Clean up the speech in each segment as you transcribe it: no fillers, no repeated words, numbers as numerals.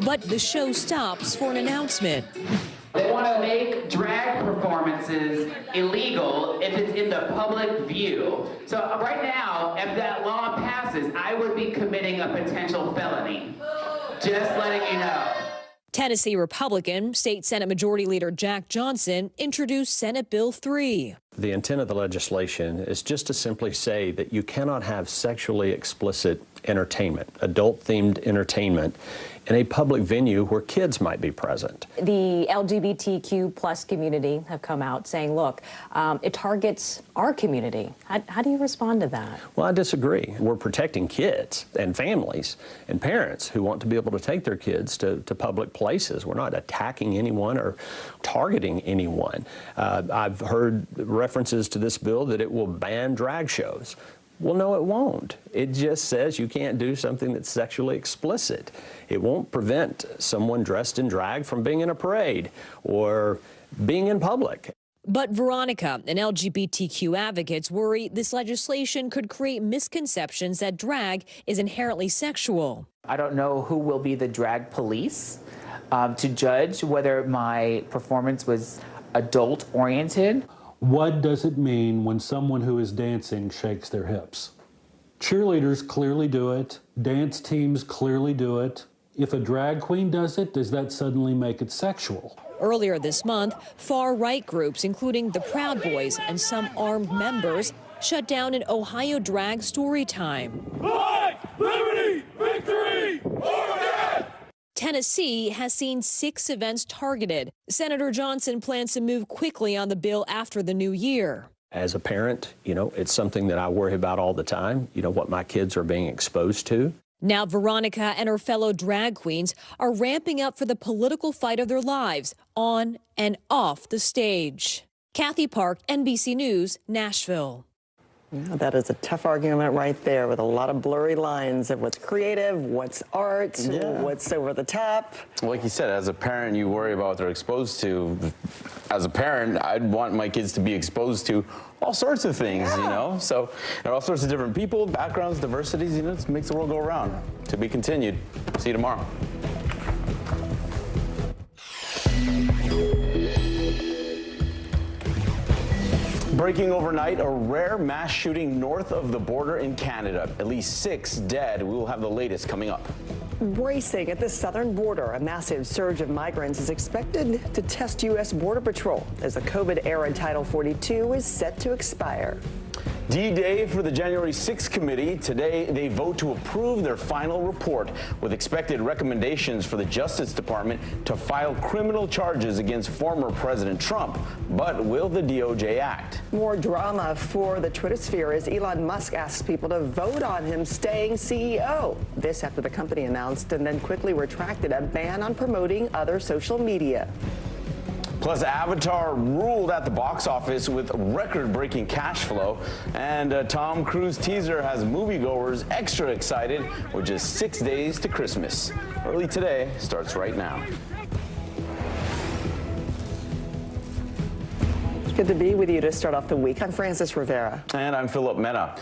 But the show stops for an announcement. They want to make drag performances illegal if it's in the public view. So right now, if that law passes, I would be committing a potential felony. Just letting you know. Tennessee Republican State Senate Majority Leader Jack Johnson introduced Senate Bill 3. The intent of the legislation is just to simply say that you cannot have sexually explicit entertainment, adult-themed entertainment, in a public venue where kids might be present. The LGBTQ plus community have come out saying, look, it targets our community. How do you respond to that? Well, I disagree. We're protecting kids and families and parents who want to be able to take their kids to public places. We're not attacking anyone or targeting anyone. I've heard references to this bill that it will ban drag shows. Well, no, it won't. It just says you can't do something that's sexually explicit. It won't prevent someone dressed in drag from being in a parade or being in public. But Veronica and LGBTQ advocates worry this legislation could create misconceptions that drag is inherently sexual. I don't know who will be the drag police to judge whether my performance was adult-oriented. What does it mean when someone who is dancing shakes their hips? Cheerleaders clearly do it. Dance teams clearly do it. If a drag queen does it, does that suddenly make it sexual? Earlier this month, far-right groups, including the Proud Boys and some armed members, shut down an Ohio drag story time. Life, liberty, victory, or death! Tennessee has seen 6 events targeted. Senator Johnson plans to move quickly on the bill after the new year. As a parent, it's something that I worry about all the time, what my kids are being exposed to. Now Veronica and her fellow drag queens are ramping up for the political fight of their lives on and off the stage. Kathy Park, NBC News, Nashville. Yeah, that is a tough argument right there with a lot of blurry lines of what's creative, what's art, what's over the top. Like you said, as a parent, you worry about what they're exposed to. As a parent, I'd want my kids to be exposed to all sorts of things, So there are all sorts of different people, backgrounds, diversities, it makes the world go around. To be continued. See you tomorrow. Breaking overnight, a rare mass shooting north of the border in Canada. At least 6 dead. We will have the latest coming up. Racing at the southern border, a massive surge of migrants is expected to test U.S. Border Patrol as the COVID-era Title 42 is set to expire. D-Day for the January 6th committee. Today, they vote to approve their final report with expected recommendations for the Justice Department to file criminal charges against former President Trump. But will the DOJ act? More drama for the Twitter sphere as Elon Musk asks people to vote on him staying CEO. This after the company announced and then quickly retracted a ban on promoting other social media. Plus, Avatar ruled at the box office with record-breaking cash flow. And a Tom Cruise teaser has moviegoers extra excited with just 6 days to Christmas. Early Today starts right now. It's good to be with you to start off the week. I'm Francis Rivera. And I'm Philip Mena.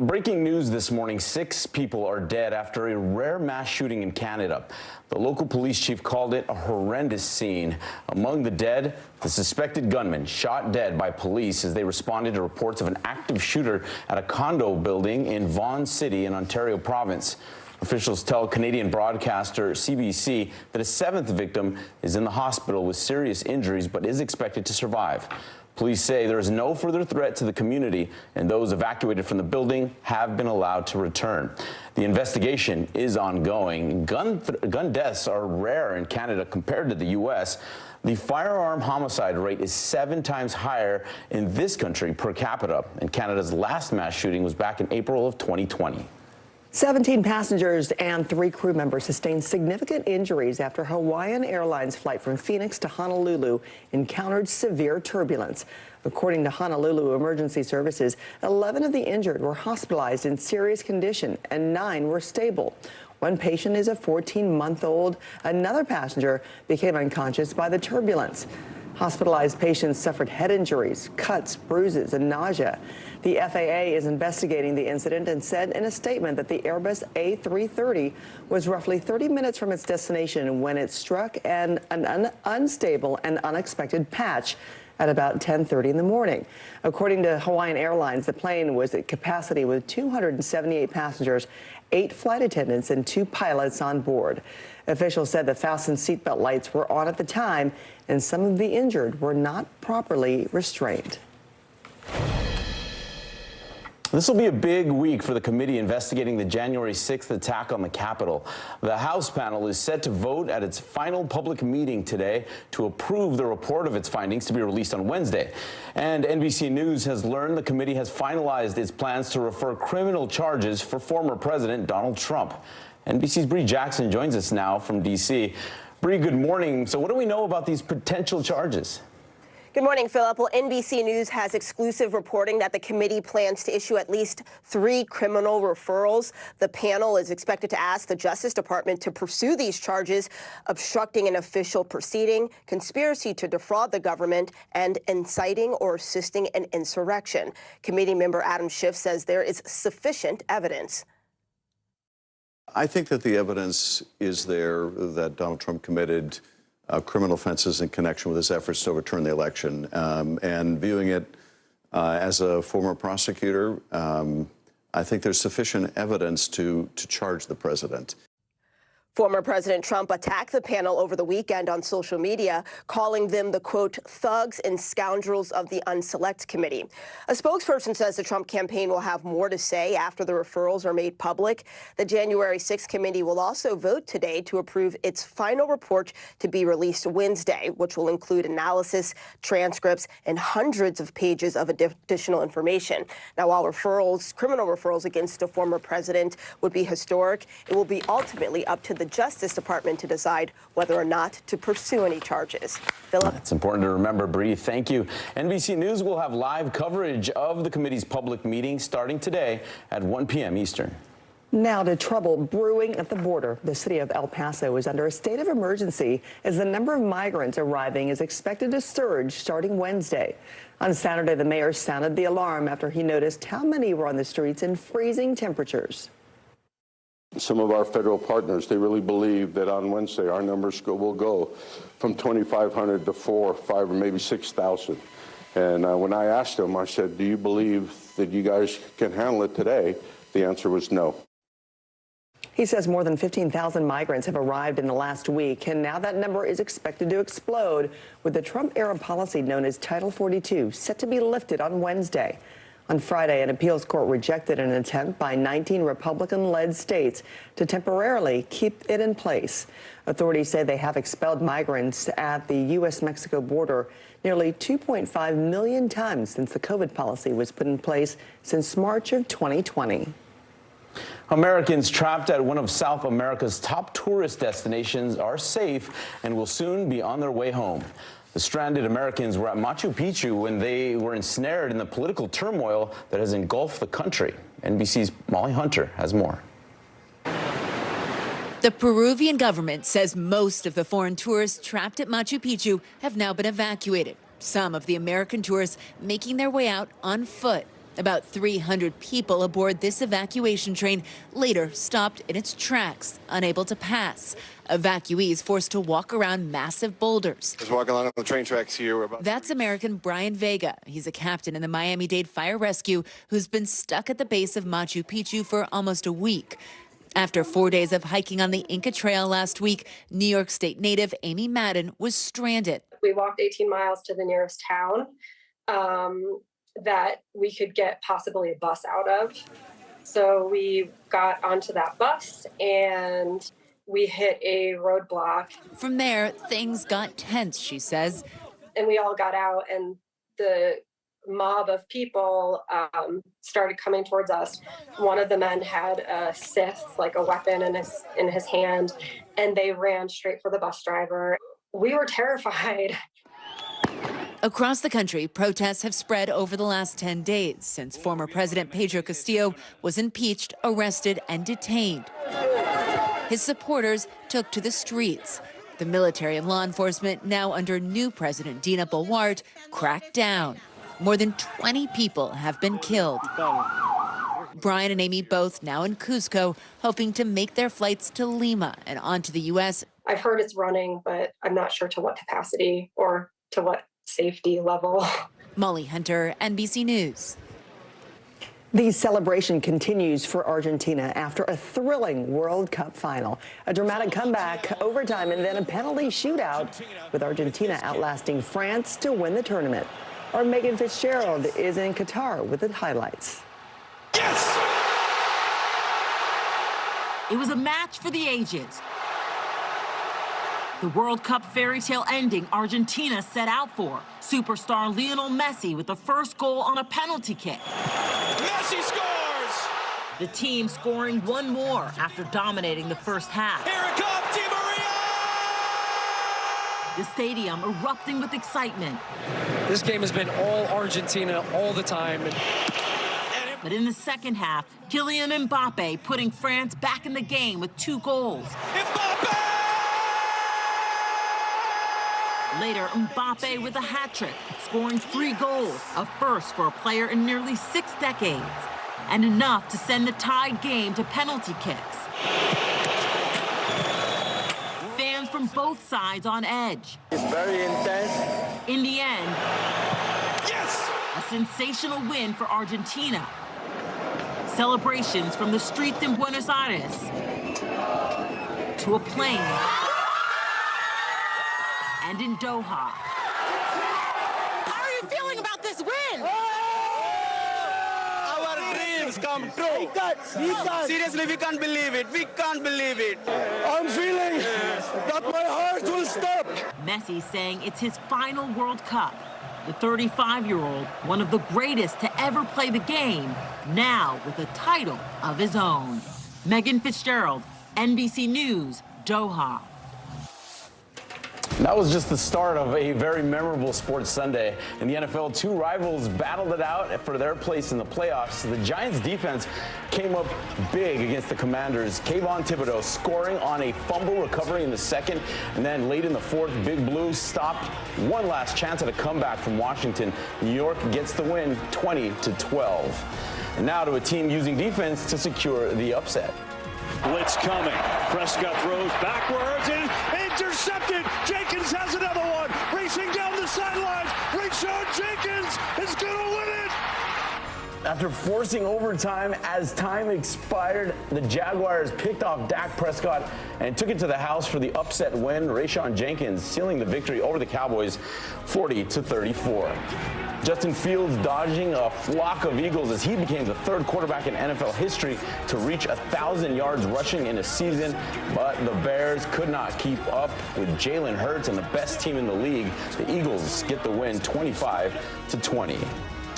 Breaking news this morning, 6 people are dead after a rare mass shooting in Canada. The local police chief called it a horrendous scene. Among the dead, the suspected gunman shot dead by police as they responded to reports of an active shooter at a condo building in Vaughan City in Ontario province. Officials tell Canadian broadcaster CBC that a 7th victim is in the hospital with serious injuries but is expected to survive. Police say there is no further threat to the community, and those evacuated from the building have been allowed to return. The investigation is ongoing. Gun deaths are rare in Canada compared to the U.S. The firearm homicide rate is 7 times higher in this country per capita, and Canada's last mass shooting was back in April of 2020. 17 passengers and 3 crew members sustained significant injuries after Hawaiian Airlines flight from Phoenix to Honolulu encountered severe turbulence. According to Honolulu Emergency Services, 11 of the injured were hospitalized in serious condition and 9 were stable. One patient is a 14-month-old. Another passenger became unconscious by the turbulence. Hospitalized patients suffered head injuries, cuts, bruises, and nausea. The FAA is investigating the incident and said in a statement that the Airbus A330 was roughly 30 minutes from its destination when it struck an unstable and unexpected patch at about 10:30 in the morning. According to Hawaiian Airlines, the plane was at capacity with 278 passengers, 8 flight attendants, and 2 pilots on board. Officials said the fastened seatbelt lights were on at the time, and some of the injured were not properly restrained. This will be a big week for the committee investigating the January 6th attack on the Capitol. The House panel is set to vote at its final public meeting today to approve the report of its findings to be released on Wednesday. And NBC News has learned the committee has finalized its plans to refer criminal charges for former President Donald Trump. NBC's Bree Jackson joins us now from D.C. Bree, good morning. So what do we know about these potential charges? Good morning, Philip. Well, NBC News has exclusive reporting that the committee plans to issue at least 3 criminal referrals. The panel is expected to ask the Justice Department to pursue these charges: obstructing an official proceeding, conspiracy to defraud the government, and inciting or assisting an insurrection. Committee member Adam Schiff says there is sufficient evidence. I think that the evidence is there that Donald Trump committed criminal offenses in connection with his efforts to overturn the election. And viewing it as a former prosecutor, I think there's sufficient evidence to charge the president. Former President Trump attacked the panel over the weekend on social media, calling them the, quote, thugs and scoundrels of the Unselect Committee. A spokesperson says the Trump campaign will have more to say after the referrals are made public. The January 6th committee will also vote today to approve its final report to be released Wednesday, which will include analysis, transcripts, and hundreds of pages of additional information. Now, while criminal referrals against a former president would be historic, it will be ultimately up to the Justice Department to decide whether or not to pursue any charges. Philip? It's important to remember, Bree. Thank you. NBC News will have live coverage of the committee's public meeting starting today at 1 p.m. Eastern. Now to trouble brewing at the border. The city of El Paso is under a state of emergency as the number of migrants arriving is expected to surge starting Wednesday. On Saturday, the mayor sounded the alarm after he noticed how many were on the streets in freezing temperatures. Some of our federal partners, they really believe that on Wednesday our numbers will go from 2,500 to 4,000, 5,000, or maybe 6,000. And when I asked them, I said, do you believe that you guys can handle it today? The answer was no. He says more than 15,000 migrants have arrived in the last week, and now that number is expected to explode with the Trump-era policy known as Title 42 set to be lifted on Wednesday. On Friday, an appeals court rejected an attempt by 19 Republican-led states to temporarily keep it in place. Authorities say they have expelled migrants at the U.S.-Mexico border nearly 2.5 million times since the COVID policy was put in place since March of 2020. Americans trapped at one of South America's top tourist destinations are safe and will soon be on their way home. The stranded Americans were at Machu Picchu when they were ensnared in the political turmoil that has engulfed the country. NBC's Molly Hunter has more. The Peruvian government says most of the foreign tourists trapped at Machu Picchu have now been evacuated. Some of the American tourists making their way out on foot. About 300 people aboard this evacuation train later stopped in its tracks, unable to pass. Evacuees forced to walk around massive boulders. Just walking along the train tracks here. That's American Brian Vega. He's a captain in the Miami-Dade Fire Rescue who's been stuck at the base of Machu Picchu for almost a week. After 4 days of hiking on the Inca Trail last week, New York State native Amy Madden was stranded. We walked 18 miles to the nearest town that we could get possibly a bus out of. So we got onto that bus and we hit a roadblock. From there, things got tense, she says. And we all got out and the mob of people started coming towards us. One of the men had a scythe, like a weapon in his hand, and they ran straight for the bus driver. We were terrified. Across the country, protests have spread over the last 10 days since former President Pedro Castillo was impeached, arrested, and detained. His supporters took to the streets. The military and law enforcement, now under new President Dina Boluarte, cracked down. More than 20 people have been killed. Brian and Amy both now in Cusco, hoping to make their flights to Lima and on to the U.S. I've heard it's running, but I'm not sure to what capacity or to what safety level. Molly Hunter, NBC News. The celebration continues for Argentina after a thrilling World Cup final. A dramatic comeback, overtime, and then a penalty shootout, with Argentina outlasting France to win the tournament. Our Megan Fitzgerald is in Qatar with the highlights. Yes! It was a match for the ages. The World Cup fairy tale ending Argentina set out for. Superstar Lionel Messi with the first goal on a penalty kick. Messi scores! The team scoring one more after dominating the first half. Here it comes, Di Maria! The stadium erupting with excitement. This game has been all Argentina all the time. But in the second half, Kylian Mbappe putting France back in the game with 2 goals. Mbappe! Later, Mbappe with a hat-trick, scoring 3 goals, a first for a player in nearly 6 decades, and enough to send the tied game to penalty kicks. Fans from both sides on edge. It's very intense. In the end, yes! A sensational win for Argentina. Celebrations from the streets in Buenos Aires to a plane and in Doha. How are you feeling about this win? Our dreams come true. Seriously, we can't believe it. We can't believe it. I'm feeling that my heart will stop. Messi saying it's his final World Cup. The 35-year-old, one of the greatest to ever play the game, now with a title of his own. Megan Fitzgerald, NBC News, Doha. That was just the start of a very memorable sports Sunday. In the NFL, 2 rivals battled it out for their place in the playoffs. The Giants defense came up big against the Commanders. Kayvon Thibodeau scoring on a fumble recovery in the second, and then late in the fourth, Big Blue stopped one last chance at a comeback from Washington. New York gets the win 20-12. And now to a team using defense to secure the upset. Blitz coming. Prescott throws backwards and intercepted. Jenkins has another one. Racing down the sidelines. Rayshon Jenkins is going to win it. After forcing overtime as time expired, the Jaguars picked off Dak Prescott and took it to the house for the upset win. Rayshon Jenkins sealing the victory over the Cowboys 40-34. Justin Fields dodging a flock of Eagles as he became the 3rd quarterback in NFL history to reach 1,000 yards rushing in a season, but the Bears could not keep up with Jalen Hurts and the best team in the league. The Eagles get the win 25-20.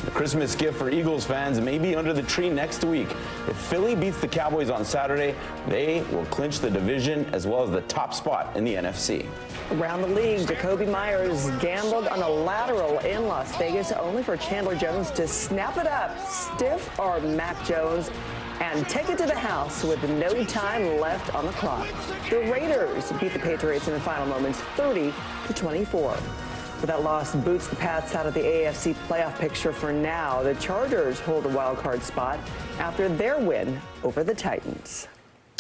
The Christmas gift for Eagles fans may be under the tree next week. If Philly beats the Cowboys on Saturday, they will clinch the division as well as the top spot in the NFC. Around the league, Jacoby Myers gambled on a lateral in Las Vegas only for Chandler Jones to snap it up, stiff arm Mac Jones, and take it to the house with no time left on the clock. The Raiders beat the Patriots in the final moments 30-24. But that loss boots the Pats out of the AFC playoff picture for now. The Chargers hold a wild card spot after their win over the Titans.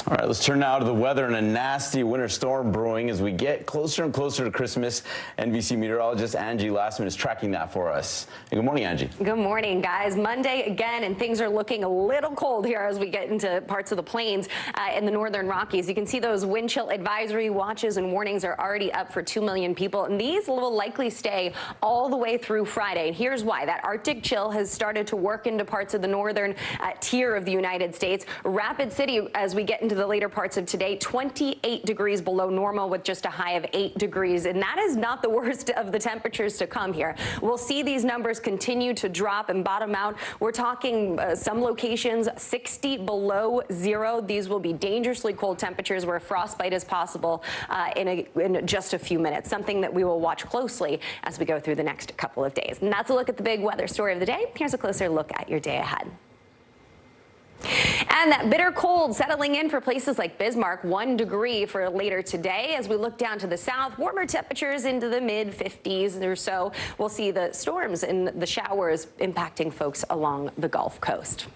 All right, let's turn now to the weather and a nasty winter storm brewing as we get closer and closer to Christmas. NBC meteorologist Angie Lassman is tracking that for us. Hey, good morning, Angie. Good morning, guys. Monday again, and things are looking a little cold here as we get into parts of the plains in the northern Rockies. You can see those wind chill advisory watches and warnings are already up for 2 million people, and these will likely stay all the way through Friday. And here's why. That Arctic chill has started to work into parts of the northern tier of the United States. Rapid City, as we get into the later parts of today, 28 degrees below normal with just a high of 8 degrees. And that is not the worst of the temperatures to come here. We'll see these numbers continue to drop and bottom out. We're talking some locations 60 below zero. These will be dangerously cold temperatures where frostbite is possible in just a few minutes, something that we will watch closely as we go through the next couple of days. And that's a look at the big weather story of the day. Here's a closer look at your day ahead. And that bitter cold settling in for places like Bismarck, 1 degree for later today. As we look down to the south, warmer temperatures into the mid-50s or so. We'll see the storms and the showers impacting folks along the Gulf Coast.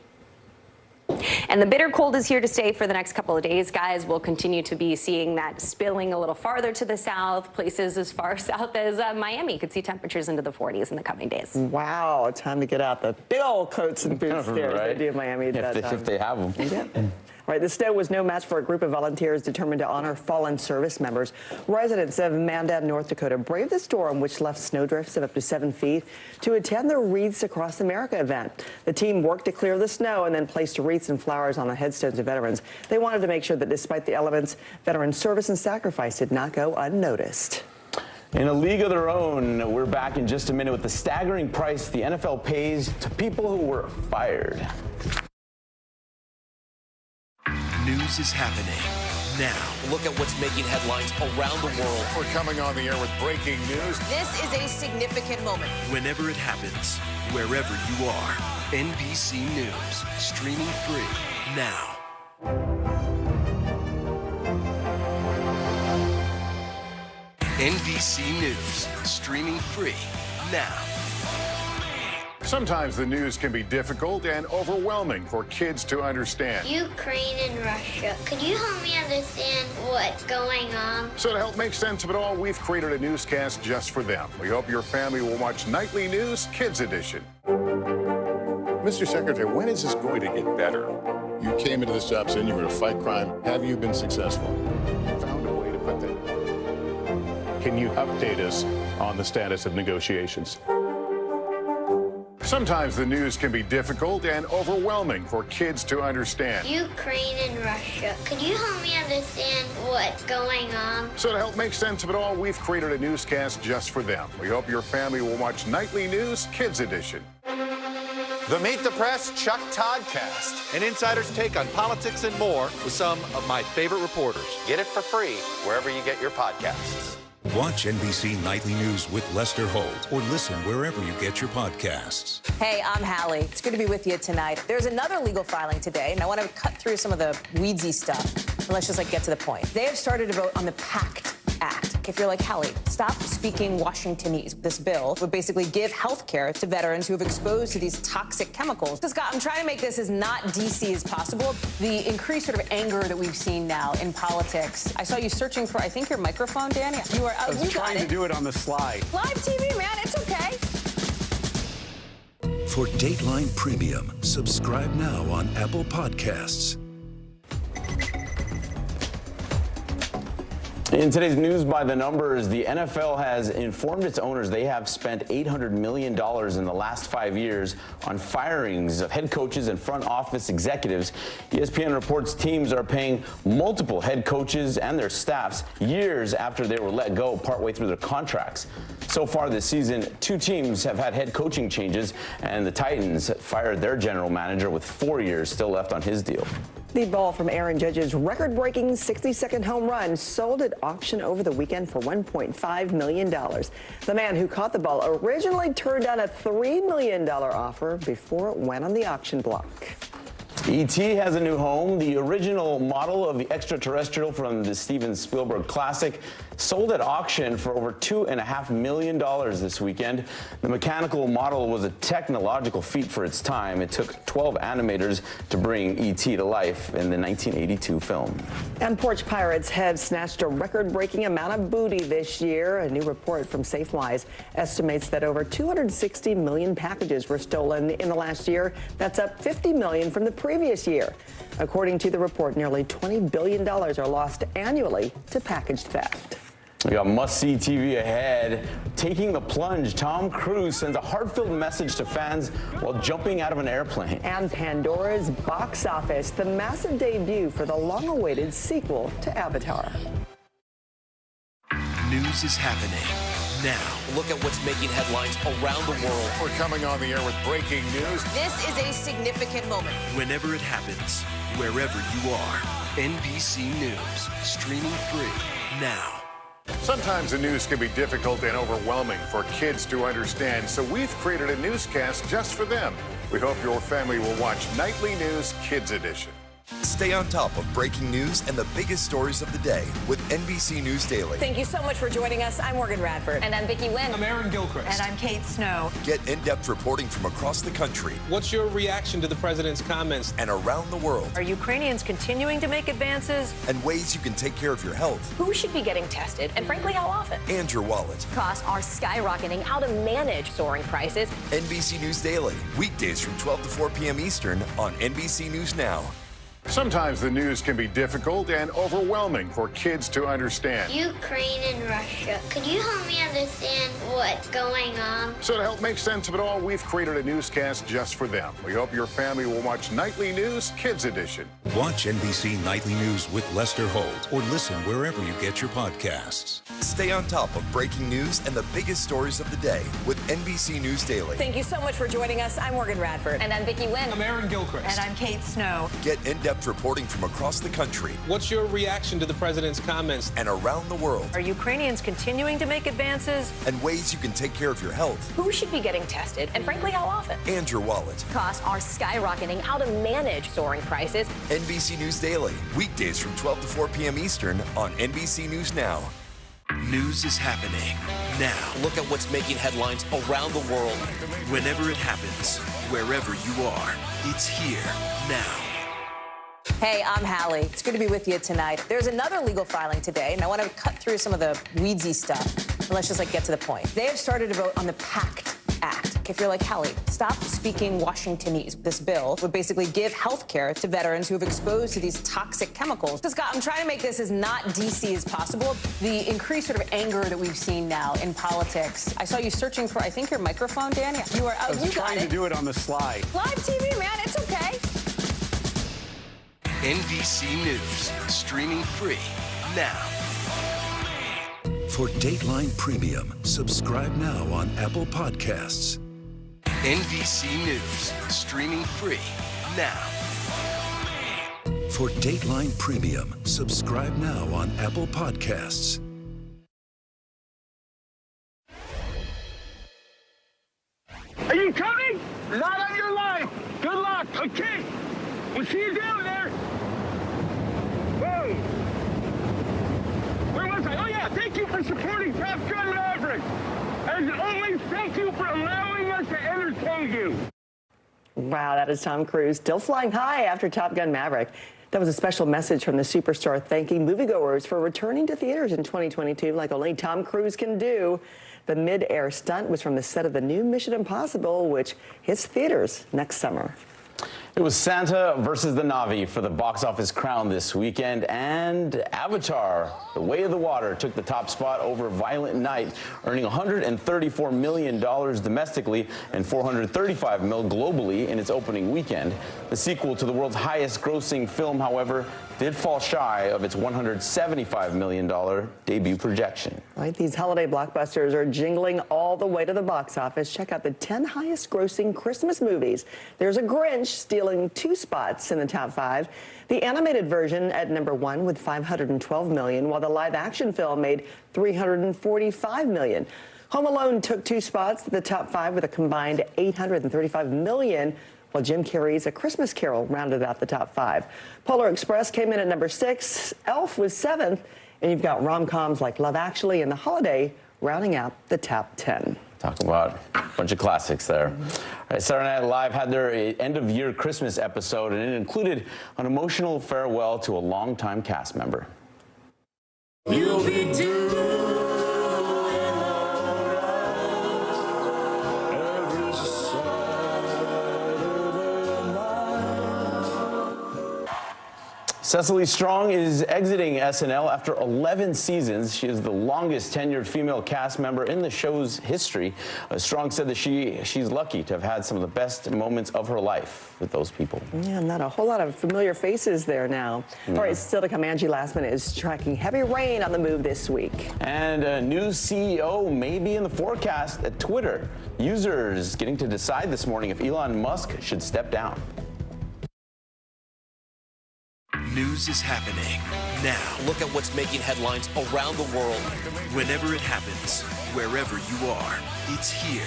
And the bitter cold is here to stay for the next couple of days, guys. We'll continue to be seeing that spilling a little farther to the south. Places as far south as Miami could see temperatures into the 40s in the coming days. Wow, time to get out the big old coats and boots there as they do in Miami. If they have them. Yeah. Right, the snow was no match for a group of volunteers determined to honor fallen service members. Residents of Mandan, North Dakota braved the storm, which left snowdrifts of up to 7 feet, to attend the Wreaths Across America event. The team worked to clear the snow and then placed wreaths and flowers on the headstones of veterans. They wanted to make sure that despite the elements, veteran service and sacrifice did not go unnoticed. In a league of their own, we're back in just a minute with the staggering price the NFL pays to people who were fired. News is happening now. Look at what's making headlines around the world. We're coming on the air with breaking news. This is a significant moment. Whenever it happens, wherever you are, NBC News, streaming free now. NBC News, streaming free now. Sometimes the news can be difficult and overwhelming for kids to understand. Ukraine and Russia. Could you help me understand what's going on? So to help make sense of it all, we've created a newscast just for them. We hope your family will watch Nightly News Kids Edition. Mr. Secretary, when is this going to get better? You came into this job saying you were to fight crime. Have you been successful? Found a way to put that. Can you update us on the status of negotiations? Sometimes the news can be difficult and overwhelming for kids to understand. Ukraine and Russia. Could you help me understand what's going on? So to help make sense of it all, we've created a newscast just for them. We hope your family will watch Nightly News Kids Edition. The Meet the Press Chuck Toddcast, an insider's take on politics and more with some of my favorite reporters. Get it for free wherever you get your podcasts. Watch NBC Nightly News with Lester Holt or listen wherever you get your podcasts. Hey, I'm Hallie. It's good to be with you tonight. There's another legal filing today, and I want to cut through some of the weedsy stuff. And let's just get to the point. They have started to vote on the PACT Act. If you're like, Hallie, stop speaking Washingtonese. This bill would basically give health care to veterans who have exposed to these toxic chemicals. So, Scott, I'm trying to make this as not DC as possible. The increased sort of anger that we've seen now in politics. I saw you searching for, I think, your microphone, Danny. You are I was trying to do it on the slide. Live TV, man, it's okay. For Dateline Premium, subscribe now on Apple Podcasts. In today's news by the numbers, the NFL has informed its owners they have spent $800 million in the last 5 years on firings of head coaches and front office executives. ESPN reports teams are paying multiple head coaches and their staffs years after they were let go partway through their contracts. So far this season, 2 teams have had head coaching changes, and the Titans fired their general manager with 4 years still left on his deal. The ball from Aaron Judge's record-breaking 60-second home run sold at auction over the weekend for $1.5 million. The man who caught the ball originally turned down a $3 million offer before it went on the auction block. E.T. has a new home. The original model of the extraterrestrial from the Steven Spielberg classic sold at auction for over $2.5 million this weekend. The mechanical model was a technological feat for its time. It took 12 animators to bring E.T. to life in the 1982 film. And porch pirates have snatched a record-breaking amount of booty this year. A new report from SafeWise estimates that over 260 million packages were stolen in the last year. That's up 50 million from the previous year. According to the report, nearly $20 billion are lost annually to package theft. We got must-see TV ahead. Taking the plunge, Tom Cruise sends a heartfelt message to fans while jumping out of an airplane. And Pandora's box office, the massive debut for the long-awaited sequel to Avatar. News is happening now. Look at what's making headlines around the world. We're coming on the air with breaking news. This is a significant moment. Whenever it happens, wherever you are, NBC News, streaming free now. Sometimes the news can be difficult and overwhelming for kids to understand, so we've created a newscast just for them. We hope your family will watch Nightly News Kids Edition. Stay on top of breaking news and the biggest stories of the day with NBC News Daily. Thank you so much for joining us. I'm Morgan Radford. And I'm Vicki Wynn. I'm Aaron Gilchrist. And I'm Kate Snow. Get in-depth reporting from across the country. What's your reaction to the president's comments? And around the world. Are Ukrainians continuing to make advances? And ways you can take care of your health. Who should be getting tested, and frankly, how often? And your wallet. Costs are skyrocketing. How to manage soaring prices. NBC News Daily. Weekdays from 12 to 4 p.m. Eastern on NBC News Now. Sometimes the news can be difficult and overwhelming for kids to understand. Ukraine and Russia. Could you help me understand what's going on? So to help make sense of it all, we've created a newscast just for them. We hope your family will watch Nightly News Kids Edition. Watch NBC Nightly News with Lester Holt or listen wherever you get your podcasts. Stay on top of breaking news and the biggest stories of the day with NBC News Daily. Thank you so much for joining us. I'm Morgan Radford. And I'm Vicki Wynn. I'm Aaron Gilchrist. And I'm Kate Snow. Get in-depth reporting from across the country. What's your reaction to the president's comments? And around the world. Are Ukrainians continuing to make advances? And ways you can take care of your health. Who should be getting tested, and frankly, how often? And your wallet. Costs are skyrocketing. How to manage soaring prices. NBC News Daily. Weekdays from 12 to 4 p.m. Eastern on NBC News Now. News is happening now. Look at what's making headlines around the world. Whenever it happens, wherever you are, it's here now. Hey, I'm Hallie. It's good to be with you tonight. There's another legal filing today, and I want to cut through some of the weedsy stuff. And let's just get to the point. They have started to vote on the PACT Act. If you're like Hallie, stop speaking Washingtonese. This bill would basically give health care to veterans who have exposed to these toxic chemicals. So, Scott, I'm trying to make this as not DC as possible. The increased sort of anger that we've seen now in politics. I saw you searching for, I think, your microphone, Danny. You are out. I was trying to do it on the slide. Live TV, man. It's okay. NBC News, streaming free now. For Dateline Premium, subscribe now on Apple Podcasts. NBC News, streaming free now. For Dateline Premium, subscribe now on Apple Podcasts. Are you coming? Not on your line. Good luck. Okay. We'll see you down there. Whoa. Where was I? Oh, yeah. Thank you for supporting Top Gun Maverick. As always, thank you for allowing us to entertain you. Wow, that is Tom Cruise still flying high after Top Gun Maverick. That was a special message from the superstar thanking moviegoers for returning to theaters in 2022 like only Tom Cruise can do. The mid-air stunt was from the set of the new Mission Impossible, which hits theaters next summer. It was Santa versus the Na'vi for the box office crown this weekend, and Avatar, The Way of the Water, took the top spot over Violent Night, earning $134 million domestically and $435 million globally in its opening weekend. The sequel to the world's highest-grossing film, however, did fall shy of its $175 million debut projection. Right, these holiday blockbusters are jingling all the way to the box office. Check out the 10 highest-grossing Christmas movies. There's a Grinch stealing 2 spots in the top 5. The animated version at number 1 with $512 million, while the live-action film made $345 million. Home Alone took 2 spots at the top 5 with a combined $835 million. While Jim Carrey's A Christmas Carol rounded out the top 5. Polar Express came in at number 6. Elf was 7th. And you've got rom-coms like Love Actually and The Holiday rounding out the top 10. Talk about a bunch of classics there. All right, Saturday Night Live had their end-of-year Christmas episode, and it included an emotional farewell to a longtime cast member. You'll be Cecily Strong is exiting SNL after 11 seasons. She is the longest tenured female cast member in the show's history. Strong said that she's lucky to have had some of the best moments of her life with those people. Yeah, not a whole lot of familiar faces there now. All right, still to come, Angie Lastman is tracking heavy rain on the move this week. And a new CEO may be in the forecast at Twitter. Users getting to decide this morning if Elon Musk should step down. News is happening now. Look at what's making headlines around the world. Whenever it happens, wherever you are, it's here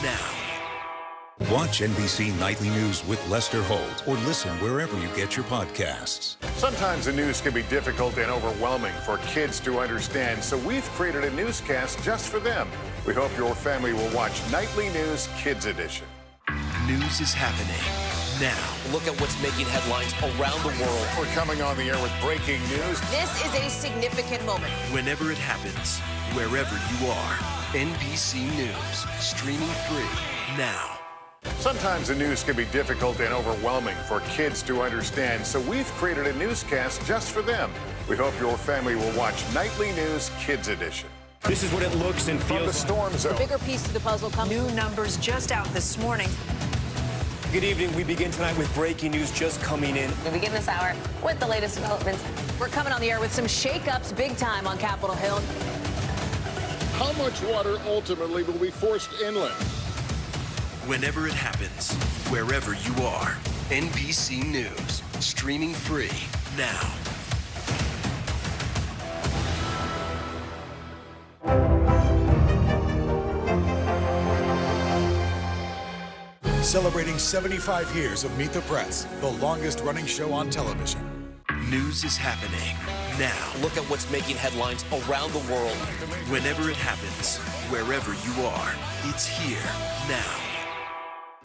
now. Watch NBC Nightly News with Lester Holt or listen wherever you get your podcasts. Sometimes the news can be difficult and overwhelming for kids to understand, so we've created a newscast just for them. We hope your family will watch Nightly News Kids Edition. News is happening now. Look at what's making headlines around the world. We're coming on the air with breaking news. This is a significant moment. Whenever it happens, wherever you are, NBC News, streaming free now. Sometimes the news can be difficult and overwhelming for kids to understand, so we've created a newscast just for them. We hope your family will watch Nightly News Kids Edition. This is what it looks and feels. From the storm zone. The bigger piece to the puzzle comes. New numbers just out this morning. Good evening. We begin tonight with breaking news just coming in. We begin this hour with the latest developments. We're coming on the air with some shakeups big time on Capitol Hill. How much water ultimately will be forced inland? Whenever it happens, wherever you are, NBC News, streaming free now. Celebrating 75 years of Meet the Press, the longest running show on television. News is happening now. Look at what's making headlines around the world. Whenever it happens, wherever you are, it's here now.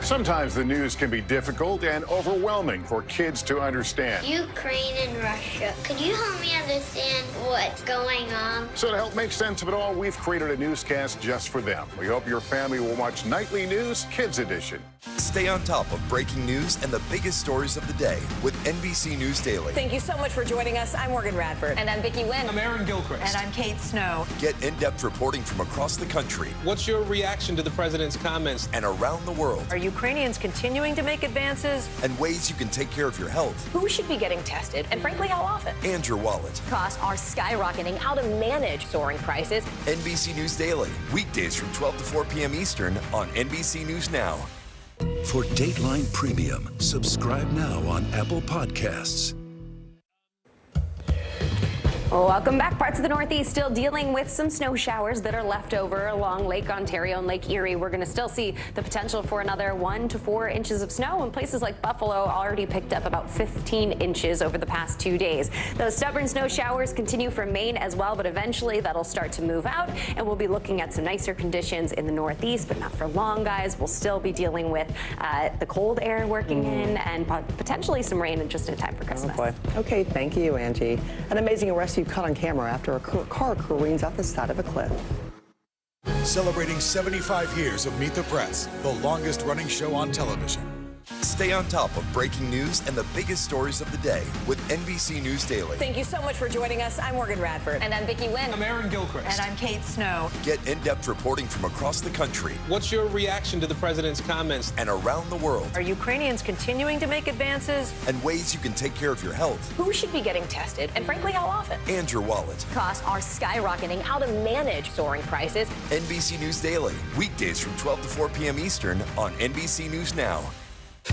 Sometimes the news can be difficult and overwhelming for kids to understand. Ukraine and Russia. Could you help me understand what's going on? So to help make sense of it all, we've created a newscast just for them. We hope your family will watch Nightly News Kids Edition. Stay on top of breaking news and the biggest stories of the day with NBC News Daily. Thank you so much for joining us. I'm Morgan Radford. And I'm Vicki Wynn. I'm Aaron Gilchrist. And I'm Kate Snow. Get in-depth reporting from across the country. What's your reaction to the president's comments? And around the world. Are Ukrainians continuing to make advances? And ways you can take care of your health. Who should be getting tested? And frankly, how often? And your wallet. Costs are skyrocketing. How to manage soaring prices. NBC News Daily. Weekdays from 12 to 4 p.m. Eastern on NBC News Now. For Dateline Premium, subscribe now on Apple Podcasts. Welcome back. Parts of the Northeast still dealing with some snow showers that are left over along Lake Ontario and Lake Erie. We're going to still see the potential for another 1 to 4 inches of snow, and places like Buffalo already picked up about 15 inches over the past 2 days. Those stubborn snow showers continue from Maine as well, but eventually that'll start to move out, and we'll be looking at some nicer conditions in the Northeast, but not for long, guys. We'll still be dealing with the cold air working in and potentially some rain just in time for Christmas. Oh boy. Okay, thank you, Angie. An amazing arrest you caught on camera after a car careens off the side of a cliff. Celebrating 75 years of Meet the Press, the longest running show on television. Stay on top of breaking news and the biggest stories of the day with NBC News Daily. Thank you so much for joining us. I'm Morgan Radford. And I'm Vicki Wynn. I'm Aaron Gilchrist. And I'm Kate Snow. Get in-depth reporting from across the country. What's your reaction to the president's comments? And around the world. Are Ukrainians continuing to make advances? And ways you can take care of your health. Who should be getting tested? And frankly, how often? And your wallet. Costs are skyrocketing. How to manage soaring prices. NBC News Daily. Weekdays from 12 to 4 p.m. Eastern on NBC News Now.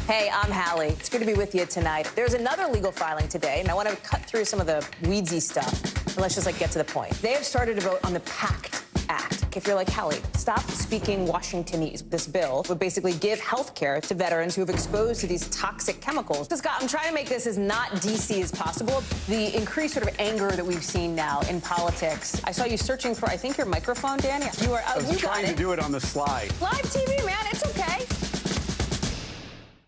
Hey, I'm Hallie. It's good to be with you tonight. There's another legal filing today, and I want to cut through some of the weedsy stuff. And let's just get to the point. They have started to vote on the PACT Act. If you're like, Hallie, stop speaking Washingtonese. This bill would basically give health care to veterans who have exposed to these toxic chemicals. So, Scott, I'm trying to make this as not DC as possible. The increased sort of anger that we've seen now in politics. I saw you searching for, I think, your microphone, Dan. You are. I was trying to do it on the slide. Live TV, man. It's okay.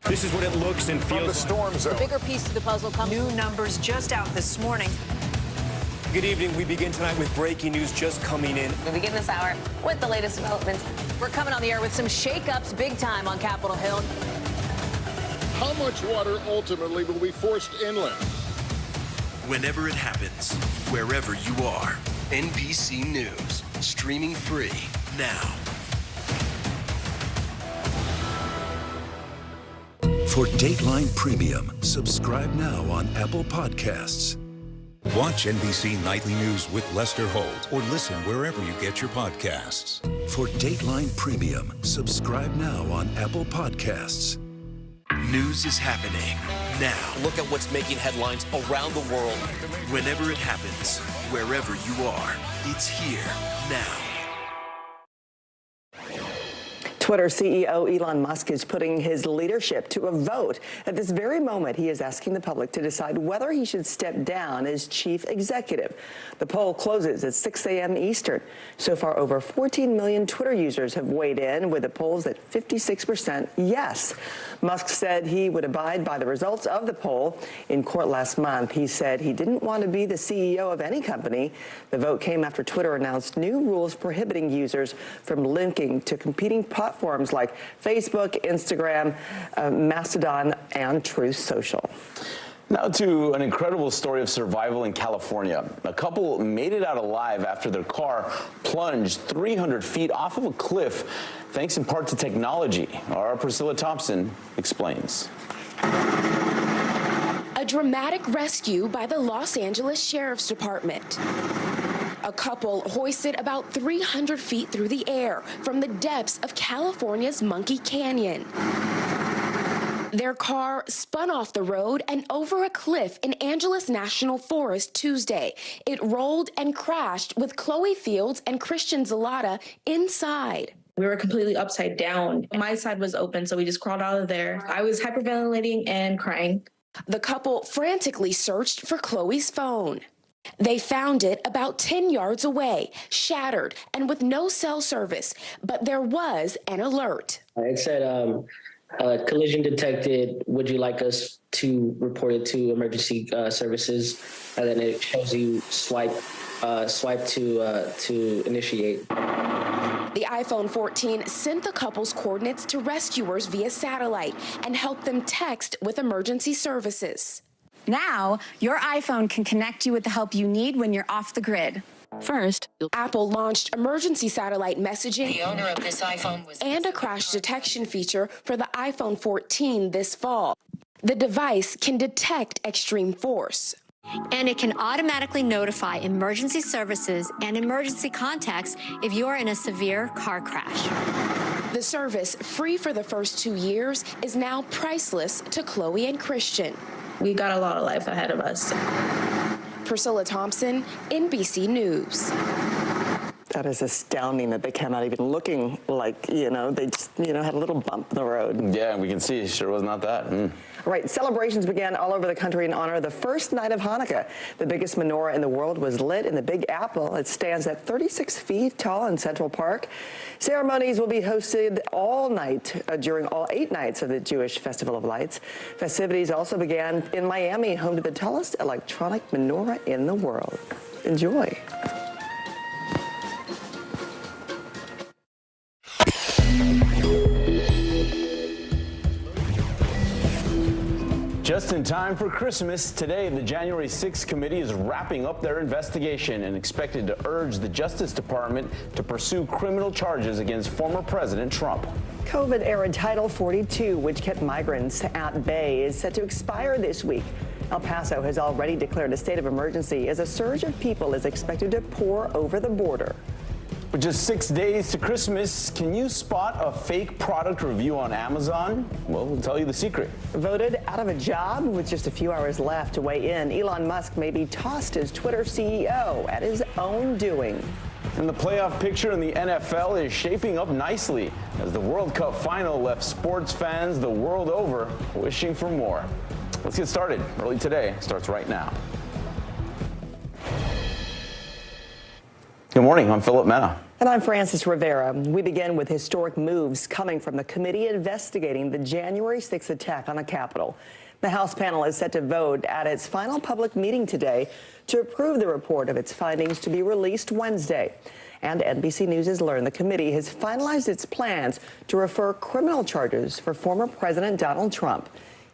This is what it looks and feels. From the storm zone. The bigger piece to the puzzle comes. New numbers just out this morning. Good evening. We begin tonight with breaking news just coming in. We begin this hour with the latest developments. We're coming on the air with some shakeups big time on Capitol Hill. How much water ultimately will be forced inland? Whenever it happens, wherever you are, NBC News, streaming free now. For Dateline Premium, subscribe now on Apple Podcasts. Watch NBC Nightly News with Lester Holt or listen wherever you get your podcasts. For Dateline Premium, subscribe now on Apple Podcasts. News is happening now. Look at what's making headlines around the world. Whenever it happens, wherever you are, it's here now. Twitter CEO Elon Musk is putting his leadership to a vote. At this very moment, he is asking the public to decide whether he should step down as chief executive. The poll closes at 6 a.m. Eastern. So far, over 14 million Twitter users have weighed in, with the polls at 56% yes. Musk said he would abide by the results of the poll. In court last month, he said he didn't want to be the CEO of any company. The vote came after Twitter announced new rules prohibiting users from linking to competing platforms like Facebook, Instagram, Mastodon, and Truth Social. Now to an incredible story of survival in California. A couple made it out alive after their car plunged 300 feet off of a cliff, thanks in part to technology. Our Priscilla Thompson explains. A dramatic rescue by the Los Angeles Sheriff's Department. A couple hoisted about 300 feet through the air from the depths of California's Monkey Canyon. Their car spun off the road and over a cliff in Angeles National Forest Tuesday. It rolled and crashed with Chloe Fields and Christian Zalata inside. We were completely upside down. My side was open, so we just crawled out of there. I was hyperventilating and crying. The couple frantically searched for Chloe's phone. They found it about 10 yards away, shattered and with no cell service, but there was an alert. It said, collision detected. Would you like us to report it to emergency services? And then it shows you swipe to initiate. The iPhone 14 sent the couple's coordinates to rescuers via satellite and helped them text with emergency services. Now, your iPhone can connect you with the help you need when you're off the grid. First, Apple launched emergency satellite messaging. The owner of this iPhone was and a crash detection feature for the iPhone 14 this fall. The device can detect extreme force. And it can automatically notify emergency services and emergency contacts if you are in a severe car crash. The service, free for the first 2 years, is now priceless to Chloe and Christian. We got a lot of life ahead of us. Priscilla Thompson, NBC News. That is astounding that they came out even looking like, they just, had a little bump in the road. Yeah, we can see it sure was not that. Right. Celebrations began all over the country in honor of the first night of Hanukkah. The biggest menorah in the world was lit in the Big Apple. It stands at 36 feet tall in Central Park. Ceremonies will be hosted all night during all 8 nights of the Jewish Festival of Lights. Festivities also began in Miami, home to the tallest electronic menorah in the world. Enjoy. Just in time for Christmas, today the January 6th committee is wrapping up their investigation and expected to urge the Justice Department to pursue criminal charges against former President Trump. COVID-era Title 42, which kept migrants at bay, is set to expire this week. El Paso has already declared a state of emergency as a surge of people is expected to pour over the border. With just 6 days to Christmas, can you spot a fake product review on Amazon? Well, we'll tell you the secret. Voted out of a job with just a few hours left to weigh in, Elon Musk may be tossed as Twitter CEO at his own doing. And the playoff picture in the NFL is shaping up nicely as the World Cup final left sports fans the world over wishing for more. Let's get started. Early Today starts right now. Good morning, I'm Philip Mena. And I'm Francis Rivera. We begin with historic moves coming from the committee investigating the January 6th attack on the Capitol. The House panel is set to vote at its final public meeting today to approve the report of its findings to be released Wednesday. And NBC News has learned the committee has finalized its plans to refer criminal charges for former President Donald Trump.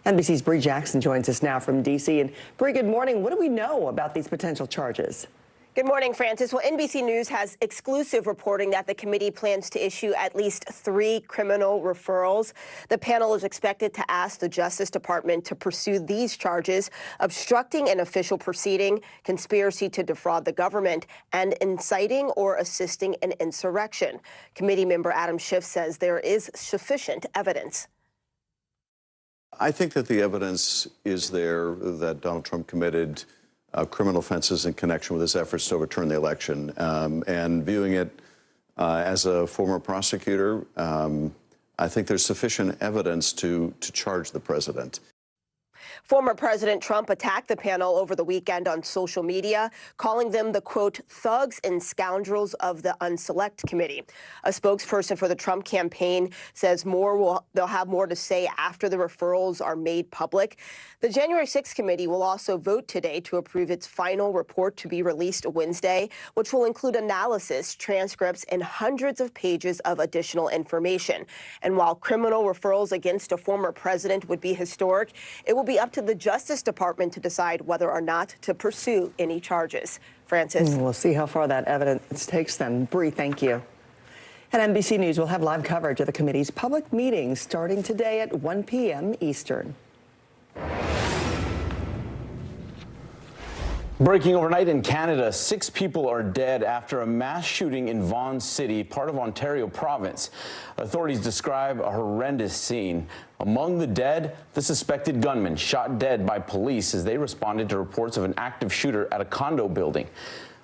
NBC's Bree Jackson joins us now from D.C. And Bree, good morning. What do we know about these potential charges? Good morning, Francis. Well, NBC News has exclusive reporting that the committee plans to issue at least 3 criminal referrals. The panel is expected to ask the Justice Department to pursue these charges: obstructing an official proceeding, conspiracy to defraud the government, and inciting or assisting an insurrection. Committee member Adam Schiff says there is sufficient evidence. I think that the evidence is there that Donald Trump committed criminal offenses in connection with his efforts to overturn the election. And viewing it as a former prosecutor, I think there's sufficient evidence to charge the president. Former President Trump attacked the panel over the weekend on social media, calling them the, quote, thugs and scoundrels of the Unselect Committee. A spokesperson for the Trump campaign says they'll have more to say after the referrals are made public. The January 6th committee will also vote today to approve its final report to be released Wednesday, which will include analysis, transcripts, and hundreds of pages of additional information. And while criminal referrals against a former president would be historic, it will be up to the Justice Department to decide whether or not to pursue any charges. Francis. We'll see how far that evidence takes them. Bree, thank you. And NBC News will have live coverage of the committee's public meetings starting today at 1 p.m. Eastern. Breaking overnight in Canada, 6 people are dead after a mass shooting in Vaughan City, part of Ontario province. Authorities describe a horrendous scene. Among the dead, the suspected gunman shot dead by police as they responded to reports of an active shooter at a condo building.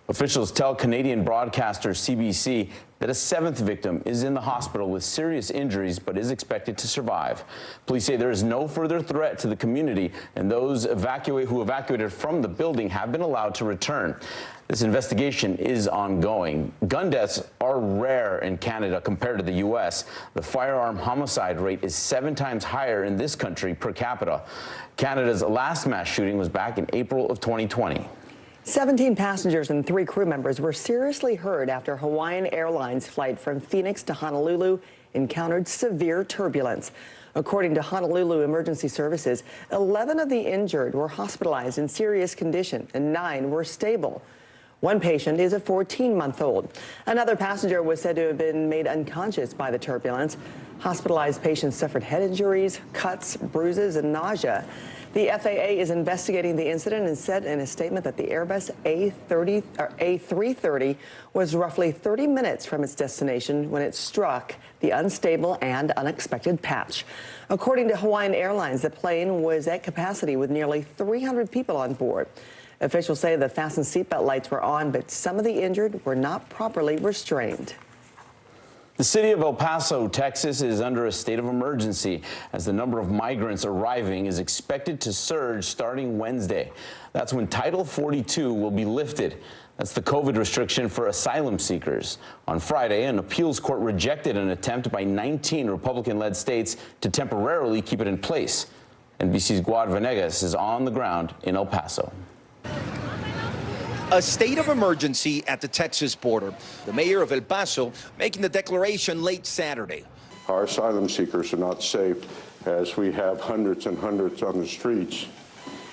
Officials tell Canadian broadcaster CBC that a 7th victim is in the hospital with serious injuries but is expected to survive. Police say there is no further threat to the community, and those who evacuated from the building have been allowed to return. This investigation is ongoing. Gun deaths are rare in Canada compared to the U.S. The firearm homicide rate is 7 times higher in this country per capita. Canada's last mass shooting was back in April of 2020. 17 passengers and 3 crew members were seriously hurt after Hawaiian Airlines flight from Phoenix to Honolulu encountered severe turbulence. According to Honolulu Emergency Services, 11 of the injured were hospitalized in serious condition and 9 were stable. One patient is a 14-month-old. Another passenger was said to have been made unconscious by the turbulence. Hospitalized patients suffered head injuries, cuts, bruises, and nausea. The FAA is investigating the incident and said in a statement that the Airbus A330 was roughly 30 minutes from its destination when it struck the unstable and unexpected patch. According to Hawaiian Airlines, the plane was at capacity with nearly 300 people on board. Officials say the fastened seatbelt lights were on, but some of the injured were not properly restrained. The city of El Paso, Texas, is under a state of emergency as the number of migrants arriving is expected to surge starting Wednesday. That's when Title 42 will be lifted. That's the COVID restriction for asylum seekers. On Friday, an appeals court rejected an attempt by 19 Republican-led states to temporarily keep it in place. NBC's Guad Venegas is on the ground in El Paso. A state of emergency at the Texas border. The mayor of El Paso making the declaration late Saturday. Our asylum seekers are not safe as we have hundreds and hundreds on the streets,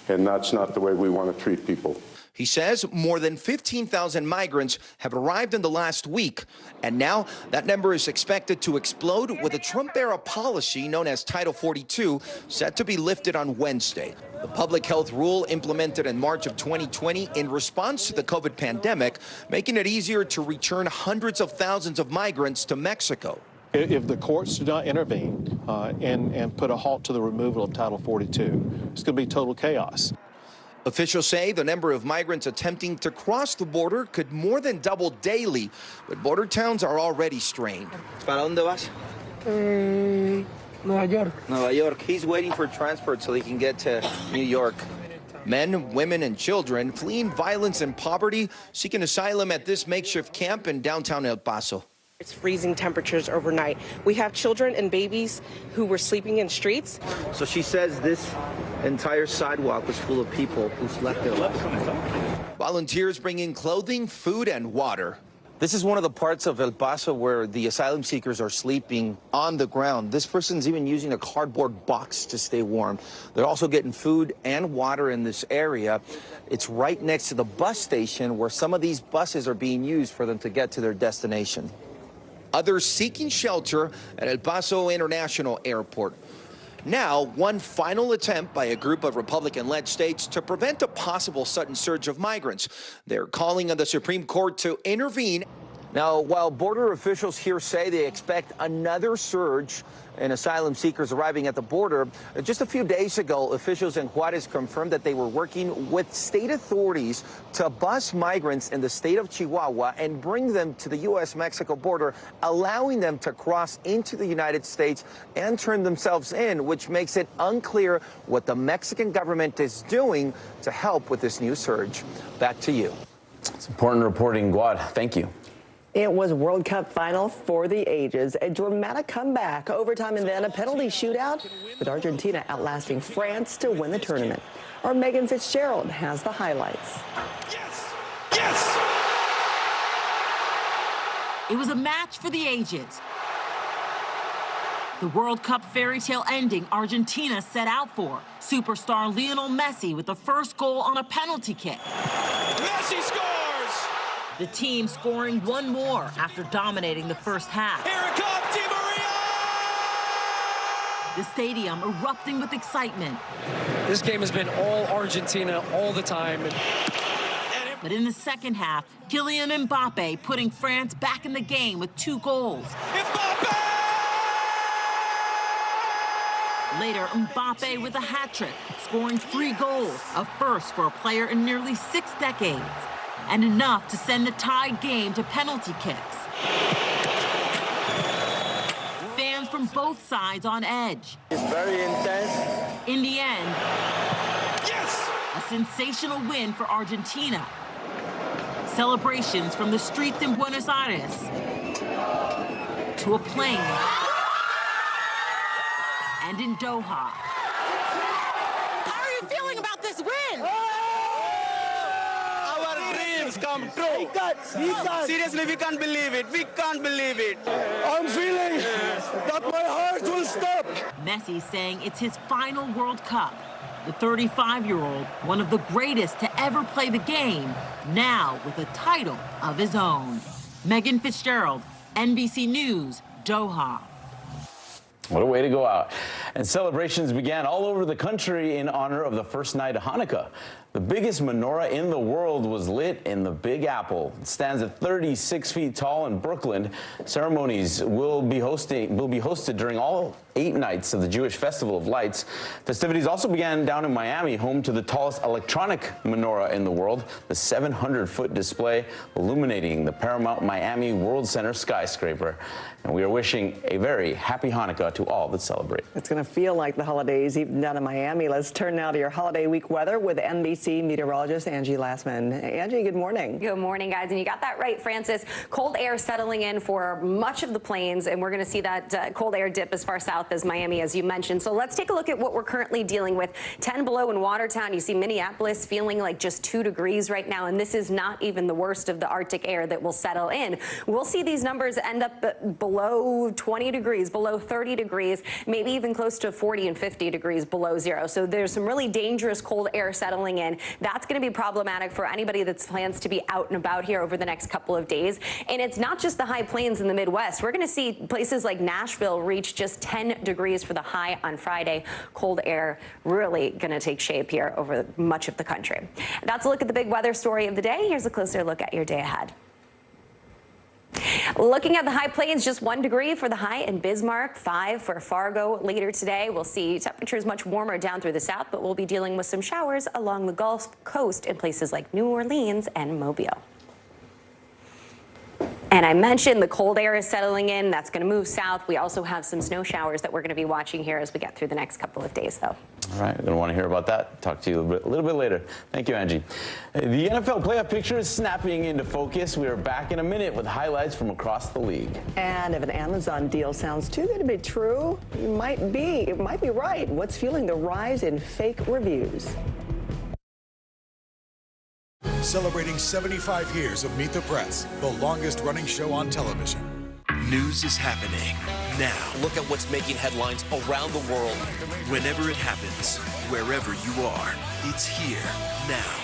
and that's not the way we want to treat people. He says more than 15,000 migrants have arrived in the last week, and now that number is expected to explode with a Trump-era policy known as Title 42 set to be lifted on Wednesday. The public health rule implemented in March of 2020 in response to the COVID pandemic, making it easier to return hundreds of thousands of migrants to Mexico. If the courts do not intervene and put a halt to the removal of Title 42, it's going to be total chaos. Officials say the number of migrants attempting to cross the border could more than double daily, but border towns are already strained. ¿Para dónde vas? Nueva York. Nueva York. He's waiting for transport so he can get to New York. Men, women, and children fleeing violence and poverty, seeking asylum at this makeshift camp in downtown El Paso. It's freezing temperatures overnight. We have children and babies who were sleeping in streets. So she says this entire sidewalk was full of people who slept there last night. Volunteers bringing clothing, food, and water. This is one of the parts of El Paso where the asylum seekers are sleeping on the ground. This person's even using a cardboard box to stay warm. They're also getting food and water in this area. It's right next to the bus station where some of these buses are being used for them to get to their destination. Others seeking shelter at El Paso International Airport. Now, one final attempt by a group of Republican-led states to prevent a possible sudden surge of migrants. They're calling on the Supreme Court to intervene Now, while border officials here say they expect another surge in asylum seekers arriving at the border, just a few days ago, officials in Juarez confirmed that they were working with state authorities to bus migrants in the state of Chihuahua and bring them to the U.S.-Mexico border, allowing them to cross into the United States and turn themselves in, which makes it unclear what the Mexican government is doing to help with this new surge. Back to you. It's important reporting, Guad. Thank you. It was World Cup final for the ages. A dramatic comeback, overtime, and then a penalty shootout, with Argentina outlasting France to win the tournament. Our Megan Fitzgerald has the highlights. Yes! It was a match for the ages. The World Cup fairy tale ending Argentina set out for. Superstar Lionel Messi with the first goal on a penalty kick. Messi scores! The team scoring one more after dominating the first half. Here it comes, Di Maria! The stadium erupting with excitement. This game has been all Argentina all the time. But in the second half, Kylian Mbappe putting France back in the game with 2 goals. Mbappe! Later, Mbappe with a hat-trick, scoring 3 goals, a first for a player in nearly 6 decades, and enough to send the tied game to penalty kicks. Fans from both sides on edge. It's very intense. In the end, yes! A sensational win for Argentina. Celebrations from the streets in Buenos Aires to a plane and in Doha. How are you feeling about this win? Our dreams come true. Seriously, we can't believe it. We can't believe it. I'm feeling that my heart will stop. Messi saying it's his final World Cup. The 35-year-old, one of the greatest to ever play the game, now with a title of his own. Megan Fitzgerald, NBC News, Doha. What a way to go out. And celebrations began all over the country in honor of the first night of Hanukkah. The biggest menorah in the world was lit in the Big Apple. It stands at 36 feet tall in Brooklyn. Ceremonies will be hosted during all 8 nights of the Jewish Festival of Lights. Festivities also began down in Miami, home to the tallest electronic menorah in the world, the 700-foot display illuminating the Paramount Miami World Center skyscraper. And we are wishing a very happy Hanukkah to all that celebrate. It's going to feel like the holidays even down in Miami. Let's turn now to your holiday week weather with NBC meteorologist Angie Lassman. Angie, good morning. Good morning, guys. And you got that right, Francis. Cold air settling in for much of the plains, and we're going to see that cold air dip as far south as Miami, as you mentioned. So let's take a look at what we're currently dealing with. 10 below in Watertown. You see Minneapolis feeling like just 2 degrees right now, and this is not even the worst of the Arctic air that will settle in. We'll see these numbers end up below 20 degrees, below 30 degrees, maybe even close to 40 and 50 degrees below zero. So there's some really dangerous cold air settling in. That's going to be problematic for anybody that plans to be out and about here over the next couple of days. And it's not just the high plains in the Midwest. We're going to see places like Nashville reach just 10 degrees for the high on Friday. Cold air really going to take shape here over much of the country. That's a look at the big weather story of the day. Here's a closer look at your day ahead. Looking at the high plains, just 1 degree for the high in Bismarck, 5 for Fargo later today. We'll see temperatures much warmer down through the south, but we'll be dealing with some showers along the Gulf Coast in places like New Orleans and Mobile. And I mentioned the cold air is settling in. That's going to move south. We also have some snow showers that we're going to be watching here as we get through the next couple of days, though. All right, we're going to want to hear about that. Talk to you a little bit later. Thank you, Angie. The NFL playoff picture is snapping into focus. We are back in a minute with highlights from across the league. And if an Amazon deal sounds too good to be true, it might be right. What's fueling the rise in fake reviews? Celebrating 75 years of Meet the Press, the longest-running show on television. News is happening now. Look at what's making headlines around the world. Whenever it happens, wherever you are, it's here now.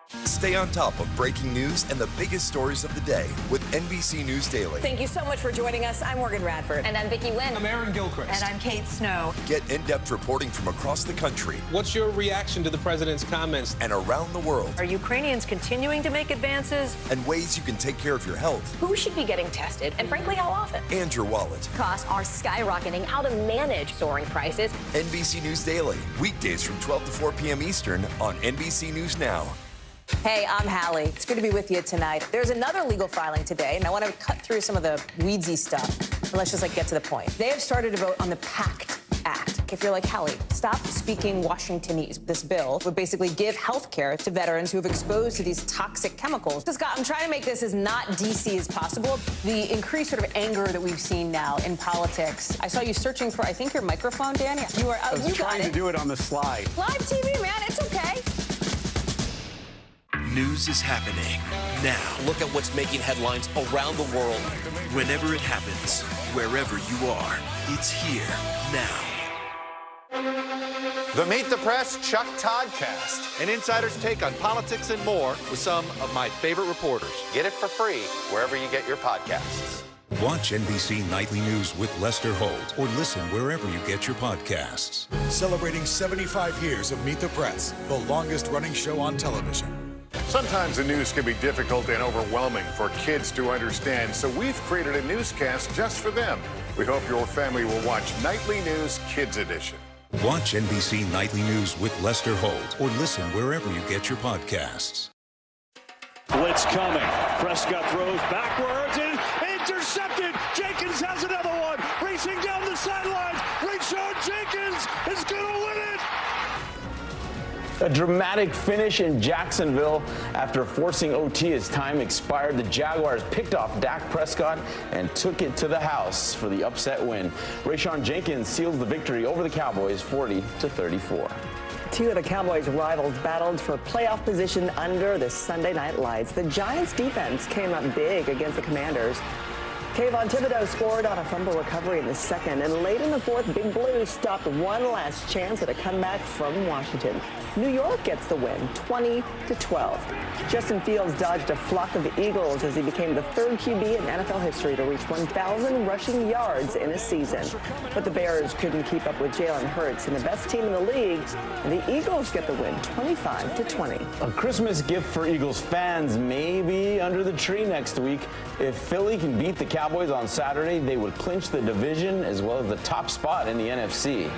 Stay on top of breaking news and the biggest stories of the day with NBC News Daily. Thank you so much for joining us. I'm Morgan Radford. And I'm Vicki Lynn. I'm Aaron Gilchrist. And I'm Kate Snow. Get in-depth reporting from across the country. What's your reaction to the president's comments? And around the world. Are Ukrainians continuing to make advances? And ways you can take care of your health. Who should be getting tested? And frankly, how often? And your wallet. Costs are skyrocketing. How to manage soaring prices. NBC News Daily. Weekdays from 12 to 4 p.m. Eastern on NBC News Now. Hey, I'm Hallie. It's good to be with you tonight. There's another legal filing today, and I want to cut through some of the weedsy stuff. But let's just get to the point. They have started to vote on the PACT Act. If you're like Hallie, stop speaking Washingtonese. This bill would basically give health care to veterans who have exposed to these toxic chemicals. So, Scott, I'm trying to make this as not DC as possible. The increased sort of anger that we've seen now in politics. I saw you searching for, I think, your microphone, Dan. You are. I was trying to do it on the slide. Live TV, man. It's okay. News is happening now. Look at what's making headlines around the world. Whenever it happens, wherever you are, it's here now. The Meet the Press Chuck Toddcast, an insider's take on politics and more with some of my favorite reporters. Get it for free wherever you get your podcasts. Watch NBC Nightly News with Lester Holt or listen wherever you get your podcasts. Celebrating 75 years of Meet the Press, the longest running show on television. Sometimes the news can be difficult and overwhelming for kids to understand, so we've created a newscast just for them. We hope your family will watch Nightly News Kids Edition. Watch NBC Nightly News with Lester Holt or listen wherever you get your podcasts. Blitz coming. Prescott throws backwards and intercepted. Jenkins has another one. Racing down the sidelines. Rayshon Jenkins is going to win it. A dramatic finish in Jacksonville. After forcing OT as time expired, the Jaguars picked off Dak Prescott and took it to the house for the upset win. Rayshon Jenkins seals the victory over the Cowboys 40-34. Two of the Cowboys' rivals battled for playoff position under the Sunday night lights. The Giants' defense came up big against the Commanders. Kayvon Thibodeau scored on a fumble recovery in the second, and late in the fourth, Big Blue stopped one last chance at a comeback from Washington. New York gets the win, 20-12. Justin Fields dodged a flock of Eagles as he became the third QB in NFL history to reach 1,000 rushing yards in a season. But the Bears couldn't keep up with Jalen Hurts and the best team in the league, and the Eagles get the win, 25-20. A Christmas gift for Eagles fans may be under the tree next week. If Philly can beat the Cowboys on Saturday, they would clinch the division as well as the top spot in the NFC.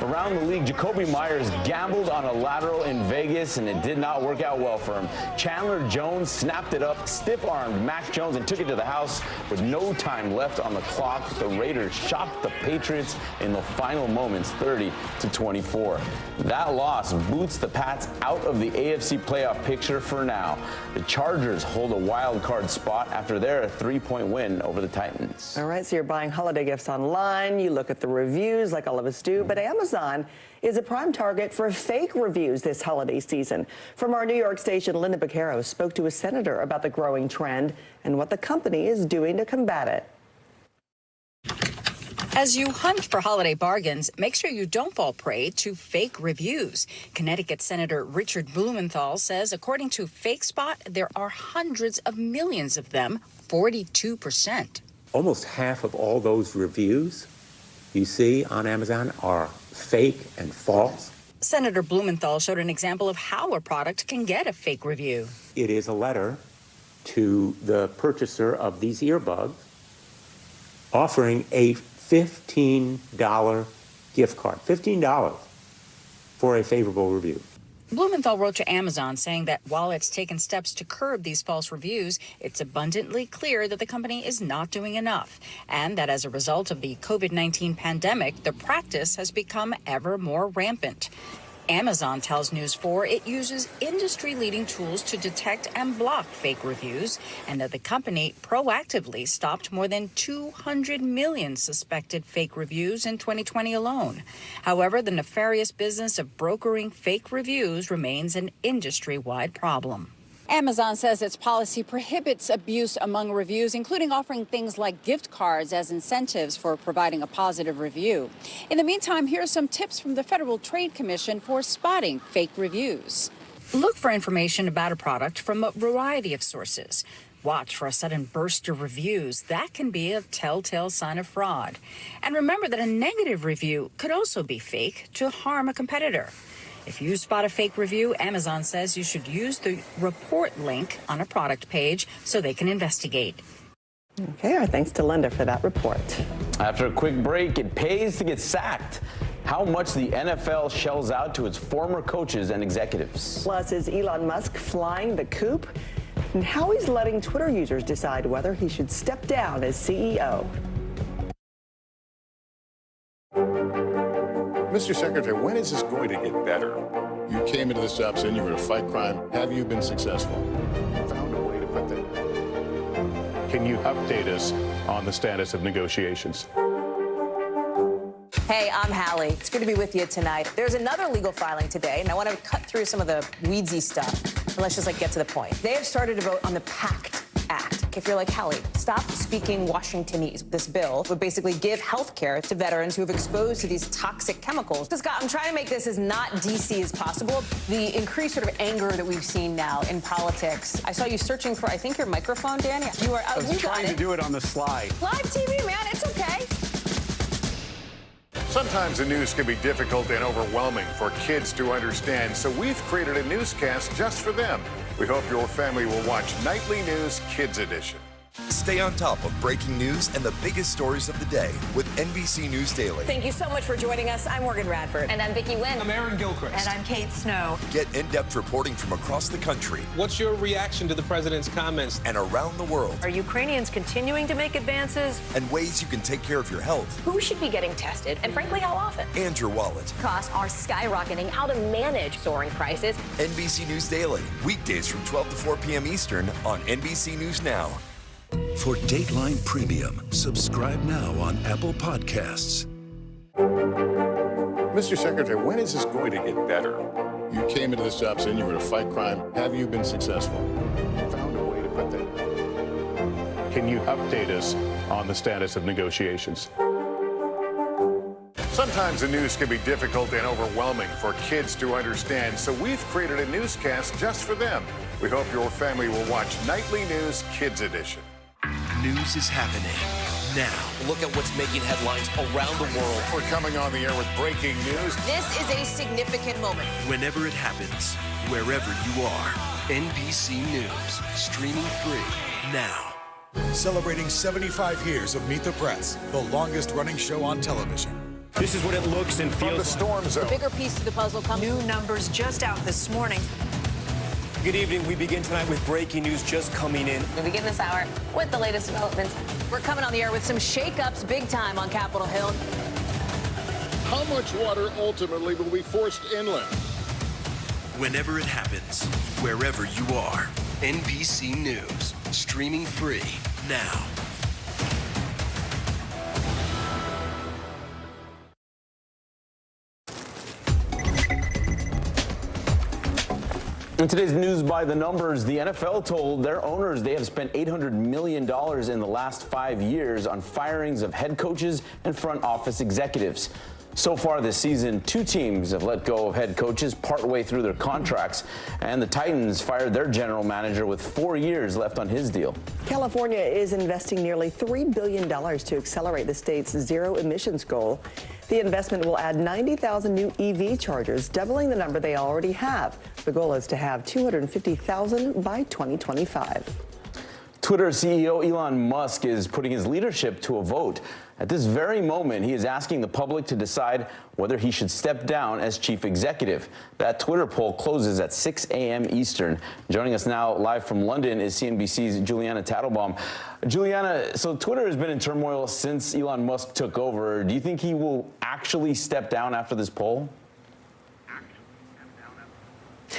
Around the league, Jacoby Myers gambled on a lateral in Vegas, and it did not work out well for him. Chandler Jones snapped it up, stiff-armed Mac Jones, and took it to the house with no time left on the clock. The Raiders shocked the Patriots in the final moments, 30-24. That loss boots the Pats out of the AFC playoff picture for now. The Chargers hold a wild card spot after their 3-point win over the Titans. All right, so you're buying holiday gifts online. You look at the reviews like all of us do, but Amazon is a prime target for fake reviews this holiday season. From our New York station, Linda Beccaro spoke to a senator about the growing trend and what the company is doing to combat it. As you hunt for holiday bargains, make sure you don't fall prey to fake reviews. Connecticut Senator Richard Blumenthal says, according to FakeSpot, there are hundreds of millions of them, 42%. Almost half of all those reviews you see on Amazon are fake and false. Senator Blumenthal showed an example of how a product can get a fake review. It is a letter to the purchaser of these earbuds offering a $15 gift card, $15 for a favorable review. Blumenthal wrote to Amazon saying that while it's taken steps to curb these false reviews, it's abundantly clear that the company is not doing enough, and that as a result of the COVID-19 pandemic, the practice has become ever more rampant. Amazon tells News 4 it uses industry-leading tools to detect and block fake reviews, and that the company proactively stopped more than 200 million suspected fake reviews in 2020 alone. However, the nefarious business of brokering fake reviews remains an industry-wide problem. Amazon says its policy prohibits abuse among reviews, including offering things like gift cards as incentives for providing a positive review. In the meantime, here are some tips from the Federal Trade Commission for spotting fake reviews. Look for information about a product from a variety of sources. Watch for a sudden burst of reviews. That can be a telltale sign of fraud. And remember that a negative review could also be fake to harm a competitor. If you spot a fake review, Amazon says you should use the report link on a product page so they can investigate. Okay, our thanks to Linda for that report. After a quick break, it pays to get sacked. How much the NFL shells out to its former coaches and executives. Plus, is Elon Musk flying the coop? And how he's letting Twitter users decide whether he should step down as CEO. Mr. Secretary, when is this going to get better? You came into this job saying you were going to fight crime. Have you been successful? Found a way to put that. Can you update us on the status of negotiations? Hey, I'm Hallie. It's good to be with you tonight. There's another legal filing today, and I want to cut through some of the weedsy stuff. And let's just get to the point. They have started a vote on the PACT Act. If you're like Hallie, stop speaking Washingtonese. This bill would basically give health care to veterans who have exposed to these toxic chemicals. So, Scott, I'm trying to make this as not DC as possible. The increased sort of anger that we've seen now in politics. I saw you searching for, I think, your microphone, Danny. You are. I was trying to do it on the slide. Live TV, man. It's okay. Sometimes the news can be difficult and overwhelming for kids to understand, so we've created a newscast just for them. We hope your family will watch Nightly News Kids Edition. Stay on top of breaking news and the biggest stories of the day with NBC News Daily. Thank you so much for joining us. I'm Morgan Radford. And I'm Vicki Wynn. I'm Aaron Gilchrist. And I'm Kate Snow. Get in-depth reporting from across the country. What's your reaction to the president's comments? And around the world. Are Ukrainians continuing to make advances? And ways you can take care of your health. Who should be getting tested? And frankly, how often? And your wallet. Costs are skyrocketing. How to manage soaring prices. NBC News Daily. Weekdays from 12 to 4 p.m. Eastern on NBC News Now. For Dateline Premium, subscribe now on Apple Podcasts. Mr. Secretary, when is this going to get better? You came into this job saying you were going to fight crime. Have you been successful? Found a way to put that. Can you update us on the status of negotiations? Sometimes the news can be difficult and overwhelming for kids to understand, so we've created a newscast just for them. We hope your family will watch Nightly News Kids Edition. News is happening now. Look at what's making headlines around the world. We're coming on the air with breaking news. This is a significant moment. Whenever it happens, wherever you are, NBC News, streaming free now. Celebrating 75 years of Meet the Press, the longest running show on television. This is what it looks and feels. From the storm zone. The bigger piece to the puzzle comes. New numbers just out this morning. Good evening. We begin tonight with breaking news just coming in. We begin this hour with the latest developments. We're coming on the air with some shakeups big time on Capitol Hill. How much water ultimately will be forced inland? Whenever it happens, wherever you are, NBC News, streaming free now. In today's news by the numbers, the NFL told their owners they have spent $800 million in the last 5 years on firings of head coaches and front office executives. So far this season, 2 teams have let go of head coaches partway through their contracts, and the Titans fired their general manager with 4 years left on his deal. California is investing nearly $3 billion to accelerate the state's zero emissions goal. The investment will add 90,000 new EV chargers, doubling the number they already have. The goal is to have 250,000 by 2025. Twitter CEO Elon Musk is putting his leadership to a vote. At this very moment, he is asking the public to decide whether he should step down as chief executive. That Twitter poll closes at 6 a.m. Eastern. Joining us now live from London is CNBC's Juliana Tattlebaum. Juliana, so Twitter has been in turmoil since Elon Musk took over. Do you think he will actually step down after this poll?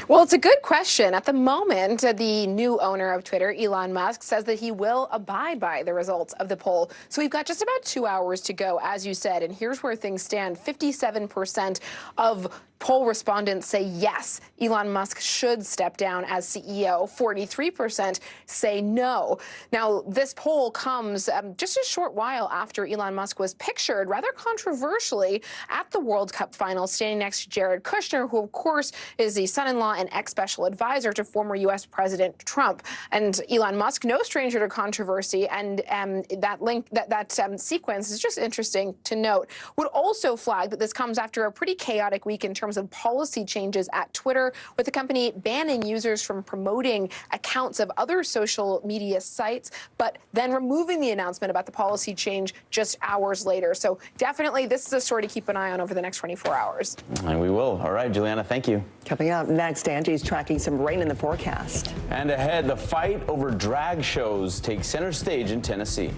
Well, it's a good question. At the moment, the new owner of Twitter, Elon Musk, says that he will abide by the results of the poll. So we've got just about 2 hours to go, as you said. And here's where things stand. 57% of Poll respondents say yes, Elon Musk should step down as CEO. 43% say no. Now, this poll comes just a short while after Elon Musk was pictured rather controversially at the World Cup final, standing next to Jared Kushner, who, of course, is the son-in-law and ex-special advisor to former U.S. President Trump. And Elon Musk, no stranger to controversy, and that sequence is just interesting to note. Would also flag that this comes after a pretty chaotic week in terms of policy changes at Twitter, with the company banning users from promoting accounts of other social media sites, but then removing the announcement about the policy change just hours later. So definitely this is a story to keep an eye on over the next 24 hours. And we will. All right, Juliana, thank you. Coming up next, Angie's tracking some rain in the forecast. And ahead, the fight over drag shows takes center stage in Tennessee.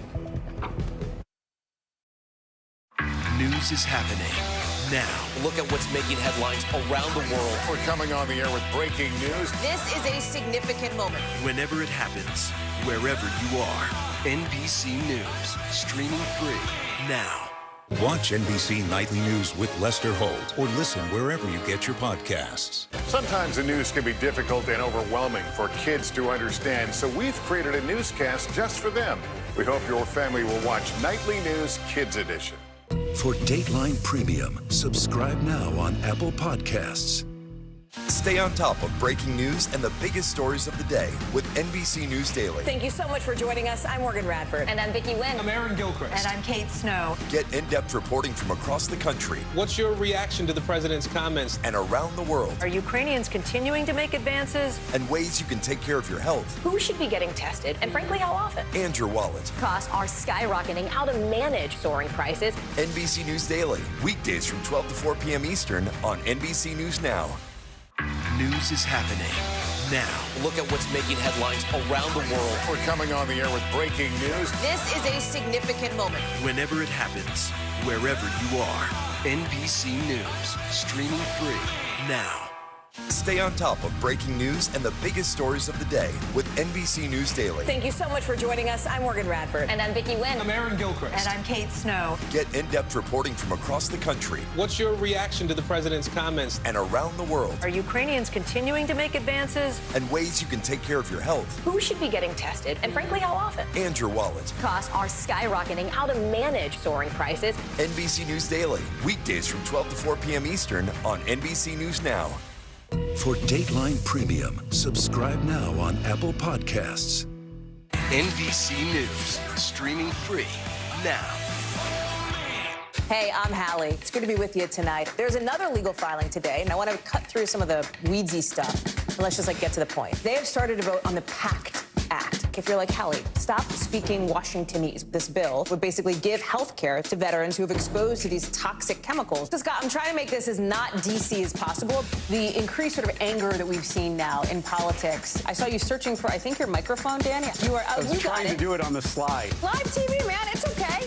News is happening now. Look at what's making headlines around the world. We're coming on the air with breaking news. This is a significant moment. Whenever it happens, wherever you are, NBC News, streaming free now. Watch NBC Nightly News with Lester Holt or listen wherever you get your podcasts. Sometimes the news can be difficult and overwhelming for kids to understand, so we've created a newscast just for them. We hope your family will watch Nightly News Kids Edition. For Dateline Premium, subscribe now on Apple Podcasts. Stay on top of breaking news and the biggest stories of the day with NBC News Daily. Thank you so much for joining us. I'm Morgan Radford. And I'm Vicki Wynn. I'm Aaron Gilchrist. And I'm Kate Snow. Get in-depth reporting from across the country What's your reaction to the president's comments? and around the world, Are Ukrainians continuing to make advances? and ways you can take care of your health Who should be getting tested, and frankly, how often? and your wallet. Costs are skyrocketing. How to manage soaring prices. NBC News Daily, weekdays from 12 to 4 p.m. Eastern on NBC News Now. News is happening now. Look at what's making headlines around the world. We're coming on the air with breaking news. This is a significant moment. Whenever it happens, wherever you are, NBC News, streaming free now. Stay on top of breaking news and the biggest stories of the day with NBC News Daily. Thank you so much for joining us. I'm Morgan Radford. And I'm Vicki Wynn. I'm Aaron Gilchrist. And I'm Kate Snow. Get in-depth reporting from across the country What's your reaction to the president's comments? and around the world, Are Ukrainians continuing to make advances? and ways you can take care of your health Who should be getting tested, and frankly, how often? and your wallet. Costs are skyrocketing. How to manage soaring prices. NBC News Daily, weekdays from 12 to 4 p.m. Eastern on NBC News Now. For Dateline Premium, subscribe now on Apple Podcasts. NBC News, streaming free now. Hey, I'm Hallie. It's good to be with you tonight. There's another legal filing today, and I want to cut through some of the weedsy stuff. And let's just get to the point. They have started to vote on the PACT Act. If you're like Hallie, stop speaking Washingtonese. This bill would basically give health care to veterans who have exposed to these toxic chemicals. So, Scott, I'm trying to make this as not DC as possible. The increased sort of anger that we've seen now in politics. I saw you searching for, I think, your microphone, Danny. You are. I was trying to do it on the slide. Live TV, man. It's okay.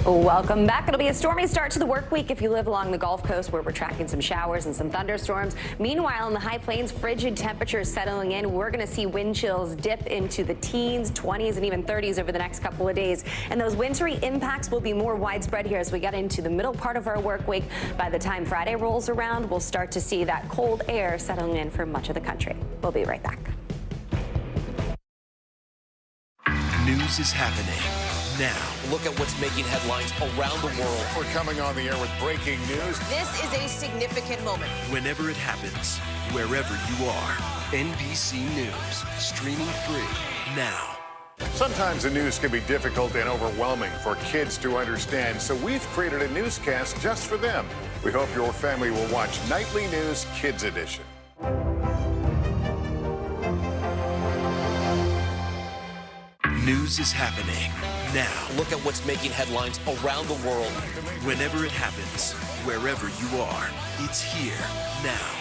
Welcome back. It'll be a stormy start to the work week if you live along the Gulf Coast, where we're tracking some showers and some thunderstorms. Meanwhile, in the high plains, frigid temperatures settling in. We're going to see wind chills dip into the teens, 20s, and even 30s over the next couple of days. And those wintry impacts will be more widespread here as we get into the middle part of our work week. By the time Friday rolls around, we'll start to see that cold air settling in for much of the country. We'll be right back. News is happening now. Look at what's making headlines around the world. We're coming on the air with breaking news. This is a significant moment. Whenever it happens, wherever you are, NBC News, streaming free now. Sometimes the news can be difficult and overwhelming for kids to understand, so we've created a newscast just for them. We hope your family will watch Nightly News Kids Edition. News is happening now. Look at what's making headlines around the world. Whenever it happens, wherever you are, it's here now.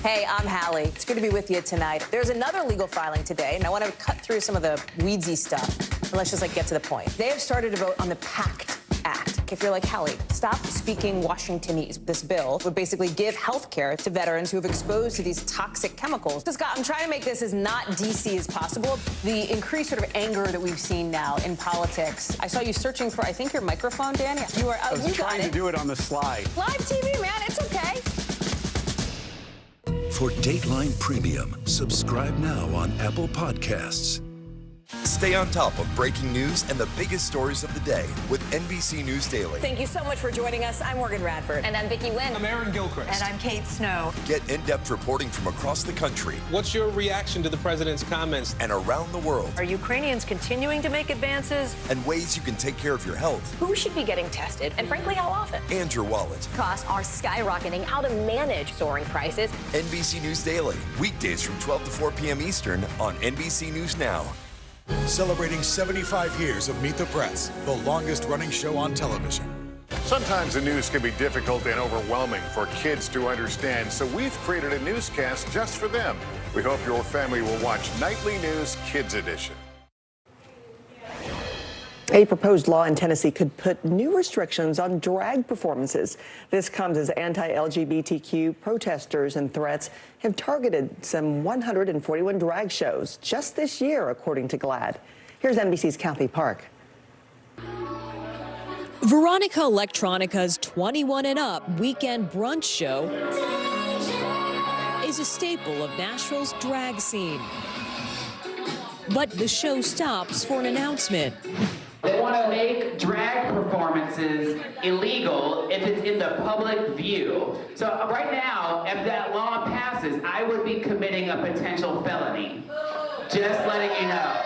Hey, I'm Hallie. It's good to be with you tonight. There's another legal filing today, and I want to cut through some of the weedsy stuff. And let's just get to the point. They have started to vote on the PACT Act. if you're like, Hallie, stop speaking Washingtonese. This bill would basically give health care to veterans who have exposed to these toxic chemicals. So, Scott, I'm trying to make this as not DC as possible. The increased sort of anger that we've seen now in politics. I saw you searching for, I think, your microphone, Danny. You are. I was trying to do it on the slide. Live TV, man. It's okay. For Dateline Premium, subscribe now on Apple Podcasts. Stay on top of breaking news and the biggest stories of the day with NBC News Daily. Thank you so much for joining us. I'm Morgan Radford. And I'm Vicki Wynn. I'm Aaron Gilchrist. And I'm Kate Snow. Get in-depth reporting from across the country. What's your reaction to the president's comments? And around the world. Are Ukrainians continuing to make advances? And ways you can take care of your health. Who should be getting tested, and frankly, how often? And your wallet. Costs are skyrocketing. How to manage soaring prices. NBC News Daily. Weekdays from 12 to 4 p.m. Eastern on NBC News Now. Celebrating 75 years of Meet the Press, the longest running show on television. Sometimes the news can be difficult and overwhelming for kids to understand, so we've created a newscast just for them. We hope your family will watch Nightly News Kids Edition. A proposed law in Tennessee could put new restrictions on drag performances. This comes as anti-LGBTQ protesters and threats have targeted some 141 drag shows just this year, according to GLAAD. Here's NBC's Kathy Park. Veronica Electronica's 21 and Up weekend brunch show is a staple of Nashville's drag scene. But the show stops for an announcement. They want to make drag performances illegal if it's in the public view. So right now, if that law passes, I would be committing a potential felony. Just letting you know.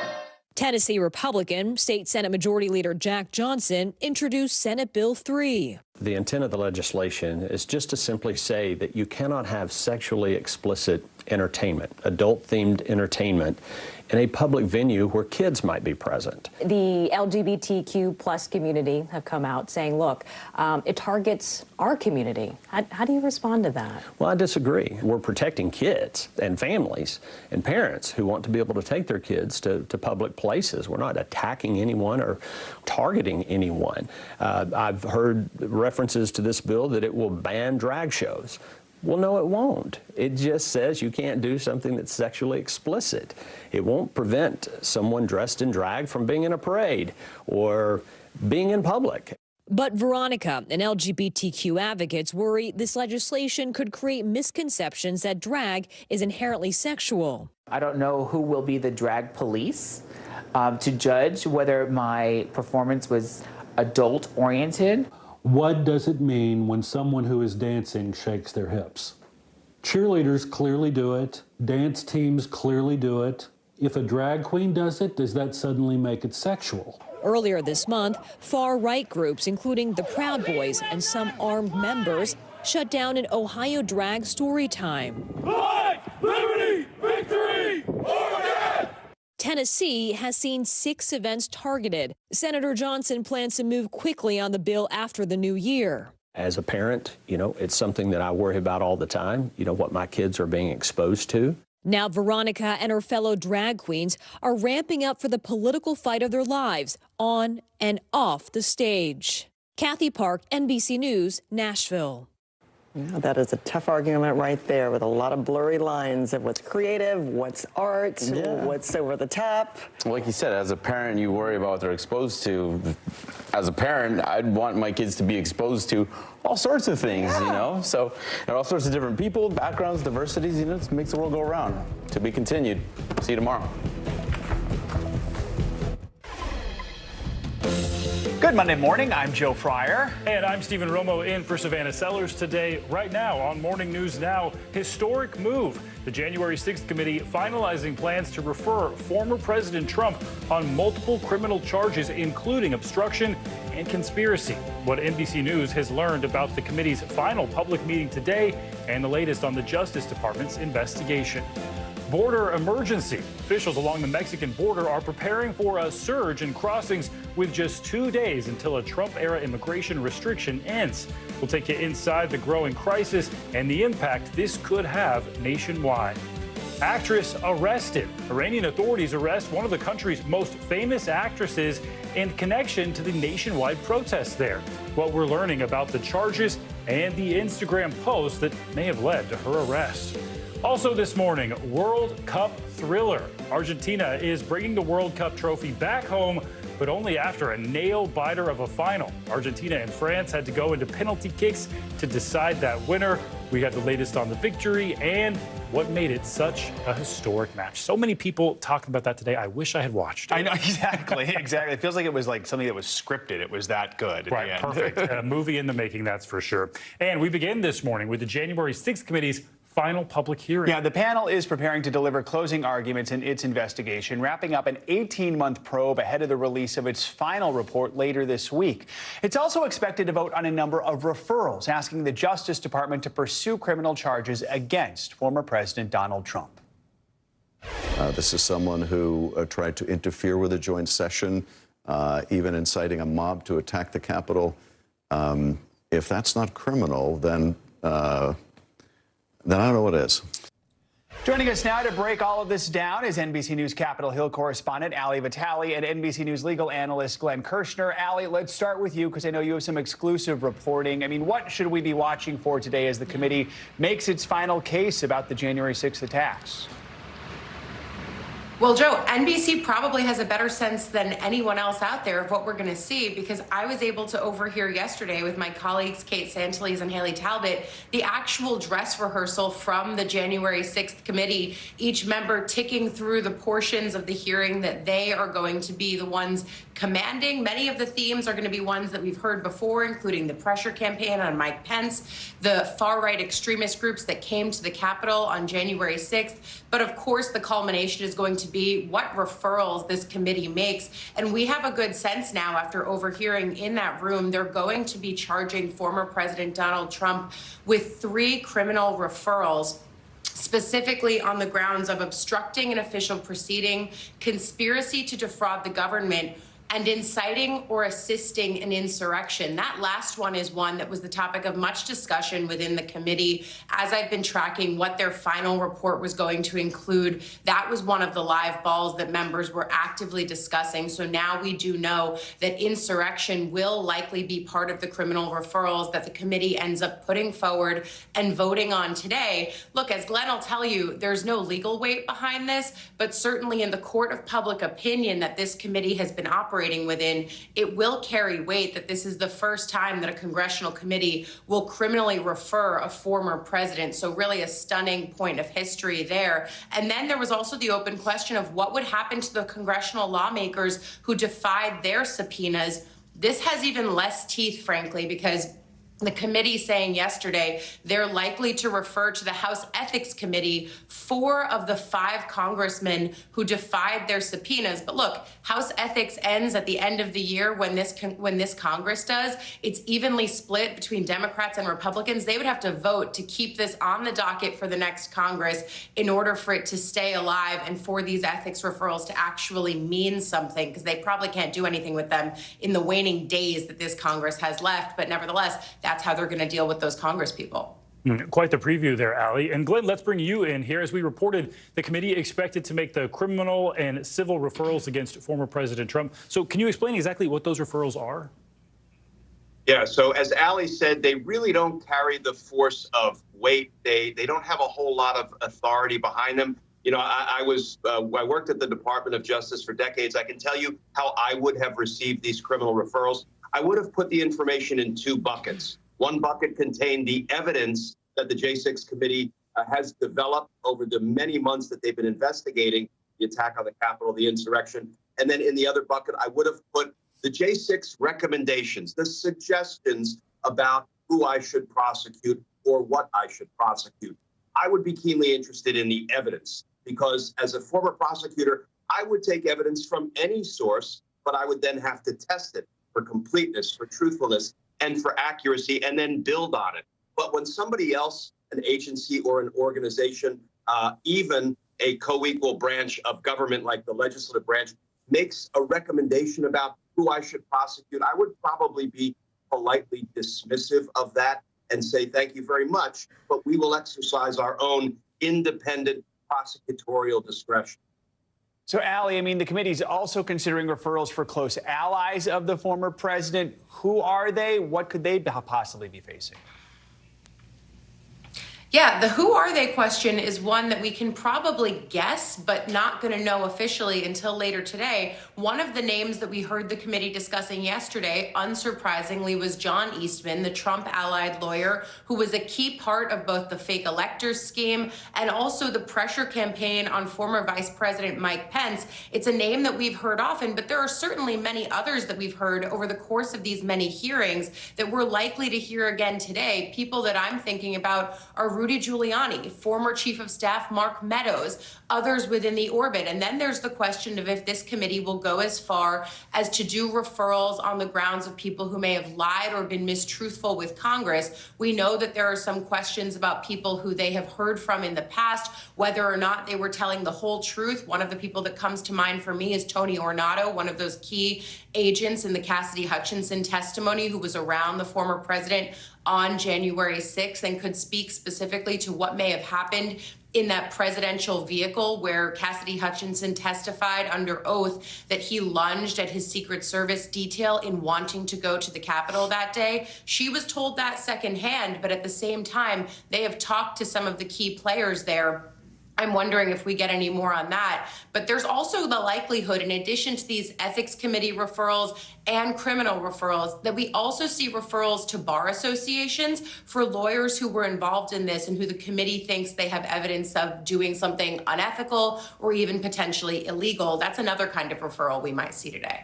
Tennessee Republican State Senate Majority Leader Jack Johnson introduced Senate Bill 3. The intent of the legislation is just to simply say that you cannot have sexually explicit entertainment, adult-themed entertainment, in a public venue where kids might be present. The LGBTQ plus community have come out saying, look, it targets our community. How do you respond to that? Well, I disagree. We're protecting kids and families and parents who want to be able to take their kids to public places. We're not attacking anyone or targeting anyone. I've heard references to this bill that it will ban drag shows. Well, no, it won't. It just says you can't do something that's sexually explicit. It won't prevent someone dressed in drag from being in a parade or being in public. But Veronica and LGBTQ advocates worry this legislation could create misconceptions that drag is inherently sexual. I don't know who will be the drag police to judge whether my performance was adult-oriented. What does it mean when someone who is dancing shakes their hips? Cheerleaders clearly do it. Dance teams clearly do it. If a drag queen does it, does that suddenly make it sexual? Earlier this month, far-right groups, including the Proud Boys and some armed members, shut down an Ohio drag story time. Life, liberty, victory, or death! Tennessee has seen 6 events targeted. Senator Johnson plans to move quickly on the bill after the new year. As a parent, it's something that I worry about all the time, what my kids are being exposed to. Now Veronica and her fellow drag queens are ramping up for the political fight of their lives on and off the stage. Kathy Park, NBC News, Nashville. Yeah, that is a tough argument right there with a lot of blurry lines of what's creative, what's art, what's over the top. Like you said, as a parent, you worry about what they're exposed to. As a parent, I'd want my kids to be exposed to all sorts of things, So there are all sorts of different people, backgrounds, diversities, it makes the world go around. To be continued. See you tomorrow. Good Monday morning, I'm Joe Fryer. And I'm Stephen Romo in for Savannah Sellers today. Right now on Morning News Now, historic move. The January 6th committee finalizing plans to refer former President Trump on multiple criminal charges, including obstruction and conspiracy. What NBC News has learned about the committee's final public meeting today and the latest on the Justice Department's investigation. Border emergency. Officials along the Mexican border are preparing for a surge in crossings with just 2 days until a Trump-era immigration restriction ends. We'll take you inside the growing crisis and the impact this could have nationwide. Actress arrested. Iranian authorities arrest one of the country's most famous actresses in connection to the nationwide protests there. What we're learning about the charges and the Instagram post that may have led to her arrest. Also this morning, World Cup thriller. Argentina is bringing the World Cup trophy back home, but only after a nail-biter of a final. Argentina and France had to go into penalty kicks to decide that winner. We got the latest on the victory and what made it such a historic match. So many people talking about that today. I wish I had watched it. I know, exactly. It feels like it was like something that was scripted. It was that good. Right, perfect. A movie in the making, that's for sure. And we begin this morning with the January 6th committee's final public hearing. Yeah, the panel is preparing to deliver closing arguments in its investigation, wrapping up an 18-month probe ahead of the release of its final report later this week. It's also expected to vote on a number of referrals, asking the Justice Department to pursue criminal charges against former President Donald Trump. This is someone who tried to interfere with a joint session, even inciting a mob to attack the Capitol. If that's not criminal, then I don't know what is. Joining us now to break all of this down is NBC News Capitol Hill correspondent Ali Vitale and NBC News legal analyst Glenn Kirshner. Ali, let's start with you because I know you have some exclusive reporting. I mean, what should we be watching for today as the committee makes its final case about the January 6th attacks? Well, Joe, NBC probably has a better sense than anyone else out there of what we're going to see, because I was able to overhear yesterday with my colleagues Kate Santeles and Haley Talbot the actual dress rehearsal from the January 6th committee, each member ticking through the portions of the hearing that they are going to be the ones commanding. Many of the themes are going to be ones that we've heard before, including the pressure campaign on Mike Pence, the far-right extremist groups that came to the Capitol on January 6th. But of course, the culmination is going to be what referrals this committee makes. And we have a good sense now, after overhearing in that room, they're going to be charging former President Donald Trump with 3 criminal referrals, specifically on the grounds of obstructing an official proceeding, conspiracy to defraud the government, and inciting or assisting an insurrection. That last one is one that was the topic of much discussion within the committee. As I've been tracking what their final report was going to include, that was one of the live balls that members were actively discussing. So now we do know that insurrection will likely be part of the criminal referrals that the committee ends up putting forward and voting on today. Look, as Glenn will tell you, there's no legal weight behind this, but certainly in the court of public opinion that this committee has been operating within, it will carry weight that this is the first time that a congressional committee will criminally refer a former president. So really a stunning point of history there. And then there was also the open question of what would happen to the congressional lawmakers who defied their subpoenas. This has even less teeth, frankly, because the committee saying yesterday they're likely to refer to the House Ethics Committee 4 of the 5 congressmen who defied their subpoenas. But look, House Ethics ends at the end of the year when this Congress does. It's evenly split between Democrats and Republicans. They would have to vote to keep this on the docket for the next Congress in order for it to stay alive and for these ethics referrals to actually mean something, because they probably can't do anything with them in the waning days that this Congress has left. But nevertheless, that's how they're going to deal with those Congress people. Quite the preview there, Ali. And Glenn, let's bring you in here. As we reported, the committee expected to make the criminal and civil referrals against former President Trump. So can you explain exactly what those referrals are? Yeah, so as Ali said, they really don't carry the force of weight. They don't have a whole lot of authority behind them. You know, I worked at the Department of Justice for decades. I can tell you how I would have received these criminal referrals. I would have put the information in 2 buckets. One bucket contained the evidence that the J6 committee has developed over the many months that they've been investigating the attack on the Capitol, the insurrection. And then in the other bucket, I would have put the J6 recommendations, the suggestions about who I should prosecute or what I should prosecute. I would be keenly interested in the evidence, because as a former prosecutor, I would take evidence from any source, but I would then have to test it for completeness, for truthfulness, and for accuracy, and then build on it. But when somebody else, an agency or an organization, even a co-equal branch of government like the legislative branch, makes a recommendation about who I should prosecute, I would probably be politely dismissive of that and say, thank you very much, but we will exercise our own independent prosecutorial discretion. So, Allie, I mean, the committee's also considering referrals for close allies of the former president. Who are they? What could they possibly be facing? Yeah, the who are they question is one that we can probably guess, but not going to know officially until later today. One of the names that we heard the committee discussing yesterday, unsurprisingly, was John Eastman, the Trump allied lawyer, who was a key part of both the fake electors scheme and also the pressure campaign on former Vice President Mike Pence. It's a name that we've heard often, but there are certainly many others that we've heard over the course of these many hearings that we're likely to hear again today. People that I'm thinking about are Rudy Giuliani, former Chief of Staff Mark Meadows, others within the orbit. And then there's the question of if this committee will go as far as to do referrals on the grounds of people who may have lied or been mistruthful with Congress. We know that there are some questions about people who they have heard from in the past, whether or not they were telling the whole truth. One of the people that comes to mind for me is Tony Ornato, one of those key agents in the Cassidy Hutchinson testimony who was around the former president on January 6th and could speak specifically to what may have happened in that presidential vehicle where Cassidy Hutchinson testified under oath that he lunged at his Secret Service detail in wanting to go to the Capitol that day. She was told that secondhand, but at the same time, they have talked to some of the key players there. I'm wondering if we get any more on that. But there's also the likelihood, in addition to these ethics committee referrals and criminal referrals, that we also see referrals to bar associations for lawyers who were involved in this and who the committee thinks they have evidence of doing something unethical or even potentially illegal. That's another kind of referral we might see today.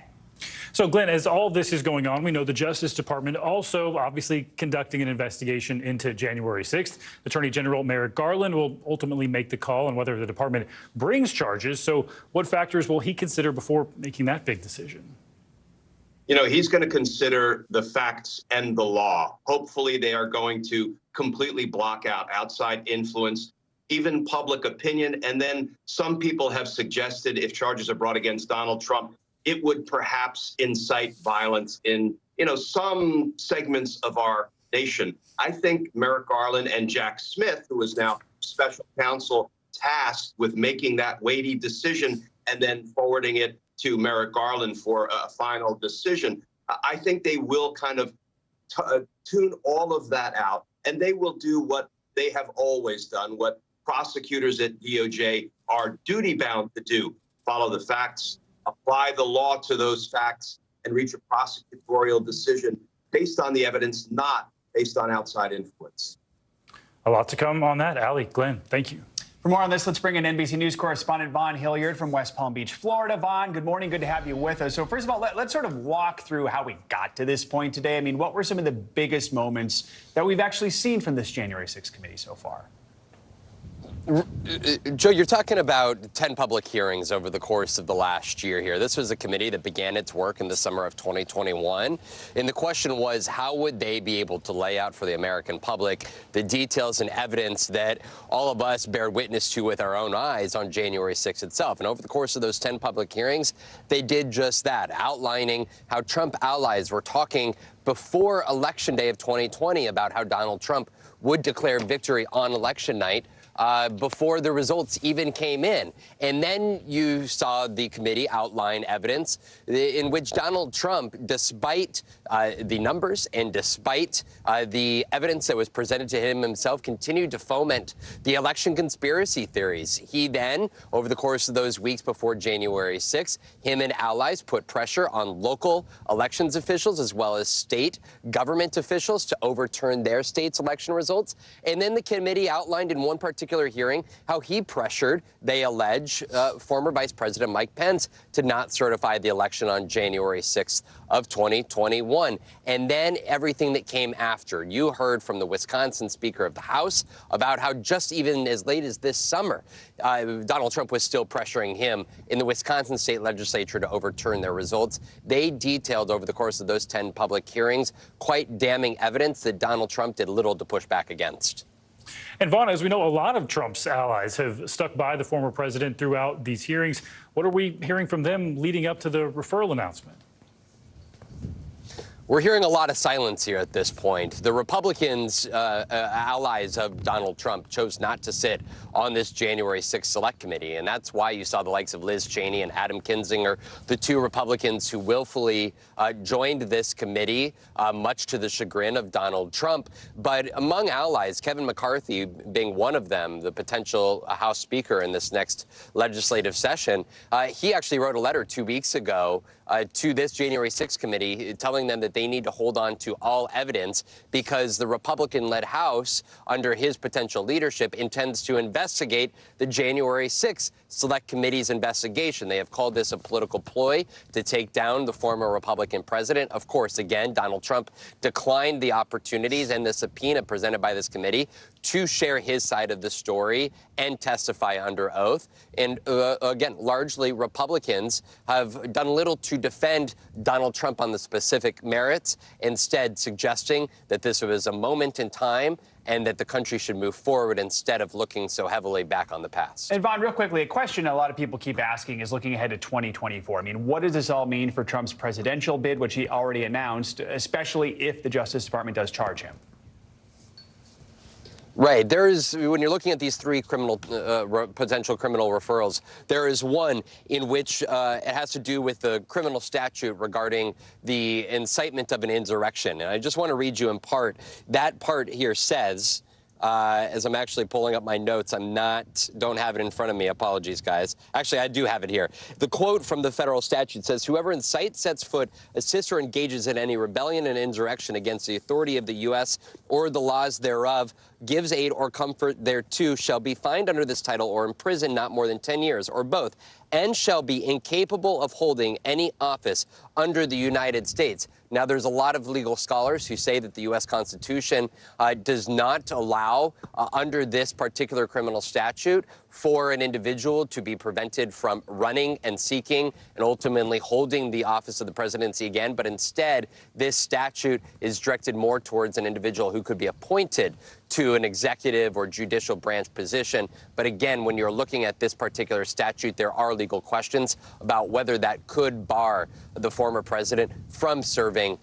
So, Glenn, as all this is going on, we know the Justice Department also obviously conducting an investigation into January 6th. Attorney General Merrick Garland will ultimately make the call on whether the department brings charges. So what factors will he consider before making that big decision? You know, he's going to consider the facts and the law. Hopefully they are going to completely block out outside influence, even public opinion. And then some people have suggested if charges are brought against Donald Trump, it would perhaps incite violence in, some segments of our nation. I think Merrick Garland and Jack Smith, who is now special counsel tasked with making that weighty decision and then forwarding it to Merrick Garland for a final decision, I think they will kind of tune all of that out, and they will do what they have always done, what prosecutors at DOJ are duty-bound to do: follow the facts, apply the law to those facts, and reach a prosecutorial decision based on the evidence, not based on outside influence. A lot to come on that. Allie, Glenn, thank you. For more on this, let's bring in NBC News correspondent Vaughn Hilliard from West Palm Beach, Florida. Vaughn, good morning. Good to have you with us. So first of all, let's sort of walk through how we got to this point today. I mean, what were some of the biggest moments that we've actually seen from this January 6th committee so far? Joe, you're talking about 10 public hearings over the course of the last year here. This was a committee that began its work in the summer of 2021. And the question was, how would they be able to lay out for the American public the details and evidence that all of us bear witness to with our own eyes on January 6th itself? And over the course of those 10 public hearings, they did just that, outlining how Trump allies were talking before Election Day of 2020 about how Donald Trump would declare victory on election night before the results even came in. And then you saw the committee outline evidence in which Donald Trump, despite the numbers and despite the evidence that was presented to him himself, continued to foment the election conspiracy theories. He then, over the course of those weeks before January 6th, him and allies put pressure on local elections officials as well as state government officials to overturn their state's election results. And then the committee outlined in one particular hearing how he pressured, they allege, former Vice President Mike Pence to not certify the election on January 6th of 2021. And then everything that came after. You heard from the Wisconsin Speaker of the House about how just even as late as this summer, Donald Trump was still pressuring him in the Wisconsin state legislature to overturn their results. They detailed over the course of those 10 public hearings quite damning evidence that Donald Trump did little to push back against. And Vaughn, as we know, a lot of Trump's allies have stuck by the former president throughout these hearings. What are we hearing from them leading up to the referral announcement? We're hearing a lot of silence here at this point. The Republicans, allies of Donald Trump, chose not to sit on this January 6th Select Committee, and that's why you saw the likes of Liz Cheney and Adam Kinzinger, the two Republicans who willfully joined this committee, much to the chagrin of Donald Trump. But among allies, Kevin McCarthy being one of them, the potential House Speaker in this next legislative session, he actually wrote a letter 2 weeks ago to this January 6th committee telling them that they need to hold on to all evidence because the Republican-led House, under his potential leadership, intends to investigate the January 6th Select Committee's investigation. They have called this a political ploy to take down the former Republican president. Of course, again, Donald Trump declined the opportunities and the subpoena presented by this committee to share his side of the story and testify under oath. And again, largely Republicans have done little to defend Donald Trump on the specific merits, instead suggesting that this was a moment in time and that the country should move forward instead of looking so heavily back on the past. And Vaughn, real quickly, a question a lot of people keep asking is looking ahead to 2024. I mean, what does this all mean for Trump's presidential bid, which he already announced, especially if the Justice Department does charge him? Right. There is, when you're looking at these three potential criminal referrals, there is one in which it has to do with the criminal statute regarding the incitement of an insurrection. And I just want to read you in part. That part here says, as I'm actually pulling up my notes, don't have it in front of me. Apologies, guys. Actually, I do have it here. The quote from the federal statute says, whoever incites, sets foot, assists, or engages in any rebellion and insurrection against the authority of the U.S. or the laws thereof, gives aid or comfort thereto, shall be fined under this title or imprisoned not more than 10 years, or both, and shall be incapable of holding any office under the United States. Now, there's a lot of legal scholars who say that the U.S. Constitution does not allow, under this particular criminal statute, for an individual to be prevented from running and seeking and ultimately holding the office of the presidency again. But instead, this statute is directed more towards an individual who could be appointed to an executive or judicial branch position. But again, when you're looking at this particular statute, there are legal questions about whether that could bar the former president from serving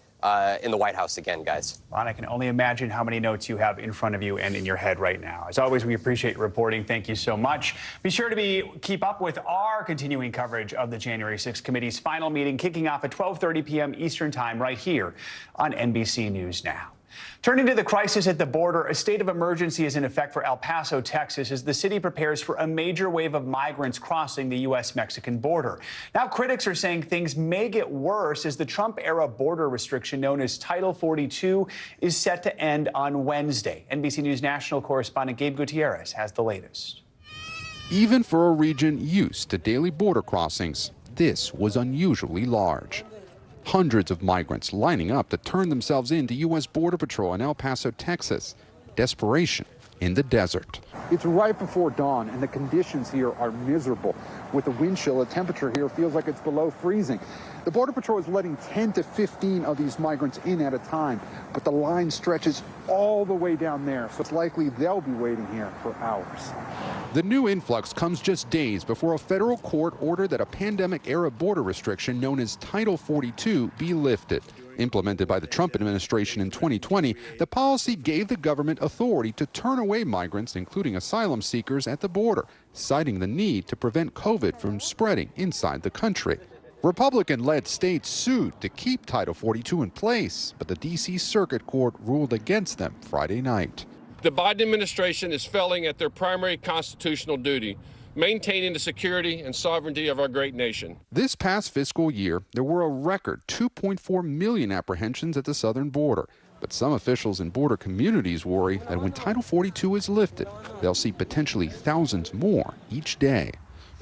in the White House again, guys. Ron, I can only imagine how many notes you have in front of you and in your head right now. As always, we appreciate your reporting. Thank you so much. Be sure to keep up with our continuing coverage of the January 6th committee's final meeting, kicking off at 12:30 p.m. Eastern Time right here on NBC News Now. Turning to the crisis at the border, a state of emergency is in effect for El Paso, Texas, as the city prepares for a major wave of migrants crossing the U.S.-Mexican border. Now, critics are saying things may get worse as the Trump-era border restriction known as Title 42 is set to end on Wednesday. NBC News national correspondent Gabe Gutierrez has the latest. Even for a region used to daily border crossings, this was unusually large. Hundreds of migrants lining up to turn themselves in to U.S. Border Patrol in El Paso, Texas. Desperation in the desert. It's right before dawn, and the conditions here are miserable. With the wind chill, the temperature here feels like it's below freezing. The Border Patrol is letting 10 to 15 of these migrants in at a time, but the line stretches all the way down there, so it's likely they'll be waiting here for hours. The new influx comes just days before a federal court ordered that a pandemic-era border restriction known as Title 42 be lifted. Implemented by the Trump administration in 2020, the policy gave the government authority to turn away migrants, including asylum seekers, at the border, citing the need to prevent COVID from spreading inside the country. Republican-led states sued to keep Title 42 in place, but the D.C. Circuit Court ruled against them Friday night. The Biden administration is failing at their primary constitutional duty, maintaining the security and sovereignty of our great nation. This past fiscal year, there were a record 2.4 million apprehensions at the southern border. But some officials in border communities worry that when Title 42 is lifted, they'll see potentially thousands more each day.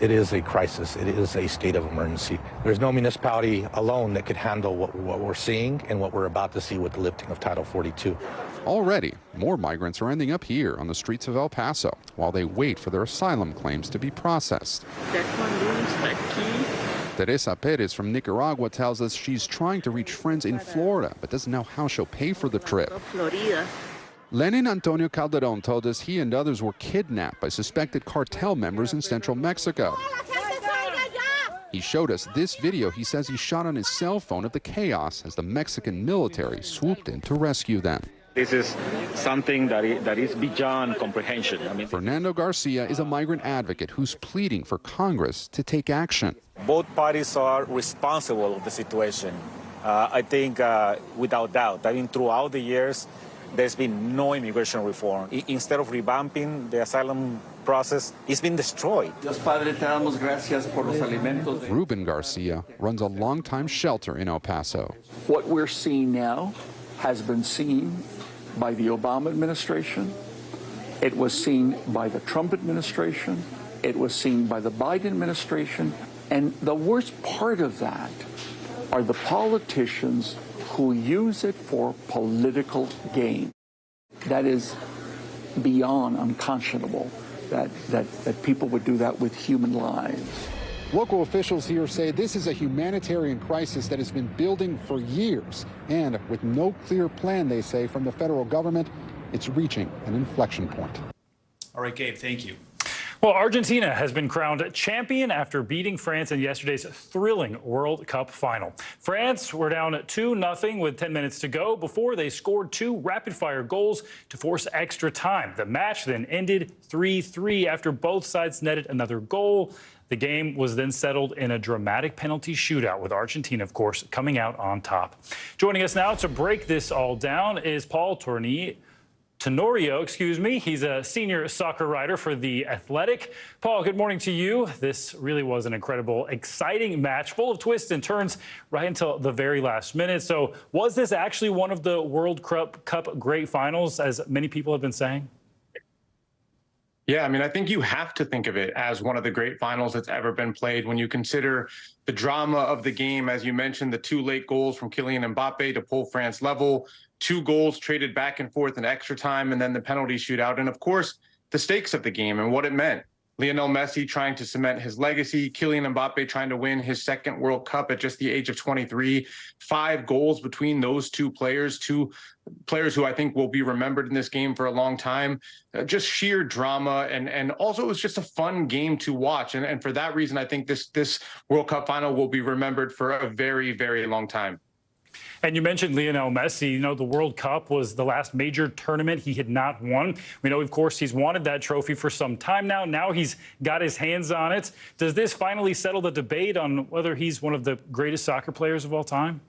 It is a crisis. It is a state of emergency. There's no municipality alone that could handle what we're seeing and what we're about to see with the lifting of Title 42. Already, more migrants are ending up here on the streets of El Paso while they wait for their asylum claims to be processed. Teresa Perez from Nicaragua tells us she's trying to reach friends in Florida but doesn't know how she'll pay for the trip. Lenin Antonio Calderon told us he and others were kidnapped by suspected cartel members in central Mexico. He showed us this video he says he shot on his cell phone of the chaos as the Mexican military swooped in to rescue them. This is something that is beyond comprehension. Fernando Garcia is a migrant advocate who's pleading for Congress to take action. Both parties are responsible of the situation. I think without doubt, throughout the years, there's been no immigration reform. Instead of revamping the asylum process, it's been destroyed. Ruben Garcia runs a longtime shelter in El Paso. What we're seeing now has been seen by the Obama administration. It was seen by the Trump administration. It was seen by the Biden administration. And the worst part of that are the politicians who use it for political gain. That is beyond unconscionable that people would do that with human lives. Local officials here say this is a humanitarian crisis that has been building for years. And with no clear plan, they say, from the federal government, it's reaching an inflection point. All right, Gabe, thank you. Well, Argentina has been crowned champion after beating France in yesterday's thrilling World Cup final. France were down 2-0 with 10 minutes to go before they scored 2 rapid-fire goals to force extra time. The match then ended 3-3 after both sides netted another goal. The game was then settled in a dramatic penalty shootout, with Argentina, of course, coming out on top. Joining us now to break this all down is Paul Tenorio, he's a senior soccer writer for The Athletic. Paul, good morning to you. This really was an incredible, exciting match, full of twists and turns right until the very last minute. So was this actually one of the World Cup great finals, as many people have been saying? Yeah, I think you have to think of it as one of the great finals that's ever been played when you consider the drama of the game. As you mentioned, the 2 late goals from Kylian Mbappe to pull France level, 2 goals traded back and forth in extra time, and then the penalty shootout. And of course, the stakes of the game and what it meant. Lionel Messi trying to cement his legacy, Kylian Mbappe trying to win his 2nd World Cup at just the age of 23. 5 goals between those 2 players, 2 players who I think will be remembered in this game for a long time. Just sheer drama, and also it was just a fun game to watch. And for that reason, I think this World Cup final will be remembered for a very, very long time. And you mentioned Lionel Messi. The World Cup was the last major tournament he had not won. We know, of course, he's wanted that trophy for some time now. Now he's got his hands on it. Does this finally settle the debate on whether he's one of the greatest soccer players of all time?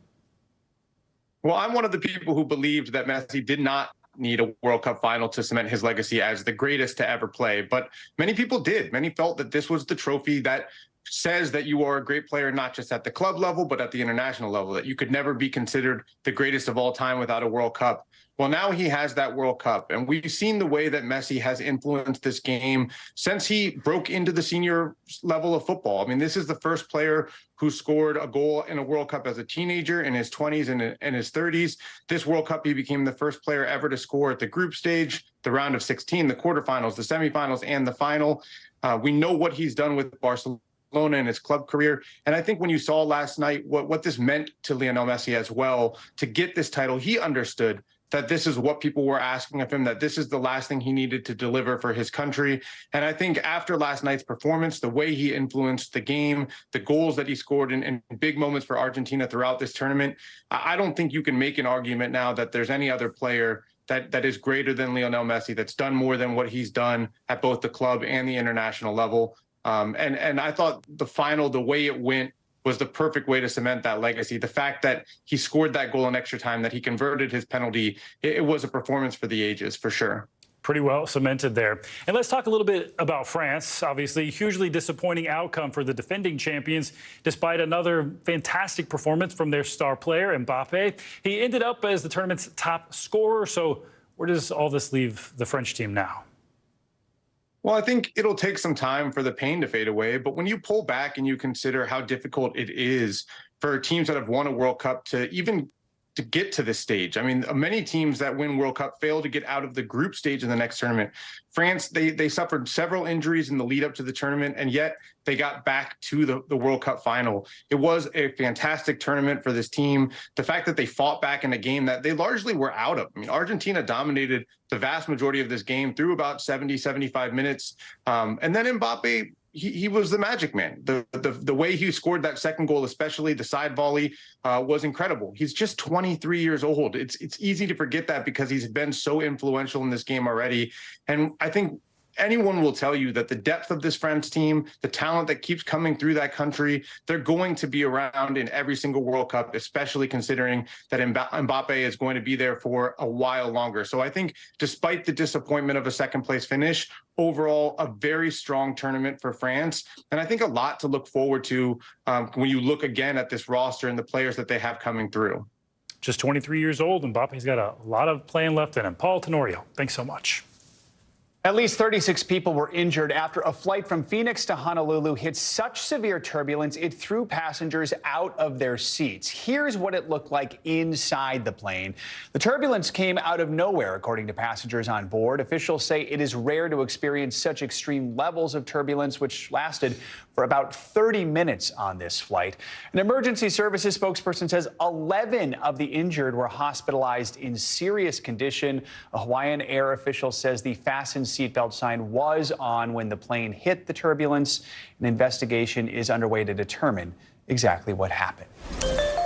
Well, I'm one of the people who believed that Messi did not need a World Cup final to cement his legacy as the greatest to ever play. But many people did. Many felt that this was the trophy that says that you are a great player, not just at the club level, but at the international level, that you could never be considered the greatest of all time without a World Cup. Well, now he has that World Cup, and we've seen the way that Messi has influenced this game since he broke into the senior level of football. This is the first player who scored a goal in a World Cup as a teenager, in his 20s and in his 30s. This World Cup, he became the first player ever to score at the group stage, the round of 16, the quarterfinals, the semifinals, and the final. We know what he's done with Barcelona in his club career. And I think when you saw last night what this meant to Lionel Messi as well, to get this title, he understood that this is what people were asking of him, that this is the last thing he needed to deliver for his country. And I think after last night's performance, the way he influenced the game, the goals that he scored in big moments for Argentina throughout this tournament, I don't think you can make an argument now that there's any other player that is greater than Lionel Messi, that's done more than what he's done at both the club and the international level. And I thought the final, the way it went, was the perfect way to cement that legacy. The fact that he scored that goal in extra time, that he converted his penalty, it was a performance for the ages, for sure. Pretty well cemented there. And let's talk a little bit about France. Obviously, hugely disappointing outcome for the defending champions, despite another fantastic performance from their star player, Mbappe. He ended up as the tournament's top scorer. So where does all this leave the French team now? Well, I think it'll take some time for the pain to fade away. But when you pull back and you consider how difficult it is for teams that have won a World Cup to even to get to this stage. Many teams that win World Cup fail to get out of the group stage in the next tournament. France, they suffered several injuries in the lead up to the tournament, and yet they got back to the World Cup final. It was a fantastic tournament for this team. The fact that they fought back in a game that they largely were out of. Argentina dominated the vast majority of this game through about 70, 75 minutes. And then Mbappe, he was the magic man. The way he scored that second goal, especially the side volley, was incredible. He's just 23 years old. It's easy to forget that because he's been so influential in this game already. And I think anyone will tell you that the depth of this France team, the talent that keeps coming through that country, they're going to be around in every single World Cup, especially considering that Mbappe is going to be there for a while longer. So I think despite the disappointment of a second place finish, overall, a very strong tournament for France. And I think a lot to look forward to when you look again at this roster and the players that they have coming through. Just 23 years old, and Mbappe's got a lot of playing left in him. Paul Tenorio, thanks so much. At least 36 people were injured after a flight from Phoenix to Honolulu hit such severe turbulence it threw passengers out of their seats. Here's what it looked like inside the plane. The turbulence came out of nowhere, according to passengers on board. Officials say it is rare to experience such extreme levels of turbulence, which lasted for about 30 minutes on this flight. An emergency services spokesperson says 11 of the injured were hospitalized in serious condition. A Hawaiian Air official says the fasten seatbelt sign was on when the plane hit the turbulence. An investigation is underway to determine exactly what happened.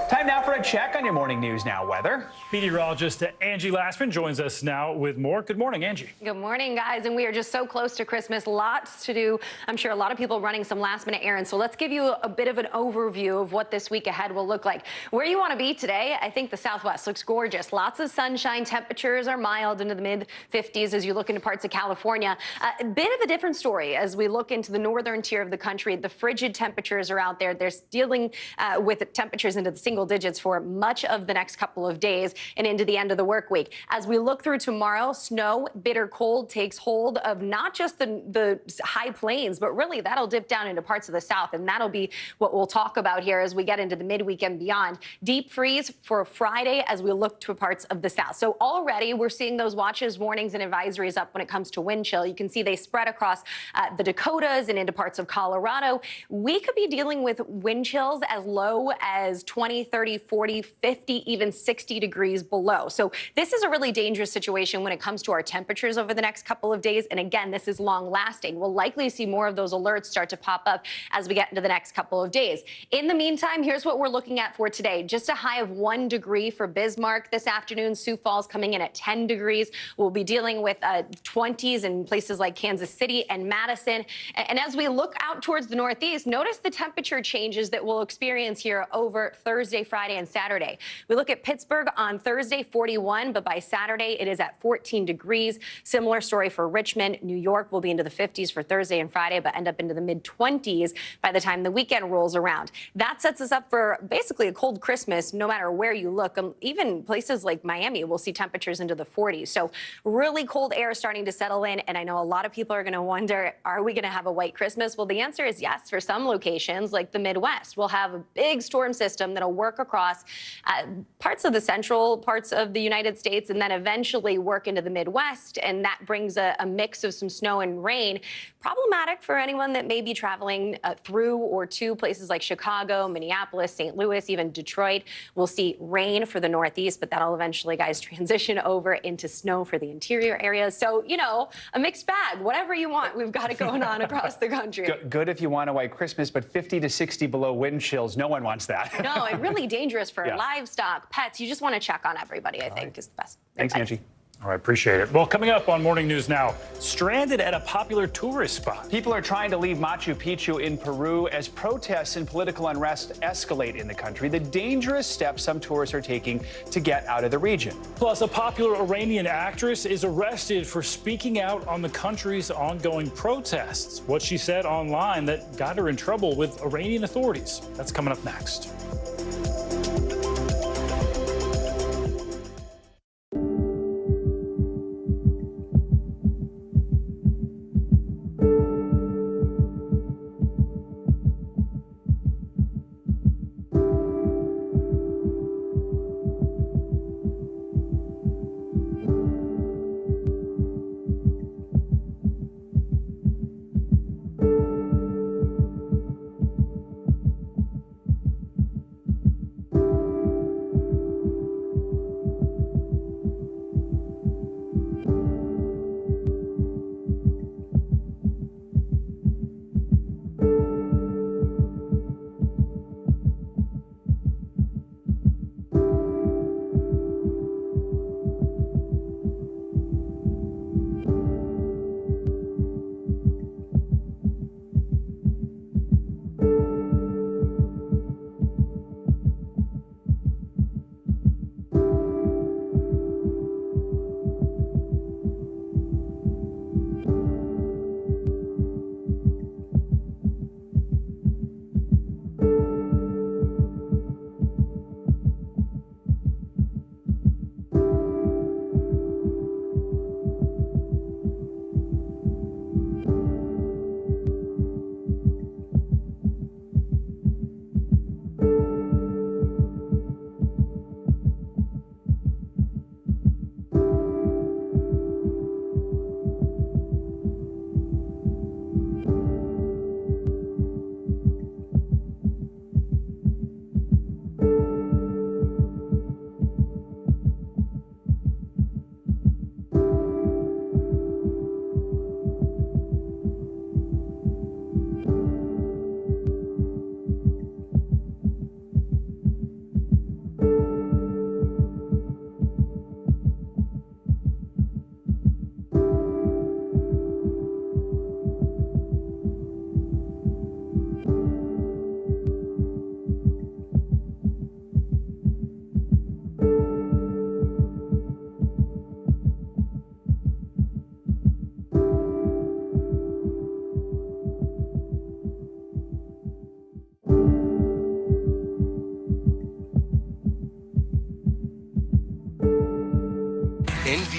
Time now for a check on your Morning News Now weather. Meteorologist Angie Lassman joins us now with more. Good morning, Angie. Good morning, guys. And we are just so close to Christmas. Lots to do. I'm sure a lot of people running some last-minute errands. So let's give you a bit of an overview of what this week ahead will look like. Where you want to be today, I think the Southwest looks gorgeous. Lots of sunshine. Temperatures are mild into the mid-50s as you look into parts of California. A bit of a different story as we look into the northern tier of the country. The frigid temperatures are out there. They're dealing with temperatures into the single digits for much of the next couple of days and into the end of the work week. As we look through tomorrow, snow, bitter cold takes hold of not just the high plains, but really that'll dip down into parts of the south, and that'll be what we'll talk about here as we get into the midweek and beyond. Deep freeze for Friday as we look to parts of the south. So already we're seeing those watches, warnings, and advisories up when it comes to wind chill. You can see they spread across the Dakotas and into parts of Colorado. We could be dealing with wind chills as low as 20, 30, 40, 50, even 60 degrees below. So this is a really dangerous situation when it comes to our temperatures over the next couple of days. And again, this is long lasting. We'll likely see more of those alerts start to pop up as we get into the next couple of days. In the meantime, here's what we're looking at for today. Just a high of 1 degree for Bismarck this afternoon. Sioux Falls coming in at 10 degrees. We'll be dealing with 20s in places like Kansas City and Madison. And as we look out towards the Northeast, notice the temperature changes that we'll experience here over Thursday, Friday, and Saturday. We look at Pittsburgh on Thursday, 41, but by Saturday it is at 14 degrees. Similar story for Richmond. New York will be into the 50s for Thursday and Friday, but end up into the mid-20s by the time the weekend rolls around. That sets us up for basically a cold Christmas, no matter where you look. Even places like Miami will see temperatures into the 40s. So really cold air starting to settle in, and I know a lot of people are going to wonder, are we going to have a white Christmas? Well, the answer is yes. For some locations, like the Midwest, we'll have a big storm system that'll work across parts of the central parts of the United States and then eventually work into the Midwest, and that brings a mix of some snow and rain. Problematic for anyone that may be traveling through or to places like Chicago, Minneapolis, St. Louis, even Detroit. We'll see rain for the Northeast, but that'll eventually, guys, transition over into snow for the interior areas. So, you know, a mixed bag. Whatever you want, we've got it going on across the country. Good if you want a white Christmas, but 50 to 60 below wind chills, no one wants that. No, and really dangerous for livestock, pets. You just want to check on everybody, I think, is the best Thanks, advice. Angie. All right, appreciate it. Well, coming up on Morning News Now, stranded at a popular tourist spot. People are trying to leave Machu Picchu in Peru as protests and political unrest escalate in the country. The dangerous steps some tourists are taking to get out of the region. Plus, a popular Iranian actress is arrested for speaking out on the country's ongoing protests. What she said online that got her in trouble with Iranian authorities. That's coming up next.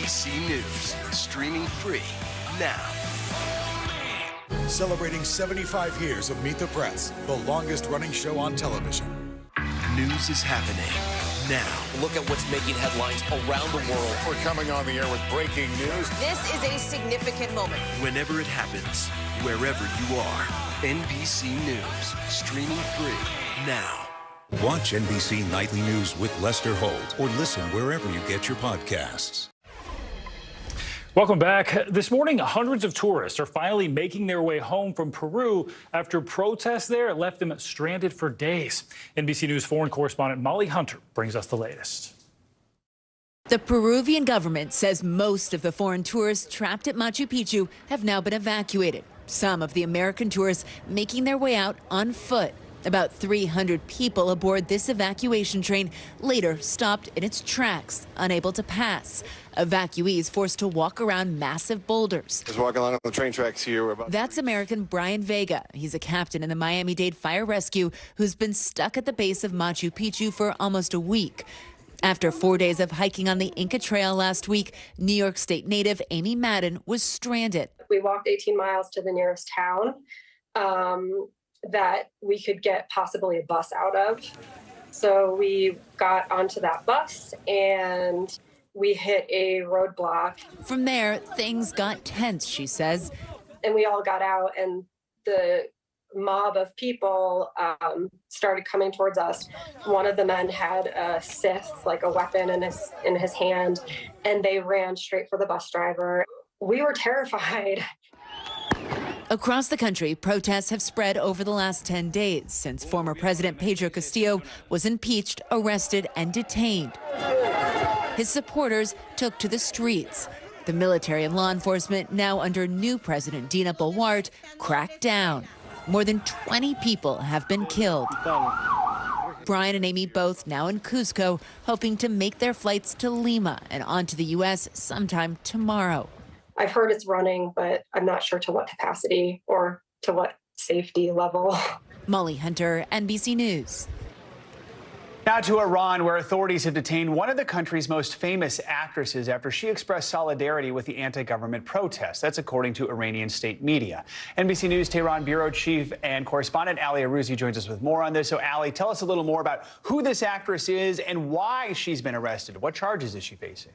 NBC News, streaming free now. Celebrating 75 years of Meet the Press, the longest-running show on television. News is happening now. Look at what's making headlines around the world. We're coming on the air with breaking news. This is a significant moment. Whenever it happens, wherever you are, NBC News, streaming free now. Watch NBC Nightly News with Lester Holt or listen wherever you get your podcasts. Welcome back. This morning, hundreds of tourists are finally making their way home from Peru after protests there left them stranded for days. NBC News foreign correspondent Molly Hunter brings us the latest. The Peruvian government says most of the foreign tourists trapped at Machu Picchu have now been evacuated. Some of the American tourists making their way out on foot. About 300 people aboard this evacuation train later stopped in its tracks, unable to pass. Evacuees forced to walk around massive boulders. Just walking along the train tracks here. That's American Brian Vega. He's a captain in the Miami-Dade Fire Rescue who's been stuck at the base of Machu Picchu for almost a week. After 4 days of hiking on the Inca Trail last week, New York State native Amy Madden was stranded. We walked 18 miles to the nearest town that we could get possibly a bus out of. So we got onto that bus and we hit a roadblock. From there, things got tense, she says. And we all got out and the mob of people started coming towards us. One of the men had a scythe, like a weapon in his hand, and they ran straight for the bus driver. We were terrified. Across the country, protests have spread over the last 10 days since former President Pedro Castillo was impeached, arrested, and detained. His supporters took to the streets. The military and law enforcement, now under new President Dina Boluarte, cracked down. More than 20 people have been killed. Brian and Amy both now in Cusco, hoping to make their flights to Lima and on to the U.S. sometime tomorrow. I've heard it's running, but I'm not sure to what capacity or to what safety level. Molly Hunter, NBC News. Now to Iran, where authorities have detained one of the country's most famous actresses after she expressed solidarity with the anti-government protests. That's according to Iranian state media. NBC News Tehran bureau chief and correspondent Ali Arouzi joins us with more on this. So Ali, tell us a little more about who this actress is and why she's been arrested. What charges is she facing?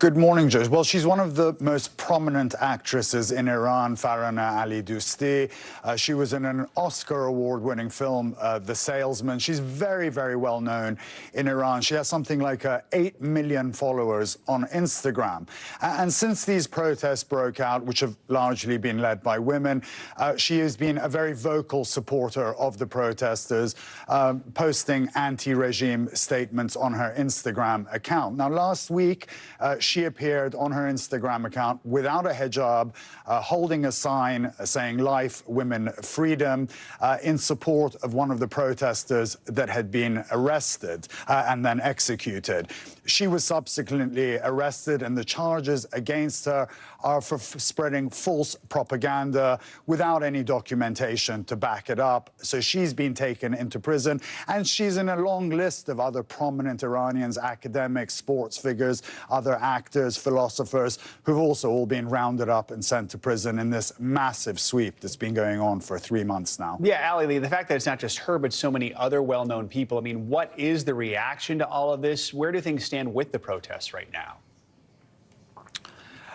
Good morning, Judge. Well, she's one of the most prominent actresses in Iran, Farhana Ali Dosti. She was in an Oscar award-winning film, The Salesman. She's very, very well known in Iran. She has something like 8 million followers on Instagram. And since these protests broke out, which have largely been led by women, she has been a very vocal supporter of the protesters, posting anti-regime statements on her Instagram account. Now, last week, she appeared on her Instagram account without a hijab, holding a sign saying life, women, freedom, in support of one of the protesters that had been arrested and then executed. She was subsequently arrested, and the charges against her are for spreading false propaganda without any documentation to back it up. So she's been taken into prison, and she's in a long list of other prominent Iranians, academics, sports figures, other actors, philosophers, who've also all been rounded up and sent to prison in this massive sweep that's been going on for 3 months now. Yeah, Ali, the fact that it's not just her, but so many other well-known people, I mean, what is the reaction to all of this? Where do things stand with the protests right now?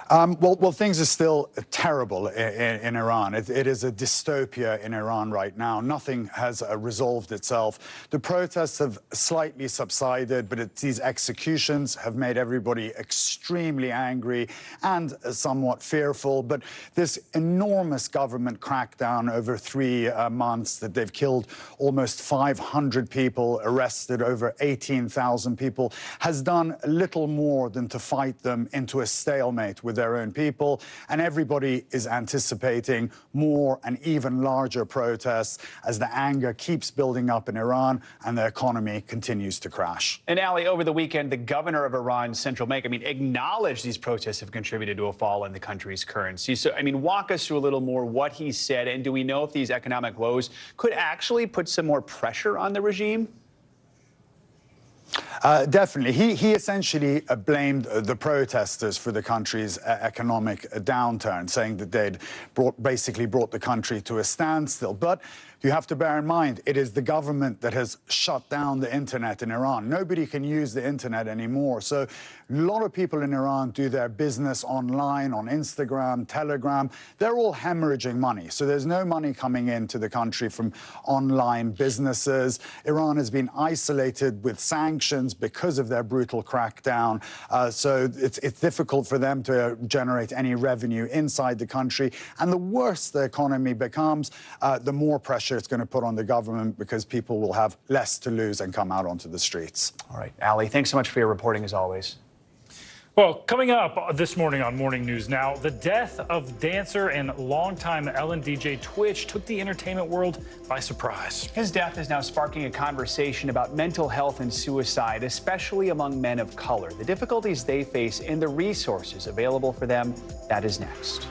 Well, things are still terrible in Iran. It is a dystopia in Iran right now. Nothing has resolved itself. The protests have slightly subsided, but these executions have made everybody extremely angry and somewhat fearful. But this enormous government crackdown over 3 months that they've killed almost 500 people, arrested over 18,000 people, has done little more than to fight them into a stalemate with their own people, and everybody is anticipating more and even larger protests as the anger keeps building up in Iran and the economy continues to crash. And Ali, over the weekend, the governor of Iran's central bank, acknowledged these protests have contributed to a fall in the country's currency. So, walk us through a little more what he said, and do we know if these economic woes could actually put some more pressure on the regime? Definitely. He essentially blamed the protesters for the country's economic downturn, saying that they'd basically brought the country to a standstill. But you have to bear in mind, it is the government that has shut down the internet in Iran. Nobody can use the internet anymore. So a lot of people in Iran do their business online, on Instagram, Telegram. They're all hemorrhaging money. So there's no money coming into the country from online businesses. Iran has been isolated with sanctions because of their brutal crackdown. So it's difficult for them to generate any revenue inside the country. And the worse the economy becomes, the more pressure it's going to put on the government, because people will have less to lose and come out onto the streets. All right, Ali, thanks so much for your reporting as always. Well, coming up this morning on Morning News Now, the death of dancer and longtime Ellen DJ Twitch took the entertainment world by surprise. His death is now sparking a conversation about mental health and suicide, especially among men of color, the difficulties they face and the resources available for them. That is next.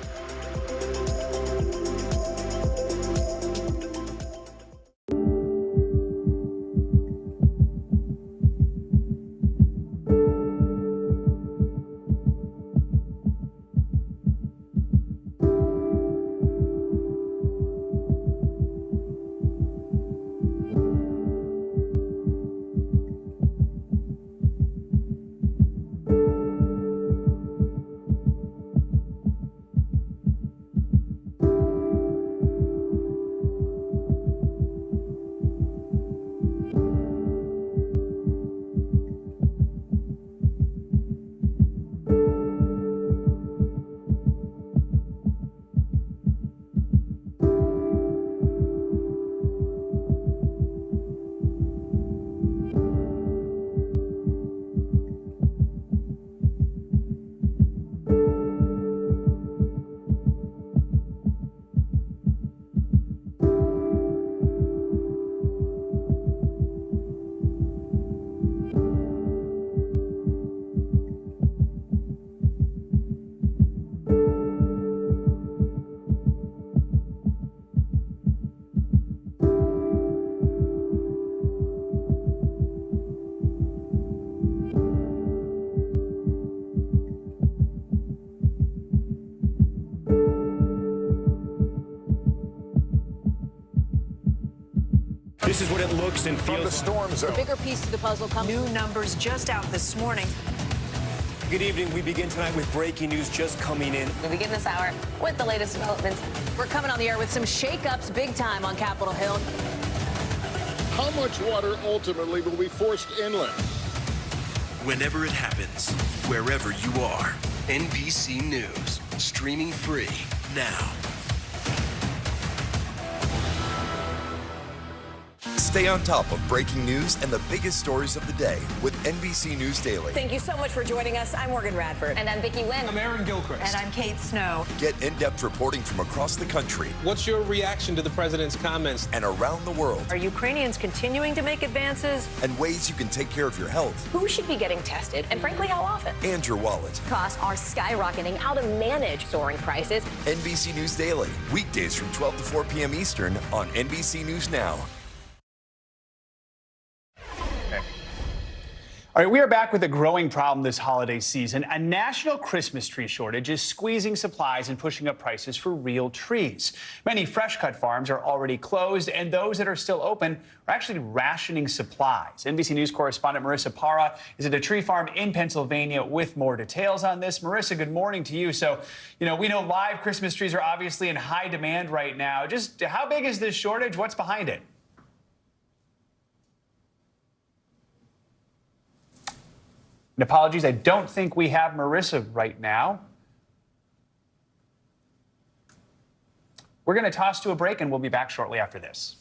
This is what it looks and feels. From the storm zone. The bigger piece of the puzzle comes. New numbers just out this morning. Good evening. We begin tonight with breaking news just coming in. We begin this hour with the latest developments. We're coming on the air with some shakeups big time on Capitol Hill. How much water ultimately will be forced inland? Whenever it happens, wherever you are, NBC News, streaming free now. Stay on top of breaking news and the biggest stories of the day with NBC News Daily. Thank you so much for joining us. I'm Morgan Radford. And I'm Vicki Wynn. I'm Aaron Gilchrist. And I'm Kate Snow. Get in-depth reporting from across the country. What's your reaction to the president's comments? And around the world. Are Ukrainians continuing to make advances? And ways you can take care of your health. Who should be getting tested? And frankly, how often? And your wallet. Costs are skyrocketing. How to manage soaring prices. NBC News Daily. Weekdays from 12 to 4 p.m. Eastern on NBC News Now. All right, we are back with a growing problem this holiday season. A national Christmas tree shortage is squeezing supplies and pushing up prices for real trees. Many fresh-cut farms are already closed, and those that are still open are actually rationing supplies. NBC News correspondent Marissa Parra is at a tree farm in Pennsylvania with more details on this. Marissa, good morning to you. So, we know live Christmas trees are obviously in high demand right now. Just how big is this shortage? What's behind it? And apologies, I don't think we have Marissa right now. We're going to toss to a break, and we'll be back shortly after this.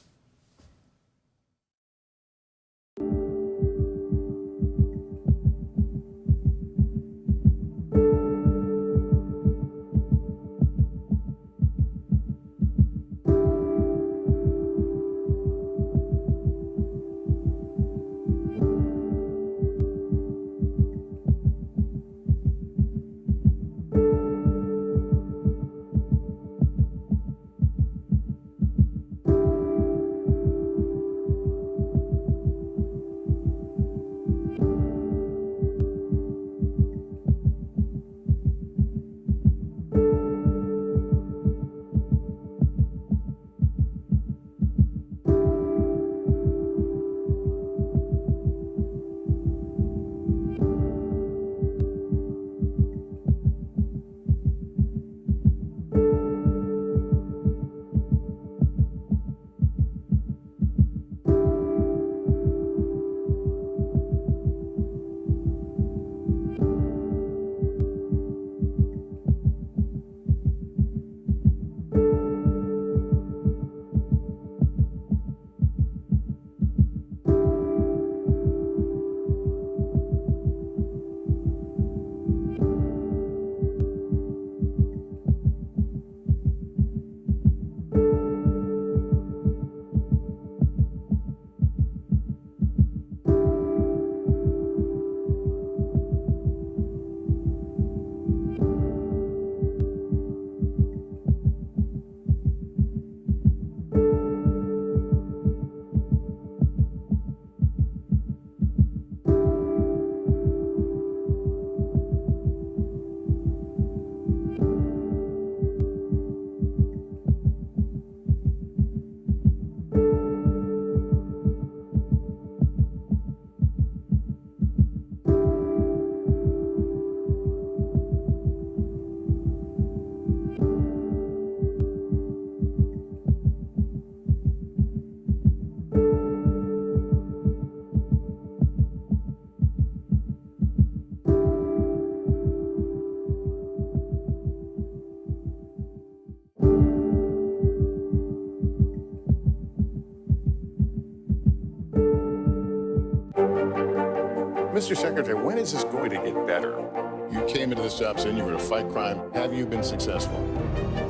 Mr. Secretary, when is this going to get better? You came into this job saying you were going to fight crime. Have you been successful?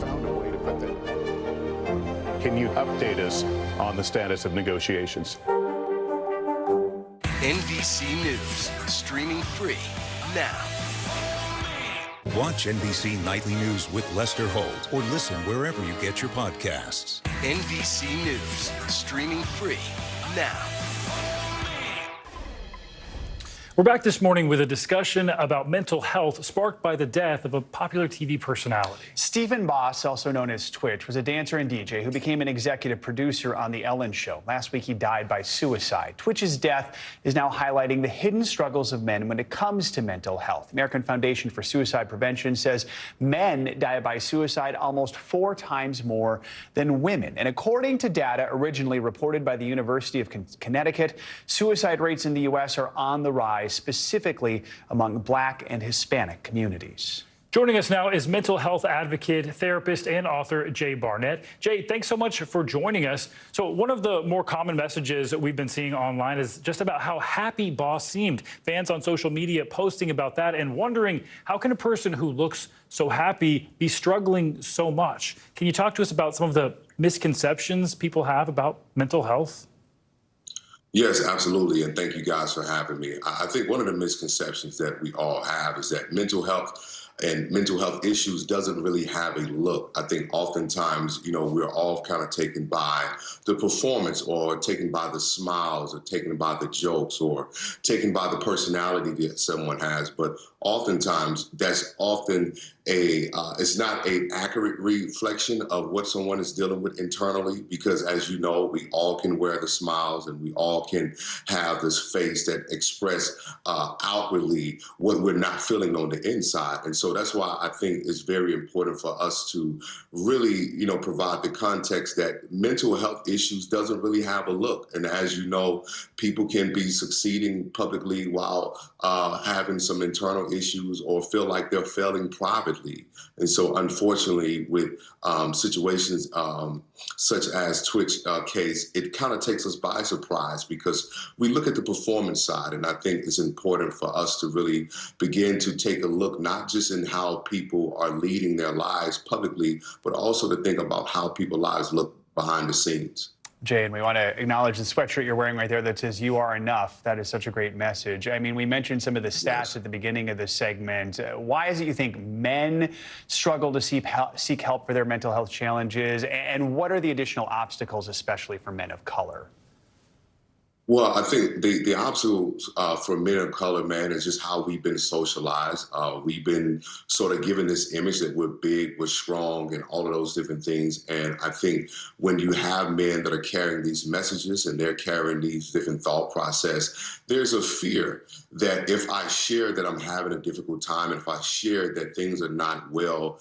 Found a way to put that. Can you update us on the status of negotiations? NBC News, streaming free now. Watch NBC Nightly News with Lester Holt or listen wherever you get your podcasts. NBC News, streaming free now. We're back this morning with a discussion about mental health sparked by the death of a popular TV personality. Stephen Boss, also known as Twitch, was a dancer and DJ who became an executive producer on The Ellen Show. Last week, he died by suicide. Twitch's death is now highlighting the hidden struggles of men when it comes to mental health. The American Foundation for Suicide Prevention says men die by suicide almost 4 times more than women. And according to data originally reported by the University of Connecticut, suicide rates in the U.S. are on the rise, specifically among Black and Hispanic communities. Joining us now is mental health advocate, therapist, and author Jay Barnett. Jay, thanks so much for joining us. So one of the more common messages that we've been seeing online is just about how happy Boss seemed. Fans on social media posting about that and wondering, how can a person who looks so happy be struggling so much? Can you talk to us about some of the misconceptions people have about mental health? Yes, absolutely. And thank you guys for having me. I think one of the misconceptions that we all have is that mental health and mental health issues doesn't really have a look. I think oftentimes, we're all kind of taken by the performance or taken by the smiles or taken by the jokes or taken by the personality that someone has. But oftentimes that's often it's not an accurate reflection of what someone is dealing with internally, because as you know, we all can wear the smiles and we all can have this face that express outwardly what we're not feeling on the inside. And so that's why I think it's very important for us to really, provide the context that mental health issues doesn't really have a look. And as you know, people can be succeeding publicly while having some internal issues or feel like they're failing privately. And so unfortunately, with situations such as Twitch case, it kind of takes us by surprise because we look at the performance side. And I think it's important for us to really begin to take a look, not just in how people are leading their lives publicly, but also to think about how people's lives look behind the scenes. Jay, and we want to acknowledge the sweatshirt you're wearing right there that says "You are enough." That is such a great message. I mean, we mentioned some of the stats at the beginning of this segment. Why is it you think men struggle to seek help for their mental health challenges? And what are the additional obstacles, especially for men of color? Well, I think the obstacles for men of color, man, is just how we've been socialized. We've been sort of given this image that we're big, we're strong, and all of those different things. And I think when you have men that are carrying these messages and they're carrying these different thought process, there's a fear that if I share that I'm having a difficult time, and if I share that things are not well,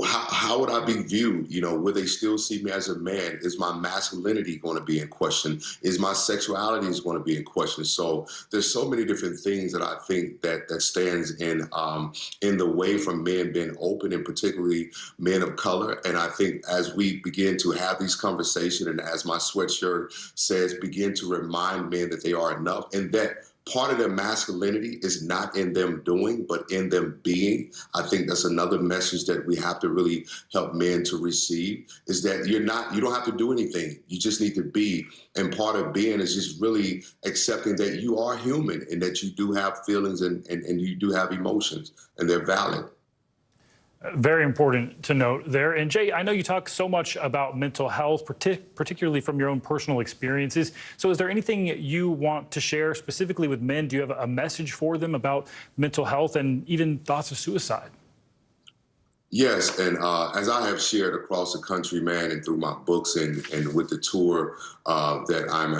how would I be viewed? Will they still see me as a man? Is my masculinity going to be in question? Is my sexuality is going to be in question? So there's so many different things that I think that stands in the way from men being open, and particularly men of color. And I think as we begin to have these conversations, and as my sweatshirt says, begin to remind men that they are enough, and that part of their masculinity is not in them doing, but in them being. I think that's another message that we have to really help men to receive, is that you don't have to do anything. You just need to be. And part of being is just really accepting that you are human and that you do have feelings and you do have emotions, and they're valid. Very important to note there. And Jay, I know you talk so much about mental health, particularly from your own personal experiences. So is there anything you want to share specifically with men? Do you have a message for them about mental health and even thoughts of suicide? Yes, and as I have shared across the country, man, and through my books and with the tour that I'm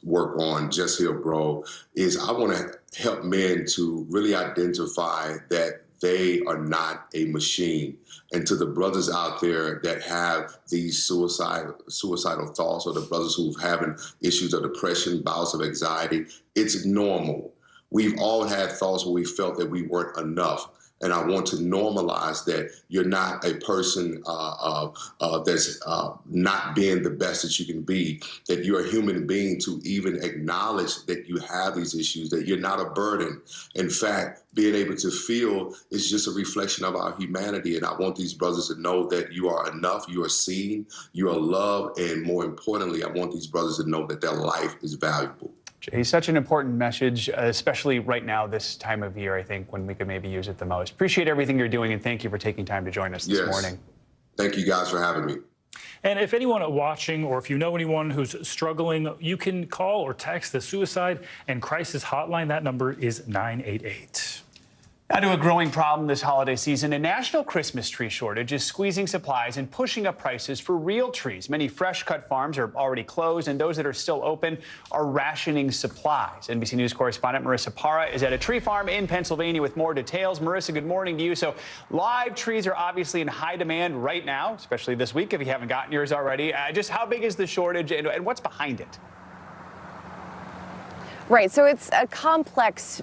work on, Just Heal Bro, is I want to help men to really identify that they are not a machine. And to the brothers out there that have these suicidal thoughts, or the brothers who've having issues of depression, bouts of anxiety, it's normal. We've all had thoughts where we felt that we weren't enough. And I want to normalize that you're not a person that's not being the best that you can be, that you're a human being, to even acknowledge that you have these issues, that you're not a burden. In fact, being able to feel is just a reflection of our humanity. And I want these brothers to know that you are enough, you are seen, you are loved, and more importantly, I want these brothers to know that their life is valuable. Jay, such an important message, especially right now, this time of year, I think, when we could maybe use it the most. Appreciate everything you're doing, and thank you for taking time to join us this morning. Thank you guys for having me. And if anyone watching, or if you know anyone who's struggling, you can call or text the Suicide and Crisis Hotline. That number is 988. Now to a growing problem this holiday season. A national Christmas tree shortage is squeezing supplies and pushing up prices for real trees. Many fresh-cut farms are already closed, and those that are still open are rationing supplies. NBC News correspondent Marissa Parra is at a tree farm in Pennsylvania with more details. Marissa, good morning to you. So live trees are obviously in high demand right now, especially this week if you haven't gotten yours already. Just how big is the shortage, and what's behind it? Right, so it's a complex,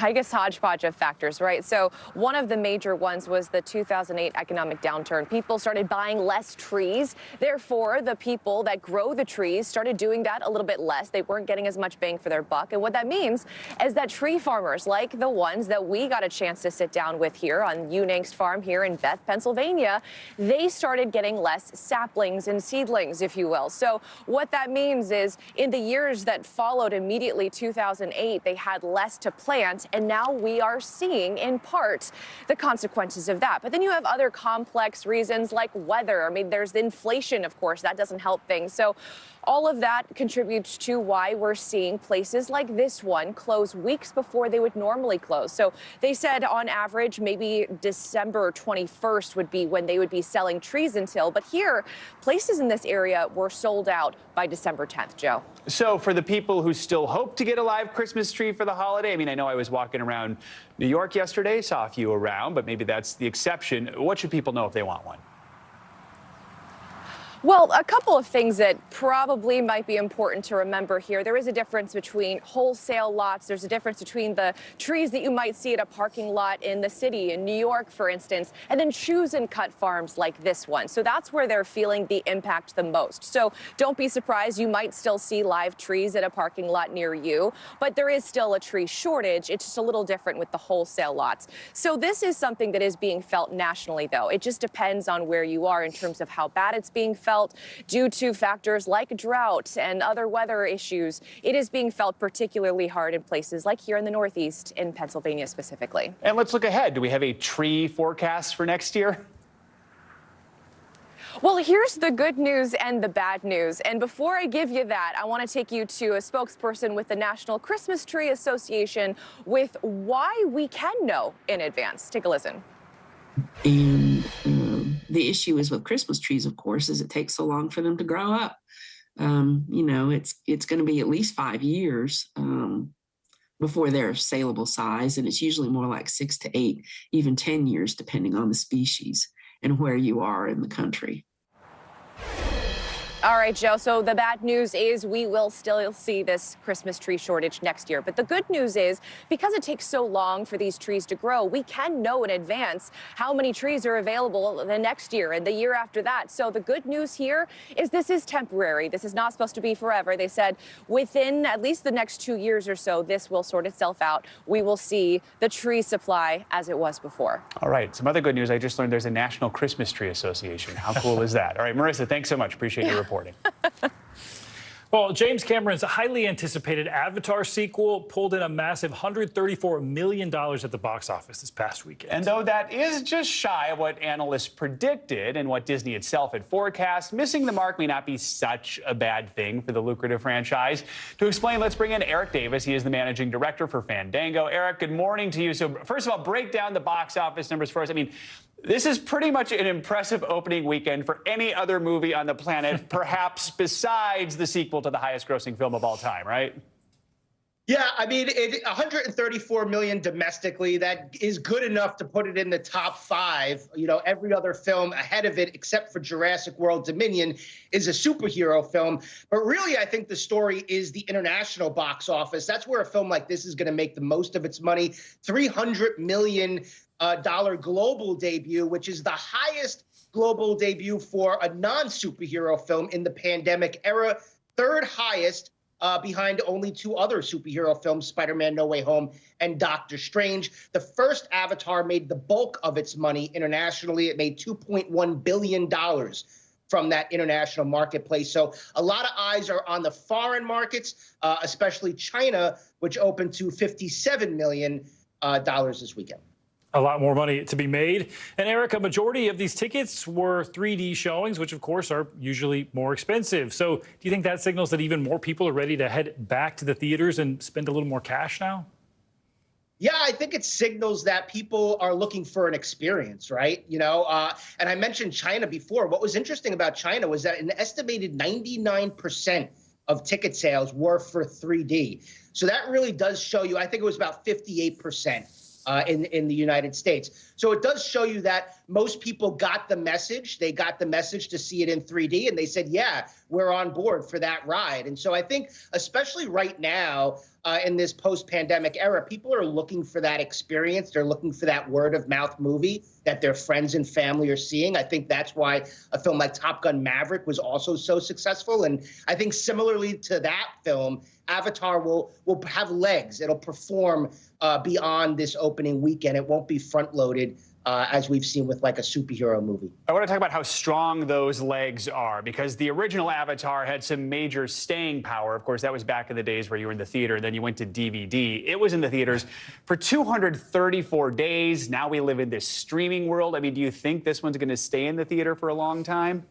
I guess, hodgepodge of factors, right? So one of the major ones was the 2008 economic downturn. People started buying less trees. Therefore, the people that grow the trees started doing that a little bit less. They weren't getting as much bang for their buck. And what that means is that tree farmers, like the ones that we got a chance to sit down with here on Unangst Farm here in Beth, Pennsylvania, they started getting less saplings and seedlings, if you will. So what that means is in the years that followed immediately 2008, they had less to plant, and now we are seeing, in part, the consequences of that. But then you have other complex reasons like weather. I mean, there's the inflation, of course, that doesn't help things. So all of that contributes to why we're seeing places like this one close weeks before they would normally close. So they said on average, maybe December 21st would be when they would be selling trees until. But here, places in this area were sold out by December 10th, Joe. So for the people who still hope to get a live Christmas tree for the holiday, I mean, I know I was walking around New York yesterday, saw a few around, but maybe that's the exception. What should people know if they want one? Well, a couple of things that probably might be important to remember here. There is a difference between wholesale lots. There's a difference between the trees that you might see at a parking lot in the city, in New York, for instance, and then choose and cut farms like this one. So that's where they're feeling the impact the most. So don't be surprised. You might still see live trees at a parking lot near you, but there is still a tree shortage. It's just a little different with the wholesale lots. So this is something that is being felt nationally, though. It just depends on where you are in terms of how bad it's being felt. Due to factors like drought and other weather issues, it is being felt particularly hard in places like here in the Northeast, in Pennsylvania specifically. And let's look ahead. Do we have a tree forecast for next year? Well, here's the good news and the bad news. And before I give you that, I want to take you to a spokesperson with the National Christmas Tree Association with why we can know in advance. Take a listen. And the issue is with Christmas trees, of course, is it takes so long for them to grow up. You know, it's going to be at least 5 years before they're saleable size, and it's usually more like 6 to 8, even 10 years, depending on the species and where you are in the country. All right, Joe, so the bad news is we will still see this Christmas tree shortage next year. But the good news is because it takes so long for these trees to grow, we can know in advance how many trees are available the next year and the year after that. So the good news here is this is temporary. This is not supposed to be forever. They said within at least the next 2 years or so, this will sort itself out. We will see the tree supply as it was before. All right, some other good news. I just learned there's a National Christmas Tree Association. How cool is that? All right, Marissa, thanks so much. Appreciate your reporting. Well, James Cameron's highly anticipated Avatar sequel pulled in a massive $134 million at the box office this past weekend. And though that is just shy of what analysts predicted and what Disney itself had forecast, missing the mark may not be such a bad thing for the lucrative franchise. To explain, let's bring in Eric Davis. He is the managing director for Fandango. Eric, good morning to you. So first of all, break down the box office numbers for us. I mean, this is pretty much an impressive opening weekend for any other movie on the planet, perhaps besides the sequel to the highest grossing film of all time, right? Yeah, I mean, 134 million domestically, that is good enough to put it in the top 5. You know, every other film ahead of it, except for Jurassic World Dominion, is a superhero film. But really, I think the story is the international box office. That's where a film like this is going to make the most of its money. $300 million global debut, which is the highest global debut for a non-superhero film in the pandemic era. 3rd highest, behind only 2 other superhero films, Spider-Man No Way Home and Doctor Strange. The first Avatar made the bulk of its money internationally. It made $2.1 billion from that international marketplace. So a lot of eyes are on the foreign markets, especially China, which opened to $57 million this weekend. A lot more money to be made. And Eric, a majority of these tickets were 3D showings, which of course are usually more expensive. So do you think that signals that even more people are ready to head back to the theaters and spend a little more cash now? Yeah, I think it signals that people are looking for an experience, right? You know, and I mentioned China before. What was interesting about China was that an estimated 99% of ticket sales were for 3D. So that really does show you, I think it was about 58%. In the United States. So it does show you that most people got the message. They got the message to see it in 3D, and they said, yeah, we're on board for that ride. And so I think, especially right now, in this post-pandemic era, people are looking for that experience. They're looking for that word-of-mouth movie that their friends and family are seeing. I think that's why a film like Top Gun Maverick was also so successful. And I think similarly to that film, Avatar will have legs. It'll perform beyond this opening weekend. It won't be front-loaded as we've seen with like a superhero movie. I want to talk about how strong those legs are, because the original Avatar had some major staying power. Of course, that was back in the days where you were in the theater, then you went to DVD. It was in the theaters for 234 days. Now we live in this streaming world. I mean, do you think this one's going to stay in the theater for a long time?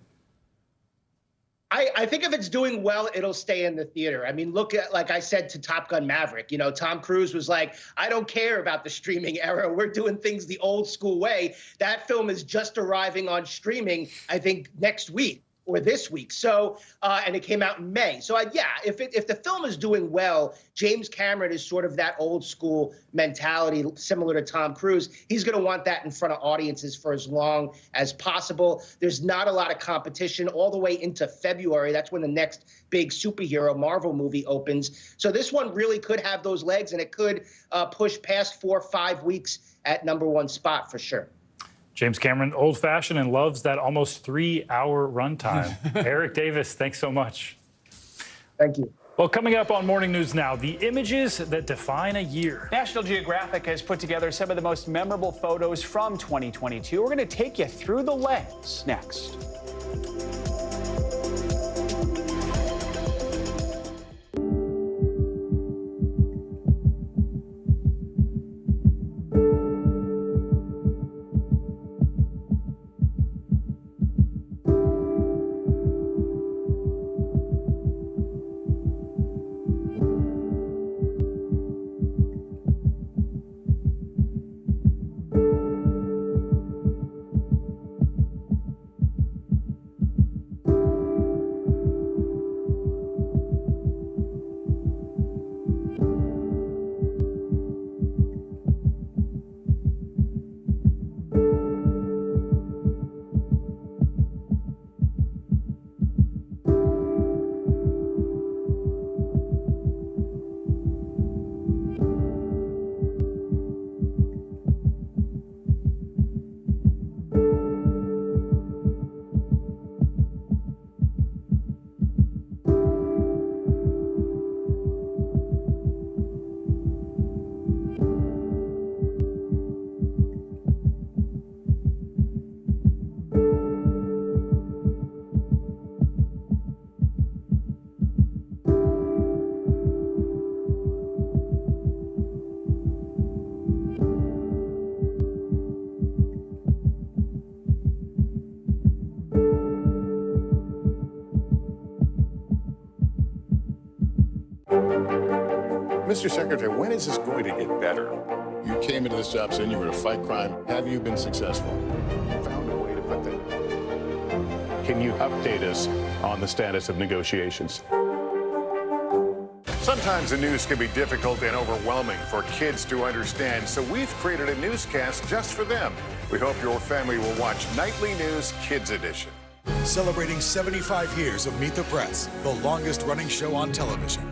I think if it's doing well, it'll stay in the theater. I mean, look at, like I said to Top Gun Maverick, you know, Tom Cruise was like, I don't care about the streaming era. We're doing things the old school way. That film is just arriving on streaming, I think, next week or this week. So, and it came out in May. So yeah, if the film is doing well, James Cameron is sort of that old school mentality, similar to Tom Cruise. He's going to want that in front of audiences for as long as possible. There's not a lot of competition all the way into February. That's when the next big superhero Marvel movie opens. So this one really could have those legs, and it could push past 4 or 5 weeks at #1 spot for sure. James Cameron, old-fashioned, and loves that almost 3-hour runtime. Eric Davis, thanks so much. Thank you. Well, coming up on Morning News Now, the images that define a year. National Geographic has put together some of the most memorable photos from 2022. We're going to take you through the lens next. Mr. Secretary, when is this going to get better? You came into this job saying you were to fight crime. Have you been successful? Found a way to put that. Can you update us on the status of negotiations? Sometimes the news can be difficult and overwhelming for kids to understand, so we've created a newscast just for them. We hope your family will watch Nightly News Kids Edition. Celebrating 75 years of Meet the Press, the longest running show on television.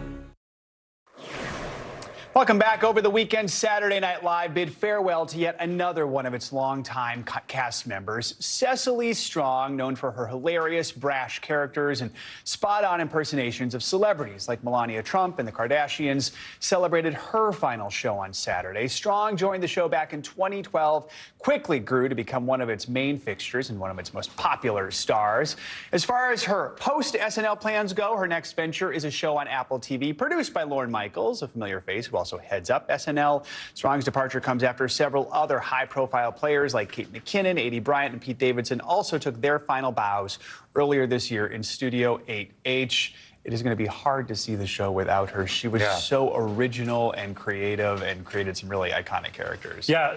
Welcome back. Over the weekend, Saturday Night Live bid farewell to yet another one of its longtime cast members. Cecily Strong, known for her hilarious, brash characters and spot-on impersonations of celebrities like Melania Trump and the Kardashians, celebrated her final show on Saturday. Strong joined the show back in 2012, quickly grew to become one of its main fixtures and one of its most popular stars. As far as her post-SNL plans go, her next venture is a show on Apple TV produced by Lorne Michaels, a familiar face who also heads up SNL. Strong's departure comes after several other high-profile players like Kate McKinnon, A.D. Bryant, and Pete Davidson also took their final bows earlier this year in Studio 8H. It is going to be hard to see the show without her. She was so original and creative and created some really iconic characters. Yeah,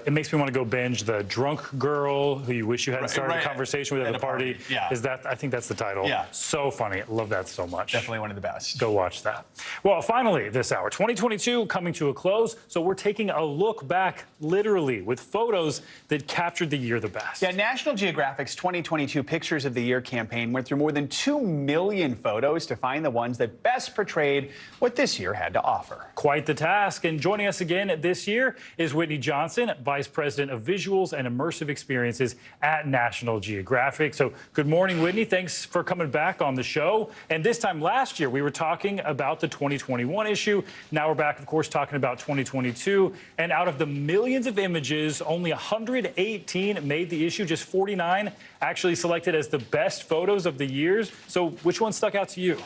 it makes me want to go binge the drunk girl who you wish you hadn't started a conversation with at a party. Yeah. I think that's the title. Yeah. So funny. I love that so much. Definitely one of the best. Go watch that. Well, finally, this hour, 2022 coming to a close. So we're taking a look back, literally, with photos that captured the year the best. Yeah, National Geographic's 2022 Pictures of the Year campaign went through more than 2 million photos to find the ones that best portrayed what this year had to offer. Quite the task. And joining us again this year is Whitney Johnson, Vice President of Visuals and Immersive Experiences at National Geographic. So good morning, Whitney. Thanks for coming back on the show. And this time last year, we were talking about the 2021 issue. Now we're back, of course, talking about 2022. And out of the millions of images, only 118 made the issue. Just 49 actually selected as the best photos of the years. So which one stuck out to you?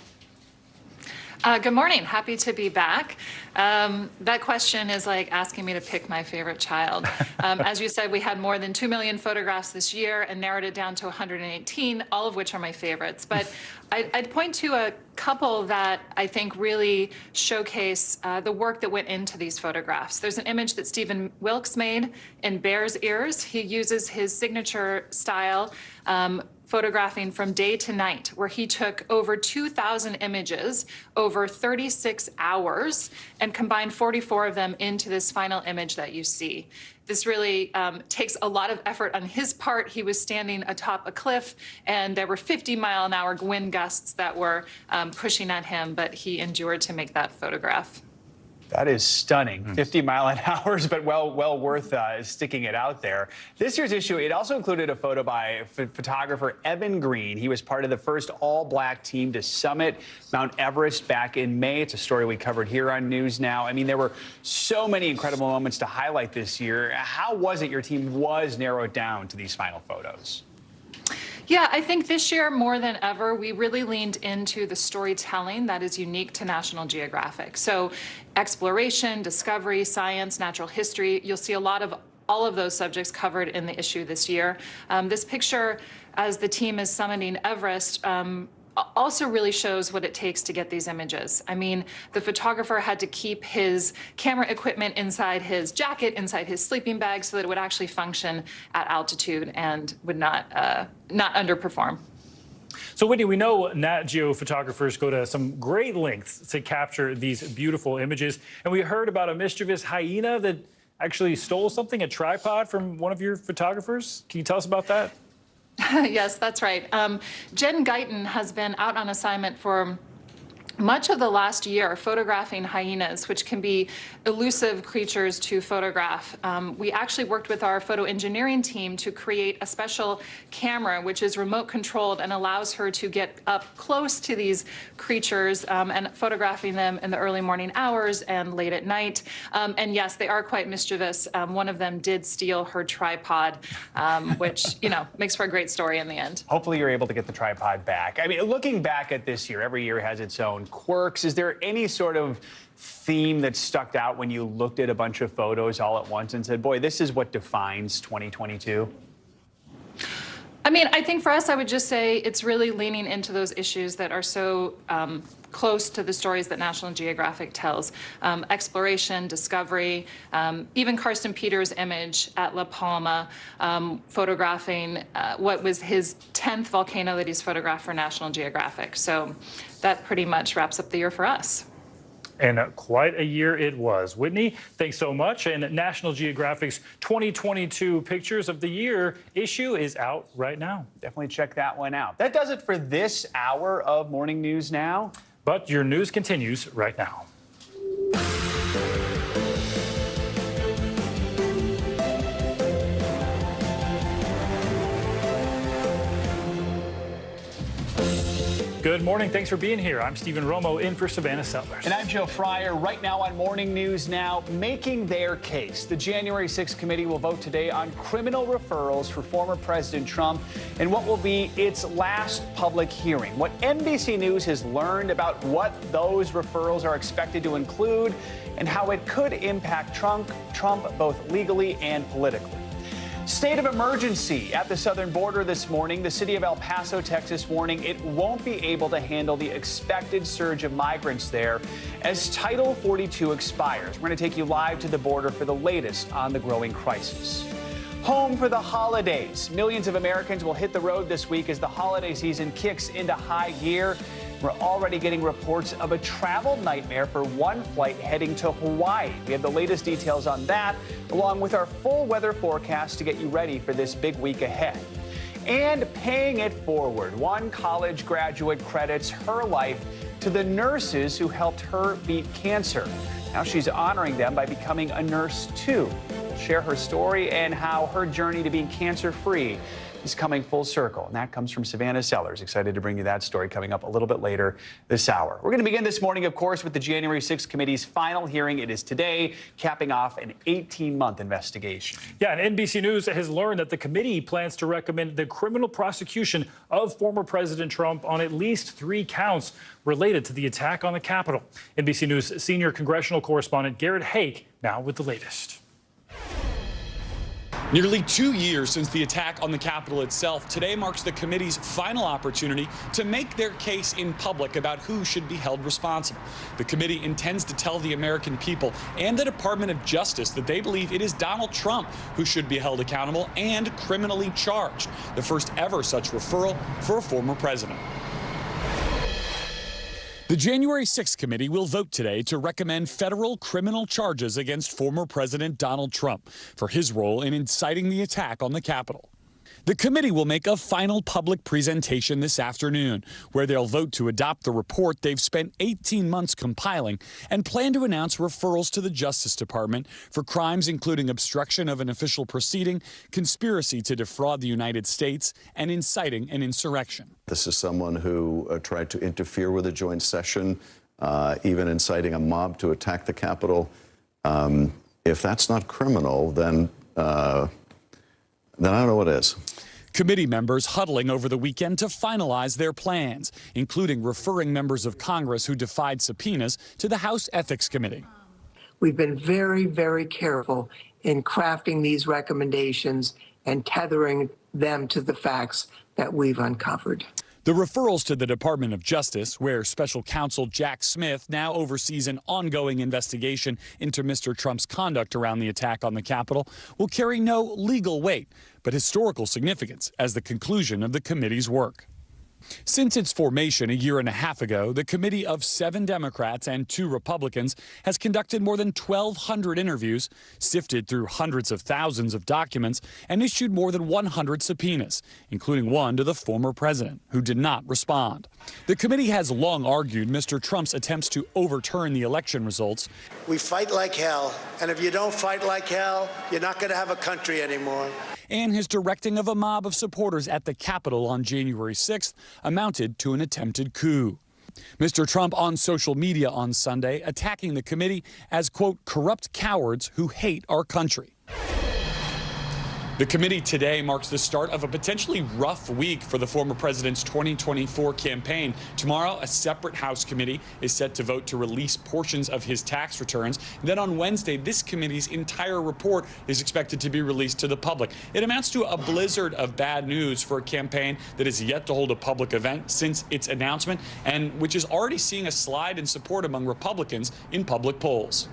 Good morning. Happy to be back. That question is like asking me to pick my favorite child. As you said, we had more than 2 million photographs this year and narrowed it down to 118, all of which are my favorites. But I'd point to a couple that I think really showcase the work that went into these photographs. There's an image that Stephen Wilkes made in Bear's Ears. He uses his signature style, photographing from day to night, where he took over 2,000 images over 36 hours and combined 44 of them into this final image that you see. This really takes a lot of effort on his part. He was standing atop a cliff, and there were 50-mile-an-hour wind gusts that were pushing at him, but he endured to make that photograph. That is stunning. 50 mile an hour, but well worth sticking it out there. This year's issue, it also included a photo by photographer Evan Green. He was part of the first all-black team to summit Mount Everest back in May. It's a story we covered here on News Now. I mean, there were so many incredible moments to highlight this year. How was it your team was narrowed down to these final photos? Yeah, I think this year more than ever, we really leaned into the storytelling that is unique to National Geographic. So exploration, discovery, science, natural history, you'll see a lot of all of those subjects covered in the issue this year. This picture, as the team is summiting Everest, also really shows what it takes to get these images. I mean, the photographer had to keep his camera equipment inside his jacket, inside his sleeping bag, so that it would actually function at altitude and would not underperform. So, Whitney, we know Nat Geo photographers go to some great lengths to capture these beautiful images. And we heard about a mischievous hyena that actually stole something, a tripod from one of your photographers. Can you tell us about that? Yes, that's right. Jen Guyton has been out on assignment for much of the last year photographing hyenas, which can be elusive creatures to photograph. We actually worked with our photo engineering team to create a special camera, which is remote controlled and allows her to get up close to these creatures and photographing them in the early morning hours and late at night. And yes, they are quite mischievous. One of them did steal her tripod, which, you know, makes for a great story in the end. Hopefully you're able to get the tripod back. I mean, looking back at this year, every year has its own quirks. Is there any sort of theme that stuck out when you looked at a bunch of photos all at once and said, boy, this is what defines 2022? I mean, I think for us, I would just say it's really leaning into those issues that are so close to the stories that National Geographic tells. Exploration, discovery, even Carsten Peters' image at La Palma, photographing what was his 10th volcano that he's photographed for National Geographic. So that pretty much wraps up the year for us. And quite a year it was. Whitney, thanks so much. And National Geographic's 2022 Pictures of the Year issue is out right now. Definitely check that one out. That does it for this hour of Morning News Now. But your news continues right now. Good morning. Thanks for being here. I'm Stephen Romo in for Savannah Settlers. And I'm Joe Fryer. Right now on Morning News Now, making their case. The January 6th committee will vote today on criminal referrals for former President Trump in what will be its last public hearing. What NBC News has learned about what those referrals are expected to include and how it could impact Trump both legally and politically. State of emergency at the southern border this morning. The city of El Paso, Texas, warning it won't be able to handle the expected surge of migrants there as Title 42 expires. We're going to take you live to the border for the latest on the growing crisis. Home for the holidays. Millions of Americans will hit the road this week as the holiday season kicks into high gear. We're already getting reports of a travel nightmare for one flight heading to Hawaii. We have the latest details on that, along with our full weather forecast to get you ready for this big week ahead. And paying it forward. One college graduate credits her life to the nurses who helped her beat cancer. Now she's honoring them by becoming a nurse, too. We'll share her story and how her journey to being cancer-free is coming full circle. And that comes from Savannah Sellers. Excited to bring you that story coming up a little bit later this hour. We're going to begin this morning, of course, with the January 6th committee's final hearing. It is today, capping off an 18-month investigation. Yeah, and NBC News has learned that the committee plans to recommend the criminal prosecution of former President Trump on at least 3 counts related to the attack on the Capitol. NBC News senior congressional correspondent Garrett Hake now with the latest. Nearly 2 years since the attack on the Capitol itself, today marks the committee's final opportunity to make their case in public about who should be held responsible. The committee intends to tell the American people and the Department of Justice that they believe it is Donald Trump who should be held accountable and criminally charged, the first ever such referral for a former president. The January 6th committee will vote today to recommend federal criminal charges against former President Donald Trump for his role in inciting the attack on the Capitol. The committee will make a final public presentation this afternoon, where they'll vote to adopt the report they've spent 18 months compiling and plan to announce referrals to the Justice Department for crimes including obstruction of an official proceeding, conspiracy to defraud the United States, and inciting an insurrection. This is someone who tried to interfere with a joint session, even inciting a mob to attack the Capitol. If that's not criminal, then I don't know what is. Committee members huddling over the weekend to finalize their plans, including referring members of Congress who defied subpoenas to the House Ethics Committee. We've been very, very careful in crafting these recommendations and tethering them to the facts that we've uncovered. The referrals to the Department of Justice, where Special Counsel Jack Smith now oversees an ongoing investigation into Mr. Trump's conduct around the attack on the Capitol, will carry no legal weight, but historical significance as the conclusion of the committee's work. Since its formation a year and a half ago, the committee of 7 Democrats and 2 Republicans has conducted more than 1,200 interviews, sifted through hundreds of thousands of documents, and issued more than 100 subpoenas, including one to the former president, who did not respond. The committee has long argued Mr. Trump's attempts to overturn the election results. We fight like hell, and if you don't fight like hell, you're not going to have a country anymore. And his directing of a mob of supporters at the Capitol on January 6th amounted to an attempted coup. Mr. Trump on social media on Sunday attacking the committee as, quote, corrupt cowards who hate our country. The committee today marks the start of a potentially rough week for the former president's 2024 campaign. Tomorrow, a separate House committee is set to vote to release portions of his tax returns. Then on Wednesday, this committee's entire report is expected to be released to the public. It amounts to a blizzard of bad news for a campaign that is yet to hold a public event since its announcement, and which is already seeing a slide in support among Republicans in public polls.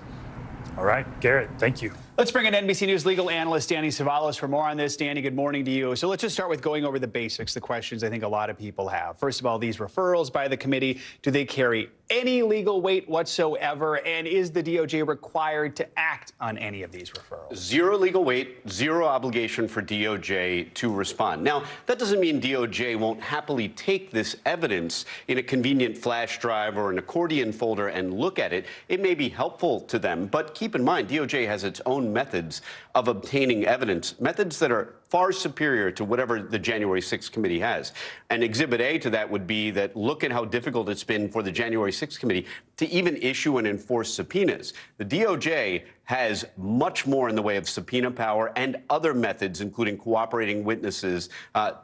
All right, Garrett, thank you. Let's bring in NBC News legal analyst Danny Savalos for more on this. Danny, good morning to you. So let's just start with going over the basics, the questions I think a lot of people have. First of all, these referrals by the committee, do they carry any legal weight whatsoever? And is the DOJ required to act on any of these referrals? Zero legal weight, zero obligation for DOJ to respond. Now, that doesn't mean DOJ won't happily take this evidence in a convenient flash drive or an accordion folder and look at it. It may be helpful to them, but keep in mind, DOJ has its own methods of obtaining evidence, methods that are far superior to whatever the January 6th committee has. And Exhibit A to that would be that look at how difficult it's been for the January 6th committee to even issue and enforce subpoenas. The DOJ has much more in the way of subpoena power and other methods, including cooperating witnesses,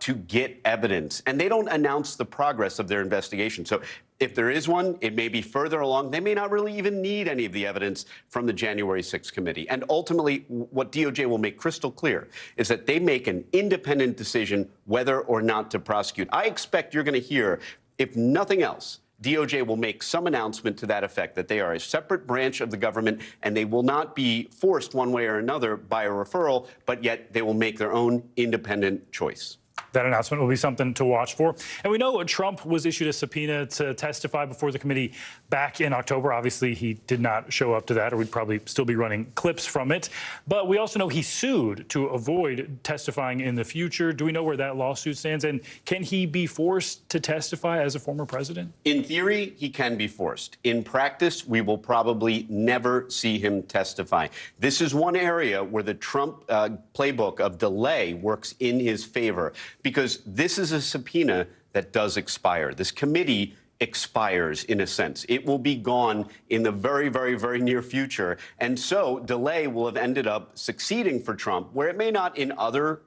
to get evidence. And they don't announce the progress of their investigation. So if there is one, it may be further along. They may not really even need any of the evidence from the January 6th committee. And ultimately, what DOJ will make crystal clear is that they make an independent decision whether or not to prosecute. I expect you're going to hear, if nothing else, DOJ will make some announcement to that effect, that they are a separate branch of the government and they will not be forced one way or another by a referral, but yet they will make their own independent choice. That announcement will be something to watch for. And we know Trump was issued a subpoena to testify before the committee back in October. Obviously, he did not show up to that, or we'd probably still be running clips from it. But we also know he sued to avoid testifying in the future. Do we know where that lawsuit stands? And can he be forced to testify as a former president? In theory, he can be forced. In practice, we will probably never see him testify. This is one area where the Trump playbook of delay works in his favor, because this is a subpoena that does expire. This committee expires, in a sense. It will be gone in the very, very, very near future. And so delay will have ended up succeeding for Trump, where it may not in other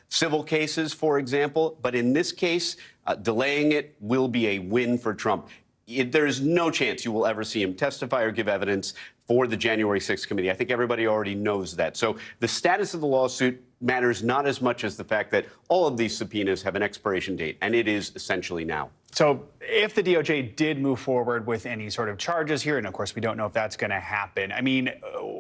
civil cases, for example. But in this case, delaying it will be a win for Trump. There is no chance you will ever see him testify or give evidence for the January 6th committee. I think everybody already knows that. So the status of the lawsuit matters not as much as the fact that all of these subpoenas have an expiration date, and it is essentially now. So if the DOJ did move forward with any sort of charges here, and of course we don't know if that's going to happen, I mean,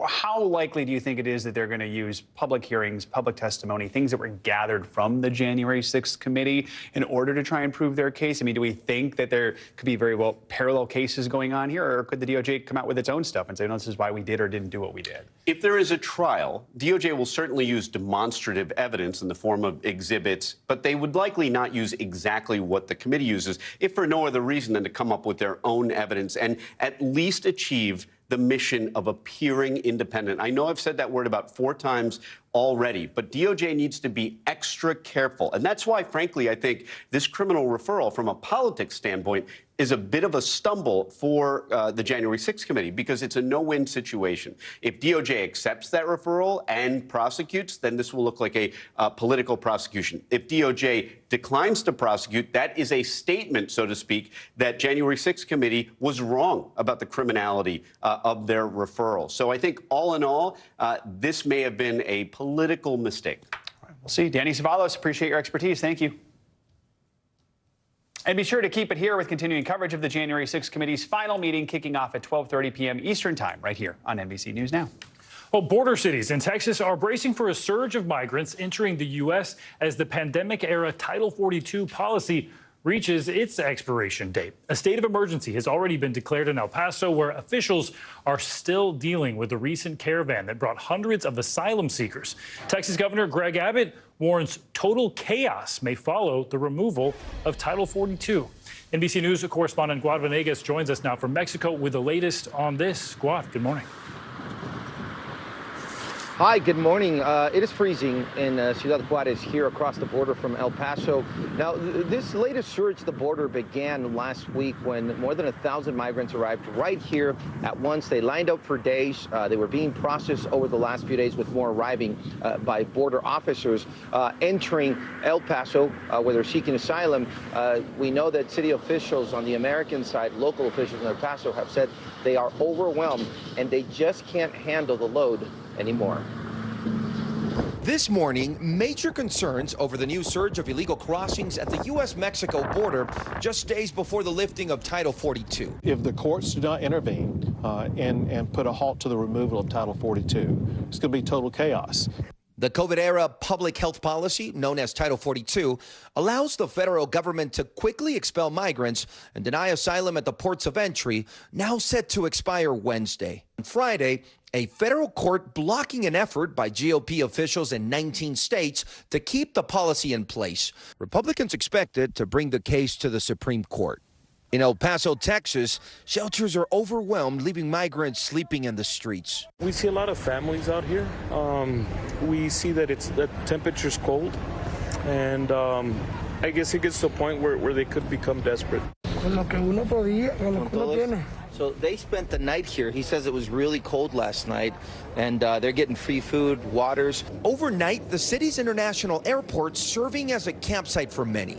how likely do you think it is that they're going to use public hearings, public testimony, things that were gathered from the January 6th committee in order to try and prove their case? I mean, do we think that there could be very well parallel cases going on here, or could the DOJ come out with its own stuff and say, no, this is why we did or didn't do what we did? If there is a trial, DOJ will certainly use demonstrative evidence in the form of exhibits, but they would likely not use exactly what the committee uses, if for no other reason than to come up with their own evidence and at least achieve the mission of appearing independent. I know I've said that word about 4 times already, but DOJ needs to be extra careful. And that's why, frankly, I think this criminal referral from a politics standpoint is a bit of a stumble for the January 6th committee, because it's a no-win situation. If DOJ accepts that referral and prosecutes, then this will look like a political prosecution. If DOJ declines to prosecute, that is a statement, so to speak, that January 6th committee was wrong about the criminality of their referral. So I think all in all, this may have been a political mistake. All right, we'll see. Danny Savalos, appreciate your expertise. Thank you. And be sure to keep it here with continuing coverage of the January 6th committee's final meeting kicking off at 12:30 p.m. Eastern time right here on NBC News Now. Well, border cities in Texas are bracing for a surge of migrants entering the U.S. as the pandemic-era Title 42 policy reaches its expiration date. A state of emergency has already been declared in El Paso, where officials are still dealing with the recent caravan that brought hundreds of asylum seekers. Texas Governor Greg Abbott warns total chaos may follow the removal of Title 42. NBC News correspondent Guad Venegas joins us now from Mexico with the latest on this. Guad, good morning. Hi, good morning. It is freezing in Ciudad Juarez here across the border from El Paso. Now, this latest surge at the border began last week when more than 1,000 migrants arrived right here at once. They lined up for days. They were being processed over the last few days, with more arriving by border officers entering El Paso, where they're seeking asylum. We know that city officials on the American side, local officials in El Paso, have said they are overwhelmed and they just can't handle the load anymore. This morning, major concerns over the new surge of illegal crossings at the U.S.-Mexico border just days before the lifting of Title 42. If the courts do not intervene and put a halt to the removal of Title 42, it's going to be total chaos. The COVID-era public health policy, known as Title 42, allows the federal government to quickly expel migrants and deny asylum at the ports of entry, now set to expire Wednesday. On Friday, a federal court blocking an effort by GOP officials in 19 states to keep the policy in place. Republicans expected to bring the case to the Supreme Court. In El Paso, Texas, shelters are overwhelmed, leaving migrants sleeping in the streets. We see a lot of families out here. We see that the temperature's cold, and I guess it gets to a point where they could become desperate. So they spent the night here. He says it was really cold last night, and they're getting free food, waters. Overnight, the city's international airport serving as a campsite for many.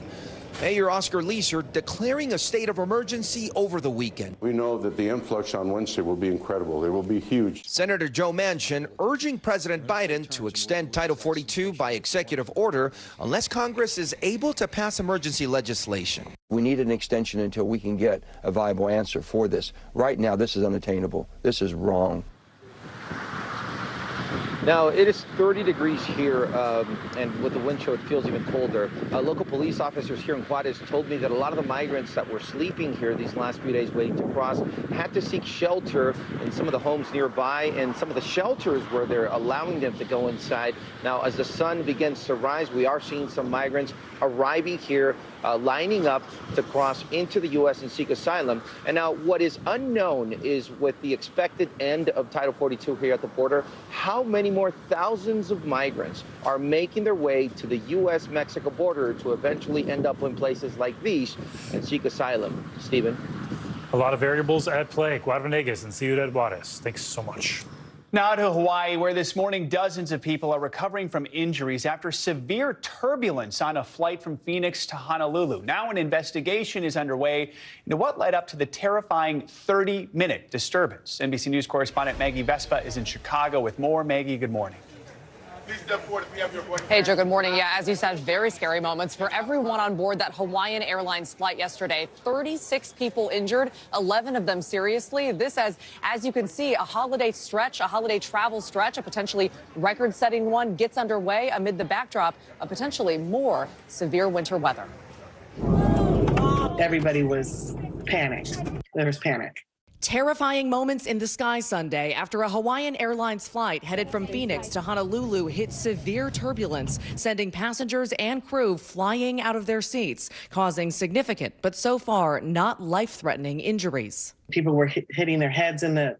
Mayor Oscar Leeser declaring a state of emergency over the weekend. We know that the influx on Wednesday will be incredible. It will be huge. Senator Joe Manchin urging President Biden to extend Title 42 by executive order unless Congress is able to pass emergency legislation. We need an extension until we can get a viable answer for this. Right now, this is unattainable. This is wrong. Now, it is 30 degrees here, and with the wind chill, it feels even colder. Local police officers here in Juarez told me that a lot of the migrants that were sleeping here these last few days waiting to cross had to seek shelter in some of the homes nearby and some of the shelters where they're allowing them to go inside. Now, as the sun begins to rise, we are seeing some migrants arriving here, lining up to cross into the U.S. and seek asylum. And now what is unknown is with the expected end of Title 42 here at the border, how many more thousands of migrants are making their way to the U.S.-Mexico border to eventually end up in places like these and seek asylum. Stephen? A lot of variables at play. Guadavenegas and Ciudad Juarez. Thanks so much. Now to Hawaii, where this morning dozens of people are recovering from injuries after severe turbulence on a flight from Phoenix to Honolulu. Now an investigation is underway into what led up to the terrifying 30-minute disturbance. NBC News correspondent Maggie Vespa is in Chicago with more. Maggie, good morning. Please step forward if you have your voice. Hey, Joe, good morning. Yeah, as you said, very scary moments for everyone on board that Hawaiian Airlines flight yesterday. 36 people injured, 11 of them seriously. This as you can see, a holiday travel stretch, a potentially record-setting one gets underway amid the backdrop of potentially more severe winter weather. Everybody was panicked. There was panic. Terrifying moments in the sky Sunday after a Hawaiian Airlines flight headed from Phoenix to Honolulu hit severe turbulence, sending passengers and crew flying out of their seats, causing significant, but so far not life-threatening injuries. People were hitting their heads in the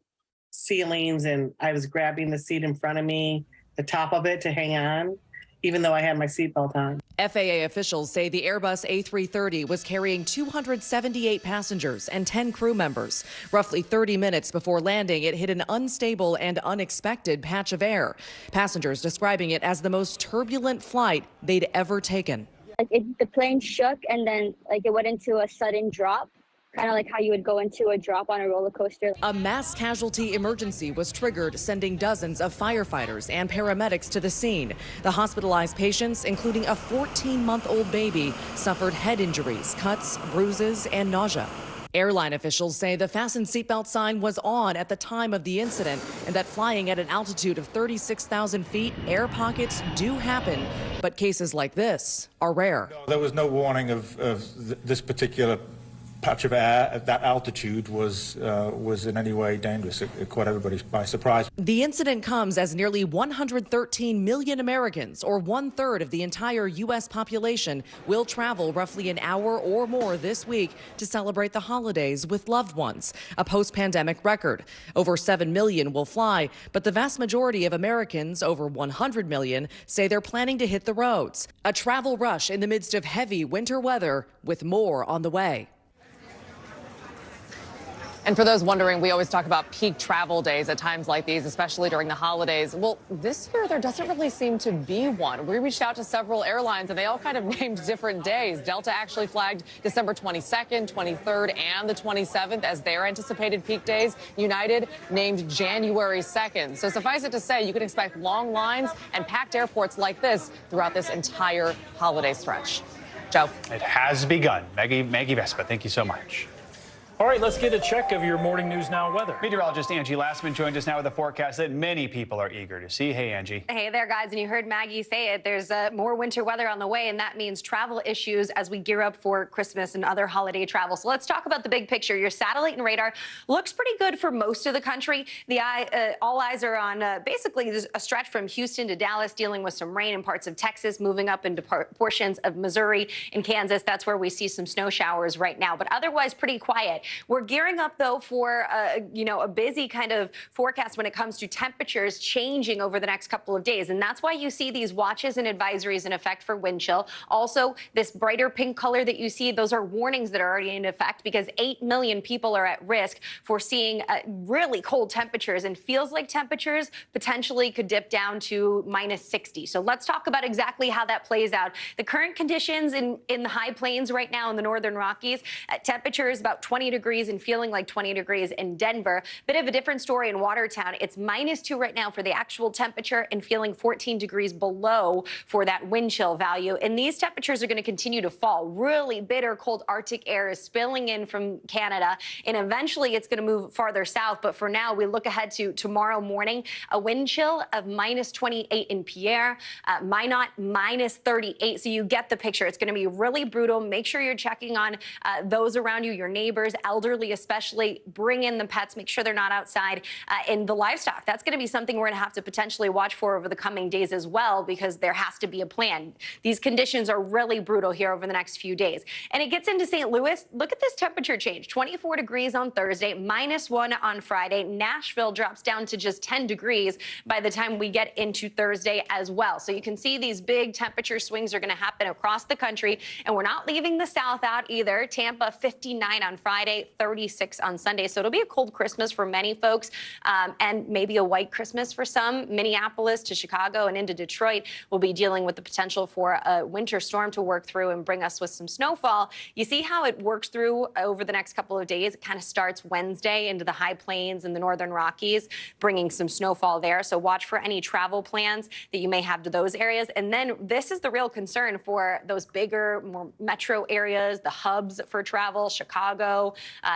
ceilings, and I was grabbing the seat in front of me, the top of it, to hang on, even though I had my seatbelt on. FAA officials say the Airbus A330 was carrying 278 passengers and 10 crew members. Roughly 30 minutes before landing, it hit an unstable and unexpected patch of air. Passengers describing it as the most turbulent flight they'd ever taken. The plane shook, and then it went into a sudden drop. Kind of like how you would go into a drop on a roller coaster. A mass casualty emergency was triggered, sending dozens of firefighters and paramedics to the scene. The hospitalized patients, including a 14-month-old baby, suffered head injuries, cuts, bruises, and nausea. Airline officials say the fasten seatbelt sign was on at the time of the incident and that flying at an altitude of 36,000 feet, air pockets do happen, but cases like this are rare. There was no warning of this particular patch of air at that altitude was in any way dangerous. It caught everybody by surprise. The incident comes as nearly 113 million Americans, or 1/3 of the entire U.S. population, will travel roughly an hour or more this week to celebrate the holidays with loved ones, a post-pandemic record. Over 7 million will fly, but the vast majority of Americans, over 100 million, say they're planning to hit the roads. A travel rush in the midst of heavy winter weather, with more on the way. And for those wondering, we always talk about peak travel days at times like these, especially during the holidays. Well, this year there doesn't really seem to be one. We reached out to several airlines and they all kind of named different days. Delta actually flagged December 22nd, 23rd, and the 27th as their anticipated peak days. United named January 2nd. So suffice it to say, you can expect long lines and packed airports like this throughout this entire holiday stretch. Joe. It has begun. Maggie Vespa, thank you so much. All right, let's get a check of your Morning News Now weather. Meteorologist Angie Lastman joins us now with a forecast that many people are eager to see. Hey, Angie. Hey there, guys. And you heard Maggie say it. There's more winter weather on the way, and that means travel issues as we gear up for Christmas and other holiday travel. So let's talk about the big picture. Your satellite and radar looks pretty good for most of the country. All eyes are on basically a stretch from Houston to Dallas, dealing with some rain in parts of Texas, moving up into portions of Missouri and Kansas. That's where we see some snow showers right now, but otherwise pretty quiet. We're gearing up, though, for a busy kind of forecast when it comes to temperatures changing over the next couple of days. And that's why you see these watches and advisories in effect for wind chill. Also, this brighter pink color that you see, those are warnings that are already in effect because 8 million people are at risk for seeing really cold temperatures, and feels like temperatures potentially could dip down to -60. So let's talk about exactly how that plays out. The current conditions in the high plains right now in the northern Rockies, temperature is about 20 degrees and feeling like 20 degrees in Denver. Bit of a different story in Watertown. It's -2 right now for the actual temperature and feeling 14 degrees below for that wind chill value. And these temperatures are going to continue to fall. Really bitter, cold Arctic air is spilling in from Canada, and eventually it's going to move farther south. But for now, we look ahead to tomorrow morning, a wind chill of -28 in Pierre, Minot -38. So you get the picture. It's going to be really brutal. Make sure you're checking on those around you, your neighbors, elderly especially. Bring in the pets, make sure they're not outside. And the livestock, that's going to be something we're going to have to potentially watch for over the coming days as well, because there has to be a plan. These conditions are really brutal here over the next few days. And it gets into St. Louis. Look at this temperature change. 24 degrees on Thursday, -1 on Friday. Nashville drops down to just 10 degrees by the time we get into Thursday as well. So you can see these big temperature swings are going to happen across the country. And we're not leaving the South out either. Tampa, 59 on Friday, 36 on Sunday. So it'll be a cold Christmas for many folks, and maybe a white Christmas for some. Minneapolis to Chicago and into Detroit will be dealing with the potential for a winter storm to work through and bring us with some snowfall. You see how it works through over the next couple of days. It kind of starts Wednesday into the high plains and the northern Rockies, bringing some snowfall there. So watch for any travel plans that you may have to those areas. And then this is the real concern for those bigger, more metro areas, the hubs for travel, Chicago,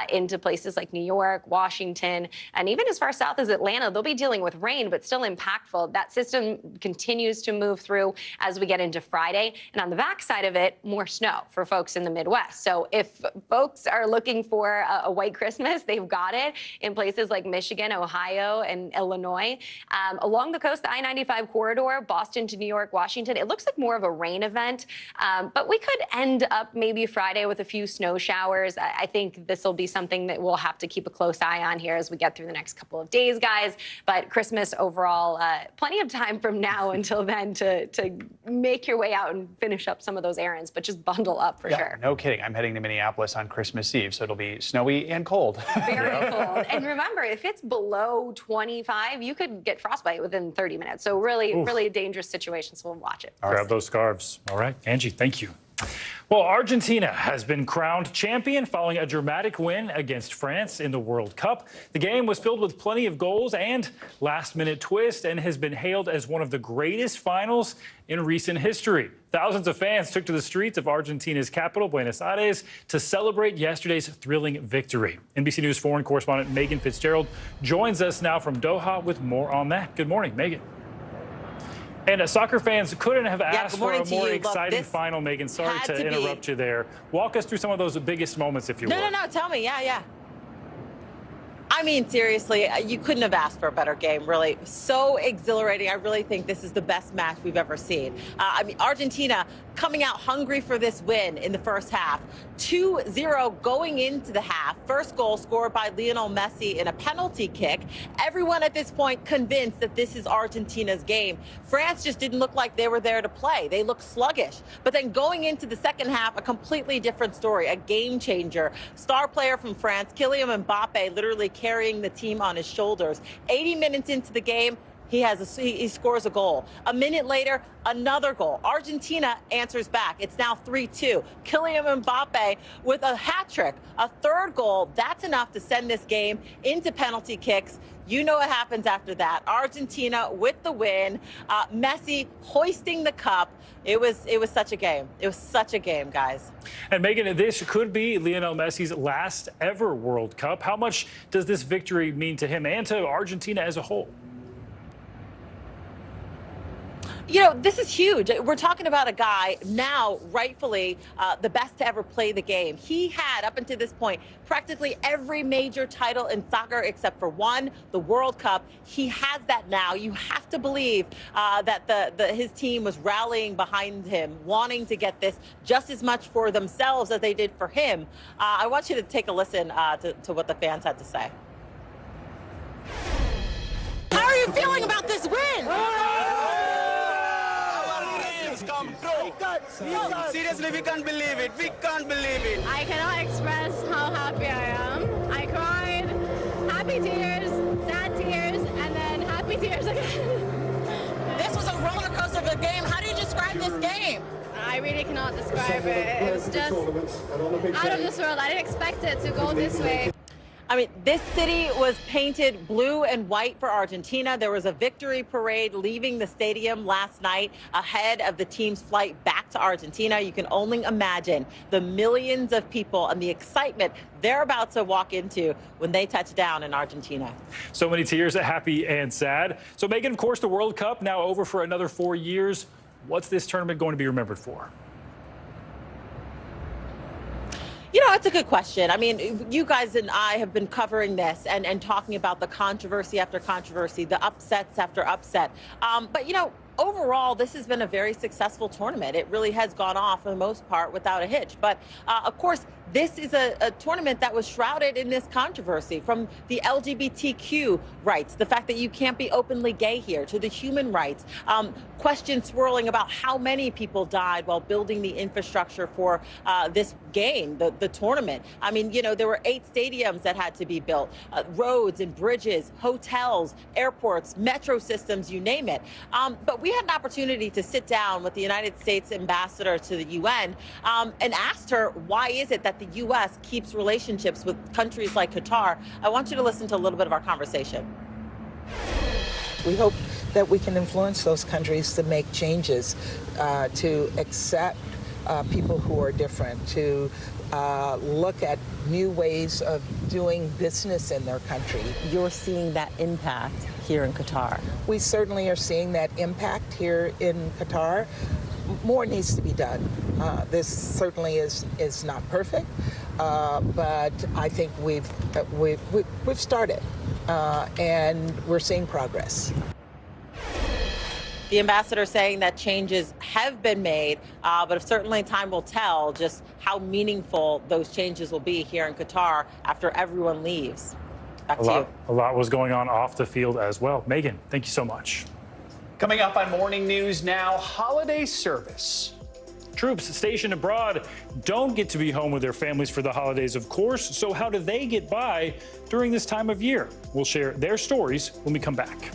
into places like New York, Washington, and even as far south as Atlanta. They'll be dealing with rain, but still impactful. That system continues to move through as we get into Friday. And on the backside of it, more snow for folks in the Midwest. So if folks are looking for a white Christmas, they've got it in places like Michigan, Ohio, and Illinois. Along the coast, the I-95 corridor, Boston to New York, Washington, it looks like more of a rain event. But we could end up maybe Friday with a few snow showers. I think this will be something that we'll have to keep a close eye on here as we get through the next couple of days, guys. But Christmas overall, plenty of time from now until then to make your way out and finish up some of those errands, but just bundle up for sure. No kidding. I'm heading to Minneapolis on Christmas Eve, so it'll be snowy and cold. Very cold. And remember, if it's below 25, you could get frostbite within 30 minutes. So really, really dangerous situation. So we'll watch it. Grab those scarves. All right, Angie, thank you. Well, Argentina has been crowned champion following a dramatic win against France in the World Cup. The game was filled with plenty of goals and last-minute twists and has been hailed as one of the greatest finals in recent history. Thousands of fans took to the streets of Argentina's capital, Buenos Aires, to celebrate yesterday's thrilling victory. NBC News foreign correspondent Megan Fitzgerald joins us now from Doha with more on that. Good morning, Megan. And soccer fans couldn't have asked for a more exciting final, Megan. Sorry to interrupt you there. Walk us through some of those biggest moments, if you will. No, tell me. Yeah. I mean, seriously, you couldn't have asked for a better game, really. So exhilarating. I really think this is the best match we've ever seen. I mean, Argentina coming out hungry for this win in the first half. 2-0 going into the half. First goal scored by Lionel Messi in a penalty kick. Everyone at this point convinced that this is Argentina's game. France just didn't look like they were there to play. They looked sluggish. But then going into the second half, a completely different story, a game changer. Star player from France, Kylian Mbappe, literally carrying the team on his shoulders. 80 minutes into the game, he scores a goal. A minute later, another goal. Argentina answers back. It's now 3-2. Kylian Mbappe with a hat trick, a third goal. That's enough to send this game into penalty kicks. You know what happens after that. Argentina with the win. Messi hoisting the cup. It was such a game. It was such a game, guys. And Megan, this could be Lionel Messi's last ever World Cup. How much does this victory mean to him and to Argentina as a whole? You know, this is huge. We're talking about a guy now, rightfully, the best to ever play the game. He had, up until this point, practically every major title in soccer except for one, the World Cup. He has that now. You have to believe that his team was rallying behind him, wanting to get this just as much for themselves as they did for him. I want you to take a listen to what the fans had to say. How are you feeling about this win? Come through. Seriously, we can't believe it. We can't believe it. I cannot express how happy I am. I cried, happy tears, sad tears, and then happy tears again. This was a roller coaster of a game. How do you describe this game? I really cannot describe it. It was just out of this world. I didn't expect it to go this way. I mean, this city was painted blue and white for Argentina. There was a victory parade leaving the stadium last night ahead of the team's flight back to Argentina. You can only imagine the millions of people and the excitement they're about to walk into when they touch down in Argentina. So many tears, happy and sad. So, Megan, of course, the World Cup now over for another 4 years. What's this tournament going to be remembered for? You know, it's a good question. I mean, you guys and I have been covering this and talking about the controversy after controversy, the upsets after upset. But, you know, overall, this has been a very successful tournament. It really has gone off for the most part without a hitch. But, of course, this is a tournament that was shrouded in this controversy, from the LGBTQ rights, the fact that you can't be openly gay here, to the human rights, questions swirling about how many people died while building the infrastructure for this game, the tournament. I mean, you know, there were 8 stadiums that had to be built, roads and bridges, hotels, airports, metro systems, you name it. But we had an opportunity to sit down with the United States ambassador to the UN and asked her, why is it that the U.S. keeps relationships with countries like Qatar? I want you to listen to a little bit of our conversation. We hope that we can influence those countries to make changes, to accept people who are different, to look at new ways of doing business in their country. You're seeing that impact here in Qatar. We certainly are seeing that impact here in Qatar. More needs to be done. This certainly is not perfect, but I think we've started, and we're seeing progress. The ambassador saying that changes have been made, but certainly time will tell just how meaningful those changes will be here in Qatar after everyone leaves. Back to you. A lot was going on off the field as well. Megan, thank you so much. Coming up on Morning News Now, holiday service. Troops stationed abroad don't get to be home with their families for the holidays, of course. So how do they get by during this time of year? We'll share their stories when we come back.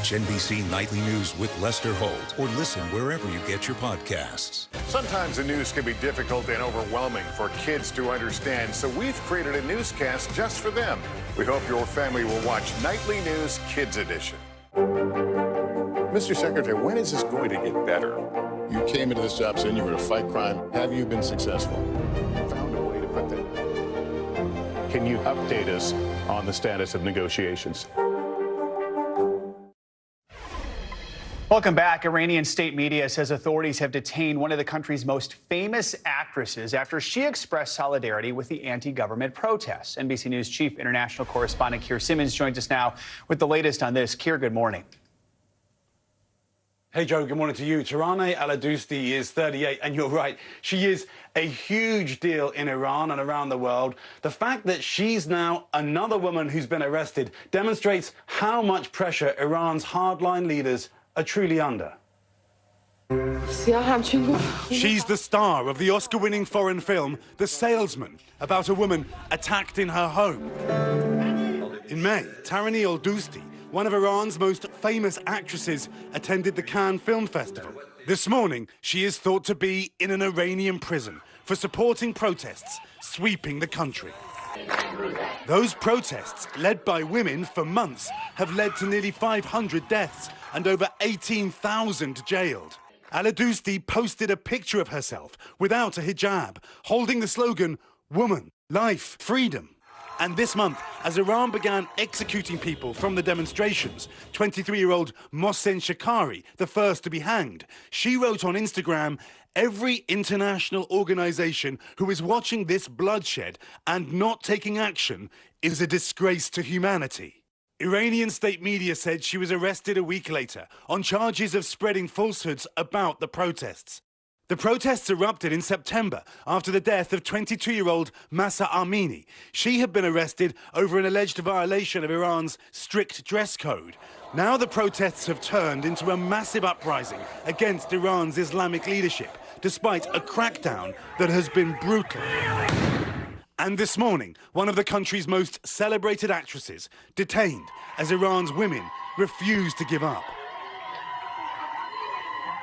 Watch NBC Nightly News with Lester Holt or listen wherever you get your podcasts. Sometimes the news can be difficult and overwhelming for kids to understand, so we've created a newscast just for them. We hope your family will watch Nightly News Kids Edition. Mr. Secretary, when is this going to get better? You came into this job saying you were going to fight crime. Have you been successful? Found a way to put that. Can you update us on the status of negotiations? Welcome back. Iranian state media says authorities have detained one of the country's most famous actresses after she expressed solidarity with the anti-government protests. NBC News chief international correspondent Keir Simmons joins us now with the latest on this. Keir, good morning. Hey, Joe, good morning to you. Taraneh Al-Adousti is 38, and you're right. She is a huge deal in Iran and around the world. The fact that she's now another woman who's been arrested demonstrates how much pressure Iran's hardline leaders are truly under. She's the star of the Oscar-winning foreign film, The Salesman, about a woman attacked in her home. In May, Taraneh Al-Adousti, one of Iran's most famous actresses, attended the Cannes Film Festival. This morning, she is thought to be in an Iranian prison for supporting protests sweeping the country. Those protests, led by women for months, have led to nearly 500 deaths and over 18,000 jailed. Al-Adousti posted a picture of herself without a hijab, holding the slogan, "Woman, Life, Freedom." And this month, as Iran began executing people from the demonstrations, 23-year-old Mohsen Shakari, the first to be hanged, she wrote on Instagram, "Every international organization who is watching this bloodshed and not taking action is a disgrace to humanity." Iranian state media said she was arrested a week later on charges of spreading falsehoods about the protests. The protests erupted in September after the death of 22-year-old Mahsa Amini. She had been arrested over an alleged violation of Iran's strict dress code. Now the protests have turned into a massive uprising against Iran's Islamic leadership, despite a crackdown that has been brutal. And this morning, one of the country's most celebrated actresses detained as Iran's women refuse to give up.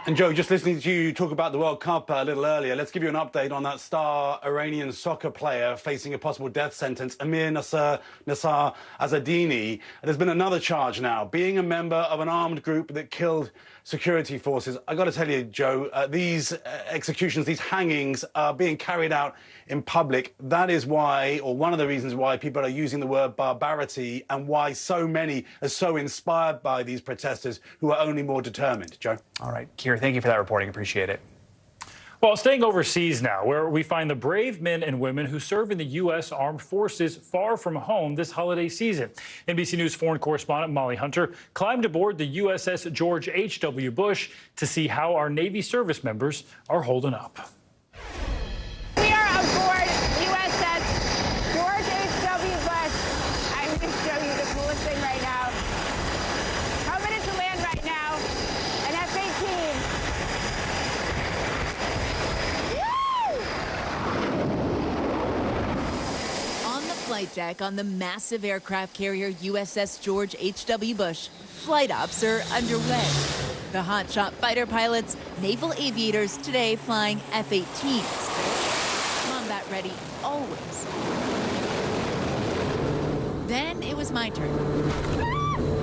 And Joe, just listening to you talk about the World Cup a little earlier, let's give you an update on that star Iranian soccer player facing a possible death sentence, Amir Nasser Azadini. There's been another charge now, being a member of an armed group that killed security forces. I got to tell you, Joe, these executions, these hangings are being carried out in public. That is why, or one of the reasons why, people are using the word barbarity and why so many are so inspired by these protesters who are only more determined. Joe? All right, Keir, thank you for that reporting. Appreciate it. Well, staying overseas now, where we find the brave men and women who serve in the U.S. Armed Forces far from home this holiday season. NBC News foreign correspondent Molly Hunter climbed aboard the USS George H.W. Bush to see how our Navy service members are holding up. We are aboard USS George H.W. Bush. I'm going to show you the coolest thing right now. Coming into land right now, an F-18. On the flight deck on the massive aircraft carrier USS George H.W. Bush, flight ops are underway. The hotshot fighter pilots, naval aviators today flying F-18s. Combat ready always. Then it was my turn.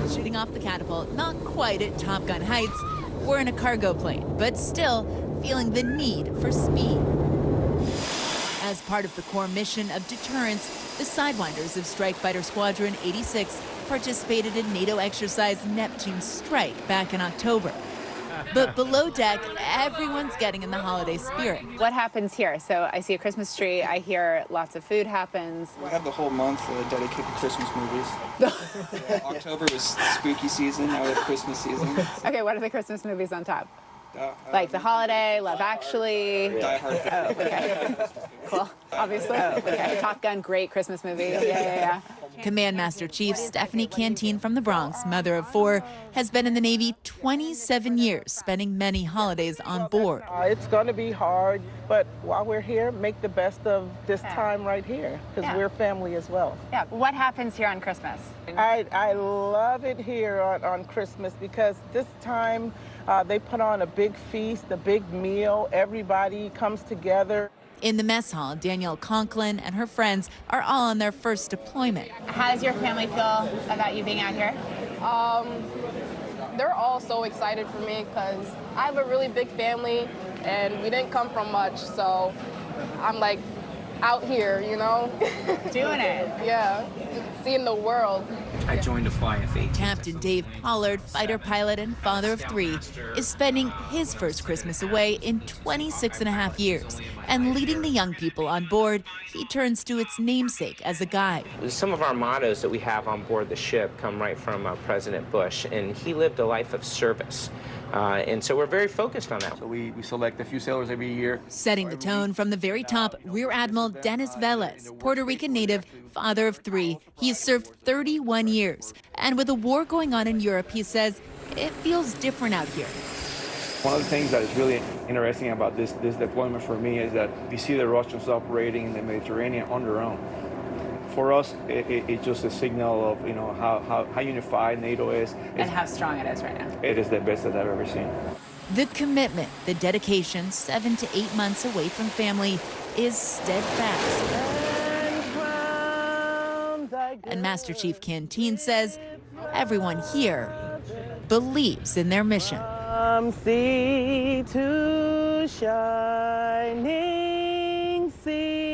Shooting off the catapult, not quite at Top Gun heights. We're in a cargo plane, but still feeling the need for speed. As part of the core mission of deterrence, the Sidewinders of Strike Fighter Squadron 86 participated in NATO exercise Neptune Strike back in October. But below deck, everyone's getting in the holiday spirit. What happens here? So I see a Christmas tree. I hear lots of food happens. We have the whole month dedicated to Christmas movies. October was spooky season. Now we have Christmas season. Okay, what are the Christmas movies on top? Like The Holiday, Love Actually. Die Hard. Oh, okay. Cool. Obviously. Oh, okay. Top Gun, great Christmas movie. Yeah. Command Master Chief Stephanie Canteen from the Bronx, mother of 4, has been in the Navy 27 years, spending many holidays on board. It's going to be hard, but while we're here, make the best of this time right here, because we're family as well. Yeah. What happens here on Christmas? I love it here on Christmas because this time they put on a big feast, a big meal. Everybody comes together. In the mess hall, Danielle Conklin and her friends are all on their first deployment. How does your family feel about you being out here? They're all so excited for me because I have a really big family and we didn't come from much, so I'm like out here, you know? Doing it. Yeah, seeing the world. I joined a fly F-18. Captain Dave Pollard, fighter pilot and father of 3, is spending his first Christmas away in 26.5 years. And leading the young people on board, he turns to its namesake as a guide. Some of our mottos that we have on board the ship come right from President Bush, and he lived a life of service. And so we're very focused on that. So we select a few sailors every year. Setting the tone from the very top, Rear Admiral Dennis Velez, Puerto Rican native, father of 3. He has served 31 years. And with a war going on in Europe, he says, it feels different out here. One of the things that is really interesting about this deployment for me is that we see the Russians operating in the Mediterranean on their own. For us, it's just a signal of how unified NATO is. And how strong it is right now. It is the best that I've ever seen. The commitment, the dedication, 7 to 8 months away from family, is steadfast. And Master Chief Canteen says everyone here believes in their mission. From sea to shining sea.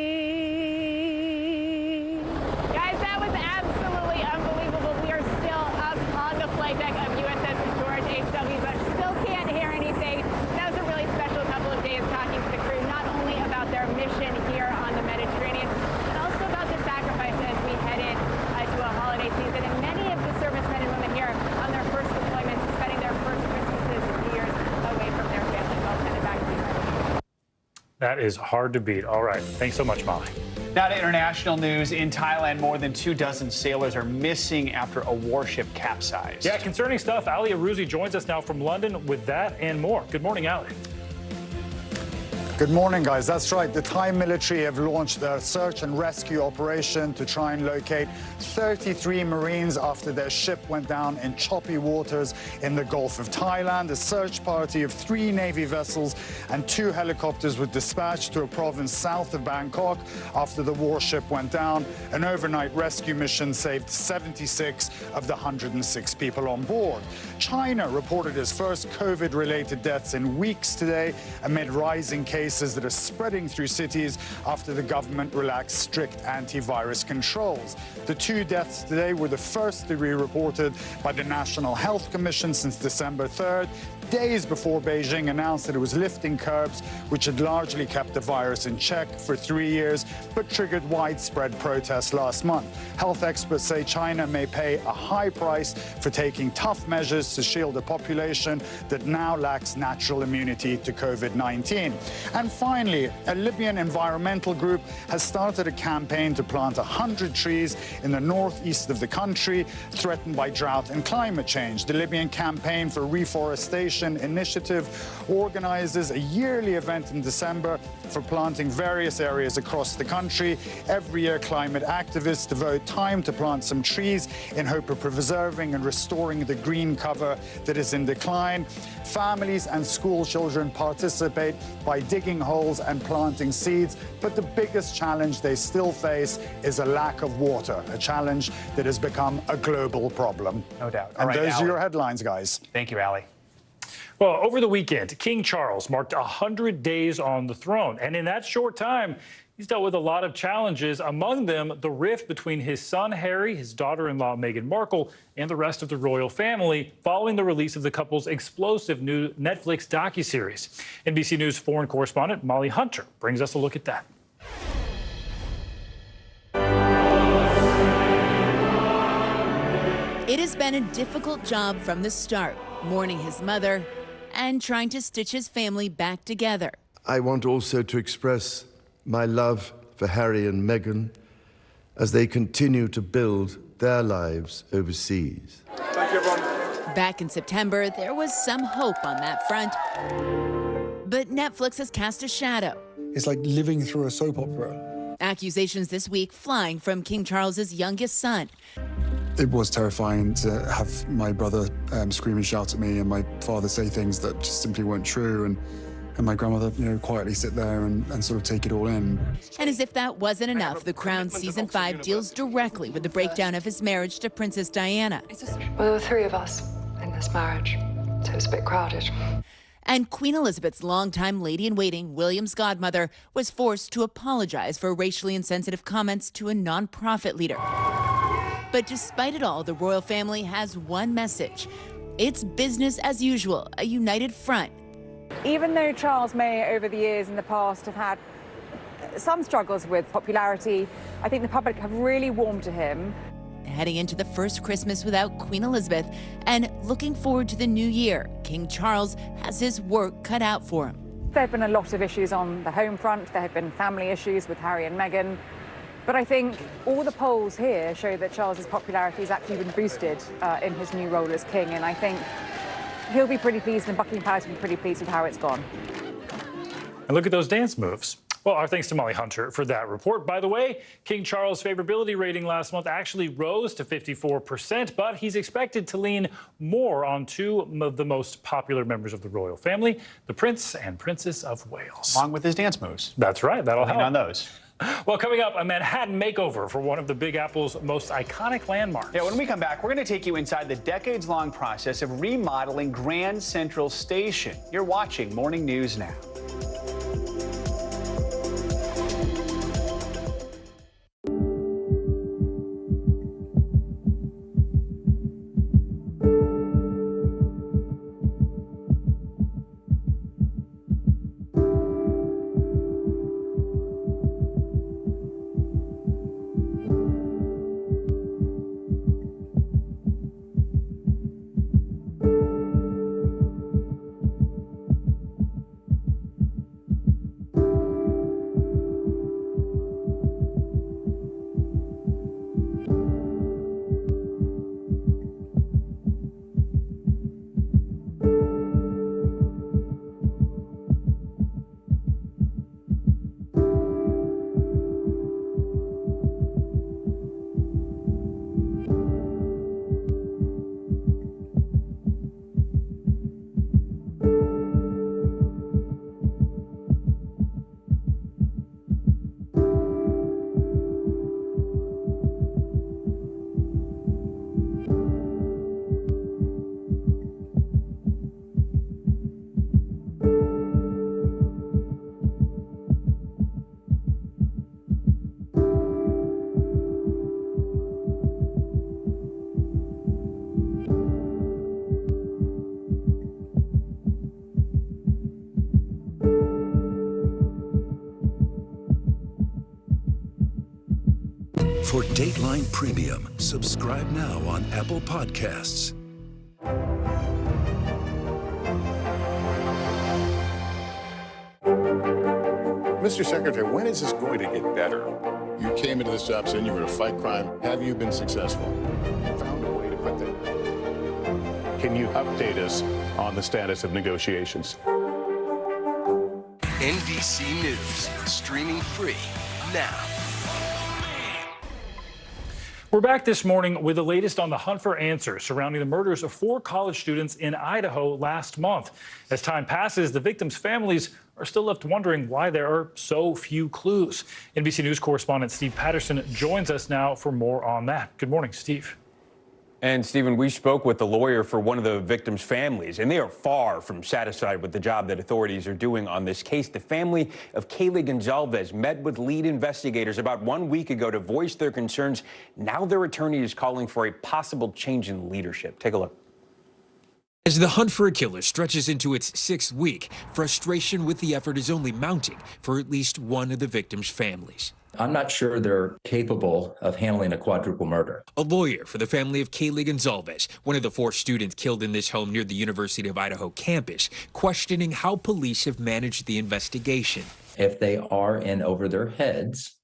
Guys, that was absolutely unbelievable. We are still up on the flight deck of USS George H.W. Bush. Still can't hear anything. That was a really special couple of days talking to the crew, not only about their mission here on the Mediterranean, but also about the sacrifice as we head in to a holiday season. And many of the servicemen and women here on their first deployments, spending their first Christmases and New Years away from their families. I'll send it back to you. That is hard to beat. All right. Thanks so much, Molly. Now to international news. In Thailand, more than 24 sailors are missing after a warship capsized. Yeah, concerning stuff. Ali Arouzi joins us now from London with that and more. Good morning, Ali. Good morning, guys. That's right. The Thai military have launched their search and rescue operation to try and locate 33 Marines after their ship went down in choppy waters in the Gulf of Thailand. A search party of 3 Navy vessels and 2 helicopters were dispatched to a province south of Bangkok after the warship went down. An overnight rescue mission saved 76 of the 106 people on board. China reported its first COVID-related deaths in weeks today amid rising cases that are spreading through cities after the government relaxed strict antivirus controls. The 2 deaths today were the first to be reported by the National Health Commission since December 3rd, days before Beijing announced that it was lifting curbs, which had largely kept the virus in check for 3 years, but triggered widespread protests last month. Health experts say China may pay a high price for taking tough measures to shield a population that now lacks natural immunity to COVID-19. And finally, a Libyan environmental group has started a campaign to plant 100 trees in the northeast of the country threatened by drought and climate change. The Libyan Campaign for Reforestation Initiative organizes a yearly event in December for planting various areas across the country. Every year, climate activists devote time to plant some trees in hope of preserving and restoring the green cover that is in decline. Families and school children participate by digging holes and planting seeds, but the biggest challenge they still face is a lack of water, a challenge that has become a global problem. No doubt. And those are your headlines, guys. Thank you, Ali. Well, over the weekend, King Charles marked 100 days on the throne. And in that short time, he's dealt with a lot of challenges, among them the rift between his son Harry, his daughter-in-law Meghan Markle, and the rest of the royal family following the release of the couple's explosive new Netflix docuseries. NBC News foreign correspondent Molly Hunter brings us a look at that. It has been a difficult job from the start, mourning his mother and trying to stitch his family back together. I want also to express my love for Harry and Meghan as they continue to build their lives overseas. Thank you, everyone. Back in September, there was some hope on that front. But Netflix has cast a shadow. It's like living through a soap opera. Accusations this week flying from King Charles's youngest son. It was terrifying to have my brother scream and shout at me, and my father say things that just simply weren't true, and my grandmother, quietly sit there and sort of take it all in. And as if that wasn't enough, The Crown Season 5 deals directly with the breakdown of his marriage to Princess Diana. Well, there were three of us in this marriage, so it was a bit crowded. And Queen Elizabeth's longtime lady-in-waiting, William's godmother, was forced to apologize for racially insensitive comments to a nonprofit leader. But despite it all, the royal family has one message. It's business as usual, a united front. Even though Charles may, over the years in the past, have had some struggles with popularity, I think the public have really warmed to him. Heading into the first Christmas without Queen Elizabeth and looking forward to the new year, King Charles has his work cut out for him. There have been a lot of issues on the home front. There have been family issues with Harry and Meghan. But I think all the polls here show that Charles's popularity has actually been boosted in his new role as king. And I think he'll be pretty pleased and Buckingham Palace will be pretty pleased with how it's gone. And look at those dance moves. Well, our thanks to Molly Hunter for that report. By the way, King Charles' favorability rating last month actually rose to 54%, but he's expected to lean more on two of the most popular members of the royal family, the Prince and Princess of Wales. Along with his dance moves. That's right. That'll help on those. Well, coming up, a Manhattan makeover for one of the Big Apple's most iconic landmarks. Yeah, when we come back, we're going to take you inside the decades-long process of remodeling Grand Central Station. You're watching Morning News Now. For Dateline Premium, subscribe now on Apple Podcasts. Mr. Secretary, when is this going to get better? You came into this job saying you were going to fight crime. Have you been successful? Found a way to put that. Can you update us on the status of negotiations? NBC News, streaming free now. We're back this morning with the latest on the hunt for answers surrounding the murders of 4 college students in Idaho last month. As time passes, the victims' families are still left wondering why there are so few clues. NBC News correspondent Steve Patterson joins us now for more on that. Good morning, Steve. And, Stephen, we spoke with the lawyer for one of the victims' families, and they are far from satisfied with the job that authorities are doing on this case. The family of Kaylee Gonzalez met with lead investigators about 1 week ago to voice their concerns. Now their attorney is calling for a possible change in leadership. Take a look. As the hunt for a killer stretches into its 6th week, frustration with the effort is only mounting for at least one of the victims' families. I'm not sure they're capable of handling a quadruple murder. A lawyer for the family of Kaylee Gonzalez, one of the 4 students killed in this home near the University of Idaho campus, questioning how police have managed the investigation. If they are in over their heads,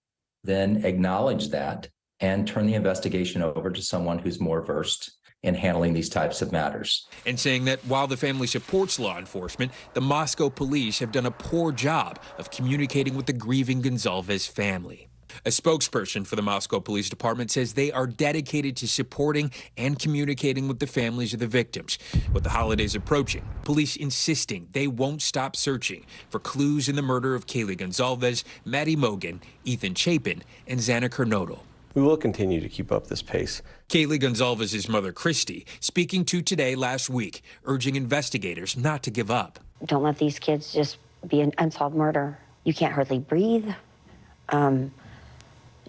then acknowledge that and turn the investigation over to someone who's more versed in handling these types of matters. And saying that while the family supports law enforcement, the Moscow police have done a poor job of communicating with the grieving Gonzalez family. A spokesperson for the Moscow Police Department says they are dedicated to supporting and communicating with the families of the victims. With the holidays approaching, police insisting they won't stop searching for clues in the murder of Kaylee Gonzalez, Maddie Mogan, Ethan Chapin, and Xana Kernodle. We will continue to keep up this pace. Kaylee Gonzalez's mother, Christy, speaking to Today last week, urging investigators not to give up. Don't let these kids just be an unsolved murder. You can't hardly breathe.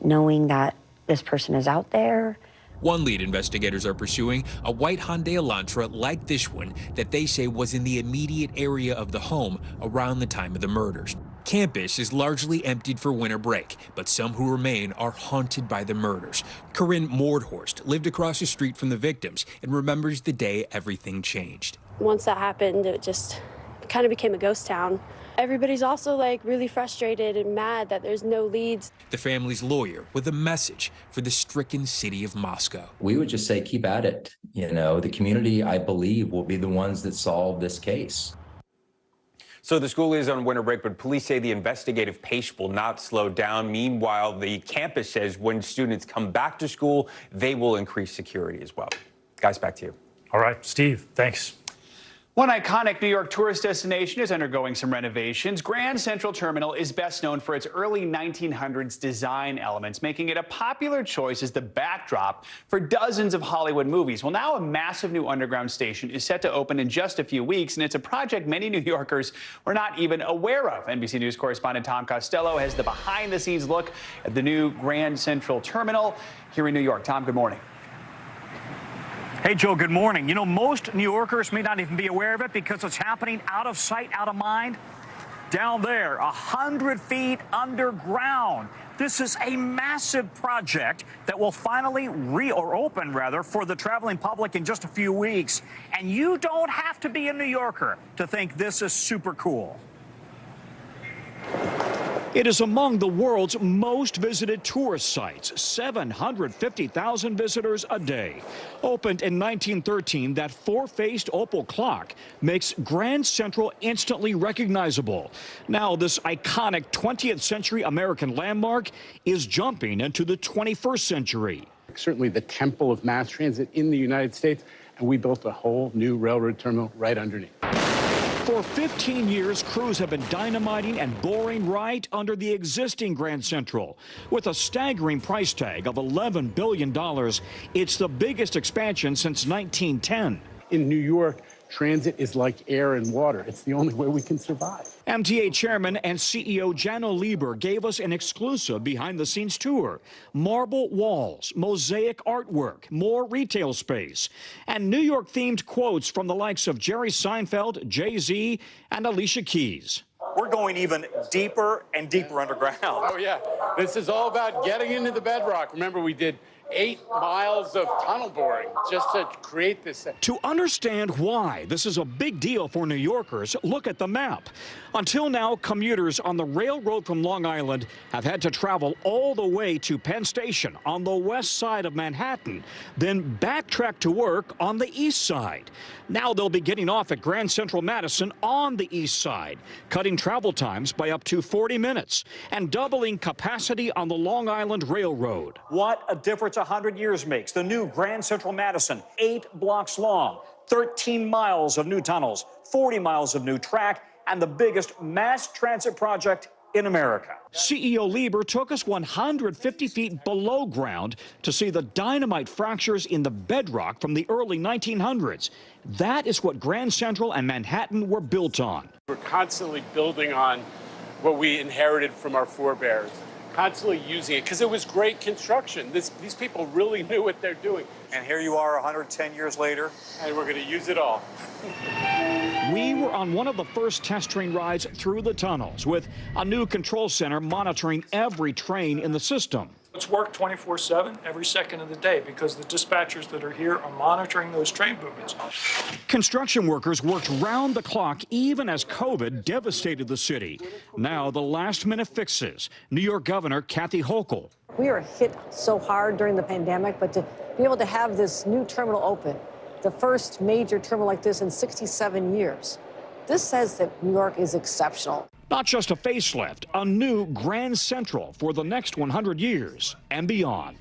Knowing that this person is out there. One lead investigators are pursuing a white Hyundai Elantra like this one that they say was in the immediate area of the home around the time of the murders. Campus is largely emptied for winter break, but some who remain are haunted by the murders. Corinne Mordhorst lived across the street from the victims and remembers the day everything changed. Once that happened, it just kind of became a ghost town. Everybody's also like really frustrated and mad that there's no leads. The family's lawyer with a message for the stricken city of Moscow. We would just say keep at it. You know, the community, I believe, will be the ones that solve this case. So the school is on winter break, but police say the investigative pace will not slow down. Meanwhile, the campus says when students come back to school, they will increase security as well. Guys, back to you. All right, Steve, thanks. One iconic New York tourist destination is undergoing some renovations. Grand Central Terminal is best known for its early 1900s design elements, making it a popular choice as the backdrop for dozens of Hollywood movies. Well, now a massive new underground station is set to open in just a few weeks, and it's a project many New Yorkers were not even aware of. NBC News correspondent Tom Costello has the behind-the-scenes look at the new Grand Central Terminal here in New York. Tom, good morning. Hey, Joe, good morning. You know, most New Yorkers may not even be aware of it because it's happening out of sight, out of mind. Down there, 100 feet underground. This is a massive project that will finally open for the traveling public in just a few weeks. And you don't have to be a New Yorker to think this is super cool. It is among the world's most visited tourist sites, 750,000 visitors a day. Opened in 1913, that four-faced opal clock makes Grand Central instantly recognizable. Now, this iconic 20th century American landmark is jumping into the 21st century. Certainly the temple of mass transit in the United States, and we built a whole new railroad terminal right underneath. For 15 years, crews have been dynamiting and boring right under the existing Grand Central. With a staggering price tag of $11 billion, it's the biggest expansion since 1910. In New York, transit is like air and water. It's the only way we can survive. MTA Chairman and CEO Janno Lieber gave us an exclusive behind-the-scenes tour. Marble walls, mosaic artwork, more retail space, and New York-themed quotes from the likes of Jerry Seinfeld, Jay-Z, and Alicia Keys. We're going even deeper and deeper underground. Oh, yeah. This is all about getting into the bedrock. Remember, we did 8 miles of tunnel boring just to create this. To understand why this is a big deal for New Yorkers, look at the map. Until now, commuters on the railroad from Long Island have had to travel all the way to Penn Station on the west side of Manhattan, then backtrack to work on the east side. Now they'll be getting off at Grand Central Madison on the east side, cutting travel times by up to 40 minutes and doubling capacity on the Long Island Railroad. What a difference 100 years makes. The new Grand Central Madison, 8 blocks long, 13 miles of new tunnels, 40 miles of new track, and the biggest mass transit project in America. CEO Lieber took us 150 feet below ground to see the dynamite fractures in the bedrock from the early 1900s. That is what Grand Central and Manhattan were built on. We're constantly building on what we inherited from our forebears, constantly using it, because it was great construction. These people really knew what they're doing. And here you are 110 years later. And we're going to use it all. We were on one of the first test train rides through the tunnels with a new control center monitoring every train in the system. It's work 24/7, every second of the day, because the dispatchers that are here are monitoring those train movements. Construction workers worked round the clock even as COVID devastated the city. Now the last-minute fixes. New York Governor Kathy Hochul. We were hit so hard during the pandemic, but to be able to have this new terminal open, the first major terminal like this in 67 years, this says that New York is exceptional. Not just a facelift, a new Grand Central for the next 100 years and beyond.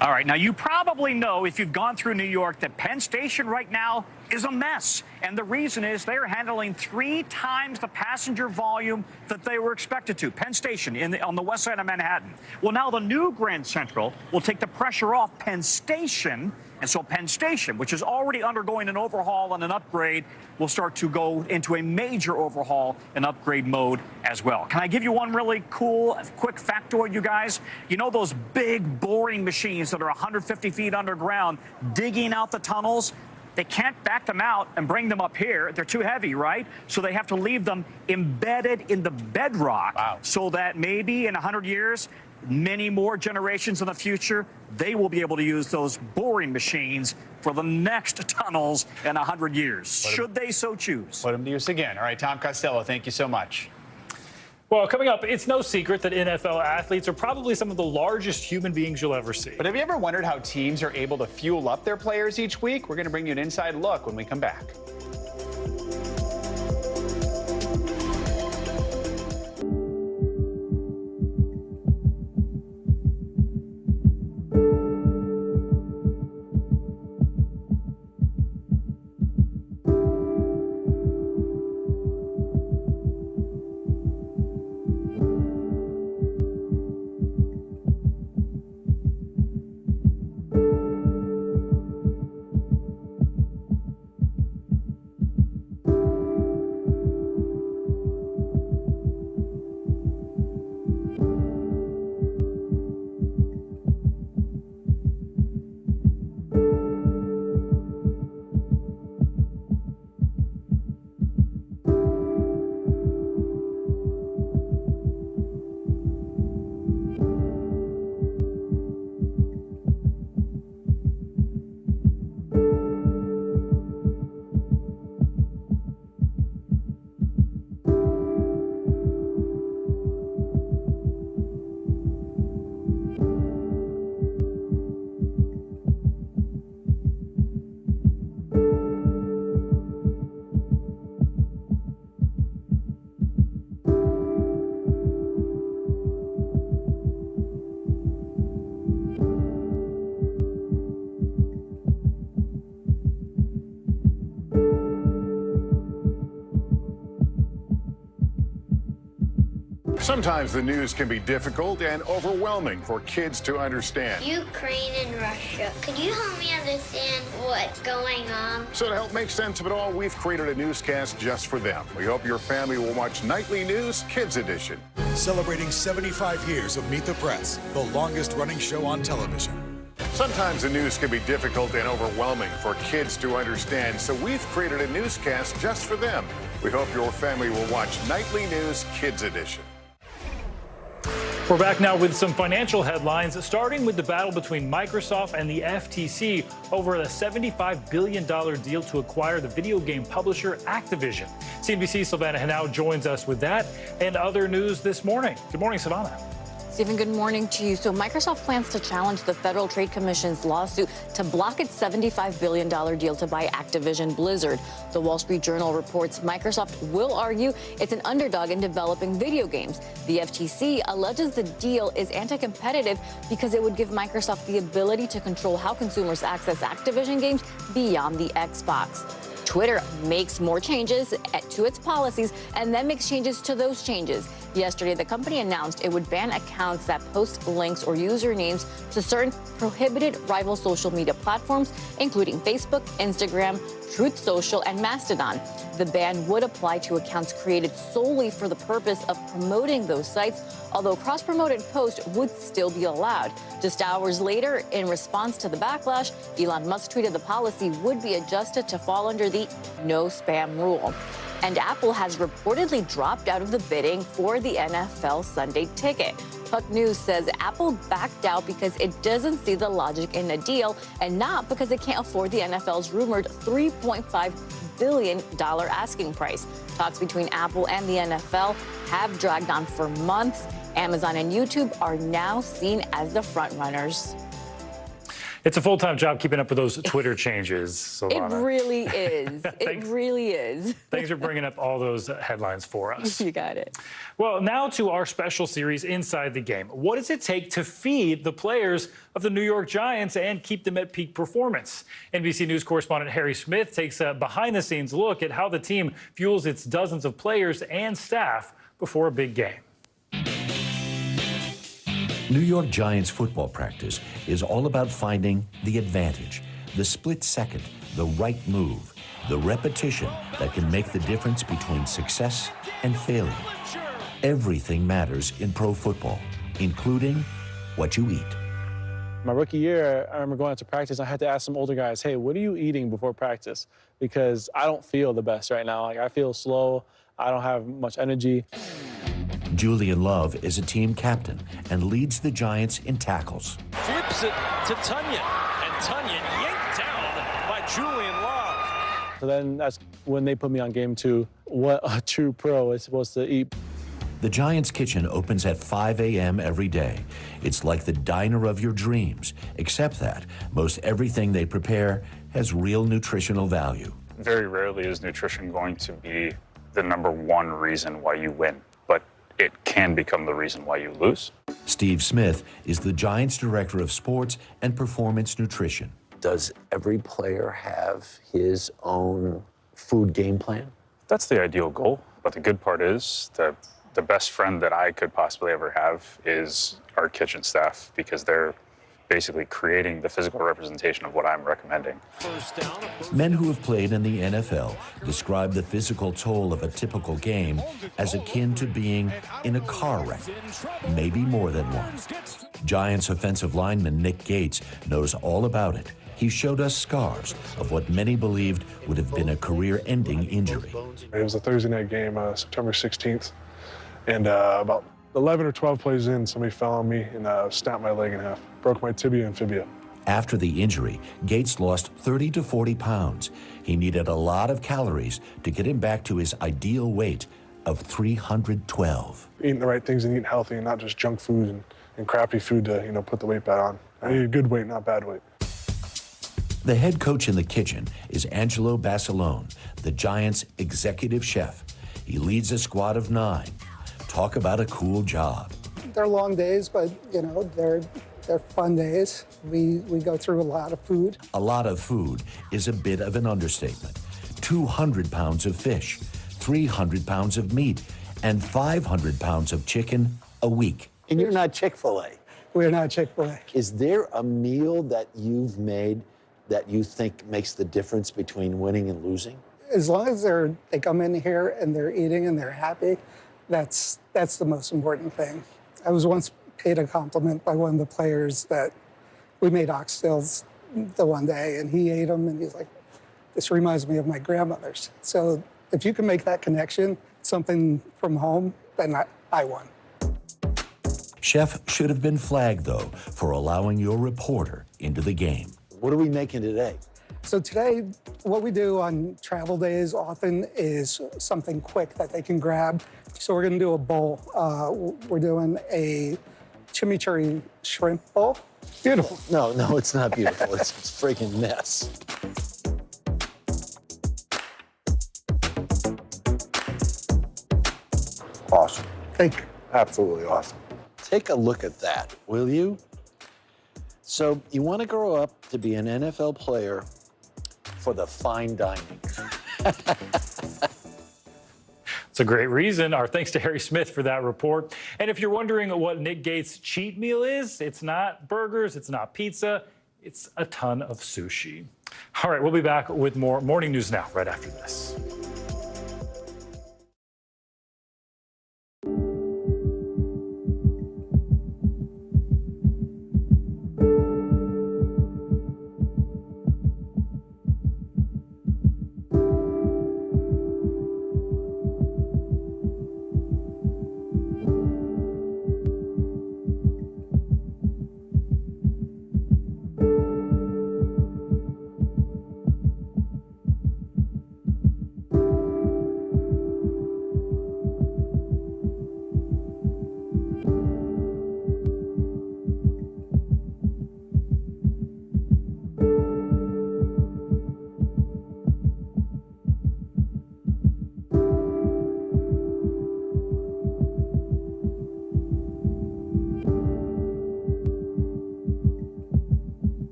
All right, now you probably know, if you've gone through New York, that Penn Station right now is a mess. And the reason is they're handling 3 times the passenger volume that they were expected to. Penn Station on the west side of Manhattan. Well, now the new Grand Central will take the pressure off Penn Station. And so Penn Station, which is already undergoing an overhaul and an upgrade, will start to go into a major overhaul and upgrade mode as well. Can I give you one really cool, quick factoid, you guys? You know those big boring machines that are 150 feet underground digging out the tunnels? They can't back them out and bring them up here. They're too heavy, right? So they have to leave them embedded in the bedrock so that maybe in 100 years, many more generations in the future, they will be able to use those boring machines for the next tunnels in 100 years, should they so choose. Put them to use again. All right, Tom Costello, thank you so much. Well, coming up, it's no secret that NFL athletes are probably some of the largest human beings you'll ever see. But have you ever wondered how teams are able to fuel up their players each week? We're going to bring you an inside look when we come back. Sometimes the news can be difficult and overwhelming for kids to understand. Ukraine and Russia. Could you help me understand what's going on? So to help make sense of it all, we've created a newscast just for them. We hope your family will watch Nightly News Kids Edition. Celebrating 75 years of Meet the Press, the longest-running show on television. Sometimes the news can be difficult and overwhelming for kids to understand, so we've created a newscast just for them. We hope your family will watch Nightly News Kids Edition. We're back now with some financial headlines, starting with the battle between Microsoft and the FTC over a $75 billion deal to acquire the video game publisher Activision. CNBC's Savannah Hanau joins us with that and other news this morning. Good morning, Savannah. Stephen, good morning to you. So Microsoft plans to challenge the Federal Trade Commission's lawsuit to block its $75 billion deal to buy Activision Blizzard. The Wall Street Journal reports Microsoft will argue it's an underdog in developing video games. The FTC alleges the deal is anti-competitive because it would give Microsoft the ability to control how consumers access Activision games beyond the Xbox. Twitter makes more changes to its policies and then makes changes to those changes. Yesterday, the company announced it would ban accounts that post links or usernames to certain prohibited rival social media platforms, including Facebook, Instagram, Truth Social, and Mastodon. The ban would apply to accounts created solely for the purpose of promoting those sites, although cross-promoted posts would still be allowed. Just hours later, in response to the backlash, Elon Musk tweeted the policy would be adjusted to fall under the no spam rule. And Apple has reportedly dropped out of the bidding for the NFL Sunday ticket. Puck News says Apple backed out because it doesn't see the logic in the deal and not because it can't afford the NFL's rumored $3.5 billion asking price. Talks between Apple and the NFL have dragged on for months. Amazon and YouTube are now seen as the front runners. It's a full-time job keeping up with those Twitter changes, Silvana. It really is. It really is. Thanks for bringing up all those headlines for us. You got it. Well, now to our special series, Inside the Game. What does it take to feed the players of the New York Giants and keep them at peak performance? NBC News correspondent Harry Smith takes a behind-the-scenes look at how the team fuels its dozens of players and staff before a big game. New York Giants football practice is all about finding the advantage, the split second, the right move, the repetition that can make the difference between success and failure. Everything matters in pro football, including what you eat. My rookie year, I remember going out to practice. I had to ask some older guys, hey, what are you eating before practice? Because I don't feel the best right now. Like, I feel slow. I don't have much energy. Julian Love is a team captain and leads the Giants in tackles. Flips it to Tunyon, and Tunyon yanked down by Julian Love. So then that's when they put me on game 2, what a true pro is supposed to eat. The Giants kitchen opens at 5 a.m. every day. It's like the diner of your dreams, except that most everything they prepare has real nutritional value. Very rarely is nutrition going to be the #1 reason why you win, but it can become the reason why you lose. Steve Smith is the Giants Director of Sports and Performance Nutrition. Does every player have his own food game plan? That's the ideal goal, but the good part is that the best friend that I could possibly ever have is our kitchen staff, because they're basically creating the physical representation of what I'm recommending. Men who have played in the NFL describe the physical toll of a typical game as akin to being in a car wreck, maybe more than one. Giants offensive lineman Nick Gates knows all about it. He showed us scars of what many believed would have been a career-ending injury. It was a Thursday night game, September 16th, and about 11 or 12 plays in, somebody fell on me and snapped my leg in half, broke my tibia and fibia. After the injury, Gates lost 30 to 40 pounds. He needed a lot of calories to get him back to his ideal weight of 312. Eating the right things and eating healthy and not just junk food and crappy food to, put the weight back on. I needed good weight, not bad weight. The head coach in the kitchen is Angelo Basilone, the Giants' executive chef. He leads a squad of 9. Talk about a cool job. They're long days, but, they're fun days. We go through a lot of food. A lot of food is a bit of an understatement. 200 pounds of fish, 300 pounds of meat, and 500 pounds of chicken a week. And you're not Chick-fil-A. We're not Chick-fil-A. Is there a meal that you've made that you think makes the difference between winning and losing? As long as they come in here and they're eating and they're happy, that's the most important thing. I was once paid a compliment by one of the players that we made oxtails the one day, and he ate them, and he's like, this reminds me of my grandmother's. So if you can make that connection, something from home, then I won. Chef should have been flagged, though, for allowing your reporter into the game. What are we making today? So today, what we do on travel days often is something quick that they can grab. So we're gonna do a bowl. We're doing a chimichurri shrimp bowl. Beautiful. No, it's not beautiful. It's a freaking mess. Awesome. Thank you. Absolutely awesome. Take a look at that, will you? So you want to grow up to be an NFL player for the fine dining. It's a great reason. Our thanks to Harry Smith for that report. And if you're wondering what Nick Gates' cheat meal is, it's not burgers, it's not pizza, it's a ton of sushi. All right, we'll be back with more Morning News Now right after this.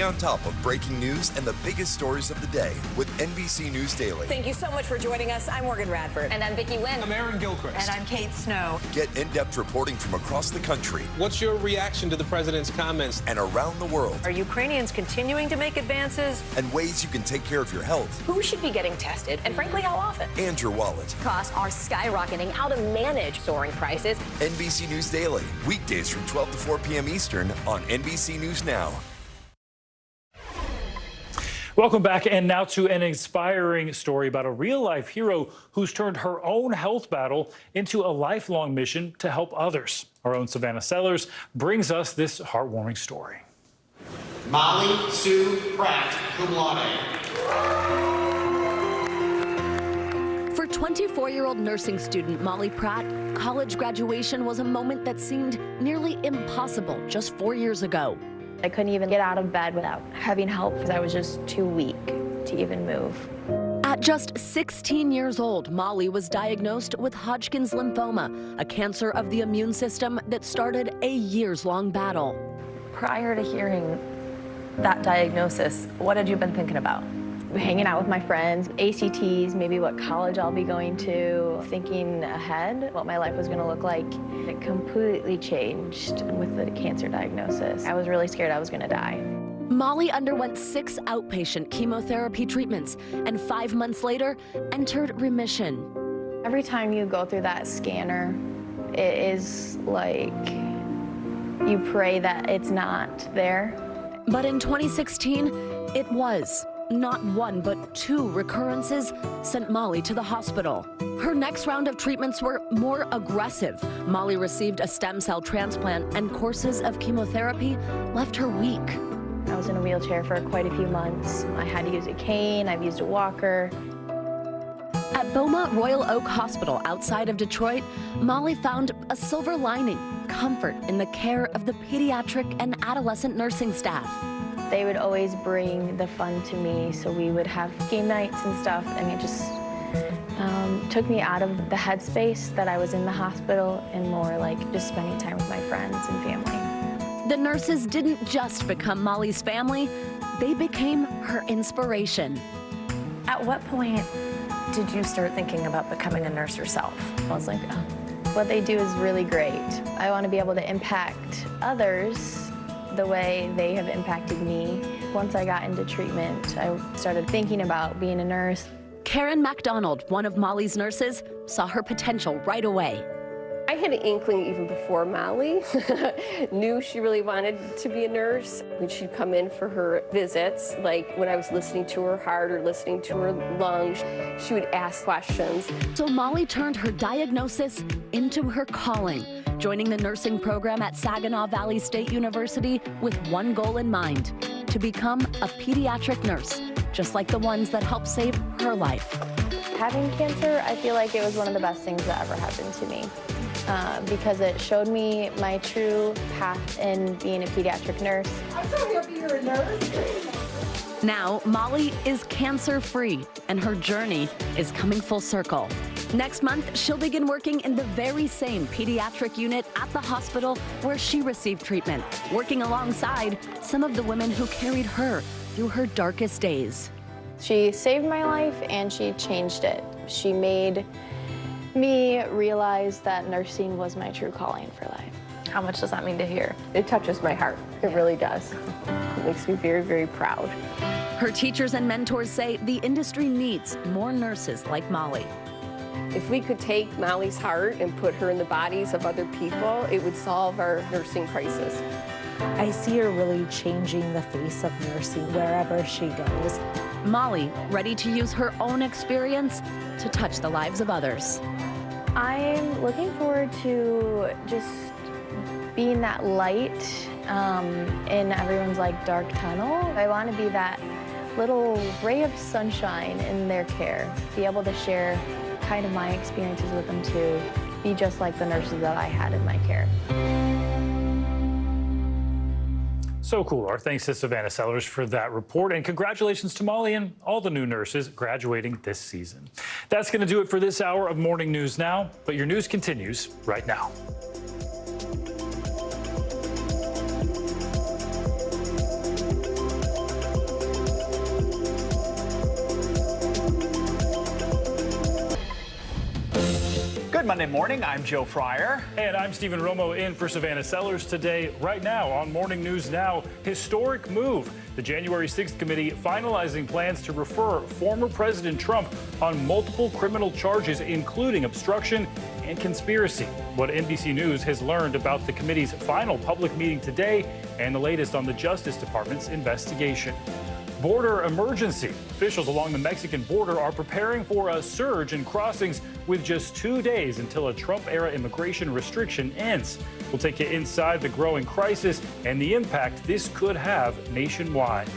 Stay on top of breaking news and the biggest stories of the day with NBC News Daily. Thank you so much for joining us. I'm Morgan Radford. And I'm Vicki Wynn. I'm Aaron Gilchrist. And I'm Kate Snow. Get in-depth reporting from across the country. What's your reaction to the president's comments? And around the world. Are Ukrainians continuing to make advances? And ways you can take care of your health. Who should be getting tested? And frankly, how often? And your wallet. Costs are skyrocketing. How to manage soaring prices. NBC News Daily. Weekdays from 12 to 4 p.m. Eastern on NBC News Now. Welcome back, and now to an inspiring story about a real-life hero who's turned her own health battle into a lifelong mission to help others. Our own Savannah Sellers brings us this heartwarming story. Molly Sue Pratt, cum laude. For 24-year-old nursing student Molly Pratt, college graduation was a moment that seemed nearly impossible just 4 years ago. I couldn't even get out of bed without having help because I was just too weak to even move. At just 16 years old, Molly was diagnosed with Hodgkin's lymphoma, a cancer of the immune system that started a years-long battle. Prior to hearing that diagnosis, what had you been thinking about? Hanging out with my friends, ACTs, maybe what college I'll be going to, thinking ahead, what my life was going to look like. It completely changed with the cancer diagnosis. I was really scared I was going to die. Molly underwent 6 outpatient chemotherapy treatments and 5 months later entered remission. Every time you go through that scanner, it is like you pray that it's not there. But in 2016, it was. Not 1, but 2 recurrences sent Molly to the hospital. Her next round of treatments were more aggressive. Molly received a stem cell transplant, and courses of chemotherapy left her weak. I was in a wheelchair for quite a few months. I had to use a cane, I've used a walker. At Beaumont Royal Oak Hospital outside of Detroit, Molly found a silver lining, comfort in the care of the pediatric and adolescent nursing staff. They would always bring the fun to me, so we would have game nights and stuff, and it just took me out of the headspace that I was in the hospital and more like just spending time with my friends and family. The nurses didn't just become Molly's family, they became her inspiration. At what point did you start thinking about becoming a nurse yourself? I was like, oh, what they do is really great. I want to be able to impact others the way they have impacted me. Once I got into treatment, I started thinking about being a nurse. Karen MacDonald, one of Molly's nurses, saw her potential right away. I had an inkling even before Molly, knew she really wanted to be a nurse. When she'd come in for her visits, like when I was listening to her heart or listening to her lungs, she would ask questions. So Molly turned her diagnosis into her calling, joining the nursing program at Saginaw Valley State University with one goal in mind, to become a pediatric nurse, just like the ones that helped save her life. Having cancer, I feel like it was one of the best things that ever happened to me because it showed me my true path in being a pediatric nurse. I'm so happy you're a nurse. Now, Molly is cancer-free, and her journey is coming full circle. Next month, she'll begin working in the very same pediatric unit at the hospital where she received treatment, working alongside some of the women who carried her through her darkest days. She saved my life, and she changed it. She made me realize that nursing was my true calling for life. How much does that mean to hear? It touches my heart. It really does. It makes me very, very proud. Her teachers and mentors say the industry needs more nurses like Molly. If we could take Molly's heart and put her in the bodies of other people, it would solve our nursing crisis. I see her really changing the face of nursing wherever she goes. Molly, ready to use her own experience to touch the lives of others. I'm looking forward to just being that light in everyone's dark tunnel. I want to be that little ray of sunshine in their care, be able to share kind of my experiences with them too, be just like the nurses that I had in my care. So cool. Our thanks to Savannah Sellers for that report, and congratulations to Molly and all the new nurses graduating this season. That's going to do it for this hour of Morning News Now, but your news continues right now. Good Monday morning. I'm Joe Fryer. And I'm Stephen Romo in for Savannah Sellers today. Right now on Morning News Now, historic move. The January 6th committee finalizing plans to refer former President Trump on multiple criminal charges, including obstruction and conspiracy. What NBC News has learned about the committee's final public meeting today and the latest on the Justice Department's investigation. Border emergency. Officials along the Mexican border are preparing for a surge in crossings with just 2 days until a Trump-era immigration restriction ends. We'll take you inside the growing crisis and the impact this could have nationwide.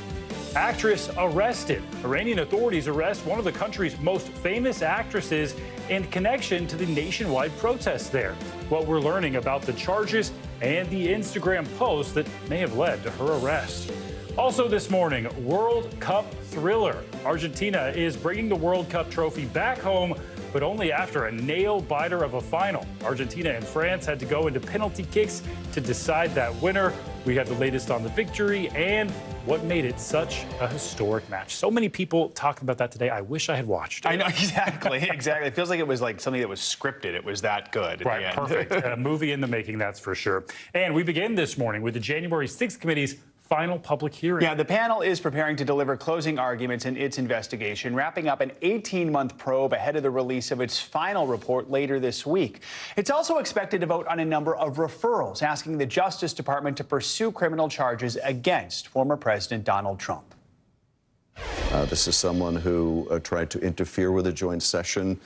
Actress arrested. Iranian authorities arrest one of the country's most famous actresses in connection to the nationwide protests there. What we're learning about the charges and the Instagram post that may have led to her arrest. Also this morning, World Cup thriller. Argentina is bringing the World Cup trophy back home, but only after a nail-biter of a final. Argentina and France had to go into penalty kicks to decide that winner. We have the latest on the victory and what made it such a historic match. So many people talking about that today. I wish I had watched it. I know, exactly. Exactly. It feels like it was like something that was scripted. It was that good at the end. Perfect. A movie in the making, that's for sure. And we begin this morning with the January 6th committee's final public hearing. Yeah, the panel is preparing to deliver closing arguments in its investigation, wrapping up an 18-month probe ahead of the release of its final report later this week. It's also expected to vote on a number of referrals, asking the Justice Department to pursue criminal charges against former President Donald Trump. This is someone who tried to interfere with a joint session,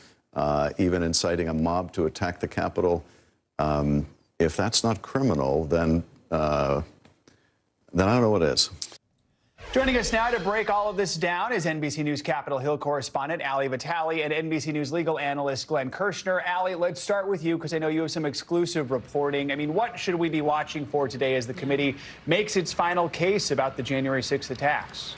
even inciting a mob to attack the Capitol. If that's not criminal, then I don't know what is. Joining us now to break all of this down is NBC News Capitol Hill correspondent Ali Vitale and NBC News legal analyst Glenn Kirshner. Ali, let's start with you because I know you have some exclusive reporting. I mean, what should we be watching for today as the committee makes its final case about the January 6th attacks?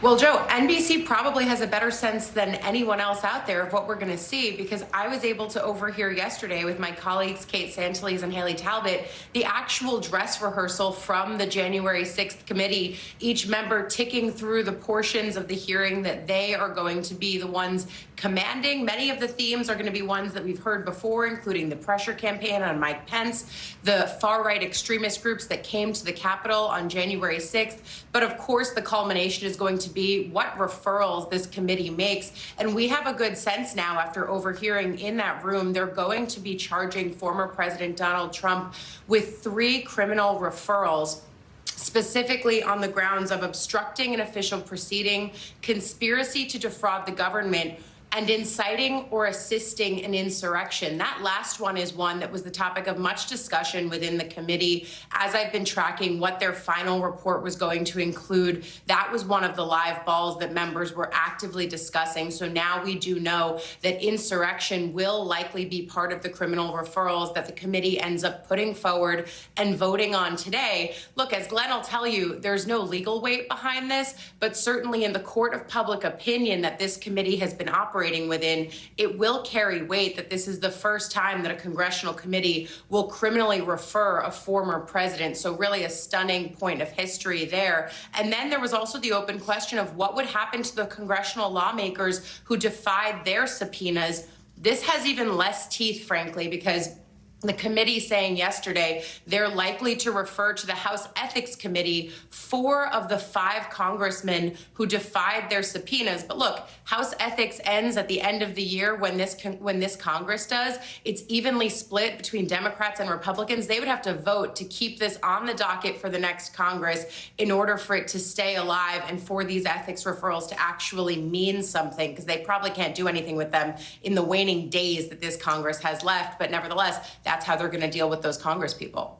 Well, Joe, NBC probably has a better sense than anyone else out there of what we're going to see, because I was able to overhear yesterday with my colleagues Kate Santeles and Haley Talbot the actual dress rehearsal from the January 6th committee, each member ticking through the portions of the hearing that they are going to be the ones commanding. Many of the themes are going to be ones that we've heard before, including the pressure campaign on Mike Pence, the far-right extremist groups that came to the Capitol on January 6th. But of course, the culmination is going to be what referrals this committee makes. And we have a good sense now, after overhearing in that room, they're going to be charging former President Donald Trump with 3 criminal referrals, specifically on the grounds of obstructing an official proceeding, conspiracy to defraud the government, and inciting or assisting an insurrection. That last one is one that was the topic of much discussion within the committee. As I've been tracking what their final report was going to include, that was one of the live balls that members were actively discussing. So now we do know that insurrection will likely be part of the criminal referrals that the committee ends up putting forward and voting on today. Look, as Glenn will tell you, there's no legal weight behind this, but certainly in the court of public opinion that this committee has been operating within, it will carry weight that this is the first time that a congressional committee will criminally refer a former president. So really a stunning point of history there. And then there was also the open question of what would happen to the congressional lawmakers who defied their subpoenas. This has even less teeth, frankly, because the committee saying yesterday they're likely to refer to the House Ethics Committee 4 of the 5 congressmen who defied their subpoenas. But look, House Ethics ends at the end of the year when this Congress does. It's evenly split between Democrats and Republicans. They would have to vote to keep this on the docket for the next Congress in order for it to stay alive and for these ethics referrals to actually mean something, because they probably can't do anything with them in the waning days that this Congress has left. But nevertheless, that's how they're going to deal with those Congress people.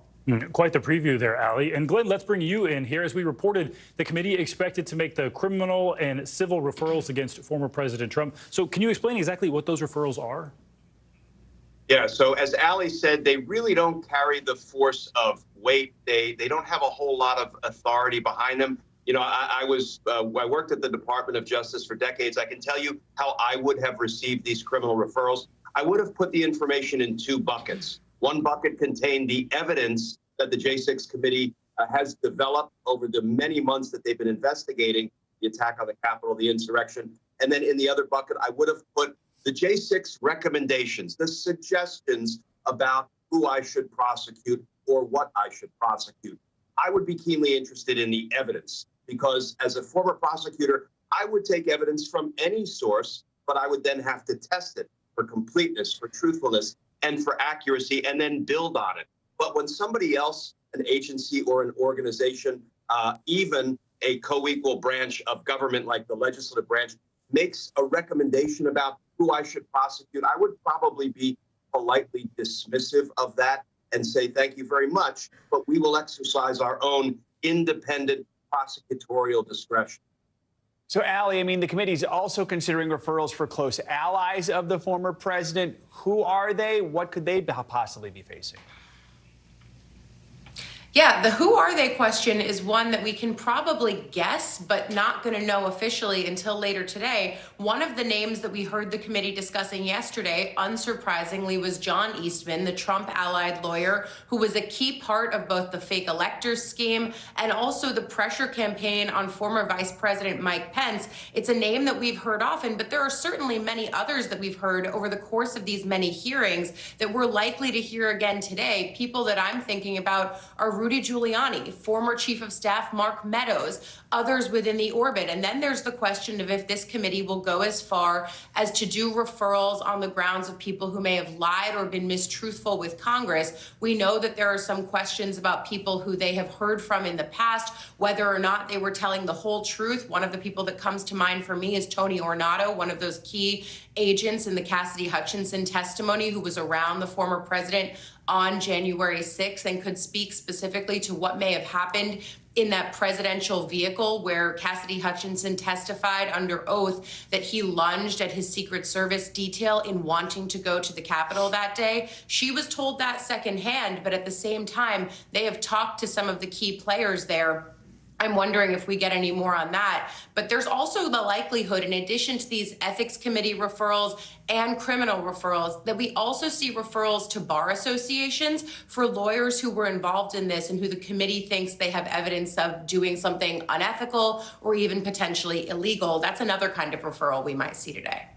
Quite the preview there, Ali. And Glenn, let's bring you in here. As we reported, the committee expected to make the criminal and civil referrals against former President Trump. So can you explain exactly what those referrals are? Yeah, so as Ali said, they really don't carry the force of weight. They don't have a whole lot of authority behind them. You know, I worked at the Department of Justice for decades. I can tell you how I would have received these criminal referrals. I would have put the information in 2 buckets. One bucket contained the evidence that the J6 committee has developed over the many months that they've been investigating the attack on the Capitol, the insurrection. And then in the other bucket, I would have put the J6 recommendations, the suggestions about who I should prosecute or what I should prosecute. I would be keenly interested in the evidence because as a former prosecutor, I would take evidence from any source, but I would then have to test it for completeness, for truthfulness, and for accuracy, and then build on it. But when somebody else, an agency or an organization, even a co-equal branch of government like the legislative branch, makes a recommendation about who I should prosecute, I would probably be politely dismissive of that and say, thank you very much, but we will exercise our own independent prosecutorial discretion. So, Allie, I mean, the committee's also considering referrals for close allies of the former president. Who are they? What could they possibly be facing? Yeah, the who are they question is one that we can probably guess, but not going to know officially until later today. One of the names that we heard the committee discussing yesterday, unsurprisingly, was John Eastman, the Trump allied lawyer, who was a key part of both the fake electors scheme and also the pressure campaign on former Vice President Mike Pence. It's a name that we've heard often, but there are certainly many others that we've heard over the course of these many hearings that we're likely to hear again today. People that I'm thinking about are Rudy Giuliani, former Chief of Staff Mark Meadows, others within the orbit. And then there's the question of if this committee will go as far as to do referrals on the grounds of people who may have lied or been mistruthful with Congress. We know that there are some questions about people who they have heard from in the past, whether or not they were telling the whole truth. One of the people that comes to mind for me is Tony Ornato, one of those key agents in the Cassidy Hutchinson testimony who was around the former president on January 6th and could speak specifically to what may have happened in that presidential vehicle where Cassidy Hutchinson testified under oath that he lunged at his Secret Service detail in wanting to go to the Capitol that day. She was told that secondhand, but at the same time, they have talked to some of the key players there. I'm wondering if we get any more on that. But there's also the likelihood, in addition to these ethics committee referrals and criminal referrals, that we also see referrals to bar associations for lawyers who were involved in this and who the committee thinks they have evidence of doing something unethical or even potentially illegal. That's another kind of referral we might see today.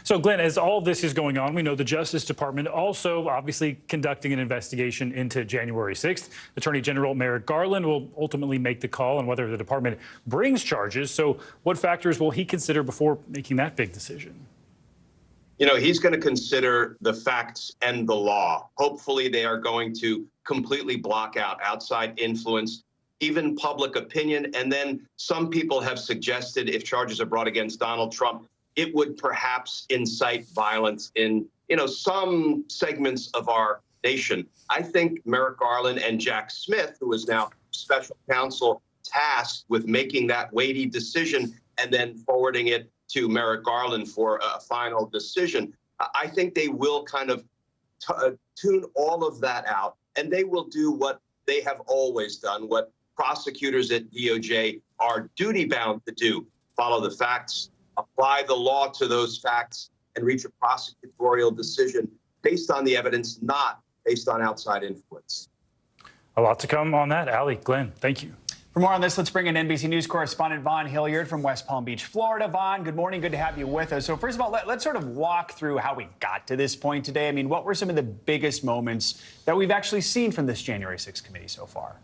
So, Glenn, as all this is going on, we know the Justice Department also obviously conducting an investigation into January 6th. Attorney General Merrick Garland will ultimately make the call on whether the department brings charges. So what factors will he consider before making that big decision? You know, he's going to consider the facts and the law. Hopefully they are going to completely block out outside influence, even public opinion. And then some people have suggested if charges are brought against Donald Trump, it would perhaps incite violence in, some segments of our nation. I think Merrick Garland and Jack Smith, who is now special counsel tasked with making that weighty decision and then forwarding it to Merrick Garland for a final decision, I think they will kind of tune all of that out, and they will do what they have always done, what prosecutors at DOJ are duty-bound to do: follow the facts, apply the law to those facts, and reach a prosecutorial decision based on the evidence, not based on outside influence. A lot to come on that. Allie, Glenn, thank you. For more on this, let's bring in NBC News correspondent Vaughn Hilliard from West Palm Beach, Florida. Vaughn, good morning. Good to have you with us. So first of all, let's sort of walk through how we got to this point today. I mean, what were some of the biggest moments that we've actually seen from this January 6th committee so far?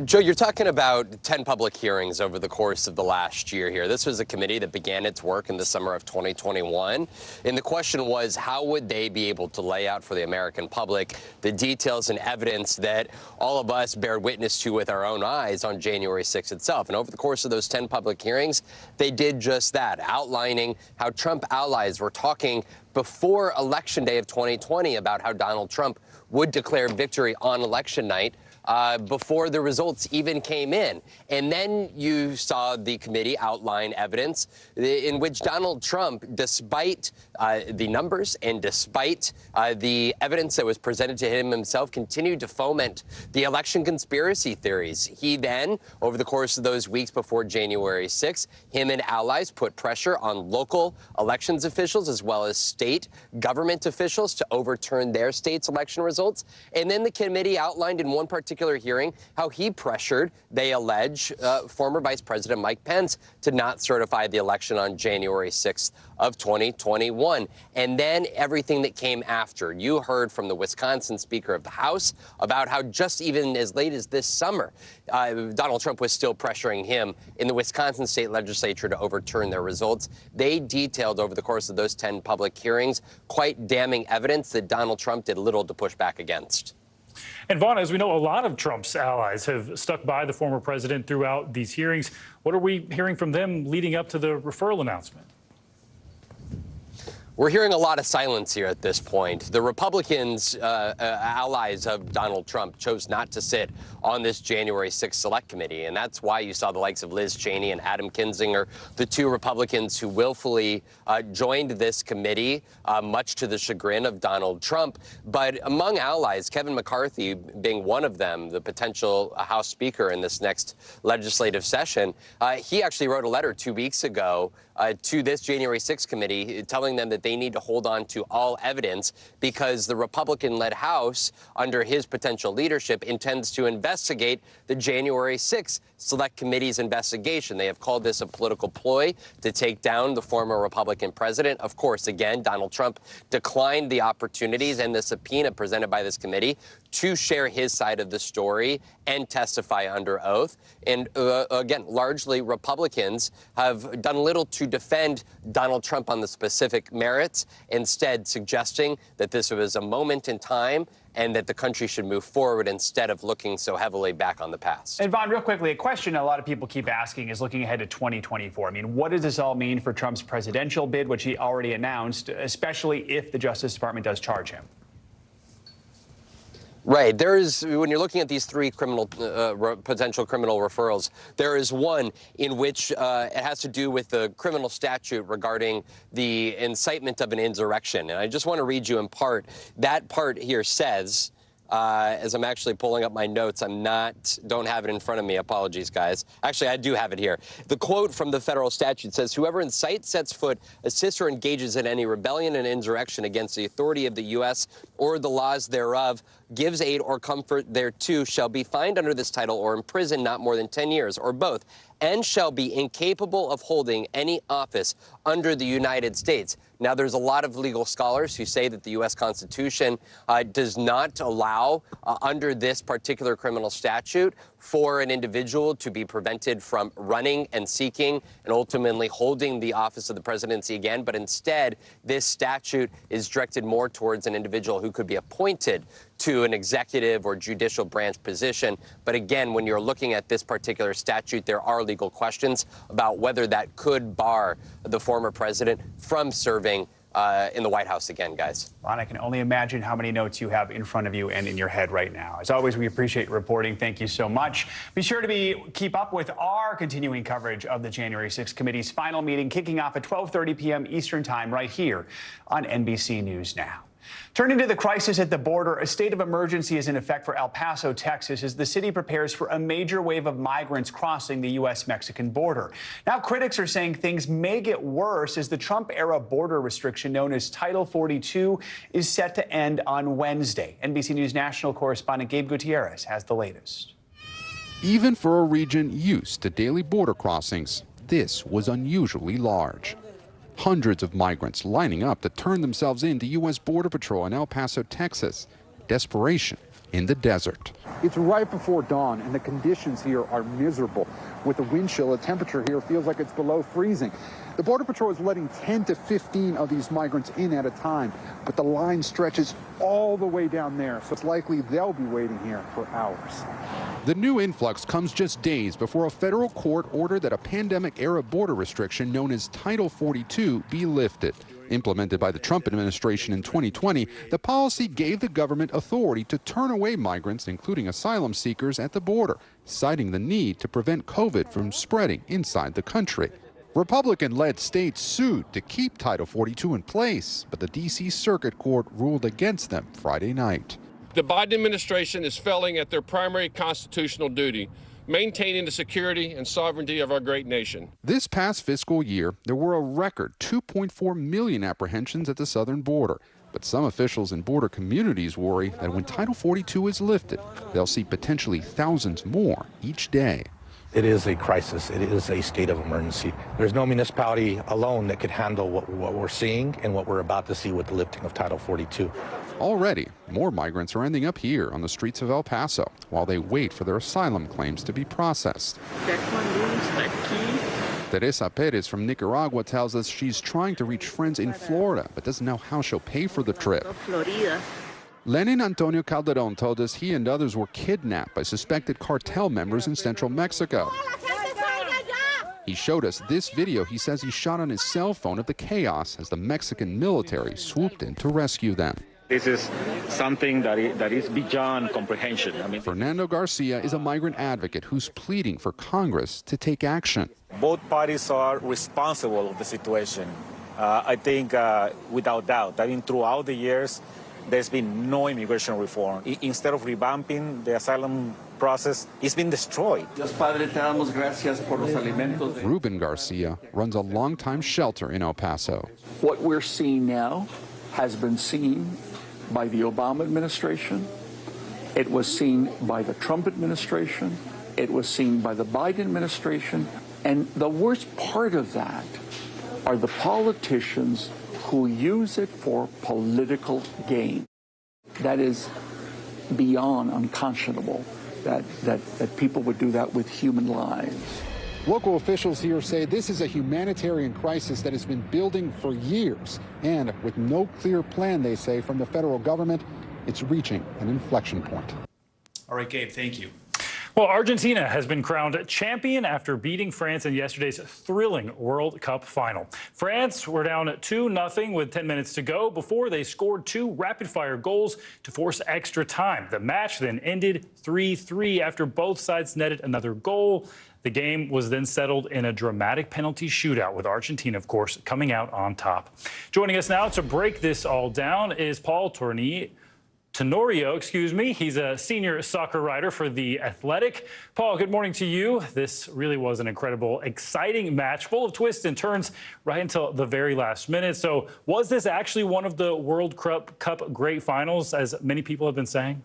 Joe, you're talking about 10 public hearings over the course of the last year here. This was a committee that began its work in the summer of 2021. And the question was, how would they be able to lay out for the American public the details and evidence that all of us bear witness to with our own eyes on January 6th itself? And over the course of those 10 public hearings, they did just that, outlining how Trump allies were talking before Election Day of 2020 about how Donald Trump would declare victory on election night before the results even came in. And then you saw the committee outline evidence in which Donald Trump, despite the numbers and despite the evidence that was presented to him himself, continued to foment the election conspiracy theories. He then, over the course of those weeks before January 6th, him and allies put pressure on local elections officials as well as state government officials to overturn their state's election results. And then the committee outlined in one particular particular hearing how he pressured, they allege, former Vice President Mike Pence to not certify the election on January 6th of 2021. And then everything that came after. You heard from the Wisconsin Speaker of the House about how just even as late as this summer, Donald Trump was still pressuring him in the Wisconsin state legislature to overturn their results. They detailed over the course of those 10 public hearings quite damning evidence that Donald Trump did little to push back against. And Vaughn, as we know, a lot of Trump's allies have stuck by the former president throughout these hearings. What are we hearing from them leading up to the referral announcement? We're hearing a lot of silence here at this point. The Republicans, allies of Donald Trump, chose not to sit on this January 6th Select Committee, and that's why you saw the likes of Liz Cheney and Adam Kinzinger, the two Republicans who willfully joined this committee, much to the chagrin of Donald Trump. But among allies, Kevin McCarthy being one of them, the potential House Speaker in this next legislative session, he actually wrote a letter 2 weeks ago to this January 6th committee telling them that they need to hold on to all evidence because the Republican-led House, under his potential leadership, intends to investigate the January 6th Select Committee's investigation. They have called this a political ploy to take down the former Republican president. Of course, again, Donald Trump declined the opportunities and the subpoena presented by this committee to share his side of the story and testify under oath. And again, largely Republicans have done little to defend Donald Trump on the specific merits, instead suggesting that this was a moment in time and that the country should move forward instead of looking so heavily back on the past. And Vaughn, real quickly, a question a lot of people keep asking is looking ahead to 2024. I mean, what does this all mean for Trump's presidential bid, which he already announced, especially if the Justice Department does charge him? Right. There is, when you're looking at these three potential criminal referrals, there is one in which it has to do with the criminal statute regarding the incitement of an insurrection. And I just want to read you in part. That part here says, as I'm actually pulling up my notes, don't have it in front of me. Apologies, guys. Actually, I do have it here. The quote from the federal statute says, whoever incites, sets foot, assists, or engages in any rebellion and insurrection against the authority of the U.S. or the laws thereof, gives aid or comfort thereto, shall be fined under this title or imprisoned not more than 10 years, or both, and shall be incapable of holding any office under the United States. Now, there's a lot of legal scholars who say that the U.S. Constitution does not allow, under this particular criminal statute, for an individual to be prevented from running and seeking and ultimately holding the office of the presidency again. But instead, this statute is directed more towards an individual who could be appointed to an executive or judicial branch position. But again, when you're looking at this particular statute, there are legal questions about whether that could bar the former president from serving in the White House again, guys. Ron, I can only imagine how many notes you have in front of you and in your head right now. As always, we appreciate your reporting. Thank you so much. Be sure to keep up with our continuing coverage of the January 6th Committee's final meeting, kicking off at 12:30 p.m. Eastern Time right here on NBC News Now. Turning to the crisis at the border, a state of emergency is in effect for El Paso, Texas, as the city prepares for a major wave of migrants crossing the U.S.-Mexican border. Now, critics are saying things may get worse as the Trump-era border restriction known as Title 42 is set to end on Wednesday. NBC News national correspondent Gabe Gutierrez has the latest. Even for a region used to daily border crossings, this was unusually large. Hundreds of migrants lining up to turn themselves in to U.S. Border Patrol in El Paso, Texas. Desperation in the desert. It's right before dawn, and the conditions here are miserable. With the wind chill, the temperature here feels like it's below freezing. The Border Patrol is letting 10 to 15 of these migrants in at a time, but the line stretches all the way down there, so it's likely they'll be waiting here for hours. The new influx comes just days before a federal court ordered that a pandemic-era border restriction known as Title 42 be lifted. Implemented by the Trump administration in 2020, the policy gave the government authority to turn away migrants, including asylum seekers, at the border, citing the need to prevent COVID from spreading inside the country. Republican-led states sued to keep Title 42 in place, but the D.C. Circuit Court ruled against them Friday night. The Biden administration is failing at their primary constitutional duty, maintaining the security and sovereignty of our great nation. This past fiscal year, there were a record 2.4 million apprehensions at the southern border, But some officials in border communities worry that when Title 42 is lifted, they'll see potentially thousands more each day. It is a crisis. It is a state of emergency. There's no municipality alone that could handle what we're seeing and what we're about to see with the lifting of Title 42. Already, more migrants are ending up here on the streets of El Paso while they wait for their asylum claims to be processed. Teresa Perez from Nicaragua tells us she's trying to reach friends in Florida, but doesn't know how she'll pay for the trip. Lenin Antonio Calderon told us he and others were kidnapped by suspected cartel members in central Mexico. He showed us this video he says he shot on his cell phone of the chaos as the Mexican military swooped in to rescue them. This is something that is beyond comprehension. Fernando Garcia is a migrant advocate who's pleading for Congress to take action. Both parties are responsible of the situation. I think, without doubt, throughout the years, there's been no immigration reform. Instead of revamping the asylum process, it's been destroyed. Ruben Garcia runs a longtime shelter in El Paso. What we're seeing now has been seen by the Obama administration. It was seen by the Trump administration. It was seen by the Biden administration. And the worst part of that are the politicians who use it for political gain. That is beyond unconscionable that people would do that with human lives. Local officials here say this is a humanitarian crisis that has been building for years. And with no clear plan, they say, from the federal government, it's reaching an inflection point. All right, Gabe, thank you. Well, Argentina has been crowned champion after beating France in yesterday's thrilling World Cup final. France were down 2-0 with 10 minutes to go before they scored 2 rapid-fire goals to force extra time. The match then ended 3-3 after both sides netted another goal. The game was then settled in a dramatic penalty shootout, with Argentina, of course, coming out on top. Joining us now to break this all down is Paul Tenorio, he's a senior soccer writer for The Athletic. Paul, good morning to you. This really was an incredible, exciting match, full of twists and turns right until the very last minute. So was this actually one of the World Cup great finals, as many people have been saying?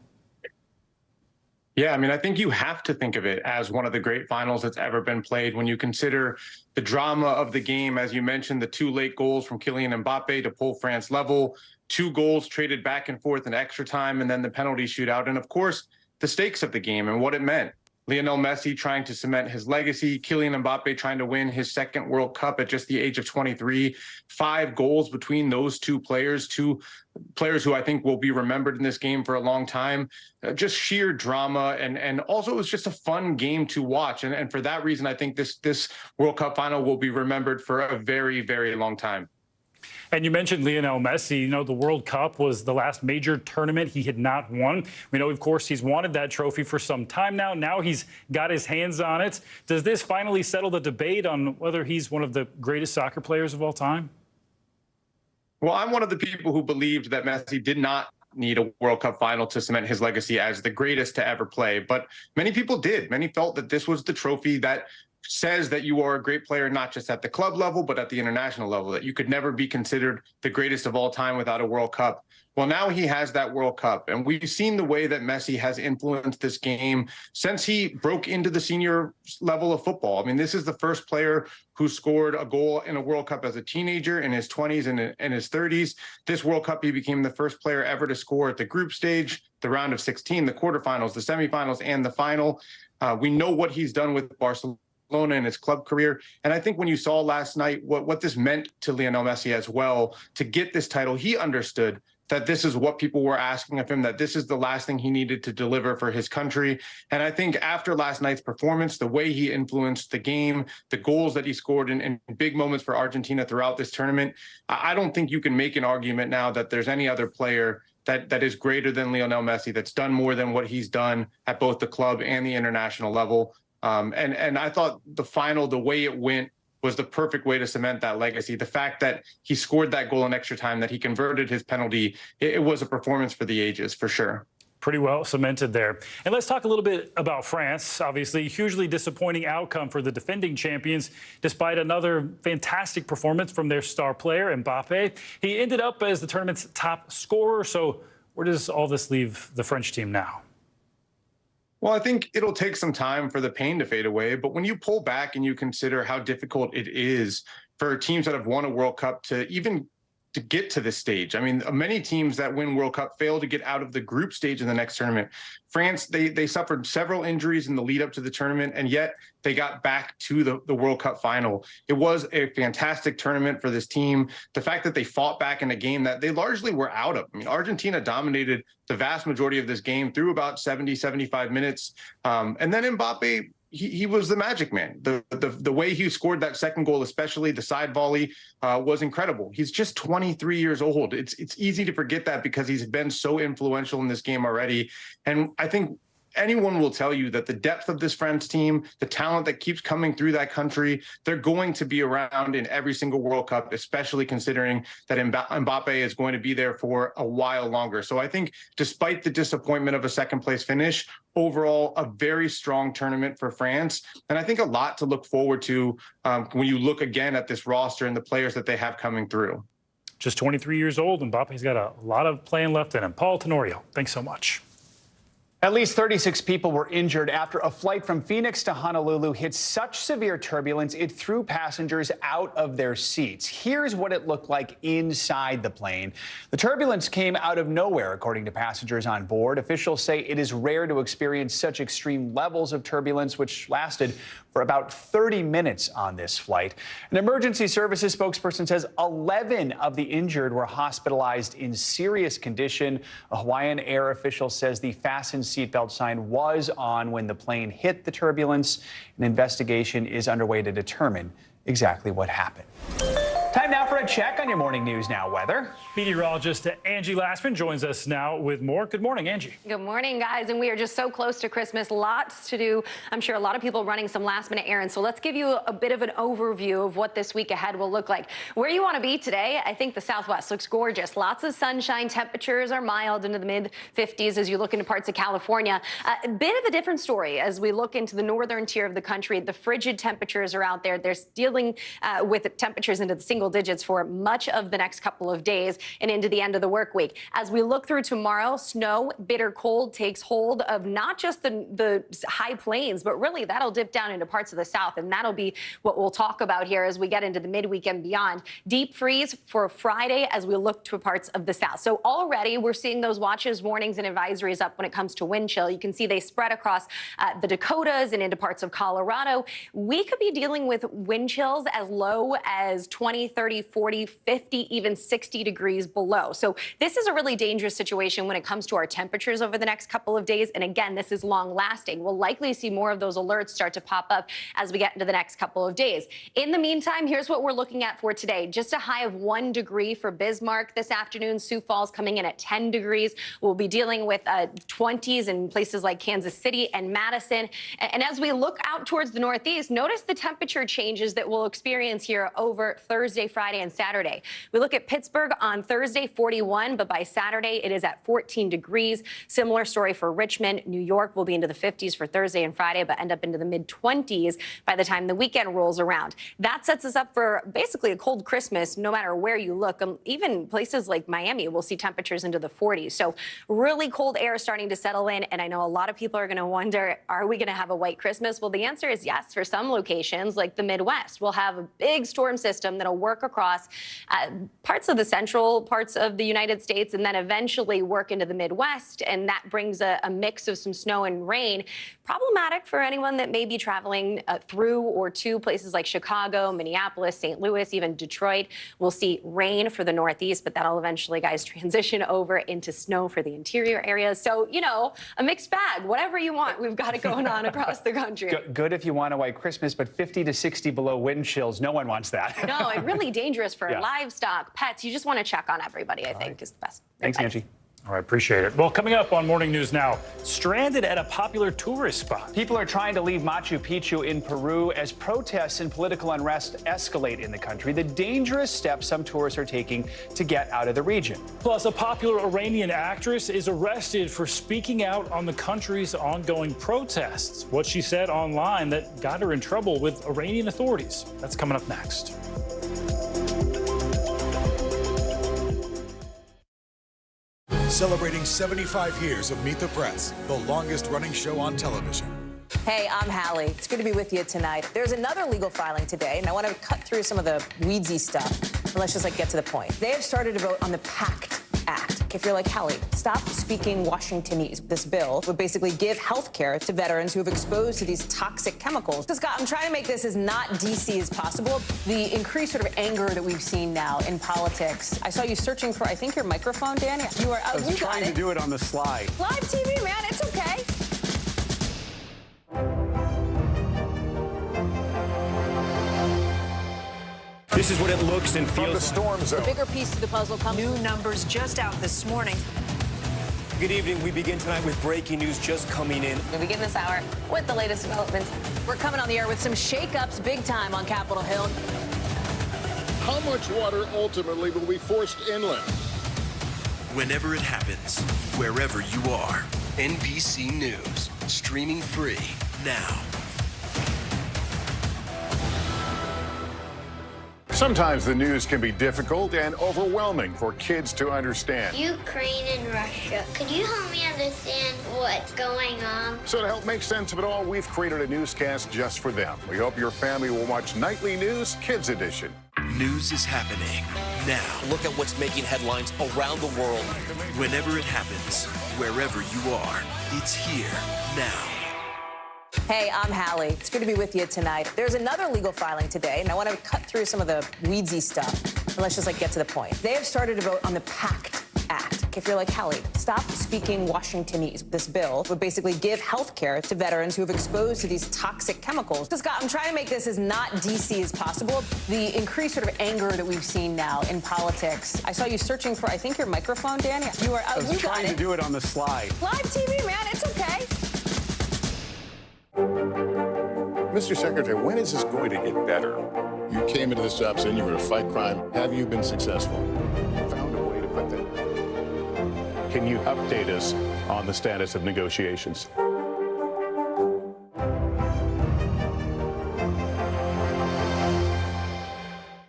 Yeah, I mean, I think you have to think of it as one of the great finals that's ever been played when you consider the drama of the game. As you mentioned, the 2 late goals from Kylian Mbappe to pull France level, 2 goals traded back and forth in extra time, and then the penalty shootout. And of course, the stakes of the game and what it meant. Lionel Messi trying to cement his legacy, Kylian Mbappe trying to win his 2nd World Cup at just the age of 23. 5 goals between those 2 players, 2 players who I think will be remembered in this game for a long time. Just sheer drama, and also it was just a fun game to watch. And for that reason, I think this World Cup final will be remembered for a very, very long time. And you mentioned Lionel Messi. You know, the World Cup was the last major tournament he had not won. We know, of course, he's wanted that trophy for some time now. Now he's got his hands on it. Does this finally settle the debate on whether he's one of the greatest soccer players of all time? Well, I'm one of the people who believed that Messi did not need a World Cup final to cement his legacy as the greatest to ever play. But many people did. Many felt that this was the trophy that says that you are a great player, not just at the club level, but at the international level, that you could never be considered the greatest of all time without a World Cup. Well, now he has that World Cup, and we've seen the way that Messi has influenced this game since he broke into the senior level of football. I mean, this is the first player who scored a goal in a World Cup as a teenager, in his 20s and in his 30s. This World Cup, he became the first player ever to score at the group stage, the round of 16, the quarterfinals, the semifinals, and the final. We know what he's done with Barcelona in his club career. And I think when you saw last night what this meant to Lionel Messi as well, to get this title, he understood that this is what people were asking of him, that this is the last thing he needed to deliver for his country. And I think after last night's performance, the way he influenced the game, the goals that he scored in big moments for Argentina throughout this tournament, I don't think you can make an argument now that there's any other player that is greater than Lionel Messi, that's done more than what he's done at both the club and the international level. And I thought the final, the way it went, was the perfect way to cement that legacy. The fact that he scored that goal in extra time, that he converted his penalty, it was a performance for the ages, for sure. Pretty well cemented there. And let's talk a little bit about France. Obviously, hugely disappointing outcome for the defending champions, despite another fantastic performance from their star player, Mbappe. He ended up as the tournament's top scorer. So where does all this leave the French team now? Well, I think it'll take some time for the pain to fade away. But when you pull back and you consider how difficult it is for teams that have won a World Cup to even to get to this stage. I mean, many teams that win World Cup fail to get out of the group stage in the next tournament. France, they suffered several injuries in the lead up to the tournament, and yet they got back to the World Cup final. It was a fantastic tournament for this team. The fact that they fought back in a game that they largely were out of. I mean, Argentina dominated the vast majority of this game through about 70, 75 minutes. And then Mbappe, he was the magic man. The way he scored that second goal, especially the side volley, was incredible. He's just 23 years old. It's easy to forget that because he's been so influential in this game already. And I think anyone will tell you that the depth of this French team, the talent that keeps coming through that country, they're going to be around in every single World Cup, especially considering that Mbappe is going to be there for a while longer. So I think despite the disappointment of a second place finish, overall, a very strong tournament for France. And I think a lot to look forward to when you look again at this roster and the players that they have coming through. Just 23 years old, and Mbappe's got a lot of playing left in him. Paul Tenorio, thanks so much. At least 36 people were injured after a flight from Phoenix to Honolulu hit such severe turbulence it threw passengers out of their seats. Here's what it looked like inside the plane. The turbulence came out of nowhere, according to passengers on board. Officials say it is rare to experience such extreme levels of turbulence, which lasted for about 30 minutes on this flight. An emergency services spokesperson says 11 of the injured were hospitalized in serious condition. A Hawaiian Air official says the fastened seatbelt sign was on when the plane hit the turbulence. An investigation is underway to determine exactly what happened. Time now for a check on your Morning News Now weather. Meteorologist Angie Lassman joins us now with more. Good morning, Angie. Good morning, guys. And we are just so close to Christmas. Lots to do. I'm sure a lot of people running some last-minute errands. So let's give you a bit of an overview of what this week ahead will look like. Where you want to be today, I think the Southwest looks gorgeous. Lots of sunshine. Temperatures are mild into the mid-50s as you look into parts of California. A bit of a different story as we look into the northern tier of the country. The frigid temperatures are out there. They're dealing with temperatures into the single digits for much of the next couple of days and into the end of the work week. As we look through tomorrow, snow, bitter cold takes hold of not just the high plains, but really that'll dip down into parts of the south, and that'll be what we'll talk about here as we get into the midweek and beyond. Deep freeze for Friday as we look to parts of the south. So already we're seeing those watches, warnings, and advisories up when it comes to wind chill. You can see they spread across the Dakotas and into parts of Colorado. We could be dealing with wind chills as low as 20, 30, 40, 50, even 60 degrees below. So this is a really dangerous situation when it comes to our temperatures over the next couple of days. And again, this is long lasting. We'll likely see more of those alerts start to pop up as we get into the next couple of days. In the meantime, here's what we're looking at for today. Just a high of 1 degree for Bismarck this afternoon. Sioux Falls coming in at 10 degrees. We'll be dealing with 20s in places like Kansas City and Madison. And as we look out towards the Northeast, notice the temperature changes that we'll experience here over Thursday, Friday, and Saturday. We look at Pittsburgh on Thursday, 41, but by Saturday, it is at 14 degrees. Similar story for Richmond. New York will be into the 50s for Thursday and Friday, but end up into the mid-20s by the time the weekend rolls around. That sets us up for basically a cold Christmas, no matter where you look. Even places like Miami will see temperatures into the 40s. So really cold air starting to settle in, and I know a lot of people are going to wonder, are we going to have a white Christmas? Well, the answer is yes. For some locations, like the Midwest, we'll have a big storm system that'll work across parts of the central parts of the United States and then eventually work into the Midwest, and that brings a mix of some snow and rain. Problematic for anyone that may be traveling through or to places like Chicago, Minneapolis, St. Louis, even Detroit. We'll see rain for the Northeast, but that'll eventually, guys, transition over into snow for the interior areas. So, you know, a mixed bag. Whatever you want, we've got it going on across the country. Good if you want a white Christmas, but 50 to 60 below wind chills, no one wants that. No, and really dangerous for livestock, pets. You just want to check on everybody, I think, is the best. Thanks, advice. Angie. All right, appreciate it. Well, coming up on Morning News Now, stranded at a popular tourist spot. People are trying to leave Machu Picchu in Peru as protests and political unrest escalate in the country. The dangerous steps some tourists are taking to get out of the region. Plus, a popular Iranian actress is arrested for speaking out on the country's ongoing protests. What she said online that got her in trouble with Iranian authorities. That's coming up next. Celebrating 75 years of Meet the Press, the longest-running show on television. Hey, I'm Hallie. It's good to be with you tonight. There's another legal filing today, and I want to cut through some of the weedsy stuff. And let's just get to the point. They have started to vote on the PACT Act. If you're like, Hallie, stop speaking Washingtonese. This bill would basically give health care to veterans who have exposed to these toxic chemicals. So, Scott, I'm trying to make this as not DC as possible. The increased sort of anger that we've seen now in politics. I saw you searching for, I think, your microphone, Dan. You are I was trying to do it on the slide. Live TV, man. It's okay. This is what it looks and feels. From the storm zone. The bigger piece of the puzzle comes. New numbers just out this morning. Good evening. We begin tonight with breaking news just coming in. We begin this hour with the latest developments. We're coming on the air with some shakeups big time on Capitol Hill. How much water ultimately will be forced inland? Whenever it happens, wherever you are, NBC News, streaming free now. Sometimes the news can be difficult and overwhelming for kids to understand. Ukraine and Russia. Could you help me understand what's going on? So to help make sense of it all, we've created a newscast just for them. We hope your family will watch Nightly News Kids Edition. News is happening now. Look at what's making headlines around the world. Whenever it happens, wherever you are, it's here now. Hey, I'm Hallie. It's good to be with you tonight. There's another legal filing today, and I want to cut through some of the weedsy stuff. And let's just get to the point. They have started to vote on the PACT Act. If you're like, Hallie, stop speaking Washingtonese. This bill would basically give health care to veterans who have exposed to these toxic chemicals. So, Scott, I'm trying to make this as not DC as possible. The increased sort of anger that we've seen now in politics. I saw you searching for, I think, your microphone, Dan. You are. I was trying to do it on the slide. Live TV, man. It's okay. Mr. Secretary, when is this going to get better? You came into this job saying you were to fight crime. Have you been successful? Found a way to put that. Can you update us on the status of negotiations?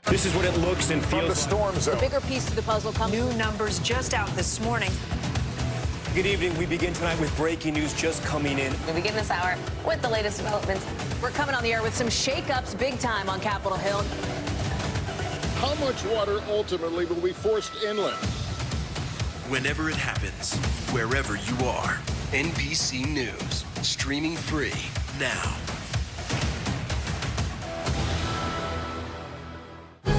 This is what it looks and feels. From the storm zone. The bigger piece of the puzzle comes. New numbers just out this morning. Good evening. We begin tonight with breaking news just coming in. We begin this hour with the latest developments. We're coming on the air with some shakeups big time on Capitol Hill. How much water ultimately will be forced inland? Whenever it happens, wherever you are, NBC News, streaming free now.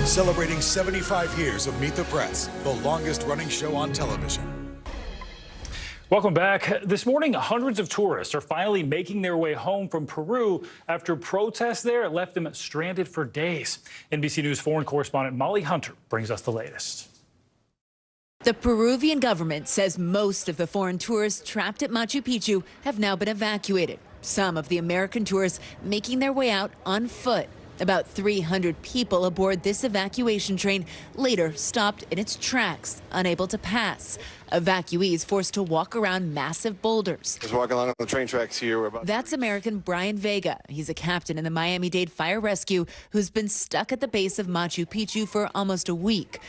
Celebrating 75 years of Meet the Press, the longest-running show on television. Welcome back. This morning, hundreds of tourists are finally making their way home from Peru after protests there left them stranded for days. NBC News foreign correspondent Molly Hunter brings us the latest. The Peruvian government says most of the foreign tourists trapped at Machu Picchu have now been evacuated. Some of the American tourists making their way out on foot. About 300 people aboard this evacuation train later stopped in its tracks, unable to pass. Evacuees forced to walk around massive boulders. Just walking along the train tracks here. That's American Brian Vega. He's a captain in the Miami-Dade Fire Rescue who's been stuck at the base of Machu Picchu for almost a week.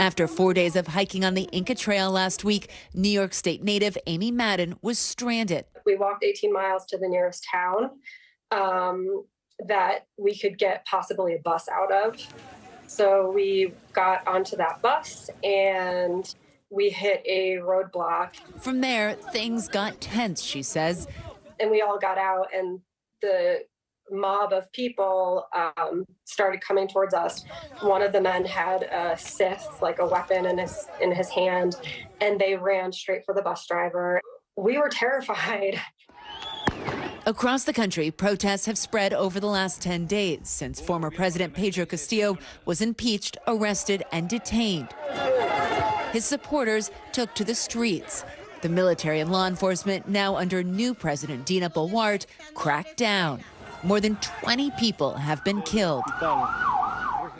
After 4 days of hiking on the Inca Trail last week, New York State native Amy Madden was stranded. We walked 18 miles to the nearest town that we could get possibly a bus out of. So we got onto that bus and we hit a roadblock. From there, things got tense, she says. And we all got out and the mob of people started coming towards us. One of the men had a scythe, like a weapon in his hand, and they ran straight for the bus driver. We were terrified. Across the country, protests have spread over the last 10 days since former President Pedro Castillo was impeached, arrested, and detained. his supporters took to the streets. The military and law enforcement, now under new President Dina Boluart, cracked down. More than 20 people have been killed.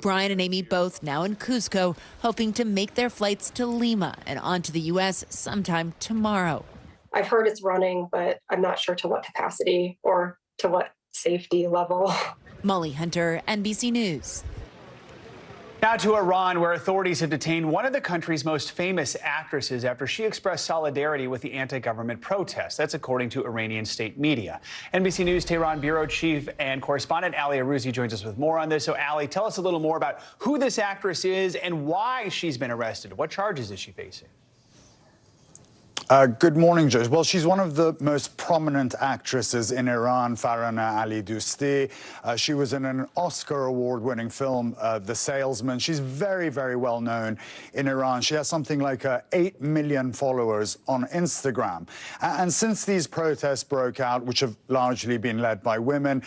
Brian and Amy both now in Cusco, hoping to make their flights to Lima and on to the U.S. sometime tomorrow. I've heard it's running, but I'm not sure to what capacity or to what safety level. Molly Hunter, NBC News. Now to Iran, where authorities have detained one of the country's most famous actresses after she expressed solidarity with the anti-government protests. That's according to Iranian state media. NBC News Tehran bureau chief and correspondent Ali Arouzi joins us with more on this. So, Ali, tell us a little more about who this actress is and why she's been arrested. What charges is she facing? Good morning, Judge. Well, she's one of the most prominent actresses in Iran, Farhana Ali Dousti. She was in an Oscar award-winning film, The Salesman. She's very, very well known in Iran. She has something like 8 million followers on Instagram. And since these protests broke out, which have largely been led by women,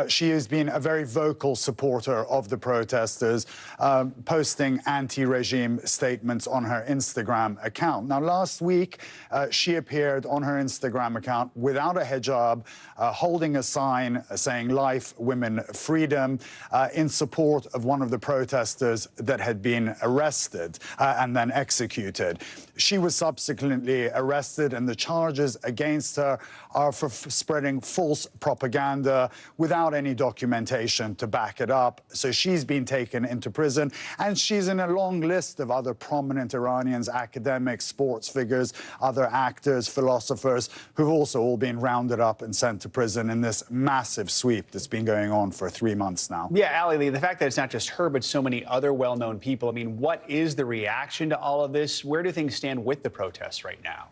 she has been a very vocal supporter of the protesters, posting anti-regime statements on her Instagram account. Now, last week, she appeared on her Instagram account without a hijab, holding a sign saying "Life, Women, Freedom," in support of one of the protesters that had been arrested and then executed. She was subsequently arrested, and the charges against her are for spreading false propaganda without any documentation to back it up. So she's been taken into prison, and she's in a long list of other prominent Iranians, academics, sports figures, other actors, philosophers, who've also all been rounded up and sent to prison in this massive sweep that's been going on for 3 months now. Yeah, Ali, the fact that it's not just her, but so many other well-known people, I mean, what is the reaction to all of this? Where do things stand with the protests right now?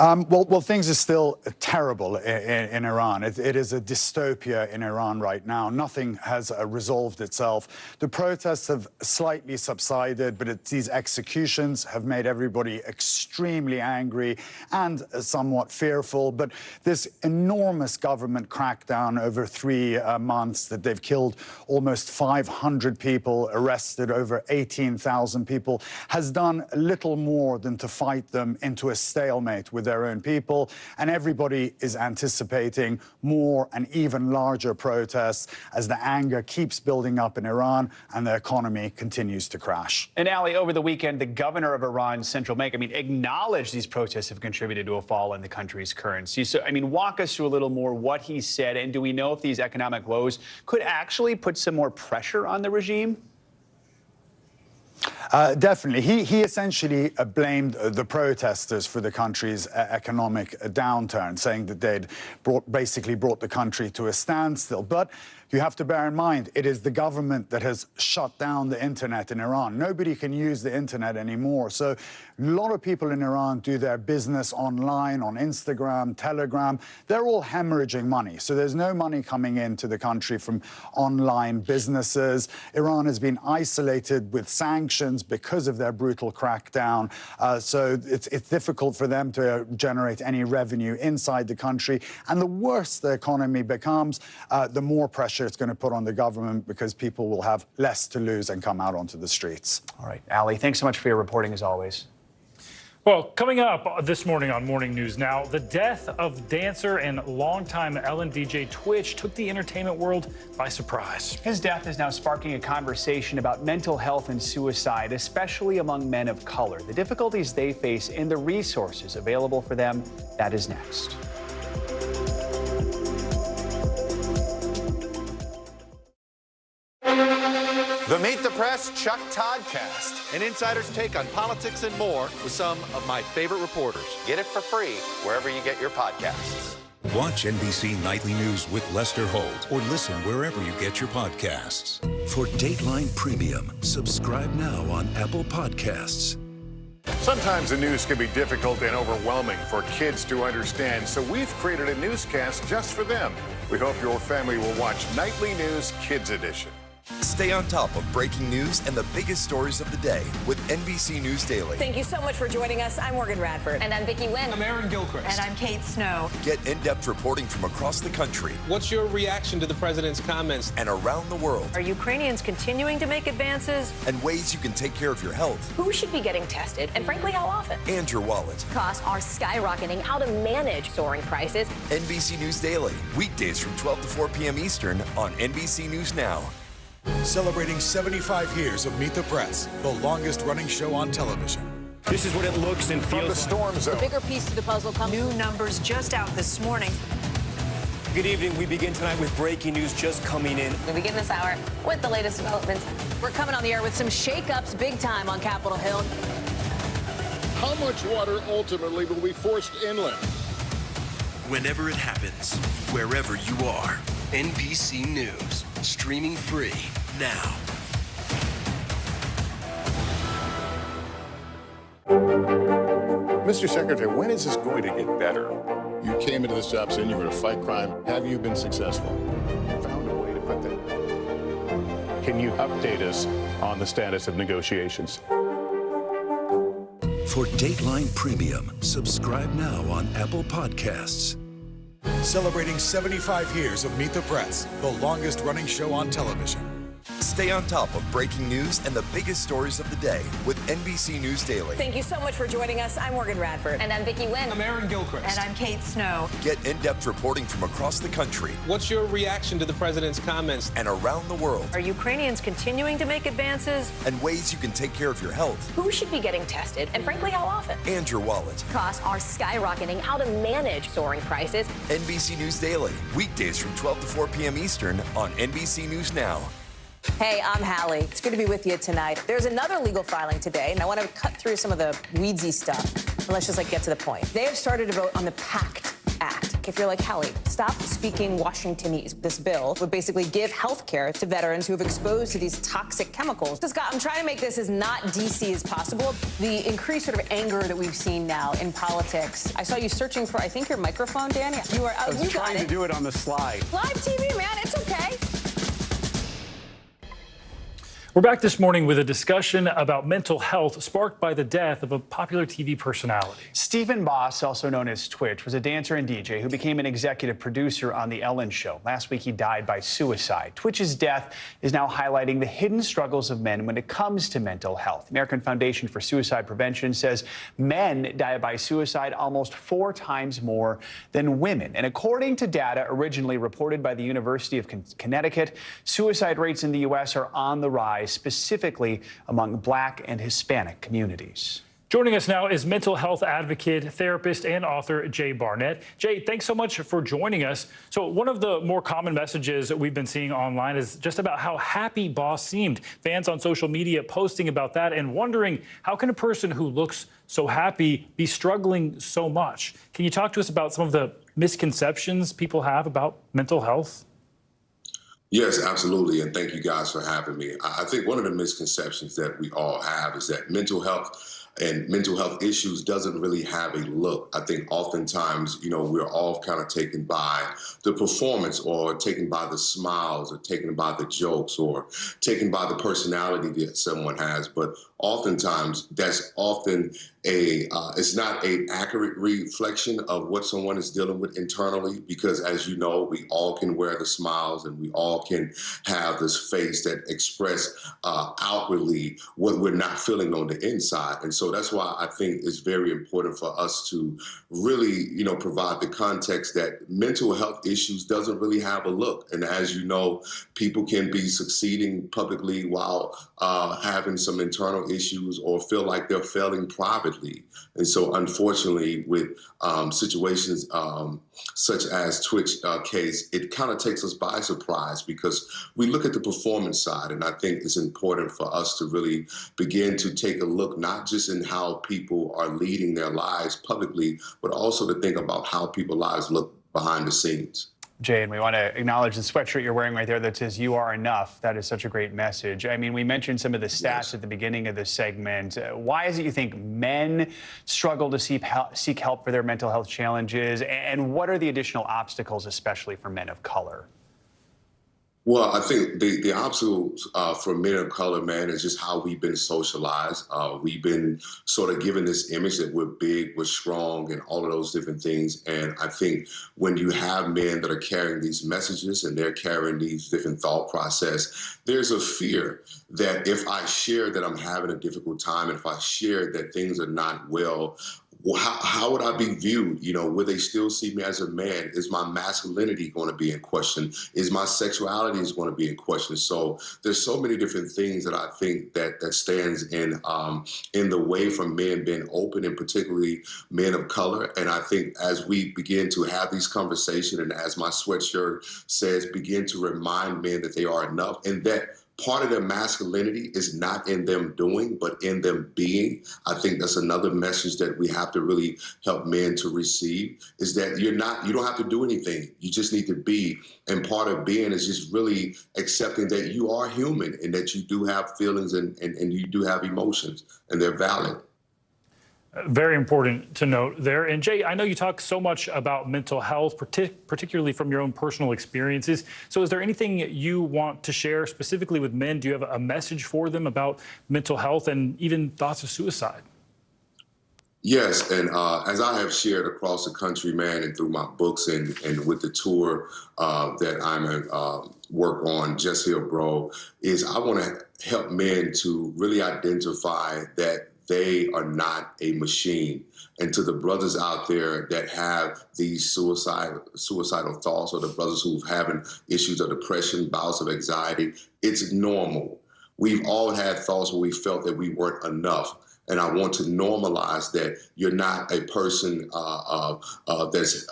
Well, things are still terrible in Iran. It is a dystopia in Iran right now. Nothing has resolved itself. The protests have slightly subsided, but these executions have made everybody extremely angry and somewhat fearful. But this enormous government crackdown over 3 months that they've killed almost 500 people, arrested over 18,000 people, has done little more than to fight them into a stalemate with their own people, and everybody is anticipating more and even larger protests as the anger keeps building up in Iran and the economy continues to crash. And Ali, over the weekend, the governor of Iran's central bank, acknowledged these protests have contributed to a fall in the country's currency. So, walk us through a little more what he said, and do we know if these economic woes could actually put some more pressure on the regime? Definitely. He essentially blamed the protesters for the country's economic downturn, saying that they'd basically brought the country to a standstill. But you have to bear in mind, it is the government that has shut down the internet in Iran. Nobody can use the internet anymore. So a lot of people in Iran do their business online, on Instagram, Telegram. They're all hemorrhaging money. So there's no money coming into the country from online businesses. Iran has been isolated with sanctions because of their brutal crackdown. So it's difficult for them to generate any revenue inside the country. And the worse the economy becomes, the more pressure it's going to put on the government, because people will have less to lose and come out onto the streets. All right, Ali, thanks so much for your reporting as always. Well, coming up this morning on Morning News Now, the death of dancer and longtime Ellen DJ Twitch took the entertainment world by surprise. His death is now sparking a conversation about mental health and suicide, especially among men of color, the difficulties they face and the resources available for them. That is next. The Meet the Press Chuck Toddcast, an insider's take on politics and more with some of my favorite reporters. Get it for free wherever you get your podcasts. Watch NBC Nightly News with Lester Holt or listen wherever you get your podcasts. For Dateline Premium, subscribe now on Apple Podcasts. Sometimes the news can be difficult and overwhelming for kids to understand, so we've created a newscast just for them. We hope your family will watch Nightly News Kids Edition. Stay on top of breaking news and the biggest stories of the day with NBC News Daily. Thank you so much for joining us. I'm Morgan Radford. And I'm Vicki Wynn. I'm Aaron Gilchrist. And I'm Kate Snow. Get in-depth reporting from across the country. What's your reaction to the president's comments? And around the world. Are Ukrainians continuing to make advances? And ways you can take care of your health. Who should be getting tested, and frankly, how often? And your wallet. Costs are skyrocketing. How to manage soaring prices. NBC News Daily. Weekdays from 12 to 4 p.m. Eastern on NBC News Now. Celebrating 75 years of Meet the Press, the longest running show on television. This is what it looks and feels From the storm zone. The bigger piece to the puzzle comes. New numbers just out this morning. Good evening. We begin tonight with breaking news just coming in. We begin this hour with the latest developments. We're coming on the air with some shakeups big time on Capitol Hill. How much water ultimately will be forced inland? Whenever it happens, wherever you are, NBC News, streaming free now. Mr. Secretary, when is this going to get better? You came into this job saying you were going to fight crime. Have you been successful? Found a way to put that. Can you update us on the status of negotiations? For Dateline Premium, subscribe now on Apple Podcasts. Celebrating 75 years of Meet the Press, the longest running show on television. Stay on top of breaking news and the biggest stories of the day with NBC News Daily. Thank you so much for joining us. I'm Morgan Radford. And I'm Vicki Wynn. I'm Aaron Gilchrist. And I'm Kate Snow. Get in-depth reporting from across the country. What's your reaction to the president's comments? And around the world. Are Ukrainians continuing to make advances? And ways you can take care of your health. Who should be getting tested, and frankly, how often? And your wallet. Costs are skyrocketing. How to manage soaring prices. NBC News Daily. Weekdays from 12 to 4 p.m. Eastern on NBC News Now. Hey, I'm Hallie. It's good to be with you tonight. There's another legal filing today, and I want to cut through some of the weedsy stuff. And let's just get to the point. They have started to vote on the PACT Act. If you're like, Hallie, stop speaking Washingtonese. This bill would basically give health care to veterans who have exposed to these toxic chemicals. So, Scott, I'm trying to make this as not DC as possible. The increased sort of anger that we've seen now in politics. I saw you searching for, I think, your microphone, Danny. You are. I was trying to do it on the slide. Live TV, man. It's okay. We're back this morning with a discussion about mental health sparked by the death of a popular TV personality. Stephen Boss, also known as Twitch, was a dancer and DJ who became an executive producer on The Ellen Show. Last week, he died by suicide. Twitch's death is now highlighting the hidden struggles of men when it comes to mental health. The American Foundation for Suicide Prevention says men die by suicide almost 4 times more than women. And according to data originally reported by the University of Connecticut, suicide rates in the U.S. are on the rise, specifically among Black and Hispanic communities. Joining us now is mental health advocate, therapist, and author Jay Barnett. Jay, thanks so much for joining us. So one of the more common messages that we've been seeing online is just about how happy Boss seemed. Fans on social media posting about that and wondering, how can a person who looks so happy be struggling so much? Can you talk to us about some of the misconceptions people have about mental health? Yes, absolutely. And thank you guys for having me. I think one of the misconceptions that we all have is that mental health and mental health issues doesn't really have a look. I think oftentimes, we're all kind of taken by the performance or taken by the smiles or taken by the jokes or taken by the personality that someone has. But oftentimes that's often it's not an accurate reflection of what someone is dealing with internally, because as you know, we all can wear the smiles and we all can have this face that express outwardly what we're not feeling on the inside. And so that's why I think it's very important for us to really, provide the context that mental health issues doesn't really have a look. And as you know, people can be succeeding publicly while having some internal issues or feel like they're failing privately. And so unfortunately, with situations such as Twitch case, it kind of takes us by surprise because we look at the performance side. And I think it's important for us to really begin to take a look, not just in how people are leading their lives publicly, but also to think about how people's lives look behind the scenes. Jay, and we want to acknowledge the sweatshirt you're wearing right there that says "You are enough." That is such a great message. I mean, we mentioned some of the stats at the beginning of this segment. Why is it you think men struggle to seek help for their mental health challenges? And what are the additional obstacles, especially for men of color? Well, I think the obstacles for men of color, man, is just how we've been socialized. We've been sort of given this image that we're big, we're strong, and all of those different things. And I think when you have men that are carrying these messages and they're carrying these different thought process, there's a fear that if I share that I'm having a difficult time, and if I share that things are not well, how would I be viewed? You know, will they still see me as a man? Is my masculinity going to be in question? Is my sexuality is going to be in question? So there's so many different things that I think that stands in the way from men being open, and particularly men of color. And I think as we begin to have these conversations, and as my sweatshirt says, begin to remind men that they are enough, and that part of their masculinity is not in them doing, but in them being. I think that's another message that we have to really help men to receive, is that you don't have to do anything. You just need to be. And part of being is just really accepting that you are human, and that you do have feelings and you do have emotions, and they're valid. Very important to note there. And Jay, I know you talk so much about mental health, particularly from your own personal experiences. So is there anything you want to share specifically with men? Do you have a message for them about mental health and even thoughts of suicide? Yes, and as I have shared across the country, man, and through my books and with the tour that I'm work on, Just Heal Bro, is I want to help men to really identify that they are not a machine. And to the brothers out there that have these suicidal thoughts, or the brothers who've having issues of depression, bouts of anxiety, it's normal. We've all had thoughts where we felt that we weren't enough. And I want to normalize that you're not a person that's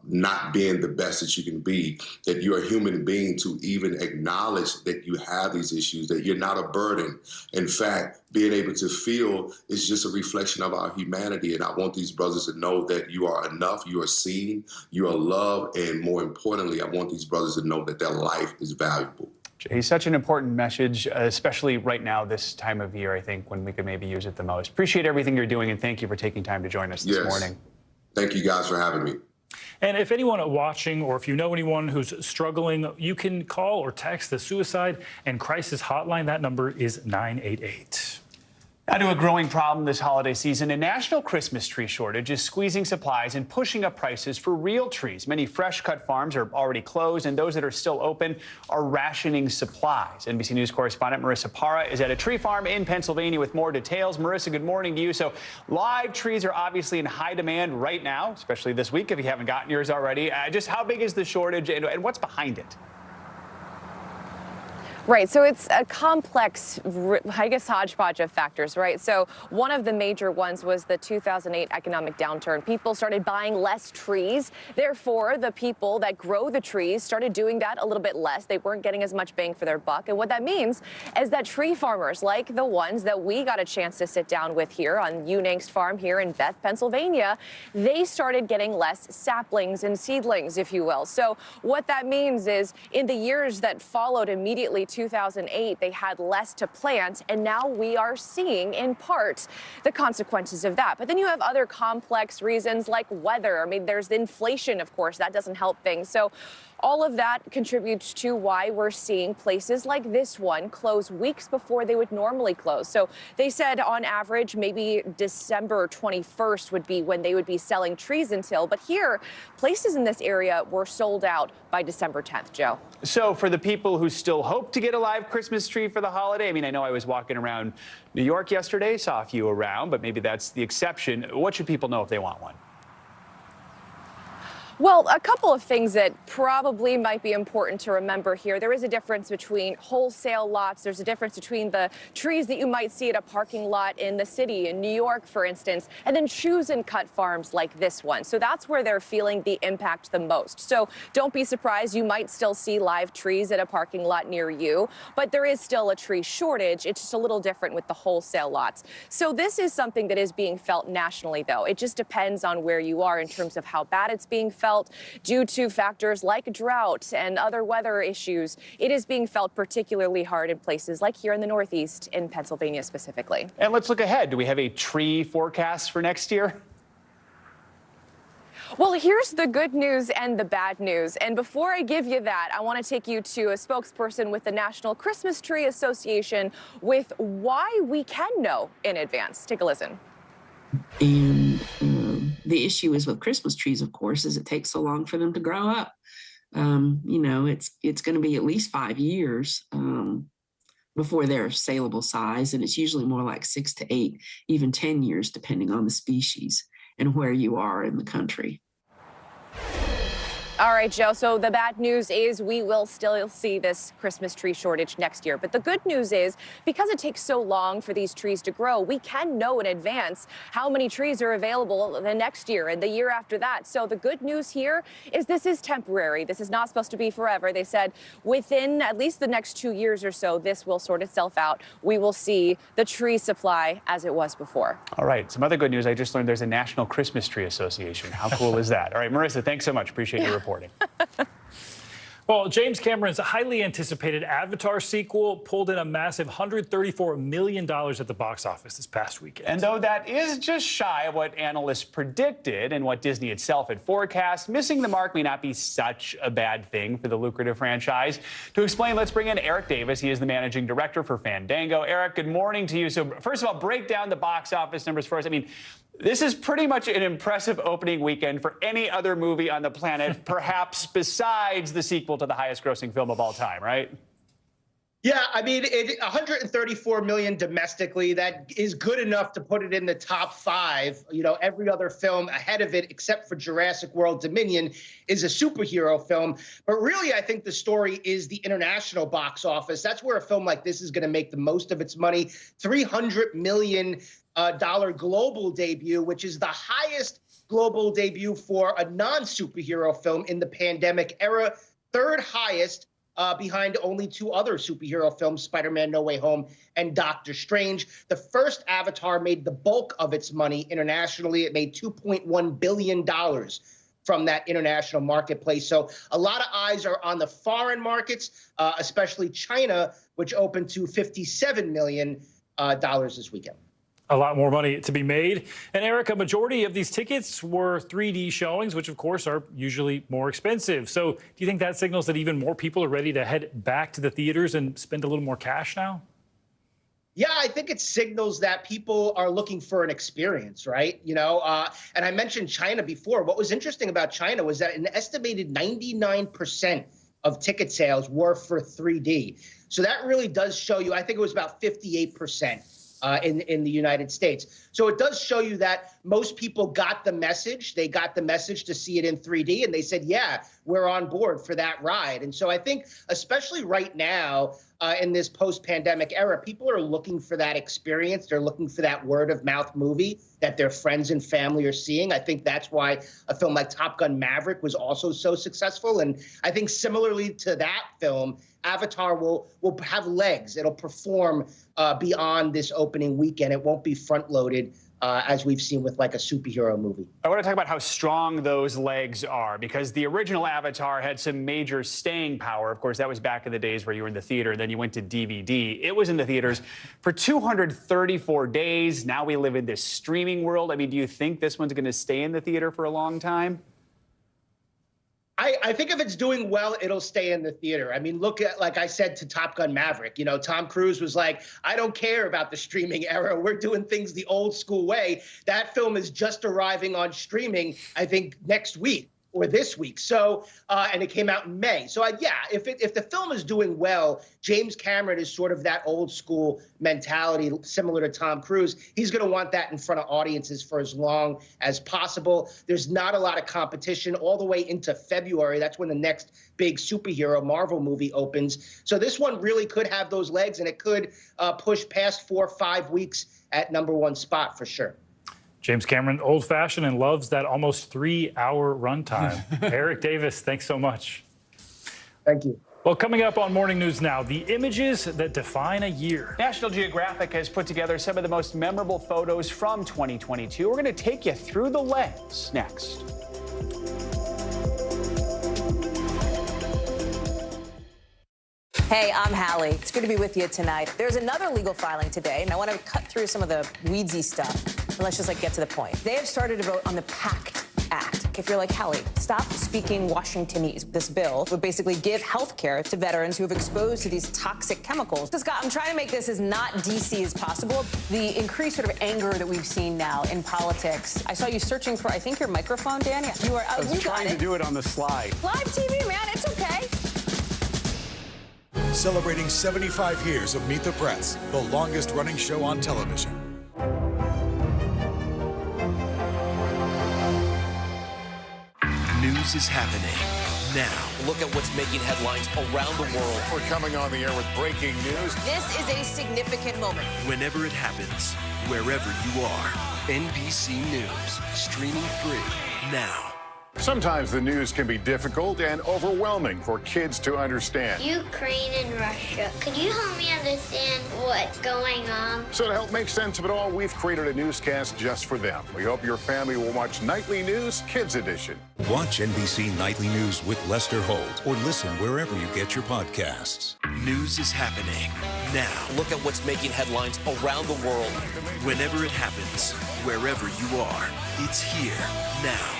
not being the best that you can be, that you're a human being to even acknowledge that you have these issues, that you're not a burden. In fact, being able to feel is just a reflection of our humanity. And I want these brothers to know that you are enough, you are seen, you are loved, and more importantly, I want these brothers to know that their life is valuable. Jay, such an important message, especially right now, this time of year, I think, when we could maybe use it the most. Appreciate everything you're doing, and thank you for taking time to join us this morning. Thank you guys for having me. And if anyone watching, or if you know anyone who's struggling, you can call or text the Suicide and Crisis Hotline. That number is 988. Now to a growing problem this holiday season. A national Christmas tree shortage is squeezing supplies and pushing up prices for real trees. Many fresh-cut farms are already closed, and those that are still open are rationing supplies. NBC News correspondent Marissa Parra is at a tree farm in Pennsylvania with more details. Marissa, good morning to you. So live trees are obviously in high demand right now, especially this week if you haven't gotten yours already. Just how big is the shortage, and what's behind it? Right, so it's a complex, I guess, hodgepodge of factors, right? So one of the major ones was the 2008 economic downturn. People started buying less trees. Therefore, the people that grow the trees started doing that a little bit less. They weren't getting as much bang for their buck. And what that means is that tree farmers, like the ones that we got a chance to sit down with here on Unangst Farm here in Beth, Pennsylvania, they started getting less saplings and seedlings, if you will. So what that means is in the years that followed immediately 2008, they had less to plant, and now we are seeing, in part, the consequences of that. But then you have other complex reasons like weather. I mean, there's the inflation, of course, that doesn't help things. So all of that contributes to why we're seeing places like this one close weeks before they would normally close. So they said on average, maybe December 21st would be when they would be selling trees until. But here, places in this area were sold out by December 10th, Joe. So for the people who still hope to get a live Christmas tree for the holiday, I mean, I know I was walking around New York yesterday, saw a few around, but maybe that's the exception. What should people know if they want one? Well, a couple of things that probably might be important to remember here. There is a difference between wholesale lots. There's a difference between the trees that you might see at a parking lot in the city, in New York, for instance, and then choose and cut farms like this one. So that's where they're feeling the impact the most. So don't be surprised. You might still see live trees at a parking lot near you, but there is still a tree shortage. It's just a little different with the wholesale lots. So this is something that is being felt nationally, though. It just depends on where you are in terms of how bad it's being felt. Due to factors like drought and other weather issues, it is being felt particularly hard in places like here in the Northeast, in Pennsylvania specifically. And let's look ahead. Do we have a tree forecast for next year? Well, here's the good news and the bad news. And before I give you that, I want to take you to a spokesperson with the National Christmas Tree Association with why we can know in advance. Take a listen. And the issue is with Christmas trees, of course, is it takes so long for them to grow up. You know, it's going to be at least 5 years before they're saleable size, and it's usually more like 6 to 8, even 10 years, depending on the species and where you are in the country. All right, Joe, so the bad news is we will still see this Christmas tree shortage next year. But the good news is because it takes so long for these trees to grow, we can know in advance how many trees are available the next year and the year after that. So the good news here is this is temporary. This is not supposed to be forever. They said within at least the next 2 years or so, this will sort itself out. We will see the tree supply as it was before. All right, some other good news. I just learned there's a National Christmas Tree Association. How cool is that? All right, Marissa, thanks so much. Appreciate your report. Well, James Cameron's highly anticipated Avatar sequel pulled in a massive $134 million at the box office this past weekend. And though that is just shy of what analysts predicted and what Disney itself had forecast, missing the mark may not be such a bad thing for the lucrative franchise. To explain, let's bring in Eric Davis. He is the managing director for Fandango. Eric, good morning to you. So first of all, break down the box office numbers for us. I mean, this is pretty much an impressive opening weekend for any other movie on the planet, perhaps besides the sequel to the highest grossing film of all time, right? Yeah, I mean, 134 million domestically, that is good enough to put it in the top 5. You know, every other film ahead of it, except for Jurassic World Dominion, is a superhero film. But really, I think the story is the international box office. That's where a film like this is going to make the most of its money. $300 million global debut, which is the highest global debut for a non-superhero film in the pandemic era, 3rd highest behind only 2 other superhero films, Spider-Man No Way Home and Doctor Strange. The first Avatar made the bulk of its money internationally. It made $2.1 billion from that international marketplace. So a lot of eyes are on the foreign markets, especially China, which opened to $57 million this weekend. A lot more money to be made. And Eric, a majority of these tickets were 3D showings, which of course are usually more expensive. So do you think that signals that even more people are ready to head back to the theaters and spend a little more cash now? Yeah, I think it signals that people are looking for an experience, right? You know, and I mentioned China before. What was interesting about China was that an estimated 99% of ticket sales were for 3D. So that really does show you, I think it was about 58%. In the United States. So it does show you that most people got the message. They got the message to see it in 3D, and they said, yeah, we're on board for that ride. And so I think, especially right now, in this post-pandemic era, people are looking for that experience. They're looking for that word-of-mouth movie that their friends and family are seeing. I think that's why a film like Top Gun Maverick was also so successful. And I think similarly to that film, Avatar will have legs. It'll perform beyond this opening weekend. It won't be front-loaded as we've seen with like a superhero movie. I want to talk about how strong those legs are, because the original Avatar had some major staying power. Of course, that was back in the days where you were in the theater, then you went to DVD. It was in the theaters for 234 days. Now we live in this streaming world. I mean, do you think this one's going to stay in the theater for a long time? I think if it's doing well, it'll stay in the theater. I mean, look at, like I said, to Top Gun Maverick. You know, Tom Cruise was like, I don't care about the streaming era. We're doing things the old school way. That film is just arriving on streaming, I think, next week or this week. So, and it came out in May. So, yeah, if the film is doing well, James Cameron is sort of that old school mentality, similar to Tom Cruise. He's going to want that in front of audiences for as long as possible. There's not a lot of competition all the way into February. That's when the next big superhero Marvel movie opens. So this one really could have those legs, and it could push past 4 or 5 weeks at #1 spot for sure. James Cameron, old-fashioned, and loves that almost 3-hour runtime. Eric Davis, thanks so much. Thank you. Well, coming up on Morning News Now, the images that define a year. National Geographic has put together some of the most memorable photos from 2022. We're going to take you through the lens next. Hey, I'm Hallie. It's good to be with you tonight. There's another legal filing today, and I want to cut through some of the weedsy stuff. And let's just get to the point. They have started a vote on the PACT Act. If you're like, Hallie, stop speaking Washingtonese. This bill would basically give health care to veterans who have exposed to these toxic chemicals. So, Scott, I'm trying to make this as not DC as possible. The increased sort of anger that we've seen now in politics. I saw you searching for, I think, your microphone, Danny. You are. I was trying to do it on the slide. Live TV, man. It's okay. Celebrating 75 years of Meet the Press, the longest running show on television. News is happening now. Look at what's making headlines around the world. We're coming on the air with breaking news. This is a significant moment. Whenever it happens, wherever you are, NBC News, streaming free now. Sometimes the news can be difficult and overwhelming for kids to understand. Ukraine and Russia. Could you help me understand what's going on? So to help make sense of it all, we've created a newscast just for them. We hope your family will watch Nightly News Kids Edition. Watch NBC Nightly News with Lester Holt or listen wherever you get your podcasts. News is happening now. Look at what's making headlines around the world. Whenever it happens, wherever you are, it's here now.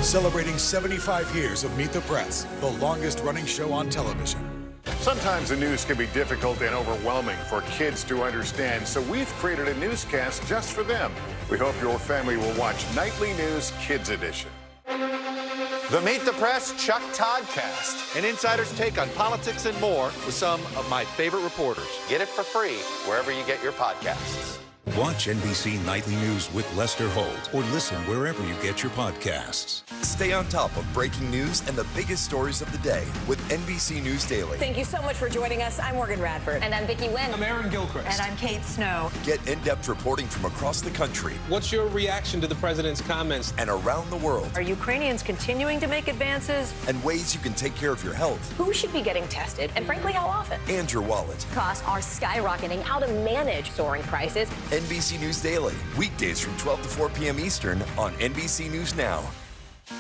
Celebrating 75 years of Meet the Press, the longest running show on television. Sometimes the news can be difficult and overwhelming for kids to understand, so we've created a newscast just for them. We hope your family will watch Nightly News Kids Edition. The Meet the Press Chuck Toddcast, an insider's take on politics and more with some of my favorite reporters. Get it for free wherever you get your podcasts. Watch NBC Nightly News with Lester Holt or listen wherever you get your podcasts. Stay on top of breaking news and the biggest stories of the day with NBC News Daily. Thank you so much for joining us. I'm Morgan Radford. And I'm Vicki Wynn. I'm Aaron Gilchrist. And I'm Kate Snow. Get in-depth reporting from across the country. What's your reaction to the president's comments? And around the world. Are Ukrainians continuing to make advances? And ways you can take care of your health. Who should be getting tested? And frankly, how often? And your wallet. Costs are skyrocketing. How to manage soaring prices. NBC News Daily. Weekdays from 12 to 4 p.m. Eastern on NBC News Now.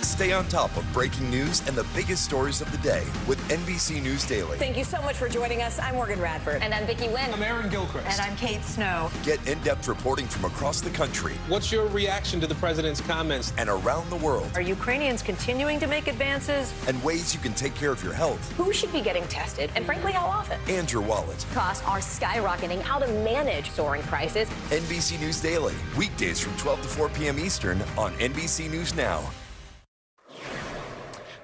Stay on top of breaking news and the biggest stories of the day with NBC News Daily. Thank you so much for joining us. I'm Morgan Radford. And I'm Vicki Wynn. I'm Aaron Gilchrist. And I'm Kate Snow. Get in-depth reporting from across the country. What's your reaction to the president's comments? And around the world. Are Ukrainians continuing to make advances? And ways you can take care of your health. Who should be getting tested? And frankly, how often? And your wallet. Costs are skyrocketing. How to manage soaring prices. NBC News Daily. Weekdays from 12 to 4 p.m. Eastern on NBC News Now.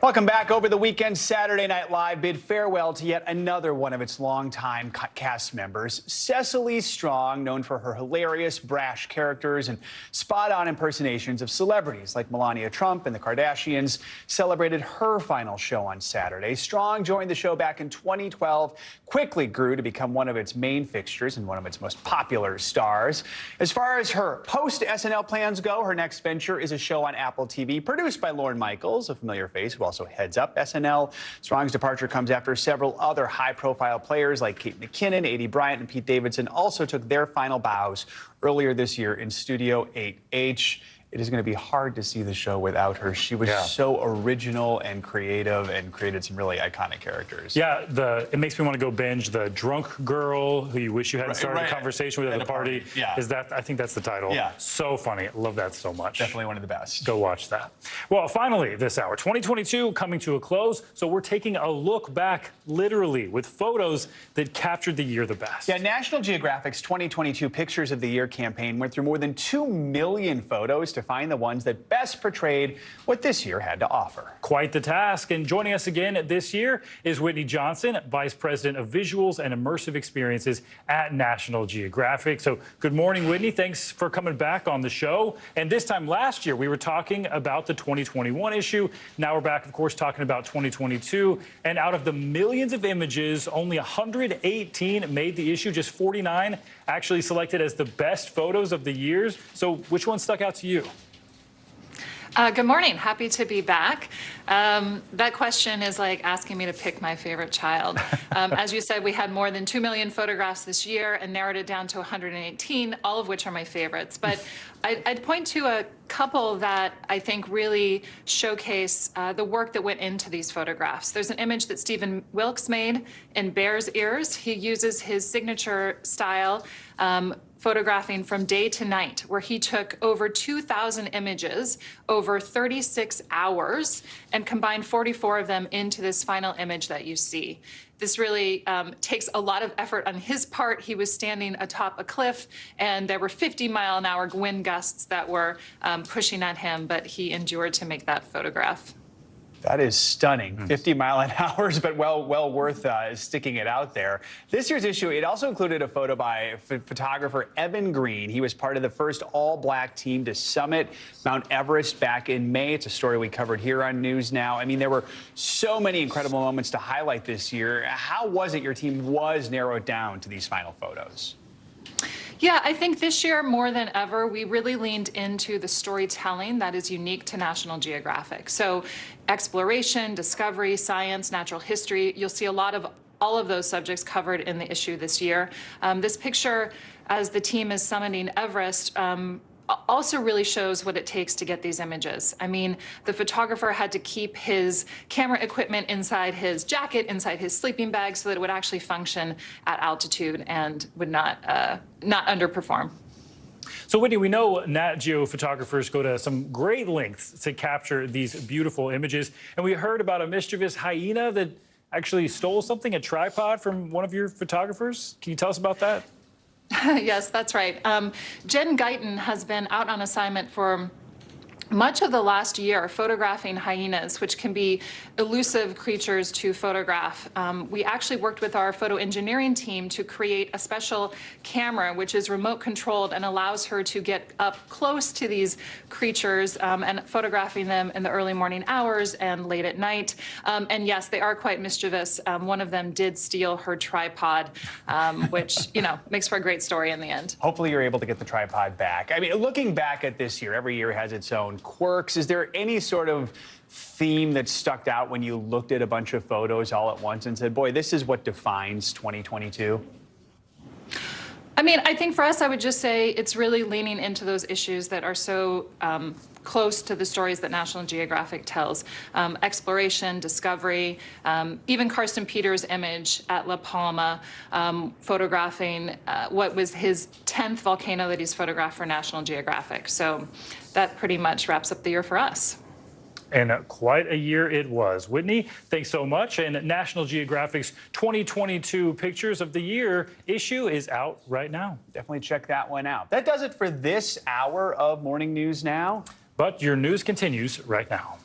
Welcome back. Over the weekend, Saturday Night Live bid farewell to yet another one of its longtime cast members. Cecily Strong, known for her hilarious, brash characters and spot-on impersonations of celebrities like Melania Trump and the Kardashians, celebrated her final show on Saturday. Strong joined the show back in 2012, quickly grew to become one of its main fixtures and one of its most popular stars. As far as her post-SNL plans go, her next venture is a show on Apple TV produced by Lorne Michaels, a familiar face who also heads up SNL. Strong's departure comes after several other high-profile players like Kate McKinnon, Aidy Bryant, and Pete Davidson also took their final bows earlier this year in Studio 8H. It is going to be hard to see the show without her. She was so original and creative and created some really iconic characters. Yeah, it makes me want to go binge the drunk girl who you wish you hadn't started a conversation with at a party. Yeah. I think that's the title. Yeah. So funny. I love that so much. Definitely one of the best. Go watch that. Well, finally, this hour, 2022 coming to a close. So we're taking a look back, literally, with photos that captured the year the best. Yeah, National Geographic's 2022 Pictures of the Year campaign went through more than 2 million photos to find the ones that best portrayed what this year had to offer. Quite the task. And joining us again this year is Whitney Johnson, Vice President of Visuals and Immersive Experiences at National Geographic. So good morning, Whitney. Thanks for coming back on the show. And this time last year, we were talking about the 2021 issue. Now we're back, of course, talking about 2022. And out of the millions of images, only 118 made the issue. Just 49 actually selected as the best photos of the years. So which one stuck out to you? Good morning. Happy to be back. That question is like asking me to pick my favorite child. As you said, we had more than 2 million photographs this year and narrowed it down to 118, all of which are my favorites. But I'd point to a couple that I think really showcase the work that went into these photographs. There's an image that Stephen Wilkes made in Bear's Ears. He uses his signature style photographing from day to night, where he took over 2,000 images over 36 hours and combined 44 of them into this final image that you see. This really takes a lot of effort on his part. He was standing atop a cliff, and there were 50-mile-an-hour wind gusts that were pushing at him, but he endured to make that photograph. That is stunning. 50 mile an hour, but well worth sticking it out there. This year's issue, it also included a photo by photographer Evan Green. He was part of the first all-black team to summit Mount Everest back in May. It's a story we covered here on News Now. I mean, there were so many incredible moments to highlight this year. How was it your team was narrowed down to these final photos? Yeah, I think this year more than ever, we really leaned into the storytelling that is unique to National Geographic. So exploration, discovery, science, natural history, you'll see a lot of all of those subjects covered in the issue this year. This picture, as the team is summiting Everest, also really shows what it takes to get these images. I mean, the photographer had to keep his camera equipment inside his jacket, inside his sleeping bag, so that it would actually function at altitude and would not underperform. So, Whitney, we know Nat Geo photographers go to some great lengths to capture these beautiful images. And we heard about a mischievous hyena that actually stole something, a tripod, from one of your photographers. Can you tell us about that? Yes, that's right. Jen Guyton has been out on assignment for much of the last year photographing hyenas, which can be elusive creatures to photograph. We actually worked with our photo engineering team to create a special camera which is remote controlled and allows her to get up close to these creatures and photographing them in the early morning hours and late at night. And yes, they are quite mischievous. One of them did steal her tripod, which, you know, makes for a great story in the end. Hopefully you're able to get the tripod back. I mean, looking back at this year, every year has its own quirks. Is there any sort of theme that stuck out when you looked at a bunch of photos all at once and said, boy, this is what defines 2022? I mean, I think for us, I would just say it's really leaning into those issues that are so close to the stories that National Geographic tells. Exploration, discovery, even Carsten Peters' image at La Palma, photographing what was his 10th volcano that he's photographed for National Geographic. So that pretty much wraps up the year for us. And quite a year it was. Whitney, thanks so much. And National Geographic's 2022 Pictures of the Year issue is out right now. Definitely check that one out. That does it for this hour of Morning News Now. But your news continues right now.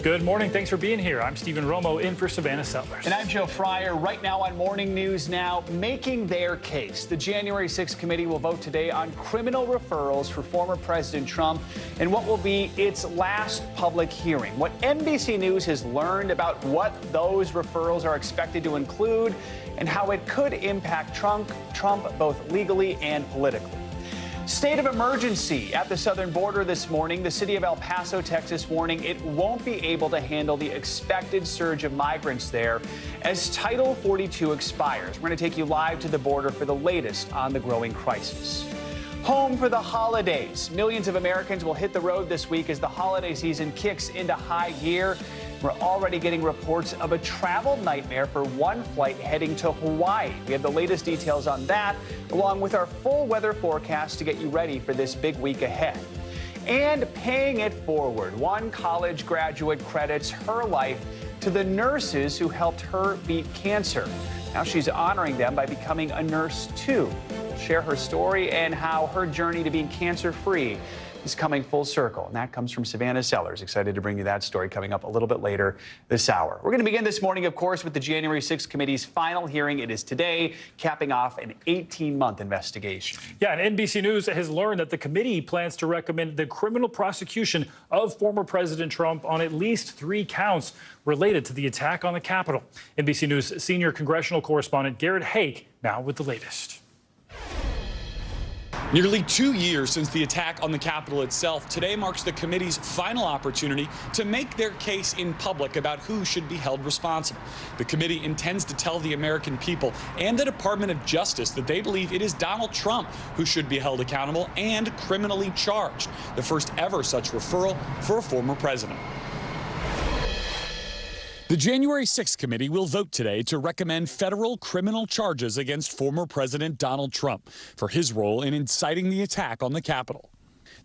Good morning. Thanks for being here. I'm Stephen Romo in for Savannah Sellers. And I'm Joe Fryer. Right now on Morning News Now, making their case. The January 6th committee will vote today on criminal referrals for former President Trump in what will be its last public hearing. What NBC News has learned about what those referrals are expected to include and how it could impact Trump both legally and politically. State of emergency at the southern border this morning. The city of El Paso, Texas, warning it won't be able to handle the expected surge of migrants there as Title 42 expires. We're going to take you live to the border for the latest on the growing crisis. Home for the holidays. Millions of Americans will hit the road this week as the holiday season kicks into high gear. We're already getting reports of a travel nightmare for one flight heading to Hawaii. We have the latest details on that, along with our full weather forecast to get you ready for this big week ahead. And paying it forward. One college graduate credits her life to the nurses who helped her beat cancer. Now she's honoring them by becoming a nurse, too. We'll share her story and how her journey to being cancer-free is coming full circle. And that comes from Savannah Sellers. Excited to bring you that story coming up a little bit later this hour. We're going to begin this morning, of course, with the January 6th committee's final hearing. It is today, capping off an 18-month investigation. Yeah, and NBC News has learned that the committee plans to recommend the criminal prosecution of former President Trump on at least 3 counts related to the attack on the Capitol. NBC News senior congressional correspondent Garrett Haake now with the latest. Nearly 2 years since the attack on the Capitol itself, today marks the committee's final opportunity to make their case in public about who should be held responsible. The committee intends to tell the American people and the Department of Justice that they believe it is Donald Trump who should be held accountable and criminally charged, the first ever such referral for a former president. The January 6th committee will vote today to recommend federal criminal charges against former President Donald Trump for his role in inciting the attack on the Capitol.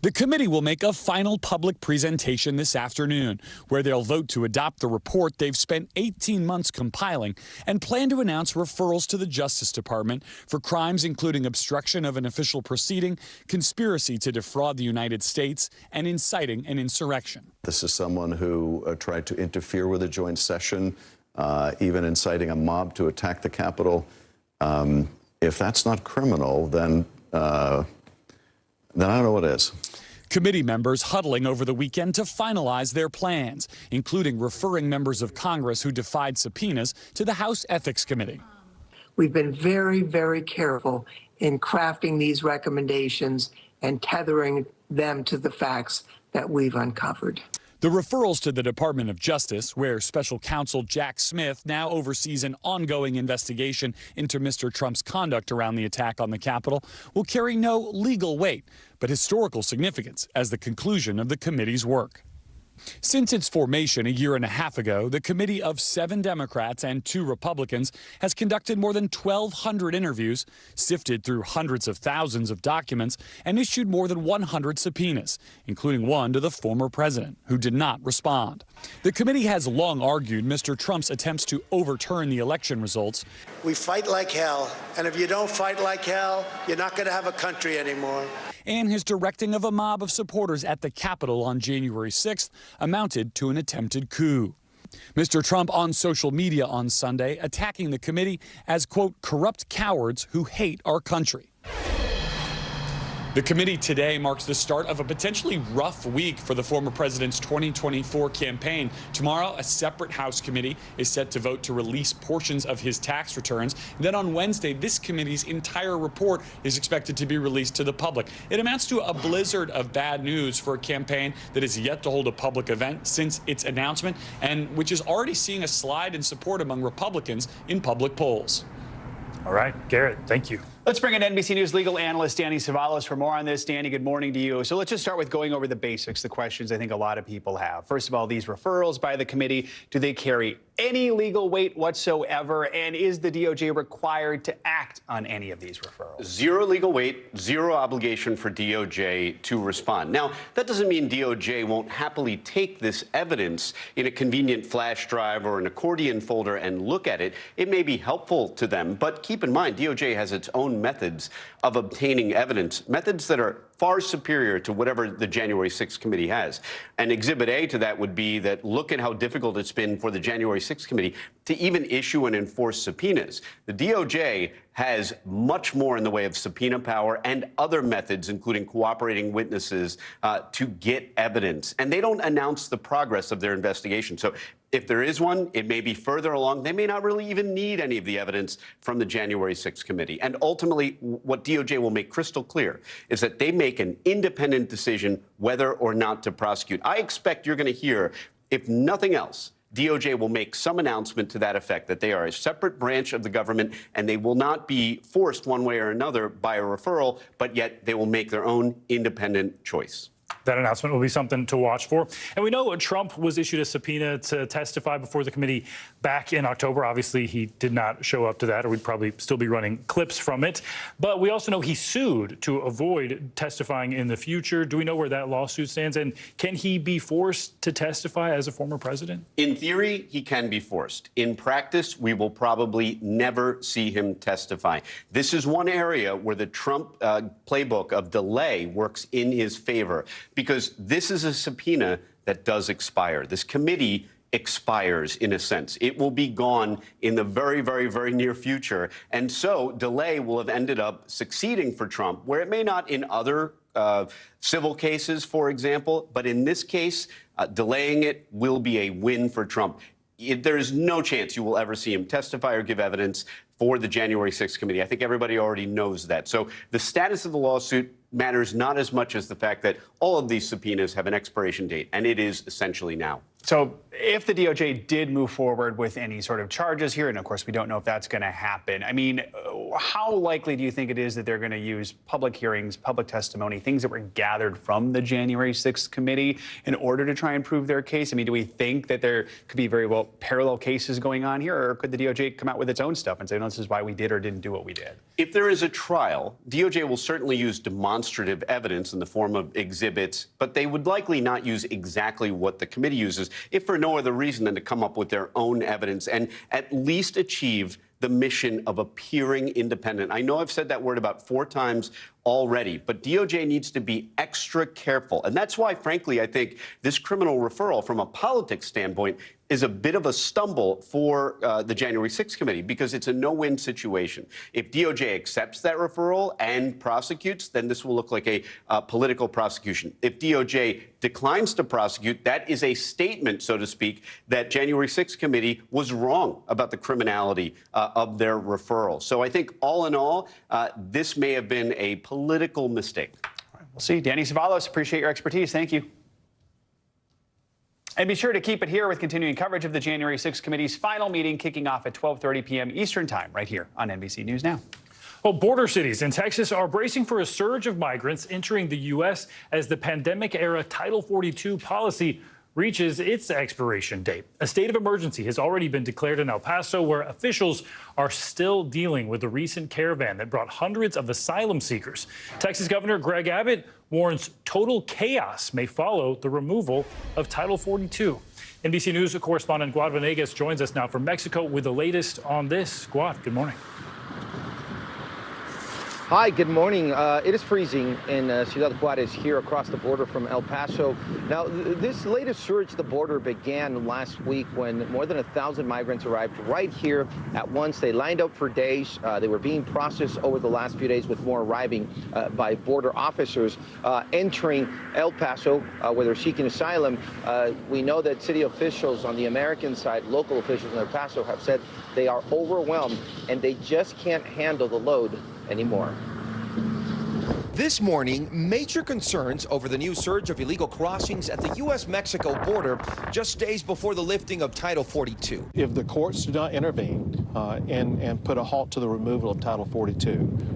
The committee will make a final public presentation this afternoon, where they'll vote to adopt the report they've spent 18 months compiling and plan to announce referrals to the Justice Department for crimes including obstruction of an official proceeding, conspiracy to defraud the United States, and inciting an insurrection. This is someone who tried to interfere with a joint session, even inciting a mob to attack the Capitol. If that's not criminal, then I don't know what is. Committee members huddling over the weekend to finalize their plans, including referring members of Congress who defied subpoenas to the House Ethics Committee. We've been very, very careful in crafting these recommendations and tethering them to the facts that we've uncovered. The referrals to the Department of Justice, where Special Counsel Jack Smith now oversees an ongoing investigation into Mr. Trump's conduct around the attack on the Capitol, will carry no legal weight, but historical significance as the conclusion of the committee's work. Since its formation a year and a half ago, the committee of 7 Democrats and 2 Republicans has conducted more than 1,200 interviews, sifted through hundreds of thousands of documents, and issued more than 100 subpoenas, including one to the former president, who did not respond. The committee has long argued Mr. Trump's attempts to overturn the election results. We fight like hell, and if you don't fight like hell, you're not going to have a country anymore. And his directing of a mob of supporters at the Capitol on January 6th amounted to an attempted coup. Mr. Trump on social media on Sunday attacking the committee as, quote, corrupt cowards who hate our country. The committee today marks the start of a potentially rough week for the former president's 2024 campaign. Tomorrow, a separate House committee is set to vote to release portions of his tax returns. Then on Wednesday, this committee's entire report is expected to be released to the public. It amounts to a blizzard of bad news for a campaign that is yet to hold a public event since its announcement, and which is already seeing a slide in support among Republicans in public polls. All right, Garrett, thank you. Let's bring in NBC News legal analyst Danny Savalas for more on this. Danny, good morning to you. So let's just start with going over the basics, the questions I think a lot of people have. First of all, these referrals by the committee, do they carry any legal weight whatsoever? And is the DOJ required to act on any of these referrals? Zero legal weight, zero obligation for DOJ to respond. Now, that doesn't mean DOJ won't happily take this evidence in a convenient flash drive or an accordion folder and look at it. It may be helpful to them, but keep in mind, DOJ has its own methods of obtaining evidence, methods that are far superior to whatever the January 6th committee has. And Exhibit A to that would be that look at how difficult it's been for the January 6th committee to even issue and enforce subpoenas. The DOJ has much more in the way of subpoena power and other methods, including cooperating witnesses, to get evidence. And they don't announce the progress of their investigation. So if there is one, it may be further along. They may not really even need any of the evidence from the January 6th committee. And ultimately, what DOJ will make crystal clear is that they make an independent decision whether or not to prosecute. I expect you're going to hear, if nothing else, DOJ will make some announcement to that effect, that they are a separate branch of the government and they will not be forced one way or another by a referral, but yet they will make their own independent choice. That announcement will be something to watch for. And we know Trump was issued a subpoena to testify before the committee back in October. Obviously, he did not show up to that, or we'd probably still be running clips from it. But we also know he sued to avoid testifying in the future. Do we know where that lawsuit stands? And can he be forced to testify as a former president? In theory, he can be forced. In practice, we will probably never see him testify. This is one area where the Trump playbook of delay works in his favor, because this is a subpoena that does expire. This committee expires, in a sense. It will be gone in the very, very, very near future. And so delay will have ended up succeeding for Trump, where it may not in other civil cases, for example. But in this case, delaying it will be a win for Trump. There is no chance you will ever see him testify or give evidence for the January 6th committee. I think everybody already knows that. So the status of the lawsuit matters not as much as the fact that all of these subpoenas have an expiration date, and it is essentially now. So if the DOJ did move forward with any sort of charges here, and of course we don't know if that's going to happen, I mean, how likely do you think it is that they're going to use public hearings, public testimony, things that were gathered from the January 6th committee in order to try and prove their case? I mean, do we think that there could be very well parallel cases going on here, or could the DOJ come out with its own stuff and say, no, this is why we did or didn't do what we did? If there is a trial, DOJ will certainly use demonstrative evidence in the form of exhibits, but they would likely not use exactly what the committee uses, if for no other reason than to come up with their own evidence and at least achieve the mission of appearing independent. I know I've said that word about 4 times already, but DOJ needs to be extra careful. And that's why, frankly, I think this criminal referral from a politics standpoint is a bit of a stumble for the January 6th committee, because it's a no-win situation. If DOJ accepts that referral and prosecutes, then this will look like a political prosecution. If DOJ declines to prosecute, that is a statement, so to speak, that January 6th committee was wrong about the criminality of their referral. So I think all in all, this may have been a political mistake. All right, we'll see. Danny Savalos, appreciate your expertise. Thank you. And be sure to keep it here with continuing coverage of the January 6th committee's final meeting kicking off at 12:30 p.m. Eastern time right here on NBC News Now. Well, border cities in Texas are bracing for a surge of migrants entering the U.S. as the pandemic-era Title 42 policy reaches its expiration date. A state of emergency has already been declared in El Paso, where officials are still dealing with the recent caravan that brought hundreds of asylum seekers. Texas Governor Greg Abbott warns total chaos may follow the removal of Title 42. NBC News correspondent Guad Venegas joins us now from Mexico with the latest on this. Guad, good morning. Hi, good morning. It is freezing in Ciudad Juarez here across the border from El Paso. Now, this latest surge to the border began last week when more than 1,000 migrants arrived right here at once. They lined up for days. They were being processed over the last few days, with more arriving by border officers entering El Paso, where they're seeking asylum. We know that city officials on the American side, local officials in El Paso, have said they are overwhelmed and they just can't handle the load anymore. This morning, major concerns over the new surge of illegal crossings at the U.S.-Mexico border just days before the lifting of Title 42. If the courts do not intervene and put a halt to the removal of Title 42,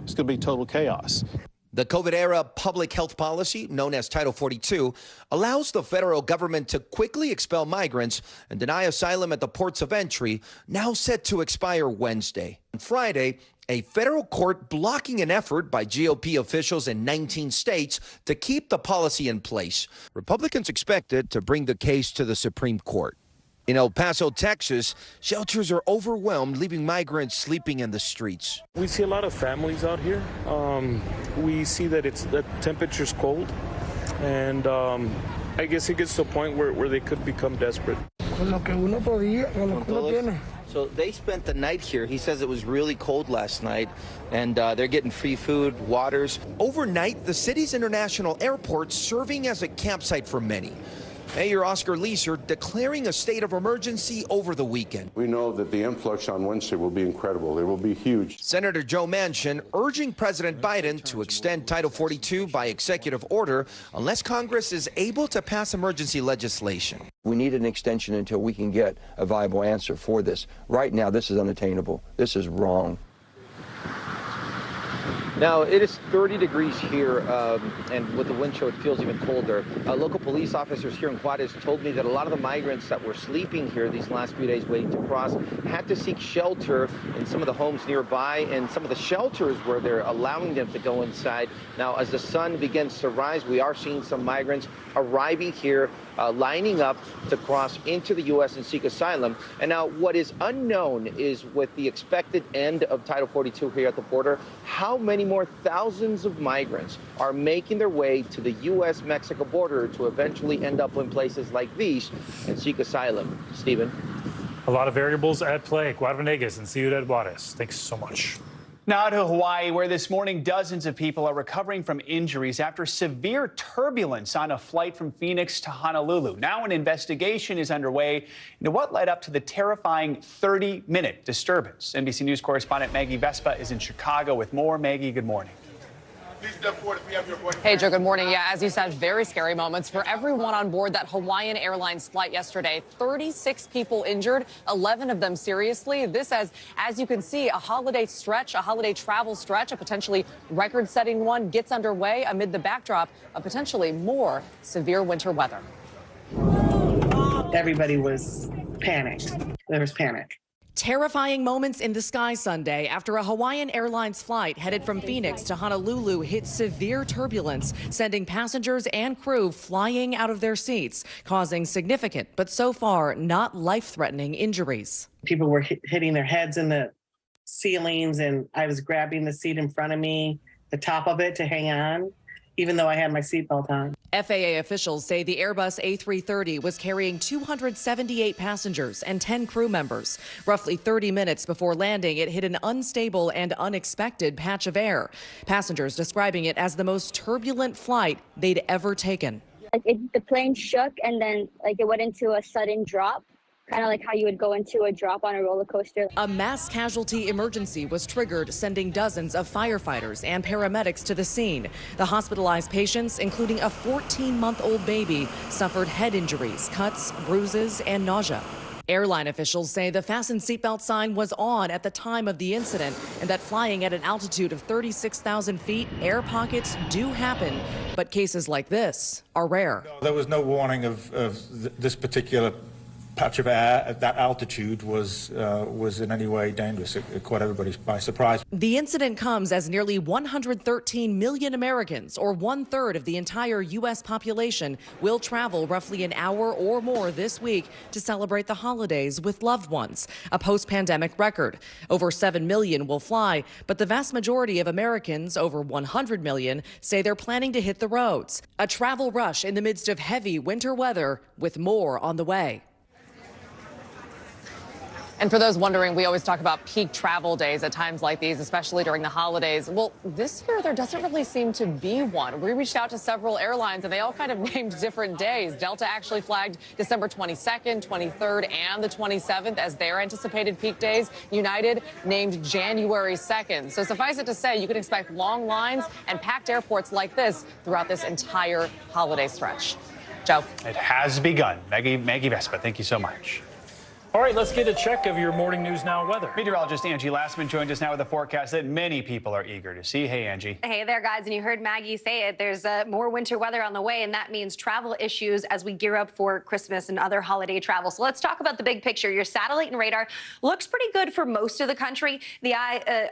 it's going to be total chaos. The COVID-era public health policy, known as Title 42, allows the federal government to quickly expel migrants and deny asylum at the ports of entry, now set to expire Wednesday. On Friday, a federal court blocking an effort by GOP officials in 19 states to keep the policy in place. Republicans expected to bring the case to the Supreme Court. In El Paso, Texas, shelters are overwhelmed, leaving migrants sleeping in the streets. We see a lot of families out here. We see that the temperature's cold, and I guess it gets to a point where they could become desperate. So they spent the night here. He says it was really cold last night, and they're getting free food, waters. Overnight, the city's international airport serving as a campsite for many. Mayor Oscar Leeser declaring a state of emergency over the weekend. We know that the influx on Wednesday will be incredible. It will be huge. Senator Joe Manchin urging President Biden to extend Title 42 by executive order unless Congress is able to pass emergency legislation. We need an extension until we can get a viable answer for this. Right now, this is unattainable. This is wrong. Now, it is 30 degrees here, and with the wind chill, it feels even colder. Local police officers here in Juarez told me that a lot of the migrants that were sleeping here these last few days waiting to cross had to seek shelter in some of the homes nearby and some of the shelters where they're allowing them to go inside. Now, as the sun begins to rise, we are seeing some migrants arriving here, lining up to cross into the U.S. and seek asylum. And now what is unknown is, with the expected end of Title 42 here at the border, how many more thousands of migrants are making their way to the U.S.-Mexico border to eventually end up in places like these and seek asylum. Stephen? A lot of variables at play. Guad Venegas and Ciudad Juarez. Thanks so much. Now to Hawaii, where this morning dozens of people are recovering from injuries after severe turbulence on a flight from Phoenix to Honolulu. Now an investigation is underway into what led up to the terrifying 30-minute disturbance. NBC News correspondent Maggie Vespa is in Chicago with more. Maggie, good morning. Please step forward if we have your board. Hey, Joe, good morning. Yeah, as you said, very scary moments for everyone on board that Hawaiian Airlines flight yesterday. 36 people injured, 11 of them seriously. This as you can see, a holiday travel stretch, a potentially record-setting one gets underway amid the backdrop of potentially more severe winter weather. Everybody was panicked. There was panic. Terrifying moments in the sky Sunday after a Hawaiian Airlines flight headed from Phoenix to Honolulu hit severe turbulence, sending passengers and crew flying out of their seats, causing significant, but so far not life-threatening injuries. People were hitting their heads in the ceilings, and I was grabbing the seat in front of me, the top of it, to hang on, even though I had my seatbelt on. FAA officials say the Airbus A330 was carrying 278 passengers and 10 crew members. Roughly 30 minutes before landing, it hit an unstable and unexpected patch of air. Passengers describing it as the most turbulent flight they'd ever taken. The plane shook, and then it went into a sudden drop. Kind of like how you would go into a drop on a roller coaster. A mass casualty emergency was triggered, sending dozens of firefighters and paramedics to the scene. The hospitalized patients, including a 14-month-old baby, suffered head injuries, cuts, bruises, and nausea. Airline officials say the fasten seatbelt sign was on at the time of the incident, and that flying at an altitude of 36,000 feet, air pockets do happen, but cases like this are rare. No, there was no warning of this particular patch of air at that altitude was in any way dangerous. It caught everybody by surprise. The incident comes as nearly 113 million Americans, or 1/3 of the entire U.S. population, will travel roughly an hour or more this week to celebrate the holidays with loved ones, a post-pandemic record. Over 7 million will fly, but the vast majority of Americans, over 100 million, say they're planning to hit the roads. A travel rush in the midst of heavy winter weather, with more on the way. And for those wondering, we always talk about peak travel days at times like these, especially during the holidays. Well, this year there doesn't really seem to be one. We reached out to several airlines and they all kind of named different days. Delta actually flagged December 22nd, 23rd, and the 27th as their anticipated peak days. United named January 2nd. So suffice it to say, you can expect long lines and packed airports like this throughout this entire holiday stretch. Joe. It has begun. Maggie Vespa, thank you so much. All right, let's get a check of your Morning News Now weather. Meteorologist Angie Lastman joins us now with a forecast that many people are eager to see. Hey, Angie. Hey there, guys. And you heard Maggie say it. There's more winter weather on the way, and that means travel issues as we gear up for Christmas and other holiday travel. So let's talk about the big picture. Your satellite and radar looks pretty good for most of the country.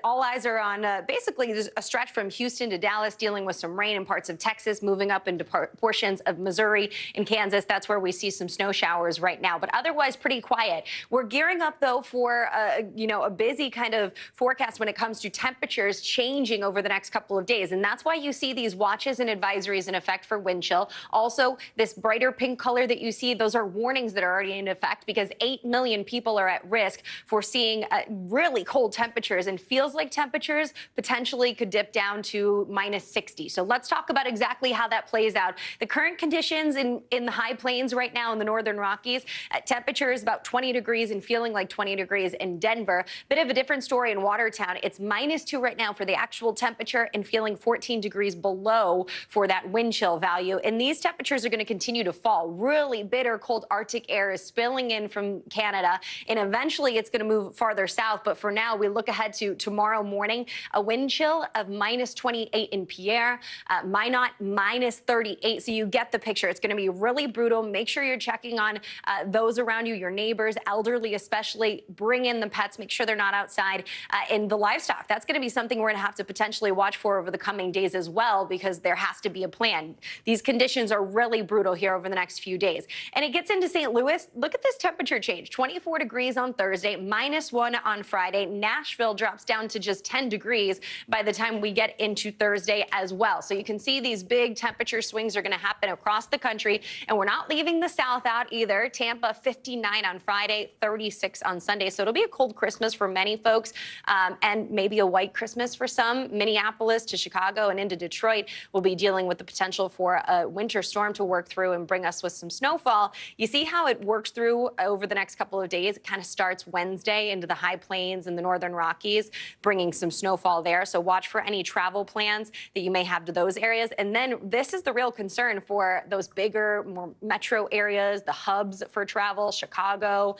All eyes are on basically a stretch from Houston to Dallas, dealing with some rain in parts of Texas, moving up into portions of Missouri and Kansas. That's where we see some snow showers right now, but otherwise pretty quiet. We're gearing up, though, for a busy kind of forecast when it comes to temperatures changing over the next couple of days. And that's why you see these watches and advisories in effect for wind chill. Also, this brighter pink color that you see, those are warnings that are already in effect because 8 million people are at risk for seeing really cold temperatures, and feels like temperatures potentially could dip down to -60. So let's talk about exactly how that plays out. The current conditions in the high plains right now in the northern Rockies, temperature is about 20 degrees and feeling like 20 degrees in Denver. Bit of a different story in Watertown. It's -2 right now for the actual temperature and feeling 14 degrees below for that wind chill value. And these temperatures are going to continue to fall. Really bitter cold Arctic air is spilling in from Canada, and eventually it's going to move farther south. But for now, we look ahead to tomorrow morning, a wind chill of -28 in Pierre, Minot -38. So you get the picture. It's going to be really brutal. Make sure you're checking on those around you, your neighbors, elderly especially. Bring in the pets, make sure they're not outside. And the livestock, that's going to be something we're going to have to potentially watch for over the coming days as well, because there has to be a plan. These conditions are really brutal here over the next few days. And it gets into St. Louis. Look at this temperature change. 24 degrees on Thursday, -1 on Friday. Nashville drops down to just 10 degrees by the time we get into Thursday as well. So you can see these big temperature swings are going to happen across the country. And we're not leaving the South out either. Tampa, 59 on Friday. Friday, 36 on Sunday. So it'll be a cold Christmas for many folks, and maybe a white Christmas for some. Minneapolis to Chicago and into Detroit will be dealing with the potential for a winter storm to work through and bring us with some snowfall. You see how it works through over the next couple of days. It kind of starts Wednesday into the high plains and the northern Rockies, bringing some snowfall there. So watch for any travel plans that you may have to those areas. And then this is the real concern for those bigger, more metro areas, the hubs for travel, Chicago,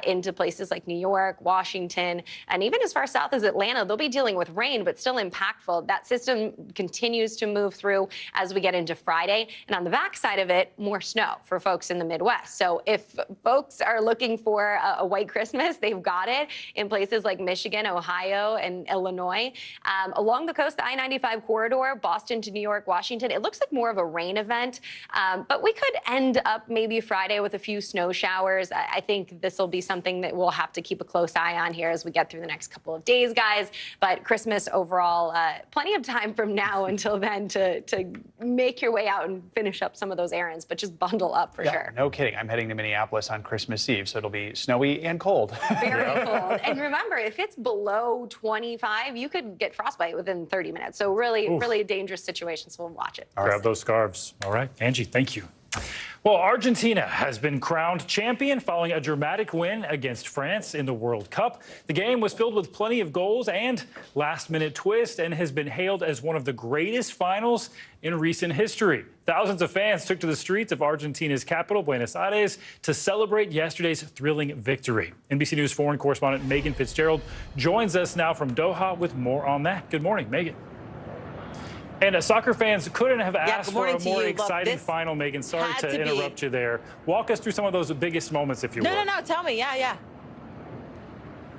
into places like New York, Washington, and even as far south as Atlanta. They'll be dealing with rain, but still impactful. That system continues to move through as we get into Friday. And on the backside of it, more snow for folks in the Midwest. So if folks are looking for a white Christmas, they've got it in places like Michigan, Ohio, and Illinois. Along the coast, the I-95 corridor, Boston to New York, Washington, it looks like more of a rain event. But we could end up maybe Friday with a few snow showers. I think this will be something that we'll have to keep a close eye on here as we get through the next couple of days, guys. But Christmas overall, plenty of time from now until then to make your way out and finish up some of those errands, but just bundle up for sure. No kidding. I'm heading to Minneapolis on Christmas Eve, so it'll be snowy and cold. Very cold. And remember, if it's below 25, you could get frostbite within 30 minutes. So really, really a dangerous situation, so we'll watch it. Grab those scarves. All right, Angie, thank you. Well, Argentina has been crowned champion following a dramatic win against France in the World Cup. The game was filled with plenty of goals and last-minute twists and has been hailed as one of the greatest finals in recent history. Thousands of fans took to the streets of Argentina's capital, Buenos Aires, to celebrate yesterday's thrilling victory. NBC News foreign correspondent Megan Fitzgerald joins us now from Doha with more on that. Good morning, Megan. And soccer fans couldn't have asked for a more exciting final, Megan. Sorry to interrupt you there. Walk us through some of those biggest moments, if you will. No, tell me. Yeah.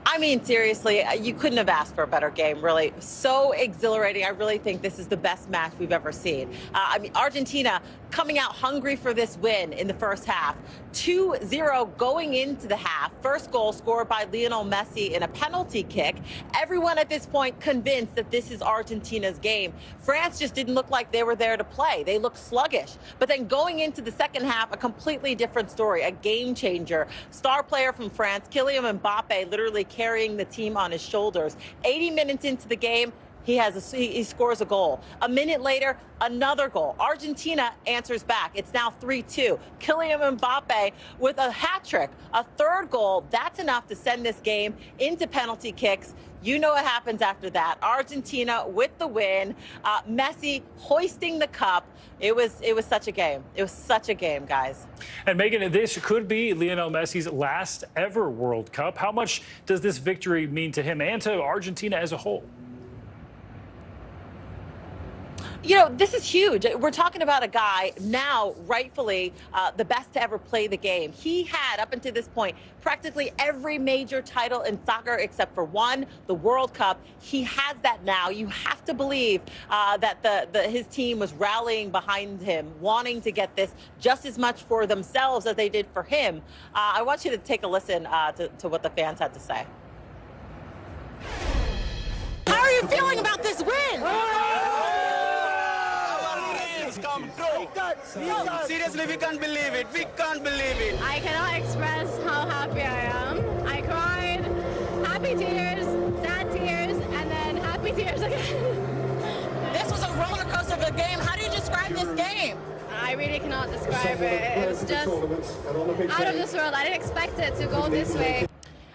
I mean, seriously, you couldn't have asked for a better game, really. So exhilarating. I really think this is the best match we've ever seen. I mean, Argentina coming out hungry for this win in the first half. 2-0 going into the half. First goal scored by Lionel Messi in a penalty kick. Everyone at this point convinced that this is Argentina's game. France just didn't look like they were there to play. They looked sluggish. But then going into the second half, a completely different story, a game changer. Star player from France, Kylian Mbappe, literally carrying the team on his shoulders. 80 minutes into the game, he scores a goal. A minute later, another goal. Argentina answers back. It's now 3-2. Kylian Mbappe with a hat trick, a third goal. That's enough to send this game into penalty kicks. You know what happens after that. Argentina with the win. Messi hoisting the cup. It was such a game. It was such a game, guys. And Megan, this could be Lionel Messi's last ever World Cup. How much does this victory mean to him and to Argentina as a whole? You know, this is huge. We're talking about a guy now, rightfully, the best to ever play the game. He had, up until this point, practically every major title in soccer except for one, the World Cup. He has that now. You have to believe that his team was rallying behind him, wanting to get this just as much for themselves as they did for him. I want you to take a listen to what the fans had to say. How are you feeling about this win? Seriously, we can't believe it. We can't believe it. I cannot express how happy I am. I cried happy tears, sad tears, and then happy tears again. This was a roller coaster of a game. How do you describe this game? I really cannot describe it. It was just out of this world. I didn't expect it to go this way.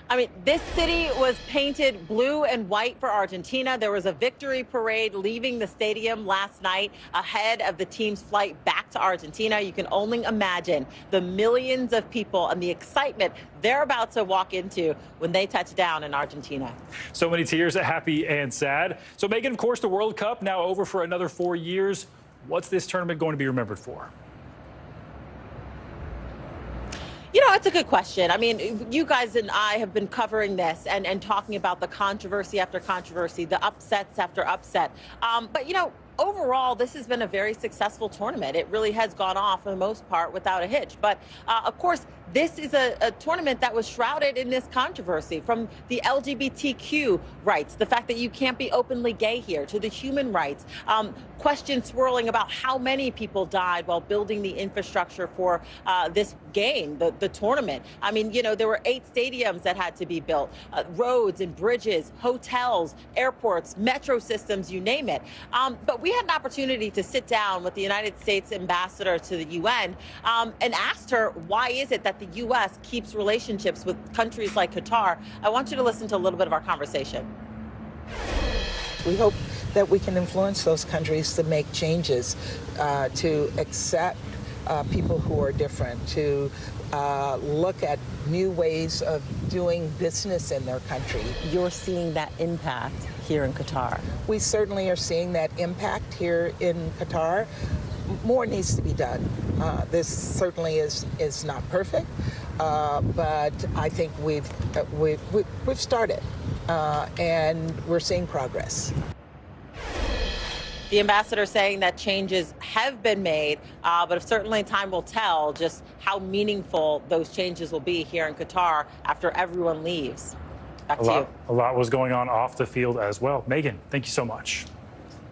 I mean, this city was painted blue and white for Argentina. There was a victory parade leaving the stadium last night ahead of the team's flight back to Argentina. You can only imagine the millions of people and the excitement they're about to walk into when they touch down in Argentina. So many tears, happy and sad. So, Megan, of course, the World Cup now over for another 4 years. What's this tournament going to be remembered for? You know, it's a good question. I mean, you guys and I have been covering this and talking about the controversy after controversy, the upsets after upset. But, you know, overall, this has been a very successful tournament. It really has gone off for the most part without a hitch. But, of course, this is a tournament that was shrouded in this controversy, from the LGBTQ rights, the fact that you can't be openly gay here, to the human rights, questions swirling about how many people died while building the infrastructure for this game, the tournament. I mean, you know, there were 8 stadiums that had to be built, roads and bridges, hotels, airports, metro systems, you name it. But we had an opportunity to sit down with the United States ambassador to the UN and asked her, why is it that the U.S. keeps relationships with countries like Qatar? I want you to listen to a little bit of our conversation. We hope that we can influence those countries to make changes, to accept people who are different, to look at new ways of doing business in their country. You're seeing that impact here in Qatar. We certainly are seeing that impact here in Qatar. More needs to be done. This certainly is not perfect, but I think we've started, and we're seeing progress. The ambassador saying that changes have been made, but certainly time will tell just how meaningful those changes will be here in Qatar after everyone leaves. Back to you. A lot was going on off the field as well. Megan, thank you so much.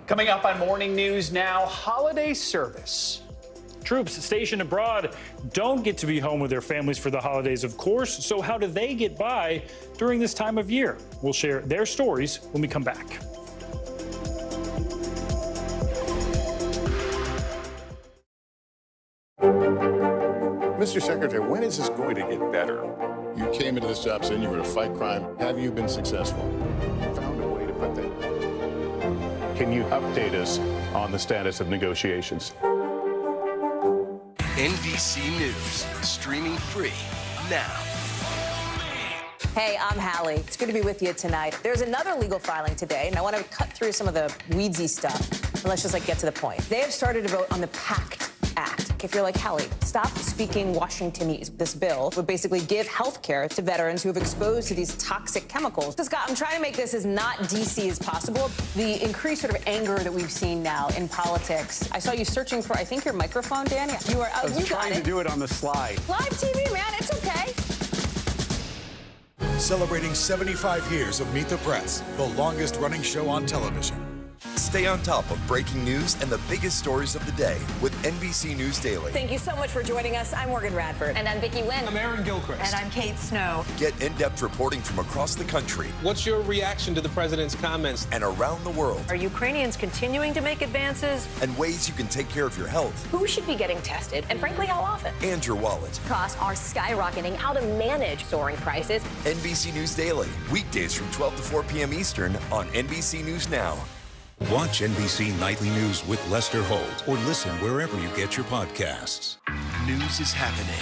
Coming up on Morning News Now, holiday service. Troops stationed abroad don't get to be home with their families for the holidays, of course. So how do they get by during this time of year? We'll share their stories when we come back. Mr. Secretary, when is this going to get better? You came into this job saying you were to fight crime. Have you been successful? Found a way to put that. Can you update us on the status of negotiations? NBC News, streaming free now. Hey, I'm Hallie. It's good to be with you tonight. There's another legal filing today, and I want to cut through some of the weedsy stuff. And let's just get to the point. They have started to vote on the PACT Act. If you're like, Hallie, stop speaking Washingtonese. This bill would basically give health care to veterans who have exposed to these toxic chemicals. So, Scott, I'm trying to make this as not DC as possible. The increased sort of anger that we've seen now in politics. I saw you searching for, I think, your microphone, Danny. You are. I was trying to do it on the slide. Live TV, man. It's okay. Celebrating 75 years of Meet the Press, the longest running show on television. Stay on top of breaking news and the biggest stories of the day with NBC News Daily. Thank you so much for joining us. I'm Morgan Radford. And I'm Vicki Wynn. I'm Aaron Gilchrist. And I'm Kate Snow. Get in-depth reporting from across the country. What's your reaction to the president's comments? And around the world. Are Ukrainians continuing to make advances? And ways you can take care of your health. Who should be getting tested? And frankly, how often? And your wallet. Costs are skyrocketing. How to manage soaring prices. NBC News Daily. Weekdays from 12 to 4 p.m. Eastern on NBC News Now. Watch NBC Nightly News with Lester Holt or listen wherever you get your podcasts. News is happening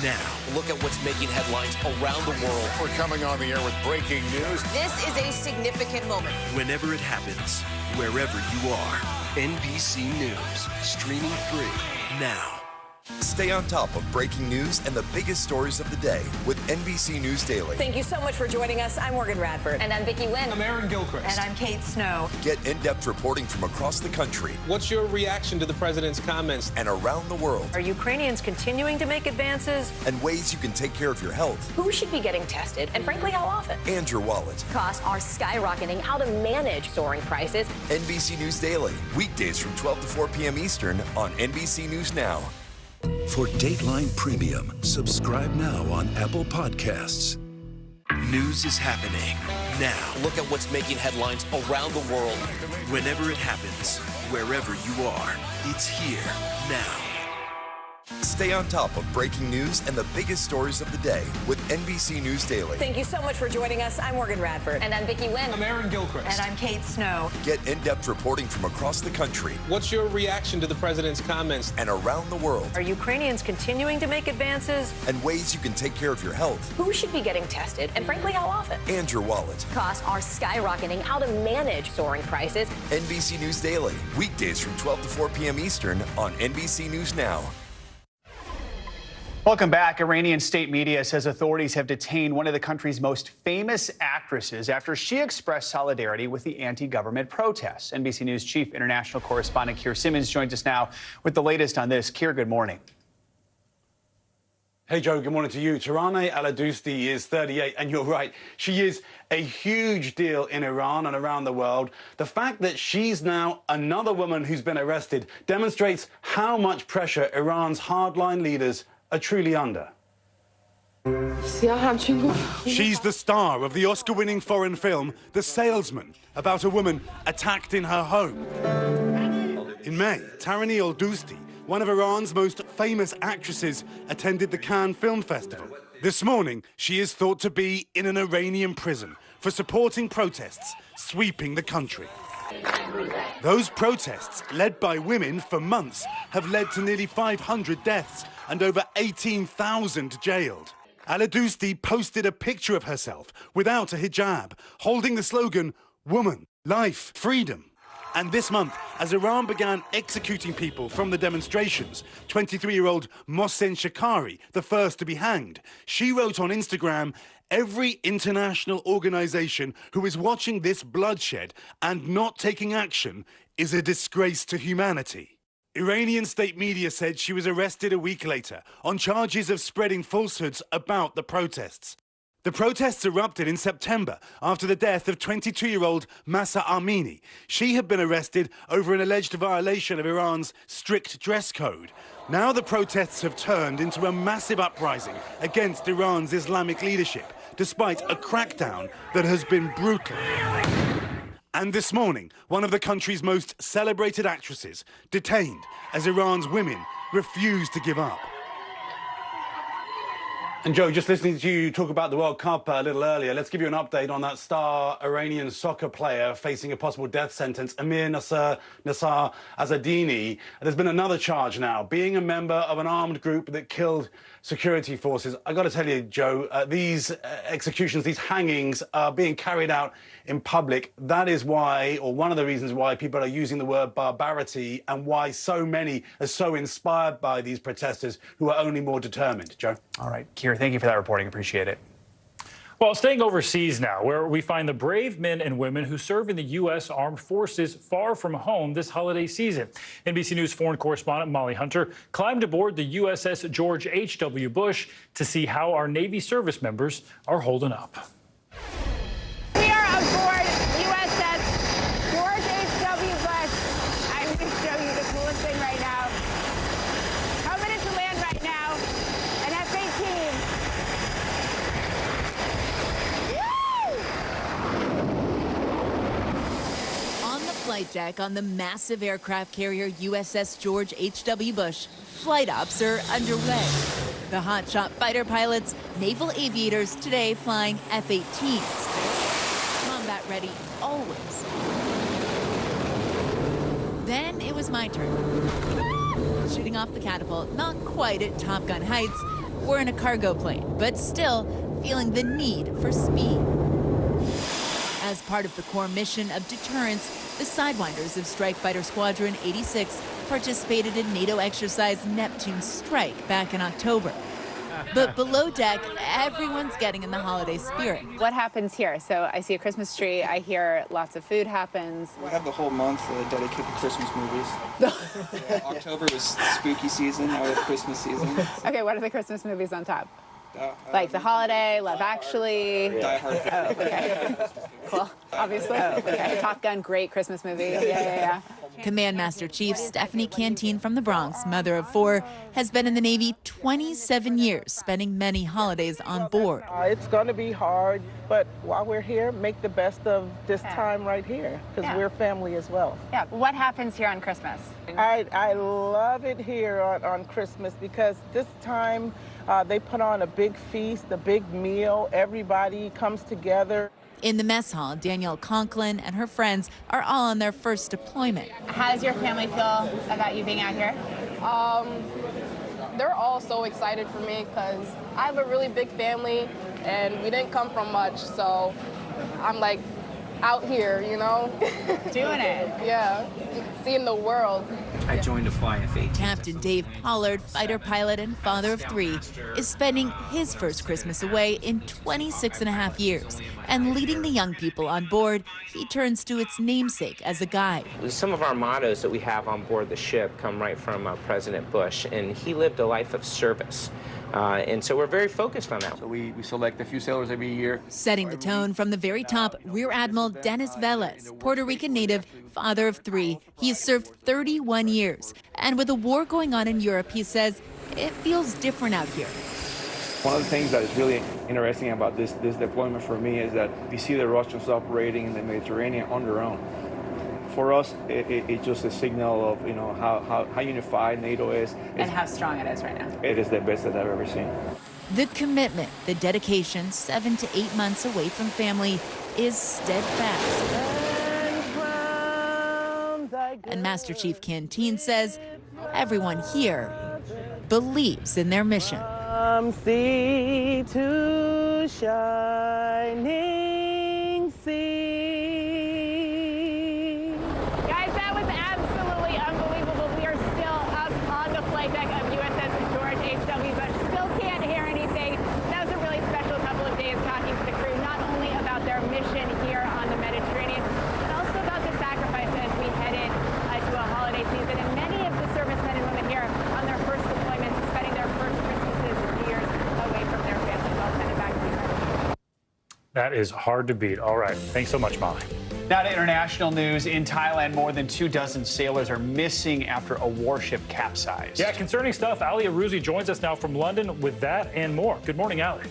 now. Look at what's making headlines around the world. We're coming on the air with breaking news. This is a significant moment. Whenever it happens, wherever you are, NBC News, streaming free now. Stay on top of breaking news and the biggest stories of the day with NBC News Daily. Thank you so much for joining us. I'm Morgan Radford. And I'm Vicki Wynn. I'm Aaron Gilchrist. And I'm Kate Snow. Get in-depth reporting from across the country. What's your reaction to the president's comments? And around the world. Are Ukrainians continuing to make advances? And ways you can take care of your health. Who should be getting tested? And frankly, how often? And your wallet. Costs are skyrocketing. How to manage soaring prices. NBC News Daily. Weekdays from 12 to 4 p.m. Eastern on NBC News Now. For Dateline Premium, subscribe now on Apple Podcasts. News is happening now. Look at what's making headlines around the world. Whenever it happens, wherever you are, it's here now. Stay on top of breaking news and the biggest stories of the day with NBC News Daily. Thank you so much for joining us. I'm Morgan Radford. And I'm Vicki Wynn. I'm Aaron Gilchrist. And I'm Kate Snow. Get in-depth reporting from across the country. What's your reaction to the president's comments? And around the world. Are Ukrainians continuing to make advances? And ways you can take care of your health. Who should be getting tested? And frankly, how often? And your wallet. Costs are skyrocketing. How to manage soaring prices. NBC News Daily. Weekdays from 12 to 4 p.m. Eastern on NBC News Now. Welcome back. Iranian state media says authorities have detained one of the country's most famous actresses after she expressed solidarity with the anti-government protests. NBC News chief international correspondent Keir Simmons joins us now with the latest on this. Keir, good morning. Hey, Joe, good morning to you. Taraneh Al-Adousty is 38, and you're right. She is a huge deal in Iran and around the world. The fact that she's now another woman who's been arrested demonstrates how much pressure Iran's hardline leaders are truly under. She's the star of the Oscar-winning foreign film, The Salesman, about a woman attacked in her home. In May, Taraneh Al-Adousty, one of Iran's most famous actresses, attended the Cannes Film Festival. This morning, she is thought to be in an Iranian prison for supporting protests sweeping the country. Those protests, led by women for months, have led to nearly 500 deaths and over 18,000 jailed. Al-Adousty posted a picture of herself without a hijab, holding the slogan, "Woman, Life, Freedom." And this month, as Iran began executing people from the demonstrations, 23-year-old Mohsen Shakari, the first to be hanged, she wrote on Instagram, "Every international organization who is watching this bloodshed and not taking action is a disgrace to humanity." Iranian state media said she was arrested a week later on charges of spreading falsehoods about the protests. The protests erupted in September after the death of 22-year-old Mahsa Amini. She had been arrested over an alleged violation of Iran's strict dress code. Now the protests have turned into a massive uprising against Iran's Islamic leadership, despite a crackdown that has been brutal. And this morning, one of the country's most celebrated actresses detained as Iran's women refuse to give up. And Joe, just listening to you talk about the World Cup a little earlier, let's give you an update on that star Iranian soccer player facing a possible death sentence, Amir Nasser Azadini. There's been another charge now, being a member of an armed group that killed security forces. I got to tell you, Joe, these executions, these hangings are being carried out in public. That is why, or one of the reasons why, people are using the word barbarity and why so many are so inspired by these protesters who are only more determined. Joe? All right, Keir, thank you for that reporting. Appreciate it. Well, staying overseas now, where we find the brave men and women who serve in the U.S. Armed Forces far from home this holiday season. NBC News foreign correspondent Molly Hunter climbed aboard the USS George H.W. Bush to see how our Navy service members are holding up. We are aboard USS George H.W. Bush. I'm going to show you the coolest thing right now. Coming into land right now, an F-18. Flight deck on the massive aircraft carrier USS George H.W. Bush, flight ops are underway. The hotshot fighter pilots, naval aviators today flying F-18s. Combat ready always. Then it was my turn. Shooting off the catapult, not quite at Top Gun heights. We're in a cargo plane, but still feeling the need for speed. As part of the core mission of deterrence, the Sidewinders of Strike Fighter Squadron 86 participated in NATO exercise Neptune Strike back in October. But below deck, everyone's getting in the holiday spirit. What happens here? So I see a Christmas tree. I hear lots of food happens. We have the whole month dedicated to Christmas movies. October is spooky season. Now we have Christmas season. Okay, what are the Christmas movies on top? Like The Holiday, Love Actually. Die Hard. Oh, okay. Cool, obviously. Oh, okay. Top Gun, great Christmas movie. Yeah. Command Master Chief Stephanie Canteen from the Bronx, mother of 4, has been in the Navy 27 years, spending many holidays on board. It's going to be hard, but while we're here, make the best of this time right here, because we're family as well. Yeah, what happens here on Christmas? I love it here on Christmas because this time they put on a big feast, a big meal. Everybody comes together. In the mess hall, Danielle Conklin and her friends are all on their first deployment. How does your family feel about you being out here? They're all so excited for me because I have a really big family and we didn't come from much, so I'm like out here, you know? Doing it. Yeah, seeing the world. I joined to fly F-18. Captain Dave Pollard, fighter pilot and father of 3, is spending his first Christmas away in 26.5 years. And leading the young people on board, he turns to its namesake as a guide. Some of our mottos that we have on board the ship come right from President Bush, and he lived a life of service. And so we're very focused on that. So we select a few sailors every year. Setting the tone from the very top, Rear Admiral Dennis Velez, Puerto Rican native, father of 3. He has served 31 years. And with a war going on in Europe, he says it feels different out here. One of the things that is really interesting about this deployment for me is that we see the Russians operating in the Mediterranean on their own. For us, it's just a signal of how unified NATO is. And how strong it is right now. It is the best that I've ever seen. The commitment, the dedication, 7 to 8 months away from family, is steadfast. And Master Chief Canteen says everyone here believes in their mission. From sea to shining sea. Guys, that was absolutely unbelievable. We are still up on the flight deck of USS George H.W. Bush. Still can't hear anything. That was a really special couple of days talking to the crew, not only about their mission here on the Mediterranean, but also about the sacrifice as we head in to a holiday season. And many of the servicemen and women here on their first deployments, spending their first Christmases and New Years away from their families. I'll send it back to you. That is hard to beat. All right. Thanks so much, Molly. Now to international news. In Thailand, more than 24 sailors are missing after a warship capsized. Yeah, concerning stuff. Ali Arouzi joins us now from London with that and more. Good morning, Ali.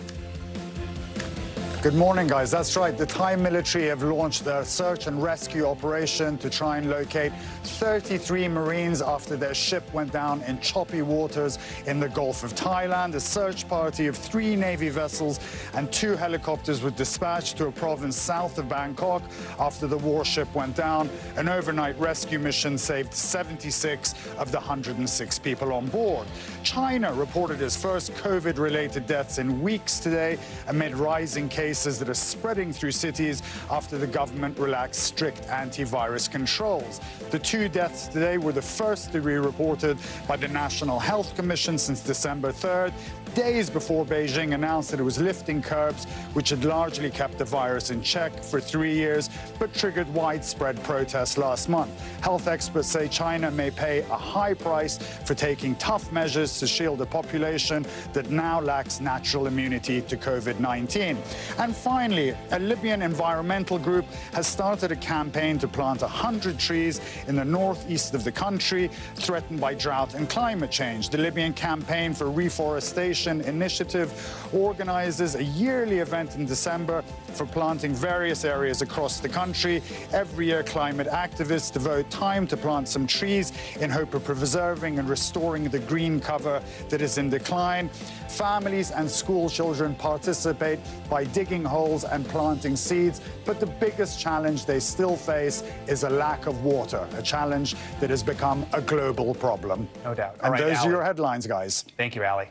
Good morning, guys. That's right. The Thai military have launched their search and rescue operation to try and locate 33 Marines after their ship went down in choppy waters in the Gulf of Thailand. A search party of 3 Navy vessels and 2 helicopters were dispatched to a province south of Bangkok after the warship went down. An overnight rescue mission saved 76 of the 106 people on board. China reported its first COVID-related deaths in weeks today amid rising cases that are spreading through cities after the government relaxed strict antivirus controls. The 2 deaths today were the first to be reported by the National Health Commission since December 3rd, days before Beijing announced that it was lifting curbs, which had largely kept the virus in check for 3 years, but triggered widespread protests last month. Health experts say China may pay a high price for taking tough measures to shield a population that now lacks natural immunity to COVID-19. And finally, a Libyan environmental group has started a campaign to plant 100 trees in the northeast of the country threatened by drought and climate change. The Libyan Campaign for Reforestation Initiative organizes a yearly event in December for planting various areas across the country. Every year, climate activists devote time to plant some trees in hope of preserving and restoring the green cover that is in decline. Families and school children participate by digging holes and planting seeds, but the biggest challenge they still face is a lack of water, a challenge that has become a global problem. No doubt. And those are your headlines, guys. Thank you, Ali.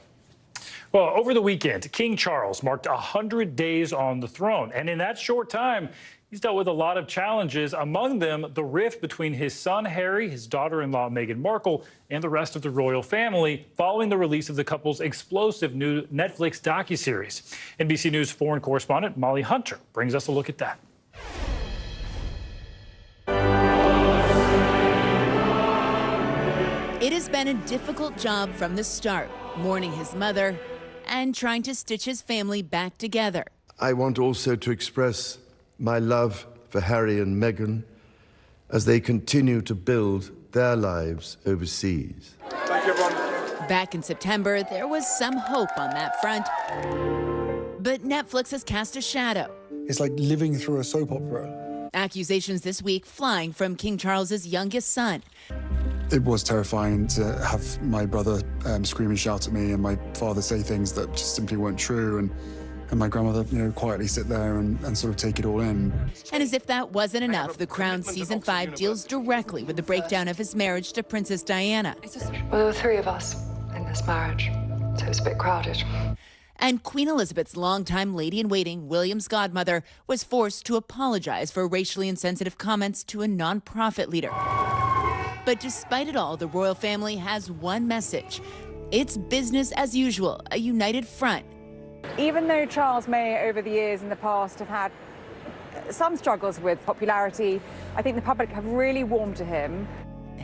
Well, over the weekend, King Charles marked 100 days on the throne. And in that short time, he's dealt with a lot of challenges, among them the rift between his son Harry, his daughter-in-law Meghan Markle, and the rest of the royal family following the release of the couple's explosive new Netflix docuseries. NBC News foreign correspondent Molly Hunter brings us a look at that. It has been a difficult job from the start, mourning his mother and trying to stitch his family back together. I want also to express my love for Harry and Meghan as they continue to build their lives overseas. Thank you, everyone. Back in September, there was some hope on that front. But Netflix has cast a shadow. It's like living through a soap opera. Accusations this week flying from King Charles's youngest son. It was terrifying to have my brother scream and shout at me and my father say things that just simply weren't true, and my grandmother, quietly sit there and sort of take it all in. And as if that wasn't enough, The Crown Season 5 deals directly with the breakdown of his marriage to Princess Diana. Well, there were 3 of us in this marriage, so it was a bit crowded. And Queen Elizabeth's longtime lady-in-waiting, William's godmother, was forced to apologize for racially insensitive comments to a non-profit leader. But despite it all, the royal family has one message. It's business as usual, a united front. Even though Charles may, over the years in the past, have had some struggles with popularity, I think the public have really warmed to him.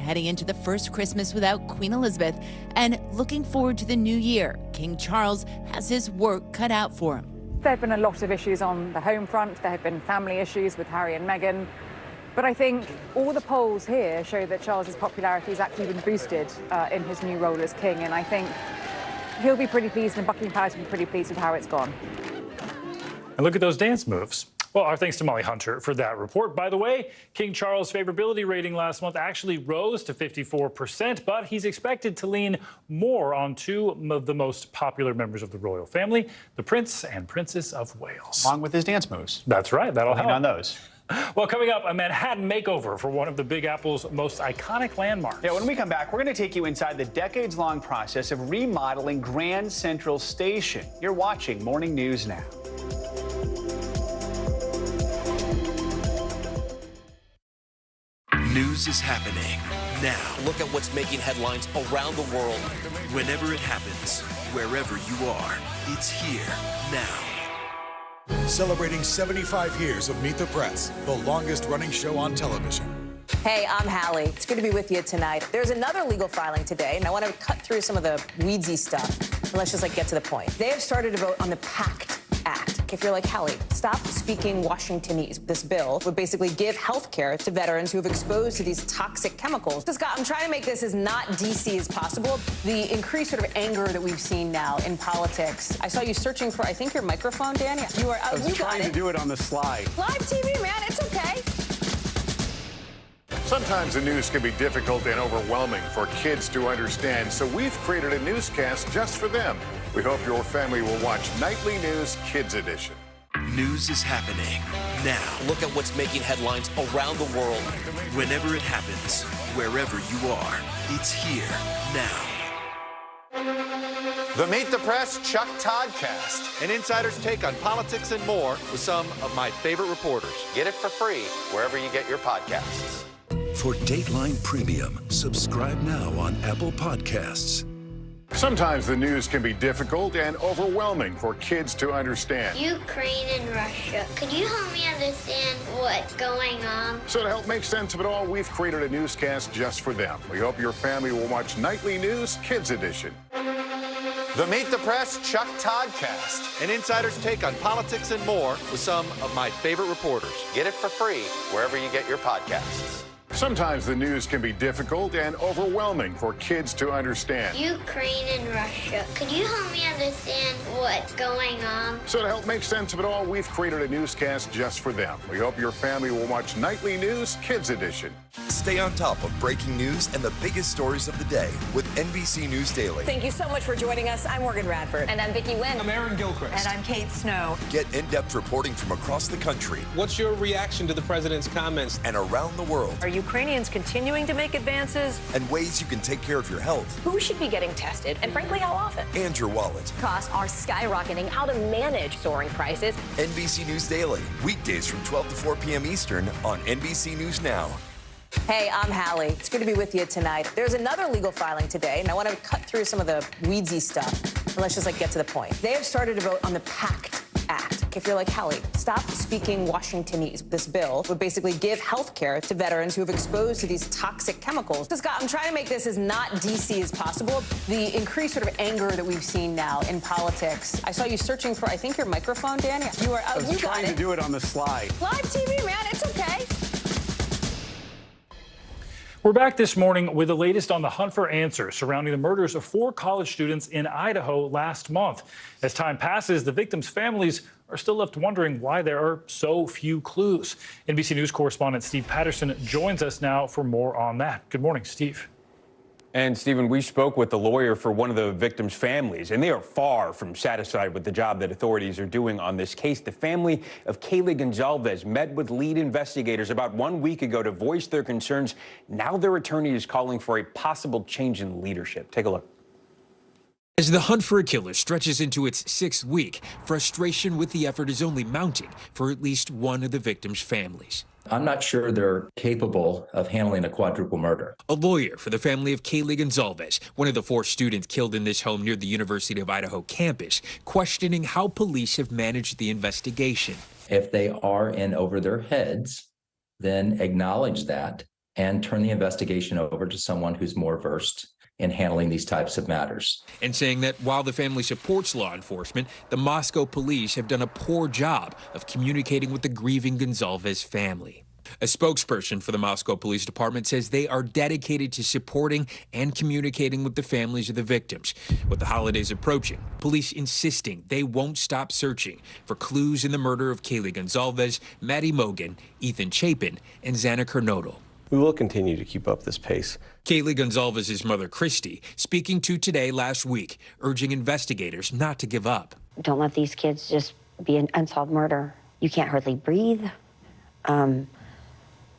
heading into the first Christmas without Queen Elizabeth and looking forward to the new year, King Charles has his work cut out for him. There have been a lot of issues on the home front. There have been family issues with Harry and Meghan. But I think all the polls here show that Charles's popularity has actually been boosted in his new role as king. And I think he'll be pretty pleased and Buckingham Palace will be pretty pleased with how it's gone. And look at those dance moves. Well, our thanks to Molly Hunter for that report. By the way, King Charles' favorability rating last month actually rose to 54%, but he's expected to lean more on two of the most popular members of the royal family, the Prince and Princess of Wales. Along with his dance moves. That's right. That'll help. Lean on those. Well, coming up, a Manhattan makeover for one of the Big Apple's most iconic landmarks. Yeah, when we come back, we're going to take you inside the decades-long process of remodeling Grand Central Station. You're watching Morning News Now. News is happening now. Look at what's making headlines around the world. Whenever it happens, wherever you are, it's here now. Celebrating 75 years of Meet the Press, the longest running show on television. Hey, I'm Hallie. It's good to be with you tonight. There's another legal filing today, and I want to cut through some of the weedsy stuff. And let's just get to the point. They have started to vote on the PACT Act. If you're like Hallie, stop speaking Washingtonese. This bill would basically give health care to veterans who have exposed to these toxic chemicals. So, Scott, I'm trying to make this as not DC as possible. The increased sort of anger that we've seen now in politics. I saw you searching for, I think, your microphone, Danny. You are. I was trying to do it on the slide. Live TV, man. It's okay. Sometimes the news can be difficult and overwhelming for kids to understand, so we've created a newscast just for them. We hope your family will watch Nightly News Kids Edition. News is happening now. Look at what's making headlines around the world. Whenever it happens, wherever you are, it's here now. The Meet the Press Chuck Toddcast, an insider's take on politics and more with some of my favorite reporters. Get it for free wherever you get your podcasts. For Dateline Premium, subscribe now on Apple Podcasts. Sometimes the news can be difficult and overwhelming for kids to understand. Ukraine and Russia. Could you help me understand what's going on? So to help make sense of it all, we've created a newscast just for them. We hope your family will watch Nightly News Kids Edition. The Meet the Press Chuck Toddcast, an insider's take on politics and more with some of my favorite reporters. Get it for free wherever you get your podcasts. Sometimes the news can be difficult and overwhelming for kids to understand. Ukraine and Russia. Could you help me understand what's going on? So to help make sense of it all, we've created a newscast just for them. We hope your family will watch Nightly News Kids Edition. Stay on top of breaking news and the biggest stories of the day with NBC News Daily. Thank you so much for joining us. I'm Morgan Radford. And I'm Vicki Lynn. I'm Aaron Gilchrist. And I'm Kate Snow. Get in-depth reporting from across the country. What's your reaction to the president's comments? And around the world. Are Ukrainians continuing to make advances? And ways you can take care of your health. Who should be getting tested? And frankly, how often? And your wallet. Costs are skyrocketing. How to manage soaring prices. NBC News Daily. Weekdays from 12 to 4 p.m. Eastern on NBC News Now. Hey, I'm Hallie. It's good to be with you tonight. There's another legal filing today, and I want to cut through some of the weedsy stuff. And let's just get to the point. They have started to vote on the PACT Act. If you're like Hallie, stop speaking Washingtonese. This bill would basically give health care to veterans who have exposed to these toxic chemicals. So, Scott, I'm trying to make this as not DC as possible. The increased sort of anger that we've seen now in politics. I saw you searching for, I think, your microphone, Danny. You are. I was trying to do it on the slide. Live TV, man. It's okay. We're back this morning with the latest on the hunt for answers surrounding the murders of 4 college students in Idaho last month. As time passes, the victims' families are still left wondering why there are so few clues. NBC News correspondent Steve Patterson joins us now for more on that. Good morning, Steve. And, Stephen, we spoke with the lawyer for one of the victims' families, and they are far from satisfied with the job that authorities are doing on this case. The family of Kaylee Gonzalez met with lead investigators about 1 week ago to voice their concerns. Now their attorney is calling for a possible change in leadership. Take a look. As the hunt for a killer stretches into its 6th week, frustration with the effort is only mounting for at least one of the victims' families. I'm not sure they're capable of handling a quadruple murder. A lawyer for the family of Kaylee Gonzalez, one of the 4 students killed in this home near the University of Idaho campus, questioning how police have managed the investigation. If they are in over their heads, then acknowledge that and turn the investigation over to someone who's more versed in handling these types of matters. And saying that while the family supports law enforcement, the Moscow police have done a poor job of communicating with the grieving Gonzalez family. A spokesperson for the Moscow Police Department says they are dedicated to supporting and communicating with the families of the victims. With the holidays approaching, police insisting they won't stop searching for clues in the murder of Kaylee Gonzalez, Maddie Mogan, Ethan Chapin, and Xana Kernodle. We will continue to keep up this pace. Kaylee Gonzalez's mother, Christy, speaking to Today last week, urging investigators not to give up. Don't let these kids just be an unsolved murder. You can't hardly breathe.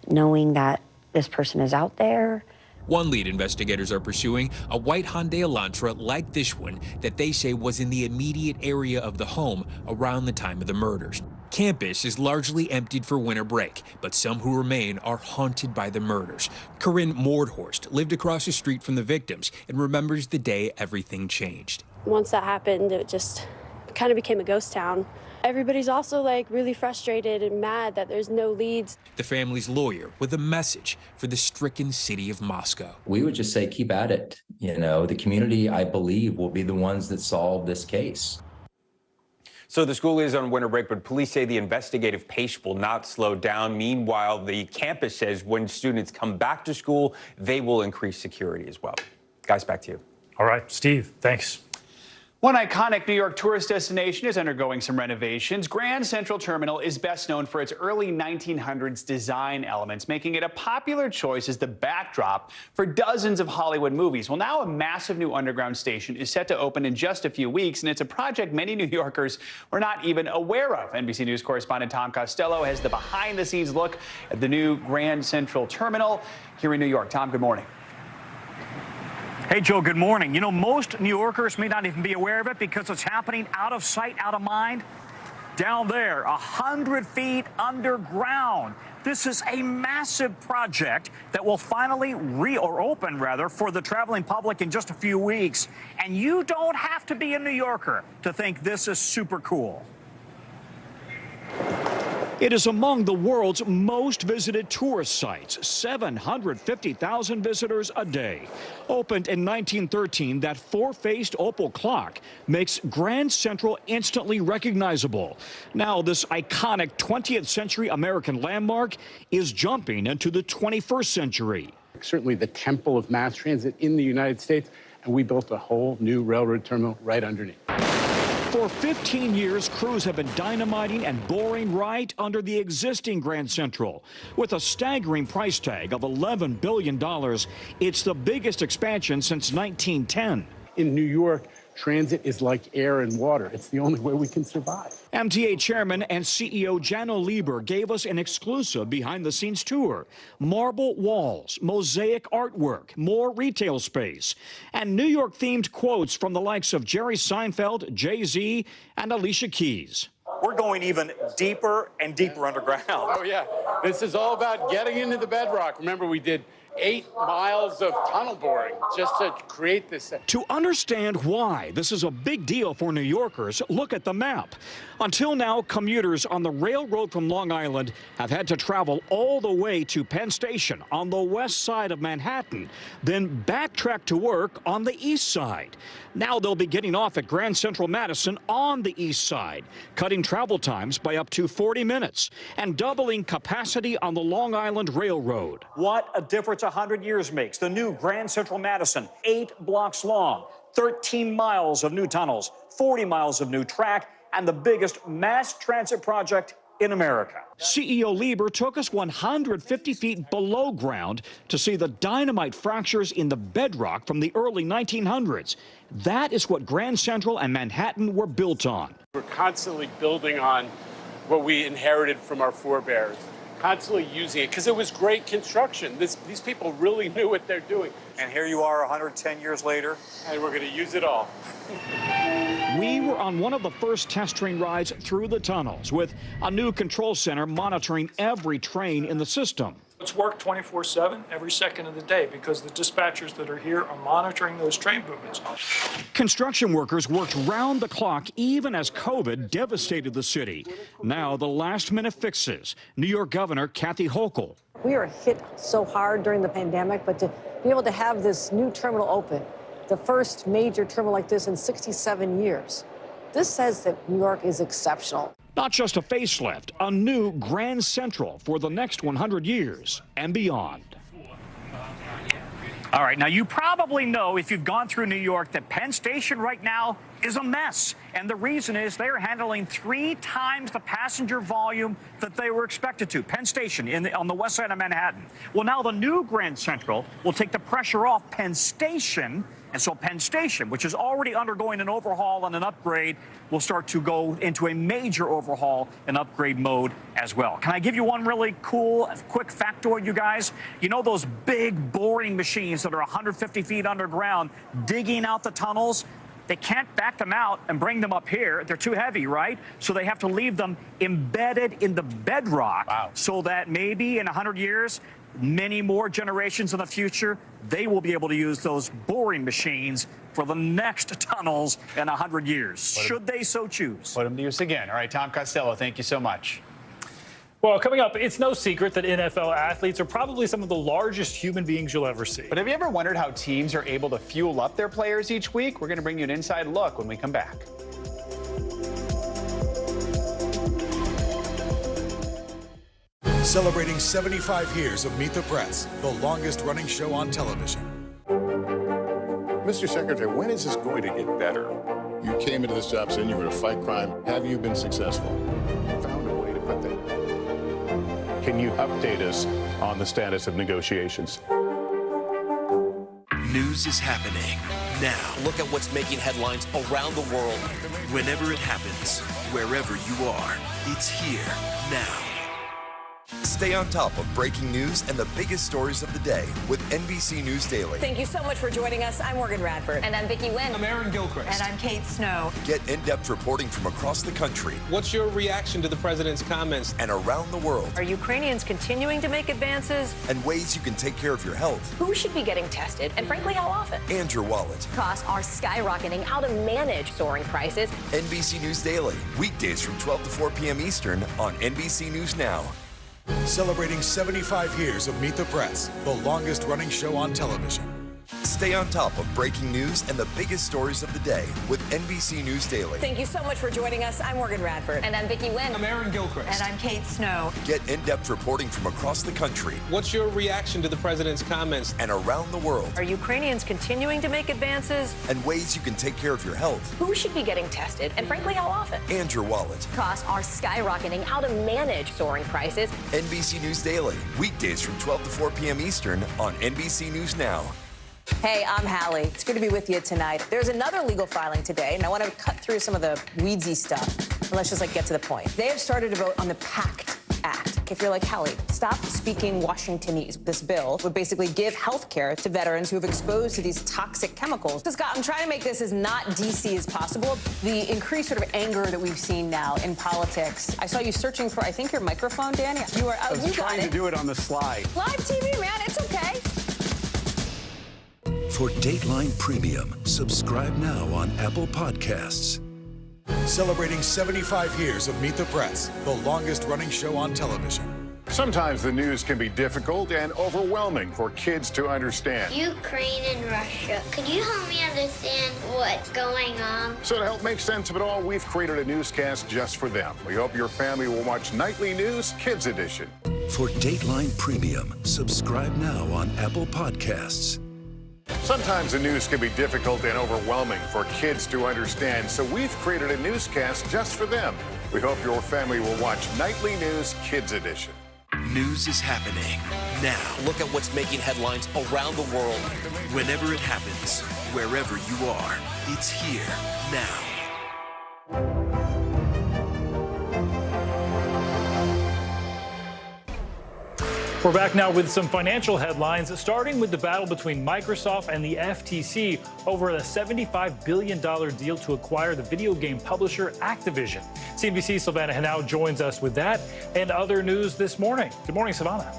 Knowing that this person is out there. One lead investigators are pursuing, a white Hyundai Elantra like this one that they say was in the immediate area of the home around the time of the murders. Campus is largely emptied for winter break, but some who remain are haunted by the murders. Corinne Mordhorst lived across the street from the victims and remembers the day everything changed. Once that happened, it just kind of became a ghost town. Everybody's also like really frustrated and mad that there's no leads. The family's lawyer with a message for the stricken city of Moscow. We would just say, keep at it. You know, the community, I believe, will be the ones that solve this case. So the school is on winter break, but police say the investigative pace will not slow down. Meanwhile, the campus says when students come back to school, they will increase security as well. Guys, back to you. All right, Steve, thanks. One iconic New York tourist destination is undergoing some renovations. Grand Central Terminal is best known for its early 1900s design elements, making it a popular choice as the backdrop for dozens of Hollywood movies. Well, now a massive new underground station is set to open in just a few weeks, and it's a project many New Yorkers were not even aware of. NBC News correspondent Tom Costello has the behind-the-scenes look at the new Grand Central Terminal here in New York. Tom, good morning. Hey, Joe, good morning. You know, most New Yorkers may not even be aware of it because it's happening out of sight, out of mind. Down there, 100 feet underground. This is a massive project that will finally open for the traveling public in just a few weeks. And you don't have to be a New Yorker to think this is super cool. It is among the world's most visited tourist sites, 750,000 visitors a day. Opened in 1913, that four-faced opal clock makes Grand Central instantly recognizable. Now, this iconic 20th century American landmark is jumping into the 21st century. Certainly the temple of mass transit in the United States, and we built a whole new railroad terminal right underneath. For 15 years, crews have been dynamiting and boring right under the existing Grand Central. With a staggering price tag of $11 billion, it's the biggest expansion since 1910. In New York, transit is like air and water. It's the only way we can survive. MTA Chairman and CEO Janno Lieber gave us an exclusive behind-the-scenes tour. Marble walls, mosaic artwork, more retail space, and New York-themed quotes from the likes of Jerry Seinfeld, Jay-Z, and Alicia Keys. We're going even deeper and deeper underground. Oh, yeah. This is all about getting into the bedrock. Remember, we did 8 miles of tunnel boring just to create this. To understand why this is a big deal for New Yorkers, look at the map. Until now, commuters on the railroad from Long Island have had to travel all the way to Penn Station on the west side of Manhattan, then backtrack to work on the east side. Now they'll be getting off at Grand Central Madison on the east side, cutting travel times by up to 40 minutes and doubling capacity on the Long Island Railroad. What a difference 100 years makes. The new Grand Central Madison, 8 blocks long, 13 miles of new tunnels, 40 miles of new track, and the biggest mass transit project in America. CEO Lieber took us 150 feet below ground to see the dynamite fractures in the bedrock from the early 1900s. That is what Grand Central and Manhattan were built on. We're constantly building on what we inherited from our forebears, constantly using it, because it was great construction. These people really knew what they're doing. And here you are 110 years later. And we're going to use it all. We were on one of the first test train rides through the tunnels with a new control center monitoring every train in the system. It's work 24/7 every second of the day because the dispatchers that are here are monitoring those train movements. Construction workers worked round the clock even as COVID devastated the city. Now the last-minute fixes. New York Governor Kathy Hochul. We are hit so hard during the pandemic, but to be able to have this new terminal open, the first major terminal like this in 67 years, this says that New York is exceptional. Not just a facelift, a new Grand Central for the next 100 years and beyond. All right, now you probably know if you've gone through New York that Penn Station right now is a mess. And the reason is they're handling 3 times the passenger volume that they were expected to. Penn Station on the west side of Manhattan. Well, now the new Grand Central will take the pressure off Penn Station. And so Penn Station, which is already undergoing an overhaul and an upgrade, will start to go into a major overhaul and upgrade mode as well. Can I give you one really cool, quick factoid, you guys? You know those big boring machines that are 150 feet underground digging out the tunnels? They can't back them out and bring them up here. They're too heavy, right? So they have to leave them embedded in the bedrock so that maybe in 100 years, many more generations in the future, they will be able to use those boring machines for the next tunnels in 100 years, should they so choose. Put them to use again. All right, Tom Costello, thank you so much. Well, coming up, it's no secret that NFL athletes are probably some of the largest human beings you'll ever see. But have you ever wondered how teams are able to fuel up their players each week? We're going to bring you an inside look when we come back. Celebrating 75 years of Meet the Press, the longest-running show on television. Mr. Secretary, when is this going to get better? You came into this job saying you were to fight crime. Have you been successful? Found a way to put that. Can you update us on the status of negotiations? News is happening now. Look at what's making headlines around the world. Whenever it happens, wherever you are, it's here now. Stay on top of breaking news and the biggest stories of the day with NBC News Daily. Thank you so much for joining us. I'm Morgan Radford. And I'm Vicki Wynn. I'm Aaron Gilchrist. And I'm Kate Snow. Get in-depth reporting from across the country. What's your reaction to the president's comments? And around the world. Are Ukrainians continuing to make advances? And ways you can take care of your health. Who should be getting tested, and frankly, how often? And your wallet. Costs are skyrocketing. How to manage soaring prices. NBC News Daily. Weekdays from 12 to 4 p.m. Eastern on NBC News Now. Celebrating 75 years of Meet the Press, the longest-running show on television. Stay on top of breaking news and the biggest stories of the day with NBC News Daily. Thank you so much for joining us. I'm Morgan Radford. And I'm Vicki Wynn. I'm Aaron Gilchrist. And I'm Kate Snow. Get in-depth reporting from across the country. What's your reaction to the president's comments? And around the world. Are Ukrainians continuing to make advances? And ways you can take care of your health. Who should be getting tested, and frankly, how often? And your wallet. Costs are skyrocketing. How to manage soaring prices. NBC News Daily. Weekdays from 12 to 4 p.m. Eastern on NBC News Now. Hey, I'm Hallie. It's good to be with you tonight. There's another legal filing today, and I want to cut through some of the weedsy stuff. And let's just get to the point. They have started to vote on the PACT Act. If you're like Hallie, stop speaking Washingtonese. This bill would basically give health care to veterans who have exposed to these toxic chemicals. So, Scott, I'm trying to make this as not DC as possible. The increased sort of anger that we've seen now in politics. I saw you searching for, I think, your microphone, Dan. You are. I was trying to do it on the slide. Live TV, man. It's okay. For Dateline Premium, subscribe now on Apple Podcasts. Celebrating 75 years of Meet the Press, the longest-running show on television. Sometimes the news can be difficult and overwhelming for kids to understand. Ukraine and Russia. Could you help me understand what's going on? So to help make sense of it all, we've created a newscast just for them. We hope your family will watch Nightly News Kids Edition. For Dateline Premium, subscribe now on Apple Podcasts. Sometimes the news can be difficult and overwhelming for kids to understand, so we've created a newscast just for them. We hope your family will watch Nightly News Kids Edition. News is happening now. Look at what's making headlines around the world. Whenever it happens, wherever you are, it's here now. We're back now with some financial headlines, starting with the battle between Microsoft and the FTC over a $75 billion deal to acquire the video game publisher Activision. CNBC's Savannah Hanau joins us with that and other news this morning. Good morning, Savannah.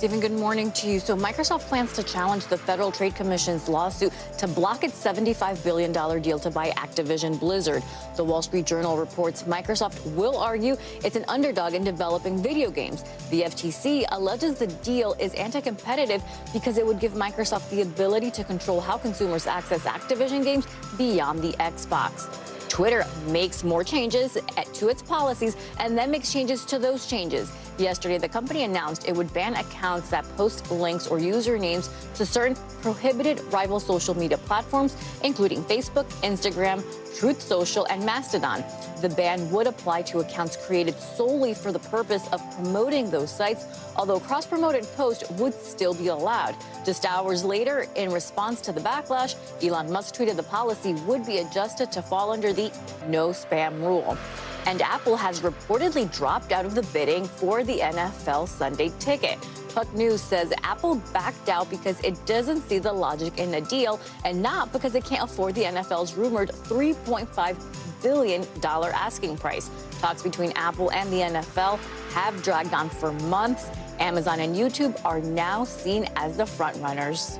Stephen, good morning to you. So Microsoft plans to challenge the Federal Trade Commission's lawsuit to block its $75 billion deal to buy Activision Blizzard. The Wall Street Journal reports Microsoft will argue it's an underdog in developing video games. The FTC alleges the deal is anti-competitive because it would give Microsoft the ability to control how consumers access Activision games beyond the Xbox. Twitter makes more changes to its policies and then makes changes to those changes. Yesterday, the company announced it would ban accounts that post links or usernames to certain prohibited rival social media platforms, including Facebook, Instagram, Truth Social, and Mastodon. The ban would apply to accounts created solely for the purpose of promoting those sites, although cross-promoted posts would still be allowed. Just hours later, in response to the backlash, Elon Musk tweeted the policy would be adjusted to fall under the no spam rule. And Apple has reportedly dropped out of the bidding for the NFL Sunday ticket. Puck News says Apple backed out because it doesn't see the logic in a deal and not because it can't afford the NFL's rumored $3.5 billion asking price. Talks between Apple and the NFL have dragged on for months. Amazon and YouTube are now seen as the front runners.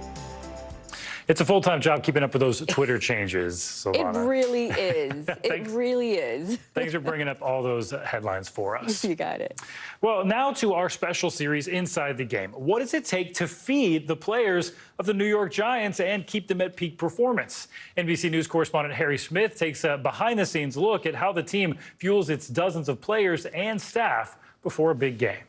It's a full-time job keeping up with those Twitter changes, Silvana. It really is. It really is. Thanks for bringing up all those headlines for us. You got it. Well, now to our special series, Inside the Game. What does it take to feed the players of the New York Giants and keep them at peak performance? NBC News correspondent Harry Smith takes a behind-the-scenes look at how the team fuels its dozens of players and staff before a big game.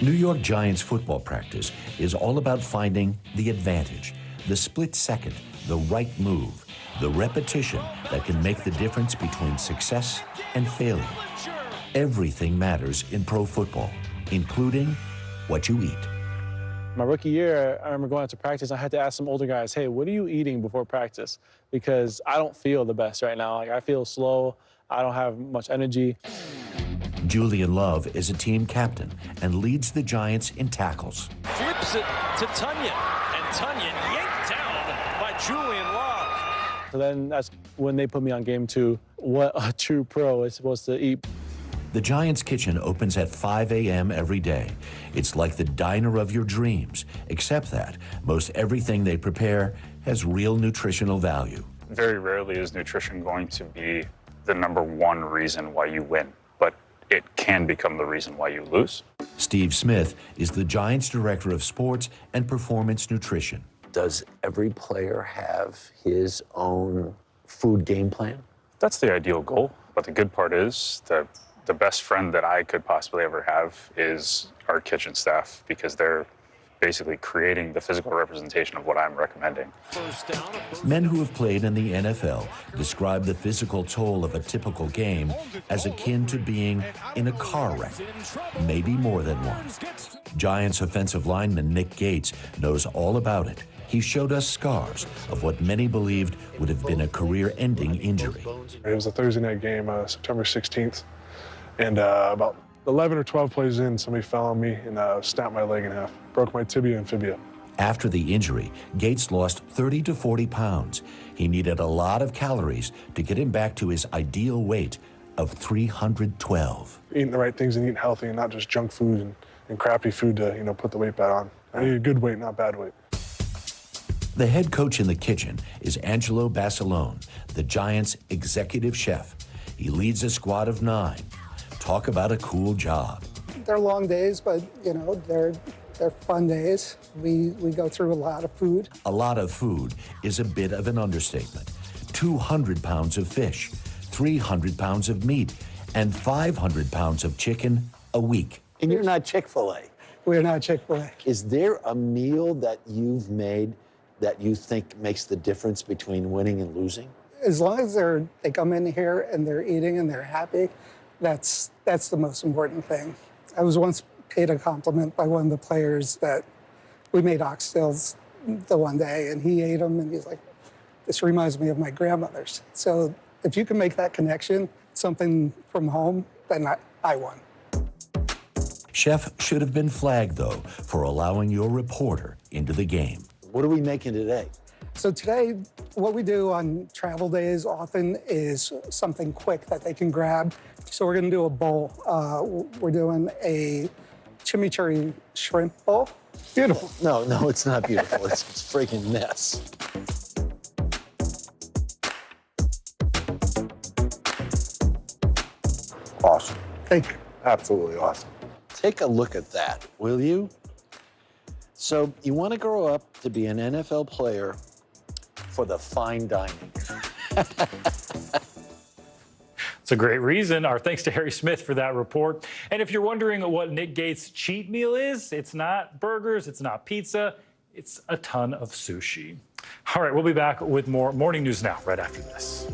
New York Giants football practice is all about finding the advantage, the split second, the right move, the repetition that can make the difference between success and failure. Everything matters in pro football, including what you eat. My rookie year, I remember going out to practice, I had to ask some older guys, hey, what are you eating before practice? Because I don't feel the best right now. Like, I feel slow, I don't have much energy. Julian Love is a team captain and leads the Giants in tackles. Flips it to Tunyon, and Tunyon yanked down by Julian Love. So then that's when they put me on game 2, what a true pro is supposed to eat. The Giants kitchen opens at 5 a.m. every day. It's like the diner of your dreams, except that most everything they prepare has real nutritional value. Very rarely is nutrition going to be the #1 reason why you win, but it can become the reason why you lose. Steve Smith is the Giants Director of Sports and Performance Nutrition. Does every player have his own food game plan? That's the ideal goal, but the good part is that the best friend that I could possibly ever have is our kitchen staff, because they're basically creating the physical representation of what I'm recommending. Men who have played in the NFL describe the physical toll of a typical game as akin to being in a car wreck, maybe more than one. Giants offensive lineman Nick Gates knows all about it. He showed us scars of what many believed would have been a career-ending injury. It was a Thursday night game, September 16th, and about 11 or 12 plays in, somebody fell on me and snapped my leg in half, broke my tibia and fibula. After the injury, Gates lost 30 to 40 pounds. He needed a lot of calories to get him back to his ideal weight of 312. Eating the right things and eating healthy and not just junk food and crappy food to, put the weight back on. I need a good weight, not bad weight. The head coach in the kitchen is Angelo Basilone, the Giants' executive chef. He leads a squad of 9. Talk about a cool job. They're long days, but, they're fun days. We go through a lot of food. A lot of food is a bit of an understatement. 200 pounds of fish, 300 pounds of meat, and 500 pounds of chicken a week. And you're not Chick-fil-A. We're not Chick-fil-A. Is there a meal that you've made that you think makes the difference between winning and losing? As long as they come in here and they're eating and they're happy, that's the most important thing. I was once paid a compliment by one of the players that we made oxtails the one day, and he ate them, and he's like, this reminds me of my grandmother's. So if you can make that connection, something from home, then I won. Chef should have been flagged, though, for allowing your reporter into the game. What are we making today? So today, what we do on travel days often is something quick that they can grab. So we're gonna do a bowl. We're doing a chimichurri shrimp bowl. Beautiful. No, it's not beautiful. It's a freaking mess. Awesome. Thank you. Absolutely awesome. Take a look at that, will you? So you want to grow up to be an NFL player for the fine dining. It's a great reason. Our thanks to Harry Smith for that report. And if you're wondering what Nick Gates' cheat meal is, it's not burgers, it's not pizza, it's a ton of sushi. All right, we'll be back with more Morning News Now right after this.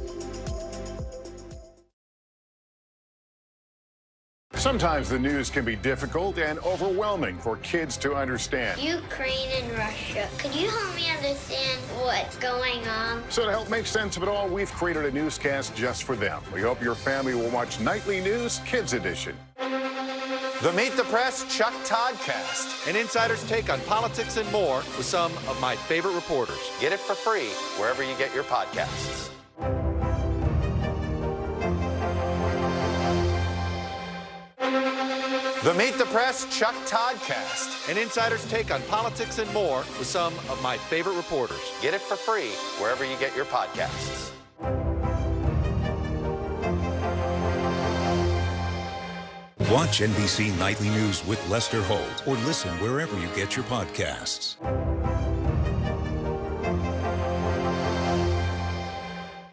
Sometimes the news can be difficult and overwhelming for kids to understand. Ukraine and Russia. Could you help me understand what's going on? So to help make sense of it all, we've created a newscast just for them. We hope your family will watch Nightly News Kids Edition. The Meet the Press Chuck Toddcast, an insider's take on politics and more with some of my favorite reporters. Get it for free wherever you get your podcasts. The Meet the Press Chuck Toddcast, an insider's take on politics and more with some of my favorite reporters. Get it for free wherever you get your podcasts. Watch NBC Nightly News with Lester Holt or listen wherever you get your podcasts.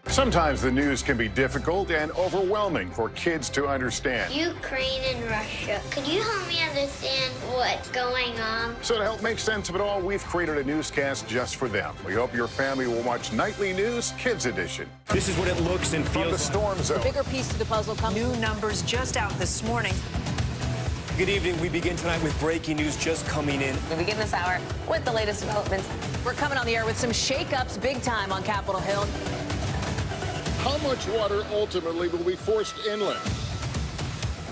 Sometimes the news can be difficult and overwhelming for kids to understand. Ukraine and Russia. Could you help me understand what's going on? So to help make sense of it all, we've created a newscast just for them. We hope your family will watch Nightly News Kids Edition. This is what it looks and feels from the storm zone. The bigger piece to the puzzle comes. New numbers just out this morning. Good evening. We begin tonight with breaking news just coming in. We begin this hour with the latest developments. We're coming on the air with some shakeups big time on Capitol Hill. How much water ultimately will be forced inland?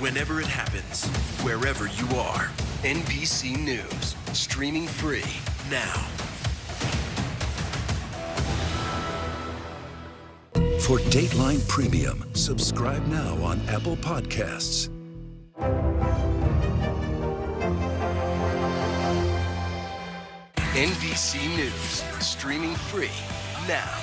Whenever it happens, wherever you are, NBC News, streaming free now. For Dateline Premium, subscribe now on Apple Podcasts. NBC News, streaming free now.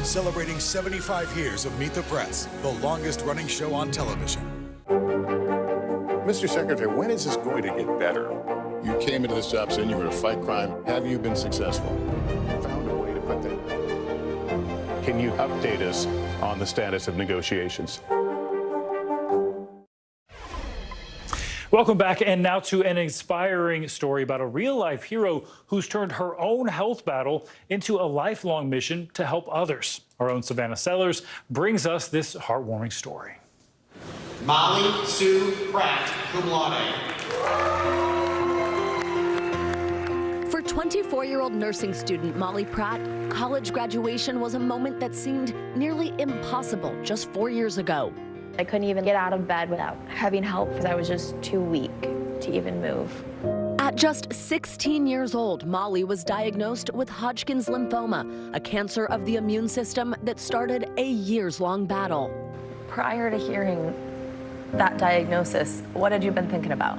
Celebrating 75 years of Meet the Press, the longest running show on television. Mr. Secretary, when is this going to get better? You came into this job saying you were going to fight crime. Have you been successful? Found a way to put that. Can you update us on the status of negotiations? Welcome back, and now to an inspiring story about a real-life hero who's turned her own health battle into a lifelong mission to help others. Our own Savannah Sellers brings us this heartwarming story. Molly Sue Pratt, cum laude. For 24-year-old nursing student Molly Pratt, college graduation was a moment that seemed nearly impossible just 4 years ago. I couldn't even get out of bed without having help because I was just too weak to even move. At just 16 years old, Molly was diagnosed with Hodgkin's lymphoma, a cancer of the immune system that started a years-long battle. Prior to hearing that diagnosis, what had you been thinking about?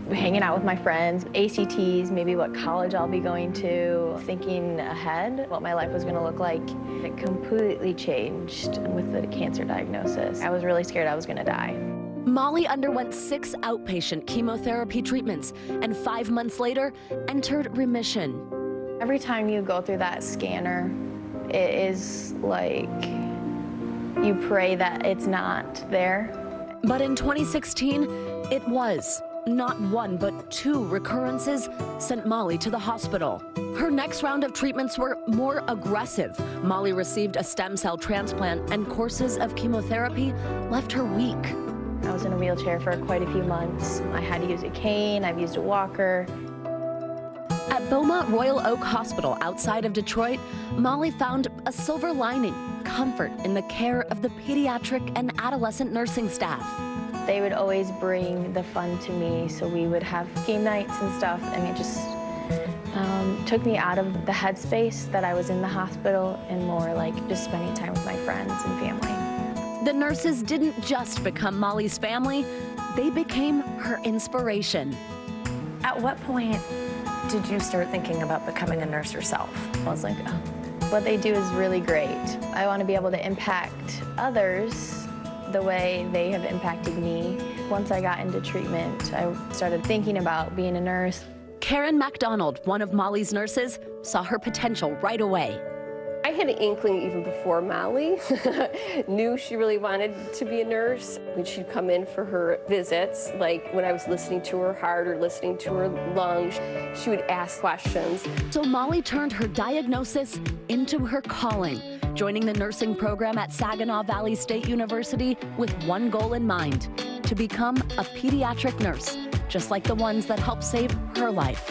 Hanging out with my friends, ACTs, maybe what college I'll be going to, thinking ahead, what my life was going to look like. It completely changed with the cancer diagnosis. I was really scared I was going to die. Molly underwent 6 outpatient chemotherapy treatments and 5 months later entered remission. Every time you go through that scanner, it is like you pray that it's not there. But in 2016, it was. Not 1, but 2 recurrences sent Molly to the hospital. Her next round of treatments were more aggressive. Molly received a stem cell transplant, and courses of chemotherapy left her weak. I was in a wheelchair for quite a few months. I had to use a cane, I've used a walker. At Beaumont Royal Oak Hospital outside of Detroit, Molly found a silver lining, comfort in the care of the pediatric and adolescent nursing staff. They would always bring the fun to me, so we would have game nights and stuff, and it just took me out of the headspace that I was in the hospital and more like just spending time with my friends and family. The nurses didn't just become Molly's family, they became her inspiration. At what point did you start thinking about becoming a nurse yourself? I was like, oh, what they do is really great. I want to be able to impact others the way they have impacted me. Once I got into treatment, I started thinking about being a nurse. Karen MacDonald, one of Molly's nurses, saw her potential right away. I had an inkling even before Molly, knew she really wanted to be a nurse. When she'd come in for her visits, like when I was listening to her heart or listening to her lungs, she would ask questions. So Molly turned her diagnosis into her calling, joining the nursing program at Saginaw Valley State University with one goal in mind, to become a pediatric nurse, just like the ones that helped save her life.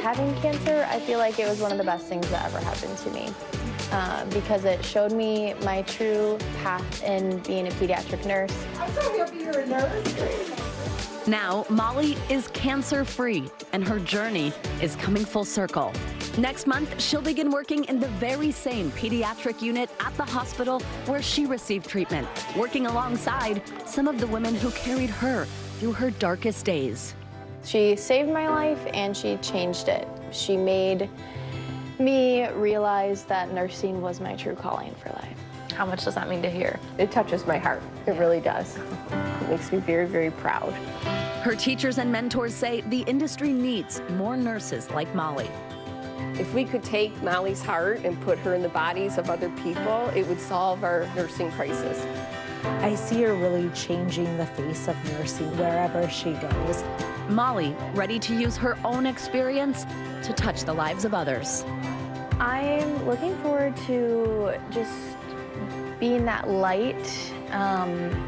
Having cancer, I feel like it was one of the best things that ever happened to me. Because it showed me my true path in being a pediatric nurse. I'm so happy you're a nurse. Now, Molly is cancer-free, and her journey is coming full circle. Next month, she'll begin working in the very same pediatric unit at the hospital where she received treatment, working alongside some of the women who carried her through her darkest days. She saved my life, and she changed it. She made me realize that nursing was my true calling for life. How much does that mean to hear? It touches my heart. It really does. It makes me very, very proud. Her teachers and mentors say the industry needs more nurses like Molly. If we could take Molly's heart and put her in the bodies of other people, it would solve our nursing crisis. I see her really changing the face of nursing wherever she goes. Molly, ready to use her own experience to touch the lives of others. I'm looking forward to just being that light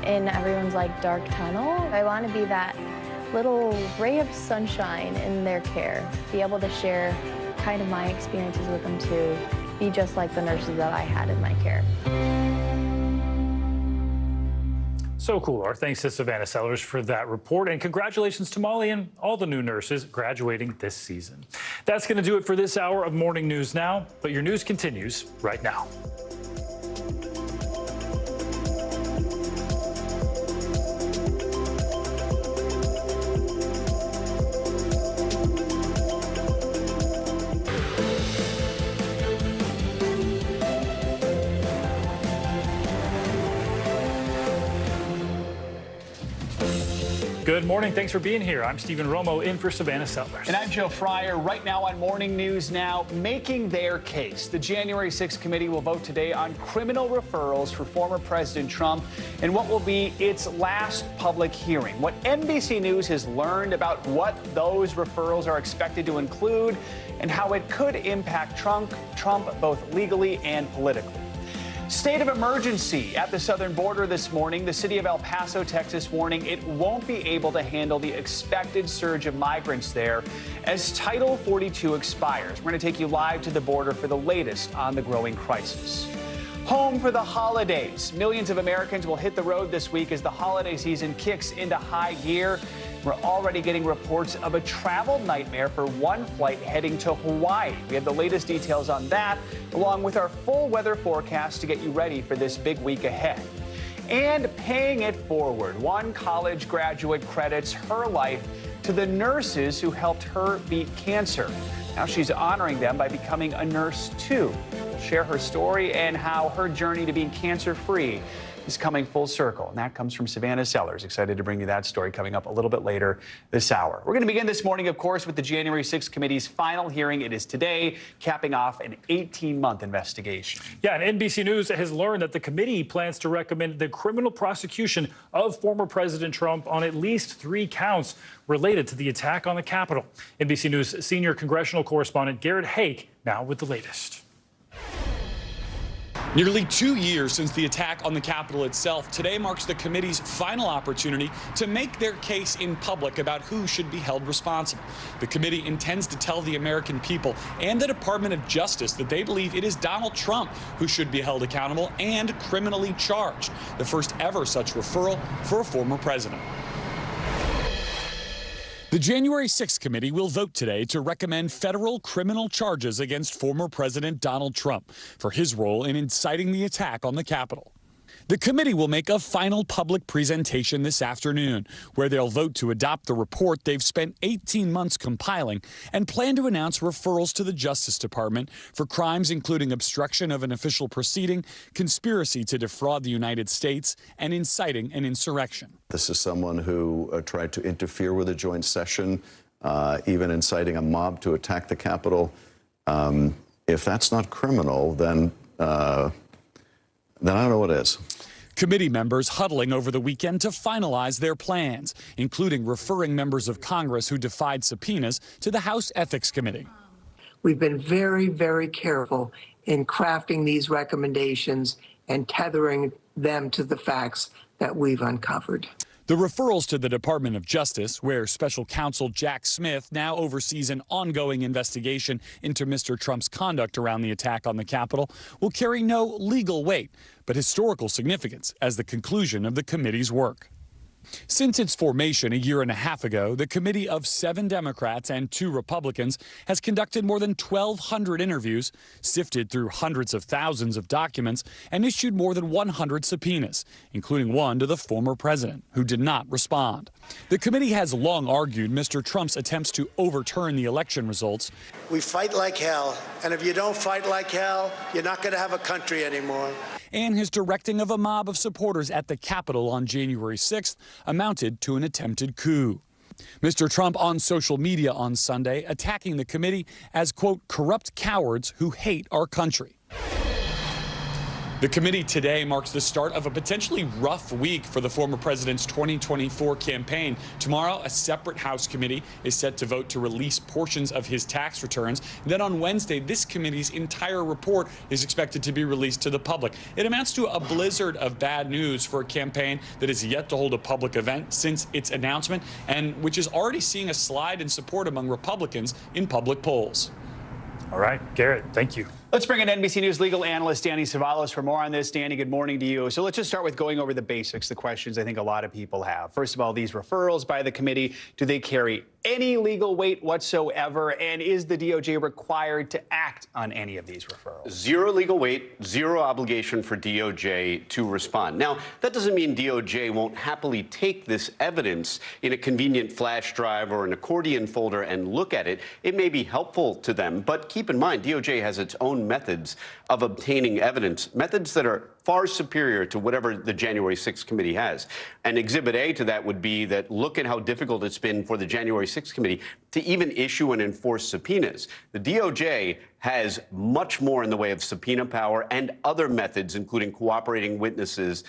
in everyone's dark tunnel. I want to be that little ray of sunshine in their care, be able to share kind of my experiences with them too, be just like the nurses that I had in my care. So cool. Our thanks to Savannah Sellers for that report, and congratulations to Molly and all the new nurses graduating this season. That's going to do it for this hour of Morning News Now, but your news continues right now. Good morning. Thanks for being here. I'm Stephen Romo in for Savannah Sellers. And I'm Joe Fryer. Right now on Morning News Now, making their case. The January 6th committee will vote today on criminal referrals for former President Trump and what will be its last public hearing. What NBC News has learned about what those referrals are expected to include and how it could impact Trump both legally and politically. State of emergency at the southern border this morning. The city of El Paso, Texas, warning it won't be able to handle the expected surge of migrants there as Title 42 expires. We're going to take you live to the border for the latest on the growing crisis. Home for the holidays. Millions of Americans will hit the road this week as the holiday season kicks into high gear. We're already getting reports of a travel nightmare for one flight heading to Hawaii. We have the latest details on that, along with our full weather forecast to get you ready for this big week ahead. And paying it forward. One college graduate credits her life to the nurses who helped her beat cancer. Now she's honoring them by becoming a nurse, too. We'll share her story and how her journey to being cancer-free is coming full circle. And that comes from Savannah Sellers. Excited to bring you that story coming up a little bit later this hour. We're going to begin this morning, of course, with the January 6th committee's final hearing. It is today, capping off an 18-month investigation. Yeah, and NBC News has learned that the committee plans to recommend the criminal prosecution of former President Trump on at least 3 counts related to the attack on the Capitol. NBC News senior congressional correspondent Garrett Hake now with the latest. Nearly 2 years since the attack on the Capitol itself, today marks the committee's final opportunity to make their case in public about who should be held responsible. The committee intends to tell the American people and the Department of Justice that they believe it is Donald Trump who should be held accountable and criminally charged, the first ever such referral for a former president. The January 6th committee will vote today to recommend federal criminal charges against former President Donald Trump for his role in inciting the attack on the Capitol. The committee will make a final public presentation this afternoon, where they'll vote to adopt the report they've spent 18 months compiling and plan to announce referrals to the Justice Department for crimes including obstruction of an official proceeding, conspiracy to defraud the United States, and inciting an insurrection. This is someone who tried to interfere with a joint session, even inciting a mob to attack the Capitol. If that's not criminal, then I don't know what is. Committee members huddling over the weekend to finalize their plans, including referring members of Congress who defied subpoenas to the House Ethics Committee. We've been very, very careful in crafting these recommendations and tethering them to the facts that we've uncovered. The referrals to the Department of Justice, where Special Counsel Jack Smith now oversees an ongoing investigation into Mr. Trump's conduct around the attack on the Capitol, will carry no legal weight, but historical significance as the conclusion of the committee's work. Since its formation a year and a half ago, the committee of 7 Democrats and 2 Republicans has conducted more than 1,200 interviews, sifted through hundreds of thousands of documents, and issued more than 100 subpoenas, including one to the former president, who did not respond. The committee has long argued Mr. Trump's attempts to overturn the election results. We fight like hell, and if you don't fight like hell, you're not going to have a country anymore. And his directing of a mob of supporters at the Capitol on January 6th amounted to an attempted coup. Mr. Trump on social media on Sunday attacking the committee as, quote, corrupt cowards who hate our country. The committee today marks the start of a potentially rough week for the former president's 2024 campaign. Tomorrow, a separate House committee is set to vote to release portions of his tax returns. Then on Wednesday, this committee's entire report is expected to be released to the public. It amounts to a blizzard of bad news for a campaign that is yet to hold a public event since its announcement, and which is already seeing a slide in support among Republicans in public polls. All right, Garrett, thank you. Let's bring in NBC News legal analyst Danny Savalos for more on this. Danny, good morning to you. So let's just start with going over the basics, the questions I think a lot of people have. First of all, these referrals by the committee, do they carry any legal weight whatsoever? And is the DOJ required to act on any of these referrals? Zero legal weight, zero obligation for DOJ to respond. Now, that doesn't mean DOJ won't happily take this evidence in a convenient flash drive or an accordion folder and look at it. It may be helpful to them, but keep in mind, DOJ has its own methods of obtaining evidence, methods that are far superior to whatever the January 6th committee has. And Exhibit A to that would be that look at how difficult it's been for the January 6th committee to even issue and enforce subpoenas. The DOJ has much more in the way of subpoena power and other methods, including cooperating witnesses,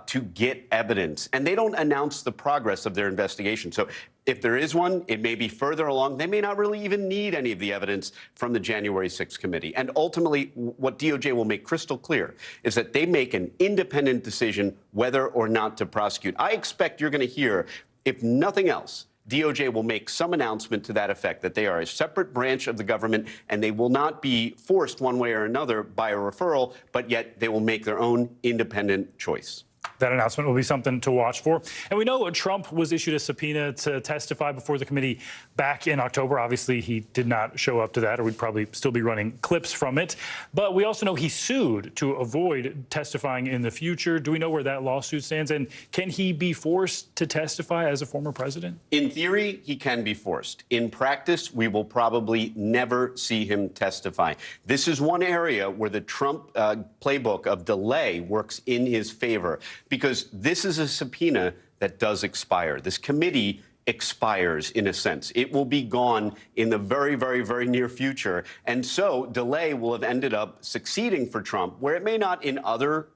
to get evidence. And they don't announce the progress of their investigation. So if there is one, it may be further along. They may not really even need any of the evidence from the January 6th committee. And ultimately, what DOJ will make crystal clear is that they make an independent decision whether or not to prosecute. I expect you're going to hear, if nothing else, DOJ will make some announcement to that effect, that they are a separate branch of the government and they will not be forced one way or another by a referral, but yet they will make their own independent choice. That announcement will be something to watch for. And we know Trump was issued a subpoena to testify before the committee back in October. Obviously, he did not show up to that, or we'd probably still be running clips from it. But we also know he sued to avoid testifying in the future. Do we know where that lawsuit stands? And can he be forced to testify as a former president? In theory, he can be forced. In practice, we will probably never see him testify. This is one area where the Trump playbook of delay works in his favor, because this is a subpoena that does expire. This committee expires, in a sense. It will be gone in the very, very, very near future. And so delay will have ended up succeeding for Trump, where it may not in other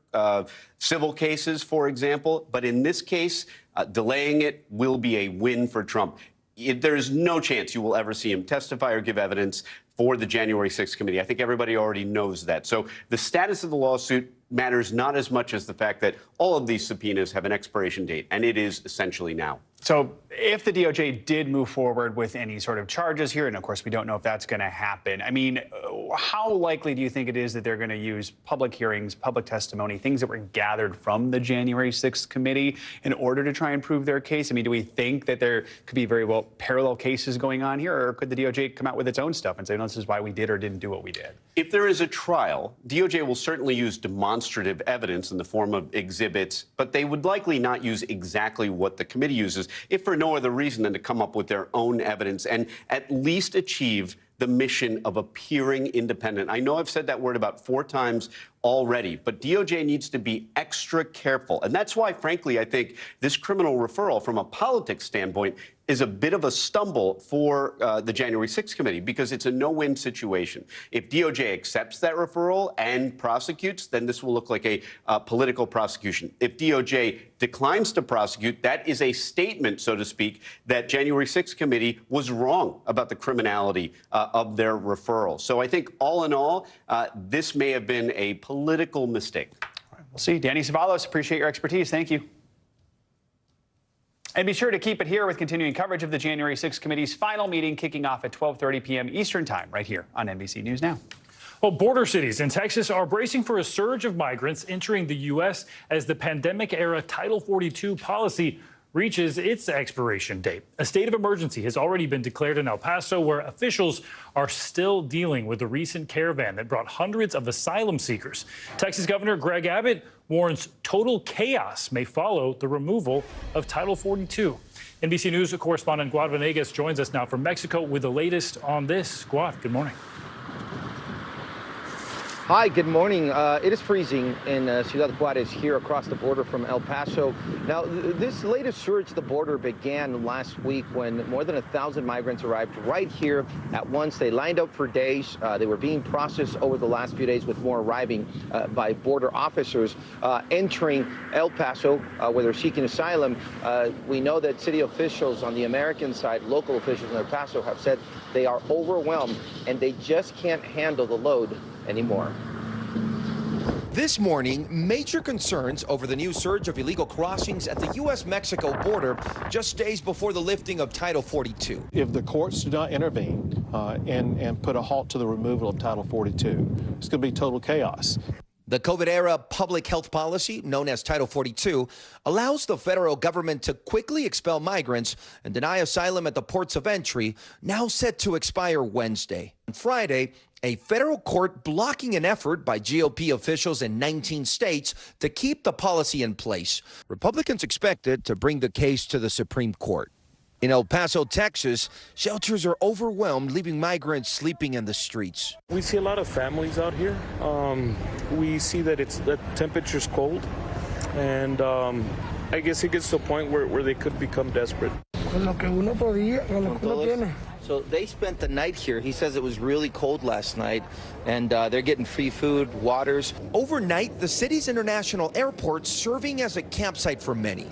civil cases, for example. But in this case, delaying it will be a win for Trump. There is no chance you will ever see him testify or give evidence for the January 6th committee. I think everybody already knows that. So the status of the lawsuit matters not as much as the fact that all of these subpoenas have an expiration date, and it is essentially now. So if the DOJ did move forward with any sort of charges here, and of course we don't know if that's going to happen, I mean, how likely do you think it is that they're going to use public hearings, public testimony, things that were gathered from the January 6th committee in order to try and prove their case? I mean, do we think that there could be very well parallel cases going on here, or could the DOJ come out with its own stuff and say, no, this is why we did or didn't do what we did? If there is a trial, DOJ will certainly use demonstrative evidence in the form of exhibits, but they would likely not use exactly what the committee uses, if for no other reason than to come up with their own evidence and at least achieve the mission of appearing independent. I know I've said that word about 4 times already, but DOJ needs to be extra careful. And that's why, frankly, I think this criminal referral from a politics standpoint is a bit of a stumble for the January 6th committee, because it's a no-win situation. If DOJ accepts that referral and prosecutes, then this will look like a political prosecution. If DOJ declines to prosecute, that is a statement, so to speak, that January 6th committee was wrong about the criminality of their referral. So I think all in all, this may have been a political mistake. All right, we'll see. Danny Savalos, appreciate your expertise. Thank you. And be sure to keep it here with continuing coverage of the January 6th committee's final meeting kicking off at 12:30 p.m. Eastern time right here on NBC News Now. Well, border cities in Texas are bracing for a surge of migrants entering the U.S. as the pandemic-era Title 42 policy reaches its expiration date. A state of emergency has already been declared in El Paso, where officials are still dealing with the recent caravan that brought hundreds of asylum seekers. Texas Governor Greg Abbott warns total chaos may follow the removal of Title 42. NBC News correspondent Guad Venegas joins us now from Mexico with the latest on this. Guad, good morning. Hi, good morning. It is freezing in Ciudad Juarez here across the border from El Paso. Now, this latest surge to the border began last week when more than 1,000 migrants arrived right here at once. They lined up for days. They were being processed over the last few days, with more arriving by border officers entering El Paso, where they're seeking asylum. We know that city officials on the American side, local officials in El Paso, have said they are overwhelmed and they just can't handle the load anymore. This morning, major concerns over the new surge of illegal crossings at the U.S.-Mexico border just days before the lifting of Title 42. If the courts do not intervene and put a halt to the removal of Title 42, it's going to be total chaos. The COVID-era public health policy, known as Title 42, allows the federal government to quickly expel migrants and deny asylum at the ports of entry, now set to expire Wednesday. On Friday, a federal court blocking an effort by GOP officials in 19 states to keep the policy in place. Republicans expected to bring the case to the Supreme Court. In El Paso, Texas, shelters are overwhelmed, leaving migrants sleeping in the streets. We see a lot of families out here. We see that the temperature's cold, and I guess it gets to a point where they could become desperate. So they spent the night here. He says it was really cold last night, and they're getting free food, waters. Overnight, the city's international airport serving as a campsite for many.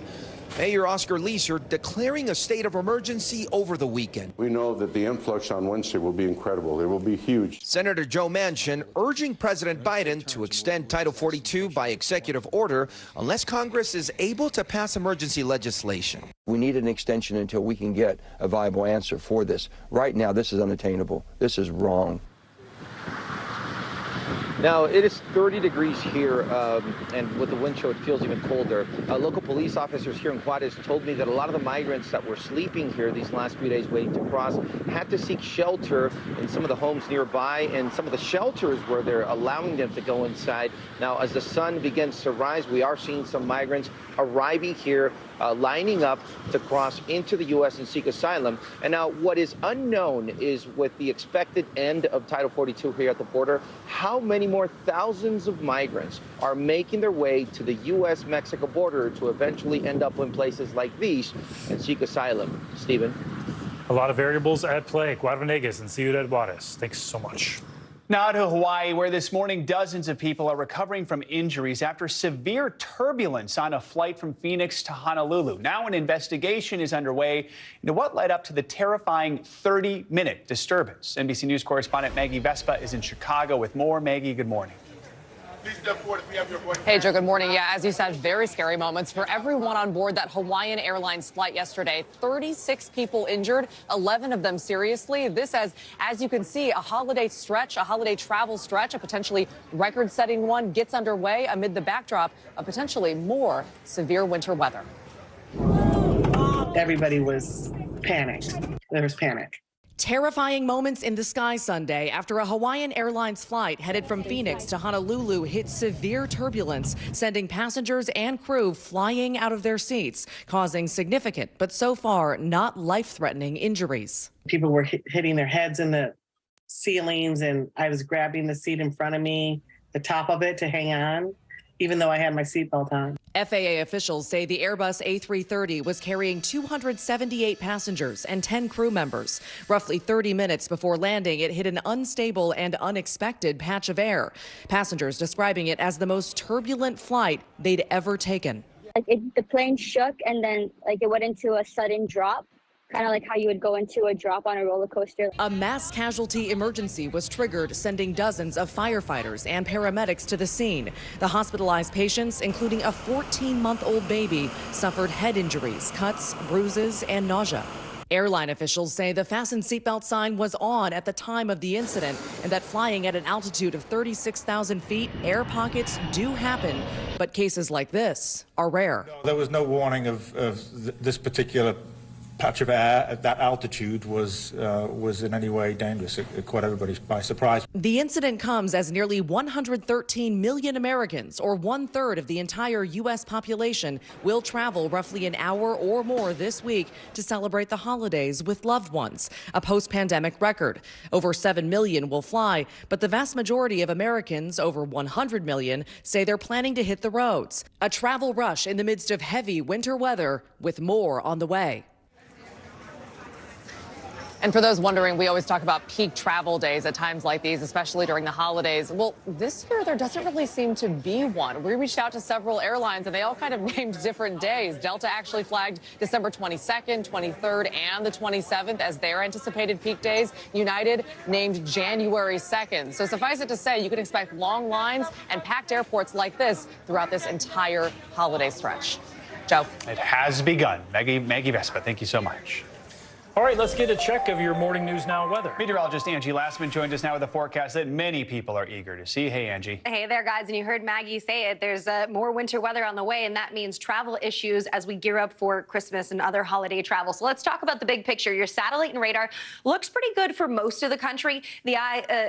Mayor Oscar Leeser declaring a state of emergency over the weekend. We know that the influx on Wednesday will be incredible. It will be huge. Senator Joe Manchin urging President Biden to extend Title 42 by executive order unless Congress is able to pass emergency legislation. We need an extension until we can get a viable answer for this. Right now, this is unattainable. This is wrong. Now, it is 30 degrees here, and with the wind chill, it feels even colder. Local police officers here in Juarez told me that a lot of the migrants that were sleeping here these last few days waiting to cross had to seek shelter in some of the homes nearby and some of the shelters where they're allowing them to go inside. Now, as the sun begins to rise, we are seeing some migrants arriving here, lining up to cross into the U.S. and seek asylum. And now what is unknown is, with the expected end of Title 42 here at the border, how many more thousands of migrants are making their way to the U.S.-Mexico border to eventually end up in places like these and seek asylum. Stephen? A lot of variables at play. Guad Venegas and Ciudad Juarez. Thanks so much. Now to Hawaii, where this morning dozens of people are recovering from injuries after severe turbulence on a flight from Phoenix to Honolulu. Now an investigation is underway into what led up to the terrifying 30-minute disturbance. NBC News correspondent Maggie Vespa is in Chicago with more. Maggie, good morning. Please step forward if you have your boarding. Hey, Joe, good morning. Yeah, as you said, very scary moments for everyone on board that Hawaiian Airlines flight yesterday. 36 people injured, 11 of them seriously. This as you can see, a holiday travel stretch, a potentially record-setting one gets underway amid the backdrop of potentially more severe winter weather. Everybody was panicked. There was panic. Terrifying moments in the sky Sunday after a Hawaiian Airlines flight headed from Phoenix to Honolulu hit severe turbulence, sending passengers and crew flying out of their seats, causing significant, but so far not life-threatening injuries. People were hitting their heads in the ceilings, and I was grabbing the seat in front of me, the top of it, to hang on, even though I had my seatbelt on. FAA officials say the Airbus A330 was carrying 278 passengers and 10 crew members. Roughly 30 minutes before landing, it hit an unstable and unexpected patch of air. Passengers describing it as the most turbulent flight they'd ever taken. The plane shook, and then it went into a sudden drop. Kind of like how you would go into a drop on a roller coaster. A mass casualty emergency was triggered, sending dozens of firefighters and paramedics to the scene. The hospitalized patients, including a 14-month-old baby, suffered head injuries, cuts, bruises, and nausea. Airline officials say the fasten seatbelt sign was on at the time of the incident, and that flying at an altitude of 36,000 feet, air pockets do happen, but cases like this are rare. No, there was no warning of this particular patch of air at that altitude was in any way dangerous. It caught everybody by surprise. The incident comes as nearly 113 million Americans, or 1/3 of the entire U.S. population, will travel roughly an hour or more this week to celebrate the holidays with loved ones, a post-pandemic record. Over 7 million will fly, but the vast majority of Americans, over 100 million, say they're planning to hit the roads. A travel rush in the midst of heavy winter weather, with more on the way. And for those wondering, we always talk about peak travel days at times like these, especially during the holidays. Well, this year there doesn't really seem to be one. We reached out to several airlines and they all kind of named different days. Delta actually flagged December 22nd, 23rd, and the 27th as their anticipated peak days. United named January 2nd. So suffice it to say, you can expect long lines and packed airports like this throughout this entire holiday stretch. Joe. It has begun. Maggie Vespa, thank you so much. All right, let's get a check of your Morning News Now weather. Meteorologist Angie Lastman joined us now with a forecast that many people are eager to see. Hey, Angie. Hey there, guys. And you heard Maggie say it. There's more winter weather on the way, and that means travel issues as we gear up for Christmas and other holiday travel. So let's talk about the big picture. Your satellite and radar looks pretty good for most of the country.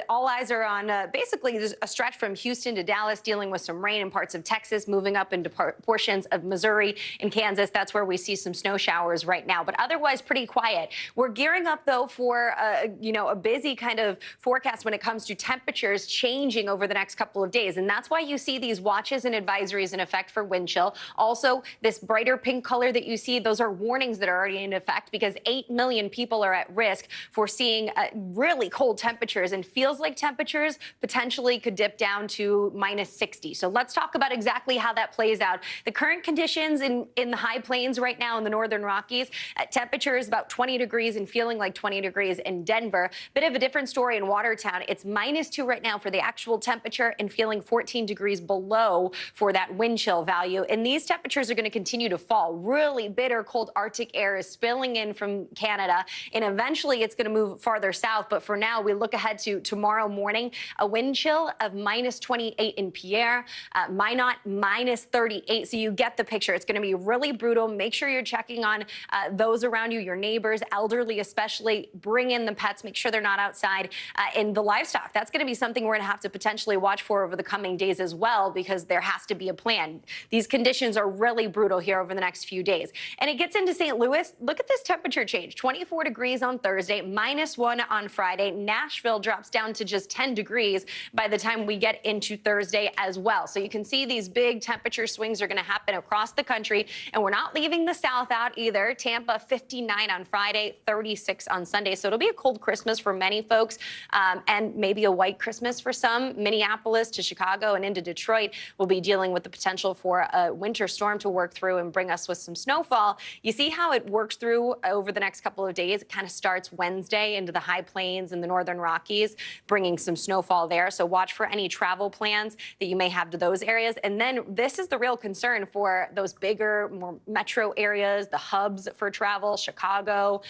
All eyes are on basically a stretch from Houston to Dallas, dealing with some rain in parts of Texas, moving up into portions of Missouri and Kansas. That's where we see some snow showers right now, but otherwise pretty quiet. We're gearing up, though, for a busy kind of forecast when it comes to temperatures changing over the next couple of days. And that's why you see these watches and advisories in effect for wind chill. Also, this brighter pink color that you see, those are warnings that are already in effect because 8 million people are at risk for seeing really cold temperatures, and feels like temperatures potentially could dip down to -60. So let's talk about exactly how that plays out. The current conditions in the high plains right now in the northern Rockies, temperature is about 20 degrees and feeling like 20 degrees in Denver. Bit of a different story in Watertown. It's -2 right now for the actual temperature and feeling 14 degrees below for that wind chill value. And these temperatures are going to continue to fall. Really bitter, cold Arctic air is spilling in from Canada, and eventually it's going to move farther south. But for now, we look ahead to tomorrow morning, a wind chill of -28 in Pierre, Minot -38. So you get the picture. It's going to be really brutal. Make sure you're checking on those around you, your neighbors, elderly especially. Bring in the pets, make sure they're not outside. And the livestock, that's going to be something we're going to have to potentially watch for over the coming days as well, because there has to be a plan. These conditions are really brutal here over the next few days. And it gets into St. Louis. Look at this temperature change. 24 degrees on Thursday, -1 on Friday. Nashville drops down to just 10 degrees by the time we get into Thursday as well. So you can see these big temperature swings are going to happen across the country. And we're not leaving the South out either. Tampa, 59 on Friday. Friday, 36 on Sunday. So it'll be a cold Christmas for many folks, and maybe a white Christmas for some. Minneapolis to Chicago and into Detroit will be dealing with the potential for a winter storm to work through and bring us with some snowfall. You see how it works through over the next couple of days. It kind of starts Wednesday into the high plains and the northern Rockies, bringing some snowfall there. So watch for any travel plans that you may have to those areas. And then this is the real concern for those bigger, more metro areas, the hubs for travel, Chicago,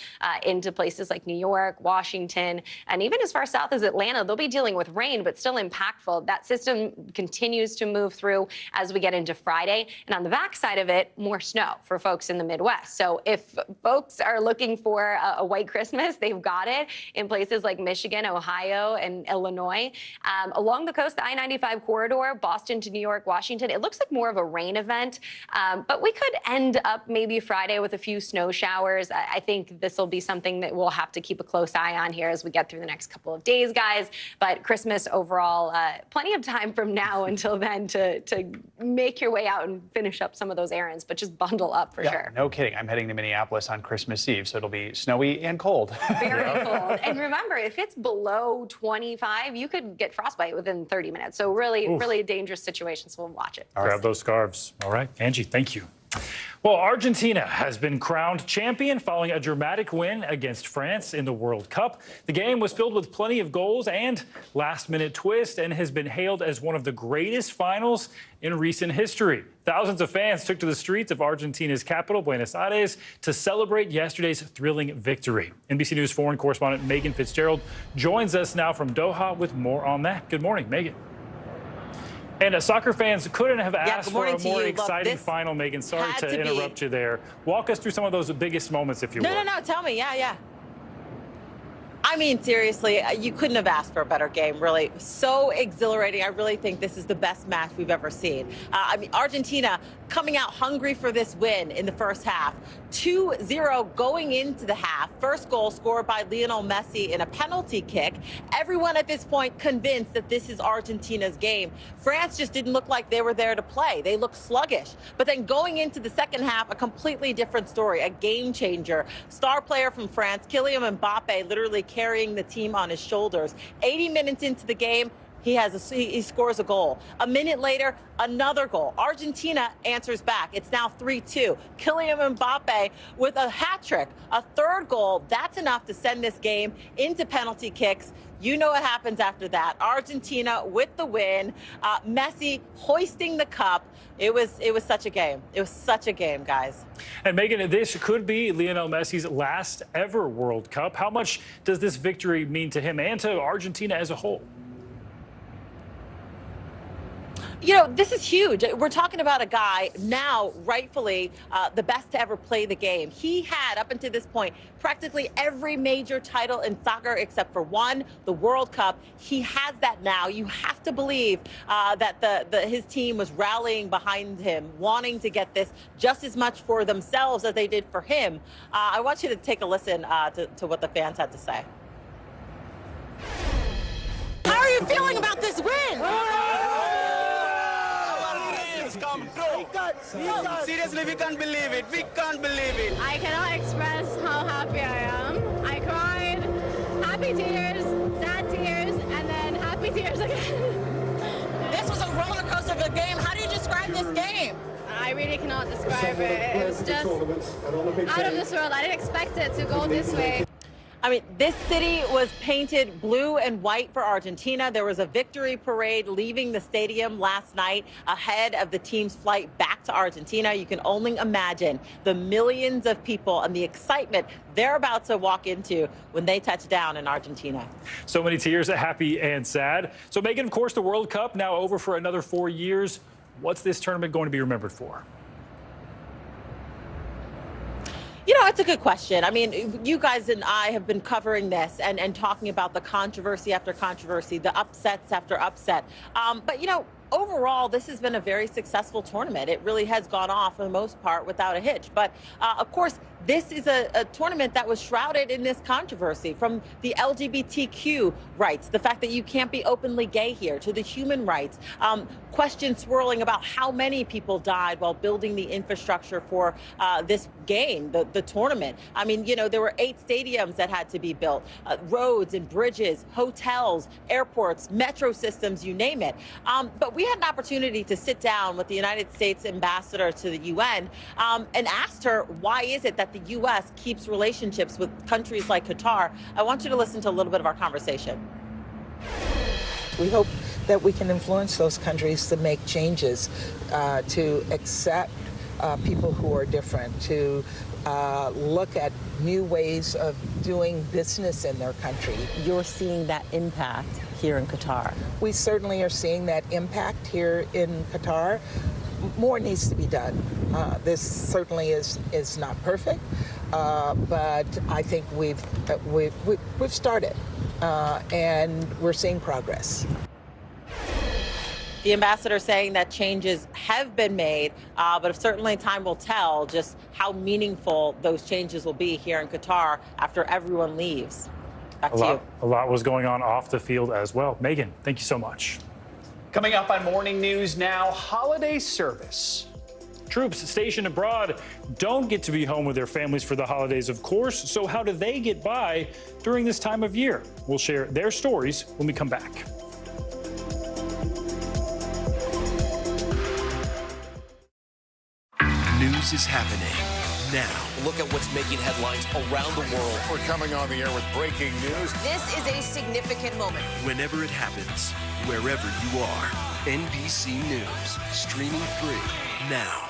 into places like New York, Washington, and even as far south as Atlanta. They'll be dealing with rain, but still impactful. That system continues to move through as we get into Friday. And on the backside of it, more snow for folks in the Midwest. So if folks are looking for a white Christmas, they've got it in places like Michigan, Ohio, and Illinois. Along the coast, the I-95 corridor, Boston to New York, Washington, it looks like more of a rain event, but we could end up maybe Friday with a few snow showers. I think this will be something that we'll have to keep a close eye on here as we get through the next couple of days, guys. But Christmas overall, plenty of time from now until then to make your way out and finish up some of those errands, but just bundle up for sure. No kidding. I'm heading to Minneapolis on Christmas Eve, so it'll be snowy and cold. Very cold. And remember, if it's below 25, you could get frostbite within 30 minutes. So really, really dangerous situation. So we'll watch it. Grab those scarves. All right, Angie, thank you. Well, Argentina has been crowned champion following a dramatic win against France in the World Cup. The game was filled with plenty of goals and last-minute twists and has been hailed as one of the greatest finals in recent history. Thousands of fans took to the streets of Argentina's capital, Buenos Aires, to celebrate yesterday's thrilling victory. NBC News foreign correspondent Megan Fitzgerald joins us now from Doha with more on that. Good morning, Megan. And soccer fans couldn't have asked for a more exciting final, Megan. Sorry to interrupt you there. Walk us through some of those biggest moments, if you will. No, tell me. Yeah. I mean, seriously, you couldn't have asked for a better game, really. So exhilarating. I really think this is the best match we've ever seen. I mean, Argentina coming out hungry for this win in the first half. 2-0 going into the half. First goal scored by Lionel Messi in a penalty kick. Everyone at this point convinced that this is Argentina's game. France just didn't look like they were there to play. They looked sluggish. But then going into the second half, a completely different story, a game changer. Star player from France, Kylian Mbappe, literally carrying the team on his shoulders. 80 minutes into the game, he scores a goal. A minute later, another goal. Argentina answers back. It's now 3-2. Kylian Mbappe with a hat trick, a third goal. That's enough to send this game into penalty kicks. You know what happens after that. Argentina with the win. Messi hoisting the cup. It was such a game. It was such a game, guys. And Megan, this could be Lionel Messi's last ever World Cup. How much does this victory mean to him and to Argentina as a whole? You know, this is huge. We're talking about a guy now, rightfully, the best to ever play the game. He had, up until this point, practically every major title in soccer except for one, the World Cup. He has that now. You have to believe that his team was rallying behind him, wanting to get this just as much for themselves as they did for him. I want you to take a listen to what the fans had to say. How are you feeling about this win? Come true. Seriously, we can't believe it. We can't believe it. I cannot express how happy I am. I cried, happy tears, sad tears, and then happy tears again. This was a roller coaster of a game. How do you describe this game? I really cannot describe it. It was just out of this world. I didn't expect it to go this way. I mean, this city was painted blue and white for Argentina. There was a victory parade leaving the stadium last night ahead of the team's flight back to Argentina. You can only imagine the millions of people and the excitement they're about to walk into when they touch down in Argentina. So many tears, happy and sad. So, Megan, of course, the World Cup now over for another 4 years. What's this tournament going to be remembered for? You know, it's a good question. I mean, you guys and I have been covering this and talking about the controversy after controversy, the upsets after upset. But, you know, overall, this has been a very successful tournament. It really has gone off for the most part without a hitch. But, of course, this is a tournament that was shrouded in this controversy, from the LGBTQ rights, the fact that you can't be openly gay here, to the human rights, questions swirling about how many people died while building the infrastructure for this game, the tournament. I mean, you know, there were 8 stadiums that had to be built, roads and bridges, hotels, airports, metro systems, you name it. But we had an opportunity to sit down with the United States ambassador to the UN and asked her, why is it that the U.S. keeps relationships with countries like Qatar? I want you to listen to a little bit of our conversation. We hope that we can influence those countries to make changes, to accept people who are different, to look at new ways of doing business in their country. You're seeing that impact here in Qatar. We certainly are seeing that impact here in Qatar. More needs to be done. This certainly is not perfect, but I think we've started, and we're seeing progress. The ambassador saying that changes have been made, but certainly time will tell just how meaningful those changes will be here in Qatar after everyone leaves. Back to you. A lot was going on off the field as well. Megan, thank you so much. Coming up on Morning News Now, holiday service. Troops stationed abroad don't get to be home with their families for the holidays, of course. So how do they get by during this time of year? We'll share their stories when we come back. News is happening now. Look at what's making headlines around the world. We're coming on the air with breaking news. This is a significant moment. Whenever it happens, wherever you are. NBC News, streaming free now.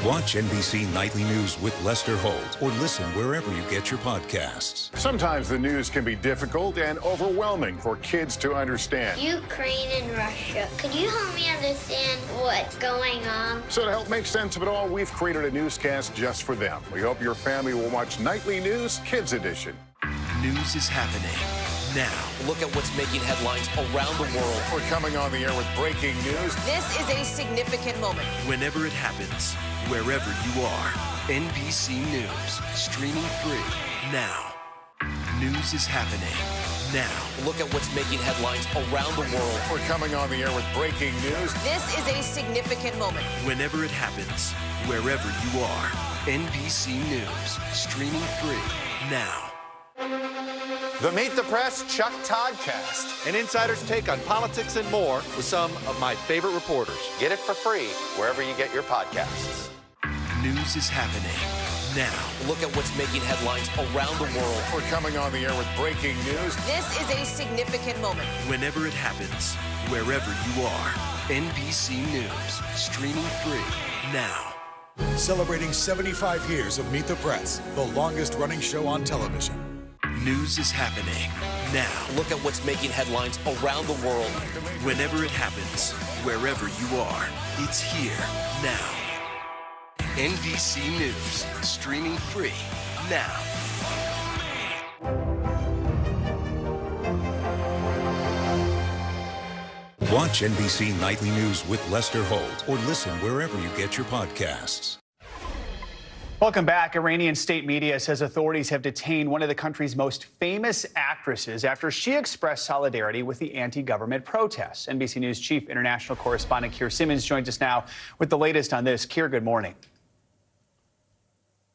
Watch NBC Nightly News with Lester Holt or listen wherever you get your podcasts. Sometimes the news can be difficult and overwhelming for kids to understand. Ukraine and Russia. Could you help me understand what's going on? So to help make sense of it all, we've created a newscast just for them. We hope your family will watch Nightly News Kids Edition. News is happening now. Look at what's making headlines around the world. We're coming on the air with breaking news. This is a significant moment. Whenever it happens, wherever you are. NBC News, streaming free now. News is happening now. Look at what's making headlines around the world. We're coming on the air with breaking news. This is a significant moment. Whenever it happens, wherever you are. NBC News, streaming free now. The Meet the Press Chuck Toddcast. An insider's take on politics and more with some of my favorite reporters. Get it for free wherever you get your podcasts. News is happening now. Look at what's making headlines around the world. We're coming on the air with breaking news. This is a significant moment. Whenever it happens, wherever you are. NBC News, streaming free now. Celebrating 75 years of Meet the Press, the longest-running show on television. News is happening now. Look at what's making headlines around the world. Whenever it happens, wherever you are. It's here now. NBC News, streaming free now. Watch NBC Nightly News with Lester Holt or listen wherever you get your podcasts. Welcome back. Iranian state media says authorities have detained one of the country's most famous actresses after she expressed solidarity with the anti-government protests. NBC News chief international correspondent Keir Simmons joins us now with the latest on this. Keir, good morning.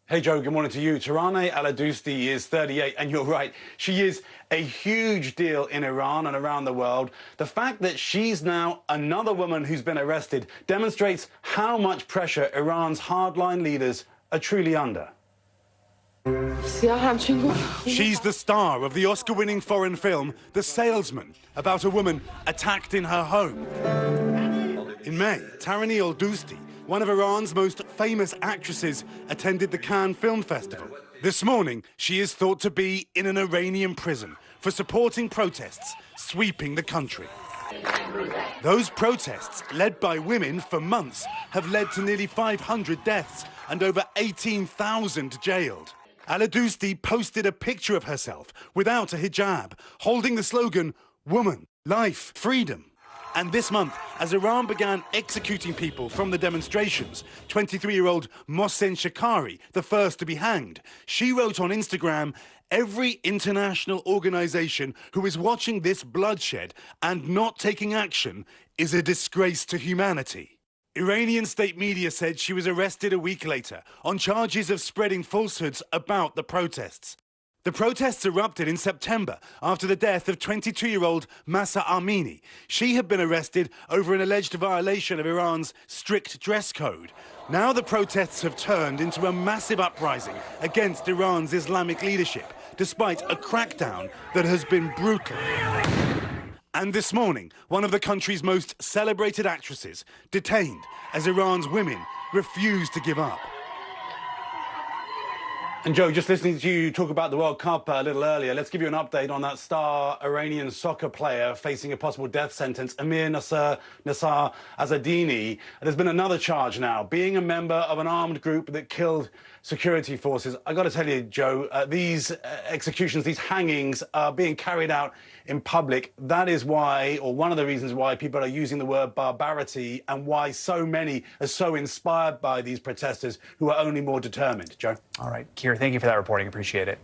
Hey, Joe, good morning to you. Taraneh Al-Adousti is 38, and you're right. She is a huge deal in Iran and around the world. The fact that she's now another woman who's been arrested demonstrates how much pressure Iran's hardline leaders are truly under. She's the star of the Oscar-winning foreign film, The Salesman, about a woman attacked in her home. In May, Taraneh Al-Adousti, one of Iran's most famous actresses, attended the Cannes Film Festival. This morning, she is thought to be in an Iranian prison for supporting protests sweeping the country. Those protests, led by women for months, have led to nearly 500 deaths and over 18,000 jailed. Al-Adousti posted a picture of herself without a hijab, holding the slogan, "Woman, Life, Freedom." And this month, as Iran began executing people from the demonstrations, 23-year-old Mohsen Shakari, the first to be hanged, she wrote on Instagram, "Every international organization who is watching this bloodshed and not taking action is a disgrace to humanity." Iranian state media said she was arrested a week later on charges of spreading falsehoods about the protests. The protests erupted in September after the death of 22-year-old Mahsa Amini. She had been arrested over an alleged violation of Iran's strict dress code. Now the protests have turned into a massive uprising against Iran's Islamic leadership, despite a crackdown that has been brutal. And this morning, one of the country's most celebrated actresses detained as Iran's women refuse to give up. And Joe, just listening to you talk about the World Cup a little earlier, let's give you an update on that star Iranian soccer player facing a possible death sentence, Amir Nasser Azadini. There's been another charge now, being a member of an armed group that killed security forces. I got to tell you, Joe, these executions, these hangings are being carried out in public. That is why, or one of the reasons why, people are using the word barbarity and why so many are so inspired by these protesters who are only more determined. Joe? All right, Keir, thank you for that reporting. Appreciate it.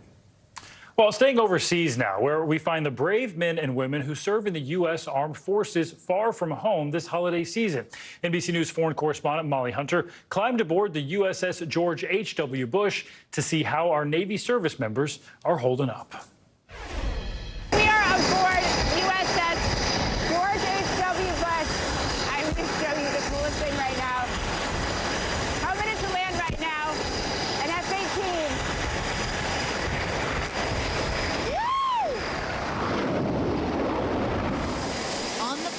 Well, staying overseas now, where we find the brave men and women who serve in the U.S. Armed Forces far from home this holiday season. NBC News foreign correspondent Molly Hunter climbed aboard the USS George H.W. Bush to see how our Navy service members are holding up. We are aboard USS George H.W. Bush. I'm going to show you the coolest thing right now. Coming into land right now, an F-18.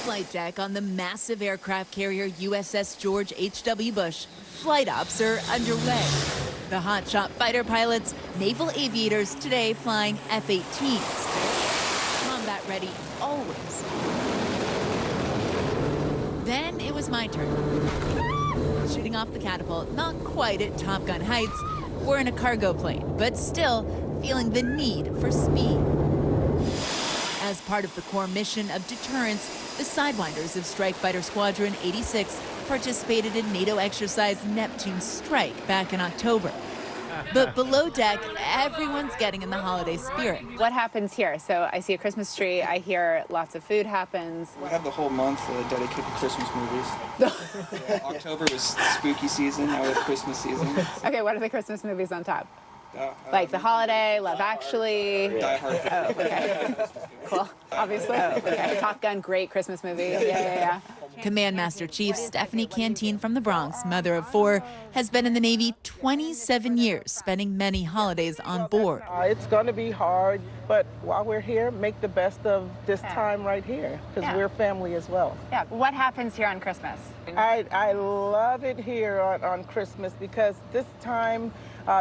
Flight deck on the massive aircraft carrier USS George H.W. Bush, flight ops are underway. The hotshot fighter pilots, naval aviators today flying F-18s. Combat ready always. Then it was my turn. Shooting off the catapult, not quite at Top Gun heights. We're in a cargo plane, but still feeling the need for speed. As part of the core mission of deterrence, the Sidewinders of Strike Fighter Squadron 86 participated in NATO exercise Neptune Strike back in October. But below deck, everyone's getting in the holiday spirit. What happens here? So I see a Christmas tree. I hear lots of food happens. We have the whole month dedicated to Christmas movies. October was spooky season. Now we have Christmas season. Okay, what are the Christmas movies on top? Like The Holiday, Love Actually. Die Hard. Oh, okay. Cool. Obviously. Oh, okay. Top Gun, great Christmas movie. Yeah. Command Master Chief Stephanie Canteen from the Bronx, mother of 4, has been in the Navy 27 years, spending many holidays on board. It's going to be hard, but while we're here, make the best of this time right here, because we're family as well. Yeah. What happens here on Christmas? I love it here on Christmas because this time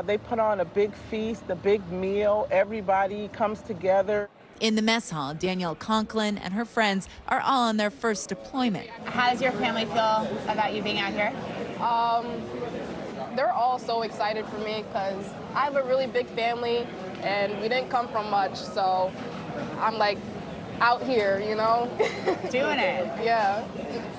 they put on a big feast, a big meal. Everybody comes together. In the mess hall, Danielle Conklin and her friends are all on their first deployment. How does your family feel about you being out here? They're all so excited for me because I have a really big family and we didn't come from much, so I'm like out here, you know? Doing it. Yeah,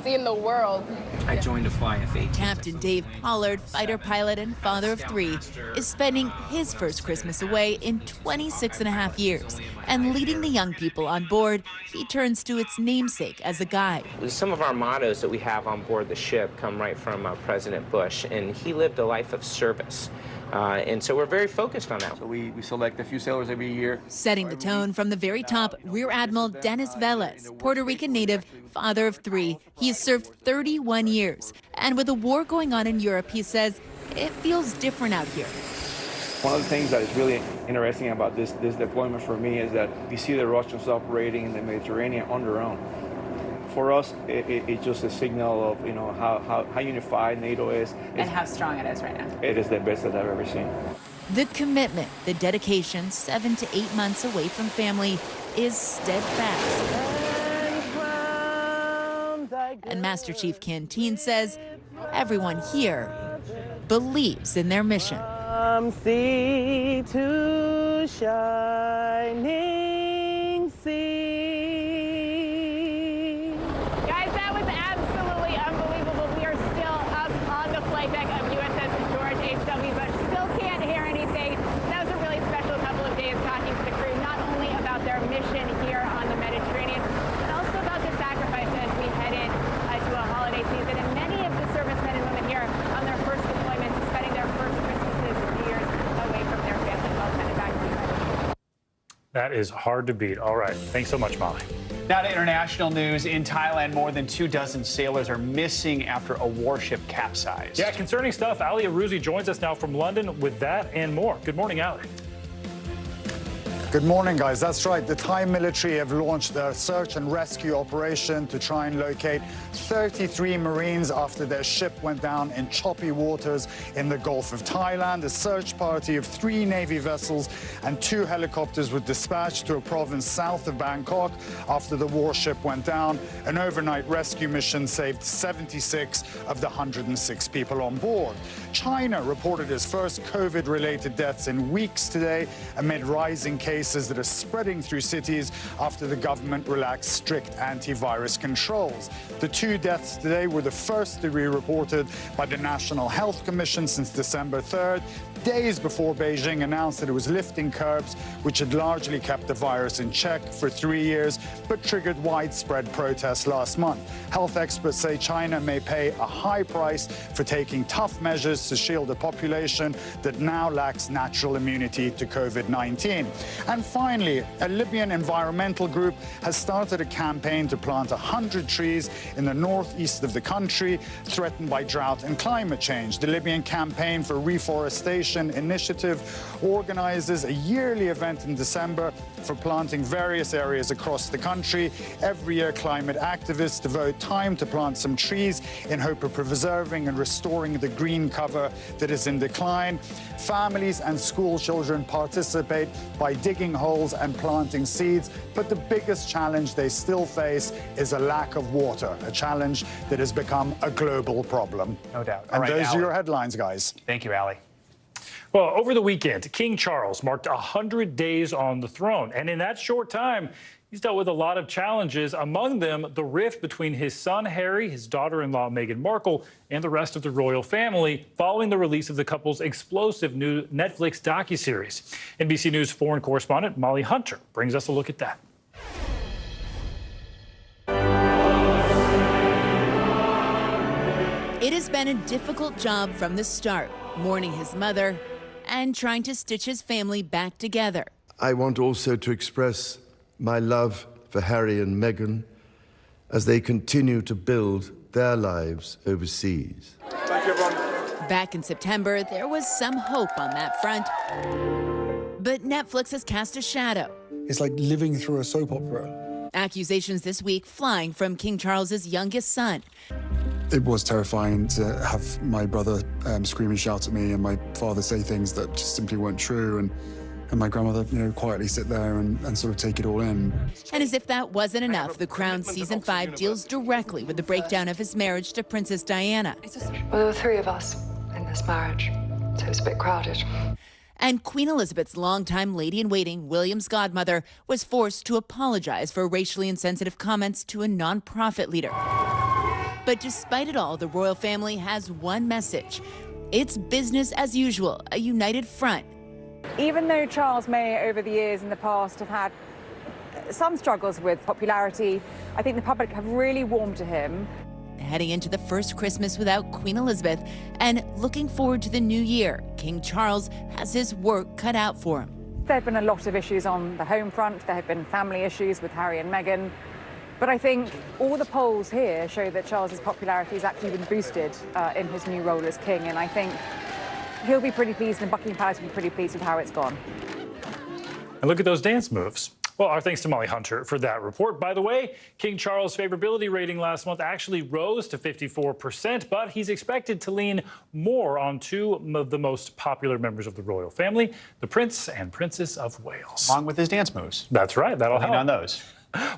seeing the world. I joined a fly F-18. Captain Dave Pollard, fighter pilot and father of 3, is spending his first Christmas away in 26.5 years. And leading the young people on board, he turns to its namesake as a guide. Some of our mottos that we have on board the ship come right from President Bush, and he lived a life of service. And so we're very focused on that. So we select a few sailors every year. Setting the tone from the very top, Rear Admiral Dennis Velez, Puerto Rican native, father of 3. He has served 31 years. And with a war going on in Europe, he says, it feels different out here. One of the things that is really interesting about this deployment for me is that you see the Russians operating in the Mediterranean on their own. For us, it's just a signal of how unified NATO is. And how strong it is right now. It is the best that I've ever seen. The commitment, the dedication, 7 to 8 months away from family, is steadfast. And Master Chief Canteen says everyone here believes in their mission. From sea to shining sea. Guys, That was absolutely unbelievable. We are still up on the flight deck of USS George H.W. Bush. Still can't hear anything. That was a really special couple of days talking to the crew, not only about their mission here on the Mediterranean, but also about the sacrifice as we head in to a holiday season. And many of the servicemen and women here on their first deployments, spending their first Christmases and New Year's away from their families. I'll send it back to you. That is hard to beat. All right. Thanks so much, Molly. Now to international news. In Thailand, more than 24 sailors are missing after a warship capsized. Yeah, concerning stuff. Ali Arouzi joins us now from London with that and more. Good morning, Ali. Good morning, guys. That's right. The Thai military have launched their search and rescue operation to try and locate 33 Marines after their ship went down in choppy waters in the Gulf of Thailand. A search party of 3 Navy vessels and 2 helicopters were dispatched to a province south of Bangkok after the warship went down. An overnight rescue mission saved 76 of the 106 people on board. China reported its first COVID-related deaths in weeks today amid rising cases that are spreading through cities after the government relaxed strict antivirus controls. The 2 deaths today were the first to be reported by the National Health Commission since December 3rd, days before Beijing announced that it was lifting curbs, which had largely kept the virus in check for 3 years, but triggered widespread protests last month. Health experts say China may pay a high price for taking tough measures to shield a population that now lacks natural immunity to COVID-19. And finally, a Libyan environmental group has started a campaign to plant 100 trees in the northeast of the country threatened by drought and climate change. The Libyan Campaign for Reforestation Initiative organizes a yearly event in December for planting various areas across the country. Every year, climate activists devote time to plant some trees in hope of preserving and restoring the green cover that is in decline. Families and school children participate by digging holes and planting seeds, but the biggest challenge they still face is a lack of water, a challenge that has become a global problem. No doubt. And those are your headlines, guys. Thank you, Ali. Well, over the weekend, King Charles marked 100 days on the throne. And in that short time, he's dealt with a lot of challenges, among them the rift between his son Harry, his daughter-in-law Meghan Markle, and the rest of the royal family following the release of the couple's explosive new Netflix docuseries. NBC News foreign correspondent Molly Hunter brings us a look at that. It has been a difficult job from the start, mourning his mother and trying to stitch his family back together. I want also to express my love for Harry and Meghan as they continue to build their lives overseas. Thank you, everyone. Back in September, there was some hope on that front, but Netflix has cast a shadow. It's like living through a soap opera. Accusations this week flying from King Charles's youngest son. It was terrifying to have my brother scream and shout at me and my father say things that just simply weren't true, and my grandmother, quietly sit there and sort of take it all in. And as if that wasn't enough, The Crown Season 5 deals directly with the breakdown of his marriage to Princess Diana. Well, there were 3 of us in this marriage, so it's a bit crowded. And Queen Elizabeth's longtime lady-in-waiting, William's godmother, was forced to apologize for racially insensitive comments to a non-profit leader. But despite it all, the royal family has one message. It's business as usual, a united front. Even though Charles may, over the years in the past, have had some struggles with popularity, I think the public have really warmed to him. Heading into the first Christmas without Queen Elizabeth and looking forward to the new year, King Charles has his work cut out for him. There have been a lot of issues on the home front. There have been family issues with Harry and Meghan. But I think all the polls here show that Charles's popularity has actually been boosted in his new role as king. And I think he'll be pretty pleased and Buckingham Palace will be pretty pleased with how it's gone. And look at those dance moves. Well, our thanks to Molly Hunter for that report. By the way, King Charles' favorability rating last month actually rose to 54%, but he's expected to lean more on 2 of the most popular members of the royal family, the Prince and Princess of Wales. Along with his dance moves. That's right. That'll help. On those.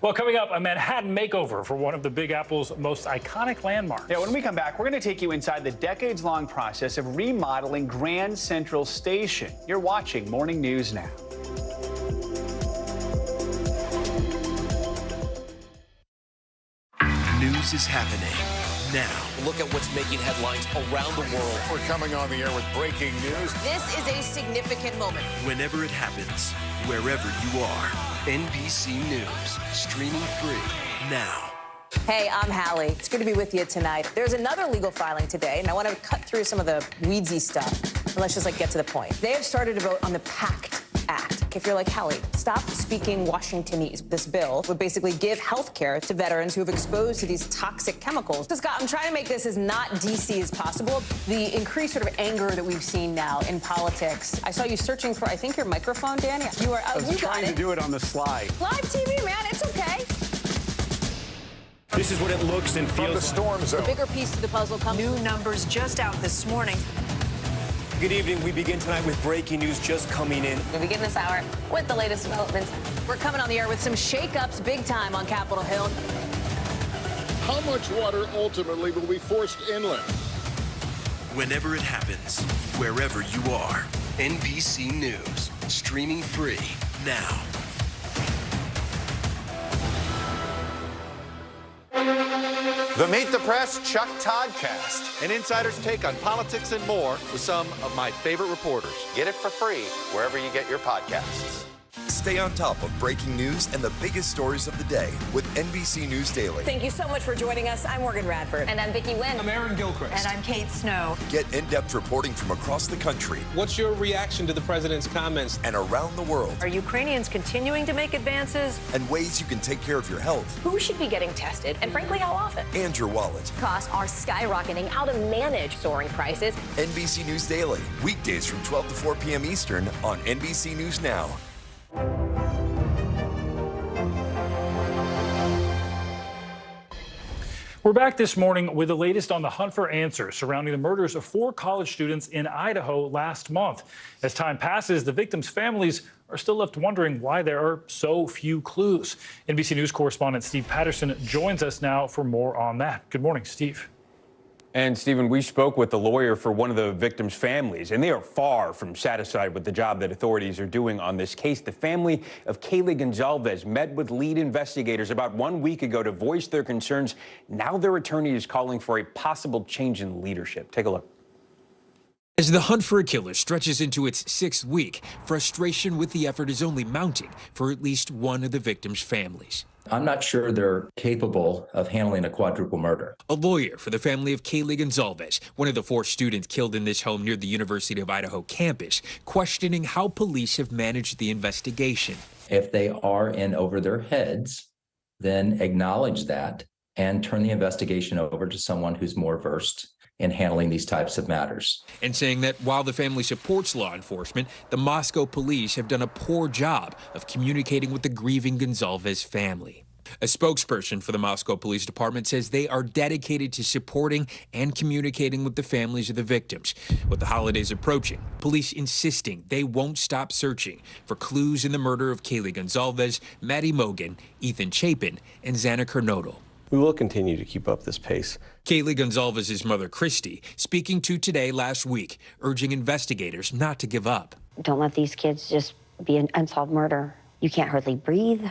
Well, coming up, a Manhattan makeover for one of the Big Apple's most iconic landmarks. Yeah, when we come back, we're going to take you inside the decades-long process of remodeling Grand Central Station. You're watching Morning News Now. News is happening now. Look at what's making headlines around the world. We're coming on the air with breaking news. This is a significant moment. Whenever it happens, wherever you are. NBC News, streaming free now. Hey, I'm Hallie. It's good to be with you tonight. There's another legal filing today, and I want to cut through some of the weedsy stuff. And let's just get to the point. They have started to vote on the PACT Act. If you're like, Hallie, stop speaking Washingtonese. This bill would basically give health care to veterans who have exposed to these toxic chemicals. So, Scott, I'm trying to make this as not DC as possible. The increased sort of anger that we've seen now in politics. I saw you searching for, I think, your microphone, Danny. You are. I was trying to do it on the slide. Live TV, man. It's okay. This is what it looks and feels. From the storm zone. The bigger piece of the puzzle comes. New numbers just out this morning. Good evening. We begin tonight with breaking news just coming in. We begin this hour with the latest developments. We're coming on the air with some shakeups big time on Capitol Hill. How much water ultimately will be forced inland? Whenever it happens, wherever you are. NBC News, streaming free now. The Meet the Press Chuck Toddcast, an insider's take on politics and more with some of my favorite reporters. Get it for free wherever you get your podcasts. Stay on top of breaking news and the biggest stories of the day with NBC News Daily. Thank you so much for joining us. I'm Morgan Radford. And I'm Vicki Wynn. I'm Aaron Gilchrist. And I'm Kate Snow. Get in-depth reporting from across the country. What's your reaction to the president's comments? And around the world. Are Ukrainians continuing to make advances? And ways you can take care of your health. Who should be getting tested? And frankly, how often? And your wallet. Costs are skyrocketing. How to manage soaring prices. NBC News Daily. Weekdays from 12 to 4 p.m. Eastern on NBC News Now. We're back this morning with the latest on the hunt for answers surrounding the murders of 4 college students in Idaho last month. As time passes, the victims' families are still left wondering why there are so few clues. NBC News correspondent Steve Patterson joins us now for more on that. Good morning, Steve. And, Stephen, we spoke with the lawyer for one of the victims' families, and they are far from satisfied with the job that authorities are doing on this case. The family of Kaylee Gonzalez met with lead investigators about 1 week ago to voice their concerns. Now their attorney is calling for a possible change in leadership. Take a look. As the hunt for a killer stretches into its 6th week, frustration with the effort is only mounting for at least one of the victims' families. I'm not sure they're capable of handling a quadruple murder. A lawyer for the family of Kaylee Gonzalez, one of the 4 students killed in this home near the University of Idaho campus, questioning how police have managed the investigation. If they are in over their heads, then acknowledge that and turn the investigation over to someone who's more versed in handling these types of matters. And saying that while the family supports law enforcement, the Moscow police have done a poor job of communicating with the grieving Gonzalez family. A spokesperson for the Moscow Police Department says they are dedicated to supporting and communicating with the families of the victims. With the holidays approaching, police insisting they won't stop searching for clues in the murder of Kaylee Gonzalez, Maddie Mogan, Ethan Chapin, and Xana Kernodle. We will continue to keep up this pace. Kaylee Gonzalez's mother, Christy, speaking to Today last week, urging investigators not to give up. Don't let these kids just be an unsolved murder. You can't hardly breathe.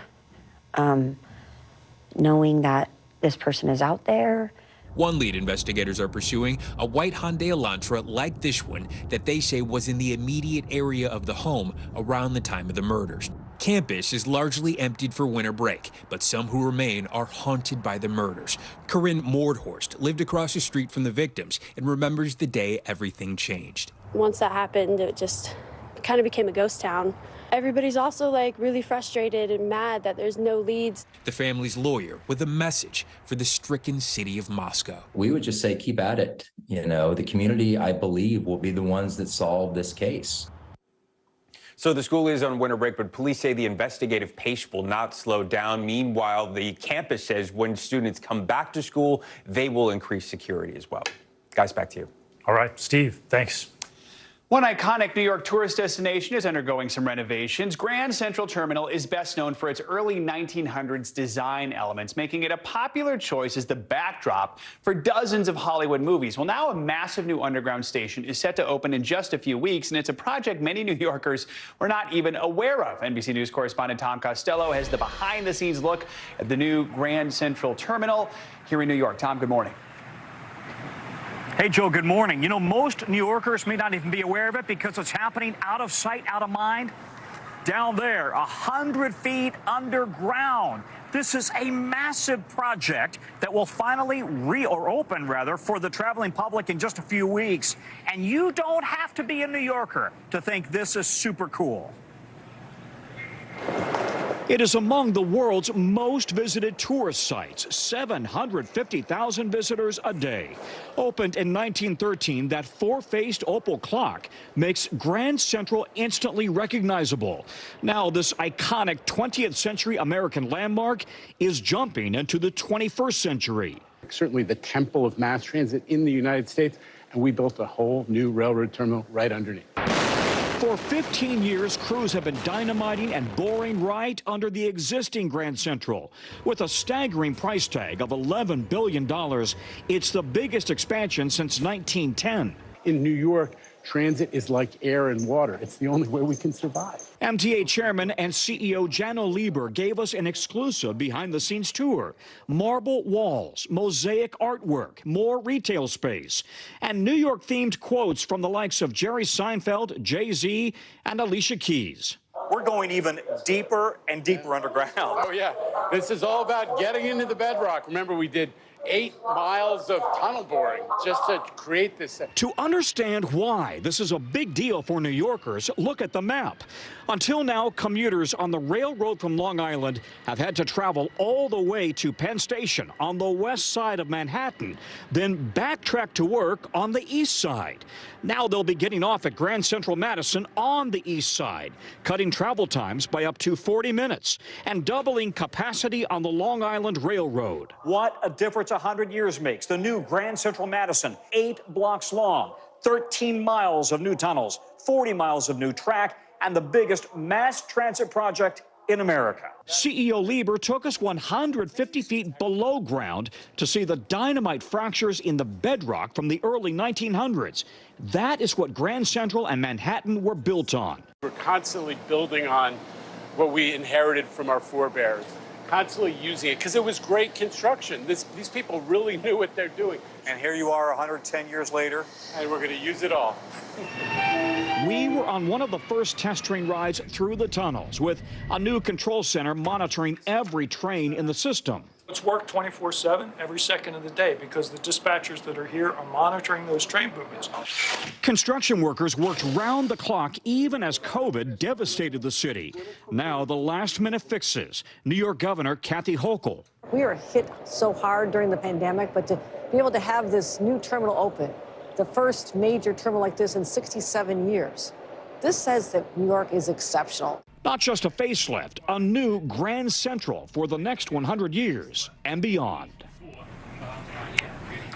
Knowing that this person is out there. One lead investigators are pursuing a white Hyundai Elantra like this one that they say was in the immediate area of the home around the time of the murders. Campus is largely emptied for winter break, but some who remain are haunted by the murders. Corinne Mordhorst lived across the street from the victims and remembers the day everything changed. Once that happened, it just kind of became a ghost town. Everybody's also really frustrated and mad that there's no leads. The family's lawyer with a message for the stricken city of Moscow. We would just say keep at it. You know, the community, I believe, will be the ones that solve this case. So the school is on winter break, but police say the investigative pace will not slow down. Meanwhile, the campus says when students come back to school, they will increase security as well. Guys, back to you. All right, Steve, thanks. One iconic New York tourist destination is undergoing some renovations. Grand Central Terminal is best known for its early 1900s design elements, making it a popular choice as the backdrop for dozens of Hollywood movies. Well, now a massive new underground station is set to open in just a few weeks, and it's a project many New Yorkers were not even aware of. NBC News correspondent Tom Costello has the behind-the-scenes look at the new Grand Central Terminal here in New York. Tom, good morning. Hey, Joe, good morning. You know, most New Yorkers may not even be aware of it because it's happening out of sight, out of mind. Down there, 100 feet underground. This is a massive project that will finally open for the traveling public in just a few weeks. And you don't have to be a New Yorker to think this is super cool. It is among the world's most visited tourist sites, 750,000 visitors a day. Opened in 1913, that four-faced opal clock makes Grand Central instantly recognizable. Now, this iconic 20th century American landmark is jumping into the 21st century. Certainly the temple of mass transit in the United States, and we built a whole new railroad terminal right underneath. For 15 years, crews have been dynamiting and boring right under the existing Grand Central. With a staggering price tag of $11 billion, it's the biggest expansion since 1910. In New York, transit is like air and water. It's the only way we can survive. MTA Chairman and CEO Janno Lieber gave us an exclusive behind-the-scenes tour. Marble walls, mosaic artwork, more retail space, and New York-themed quotes from the likes of Jerry Seinfeld, Jay-Z, and Alicia Keys. We're going even deeper and deeper underground. Oh, yeah. This is all about getting into the bedrock. Remember, we did 8 miles of tunnel boring just to create this. To understand why this is a big deal for New Yorkers, look at the map. Until now, commuters on the railroad from Long Island have had to travel all the way to Penn Station on the west side of Manhattan, then backtrack to work on the east side. Now they'll be getting off at Grand Central Madison on the east side, cutting travel times by up to 40 minutes and doubling capacity on the Long Island Railroad. What a difference 100 years makes. The new Grand Central Madison, 8 blocks long, 13 miles of new tunnels, 40 miles of new track, and the biggest mass transit project in America. CEO Lieber took us 150 feet below ground to see the dynamite fractures in the bedrock from the early 1900s. That is what Grand Central and Manhattan were built on. We're constantly building on what we inherited from our forebears, constantly using it, because it was great construction. These people really knew what they're doing. And here you are 110 years later. And we're going to use it all. We were on one of the first test train rides through the tunnels with a new control center monitoring every train in the system. It's worked 24/7 every second of the day because the dispatchers that are here are monitoring those train movements. Construction workers worked round the clock even as COVID devastated the city. Now the last-minute fixes. New York Governor Kathy Hochul. We were hit so hard during the pandemic, but to be able to have this new terminal open, the first major terminal like this in 67 years, this says that New York is exceptional. Not just a facelift, a new Grand Central for the next 100 years and beyond.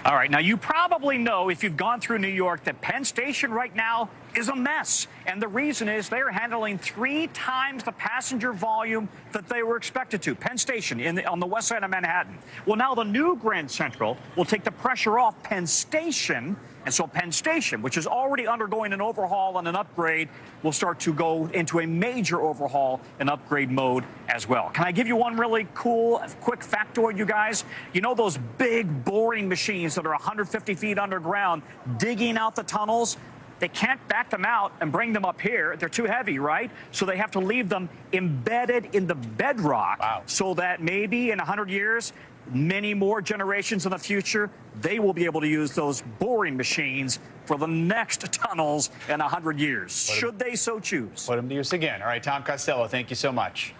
All right, now you probably know if you've gone through New York that Penn Station right now is a mess. And the reason is they're handling 3 times the passenger volume that they were expected to. Penn Station on the west side of Manhattan. Well, now the new Grand Central will take the pressure off Penn Station. And so Penn Station, which is already undergoing an overhaul and an upgrade, will start to go into a major overhaul and upgrade mode as well. Can I give you one really cool, quick factoid, you guys? You know those big boring machines that are 150 feet underground digging out the tunnels? They can't back them out and bring them up here. They're too heavy, right? So they have to leave them embedded in the bedrock so that maybe in 100 years, many more generations in the future, they will be able to use those boring machines for the next tunnels in 100 years, should they so choose. Put them to use again. All right, Tom Costello, thank you so much.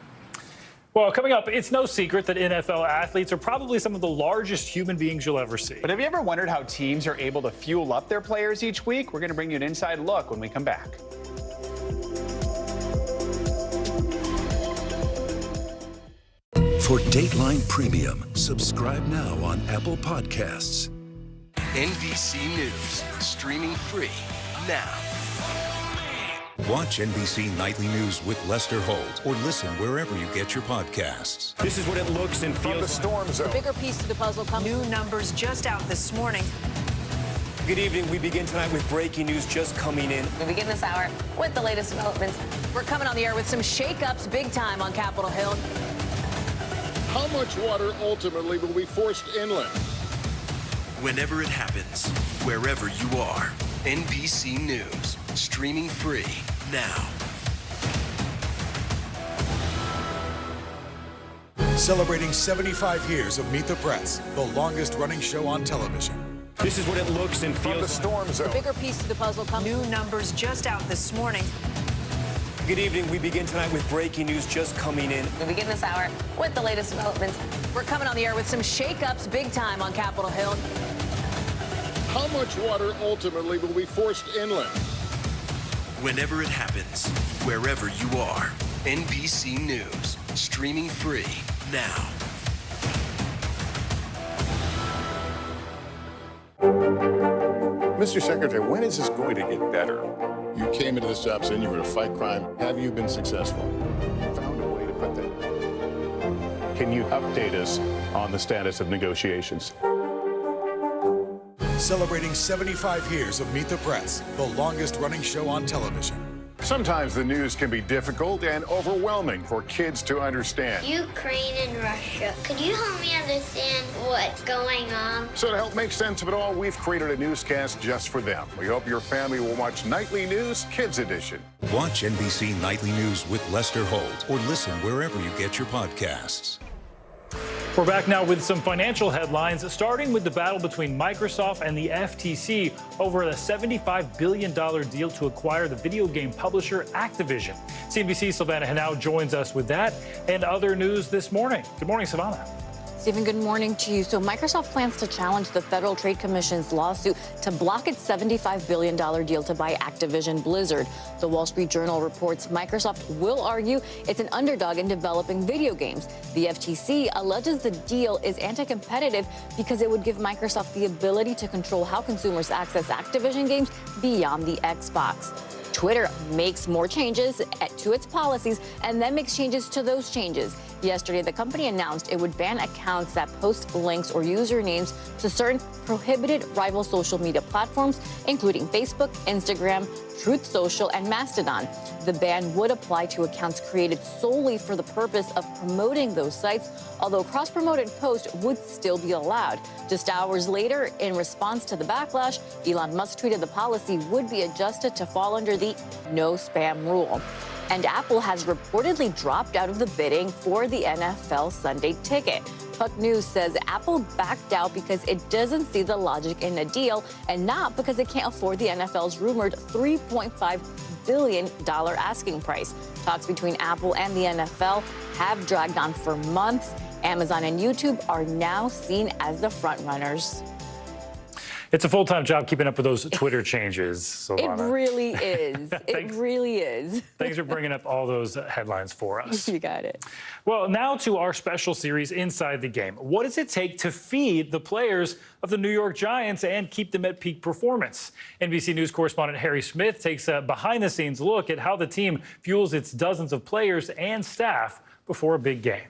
Well, coming up, it's no secret that NFL athletes are probably some of the largest human beings you'll ever see. But have you ever wondered how teams are able to fuel up their players each week? We're going to bring you an inside look when we come back. For Dateline Premium, subscribe now on Apple Podcasts. NBC News, streaming free now. Watch NBC Nightly News with Lester Holt or listen wherever you get your podcasts. This is what it looks and feels. From the storm zone. The bigger piece to the puzzle comes. New numbers just out this morning. Good evening. We begin tonight with breaking news just coming in. We begin this hour with the latest developments. We're coming on the air with some shakeups big time on Capitol Hill. How much water ultimately will be forced inland? Whenever it happens, wherever you are, NBC News, streaming free now. Celebrating 75 years of Meet the Press, the longest running show on television. This is what it looks and feels. From the storm zone. The bigger piece to the puzzle comes. New numbers just out this morning. Good evening. We begin tonight with breaking news just coming in. We begin this hour with the latest developments. We're coming on the air with some shakeups big time on Capitol Hill. How much water ultimately will be forced inland? Whenever it happens, wherever you are, NBC News, streaming free now. Mr. Secretary, when is this going to get better? You came into this job saying you were going to fight crime. Have you been successful? Found a way to put that. Can you update us on the status of negotiations? Celebrating 75 years of Meet the Press, the longest running show on television. Sometimes the news can be difficult and overwhelming for kids to understand. Ukraine and Russia. Could you help me understand what's going on? So to help make sense of it all, we've created a newscast just for them. We hope your family will watch Nightly News Kids Edition. Watch NBC Nightly News with Lester Holt or listen wherever you get your podcasts. We're back now with some financial headlines, starting with the battle between Microsoft and the FTC over a $75 billion deal to acquire the video game publisher Activision. CNBC's Savannah Hanau joins us with that and other news this morning. Good morning, Savannah. Stephen, good morning to you. So Microsoft plans to challenge the Federal Trade Commission's lawsuit to block its $75 billion deal to buy Activision Blizzard. The Wall Street Journal reports Microsoft will argue it's an underdog in developing video games. The FTC alleges the deal is anti-competitive because it would give Microsoft the ability to control how consumers access Activision games beyond the Xbox. Twitter makes more changes to its policies and then makes changes to those changes. Yesterday, the company announced it would ban accounts that post links or usernames to certain prohibited rival social media platforms, including Facebook, Instagram, Truth Social, and Mastodon. The ban would apply to accounts created solely for the purpose of promoting those sites, although cross-promoted posts would still be allowed. Just hours later, in response to the backlash, Elon Musk tweeted the policy would be adjusted to fall under the no spam rule. And Apple has reportedly dropped out of the bidding for the NFL Sunday ticket. Puck News says Apple backed out because it doesn't see the logic in a deal and not because it can't afford the NFL's rumored $3.5 billion asking price. Talks between Apple and the NFL have dragged on for months. Amazon and YouTube are now seen as the front runners. It's a full-time job keeping up with those Twitter changes, Silvana. It really is. It really is. Thanks for bringing up all those headlines for us. You got it. Well, now to our special series, Inside the Game. What does it take to feed the players of the New York Giants and keep them at peak performance? NBC News correspondent Harry Smith takes a behind-the-scenes look at how the team fuels its dozens of players and staff before a big game.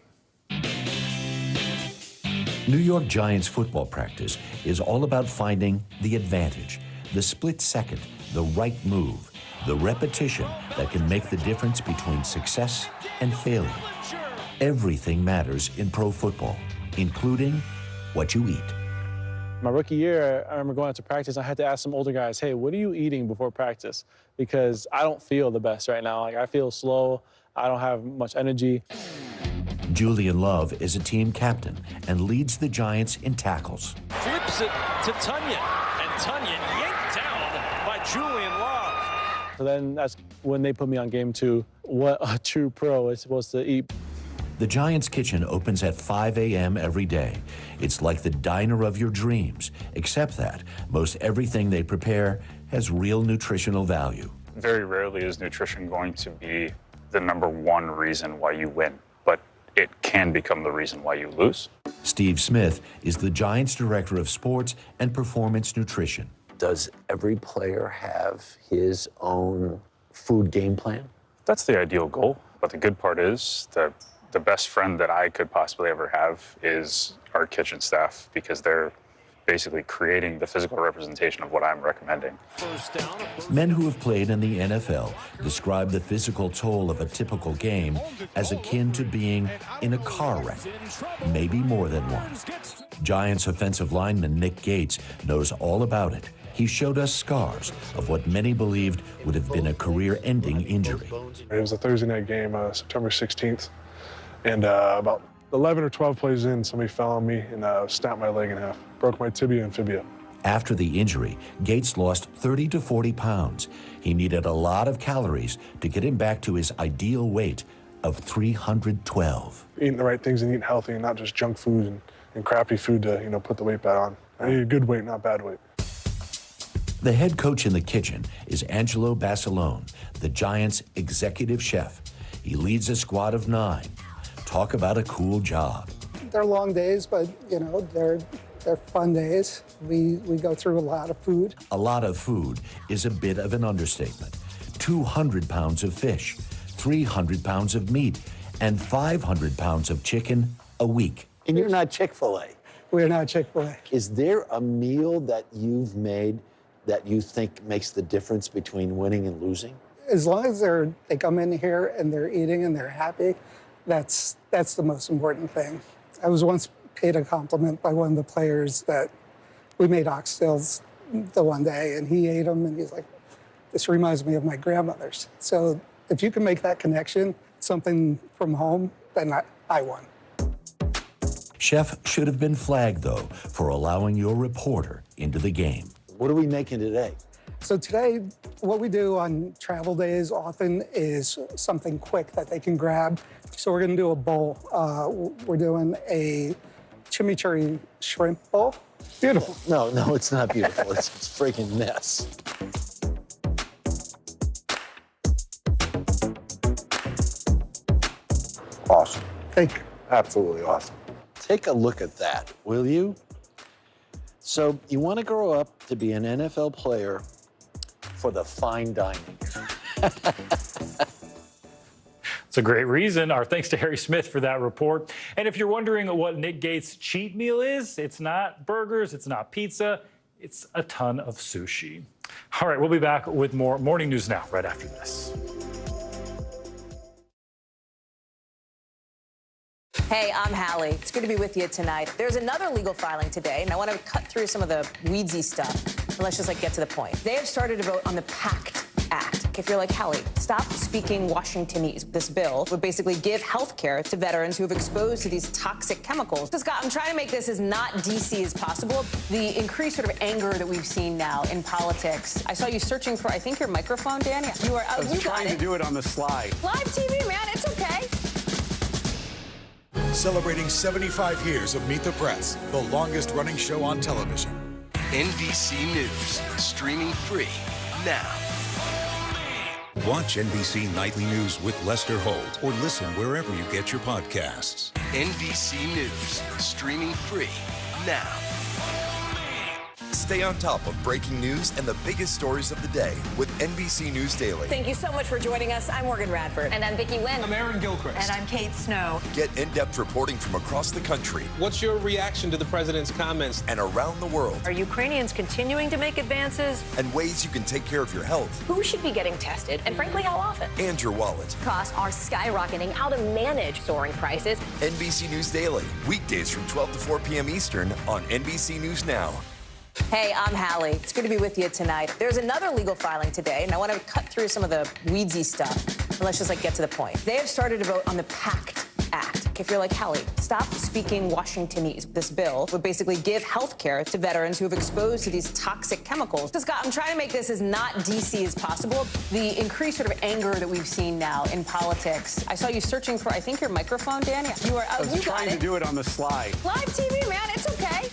New York Giants football practice is all about finding the advantage, the split second, the right move, the repetition that can make the difference between success and failure. Everything matters in pro football, including what you eat. My rookie year, I remember going out to practice. I had to ask some older guys, hey, what are you eating before practice? Because I don't feel the best right now. Like, I feel slow. I don't have much energy. Julian Love is a team captain and leads the Giants in tackles. Flips it to Tunyon, and Tunyon yanked down by Julian Love. So then that's when they put me on game 2, what a true pro is supposed to eat. The Giants kitchen opens at 5 a.m. every day. It's like the diner of your dreams, except that most everything they prepare has real nutritional value. Very rarely is nutrition going to be the #1 reason why you win, but it can become the reason why you lose. Steve Smith is the Giants Director of Sports and Performance Nutrition. Does every player have his own food game plan? That's the ideal goal. But the good part is that the best friend that I could possibly ever have is our kitchen staff, because they're basically creating the physical representation of what I'm recommending. Men who have played in the NFL describe the physical toll of a typical game as akin to being in a car wreck, maybe more than one. Giants offensive lineman Nick Gates knows all about it. He showed us scars of what many believed would have been a career-ending injury. It was a Thursday night game, September 16th, and about 11 or 12 plays in, somebody fell on me and snapped my leg in half, broke my tibia and fibula. After the injury, Gates lost 30 to 40 pounds. He needed a lot of calories to get him back to his ideal weight of 312. Eating the right things and eating healthy and not just junk food and crappy food to, put the weight back on. I need a good weight, not bad weight. The head coach in the kitchen is Angelo Basilone, the Giants' executive chef. He leads a squad of 9. Talk about a cool job. They're long days, but, they're fun days. We go through a lot of food. A lot of food is a bit of an understatement. 200 pounds of fish, 300 pounds of meat, and 500 pounds of chicken a week. And you're not Chick-fil-A. We're not Chick-fil-A. Is there a meal that you've made that you think makes the difference between winning and losing? As long as they come in here and they're eating and they're happy, that's the most important thing. I was once paid a compliment by one of the players that we made oxtails the one day, and he ate them, and he's like, "This reminds me of my grandmother's." So if you can make that connection, something from home, then I won. Chef should have been flagged, though, for allowing your reporter into the game. What are we making today? So today, what we do on travel days often is something quick that they can grab. So we're gonna do a bowl. We're doing a chimichurri shrimp bowl. Beautiful. No, it's not beautiful. It's a freaking mess. Awesome. Thank you. Absolutely awesome. Take a look at that, will you? So you want to grow up to be an NFL player for the fine dining. It's a great reason. Our thanks to Harry Smith for that report. And if you're wondering what Nick Gates' cheat meal is, it's not burgers, it's not pizza, it's a ton of sushi. All right, we'll be back with more Morning News Now right after this. Hey, I'm Hallie. It's good to be with you tonight. There's another legal filing today, and I want to cut through some of the weedsy stuff. And let's just get to the point. They have started to vote on the PACT Act. If you're like, Hallie, stop speaking Washingtonese. This bill would basically give health care to veterans who have exposed to these toxic chemicals. So, Scott, I'm trying to make this as not DC as possible. The increased sort of anger that we've seen now in politics. I saw you searching for, I think, your microphone, Danny. You are. I was trying to do it on the slide. Live TV, man. It's okay. Celebrating 75 years of Meet the Press, the longest running show on television. NBC News, streaming free now. Watch NBC Nightly News with Lester Holt or listen wherever you get your podcasts. NBC News, streaming free now. Stay on top of breaking news and the biggest stories of the day with NBC News Daily. Thank you so much for joining us. I'm Morgan Radford. And I'm Vicki Wynn. I'm Aaron Gilchrist. And I'm Kate Snow. Get in-depth reporting from across the country. What's your reaction to the president's comments? And around the world. Are Ukrainians continuing to make advances? And ways you can take care of your health. Who should be getting tested, and frankly, how often? And your wallet. Costs are skyrocketing. How to manage soaring prices. NBC News Daily, weekdays from 12 to 4 p.m. Eastern on NBC News Now. Hey, I'm Hallie. It's good to be with you tonight. There's another legal filing today, and I want to cut through some of the weedsy stuff. And let's just get to the point. They have started to vote on the PACT Act. If you're like, Hallie, stop speaking Washingtonese. This bill would basically give health care to veterans who have exposed to these toxic chemicals. So, Scott, I'm trying to make this as not DC as possible. The increased sort of anger that we've seen now in politics. I saw you searching for, I think, your microphone, Danny. You are. I was trying to do it on the slide. Live TV, man. It's okay.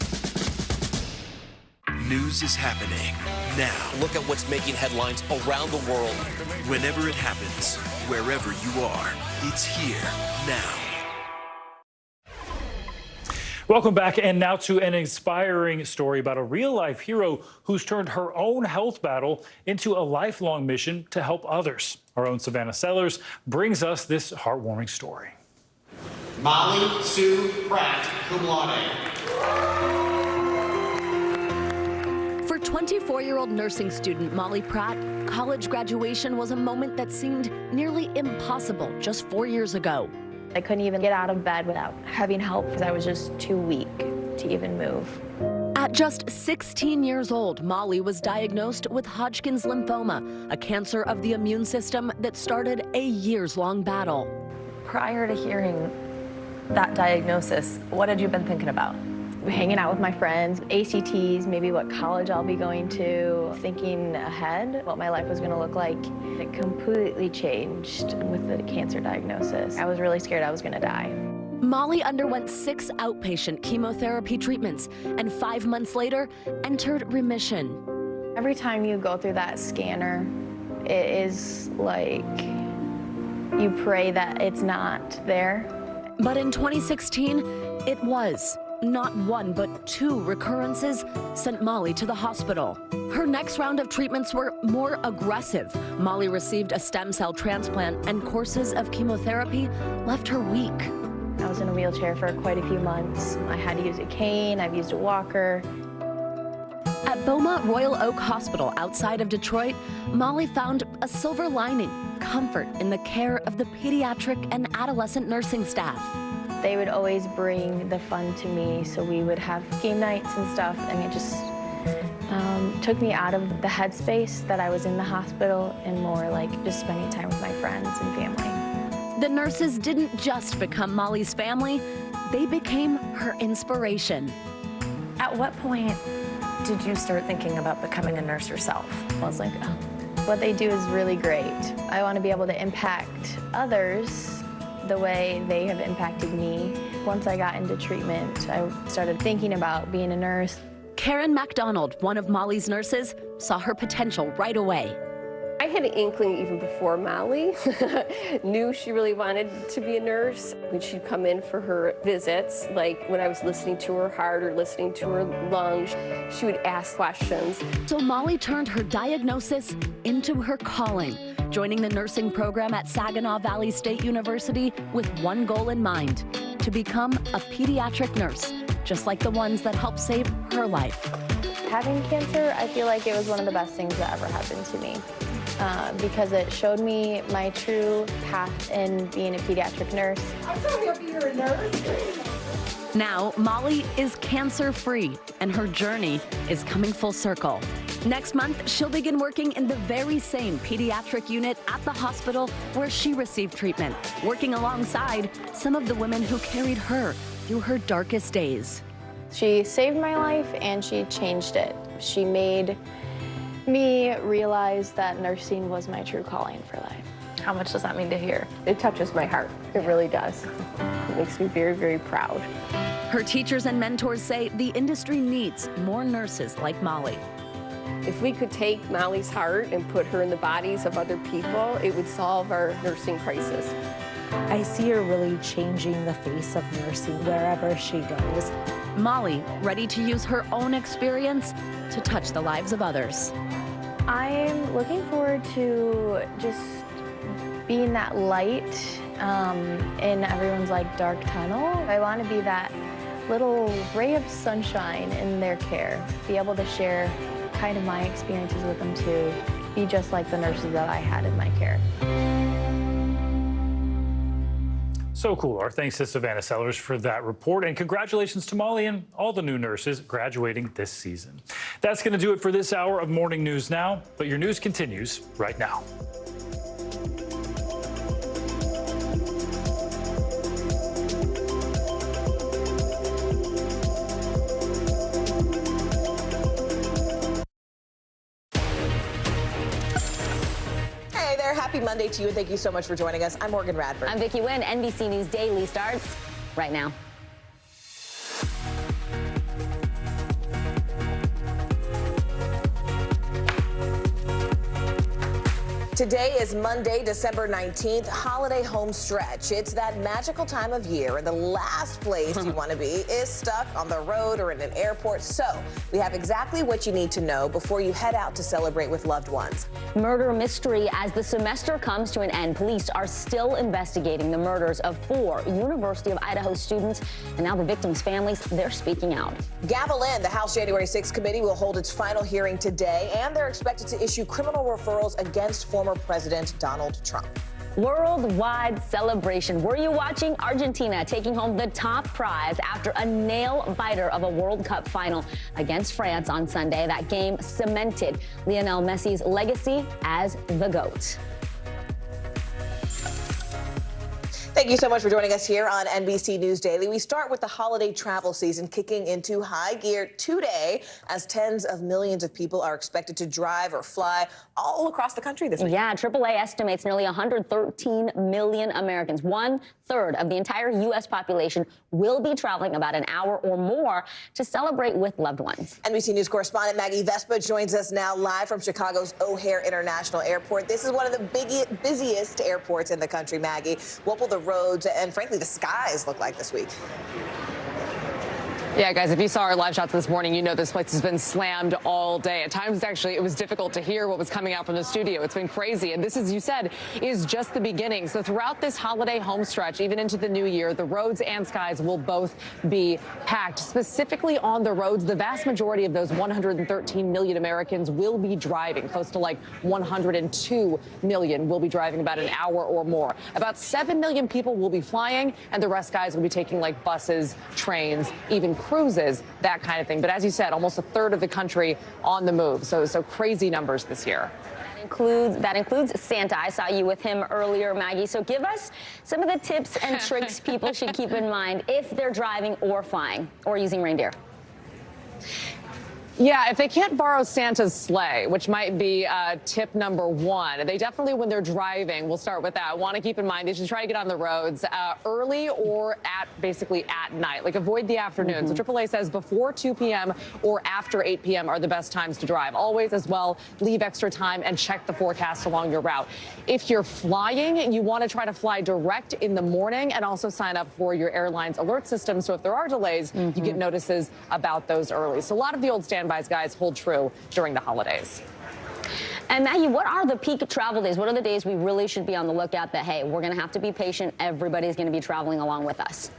News is happening now. Look at what's making headlines around the world. Whenever it happens, wherever you are, it's here now. Welcome back, and now to an inspiring story about a real-life hero who's turned her own health battle into a lifelong mission to help others. Our own Savannah Sellers brings us this heartwarming story. Molly Sue Pratt, cum laude. For 24-year-old nursing student Molly Pratt, college graduation was a moment that seemed nearly impossible just 4 years ago. I couldn't even get out of bed without having help because I was just too weak to even move. At just 16 years old, Molly was diagnosed with Hodgkin's lymphoma, a cancer of the immune system that started a years-long battle. Prior to hearing that diagnosis, what had you been thinking about? Hanging out with my friends, ACTs, maybe what college I'll be going to, thinking ahead, what my life was going to look like. It completely changed with the cancer diagnosis. I was really scared I was going to die. Molly underwent 6 outpatient chemotherapy treatments and 5 months later entered remission. Every time you go through that scanner, it is like you pray that it's not there. But in 2016, it was. Not 1, but 2 recurrences sent Molly to the hospital. Her next round of treatments were more aggressive. Molly received a stem cell transplant, and courses of chemotherapy left her weak. I was in a wheelchair for quite a few months. I had to use a cane, I've used a walker. At Beaumont Royal Oak Hospital outside of Detroit, Molly found a silver lining, comfort in the care of the pediatric and adolescent nursing staff. They would always bring the fun to me, so we would have game nights and stuff, and it just took me out of the headspace that I was in the hospital and more like just spending time with my friends and family. The nurses didn't just become Molly's family, they became her inspiration. At what point did you start thinking about becoming a nurse yourself? I was like, oh, what they do is really great. I want to be able to impact others the way they have impacted me. Once I got into treatment, I started thinking about being a nurse. Karen MacDonald, one of Molly's nurses, saw her potential right away. I had an inkling even before Molly, knew she really wanted to be a nurse. When she'd come in for her visits, like when I was listening to her heart or listening to her lungs, she would ask questions. So Molly turned her diagnosis into her calling, joining the nursing program at Saginaw Valley State University with one goal in mind, to become a pediatric nurse, just like the ones that helped save her life. Having cancer, I feel like it was one of the best things that ever happened to me. Because it showed me my true path in being a pediatric nurse. I'm so happy you're a nurse. Now, Molly is cancer-free, and her journey is coming full circle. Next month, she'll begin working in the very same pediatric unit at the hospital where she received treatment, working alongside some of the women who carried her through her darkest days. She saved my life, and she changed it. She made me realize that nursing was my true calling for life. How much does that mean to hear? It touches my heart. It really does. It makes me very, very proud. Her teachers and mentors say the industry needs more nurses like Molly. If we could take Molly's heart and put her in the bodies of other people, it would solve our nursing crisis. I see her really changing the face of nursing wherever she goes. Molly, ready to use her own experience to touch the lives of others. I'm looking forward to just being that light in everyone's dark tunnel. I want to be that little ray of sunshine in their care, be able to share kind of my experiences with them too, be just like the nurses that I had in my care. So cool. Our thanks to Savannah Sellers for that report, and congratulations to Molly and all the new nurses graduating this season. That's going to do it for this hour of Morning News Now, but your news continues right now. Happy Monday to you, and thank you so much for joining us. I'm Morgan Radford. I'm Vicki Wynn. NBC News Daily starts right now. Today is Monday, December 19th, holiday home stretch. It's that magical time of year, and the last place you want to be is stuck on the road or in an airport. So we have exactly what you need to know before you head out to celebrate with loved ones. Murder mystery as the semester comes to an end. Police are still investigating the murders of 4 University of Idaho students, and now the victims' families, they're speaking out. Gavel in, the House January 6th committee will hold its final hearing today, and they're expected to issue criminal referrals against former President Donald Trump. Worldwide celebration. Were you watching? Argentina taking home the top prize after a nail-biter of a World Cup final against France on Sunday. That game cemented Lionel Messi's legacy as the GOAT. Thank you so much for joining us here on NBC News Daily. We start with the holiday travel season kicking into high gear today as tens of millions of people are expected to drive or fly all across the country this week. Yeah, AAA estimates nearly 113 million Americans, 1/3 of the entire U.S. population, will be traveling about an hour or more to celebrate with loved ones. NBC News correspondent Maggie Vespa joins us now live from Chicago's O'Hare International Airport. This is one of the busiest airports in the country, Maggie. What will the roads and, frankly, the skies look like this week? Yeah, guys, if you saw our live shots this morning, you know this place has been slammed all day. At times, actually, it was difficult to hear what was coming out from the studio. It's been crazy. And this, as you said, is just the beginning. So throughout this holiday home stretch, even into the new year, the roads and skies will both be packed. Specifically on the roads, the vast majority of those 113 million Americans will be driving. Close to like 102 million will be driving about an hour or more. About 7 million people will be flying, and the rest, guys, will be taking like buses, trains, even cruises, that kind of thing. But as you said, almost 1/3 of the country on the move. So crazy numbers this year. That includes Santa. I saw you with him earlier, Maggie. So give us some of the tips and tricks people should keep in mind if they're driving or flying or using reindeer. Yeah, if they can't borrow Santa's sleigh, which might be tip number 1, they definitely, when they're driving, we'll start with that, want to keep in mind they should try to get on the roads early or basically at night. Like, avoid the afternoon. So AAA says before 2 p.m. or after 8 p.m. are the best times to drive. Always, as well, leave extra time and check the forecast along your route. If you're flying, you want to try to fly direct in the morning and also sign up for your airline's alert system. So if there are delays, you get notices about those early. So a lot of the old standbys, guys, hold true during the holidays. And Maggie, what are the peak travel days? What are the days we really should be on the lookout that, hey, we're going to have to be patient. Everybody's going to be traveling along with us?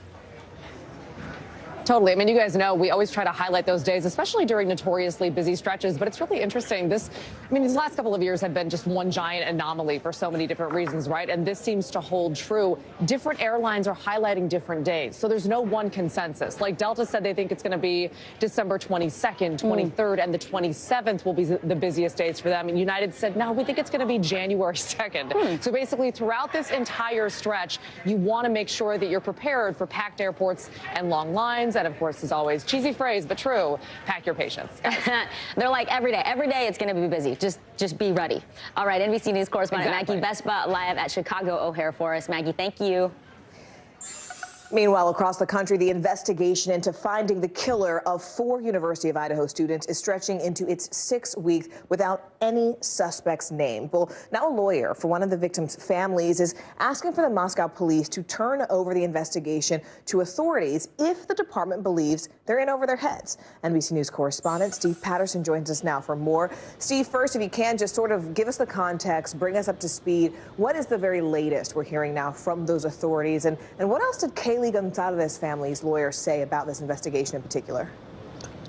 Totally. I mean, you guys know we always try to highlight those days, especially during notoriously busy stretches. But it's really interesting. These last couple of years have been just one giant anomaly for so many different reasons, right? And this seems to hold true. Different airlines are highlighting different days. So there's no one consensus. Like Delta said they think it's going to be December 22nd, 23rd, and the 27th will be the busiest days for them. And United said, no, we think it's going to be January 2nd. So basically, throughout this entire stretch, you want to make sure that you're prepared for packed airports and long lines. And of course, as always, cheesy phrase, but true, pack your patience. They're like every day it's going to be busy. Just be ready. All right, NBC News correspondent Maggie Vespa live at Chicago O'Hare for us. Maggie, thank you. Meanwhile, across the country, the investigation into finding the killer of 4 University of Idaho students is stretching into its 6th week without any suspects named. Well, now a lawyer for one of the victims' families is asking for the Moscow police to turn over the investigation to authorities if the department believes they're in over their heads. NBC News correspondent Steve Patterson joins us now for more. Steve, first, if you can, just sort of give us the context, bring us up to speed. What is the very latest we're hearing now from those authorities? And what else did Kaylee Gonzalez's family's lawyers say about this investigation in particular?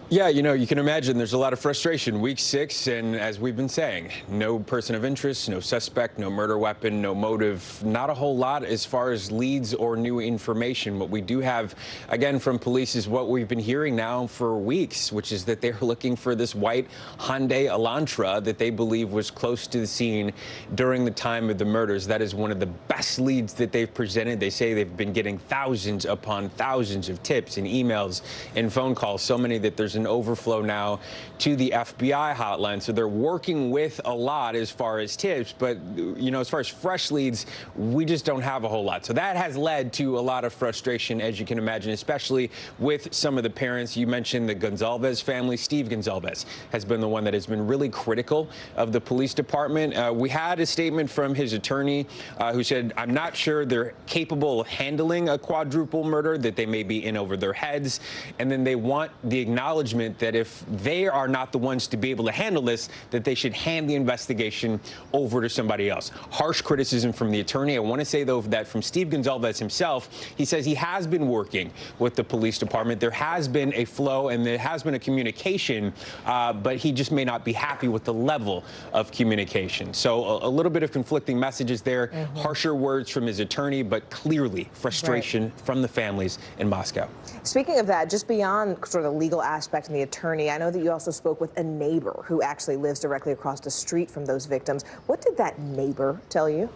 Yeah, you know, you can imagine there's a lot of frustration. Week 6, and as we've been saying, no person of interest, no suspect, no murder weapon, no motive, not a whole lot as far as leads or new information. What we do have, again, from police is what we've been hearing now for weeks, which is that they're looking for this white Hyundai Elantra that they believe was close to the scene during the time of the murders. That is one of the best leads that they've presented. They say they've been getting thousands upon thousands of tips and emails and phone calls, so many that there's an overflow now to the FBI hotline. So they're working with a lot as far as tips, but, you know, as far as fresh leads, we just don't have a whole lot. So that has led to a lot of frustration, as you can imagine, especially with some of the parents. You mentioned the Gonzalez family. Steve Gonzalez has been the one that has been really critical of the police department. We had a statement from his attorney who said, I'm not sure they're capable of handling a quadruple murder, that they may be in over their heads. And then they want the acknowledgement that if they are not the ones to be able to handle this, that they should hand the investigation over to somebody else. Harsh criticism from the attorney. I want to say, though, that from Steve Gonzalez himself, he says he has been working with the police department. There has been a flow and there has been a communication, but he just may not be happy with the level of communication. So a little bit of conflicting messages there, harsher words from his attorney, but clearly frustration from the families in Moscow. Speaking of that, just beyond sort of the legal aspect and the attorney, I know that you also spoke with a neighbor who actually lives directly across the street from those victims. What did that neighbor tell you?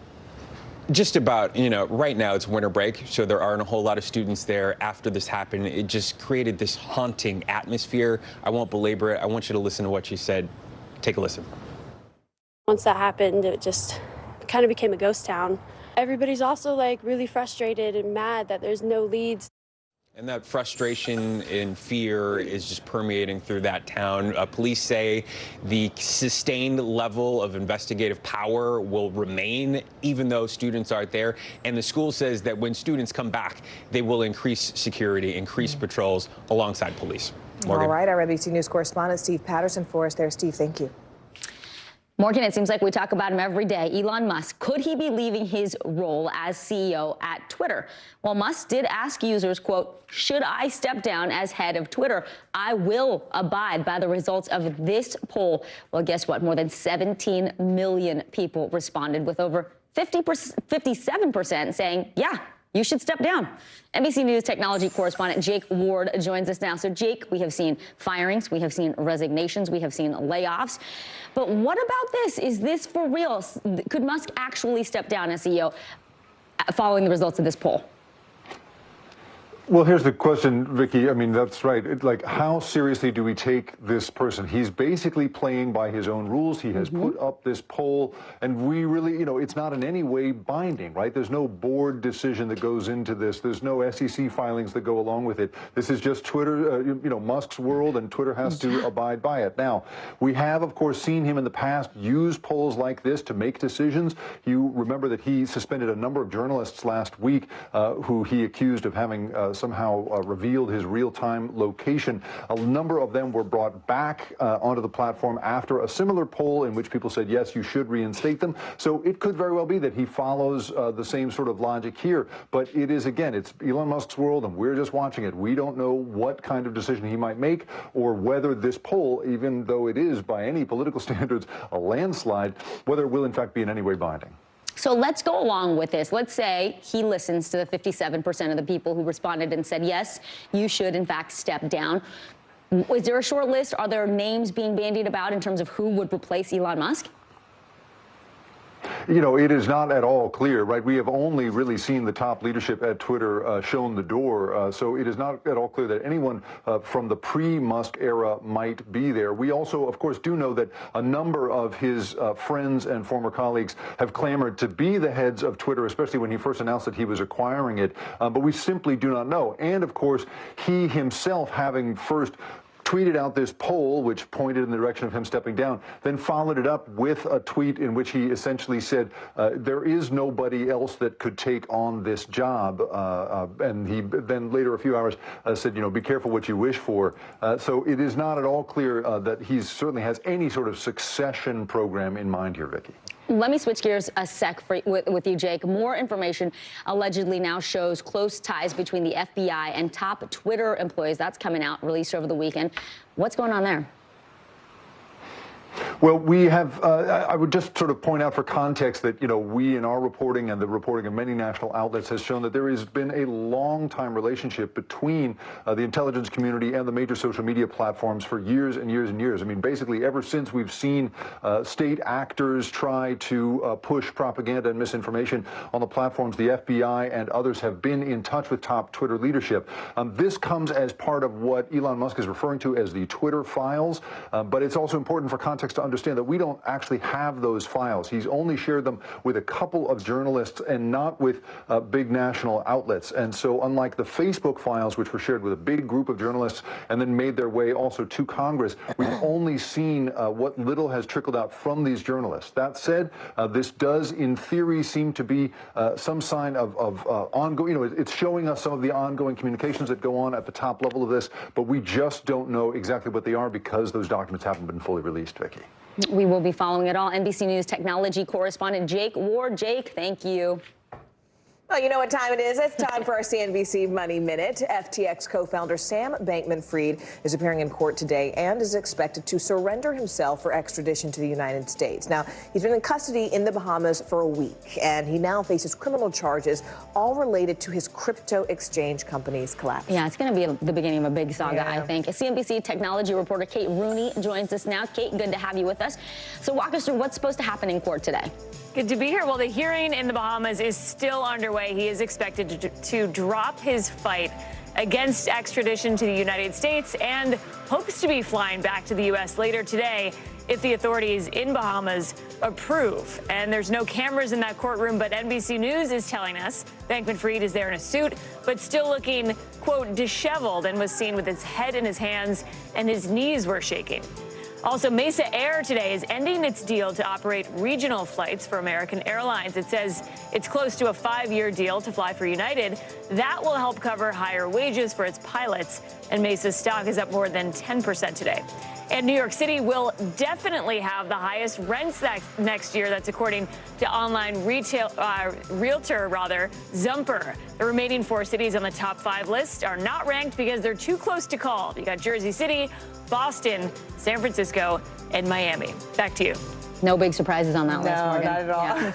Just about, you know, right now it's winter break, so there aren't a whole lot of students there after this happened. It just created this haunting atmosphere. I won't belabor it. I want you to listen to what she said. Take a listen. Once that happened, it just kind of became a ghost town. Everybody's also like really frustrated and mad that there's no leads. And that frustration and fear is just permeating through that town. Police say the sustained level of investigative power will remain even though students aren't there. And the school says that when students come back, they will increase security, increase patrols alongside police. Morgan. All right, our NBC News correspondent Steve Patterson for us there. Steve, thank you. Morgan, it seems like we talk about him every day. Elon Musk, could he be leaving his role as CEO at Twitter? Well, Musk did ask users, quote, should I step down as head of Twitter? I will abide by the results of this poll. Well, guess what? More than 17 million people responded, with over 57% saying, yeah, you should step down. NBC News technology correspondent Jake Ward joins us now. So, Jake, we have seen firings, we have seen resignations, we have seen layoffs. But what about this? Is this for real? Could Musk actually step down as CEO following the results of this poll? Well, here's the question, Vicky. I mean, that's right. Like, how seriously do we take this person? He's basically playing by his own rules. He has put up this poll, and we really, you know, it's not in any way binding, right? There's no board decision that goes into this. There's no SEC filings that go along with it. This is just Twitter, you know, Musk's world, and Twitter has to abide by it. Now, we have, of course, seen him in the past use polls like this to make decisions. You remember that he suspended a number of journalists last week who he accused of having somehow revealed his real-time location. A number of them were brought back onto the platform after a similar poll in which people said, yes, you should reinstate them. So it could very well be that he follows the same sort of logic here. But it is, again, it's Elon Musk's world, and we're just watching it. We don't know what kind of decision he might make, or whether this poll, even though it is by any political standards a landslide, whether it will in fact be in any way binding. So let's go along with this. Let's say he listens to the 57% of the people who responded and said, yes, you should, in fact, step down. Is there a short list? Are there names being bandied about in terms of who would replace Elon Musk? You know, it is not at all clear, right? We have only really seen the top leadership at Twitter shown the door. So it is not at all clear that anyone from the pre-Musk era might be there. We also, of course, do know that a number of his friends and former colleagues have clamored to be the heads of Twitter, especially when he first announced that he was acquiring it. But we simply do not know. And, of course, he himself, having first tweeted out this poll, which pointed in the direction of him stepping down, then followed it up with a tweet in which he essentially said, there is nobody else that could take on this job. And he then later, a few hours, said, you know, be careful what you wish for. So it is not at all clear that he certainly has any sort of succession program in mind here, Vicky. Let me switch gears a sec with you, Jake. More information allegedly now shows close ties between the FBI and top Twitter employees. That's coming out, released over the weekend. What's going on there? Well, we have, I would just sort of point out for context that, we in our reporting and the reporting of many national outlets has shown that there has been a long-time relationship between the intelligence community and the major social media platforms for years and years and years. I mean, basically ever since we've seen state actors try to push propaganda and misinformation on the platforms, the FBI and others have been in touch with top Twitter leadership. This comes as part of what Elon Musk is referring to as the Twitter files, but it's also important for context to understand that we don't actually have those files. He's only shared them with a couple of journalists and not with big national outlets. And so unlike the Facebook files, which were shared with a big group of journalists and then made their way also to Congress, we've only seen what little has trickled out from these journalists. That said, this does in theory seem to be some sign of ongoing, it's showing us some of the ongoing communications that go on at the top level of this, but we just don't know exactly what they are because those documents haven't been fully released, Vicki. We will be following it all. NBC News technology correspondent Jake Ward. Jake, thank you. Well, you know what time it is. It's time for our CNBC Money Minute. FTX co-founder Sam Bankman-Fried is appearing in court today and is expected to surrender himself for extradition to the United States. Now, he's been in custody in the Bahamas for a week, and he now faces criminal charges, all related to his crypto exchange company's collapse. Yeah, it's going to be the beginning of a big saga, I think. CNBC technology reporter Kate Rooney joins us now. Kate, good to have you with us. So walk us through what's supposed to happen in court today. Good to be here. Well, the hearing in the Bahamas is still underway. He is expected to drop his fight against extradition to the United States and hopes to be flying back to the U.S. later today if the authorities in Bahamas approve. And there's no cameras in that courtroom, but NBC News is telling us Bankman-Fried is there in a suit, but still looking, quote, disheveled, and was seen with his head in his hands and his knees were shaking. Also, Mesa Air today is ending its deal to operate regional flights for American Airlines. It says it's close to a 5-year deal to fly for United. That will help cover higher wages for its pilots, and Mesa's stock is up more than 10% today. And New York City will definitely have the highest rents next year. That's according to online realtor Zumper. The remaining 4 cities on the top 5 list are not ranked because they're too close to call. You got Jersey City, Boston, San Francisco, and Miami. Back to you. No big surprises on that list, Morgan. No, not at all. Yeah.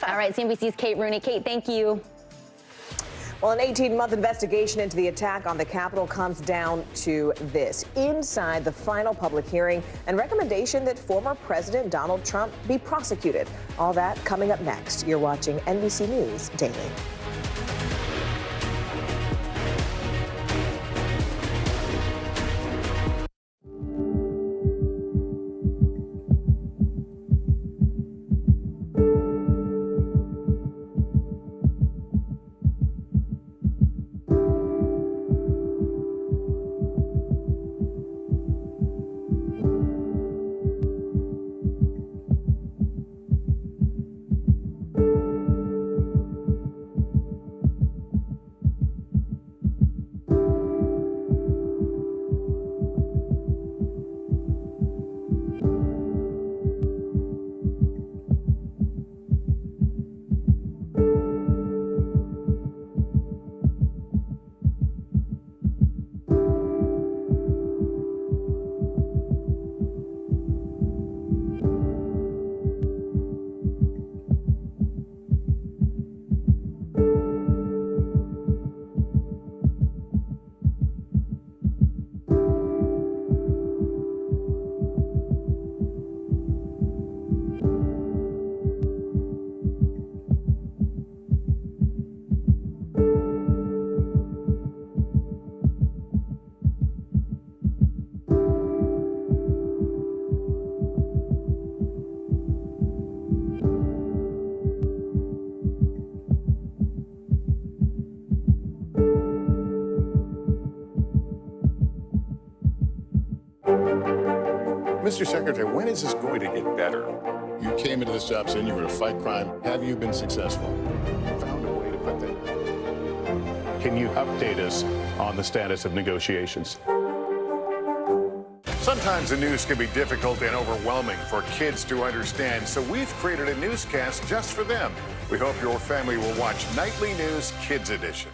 All right, CNBC's Kate Rooney. Kate, thank you. Well, an 18-month investigation into the attack on the Capitol comes down to this. Inside the final public hearing and recommendation that former President Donald Trump be prosecuted. All that coming up next. You're watching NBC News Daily. Mr. Secretary, when is this going to get better? You came into this job saying you were going to fight crime. Have you been successful? Found a way to put that. Can you update us on the status of negotiations? Sometimes the news can be difficult and overwhelming for kids to understand, so we've created a newscast just for them. We hope your family will watch Nightly News Kids Edition.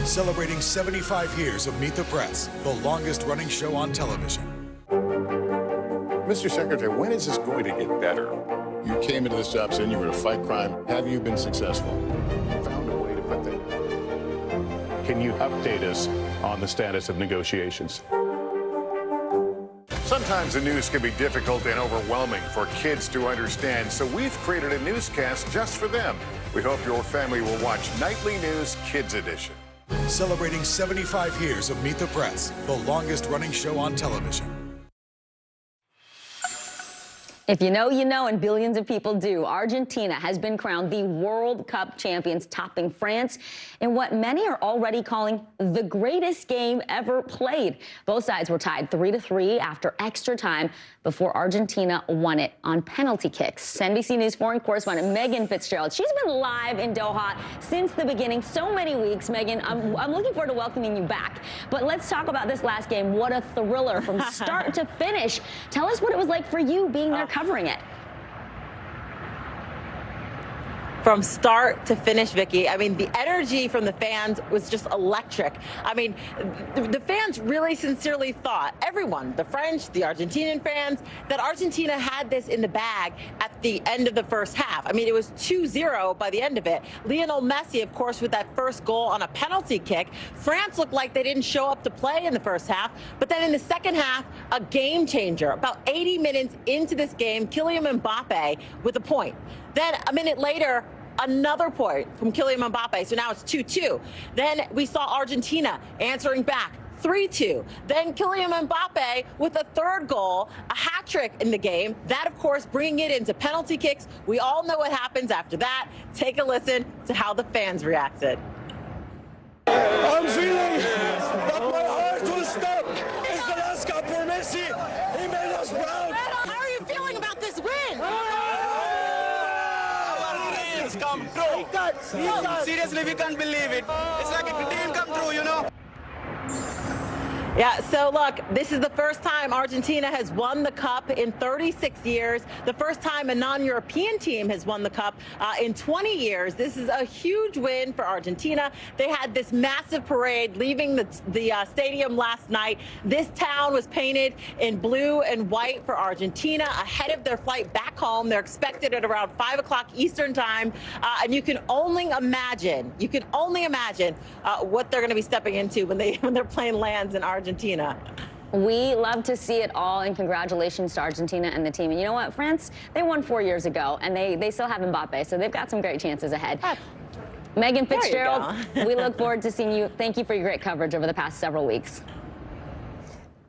Celebrating 75 years of Meet the Press, the longest running show on television. Mr. Secretary, when is this going to get better? You came into this job saying you were to fight crime. Have you been successful? Found a way to put that. Can you update us on the status of negotiations? Sometimes the news can be difficult and overwhelming for kids to understand, so we've created a newscast just for them. We hope your family will watch Nightly News Kids Edition. Celebrating 75 years of Meet the Press, the longest running show on television. If you know, you know, and billions of people do. Argentina has been crowned the World Cup champions, topping France in what many are already calling the greatest game ever played. Both sides were tied 3-3 after extra time before Argentina won it on penalty kicks. NBC News foreign correspondent Megan Fitzgerald, she's been live in Doha since the beginning, so many weeks. Megan, I'm looking forward to welcoming you back. But let's talk about this last game. What a thriller from start to finish. Tell us what it was like for you being there covering it. From start to finish, Vicky, I mean, the energy from the fans was just electric. I mean, the fans really sincerely thought, everyone, the French, the Argentinian fans, that Argentina had this in the bag at the end of the first half. I mean, it was 2-0 by the end of it. Lionel Messi, of course, with that first goal on a penalty kick. France looked like they didn't show up to play in the first half. But then in the second half, a game changer. About 80 minutes into this game, Kylian Mbappe with a point. Then a minute later, another point from Kylian Mbappe. So now it's 2-2. Then we saw Argentina answering back 3-2. Then Kylian Mbappe with a third goal, a hat trick in the game. That, of course, bringing it into penalty kicks. We all know what happens after that. Take a listen to how the fans reacted. I'm feeling that my heart will stop. It's the last cup for Messi. He made us proud. How are you feeling about this win? Come true. Seriously, we can't believe it. It's like a dream come true, you know. Yeah, so look, this is the first time Argentina has won the Cup in 36 years. The first time a non-European team has won the Cup in 20 years. This is a huge win for Argentina. They had this massive parade leaving the stadium last night. This town was painted in blue and white for Argentina ahead of their flight back home. They're expected at around 5 o'clock Eastern time. And you can only imagine, what they're going to be stepping into when their plane lands in Argentina. We love to see it all, and congratulations to Argentina and the team. And you know what, France, they won 4 years ago, and they still have Mbappe, so they've got some great chances ahead. Megan Fitzgerald, we look forward to seeing you. Thank you for your great coverage over the past several weeks.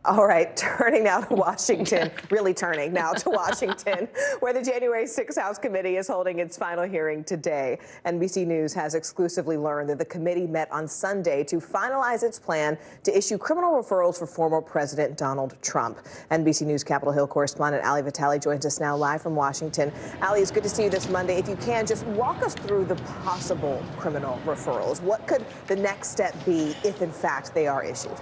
All right, turning now to Washington, really turning now to Washington, where the January 6th House Committee is holding its final hearing today. NBC News has exclusively learned that the committee met on Sunday to finalize its plan to issue criminal referrals for former President Donald Trump. NBC News Capitol Hill correspondent Ali Vitale joins us now live from Washington. Ali, it's good to see you this Monday. If you can, just walk us through the possible criminal referrals. What could the next step be if, in fact, they are issued?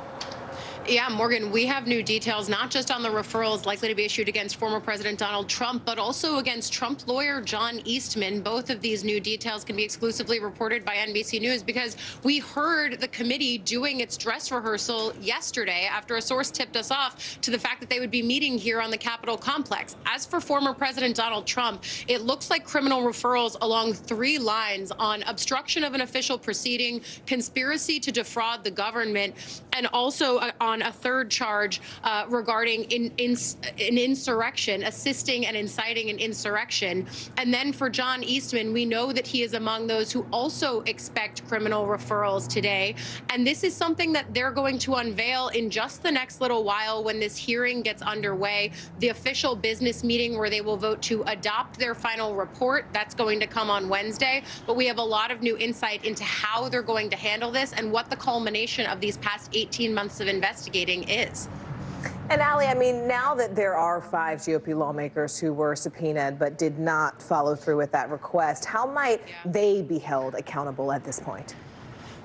Yeah, Morgan, we have new details, not just on the referrals likely to be issued against former President Donald Trump, but also against Trump lawyer John Eastman. Both of these new details can be exclusively reported by NBC News because we heard the committee doing its dress rehearsal yesterday after a source tipped us off to the fact that they would be meeting here on the Capitol complex. As for former President Donald Trump, it looks like criminal referrals along 3 lines on obstruction of an official proceeding, conspiracy to defraud the government, and also on a third charge regarding an insurrection, assisting and inciting an insurrection. And then for John Eastman, we know that he is among those who also expect criminal referrals today. And this is something that they're going to unveil in just the next little while when this hearing gets underway. The official business meeting where they will vote to adopt their final report, that's going to come on Wednesday. But we have a lot of new insight into how they're going to handle this and what the culmination of these past 18 months of investigating is. And Ali, I mean, now that there are 5 GOP lawmakers who were subpoenaed but did not follow through with that request, how might they be held accountable at this point?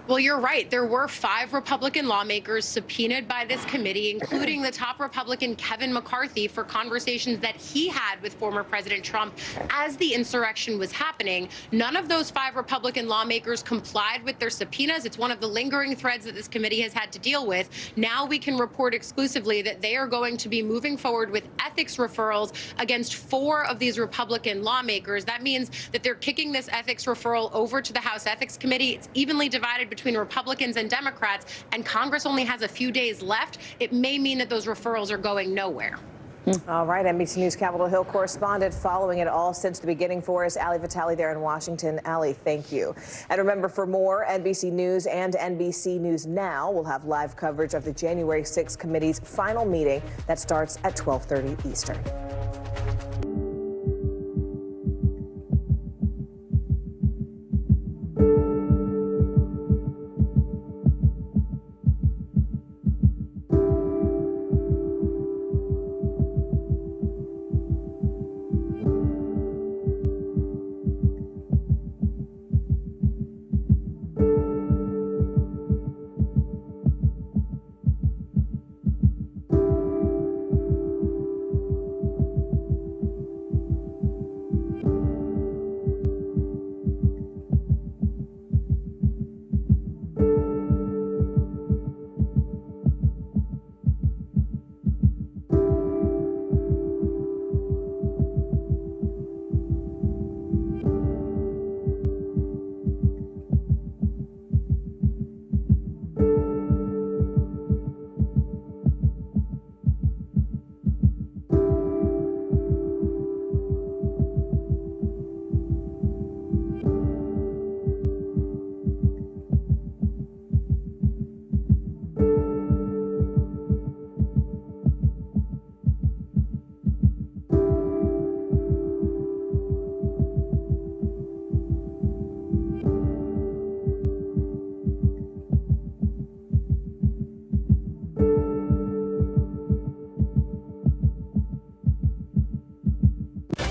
Well, you're right. There were 5 Republican lawmakers subpoenaed by this committee, including the top Republican Kevin McCarthy, for conversations that he had with former President Trump as the insurrection was happening. None of those 5 Republican lawmakers complied with their subpoenas. It's one of the lingering threads that this committee has had to deal with. Now we can report exclusively that they are going to be moving forward with ethics referrals against 4 of these Republican lawmakers. That means that they're kicking this ethics referral over to the House Ethics Committee. It's evenly divided between Republicans and Democrats, and Congress only has a few days left. It may mean that those referrals are going nowhere. All right, NBC News Capitol Hill correspondent following it all since the beginning for us, Ali Vitale there in Washington. Ali, thank you. And remember, for more NBC News and NBC News Now, we'll have live coverage of the January 6th committee's final meeting that starts at 12:30 Eastern.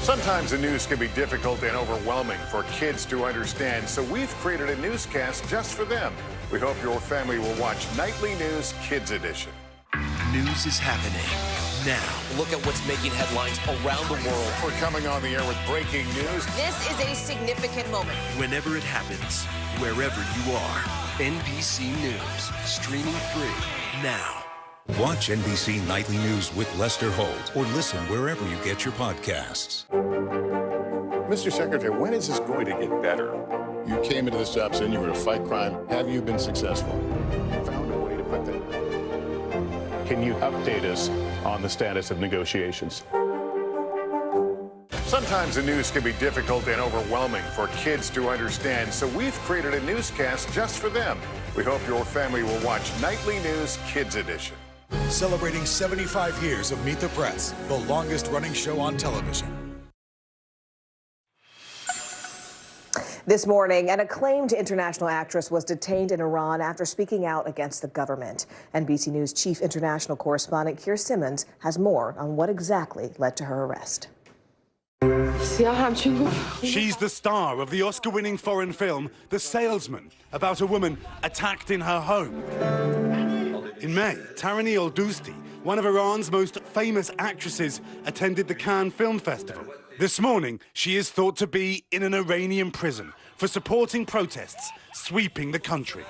Sometimes the news can be difficult and overwhelming for kids to understand, so we've created a newscast just for them. We hope your family will watch Nightly News Kids Edition. News is happening now. Look at what's making headlines around the world. We're coming on the air with breaking news. This is a significant moment. Whenever it happens, wherever you are, NBC News, streaming free now. Watch NBC Nightly News with Lester Holt or listen wherever you get your podcasts. Mr. Secretary, when is this going to get better? You came into this job saying you were to fight crime. Have you been successful? Found a way to put that. Can you update us on the status of negotiations? Sometimes the news can be difficult and overwhelming for kids to understand, so we've created a newscast just for them. We hope your family will watch Nightly News Kids Edition. Celebrating 75 years of Meet the Press, the longest running show on television. This morning, an acclaimed international actress was detained in Iran after speaking out against the government. NBC News chief international correspondent Keir Simmons has more on what exactly led to her arrest. She's the star of the Oscar-winning foreign film The Salesman, about a woman attacked in her home. In May, Tarani Al-Dousti, one of Iran's most famous actresses, attended the Cannes Film Festival. This morning, she is thought to be in an Iranian prison for supporting protests sweeping the country.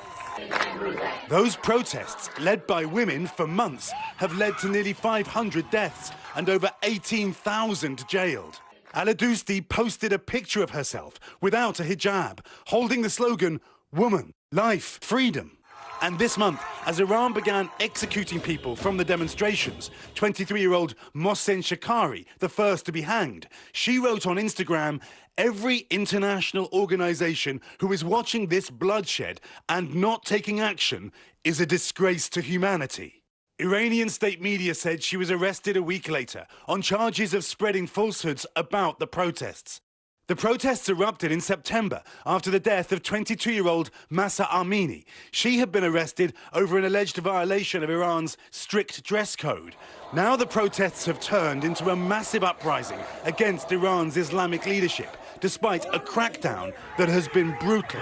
Those protests, led by women for months, have led to nearly 500 deaths and over 18,000 jailed. Al-Dousti posted a picture of herself without a hijab, holding the slogan, "Woman, Life, Freedom." And this month, as Iran began executing people from the demonstrations, 23-year-old Mohsen Shakari, the first to be hanged, she wrote on Instagram, "Every international organization who is watching this bloodshed and not taking action is a disgrace to humanity." Iranian state media said she was arrested a week later on charges of spreading falsehoods about the protests. The protests erupted in September after the death of 22-year-old Mahsa Amini. She had been arrested over an alleged violation of Iran's strict dress code. Now the protests have turned into a massive uprising against Iran's Islamic leadership, despite a crackdown that has been brutal.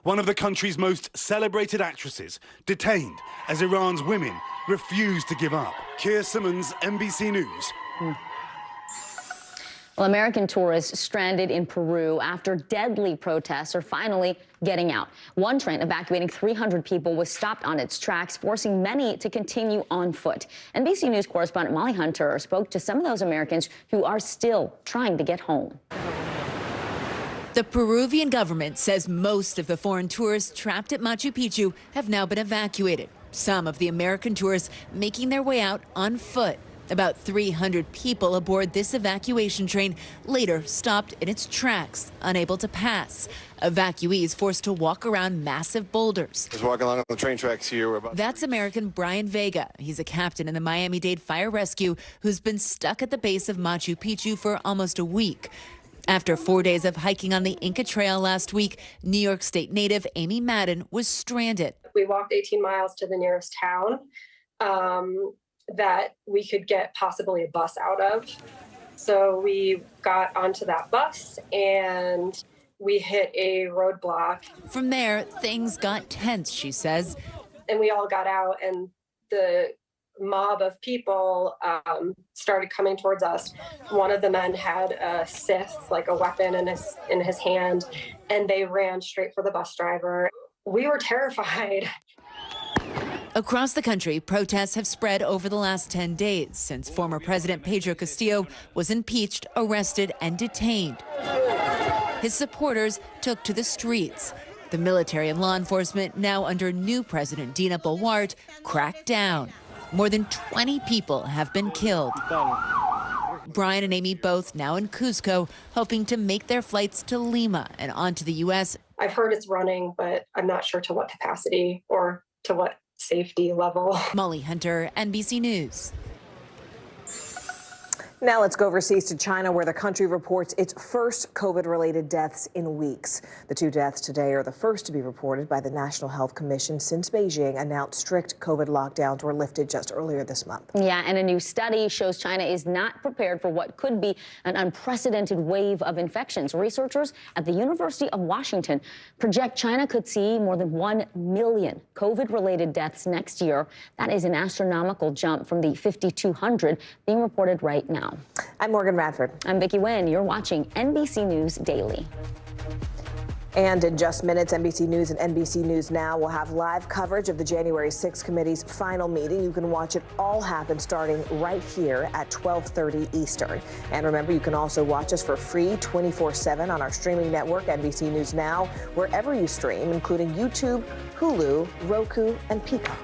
one of the country's most celebrated actresses, detained as Iran's women refuse to give up. Keir Simmons, NBC News. Well, American tourists stranded in Peru after deadly protests are finally getting out. One train evacuating 300 people was stopped on its tracks, forcing many to continue on foot. NBC News correspondent Molly Hunter spoke to some of those Americans who are still trying to get home. The Peruvian government says most of the foreign tourists trapped at Machu Picchu have now been evacuated. Some of the American tourists making their way out on foot. About 300 people aboard this evacuation train later stopped in its tracks, unable to pass. Evacuees forced to walk around massive boulders. Just walking along the train tracks here. That's American Brian Vega. He's a captain in the Miami-Dade Fire Rescue who's been stuck at the base of Machu Picchu for almost a week. After 4 days of hiking on the Inca Trail last week, New York State native Amy Madden was stranded. We walked 18 miles to the nearest town that we could get possibly a bus out of. So we got onto that bus and we hit a roadblock. From there, things got tense, she says. And we all got out and the mob of people started coming towards us. One of the men had a scythe, like a weapon in his hand, and they ran straight for the bus driver. We were terrified. Across the country, protests have spread over the last 10 days since former President Pedro Castillo was impeached, arrested, and detained. His supporters took to the streets. The military and law enforcement, now under new President Dina Boluarte, cracked down. More than 20 people have been killed. Brian and Amy both now in Cuzco, hoping to make their flights to Lima and on to the U.S. I've heard it's running, but I'm not sure to what capacity or to what safety level. Molly Hunter, NBC News. Now let's go overseas to China, where the country reports its first COVID-related deaths in weeks. The 2 deaths today are the first to be reported by the National Health Commission since Beijing announced strict COVID lockdowns were lifted just earlier this month. Yeah, and a new study shows China is not prepared for what could be an unprecedented wave of infections. Researchers at the University of Washington project China could see more than 1 million COVID-related deaths next year. That is an astronomical jump from the 5,200 being reported right now. I'm Morgan Radford. I'm Vicki Nguyen. You're watching NBC News Daily. And in just minutes, NBC News and NBC News Now will have live coverage of the January 6th committee's final meeting. You can watch it all happen starting right here at 12:30 Eastern. And remember, you can also watch us for free 24/7 on our streaming network, NBC News Now, wherever you stream, including YouTube, Hulu, Roku, and Peacock.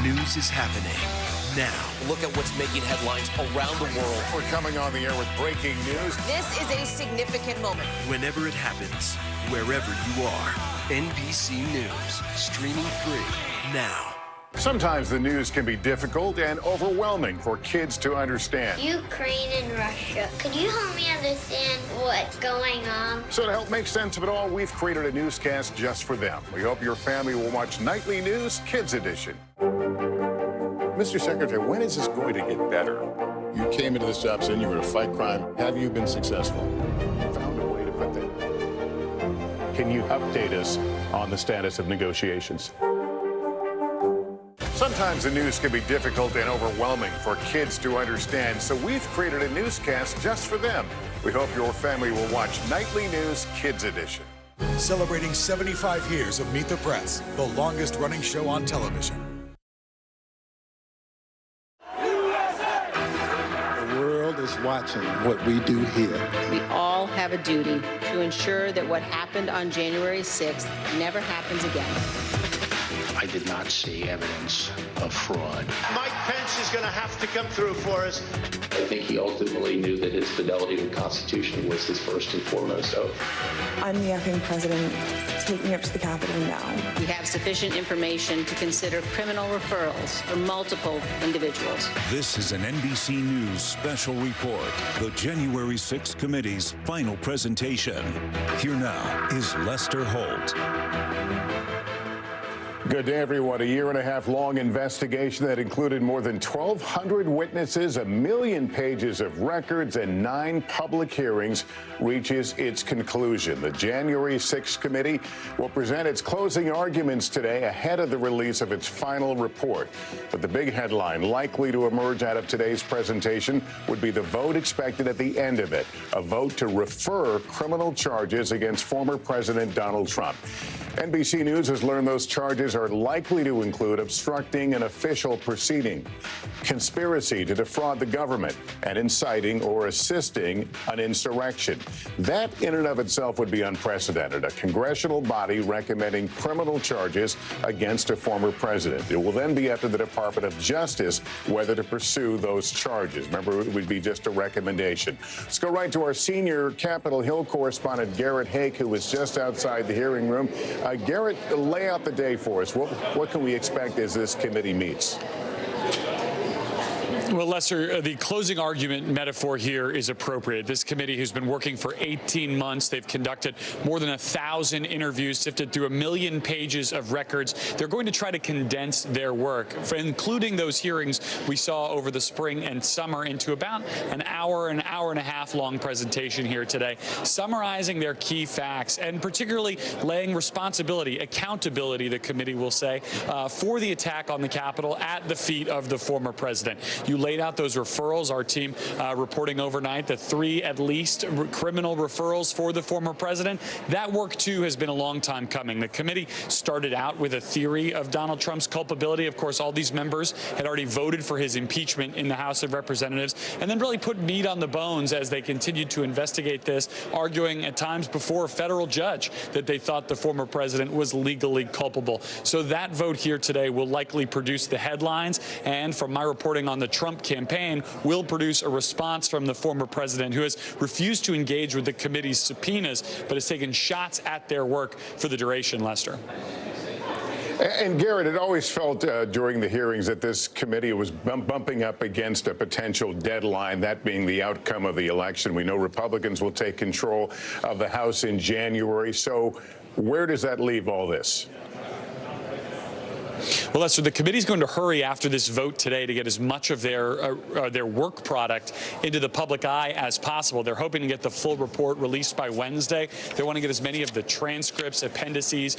News is happening now. Look at what's making headlines around the world. We're coming on the air with breaking news. This is a significant moment. Whenever it happens, wherever you are, NBC News, streaming free now. Sometimes the news can be difficult and overwhelming for kids to understand. Ukraine and Russia. Could you help me understand what's going on? So to help make sense of it all, we've created a newscast just for them. We hope your family will watch Nightly News Kids Edition. Mr. Secretary, when is this going to get better? You came into this job saying you were going to fight crime. Have you been successful? Found a way to put that. Can you update us on the status of negotiations? Sometimes the news can be difficult and overwhelming for kids to understand, so we've created a newscast just for them. We hope your family will watch Nightly News Kids Edition. Celebrating 75 years of Meet the Press, the longest running show on television. The world is watching what we do here. We all have a duty to ensure that what happened on January 6th never happens again. I did not see evidence of fraud. Mike Pence is going to have to come through for us. I think he ultimately knew that his fidelity to the Constitution was his first and foremost oath. I'm the acting president taking up to the Capitol now. We have sufficient information to consider criminal referrals for multiple individuals. This is an NBC News special report, the January 6th committee's final presentation. Here now is Lester Holt. Good day, everyone. A year-and-a-half-long investigation that included more than 1,200 witnesses, 1 million pages of records, and 9 public hearings reaches its conclusion. The January 6th committee will present its closing arguments today ahead of the release of its final report. But the big headline likely to emerge out of today's presentation would be the vote expected at the end of it, a vote to refer criminal charges against former President Donald Trump. NBC News has learned those charges are likely to include obstructing an official proceeding, conspiracy to defraud the government, and inciting or assisting an insurrection. That in and of itself would be unprecedented. A congressional body recommending criminal charges against a former president. It will then be up to the Department of Justice whether to pursue those charges. Remember, it would be just a recommendation. Let's go right to our senior Capitol Hill correspondent, Garrett Hake, who was just outside the hearing room. Garrett, lay out the day for us. What can we expect as this committee meets? Well, Lester, the closing argument metaphor here is appropriate. This committee has been working for 18 months. They've conducted more than 1,000 interviews, sifted through 1 million pages of records. They're going to try to condense their work, including those hearings we saw over the spring and summer, into about an hour and a half long presentation here today, summarizing their key facts and particularly laying responsibility, accountability, the committee will say, for the attack on the Capitol at the feet of the former president. You laid out those referrals. Our team reporting overnight the 3 at least criminal referrals for the former president. That work, too, has been a long time coming. The committee started out with a theory of Donald Trump's culpability. Of course, all these members had already voted for his impeachment in the House of Representatives, and then really put meat on the bones as they continued to investigate this, arguing at times before a federal judge that they thought the former president was legally culpable. So that vote here today will likely produce the headlines, and from my reporting on the Trump campaign, will produce a response from the former president, who has refused to engage with the committee's subpoenas, but has taken shots at their work for the duration, Lester. And Garrett, it always felt during the hearings that this committee was bumping up against a potential deadline, that being the outcome of the election. We know Republicans will take control of the House in January. So where does that leave all this? Well, Lester, the committee is going to hurry after this vote today to get as much of their work product into the public eye as possible. They're hoping to get the full report released by Wednesday. They want to get as many of the transcripts, appendices,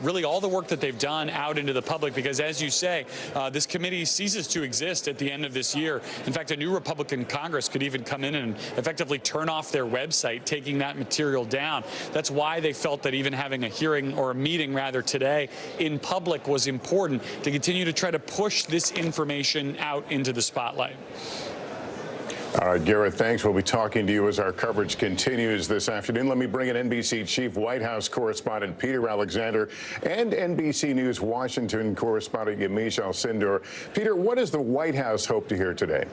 really all the work that they've done out into the public, because, as you say, this committee ceases to exist at the end of this year. In fact, a new Republican Congress could even come in and effectively turn off their website, taking that material down. That's why they felt that even having a hearing, or a meeting rather, today in public was important to continue to try to push this information out into the spotlight. All right, Garrett, thanks. We'll be talking to you as our coverage continues this afternoon. Let me bring in NBC Chief White House correspondent Peter Alexander and NBC News Washington correspondent Yamiche Alcindor. Peter, what does the White House hope to hear today?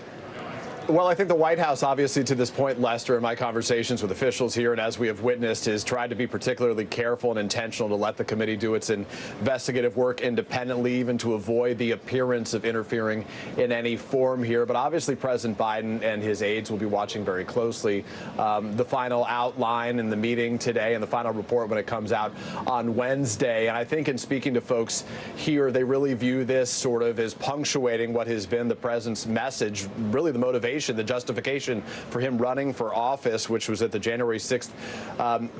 Well, I think the White House, obviously, to this point, Lester, in my conversations with officials here and as we have witnessed, has tried to be particularly careful and intentional to let the committee do its investigative work independently, even to avoid the appearance of interfering in any form here. But obviously, President Biden and his aides will be watching very closely the final outline in the meeting today and the final report when it comes out on Wednesday. And I think in speaking to folks here, they really view this sort of as punctuating what has been the president's message, really the motivation, the justification for him running for office, which was at the January 6th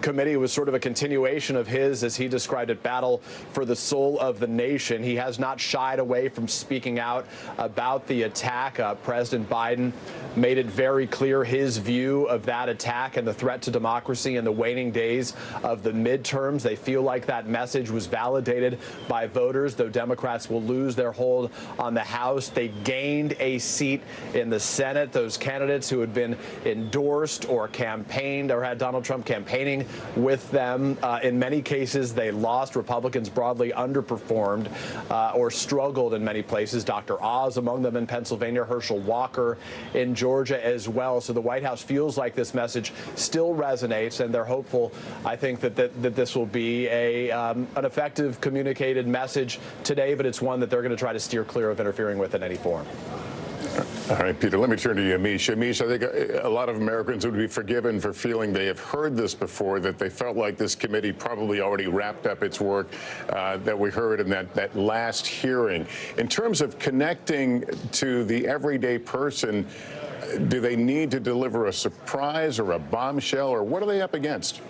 committee. It was sort of a continuation of his, as he described it, battle for the soul of the nation. He has not shied away from speaking out about the attack. President Biden made it very clear his view of that attack and the threat to democracy in the waning days of the midterms. They feel like that message was validated by voters. Though Democrats will lose their hold on the House, they gained a seat in the Senate. Those candidates who had been endorsed or campaigned or had Donald Trump campaigning with them, in many cases, they lost. Republicans broadly underperformed or struggled in many places. Dr. Oz among them in Pennsylvania, Herschel Walker in Georgia as well. So the White House feels like this message still resonates, and they're hopeful, I think, that this will be an effective communicated message today, but it's one that they're going to try to steer clear of interfering with in any form. All right, Peter, let me turn to Yamiche. Yamiche, I think a lot of Americans would be forgiven for feeling they have heard this before, that they felt like this committee probably already wrapped up its work that we heard in that last hearing. In terms of connecting to the everyday person, do they need to deliver a surprise or a bombshell, or what are they up against?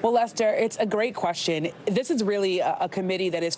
Well, Lester, it's a great question. This is really a committee that is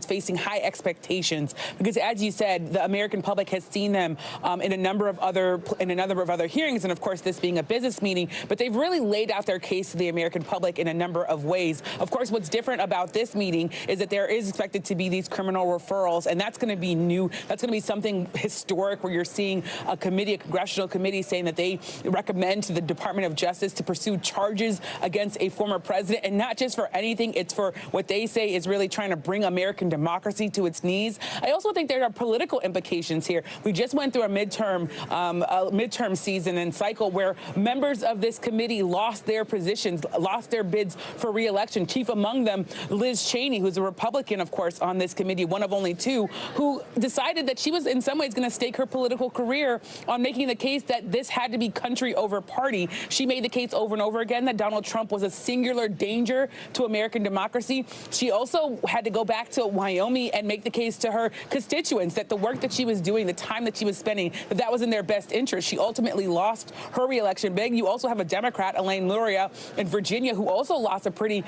facing high expectations because, as you said, the American public has seen them in a number of other hearings, and of course, this being a business meeting. But they've really laid out their case to the American public in a number of ways. Of course, what's different about this meeting is that there is expected to be these criminal referrals, and that's going to be new. That's going to be something historic, where you're seeing a congressional committee, saying that they recommend to the Department of Justice to pursue charges against a former president, and not just for anything. It's for what they say is really trying to bring American democracy to its knees. I also think there are political implications here. We just went through a midterm season and cycle where members of this committee lost their positions, lost their bids for re-election. Chief among them, Liz Cheney, who's a Republican, of course, on this committee, one of only two, who decided that she was in some ways going to stake her political career on making the case that this had to be country over party. She made the case over and over again that Donald Trump was a singular danger to American democracy. She also had to go back to Wyoming and make the case to her constituents that the work that she was doing, the time that she was spending, that was in their best interest. She ultimately lost her re-election big. You also have a Democrat, Elaine Luria, in Virginia, who also lost a pretty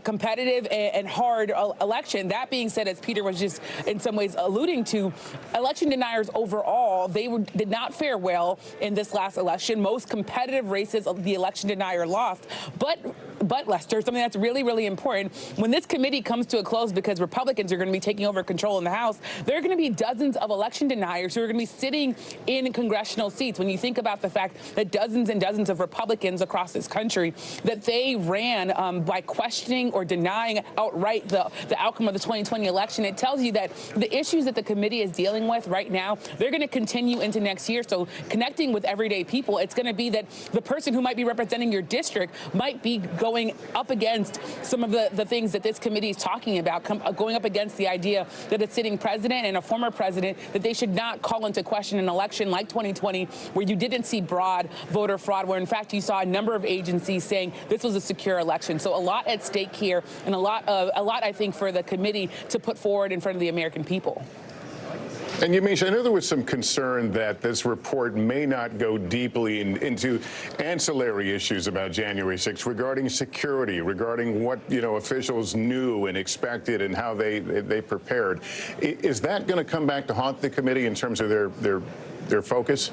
competitive and hard election. That being said, as Peter was just in some ways alluding to, election deniers overall, did not fare well in this last election. Most competitive races, the election denier lost. But Lester, something that's really, really important, when this committee comes to a close, because Republicans are going to be taking over control in the House, there are going to be dozens of election deniers who are going to be sitting in congressional seats. When you think about the fact that dozens and dozens of Republicans across this country, that they ran by questioning or denying outright the outcome of the 2020 election, it tells you that the issues that the committee is dealing with right now, they're going to continue into next year. So connecting with everyday people, it's going to be that the person who might be representing your district might be going up against some of the things that this committee is talking about, going up against the idea that a sitting president and a former president, that they should not call into question an election like 2020, where you didn't see broad voter fraud, where in fact you saw a number of agencies saying this was a secure election. So a lot at stake here, and a lot, I think, for the committee to put forward in front of the American people. And Yamiche, I know there was some concern that this report may not go deeply into ancillary issues about January 6th regarding security, regarding what officials knew and expected and how they prepared. Is that going to come back to haunt the committee in terms of their focus?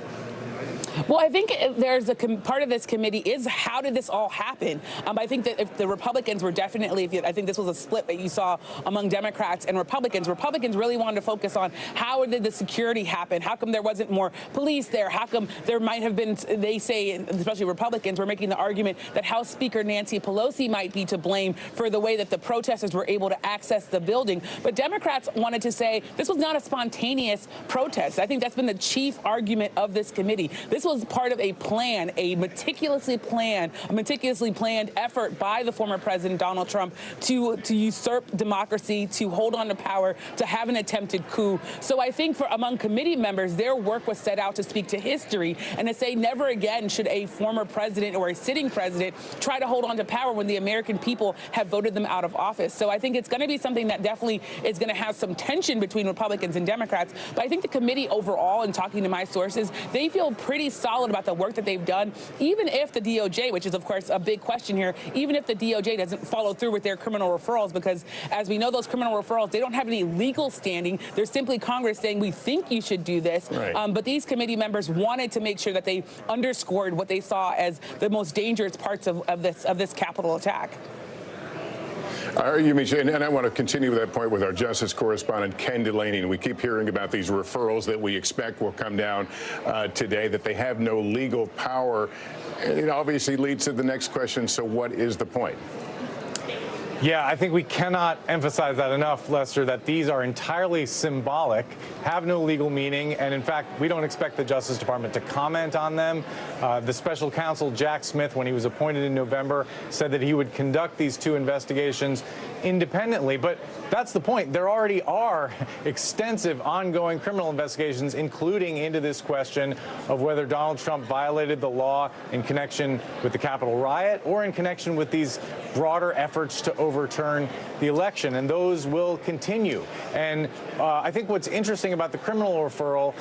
Well, I think there's a part of this committee is how did this all happen? I think that if the Republicans were definitely, I think this was a split that you saw among Democrats and Republicans. Republicans really wanted to focus on how did the security happen? How come there wasn't more police there? How come there might have been, they say, especially Republicans were making the argument that House Speaker Nancy Pelosi might be to blame for the way that the protesters were able to access the building. But Democrats wanted to say this was not a spontaneous protest. I think that's been the chief argument of this committee. This was part of a plan, a meticulously planned effort by the former President Donald Trump to usurp democracy, to hold on to power, to have an attempted coup. So I think among committee members, their work was set out to speak to history and to say never again should a former president or a sitting president try to hold on to power when the American people have voted them out of office. So I think it's going to be something that definitely is going to have some tension between Republicans and Democrats. But I think the committee overall, and talking to my sources, they feel pretty solid about the work that they've done, even if the DOJ, which is of course a big question here, even if the DOJ doesn't follow through with their criminal referrals, because as we know, those criminal referrals, they don't have any legal standing. They're simply Congress saying, we think you should do this. Right. But these committee members wanted to make sure that they underscored what they saw as the most dangerous parts of this Capitol attack. And I want to continue with that point with our justice correspondent, Ken Delaney. And we keep hearing about these referrals that we expect will come down today, that they have no legal power. And it obviously leads to the next question. So what is the point? Yeah, I think we cannot emphasize that enough, Lester, that these are entirely symbolic, have no legal meaning, and in fact, we don't expect the Justice Department to comment on them. The special counsel, Jack Smith, when he was appointed in November, said that he would conduct these two investigations independently, but that's the point. There already are extensive ongoing criminal investigations, including into this question of whether Donald Trump violated the law in connection with the Capitol riot or in connection with these broader efforts to overturn the election, and those will continue. And I think what's interesting about the criminal referral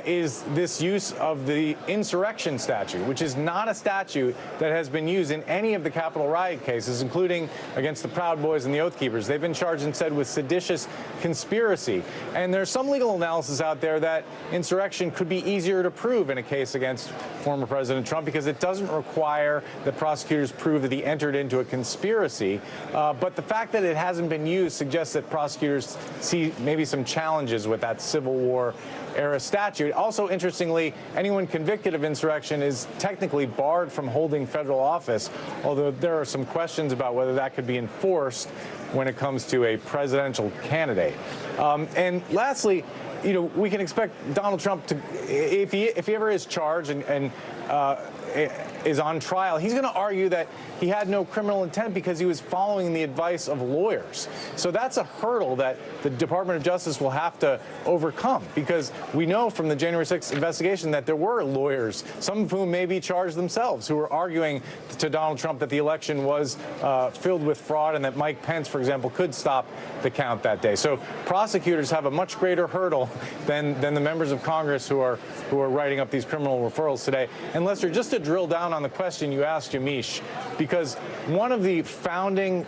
is this use of the insurrection statute, which is not a statute that has been used in any of the Capitol riot cases, including against the Proud Boys and the Oath Keepers. They've been charged instead with seditious conspiracy. And there's some legal analysis out there that insurrection could be easier to prove in a case against former President Trump because it doesn't require that prosecutors prove that he entered into a conspiracy. But the fact that it hasn't been used suggests that prosecutors see maybe some challenges with that Civil War era statute. Also, interestingly, anyone convicted of insurrection is technically barred from holding federal office, although there are some questions about whether that could be enforced when it comes to a presidential candidate. And lastly, you know, we can expect Donald Trump to, if he ever is charged and is on trial, he's going to argue that he had no criminal intent because he was following the advice of lawyers. So that's a hurdle that the Department of Justice will have to overcome, because we know from the January 6th investigation that there were lawyers, some of whom may be charged themselves, who were arguing to Donald Trump that the election was filled with fraud and that Mike Pence, for example, could stop the count that day. So prosecutors have a much greater hurdle than the members of Congress who are writing up these criminal referrals today. And Lester, just to drill down on the question you asked Yamiche, because one of the founding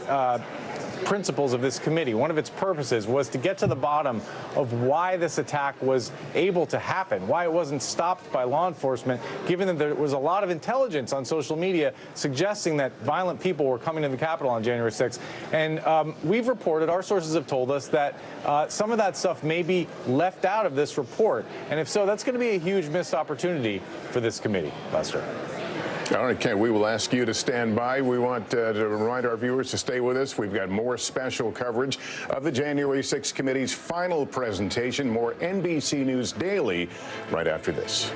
principles of this committee, one of its purposes, was to get to the bottom of why this attack was able to happen, why it wasn't stopped by law enforcement, given that there was a lot of intelligence on social media suggesting that violent people were coming to the Capitol on January 6th. And we've reported, our sources have told us that some of that stuff may be left out of this report. And if so, that's going to be a huge missed opportunity for this committee, Lester. All right, Ken, we will ask you to stand by. We want to remind our viewers to stay with us. We've got more special coverage of the January 6th committee's final presentation, more NBC News Daily right after this.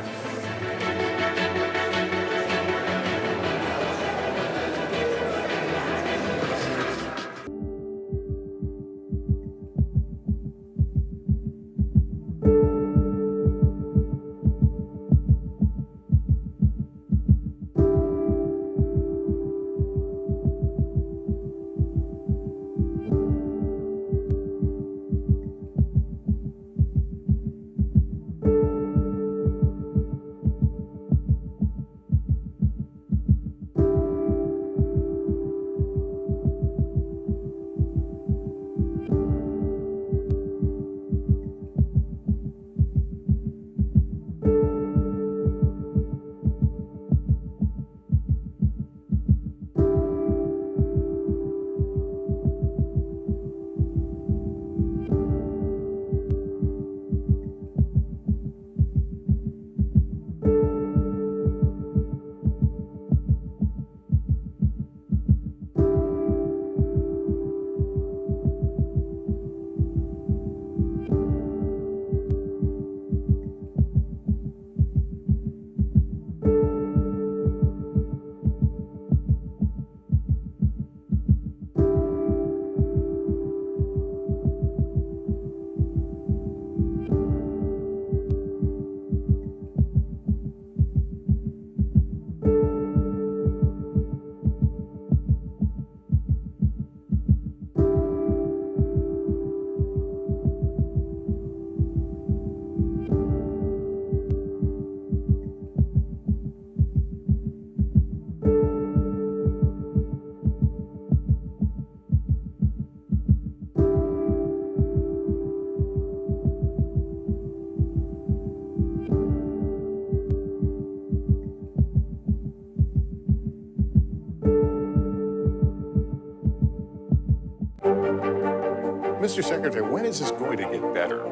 Mr. Secretary, when is this going to get better?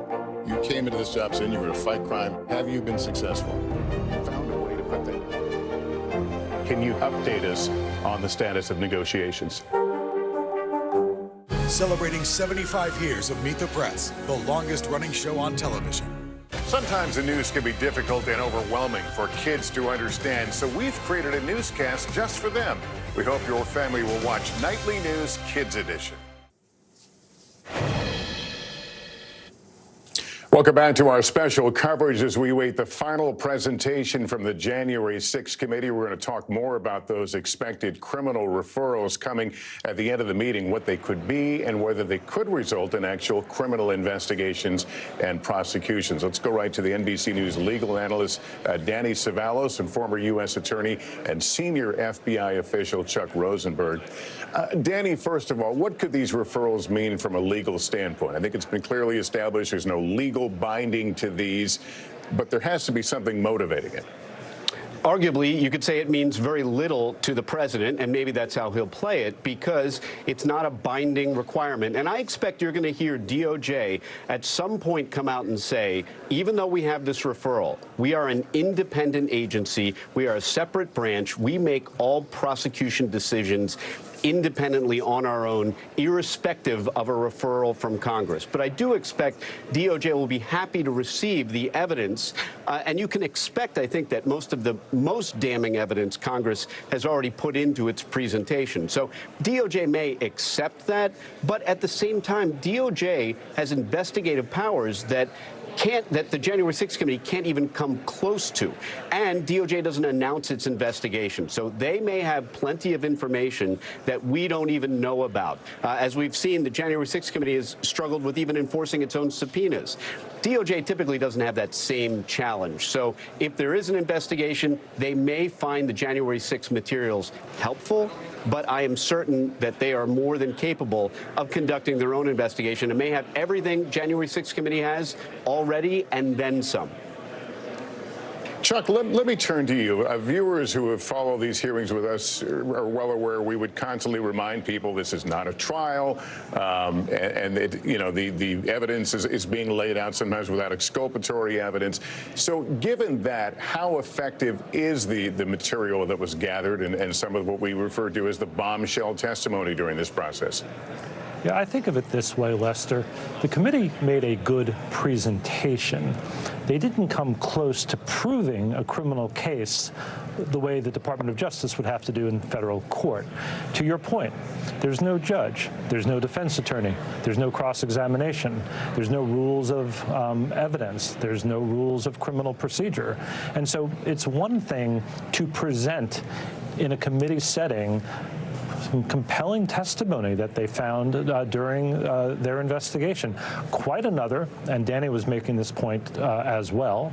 You came into this job saying you were to fight crime. Have you been successful? Found a way to put that. Can you update us on the status of negotiations? Celebrating 75 years of Meet the Press, the longest running show on television. Sometimes the news can be difficult and overwhelming for kids to understand, so we've created a newscast just for them. We hope your family will watch Nightly News Kids Edition. Welcome back to our special coverage as we await the final presentation from the January 6th committee. We're going to talk more about those expected criminal referrals coming at the end of the meeting, what they could be and whether they could result in actual criminal investigations and prosecutions. Let's go right to the NBC News legal analyst, Danny Savalos, and former U.S. attorney and senior FBI official Chuck Rosenberg. Danny, first of all, what could these referrals mean from a legal standpoint? I think it's been clearly established there's no legal binding to these, but there has to be something motivating it. Arguably, you could say it means very little to the president, and maybe that's how he'll play it, because it's not a binding requirement. And I expect you're going to hear DOJ at some point come out and say, even though we have this referral, we are an independent agency, we are a separate branch, we make all prosecution decisions independently on our own, irrespective of a referral from Congress. But I do expect DOJ will be happy to receive the evidence, and you can expect, I think, that most of the most damning evidence Congress has already put into its presentation. So DOJ may accept that, but at the same time, DOJ has investigative powers that the January 6th committee can't even come close to. And DOJ doesn't announce its investigation. So they may have plenty of information that we don't even know about. As we've seen, the January 6th committee has struggled with even enforcing its own subpoenas. DOJ typically doesn't have that same challenge. So if there is an investigation, they may find the January 6th materials helpful, but I am certain that they are more than capable of conducting their own investigation and may have everything January 6th committee has already and then some. Chuck, let me turn to you. Viewers who have followed these hearings with us are well aware we would constantly remind people this is not a trial, and the evidence is being laid out sometimes without exculpatory evidence. So given that, how effective is the material that was gathered and some of what we refer to as the bombshell testimony during this process? Yeah, I think of it this way, Lester. The committee made a good presentation. They didn't come close to proving a criminal case the way the Department of Justice would have to do in federal court. To your point, there's no judge, there's no defense attorney, there's no cross-examination, there's no rules of evidence, there's no rules of criminal procedure. And so it's one thing to present in a committee setting some compelling testimony that they found during their investigation. Quite another, and Danny was making this point as well,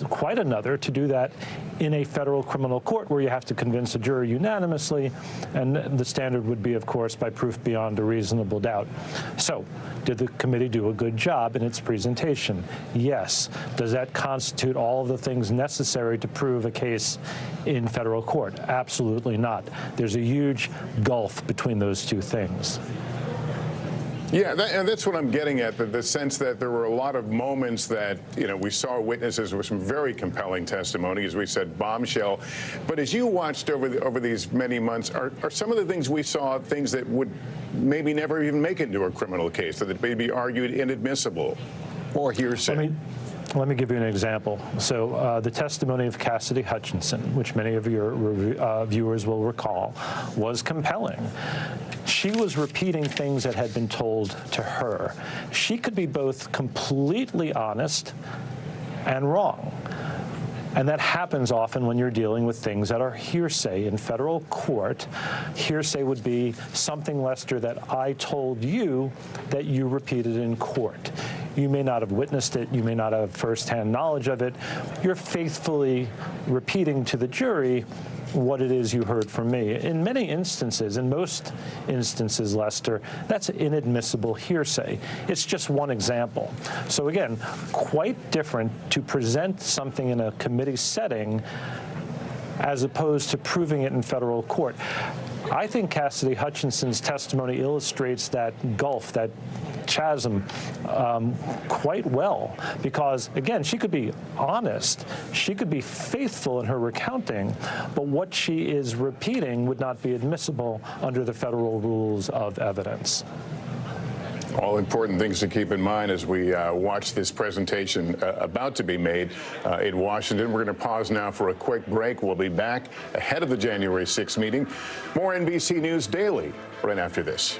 quite another to do that in a federal criminal court where you have to convince a jury unanimously, and the standard would be, of course, by proof beyond a reasonable doubt. So, did the committee do a good job in its presentation? Yes. Does that constitute all of the things necessary to prove a case in federal court? Absolutely not. There's a huge gulf between those two things. Yeah, and that's what I'm getting at, the sense that there were a lot of moments that, we saw witnesses with some very compelling testimony, as we said, bombshell. But as you watched over these many months, are some of the things we saw things that would maybe never even make it into a criminal case, that may be argued inadmissible or hearsay? Let me give you an example. So the testimony of Cassidy Hutchinson, which many of your viewers will recall, was compelling. She was repeating things that had been told to her. She could be both completely honest and wrong. And that happens often when you're dealing with things that are hearsay in federal court. Hearsay would be something, Lester, that I told you that you repeated in court. You may not have witnessed it. You may not have firsthand knowledge of it. You're faithfully repeating to the jury what it is you heard from me. In many instances, in most instances, Lester, that's inadmissible hearsay. It's just one example. So again, quite different to present something in a committee setting as opposed to proving it in federal court. I think Cassidy Hutchinson's testimony illustrates that gulf, that chasm, quite well, because, again, she could be honest, she could be faithful in her recounting, but what she is repeating would not be admissible under the federal rules of evidence. All important things to keep in mind as we watch this presentation about to be made in Washington. We're going to pause now for a quick break. We'll be back ahead of the January 6th meeting. More NBC News Daily right after this.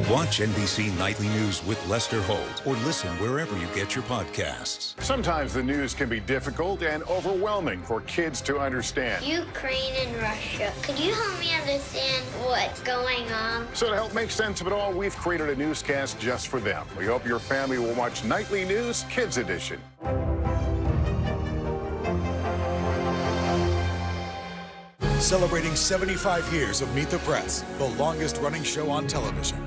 Watch NBC Nightly News with Lester Holt or listen wherever you get your podcasts. Sometimes the news can be difficult and overwhelming for kids to understand. Ukraine and Russia. Could you help me understand what's going on? So to help make sense of it all, we've created a newscast just for them. We hope your family will watch Nightly News Kids Edition. Celebrating 75 years of Meet the Press, the longest running show on television.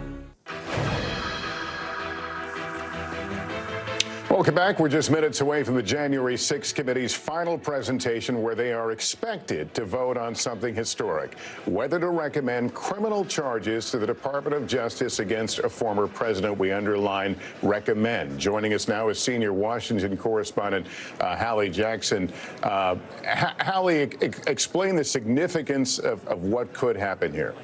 Welcome back. We're just minutes away from the January 6th committee's final presentation, where they are expected to vote on something historic, whether to recommend criminal charges to the Department of Justice against a former president. We underline recommend. Joining us now is senior Washington correspondent Hallie Jackson. Hallie, explain the significance of what could happen here.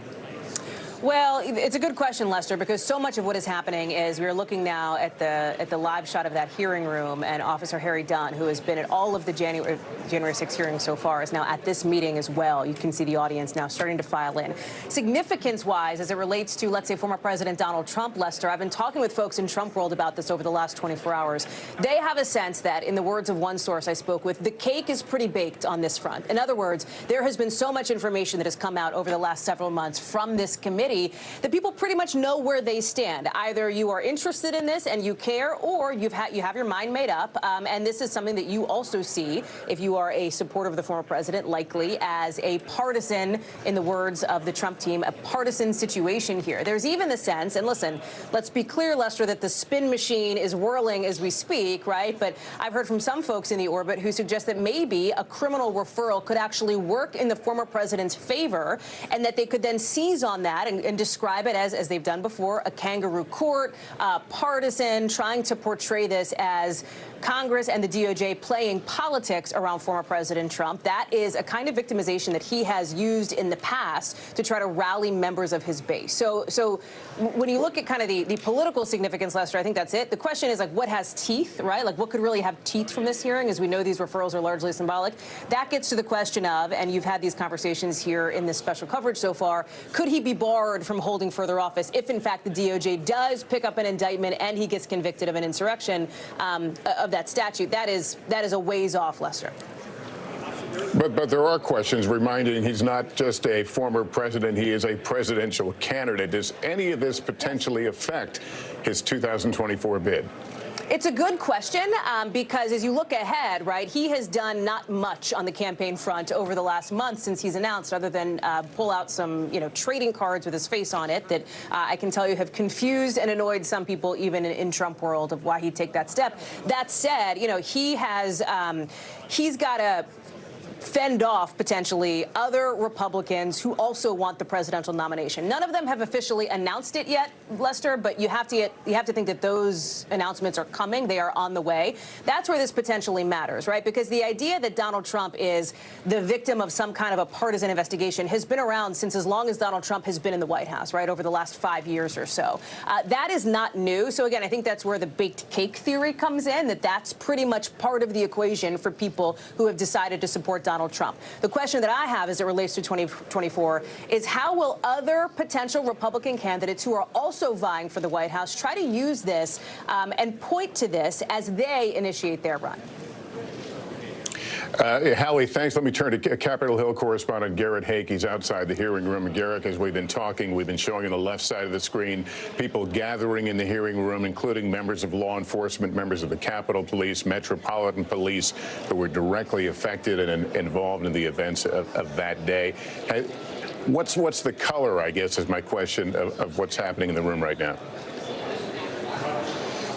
Well, it's a good question, Lester, because so much of what is happening is we're looking now at the live shot of that hearing room, and Officer Harry Dunn, who has been at all of the January 6th hearings so far, is now at this meeting as well. You can see the audience now starting to file in. Significance-wise, as it relates to, let's say, former President Donald Trump, Lester, I've been talking with folks in Trump world about this over the last 24 hours. They have a sense that, in the words of one source I spoke with, the cake is pretty baked on this front. In other words, there has been so much information that has come out over the last several months from this committee that people pretty much know where they stand. Either you are interested in this and you care, or you have your mind made up. And this is something that you also see, if you are a supporter of the former president, likely as a partisan, in the words of the Trump team, a partisan situation here. There's even the sense, and listen, let's be clear, Lester, that the spin machine is whirling as we speak, right? But I've heard from some folks in the orbit who suggest that maybe a criminal referral could actually work in the former president's favor, and that they could then seize on that and and describe it as they've done before, a kangaroo court, partisan, trying to portray this as Congress and the DOJ playing politics around former President Trump. That is a kind of victimization that he has used in the past to try to rally members of his base. So when you look at kind of the political significance, Lester, I think that's it. The question is, like, what has teeth, right? Like, what could really have teeth from this hearing? As we know, these referrals are largely symbolic. That gets to the question of, and you've had these conversations here in this special coverage so far, could he be barred from holding further office if, in fact, the DOJ does pick up an indictment and he gets convicted of an insurrection of that statute? That is a ways off, Lester. But there are questions reminding he's not just a former president, he is a presidential candidate. Does any of this potentially affect his 2024 bid? It's a good question because as you look ahead, right, he has done not much on the campaign front over the last month since he's announced, other than pull out some, trading cards with his face on it that I can tell you have confused and annoyed some people even in Trump world of why he'd take that step. That said, he has he's got to fend off potentially other Republicans who also want the presidential nomination. None of them have officially announced it yet, Lester, but you have to think that those announcements are coming. They are on the way. That's where this potentially matters, right? Because the idea that Donald Trump is the victim of some kind of a partisan investigation has been around since as long as Donald Trump has been in the White House, right, over the last 5 years or so. That is not new. So again, I think that's where the baked cake theory comes in, that's pretty much part of the equation for people who have decided to support Donald Trump. The question that I have as it relates to 2024 is how will other potential Republican candidates who are also vying for the White House try to use this and point to this as they initiate their run? Hallie, thanks. Let me turn to Capitol Hill correspondent Garrett Hake. He's outside the hearing room. And Garrett, as we've been talking, we've been showing on the left side of the screen people gathering in the hearing room, including members of law enforcement, members of the Capitol Police, Metropolitan Police, who were directly affected and involved in the events of that day. What's the color, I guess, is my question, of what's happening in the room right now?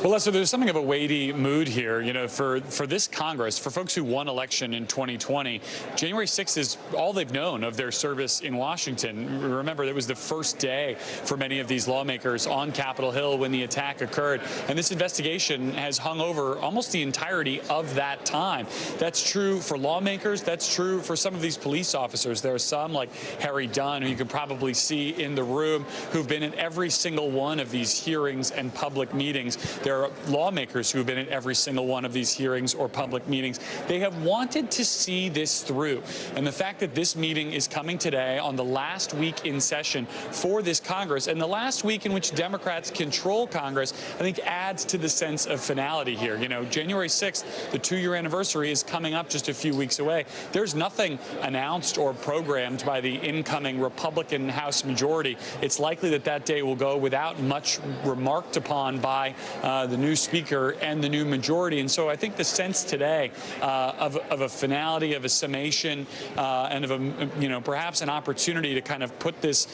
Well, Lester, there's something of a weighty mood here, for this Congress, for folks who won election in 2020. January 6th is all they've known of their service in Washington. Remember, it was the first day for many of these lawmakers on Capitol Hill when the attack occurred. And this investigation has hung over almost the entirety of that time. That's true for lawmakers. That's true for some of these police officers. There are some, like Harry Dunn, who you can probably see in the room, who've been at every single one of these hearings and public meetings. There are lawmakers who have been at every single one of these hearings or public meetings. They have wanted to see this through. And the fact that this meeting is coming today on the last week in session for this Congress and the last week in which Democrats control Congress, I think adds to the sense of finality here. January 6th, the 2-year anniversary, is coming up just a few weeks away. There's nothing announced or programmed by the incoming Republican House majority. It's likely that day will go without much remarked upon by the new speaker and the new majority. And so I think the sense today of a finality, of a summation, and of a, perhaps an opportunity to kind of put this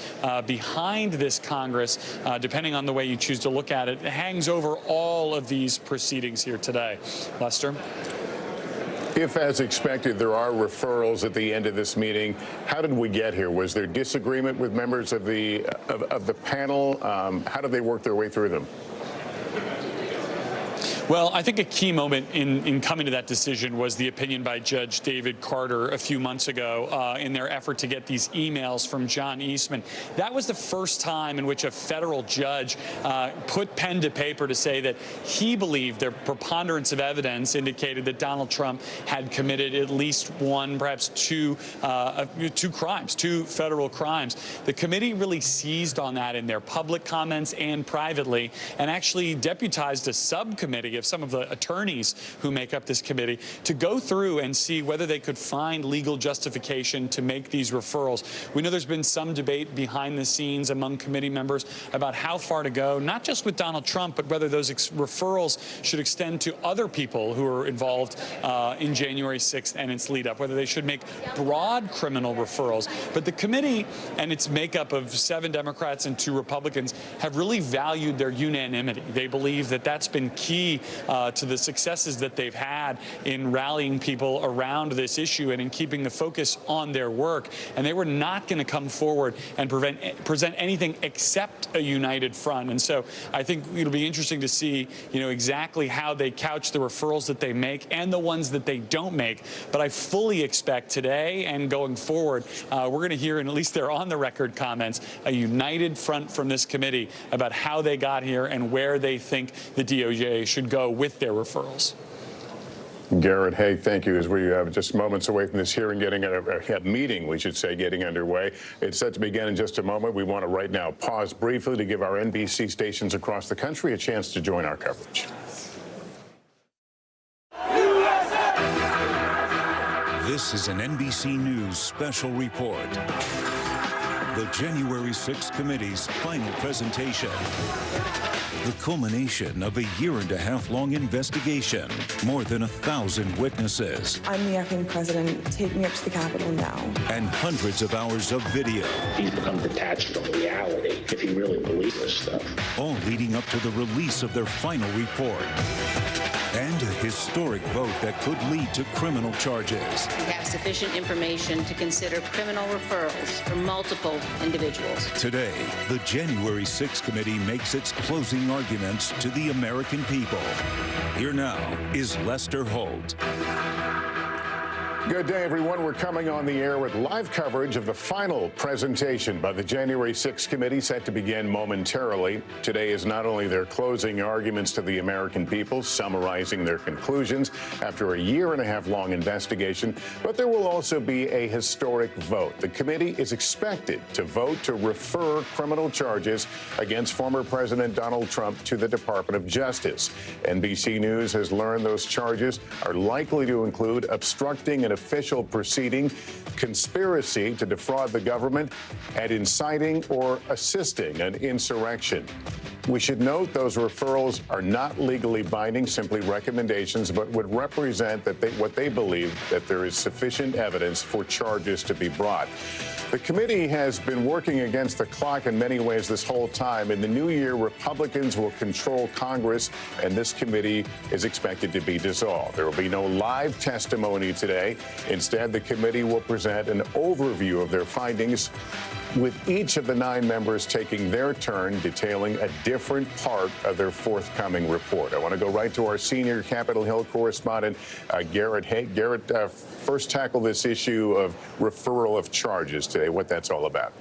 behind this Congress, depending on the way you choose to look at it, hangs over all of these proceedings here today. Lester? If, as expected, there are referrals at the end of this meeting, how did we get here? Was there disagreement with members of the panel? How did they work their way through them? Well, I think a key moment in coming to that decision was the opinion by Judge David Carter a few months ago in their effort to get these emails from John Eastman. That was the first time in which a federal judge put pen to paper to say that he believed their preponderance of evidence indicated that Donald Trump had committed at least one, perhaps two crimes, two federal crimes. The committee really seized on that in their public comments and privately, and actually deputized a subcommittee of some of the attorneys who make up this committee to go through and see whether they could find legal justification to make these referrals. We know there's been some debate behind the scenes among committee members about how far to go, not just with Donald Trump, but whether those referrals should extend to other people who are involved in January 6th and its lead up, whether they should make broad criminal referrals. But the committee and its makeup of 7 Democrats and 2 Republicans have really valued their unanimity. They believe that that's been key to the successes that they've had in rallying people around this issue and in keeping the focus on their work. And they were not going to come forward and present anything except a united front. And so I think it'll be interesting to see, exactly how they couch the referrals that they make and the ones that they don't make. But I fully expect today and going forward, we're going to hear, and at least they're on the record comments, a united front from this committee about how they got here and where they think the DOJ should go with their referrals. Garrett Haake, thank you. As we have just moments away from this hearing, meeting, we should say, getting underway. It's set to begin in just a moment. We want to right now pause briefly to give our NBC stations across the country a chance to join our coverage. This is an NBC News special report. The January 6th committee's final presentation. The culmination of a year-and-a-half-long investigation. More than 1,000 witnesses. I'm the acting president. Take me up to the Capitol now. And hundreds of hours of video. He's become detached from reality, if he really believes this stuff. All leading up to the release of their final report. And a historic vote that could lead to criminal charges. We have sufficient information to consider criminal referrals for multiple individuals. Today, the January 6th committee makes its closing arguments to the American people. Here now is Lester Holt. Good day, everyone. We're coming on the air with live coverage of the final presentation by the January 6th committee, set to begin momentarily. Today is not only their closing arguments to the American people, summarizing their conclusions after a year-and-a-half-long investigation, but there will also be a historic vote. The committee is expected to vote to refer criminal charges against former President Donald Trump to the Department of Justice. NBC News has learned those charges are likely to include obstructing an official proceeding, conspiracy to defraud the government, and inciting or assisting an insurrection. We should note those referrals are not legally binding, simply recommendations, but would represent that what they believe that there is sufficient evidence for charges to be brought. The committee has been working against the clock in many ways this whole time. In the new year, Republicans will control Congress, and this committee is expected to be dissolved. There will be no live testimony today. Instead, the committee will present an overview of their findings, with each of the 9 members taking their turn detailing a different part of their forthcoming report. I want to go right to our senior Capitol Hill correspondent, Garrett Haake. Garrett, first tackle this issue of referral of charges today, what that's all about.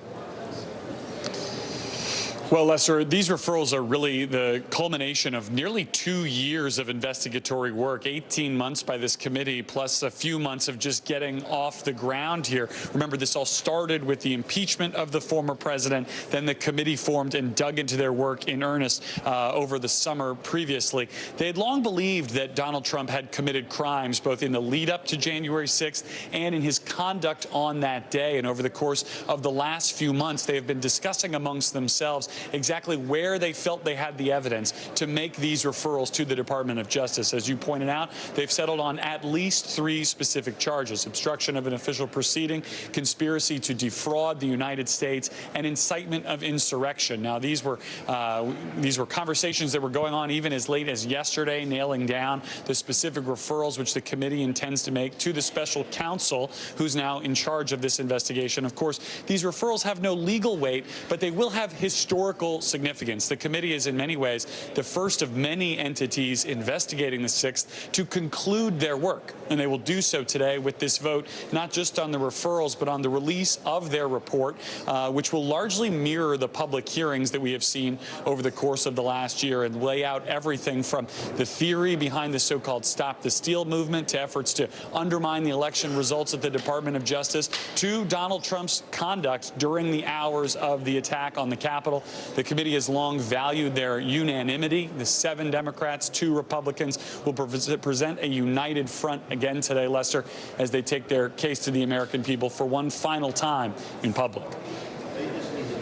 Well, Lester, these referrals are really the culmination of nearly 2 years of investigatory work, 18 months by this committee, plus a few months of just getting off the ground here. Remember, this all started with the impeachment of the former president. Then the committee formed and dug into their work in earnest over the summer previously. They had long believed that Donald Trump had committed crimes, both in the lead up to January 6th and in his conduct on that day. And over the course of the last few months, they have been discussing amongst themselves exactly where they felt they had the evidence to make these referrals to the Department of Justice. As you pointed out, they've settled on at least 3 specific charges: obstruction of an official proceeding, conspiracy to defraud the United States, and incitement of insurrection. Now, these were conversations that were going on even as late as yesterday, nailing down the specific referrals which the committee intends to make to the special counsel who's now in charge of this investigation. Of course, these referrals have no legal weight, but they will have historical significance. The committee is in many ways the first of many entities investigating the 6th to conclude their work, and they will do so today with this vote, not just on the referrals, but on the release of their report, which will largely mirror the public hearings that we have seen over the course of the last year and lay out everything from the theory behind the so-called Stop the Steal movement to efforts to undermine the election results at the Department of Justice to Donald Trump's conduct during the hours of the attack on the Capitol. The committee has long valued their unanimity. The 7 Democrats, 2 Republicans will present a united front again today, Lester, as they take their case to the American people for one final time in public.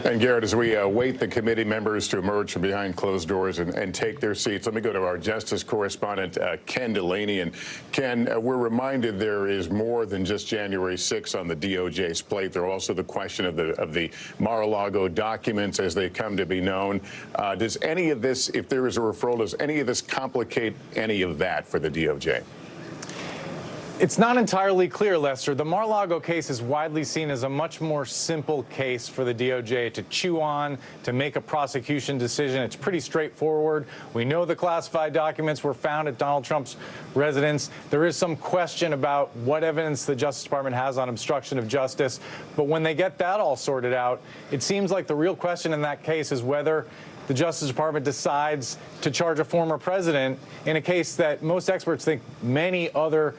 And Garrett, as we wait the committee members to emerge from behind closed doors and take their seats, let me go to our justice correspondent, Ken Delaney. And Ken, we're reminded there is more than just January 6th on the DOJ's plate. There's also the question of the Mar-a-Lago documents as they come to be known. Does any of this, if there is a referral, does any of this complicate any of that for the DOJ? It's not entirely clear, Lester. The Mar-a-Lago case is widely seen as a much more simple case for the DOJ to chew on, to make a prosecution decision. It's pretty straightforward. We know the classified documents were found at Donald Trump's residence. There is some question about what evidence the Justice Department has on obstruction of justice. But when they get that all sorted out, it seems like the real question in that case is whether the Justice Department decides to charge a former president in a case that most experts think many other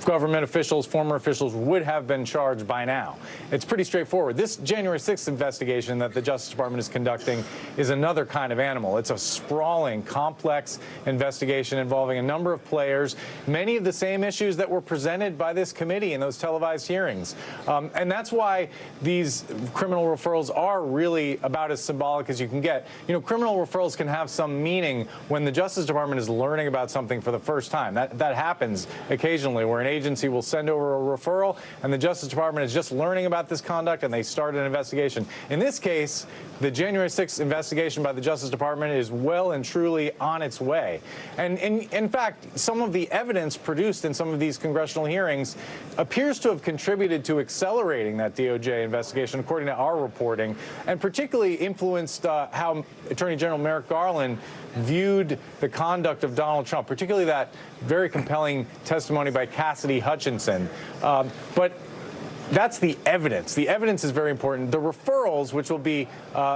government officials, former officials, would have been charged by now. It's pretty straightforward. This January 6th investigation that the Justice Department is conducting is another kind of animal. It's a sprawling, complex investigation involving a number of players, many of the same issues that were presented by this committee in those televised hearings. And that's why these criminal referrals are really about as symbolic as you can get. You know, criminal referrals can have some meaning when the Justice Department is learning about something for the first time. That happens occasionally, where an agency will send over a referral and the Justice Department is just learning about this conduct and they start an investigation. In this case, the January 6th investigation by the Justice Department is well and truly on its way. And in fact, some of the evidence produced in some of these congressional hearings appears to have contributed to accelerating that DOJ investigation, according to our reporting, and particularly influenced how Attorney General Merrick Garland viewed the conduct of Donald Trump, particularly that very compelling testimony by Cassidy Hutchinson. But that's the evidence. The evidence is very important. The referrals, which will be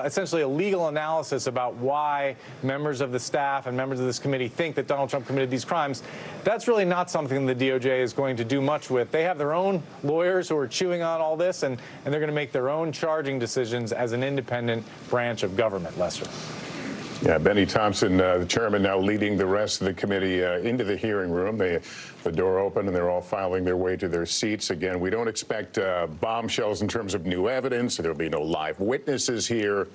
essentially a legal analysis about why members of the staff and members of this committee think that Donald Trump committed these crimes, that's really not something the DOJ is going to do much with. They have their own lawyers who are chewing on all this, and they're going to make their own charging decisions as an independent branch of government, Lester. Yeah, Benny Thompson, the chairman, now leading the rest of the committee into the hearing room. The door opened and they're all filing their way to their seats. Again, we don't expect bombshells in terms of new evidence. There'll be no live witnesses here.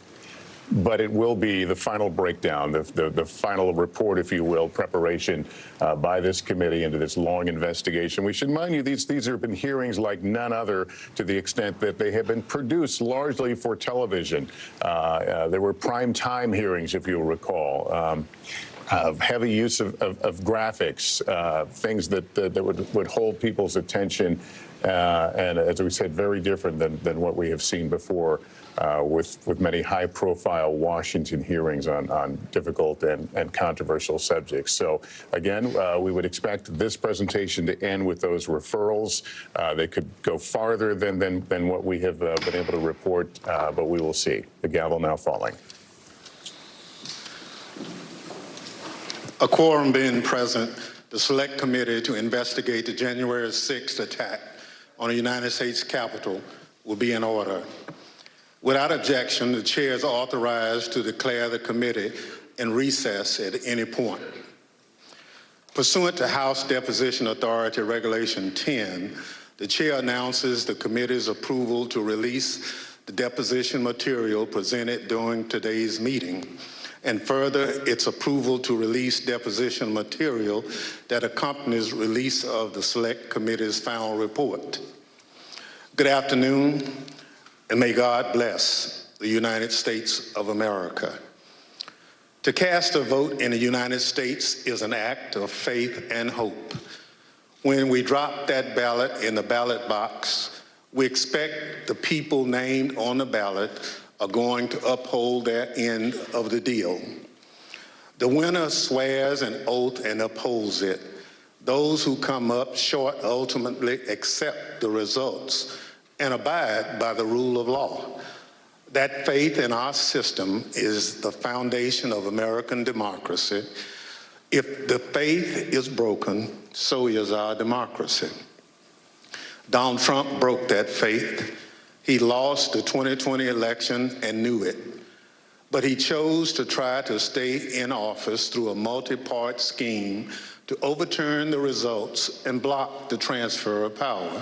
But it will be the final breakdown, the final report, if you will, preparation by this committee into this long investigation. We should mind you, these have been hearings like none other, to the extent that they have been produced largely for television. There were prime time hearings, if you'll recall. Heavy use of graphics, things that would hold people's attention, and as we said, very different than what we have seen before with many high-profile Washington hearings on difficult and controversial subjects. So again, we would expect this presentation to end with those referrals. They could go farther than what we have been able to report, but we will see. The gavel now falling. A quorum being present, the Select Committee to investigate the January 6th attack on the United States Capitol will be in order. Without objection, the chair is authorized to declare the committee in recess at any point. Pursuant to House Deposition Authority Regulation 10, the chair announces the committee's approval to release the deposition material presented during today's meeting, and further, its approval to release deposition material that accompanies release of the Select Committee's final report. Good afternoon, and may God bless the United States of America. To cast a vote in the United States is an act of faith and hope. When we drop that ballot in the ballot box, we expect the people named on the ballot are going to uphold their end of the deal. The winner swears an oath and upholds it. Those who come up short ultimately accept the results and abide by the rule of law. That faith in our system is the foundation of American democracy. If the faith is broken, so is our democracy. Donald Trump broke that faith. He lost the 2020 election and knew it. But he chose to try to stay in office through a multi-part scheme to overturn the results and block the transfer of power.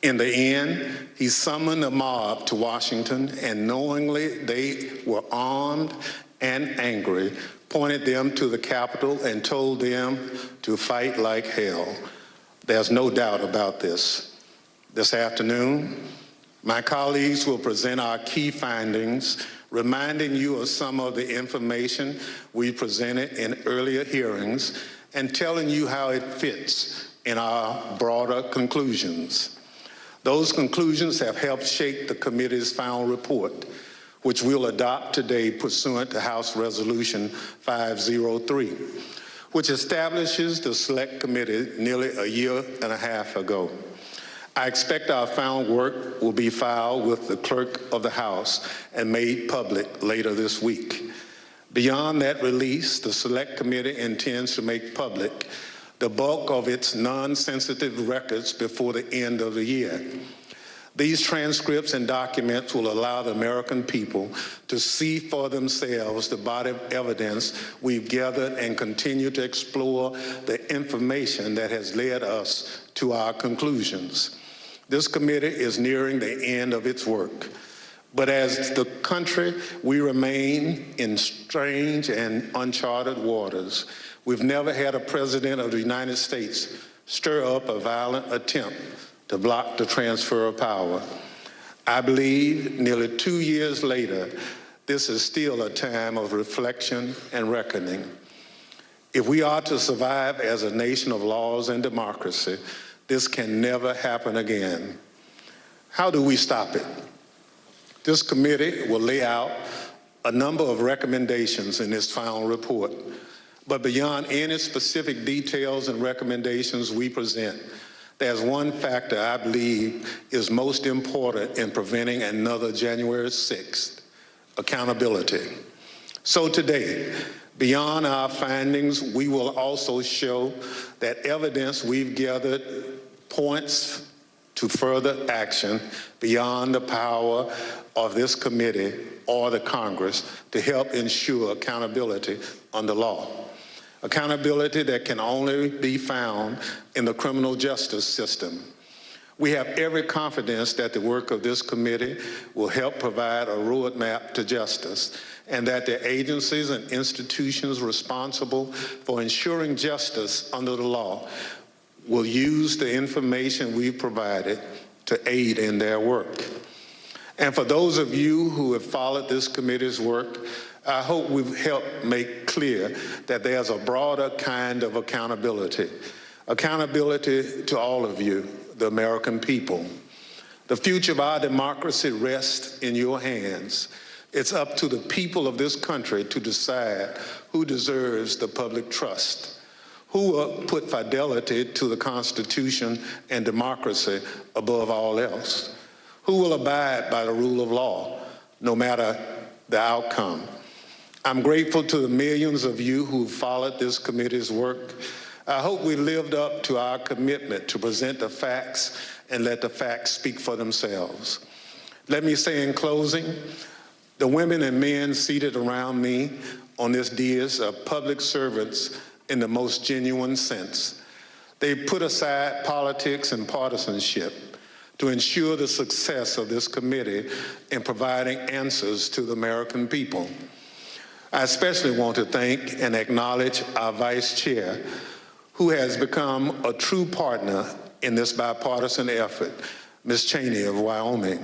In the end, he summoned a mob to Washington, and knowingly they were armed and angry, pointed them to the Capitol and told them to fight like hell. There's no doubt about this. This afternoon, my colleagues will present our key findings, reminding you of some of the information we presented in earlier hearings and telling you how it fits in our broader conclusions. Those conclusions have helped shape the committee's final report, which we'll adopt today pursuant to House Resolution 503, which establishes the Select Committee nearly a year and a half ago. I expect our final work will be filed with the Clerk of the House and made public later this week. Beyond that release, the Select Committee intends to make public the bulk of its non-sensitive records before the end of the year. These transcripts and documents will allow the American people to see for themselves the body of evidence we've gathered and continue to explore the information that has led us to our conclusions. This committee is nearing the end of its work. But as the country, we remain in strange and uncharted waters. We've never had a president of the United States stir up a violent attempt to block the transfer of power. I believe nearly 2 years later, this is still a time of reflection and reckoning. If we are to survive as a nation of laws and democracy, this can never happen again. How do we stop it? This committee will lay out a number of recommendations in its final report. But beyond any specific details and recommendations we present, there's one factor I believe is most important in preventing another January 6th, accountability. So today, beyond our findings, we will also show that evidence we've gathered points to further action beyond the power of this committee or the Congress to help ensure accountability under law. Accountability that can only be found in the criminal justice system. We have every confidence that the work of this committee will help provide a roadmap to justice, and that the agencies and institutions responsible for ensuring justice under the law will use the information we've provided to aid in their work. And for those of you who have followed this committee's work, I hope we've helped make clear that there's a broader kind of accountability. Accountability to all of you, the American people. The future of our democracy rests in your hands. It's up to the people of this country to decide who deserves the public trust, who will put fidelity to the Constitution and democracy above all else, who will abide by the rule of law, no matter the outcome. I'm grateful to the millions of you who followed this committee's work. I hope we lived up to our commitment to present the facts and let the facts speak for themselves. Let me say in closing, the women and men seated around me on this dais are public servants in the most genuine sense. They put aside politics and partisanship to ensure the success of this committee in providing answers to the American people. I especially want to thank and acknowledge our Vice Chair, who has become a true partner in this bipartisan effort, Ms. Cheney of Wyoming.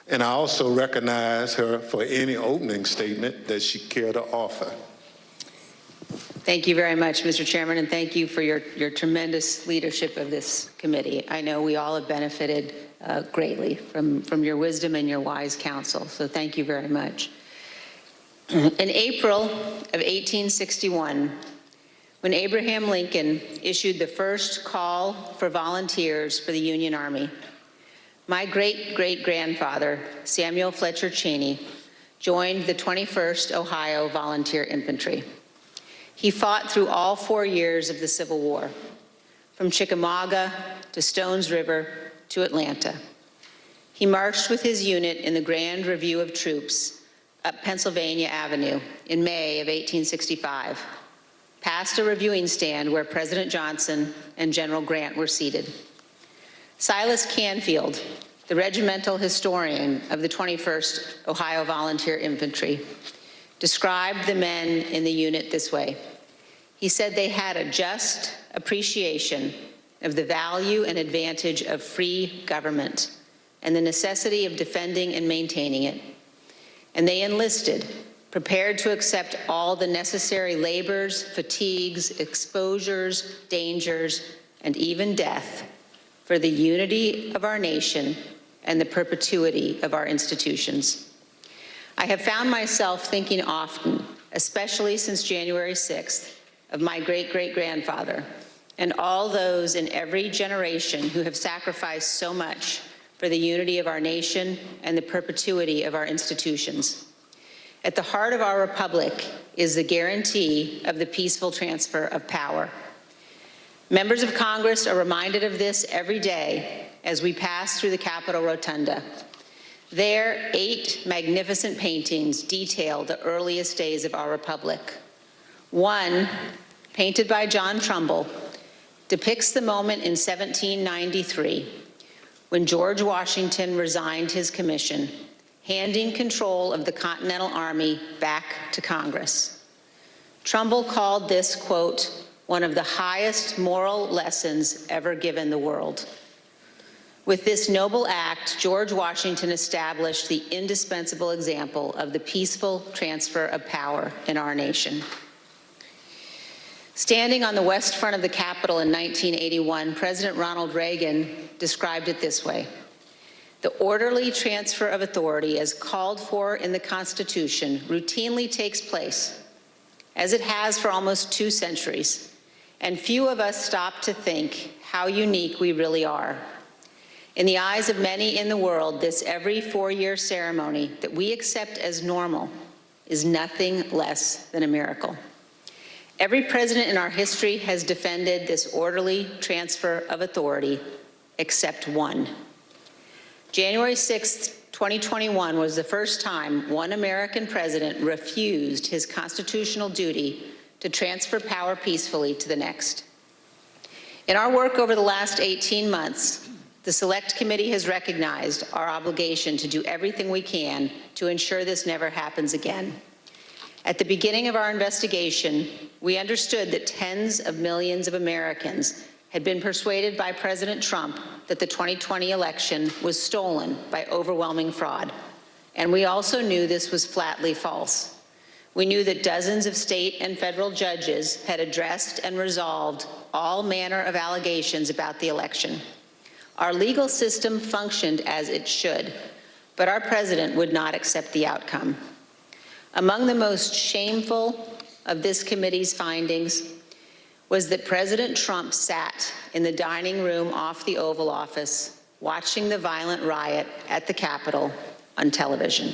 And I also recognize her for any opening statement that she cared to offer. Thank you very much, Mr. Chairman, and thank you for your tremendous leadership of this committee. I know we all have benefited greatly from your wisdom and your wise counsel, so thank you very much. In April of 1861, when Abraham Lincoln issued the first call for volunteers for the Union Army, my great-great-grandfather, Samuel Fletcher Cheney, joined the 21st Ohio Volunteer Infantry. He fought through all 4 years of the Civil War, from Chickamauga to Stones River to Atlanta. He marched with his unit in the Grand Review of Troops up Pennsylvania Avenue in May of 1865, past a reviewing stand where President Johnson and General Grant were seated. Silas Canfield, the regimental historian of the 21st Ohio Volunteer Infantry, described the men in the unit this way. He said they had a just appreciation of the value and advantage of free government and the necessity of defending and maintaining it. And they enlisted, prepared to accept all the necessary labors, fatigues, exposures, dangers, and even death for the unity of our nation and the perpetuity of our institutions. I have found myself thinking often, especially since January 6th, of my great-great-grandfather and all those in every generation who have sacrificed so much for the unity of our nation and the perpetuity of our institutions. At the heart of our republic is the guarantee of the peaceful transfer of power. Members of Congress are reminded of this every day as we pass through the Capitol Rotunda. There, 8 magnificent paintings detail the earliest days of our republic. One, painted by John Trumbull, depicts the moment in 1793 when George Washington resigned his commission, handing control of the Continental Army back to Congress. Trumbull called this, quote, one of the highest moral lessons ever given the world. With this noble act, George Washington established the indispensable example of the peaceful transfer of power in our nation. Standing on the west front of the Capitol in 1981, President Ronald Reagan described it this way: the orderly transfer of authority as called for in the Constitution routinely takes place, as it has for almost 2 centuries, and few of us stop to think how unique we really are. In the eyes of many in the world, this every 4-year ceremony that we accept as normal is nothing less than a miracle. Every president in our history has defended this orderly transfer of authority, except one. January 6, 2021 was the first time one American president refused his constitutional duty to transfer power peacefully to the next. In our work over the last 18 months, the Select Committee has recognized our obligation to do everything we can to ensure this never happens again. At the beginning of our investigation, we understood that tens of millions of Americans had been persuaded by President Trump that the 2020 election was stolen by overwhelming fraud. And we also knew this was flatly false. We knew that dozens of state and federal judges had addressed and resolved all manner of allegations about the election. Our legal system functioned as it should, but our president would not accept the outcome. Among the most shameful of this committee's findings was that President Trump sat in the dining room off the Oval Office watching the violent riot at the Capitol on television.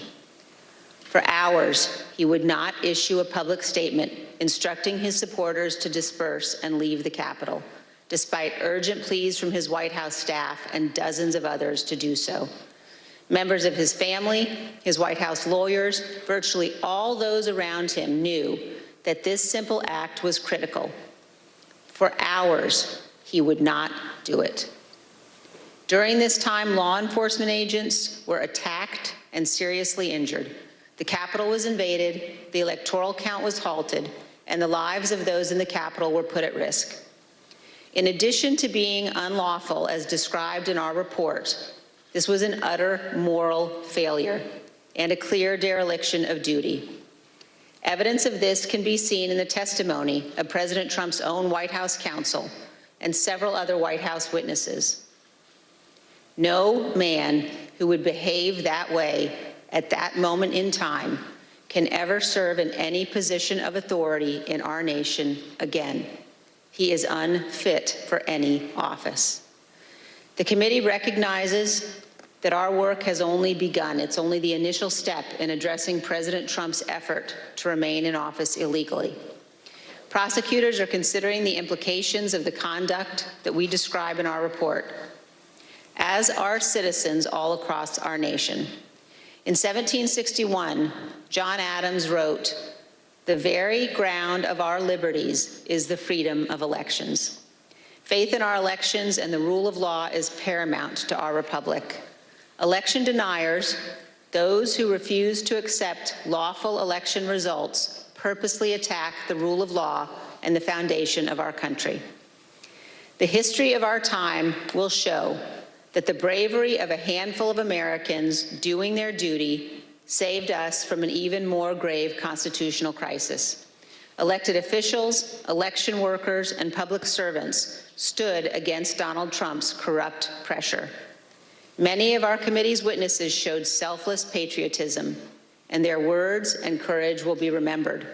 For hours, he would not issue a public statement instructing his supporters to disperse and leave the Capitol, despite urgent pleas from his White House staff and dozens of others to do so. Members of his family, his White House lawyers, virtually all those around him knew that this simple act was critical. For hours, he would not do it. During this time, law enforcement agents were attacked and seriously injured. The Capitol was invaded, the electoral count was halted, and the lives of those in the Capitol were put at risk. In addition to being unlawful, as described in our report, this was an utter moral failure and a clear dereliction of duty. Evidence of this can be seen in the testimony of President Trump's own White House counsel and several other White House witnesses. No man who would behave that way at that moment in time can ever serve in any position of authority in our nation again. He is unfit for any office. The committee recognizes that our work has only begun. It's only the initial step in addressing President Trump's effort to remain in office illegally. Prosecutors are considering the implications of the conduct that we describe in our report, as are citizens all across our nation. In 1761, John Adams wrote, "The very ground of our liberties is the freedom of elections." Faith in our elections and the rule of law is paramount to our republic. Election deniers, those who refuse to accept lawful election results, purposely attack the rule of law and the foundation of our country. The history of our time will show that the bravery of a handful of Americans doing their duty saved us from an even more grave constitutional crisis. Elected officials, election workers, and public servants stood against Donald Trump's corrupt pressure. Many of our committee's witnesses showed selfless patriotism, and their words and courage will be remembered.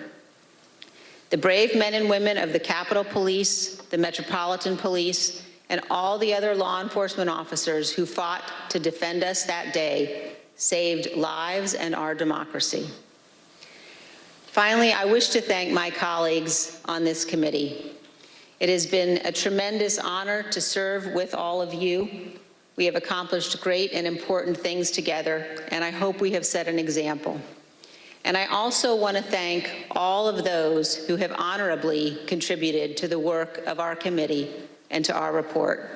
The brave men and women of the Capitol Police, the Metropolitan Police, and all the other law enforcement officers who fought to defend us that day saved lives and our democracy. Finally, I wish to thank my colleagues on this committee. It has been a tremendous honor to serve with all of you. We have accomplished great and important things together, and I hope we have set an example. And I also want to thank all of those who have honorably contributed to the work of our committee and to our report.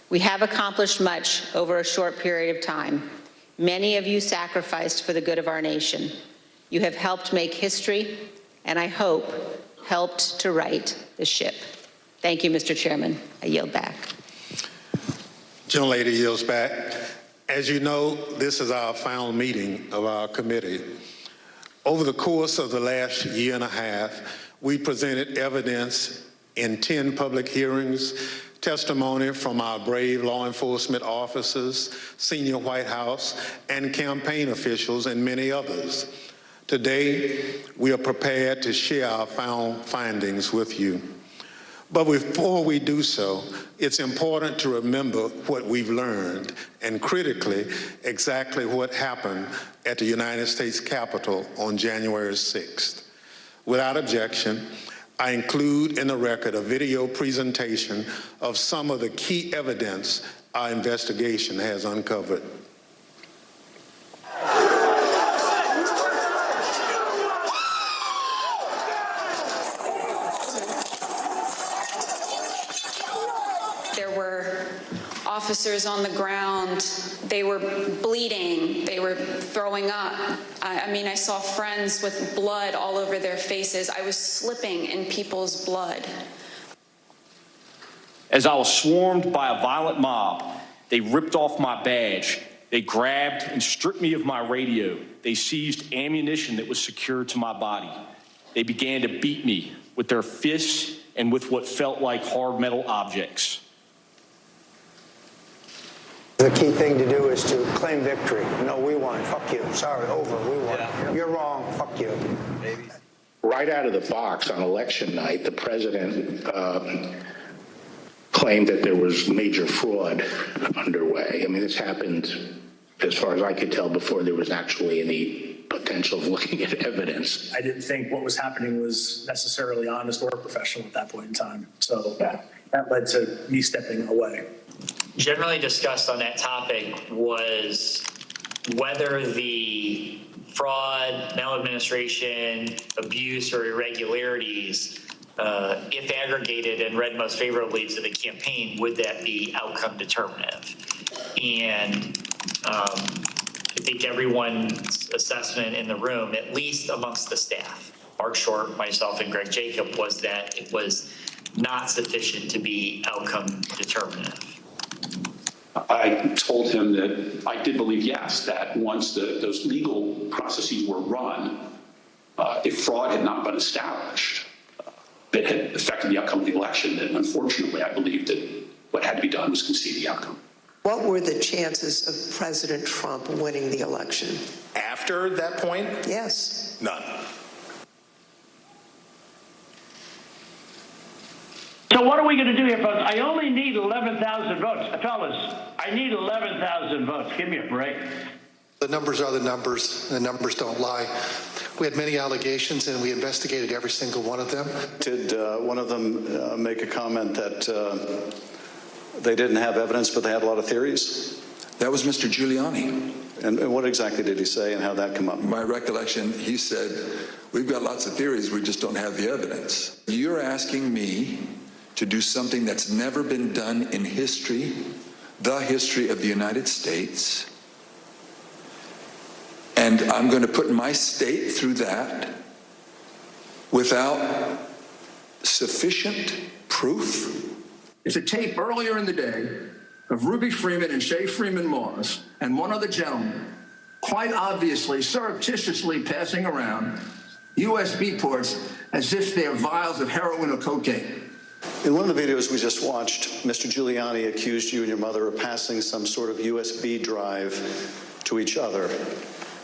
We have accomplished much over a short period of time. Many of you sacrificed for the good of our nation. You have helped make history, and I hope helped to right the ship. Thank you, Mr. Chairman. I yield back. Gentlelady yields back. As you know, this is our final meeting of our committee. Over the course of the last year and a half, we presented evidence in 10 public hearings, testimony from our brave law enforcement officers, senior White House and campaign officials, and many others. Today, we are prepared to share our findings with you. But before we do so, it's important to remember what we've learned, and critically, exactly what happened at the United States Capitol on January 6th. Without objection, I include in the record a video presentation of some of the key evidence our investigation has uncovered. Officers on the ground, they were bleeding, they were throwing up. I mean, I saw friends with blood all over their faces. I was slipping in people's blood. As I was swarmed by a violent mob, they ripped off my badge. They grabbed and stripped me of my radio. They seized ammunition that was secured to my body. They began to beat me with their fists and with what felt like hard metal objects. The key thing to do is to claim victory. No, we won. Fuck you. Sorry, over. We won. Yeah. You're wrong. Fuck you. Maybe. Right out of the box on election night, the president claimed that there was major fraud underway. I mean, this happened, as far as I could tell, before there was actually any potential of looking at evidence. I didn't think what was happening was necessarily honest or professional at that point in time. So that led to me stepping away. Generally discussed on that topic was whether the fraud, maladministration, abuse, or irregularities, if aggregated and read most favorably to the campaign, would that be outcome determinative? And I think everyone's assessment in the room, at least amongst the staff, Mark Short, myself, and Greg Jacob, was that it was not sufficient to be outcome determinative. I told him that I did believe, yes, that once those legal processes were run, if fraud had not been established, that had affected the outcome of the election, then unfortunately I believed that what had to be done was concede the outcome. What were the chances of President Trump winning the election? After that point? Yes. None. So what are we going to do here, folks? I only need 11,000 votes. Fellas, I need 11,000 votes. Give me a break. The numbers are the numbers. The numbers don't lie. We had many allegations, and we investigated every single one of them. Did one of them make a comment that they didn't have evidence, but they had a lot of theories? That was Mr. Giuliani. And what exactly did he say, and how that come up? My recollection, he said, we've got lots of theories, we just don't have the evidence. You're asking me to do something that's never been done in history, the history of the United States. And I'm going to put my state through that without sufficient proof. It's a tape earlier in the day of Ruby Freeman and Shay Freeman Moss and one other gentleman quite obviously, surreptitiously passing around USB ports as if they're vials of heroin or cocaine. In one of the videos we just watched, Mr. Giuliani accused you and your mother of passing some sort of USB drive to each other.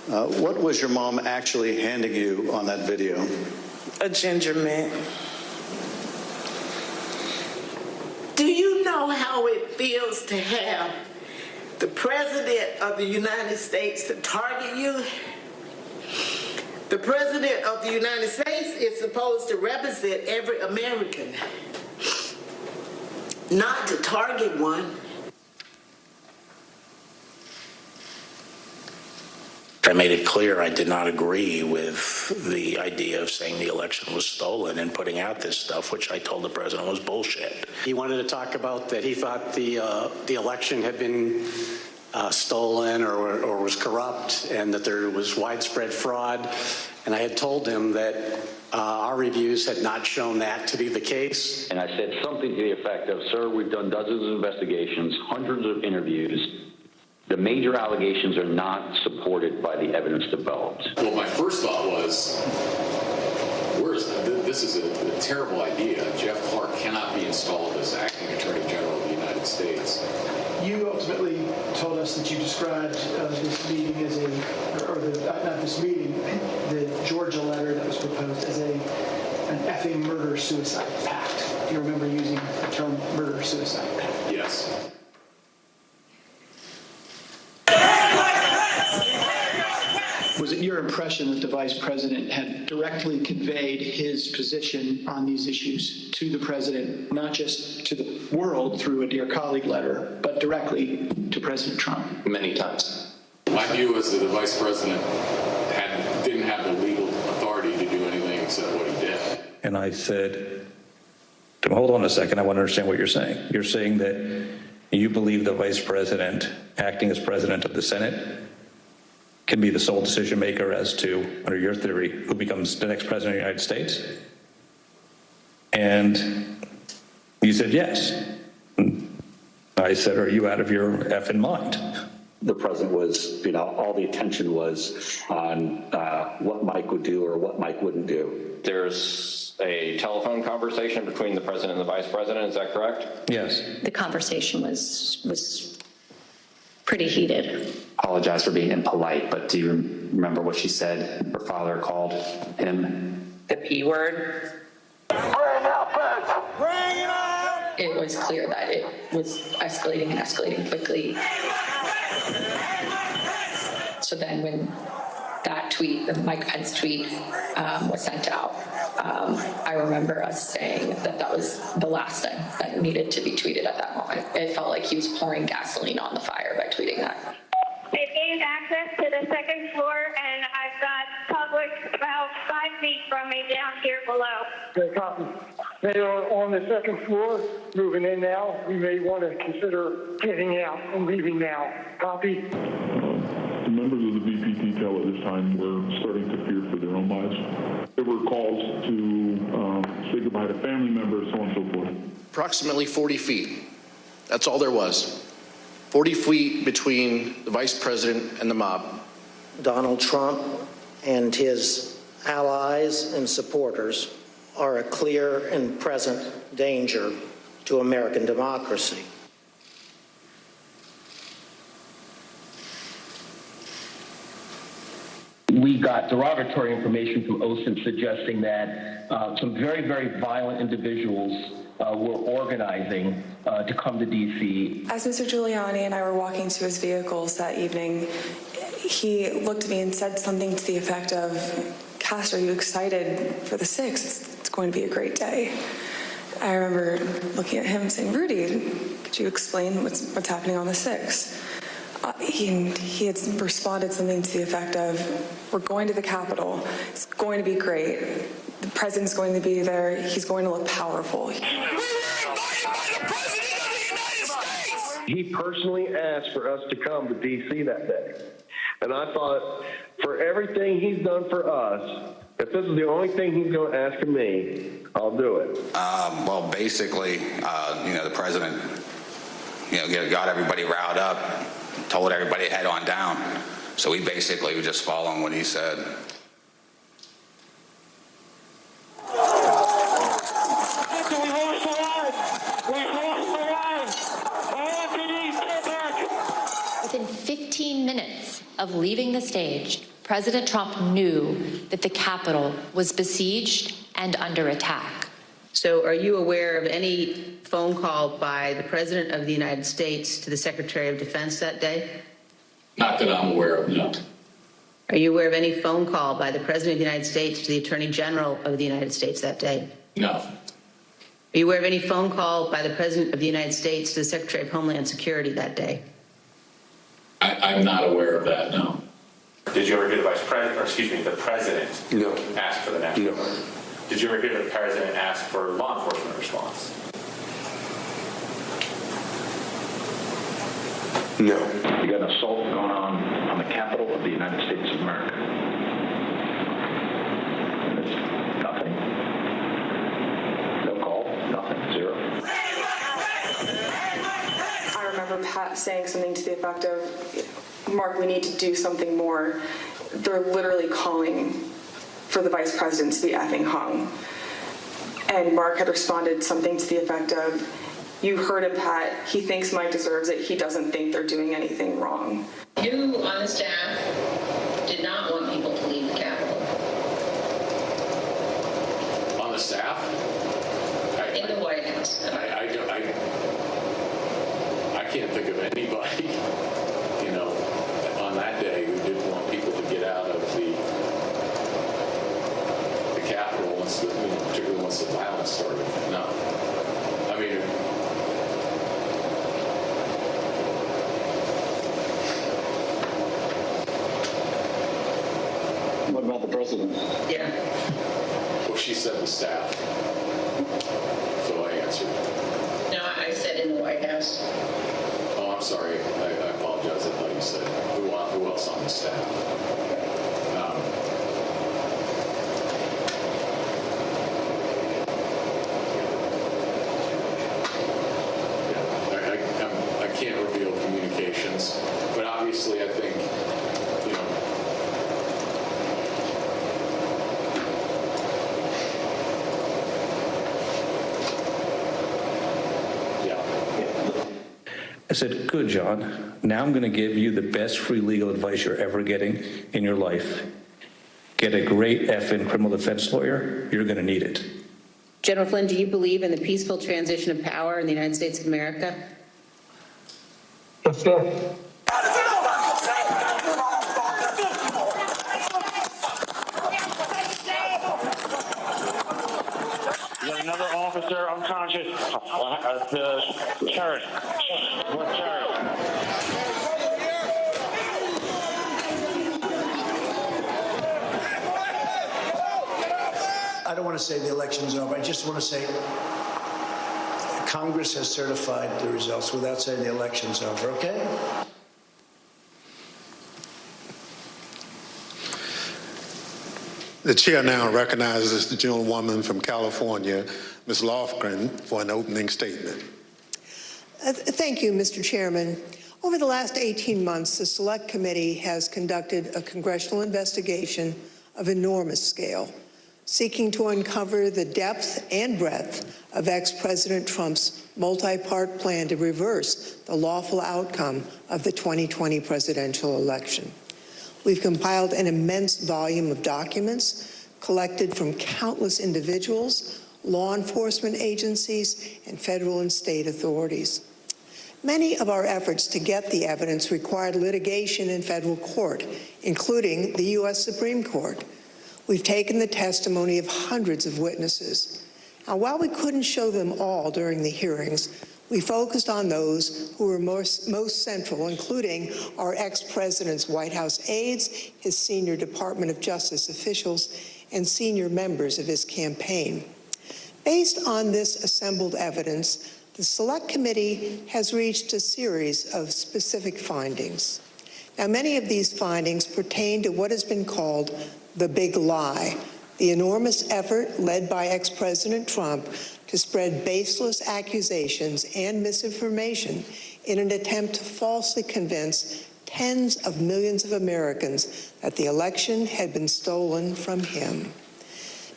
What was your mom actually handing you on that video? A ginger mint. Do you know how it feels to have the President of the United States to target you? The President of the United States is supposed to represent every American, not to target one. I made it clear I did not agree with the idea of saying the election was stolen and putting out this stuff, which I told the president was bullshit. He wanted to talk about that he thought the election had been stolen or was corrupt and that there was widespread fraud. And I had told him that our reviews had not shown that to be the case. And I said something to the effect of, sir, we've done dozens of investigations, hundreds of interviews. The major allegations are not supported by the evidence developed. Well, my first thought was, this is a terrible idea. Jeff Clark cannot be installed as acting Attorney General of the United States. You ultimately told us that you described this meeting as not this meeting, the Georgia letter that was proposed as an effing murder-suicide pact. Do you remember using the term murder-suicide pact? Yes. Was it your impression that the Vice President had directly conveyed his position on these issues to the President, not just to the world through a Dear Colleague letter, but directly to President Trump? Many times. My view is that the Vice President didn't have the legal authority to do anything except what he did. And I said, hold on a second, I want to understand what you're saying. You're saying that you believe the Vice President, acting as President of the Senate, can be the sole decision maker as to, under your theory, who becomes the next President of the United States? And you said yes. I said, are you out of your effing mind? The president was, all the attention was on what Mike would do or what Mike wouldn't do. There's a telephone conversation between the president and the vice president, is that correct? Yes. The conversation was pretty heated. Apologize for being impolite, but do you remember what she said her father called him? The P word. Bring out folks! Bring it out! It was clear that it was escalating and escalating quickly. So then when that tweet, the Mike Pence tweet, was sent out, I remember us saying that was the last thing that needed to be tweeted at that moment. It felt like he was pouring gasoline on the fire by tweeting that. They've gained access to the second floor, and I've got public about 5 feet from me down here below. Okay, copy. They are on the second floor, moving in now. We may want to consider getting out and leaving now. Copy. The members of the VP detail at this time were starting to fear for their own lives. There were calls to say goodbye to family members, so on and so forth. Approximately 40 feet. That's all there was. 40 feet between the vice president and the mob. Donald Trump and his allies and supporters are a clear and present danger to American democracy. We got derogatory information from OSINT suggesting that some very, very violent individuals were organizing to come to D.C. As Mr. Giuliani and I were walking to his vehicles that evening, he looked at me and said something to the effect of, Cass, are you excited for the 6th? It's going to be a great day. I remember looking at him and saying, Rudy, could you explain what's happening on the 6th? He had responded something to the effect of, we're going to the Capitol. It's going to be great. The president's going to be there. He's going to look powerful. He personally asked for us to come to D.C. that day. And I thought, for everything he's done for us, if this is the only thing he's going to ask of me, I'll do it. Well, basically, the president, got everybody riled up, told everybody to head on down. So we basically were just following what he said. Within 15 minutes of leaving the stage, President Trump knew that the Capitol was besieged and under attack. So are you aware of any phone call by the President of the United States to the Secretary of Defense that day? Not that I'm aware of, no. Are you aware of any phone call by the President of the United States to the Attorney General of the United States that day? No. Are you aware of any phone call by the President of the United States to the Secretary of Homeland Security that day? I'm not aware of that, no. Did you ever hear the the President ask for the National Guard? Did you ever hear the President ask for law enforcement response? No. You got an assault going on the Capitol of the United States of America. And it's nothing. No call, nothing, zero. I remember Pat saying something to the effect of, Mark, we need to do something more. They're literally calling for the vice president to be effing hung. And Mark had responded something to the effect of, you heard him, Pat. He thinks Mike deserves it. He doesn't think they're doing anything wrong. You on the staff did not want people to leave the Capitol. On the staff? In the White House. I can't think of anybody, on that day who didn't want people to get out of the Capitol once, particularly once the violence started. No. I mean, what about the president? Yeah. Well, she said the staff. So I answered. No, I said in the White House. Oh, I'm sorry. I apologize. I thought you said who else on the staff. I can't reveal communications, but obviously I think, I said, good, John. Now I'm going to give you the best free legal advice you're ever getting in your life. Get a great effing criminal defense lawyer. You're going to need it. General Flynn, do you believe in the peaceful transition of power in the United States of America? Yes, sir. Another officer unconscious. The turret. What turret? I don't want to say the election is over. I just want to say Congress has certified the results without saying the election's over, okay? The chair now recognizes the gentlewoman from California, Ms. Lofgren, for an opening statement. Thank you, Mr. Chairman. Over the last 18 months, the Select Committee has conducted a congressional investigation of enormous scale, seeking to uncover the depth and breadth of ex-President Trump's multi-part plan to reverse the lawful outcome of the 2020 presidential election. We've compiled an immense volume of documents collected from countless individuals, law enforcement agencies, and federal and state authorities. Many of our efforts to get the evidence required litigation in federal court, including the U.S. Supreme Court. We've taken the testimony of hundreds of witnesses. Now, while we couldn't show them all during the hearings, we focused on those who were most central, including our ex-president's White House aides, his senior Department of Justice officials, and senior members of his campaign. Based on this assembled evidence, the Select Committee has reached a series of specific findings. Now, many of these findings pertain to what has been called the big lie, the enormous effort led by ex-President Trump to spread baseless accusations and misinformation in an attempt to falsely convince tens of millions of Americans that the election had been stolen from him.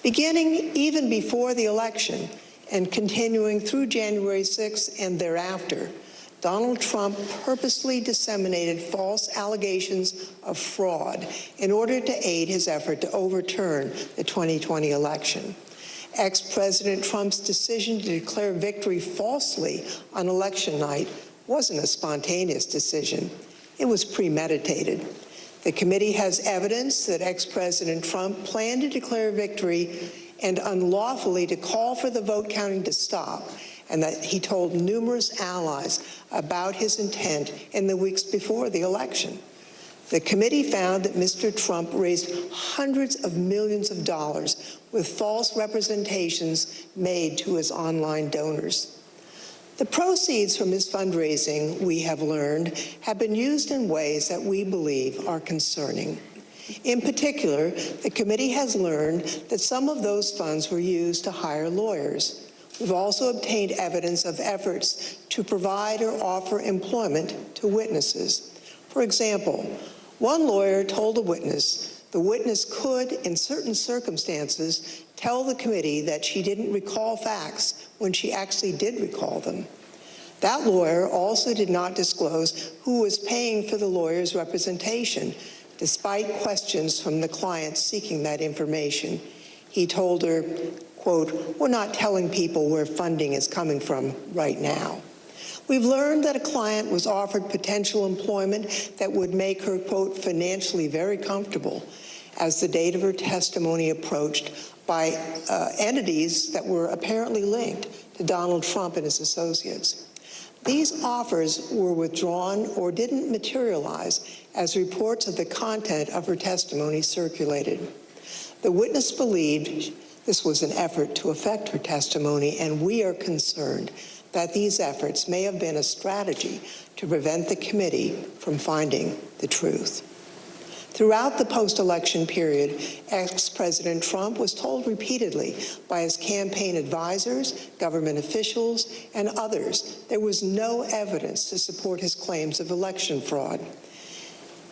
Beginning even before the election and continuing through January 6th and thereafter, Donald Trump purposely disseminated false allegations of fraud in order to aid his effort to overturn the 2020 election. Ex-President Trump's decision to declare victory falsely on election night wasn't a spontaneous decision. It was premeditated. The committee has evidence that ex-President Trump planned to declare victory and unlawfully to call for the vote counting to stop, and that he told numerous allies about his intent in the weeks before the election. The committee found that Mr. Trump raised hundreds of millions of dollars with false representations made to his online donors. The proceeds from his fundraising, we have learned, have been used in ways that we believe are concerning. In particular, the committee has learned that some of those funds were used to hire lawyers. We've also obtained evidence of efforts to provide or offer employment to witnesses. For example, one lawyer told a witness the witness could, in certain circumstances, tell the committee that she didn't recall facts when she actually did recall them. That lawyer also did not disclose who was paying for the lawyer's representation, despite questions from the client seeking that information. He told her, quote, "We're not telling people where funding is coming from right now." We've learned that a client was offered potential employment that would make her, quote, "financially very comfortable" as the date of her testimony approached by entities that were apparently linked to Donald Trump and his associates. These offers were withdrawn or didn't materialize as reports of the content of her testimony circulated. The witness believed this was an effort to affect her testimony, and we are concerned that these efforts may have been a strategy to prevent the committee from finding the truth. Throughout the post-election period, ex-President Trump was told repeatedly by his campaign advisors, government officials, and others there was no evidence to support his claims of election fraud.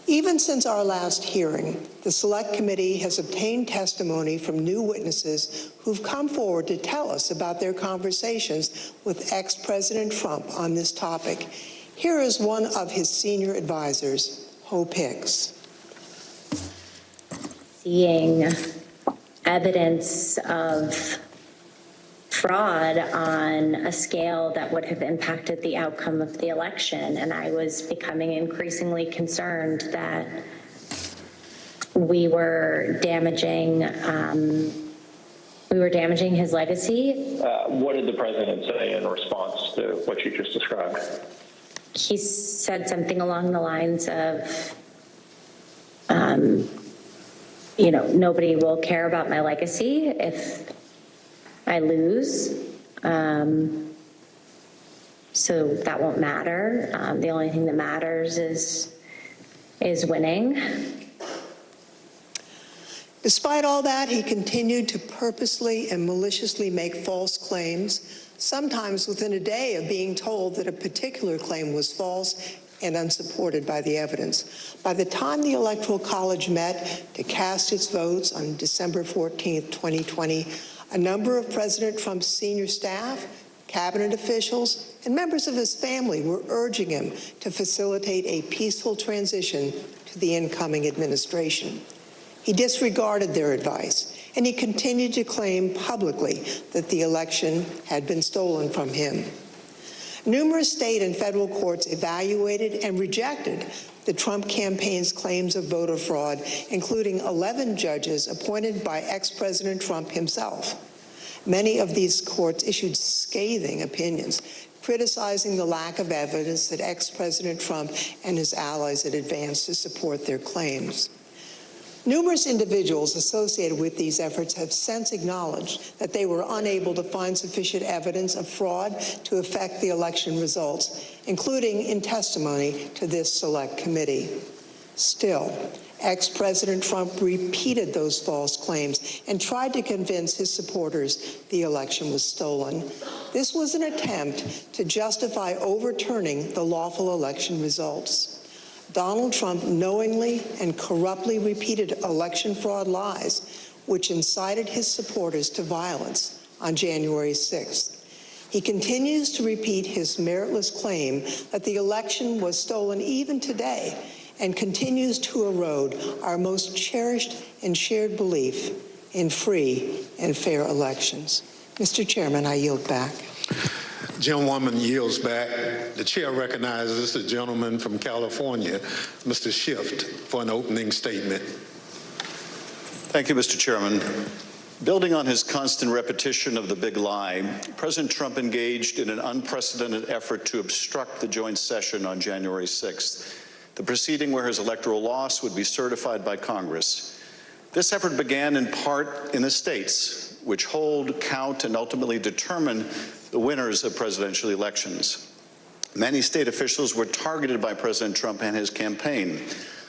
Even since our last hearing, the Select Committee has obtained testimony from new witnesses who've come forward to tell us about their conversations with ex-President Trump on this topic. Here is one of his senior advisors, Hope Hicks. Seeing evidence of fraud on a scale that would have impacted the outcome of the election, and I was becoming increasingly concerned that we were damaging his legacy. What did the president say in response to what you just described? He said something along the lines of, nobody will care about my legacy if I lose. So that won't matter. The only thing that matters is winning. Despite all that, he continued to purposely and maliciously make false claims, sometimes within a day of being told that a particular claim was false and unsupported by the evidence. By the time the Electoral College met to cast its votes on December 14th, 2020, a number of President Trump's senior staff, cabinet officials, and members of his family were urging him to facilitate a peaceful transition to the incoming administration. He disregarded their advice, and he continued to claim publicly that the election had been stolen from him. Numerous state and federal courts evaluated and rejected the Trump campaign's claims of voter fraud, including 11 judges appointed by ex-President Trump himself. Many of these courts issued scathing opinions, criticizing the lack of evidence that ex-President Trump and his allies had advanced to support their claims. Numerous individuals associated with these efforts have since acknowledged that they were unable to find sufficient evidence of fraud to affect the election results, including in testimony to this select committee. Still, ex-President Trump repeated those false claims and tried to convince his supporters the election was stolen. This was an attempt to justify overturning the lawful election results. Donald Trump knowingly and corruptly repeated election fraud lies, which incited his supporters to violence on January 6th. He continues to repeat his meritless claim that the election was stolen even today and continues to erode our most cherished and shared belief in free and fair elections. Mr. Chairman, I yield back. Gentlewoman yields back. The chair recognizes the gentleman from California, Mr. Schiff, for an opening statement. Thank you, Mr. Chairman. Building on his constant repetition of the big lie, President Trump engaged in an unprecedented effort to obstruct the joint session on January 6th, the proceeding where his electoral loss would be certified by Congress. This effort began in part in the states, which hold, count, and ultimately determine the winners of presidential elections. Many state officials were targeted by President Trump and his campaign.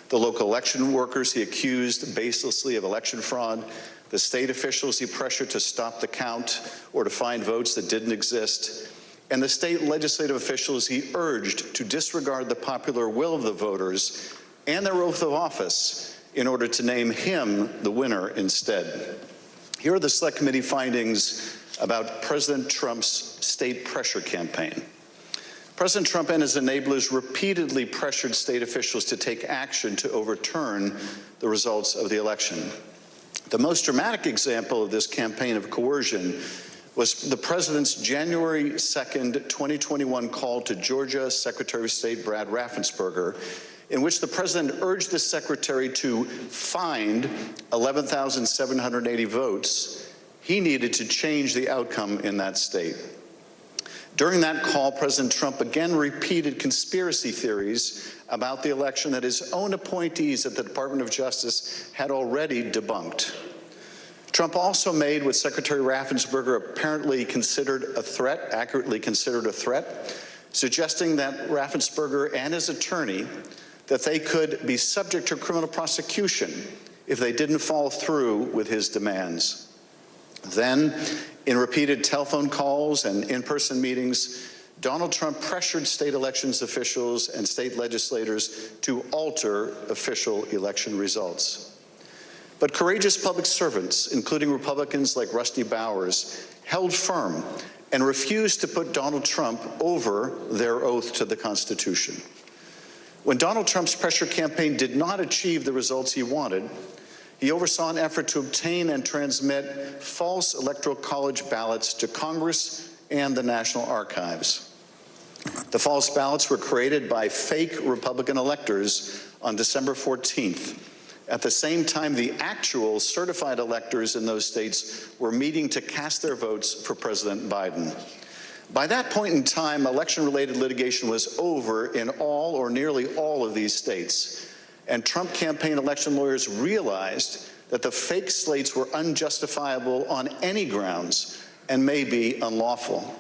The local election workers he accused baselessly of election fraud, the state officials he pressured to stop the count or to find votes that didn't exist, and the state legislative officials he urged to disregard the popular will of the voters and their oath of office in order to name him the winner instead. Here are the Select Committee findings about President Trump's state pressure campaign. President Trump and his enablers repeatedly pressured state officials to take action to overturn the results of the election. The most dramatic example of this campaign of coercion was the president's January 2nd, 2021 call to Georgia Secretary of State Brad Raffensperger, in which the president urged the secretary to find 11,780 votes he needed to change the outcome in that state. During that call, President Trump again repeated conspiracy theories about the election that his own appointees at the Department of Justice had already debunked. Trump also made what Secretary Raffensperger apparently considered a threat, accurately considered a threat, suggesting that Raffensperger and his attorney, that they could be subject to criminal prosecution if they didn't follow through with his demands. Then, in repeated telephone calls and in-person meetings, Donald Trump pressured state elections officials and state legislators to alter official election results. But courageous public servants, including Republicans like Rusty Bowers, held firm and refused to put Donald Trump over their oath to the Constitution. When Donald Trump's pressure campaign did not achieve the results he wanted, he oversaw an effort to obtain and transmit false Electoral College ballots to Congress and the National Archives. The false ballots were created by fake Republican electors on December 14th. At the same time, the actual certified electors in those states were meeting to cast their votes for President Biden. By that point in time, election-related litigation was over in all or nearly all of these states. And Trump campaign election lawyers realized that the fake slates were unjustifiable on any grounds and may be unlawful.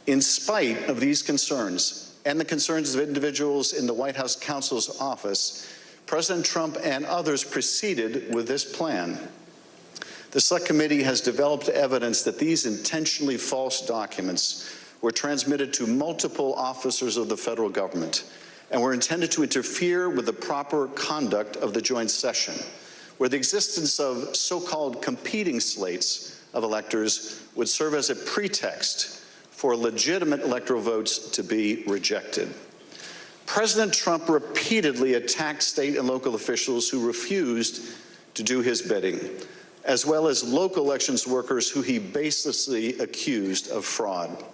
In spite of these concerns and the concerns of individuals in the White House counsel's office, President Trump and others proceeded with this plan. The Select Committee has developed evidence that these intentionally false documents were transmitted to multiple officers of the federal government and were intended to interfere with the proper conduct of the joint session, where the existence of so-called competing slates of electors would serve as a pretext for legitimate electoral votes to be rejected. President Trump repeatedly attacked state and local officials who refused to do his bidding, as well as local elections workers who he baselessly accused of fraud.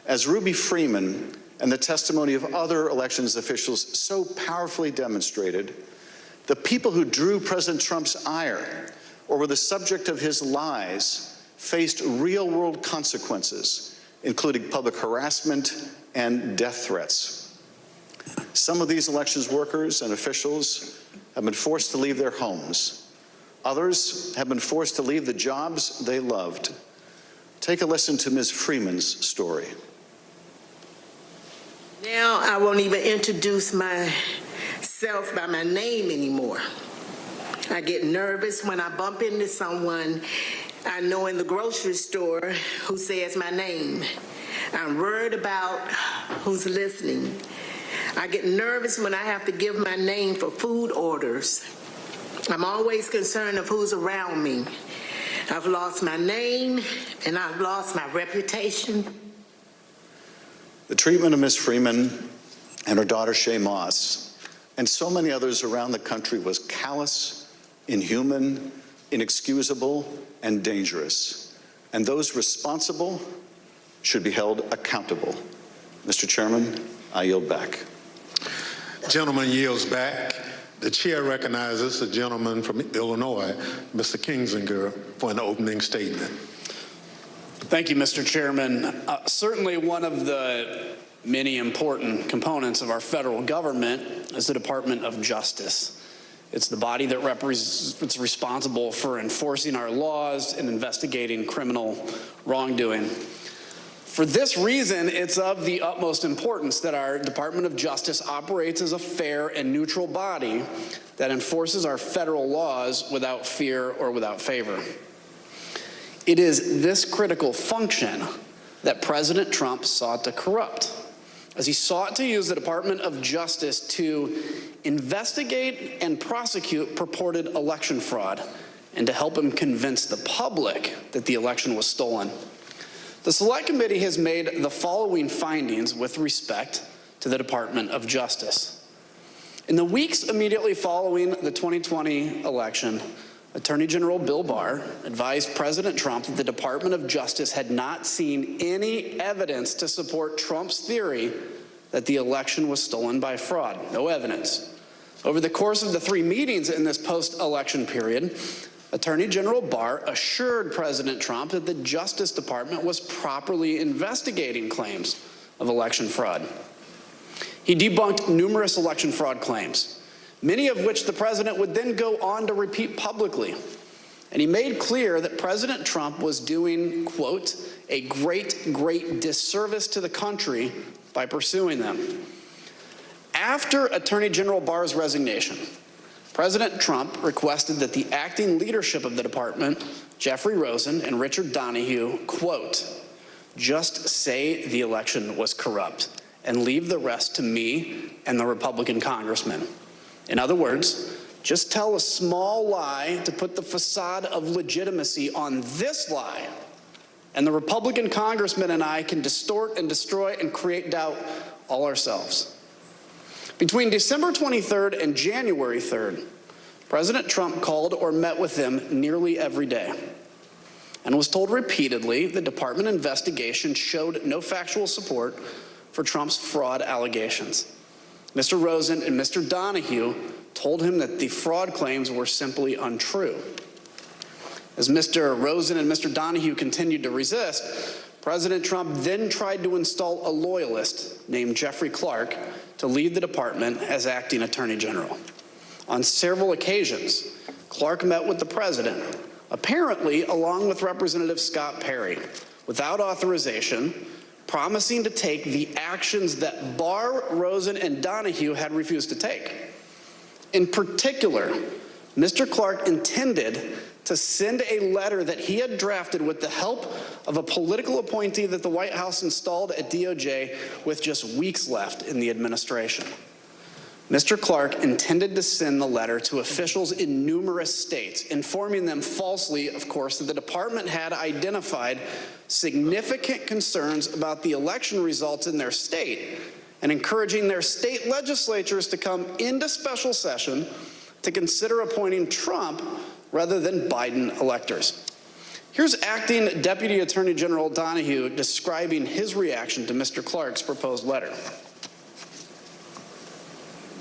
As Ruby Freeman and the testimony of other elections officials so powerfully demonstrated, the people who drew President Trump's ire or were the subject of his lies faced real-world consequences, including public harassment and death threats. Some of these elections workers and officials have been forced to leave their homes. Others have been forced to leave the jobs they loved. Take a listen to Ms. Freeman's story. Now I won't even introduce myself by my name anymore. I get nervous when I bump into someone I know in the grocery store who says my name. I'm worried about who's listening. I get nervous when I have to give my name for food orders. I'm always concerned of who's around me. I've lost my name and I've lost my reputation. The treatment of Ms. Freeman and her daughter Shay Moss and so many others around the country was callous, inhuman, inexcusable, and dangerous. And those responsible should be held accountable. Mr. Chairman, I yield back. Gentleman yields back. The chair recognizes the gentleman from Illinois, Mr. Kinzinger, for an opening statement. Thank you, Mr. Chairman. Certainly one of the many important components of our federal government is the Department of Justice. It's the body that it's responsible for enforcing our laws and investigating criminal wrongdoing. For this reason, it's of the utmost importance that our Department of Justice operates as a fair and neutral body that enforces our federal laws without fear or without favor. It is this critical function that President Trump sought to corrupt, as he sought to use the Department of Justice to investigate and prosecute purported election fraud and to help him convince the public that the election was stolen. The Select Committee has made the following findings with respect to the Department of Justice. In the weeks immediately following the 2020 election, Attorney General Bill Barr advised President Trump that the Department of Justice had not seen any evidence to support Trump's theory that the election was stolen by fraud. No evidence. Over the course of the 3 meetings in this post-election period, Attorney General Barr assured President Trump that the Justice Department was properly investigating claims of election fraud. He debunked numerous election fraud claims, many of which the president would then go on to repeat publicly. And he made clear that President Trump was doing, quote, a great disservice to the country by pursuing them. After Attorney General Barr's resignation, President Trump requested that the acting leadership of the department, Jeffrey Rosen and Richard Donahue, quote, just say the election was corrupt and leave the rest to me and the Republican congressmen. In other words, just tell a small lie to put the facade of legitimacy on this lie, and the Republican congressmen and I can distort and destroy and create doubt all ourselves. Between December 23rd and January 3rd, President Trump called or met with them nearly every day and was told repeatedly the department investigation showed no factual support for Trump's fraud allegations. Mr. Rosen and Mr. Donahue told him that the fraud claims were simply untrue. As Mr. Rosen and Mr. Donahue continued to resist, President Trump then tried to install a loyalist named Jeffrey Clark to lead the department as acting attorney general. On several occasions, Clark met with the president, apparently along with Representative Scott Perry, without authorization, promising to take the actions that Barr, Rosen, and Donahue had refused to take. In particular, Mr. Clark intended to send a letter that he had drafted with the help of a political appointee that the White House installed at DOJ with just weeks left in the administration. Mr. Clark intended to send the letter to officials in numerous states, informing them falsely, of course, that the department had identified significant concerns about the election results in their state and encouraging their state legislatures to come into special session to consider appointing Trump rather than Biden electors. Here's Acting Deputy Attorney General Donahue describing his reaction to Mr. Clark's proposed letter.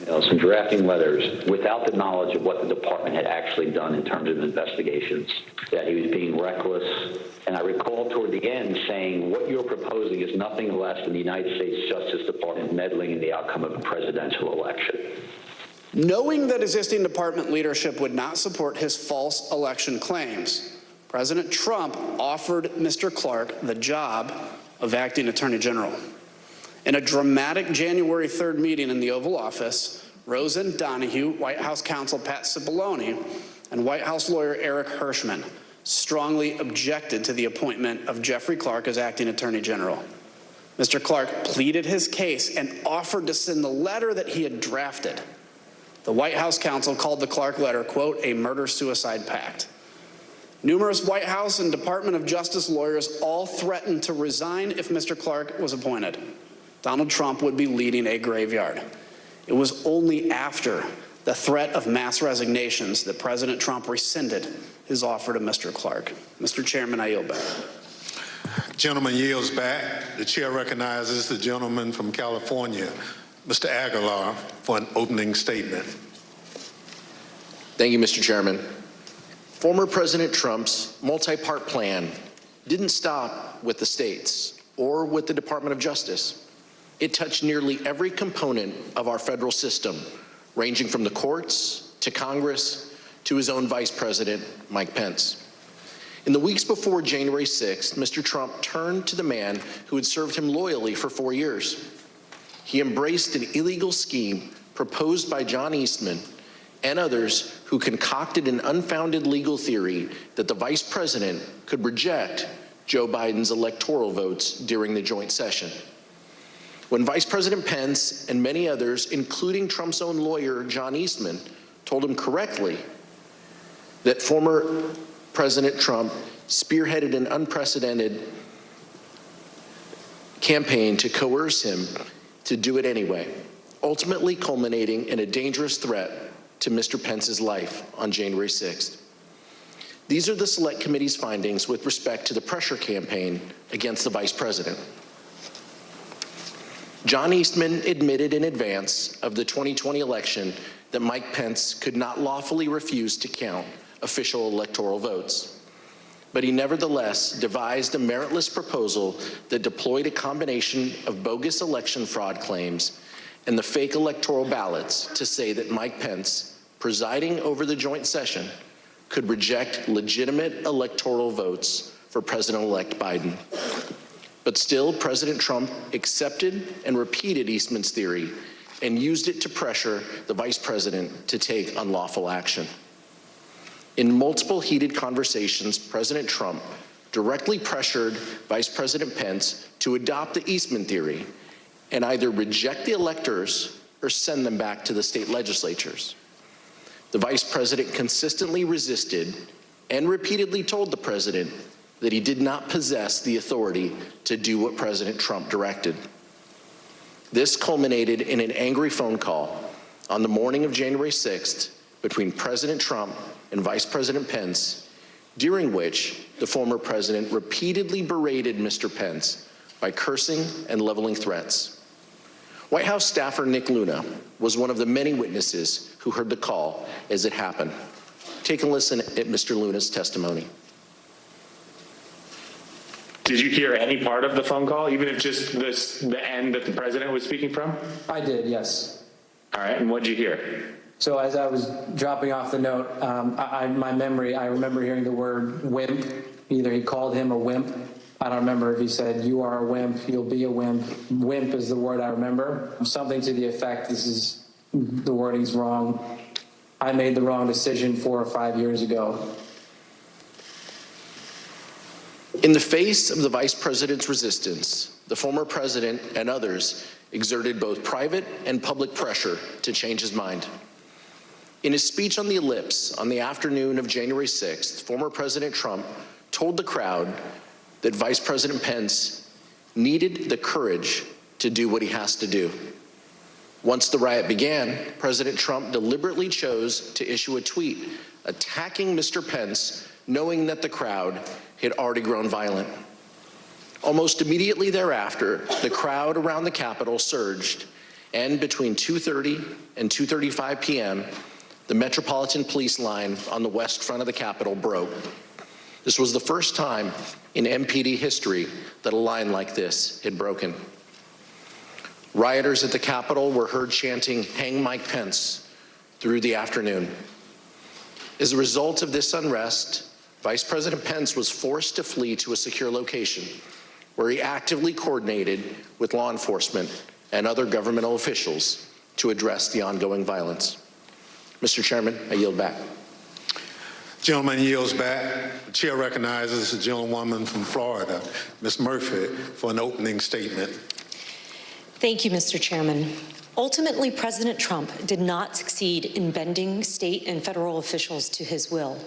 Some drafting letters without the knowledge of what the department had actually done in terms of investigations, that he was being reckless. And I recall toward the end saying, what you're proposing is nothing less than the United States Justice Department meddling in the outcome of a presidential election. Knowing that existing department leadership would not support his false election claims, President Trump offered Mr. Clark the job of acting Attorney General. In a dramatic January 3rd meeting in the Oval Office, Rosen Donahue, White House counsel Pat Cipollone, and White House lawyer Eric Hirschman strongly objected to the appointment of Jeffrey Clark as acting Attorney General. Mr. Clark pleaded his case and offered to send the letter that he had drafted. The White House counsel called the Clark letter, quote, a murder-suicide pact. Numerous White House and Department of Justice lawyers all threatened to resign if Mr. Clark was appointed. Donald Trump would be leading a graveyard. It was only after the threat of mass resignations that President Trump rescinded his offer to Mr. Clark. Mr. Chairman, I yield back. Gentleman yields back. The chair recognizes the gentleman from California, Mr. Aguilar, for an opening statement. Thank you, Mr. Chairman. Former President Trump's multi-part plan didn't stop with the states or with the Department of Justice. It touched nearly every component of our federal system, ranging from the courts to Congress to his own Vice President, Mike Pence. In the weeks before January 6th, Mr. Trump turned to the man who had served him loyally for 4 years. He embraced an illegal scheme proposed by John Eastman and others who concocted an unfounded legal theory that the vice president could reject Joe Biden's electoral votes during the joint session. When Vice President Pence and many others, including Trump's own lawyer, John Eastman, told him correctly that former President Trump spearheaded an unprecedented campaign to coerce him to do it anyway, ultimately culminating in a dangerous threat to Mr. Pence's life on January 6th. These are the Select Committee's findings with respect to the pressure campaign against the Vice President. John Eastman admitted in advance of the 2020 election that Mike Pence could not lawfully refuse to count official electoral votes. But he nevertheless devised a meritless proposal that deployed a combination of bogus election fraud claims and the fake electoral ballots to say that Mike Pence, presiding over the joint session, could reject legitimate electoral votes for President-elect Biden. But still, President Trump accepted and repeated Eastman's theory and used it to pressure the vice president to take unlawful action. In multiple heated conversations, President Trump directly pressured Vice President Pence to adopt the Eastman theory and either reject the electors or send them back to the state legislatures. The vice president consistently resisted and repeatedly told the president that he did not possess the authority to do what President Trump directed. This culminated in an angry phone call on the morning of January 6th between President Trump and Vice President Pence, during which the former president repeatedly berated Mr. Pence by cursing and leveling threats. White House staffer Nick Luna was one of the many witnesses who heard the call as it happened. Take a listen at Mr. Luna's testimony. Did you hear any part of the phone call, even if just the end that the president was speaking from? I did, yes. All right, and what did you hear? So as I was dropping off the note, my memory, I remember hearing the word wimp. Either he called him a wimp. I don't remember if he said, you are a wimp, you'll be a wimp. Wimp is the word I remember. Something to the effect, the wording's wrong. I made the wrong decision 4 or 5 years ago. In the face of the vice president's resistance, the former president and others exerted both private and public pressure to change his mind. In his speech on the Ellipse on the afternoon of January 6th, former President Trump told the crowd that Vice President Pence needed the courage to do what he has to do. Once the riot began, President Trump deliberately chose to issue a tweet attacking Mr. Pence, knowing that the crowd had already grown violent. Almost immediately thereafter, the crowd around the Capitol surged, and between 2:30 and 2:35 p.m., the Metropolitan Police line on the west front of the Capitol broke. This was the first time in MPD history that a line like this had broken. Rioters at the Capitol were heard chanting, "Hang Mike Pence," through the afternoon. As a result of this unrest, Vice President Pence was forced to flee to a secure location where he actively coordinated with law enforcement and other governmental officials to address the ongoing violence. Mr. Chairman, I yield back. Gentleman yields back. The chair recognizes the gentlewoman from Florida, Ms. Murphy, for an opening statement. Thank you, Mr. Chairman. Ultimately, President Trump did not succeed in bending state and federal officials to his will.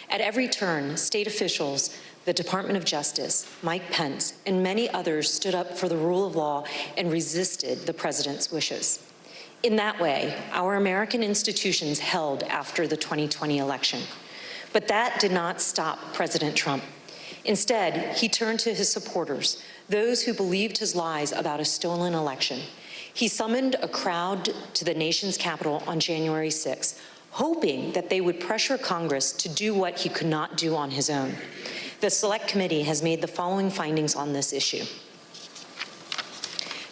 At every turn, state officials, the Department of Justice, Mike Pence, and many others stood up for the rule of law and resisted the president's wishes. In that way, our American institutions held after the 2020 election. But that did not stop President Trump. Instead, he turned to his supporters, those who believed his lies about a stolen election. He summoned a crowd to the nation's capital on January 6, hoping that they would pressure Congress to do what he could not do on his own. The Select Committee has made the following findings on this issue.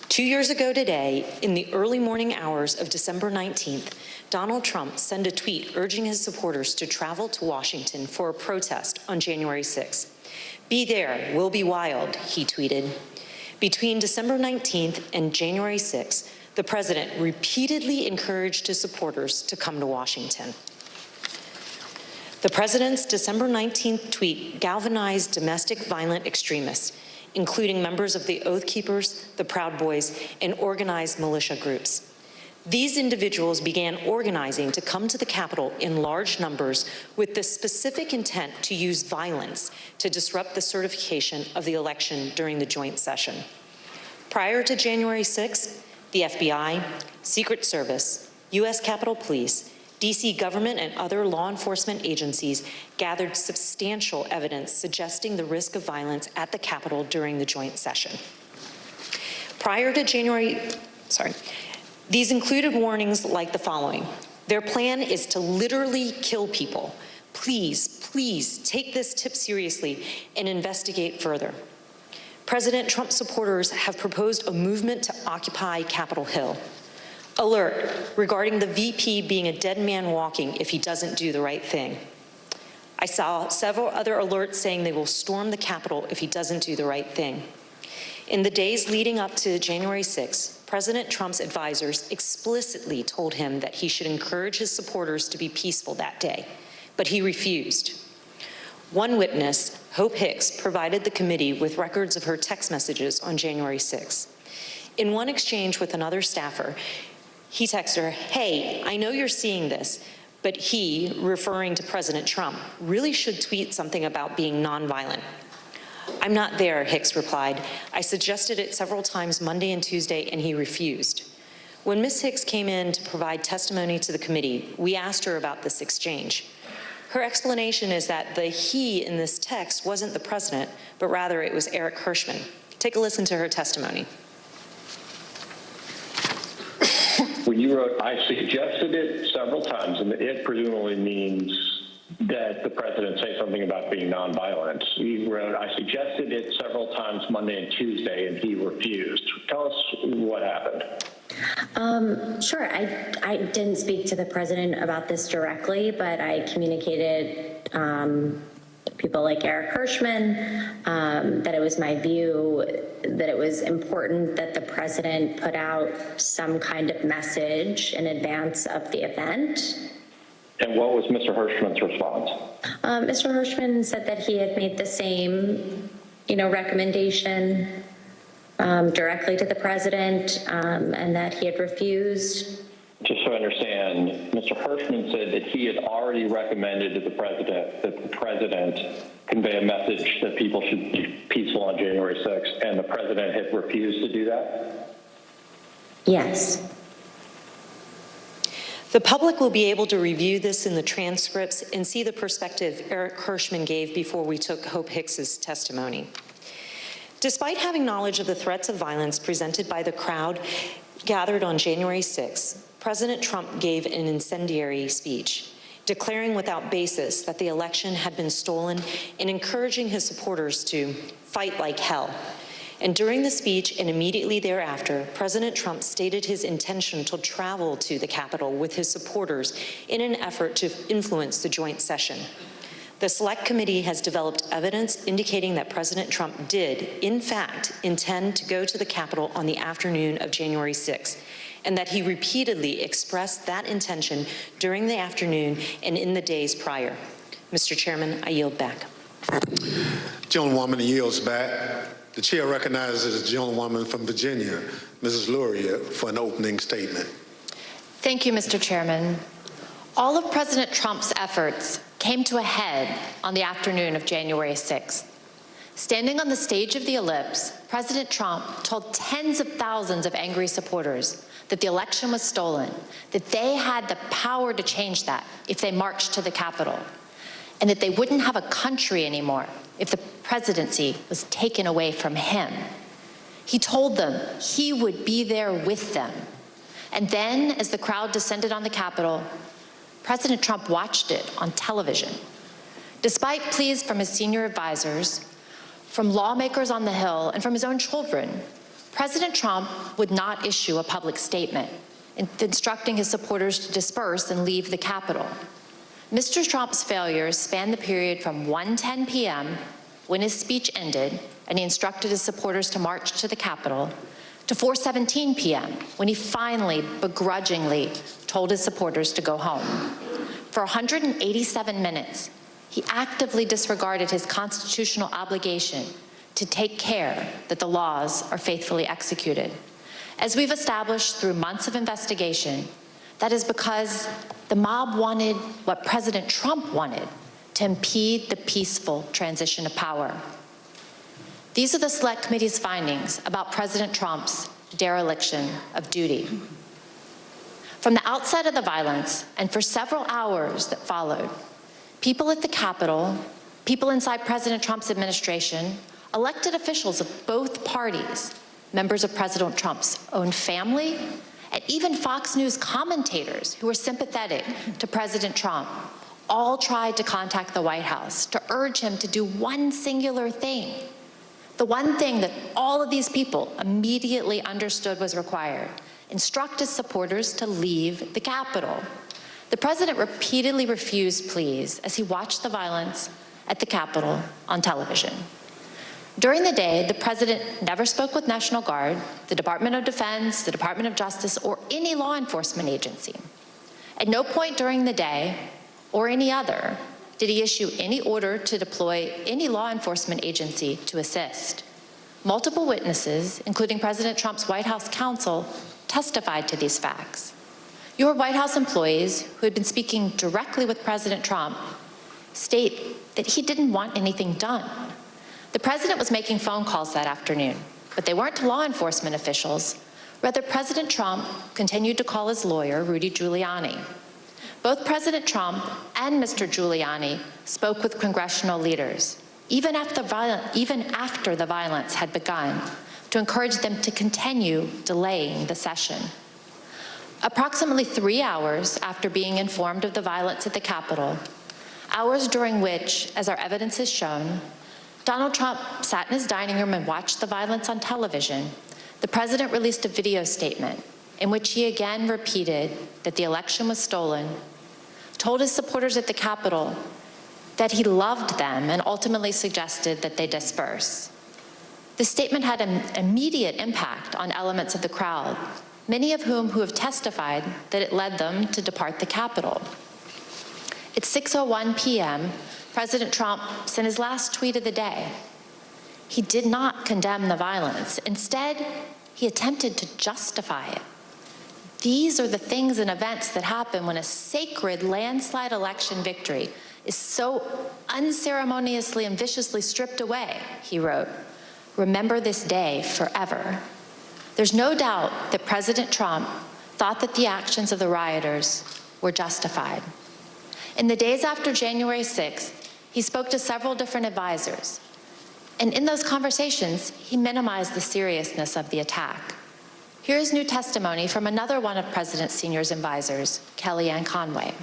2 years ago today, in the early morning hours of December 19th, Donald Trump sent a tweet urging his supporters to travel to Washington for a protest on January 6th. "Be there, we'll be wild," he tweeted. Between December 19th and January 6th, the president repeatedly encouraged his supporters to come to Washington. The president's December 19th tweet galvanized domestic violent extremists, including members of the Oath Keepers, the Proud Boys, and organized militia groups. These individuals began organizing to come to the Capitol in large numbers with the specific intent to use violence to disrupt the certification of the election during the joint session. Prior to January 6th, the FBI, Secret Service, U.S. Capitol Police, D.C. government and other law enforcement agencies gathered substantial evidence suggesting the risk of violence at the Capitol during the joint session. These included warnings like the following. Their plan is to literally kill people. Please take this tip seriously and investigate further. President Trump supporters have proposed a movement to occupy Capitol Hill. Alert regarding the VP being a dead man walking if he doesn't do the right thing. I saw several other alerts saying they will storm the Capitol if he doesn't do the right thing. In the days leading up to January 6th, President Trump's advisors explicitly told him that he should encourage his supporters to be peaceful that day, but he refused. One witness, Hope Hicks, provided the committee with records of her text messages on January 6th. In one exchange with another staffer, he texted her, "Hey, I know you're seeing this, but he," referring to President Trump, "really should tweet something about being nonviolent." "I'm not there," Hicks replied. "I suggested it several times Monday and Tuesday, and he refused." When Ms. Hicks came in to provide testimony to the committee, we asked her about this exchange. Her explanation is that the he in this text wasn't the president, but rather it was Eric Hirschman. Take a listen to her testimony. When you wrote, "I suggested it several times," and it presumably means that the president say something about being nonviolent. You wrote, "I suggested it several times Monday and Tuesday, and he refused." Tell us what happened. Sure. I didn't speak to the president about this directly, but I communicated people like Eric Hirschman that it was my view that it was important that the president put out some kind of message in advance of the event. And what was Mr. Hirschman's response? Mr. Hirschman said that he had made the same, recommendation directly to the president, and that he had refused. Just so I understand, Mr. Hirschman said that he had already recommended to the president that the president convey a message that people should be peaceful on January 6th, and the president had refused to do that? Yes. The public will be able to review this in the transcripts and see the perspective Eric Hirschman gave before we took Hope Hicks's testimony. Despite having knowledge of the threats of violence presented by the crowd gathered on January 6th, President Trump gave an incendiary speech, declaring without basis that the election had been stolen and encouraging his supporters to fight like hell. And during the speech and immediately thereafter, President Trump stated his intention to travel to the Capitol with his supporters in an effort to influence the joint session. The Select Committee has developed evidence indicating that President Trump did, in fact, intend to go to the Capitol on the afternoon of January 6th, and that he repeatedly expressed that intention during the afternoon and in the days prior. Mr. Chairman, I yield back. Gentlewoman yields back. The chair recognizes the gentlewoman from Virginia, Mrs. Luria, for an opening statement. Thank you, Mr. Chairman. All of President Trump's efforts came to a head on the afternoon of January 6th. Standing on the stage of the Ellipse, President Trump told tens of thousands of angry supporters that the election was stolen, that they had the power to change that if they marched to the Capitol, and that they wouldn't have a country anymore if the presidency was taken away from him. He told them he would be there with them. And then, as the crowd descended on the Capitol, President Trump watched it on television. Despite pleas from his senior advisors, from lawmakers on the Hill, and from his own children, President Trump would not issue a public statement instructing his supporters to disperse and leave the Capitol. Mr. Trump's failures spanned the period from 1:10 p.m., when his speech ended and he instructed his supporters to march to the Capitol, to 4:17 p.m., when he finally, begrudgingly, told his supporters to go home. For 187 minutes, he actively disregarded his constitutional obligation to take care that the laws are faithfully executed. As we've established through months of investigation, that is because the mob wanted what President Trump wanted, to impede the peaceful transition of power. These are the Select Committee's findings about President Trump's dereliction of duty. From the outset of the violence, and for several hours that followed, people at the Capitol, people inside President Trump's administration, elected officials of both parties, members of President Trump's own family, and even Fox News commentators who were sympathetic to President Trump, all tried to contact the White House to urge him to do one singular thing. The one thing that all of these people immediately understood was required: instruct his supporters to leave the Capitol. The president repeatedly refused pleas as he watched the violence at the Capitol on television. During the day, the president never spoke with National Guard, the Department of Defense, the Department of Justice, or any law enforcement agency. At no point during the day, or any other, did he issue any order to deploy any law enforcement agency to assist. Multiple witnesses, including President Trump's White House counsel, testified to these facts. Your White House employees, who had been speaking directly with President Trump, state that he didn't want anything done. The president was making phone calls that afternoon, but they weren't to law enforcement officials. Rather, President Trump continued to call his lawyer, Rudy Giuliani. Both President Trump and Mr. Giuliani spoke with congressional leaders, even after the violence had begun, to encourage them to continue delaying the session. Approximately 3 hours after being informed of the violence at the Capitol, hours during which, as our evidence has shown, Donald Trump sat in his dining room and watched the violence on television, the president released a video statement in which he again repeated that the election was stolen, told his supporters at the Capitol that he loved them, and ultimately suggested that they disperse. The statement had an immediate impact on elements of the crowd, many of whom have testified that it led them to depart the Capitol. At 6:01 p.m., President Trump sent his last tweet of the day. He did not condemn the violence. Instead, he attempted to justify it. These are the things and events that happen when a sacred landslide election victory is so unceremoniously and viciously stripped away, he wrote. Remember this day forever. There's no doubt that President Trump thought that the actions of the rioters were justified. In the days after January 6th, he spoke to several different advisors. And in those conversations, he minimized the seriousness of the attack. Here's new testimony from another one of President Senior's advisors, Kellyanne Conway.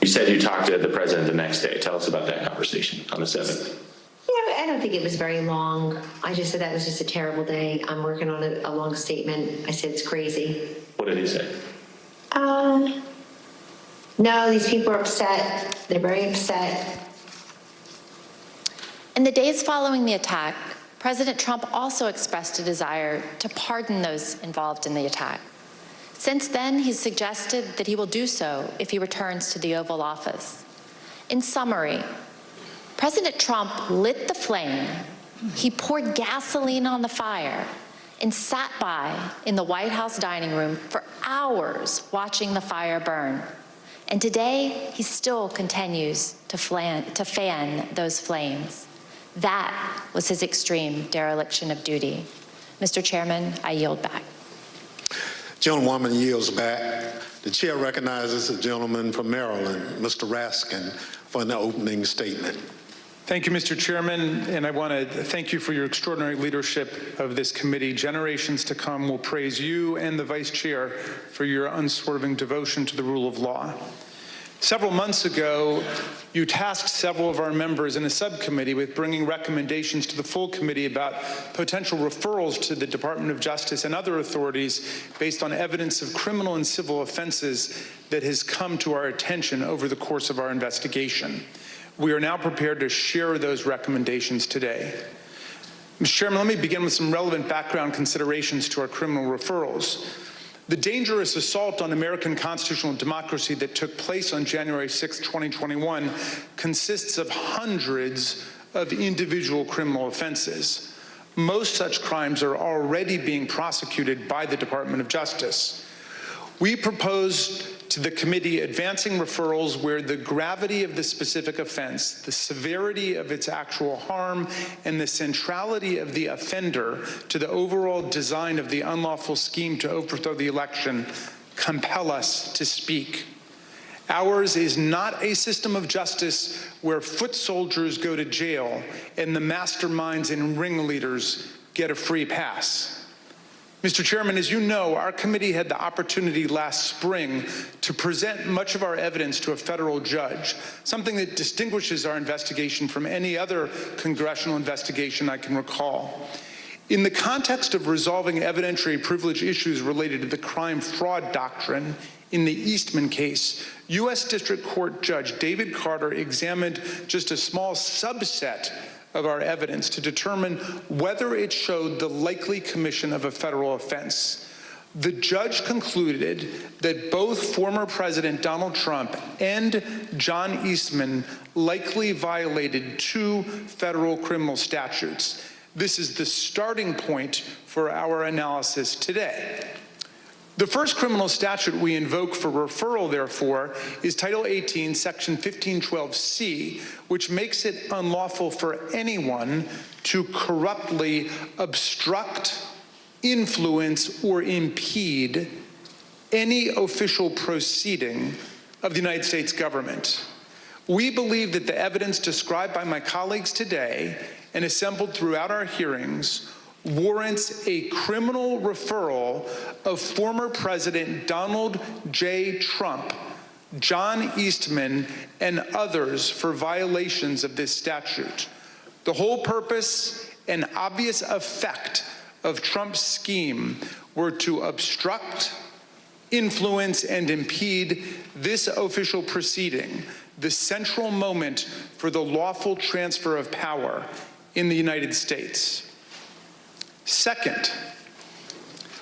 You said you talked to the president the next day. Tell us about that conversation on the 7th. Yeah, and don't think it was very long. I just said that was just a terrible day. I'm working on a long statement. I said it's crazy. What did he say? No, these people are upset. They're very upset. In the days following the attack, President Trump also expressed a desire to pardon those involved in the attack. Since then, he's suggested that he will do so if he returns to the Oval Office. In summary, President Trump lit the flame, he poured gasoline on the fire, and sat by in the White House dining room for hours watching the fire burn. And today, he still continues to fan those flames. That was his extreme dereliction of duty. Mr. Chairman, I yield back. Gentlewoman yields back. The chair recognizes the gentleman from Maryland, Mr. Raskin, for an opening statement. Thank you, Mr. Chairman, and I want to thank you for your extraordinary leadership of this committee. Generations to come will praise you and the Vice Chair for your unswerving devotion to the rule of law. Several months ago, you tasked several of our members in a subcommittee with bringing recommendations to the full committee about potential referrals to the Department of Justice and other authorities based on evidence of criminal and civil offenses that has come to our attention over the course of our investigation. We are now prepared to share those recommendations today. Mr. Chairman, let me begin with some relevant background considerations to our criminal referrals. The dangerous assault on American constitutional democracy that took place on January 6, 2021 consists of hundreds of individual criminal offenses. Most such crimes are already being prosecuted by the Department of Justice. We propose to the committee advancing referrals where the gravity of the specific offense, the severity of its actual harm, and the centrality of the offender to the overall design of the unlawful scheme to overthrow the election compel us to speak. Ours is not a system of justice where foot soldiers go to jail and the masterminds and ringleaders get a free pass. Mr. Chairman, as you know, our committee had the opportunity last spring to present much of our evidence to a federal judge, something that distinguishes our investigation from any other congressional investigation I can recall. In the context of resolving evidentiary privilege issues related to the crime-fraud doctrine, in the Eastman case, U.S. District Court Judge David Carter examined just a small subset of our evidence to determine whether it showed the likely commission of a federal offense. The judge concluded that both former President Donald Trump and John Eastman likely violated 2 federal criminal statutes. This is the starting point for our analysis today. The first criminal statute we invoke for referral, therefore, is Title 18, Section 1512C, which makes it unlawful for anyone to corruptly obstruct, influence, or impede any official proceeding of the United States government. We believe that the evidence described by my colleagues today and assembled throughout our hearings warrants a criminal referral of former President Donald J. Trump, John Eastman, and others for violations of this statute. The whole purpose and obvious effect of Trump's scheme were to obstruct, influence, and impede this official proceeding, the central moment for the lawful transfer of power in the United States. Second,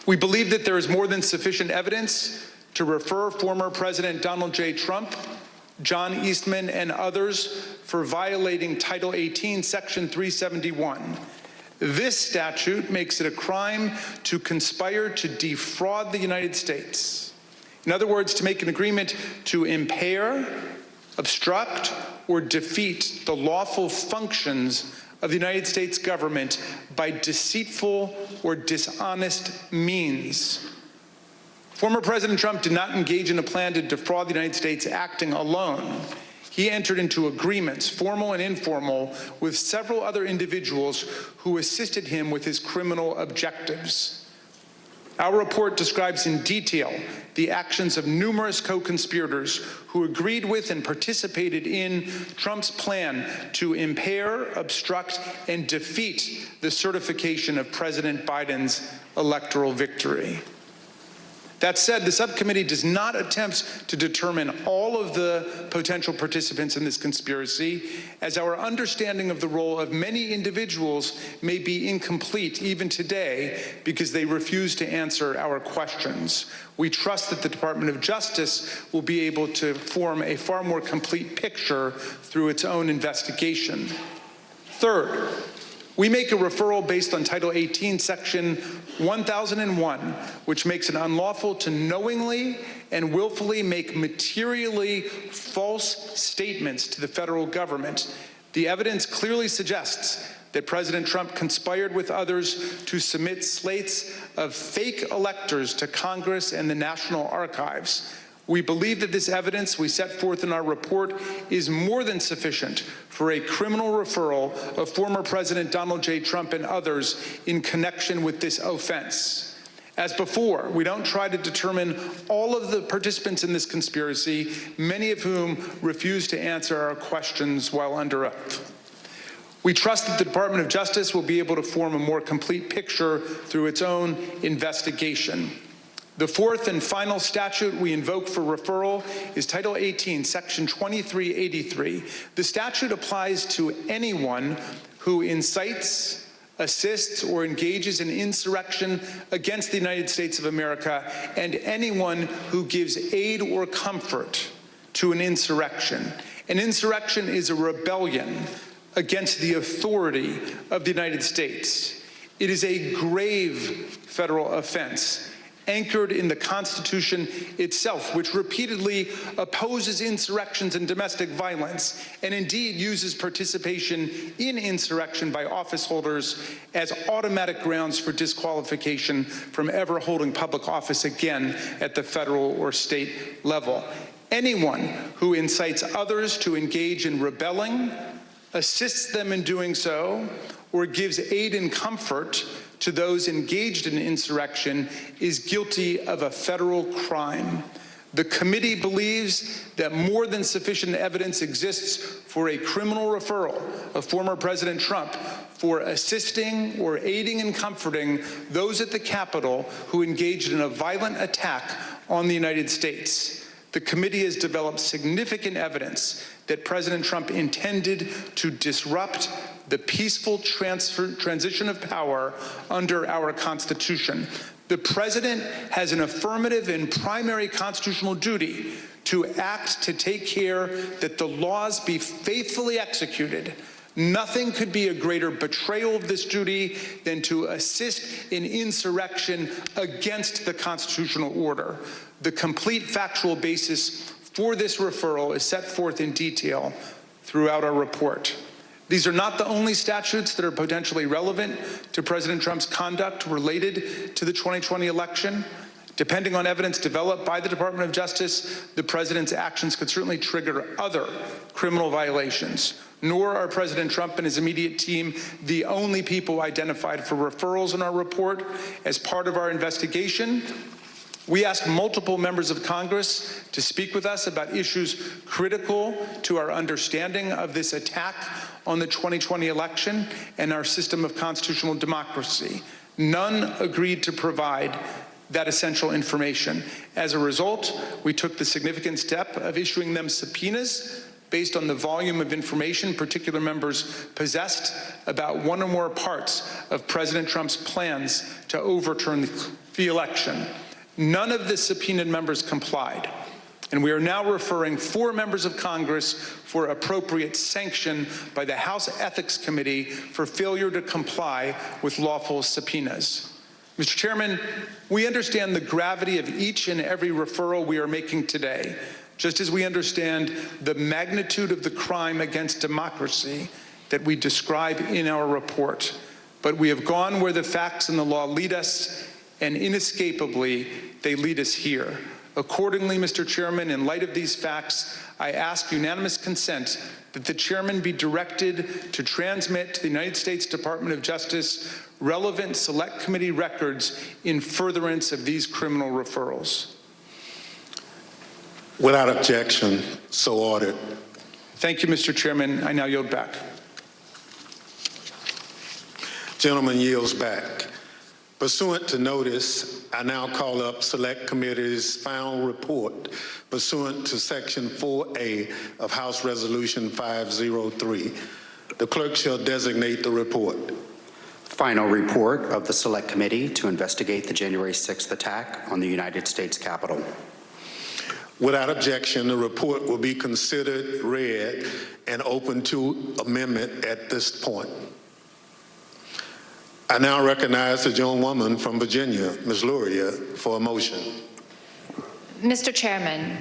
we believe that there is more than sufficient evidence to refer former President Donald J. Trump, John Eastman, and others for violating Title 18, Section 371. This statute makes it a crime to conspire to defraud the United States. In other words, to make an agreement to impair, obstruct, or defeat the lawful functions of the United States government by deceitful or dishonest means. Former President Trump did not engage in a plan to defraud the United States acting alone. He entered into agreements, formal and informal, with several other individuals who assisted him with his criminal objectives. Our report describes in detail the actions of numerous co-conspirators who agreed with and participated in Trump's plan to impair, obstruct, and defeat the certification of President Biden's electoral victory. That said, the subcommittee does not attempt to determine all of the potential participants in this conspiracy, as our understanding of the role of many individuals may be incomplete even today because they refuse to answer our questions. We trust that the Department of Justice will be able to form a far more complete picture through its own investigation. Third, we make a referral based on Title 18, Section 1001, which makes it unlawful to knowingly and willfully make materially false statements to the federal government. The evidence clearly suggests that President Trump conspired with others to submit slates of fake electors to Congress and the National Archives. We believe that this evidence we set forth in our report is more than sufficient for a criminal referral of former President Donald J. Trump and others in connection with this offense. As before, we don't try to determine all of the participants in this conspiracy, many of whom refuse to answer our questions while under oath. We trust that the Department of Justice will be able to form a more complete picture through its own investigation. The fourth and final statute we invoke for referral is Title 18, Section 2383. The statute applies to anyone who incites, assists, or engages in insurrection against the United States of America, and anyone who gives aid or comfort to an insurrection. An insurrection is a rebellion against the authority of the United States. It is a grave federal offense anchored in the Constitution itself, which repeatedly opposes insurrections and domestic violence, and indeed uses participation in insurrection by office holders as automatic grounds for disqualification from ever holding public office again at the federal or state level. Anyone who incites others to engage in rebelling, assists them in doing so, or gives aid and comfort to those engaged in insurrection is guilty of a federal crime. The committee believes that more than sufficient evidence exists for a criminal referral of former President Trump for assisting or aiding and comforting those at the Capitol who engaged in a violent attack on the United States. The committee has developed significant evidence that President Trump intended to disrupt the peaceful transition of power under our Constitution. The President has an affirmative and primary constitutional duty to act to take care that the laws be faithfully executed. Nothing could be a greater betrayal of this duty than to assist in insurrection against the constitutional order. The complete factual basis for this referral is set forth in detail throughout our report. These are not the only statutes that are potentially relevant to President Trump's conduct related to the 2020 election. Depending on evidence developed by the Department of Justice, the president's actions could certainly trigger other criminal violations. Nor are President Trump and his immediate team the only people identified for referrals in our report. As part of our investigation, we asked multiple members of Congress to speak with us about issues critical to our understanding of this attack on the 2020 election and our system of constitutional democracy. None agreed to provide that essential information. As a result, we took the significant step of issuing them subpoenas based on the volume of information particular members possessed about one or more parts of President Trump's plans to overturn the election. None of the subpoenaed members complied, and we are now referring 4 members of Congress for appropriate sanction by the House Ethics Committee for failure to comply with lawful subpoenas. Mr. Chairman, we understand the gravity of each and every referral we are making today, just as we understand the magnitude of the crime against democracy that we describe in our report. But we have gone where the facts and the law lead us, and inescapably, they lead us here. Accordingly, Mr. Chairman, in light of these facts, I ask unanimous consent that the chairman be directed to transmit to the United States Department of Justice relevant Select Committee records in furtherance of these criminal referrals? Without objection, so ordered. Thank you, Mr. Chairman. I now yield back. Gentleman yields back. Pursuant to notice, I now call up Select Committee's final report pursuant to Section 4A of House Resolution 503. The clerk shall designate the report. Final report of the Select Committee to investigate the January 6th attack on the United States Capitol. Without objection, the report will be considered read and open to amendment at this point. I now recognize the gentlewoman from Virginia, Ms. Luria, for a motion. Mr. Chairman,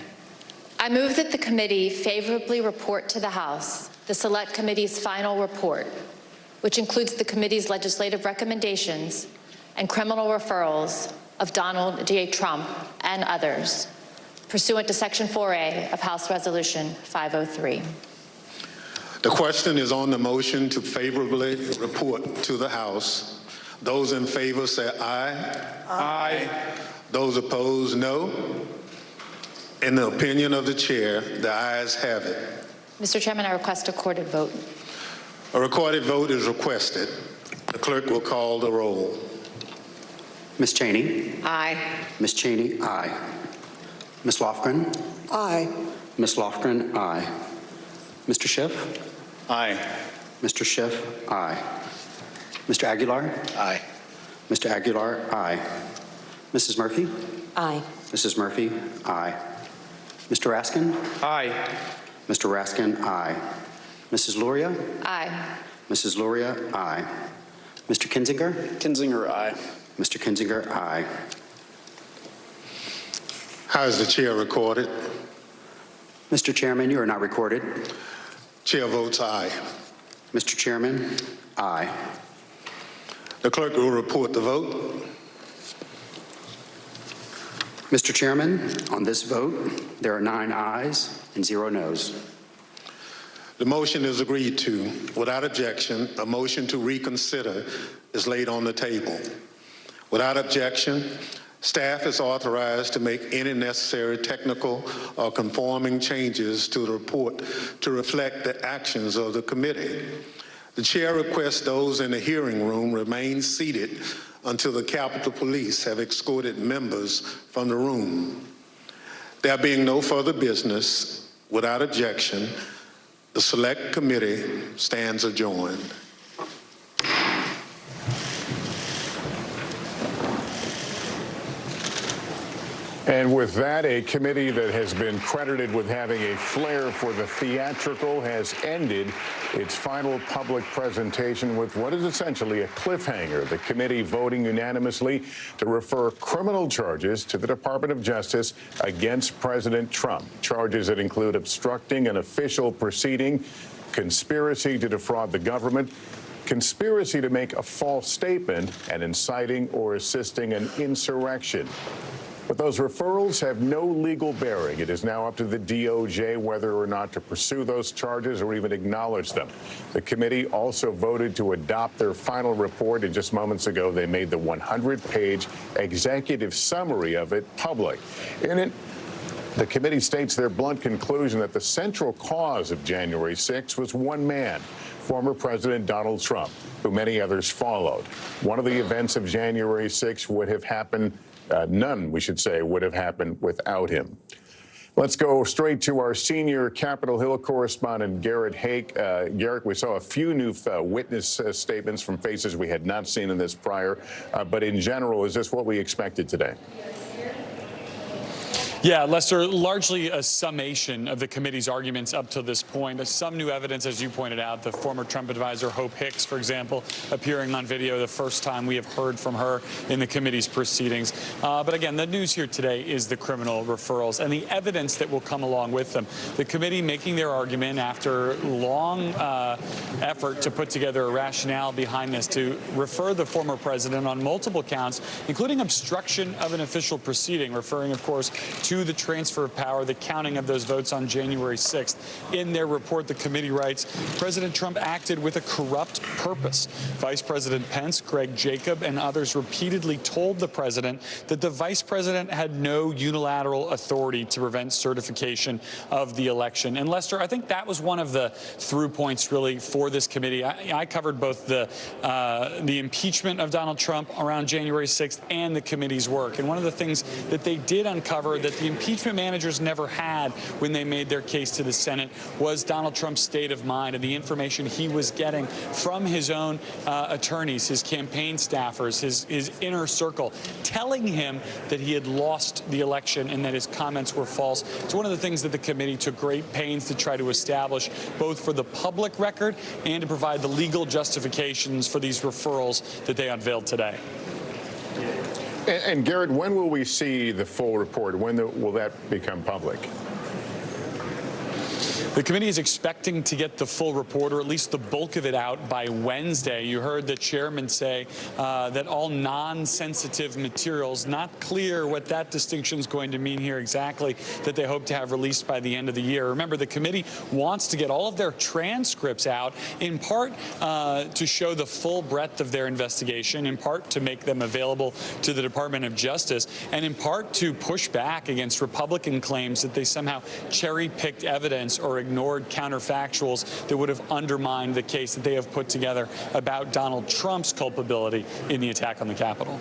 I move that the committee favorably report to the House the Select Committee's final report, which includes the committee's legislative recommendations and criminal referrals of Donald J. Trump and others, pursuant to Section 4A of House Resolution 503. The question is on the motion to favorably report to the House. Those in favor say aye. Aye. Those opposed, no. In the opinion of the chair, the ayes have it. Mr. Chairman, I request a recorded vote. A recorded vote is requested. The clerk will call the roll. Ms. Cheney? Aye. Ms. Cheney, aye. Ms. Lofgren? Aye. Ms. Lofgren, aye. Mr. Schiff? Aye. Mr. Schiff, aye. Mr. Aguilar? Aye. Mr. Aguilar, aye. Mrs. Murphy? Aye. Mrs. Murphy, aye. Mr. Raskin? Aye. Mr. Raskin, aye. Mrs. Luria? Aye. Mrs. Luria, aye. Mr. Kinzinger? Kinzinger, aye. Mr. Kinzinger, aye. How is the chair recorded? Mr. Chairman, you are not recorded. Chair votes aye. Mr. Chairman, aye. The clerk will report the vote. Mr. Chairman, on this vote, there are 9 ayes and 0 noes. The motion is agreed to. Without objection, a motion to reconsider is laid on the table. Without objection, staff is authorized to make any necessary technical or conforming changes to the report to reflect the actions of the committee. The chair requests those in the hearing room remain seated until the Capitol Police have escorted members from the room. There being no further business, without objection, the Select Committee stands adjourned. And with that, a committee that has been credited with having a flair for the theatrical has ended its final public presentation with what is essentially a cliffhanger. The committee voting unanimously to refer criminal charges to the Department of Justice against President Trump. Charges that include obstructing an official proceeding, conspiracy to defraud the government, conspiracy to make a false statement, and inciting or assisting an insurrection. But those referrals have no legal bearing. It is now up to the DOJ whether or not to pursue those charges or even acknowledge them. The committee also voted to adopt their final report, and just moments ago they made the 100-page executive summary of it public. In it, the committee states their blunt conclusion that the central cause of January 6 was one man, former President Donald Trump, who many others followed. One of the events of January 6 would have happened none, we should say, would have happened without him. Let's go straight to our senior Capitol Hill correspondent, Garrett Hake. Garrett, we saw a few new witness statements from faces we had not seen in this prior, but in general, is this what we expected today? Yeah, Lester, largely a summation of the committee's arguments up to this point. There's some new evidence, as you pointed out, the former Trump advisor, Hope Hicks, for example, appearing on video, the first time we have heard from her in the committee's proceedings. But again, the news here today is the criminal referrals and the evidence that will come along with them. The committee making their argument after long effort to put together a rationale behind this to refer the former president on multiple counts, including obstruction of an official proceeding, referring, of course, to the transfer of power, the counting of those votes on January 6th. In their report, the committee writes, President Trump acted with a corrupt purpose. Vice President Pence, Greg Jacob, and others repeatedly told the president that the vice president had no unilateral authority to prevent certification of the election. And Lester, I think that was one of the through points really for this committee. I covered both the impeachment of Donald Trump around January 6th and the committee's work. And one of the things that they did uncover that the impeachment managers never had when they made their case to the Senate was Donald Trump's state of mind and the information he was getting from his own attorneys, his campaign staffers, his inner circle, telling him that he had lost the election and that his comments were false. It's one of the things that the committee took great pains to try to establish, both for the public record and to provide the legal justifications for these referrals that they unveiled today. And Garrett, when will we see the full report? When will that become public? The committee is expecting to get the full report, or at least the bulk of it, out by Wednesday. You heard the chairman say that all non-sensitive materials, not clear what that distinction is going to mean here exactly, that they hope to have released by the end of the year. Remember, the committee wants to get all of their transcripts out, in part to show the full breadth of their investigation, in part to make them available to the Department of Justice, and in part to push back against Republican claims that they somehow cherry-picked evidence or ignored counterfactuals that would have undermined the case that they have put together about Donald Trump's culpability in the attack on the Capitol.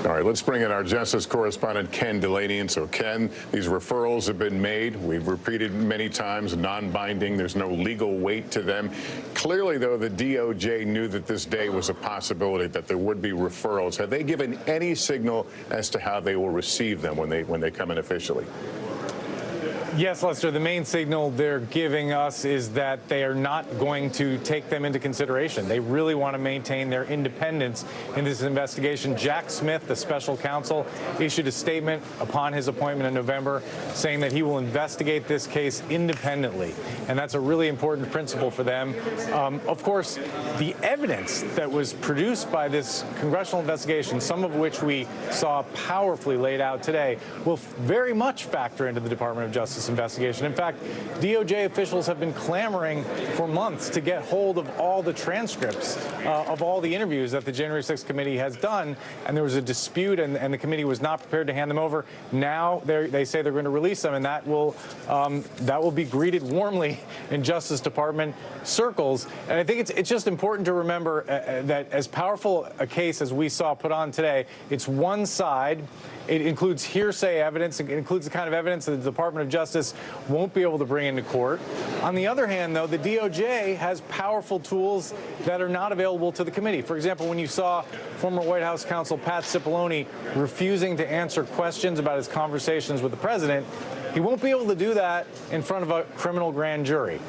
All right, let's bring in our Justice correspondent, Ken Delaney. And so, Ken, these referrals have been made. We've repeated many times, non-binding. There's no legal weight to them. Clearly, though, the DOJ knew that this day was a possibility, that there would be referrals. Have they given any signal as to how they will receive them when they come in officially? Yes, Lester, the main signal they're giving us is that they are not going to take them into consideration. They really want to maintain their independence in this investigation. Jack Smith, the special counsel, issued a statement upon his appointment in November saying that he will investigate this case independently. And that's a really important principle for them. Of course, the evidence that was produced by this congressional investigation, some of which we saw powerfully laid out today, will very much factor into the Department of Justice investigation. In fact, DOJ officials have been clamoring for months to get hold of all the transcripts of all the interviews that the January 6th committee has done, and there was a dispute, and the committee was not prepared to hand them over. Now they say they're going to release them, and that will be greeted warmly in Justice Department circles. And I think it's just important to remember that as powerful a case as we saw put on today, it's one side. It includes hearsay evidence. It includes the kind of evidence that the Department of Justice won't be able to bring into court. On the other hand, though, the DOJ has powerful tools that are not available to the committee. For example, when you saw former White House counsel Pat Cipollone refusing to answer questions about his conversations with the president, he won't be able to do that in front of a criminal grand jury.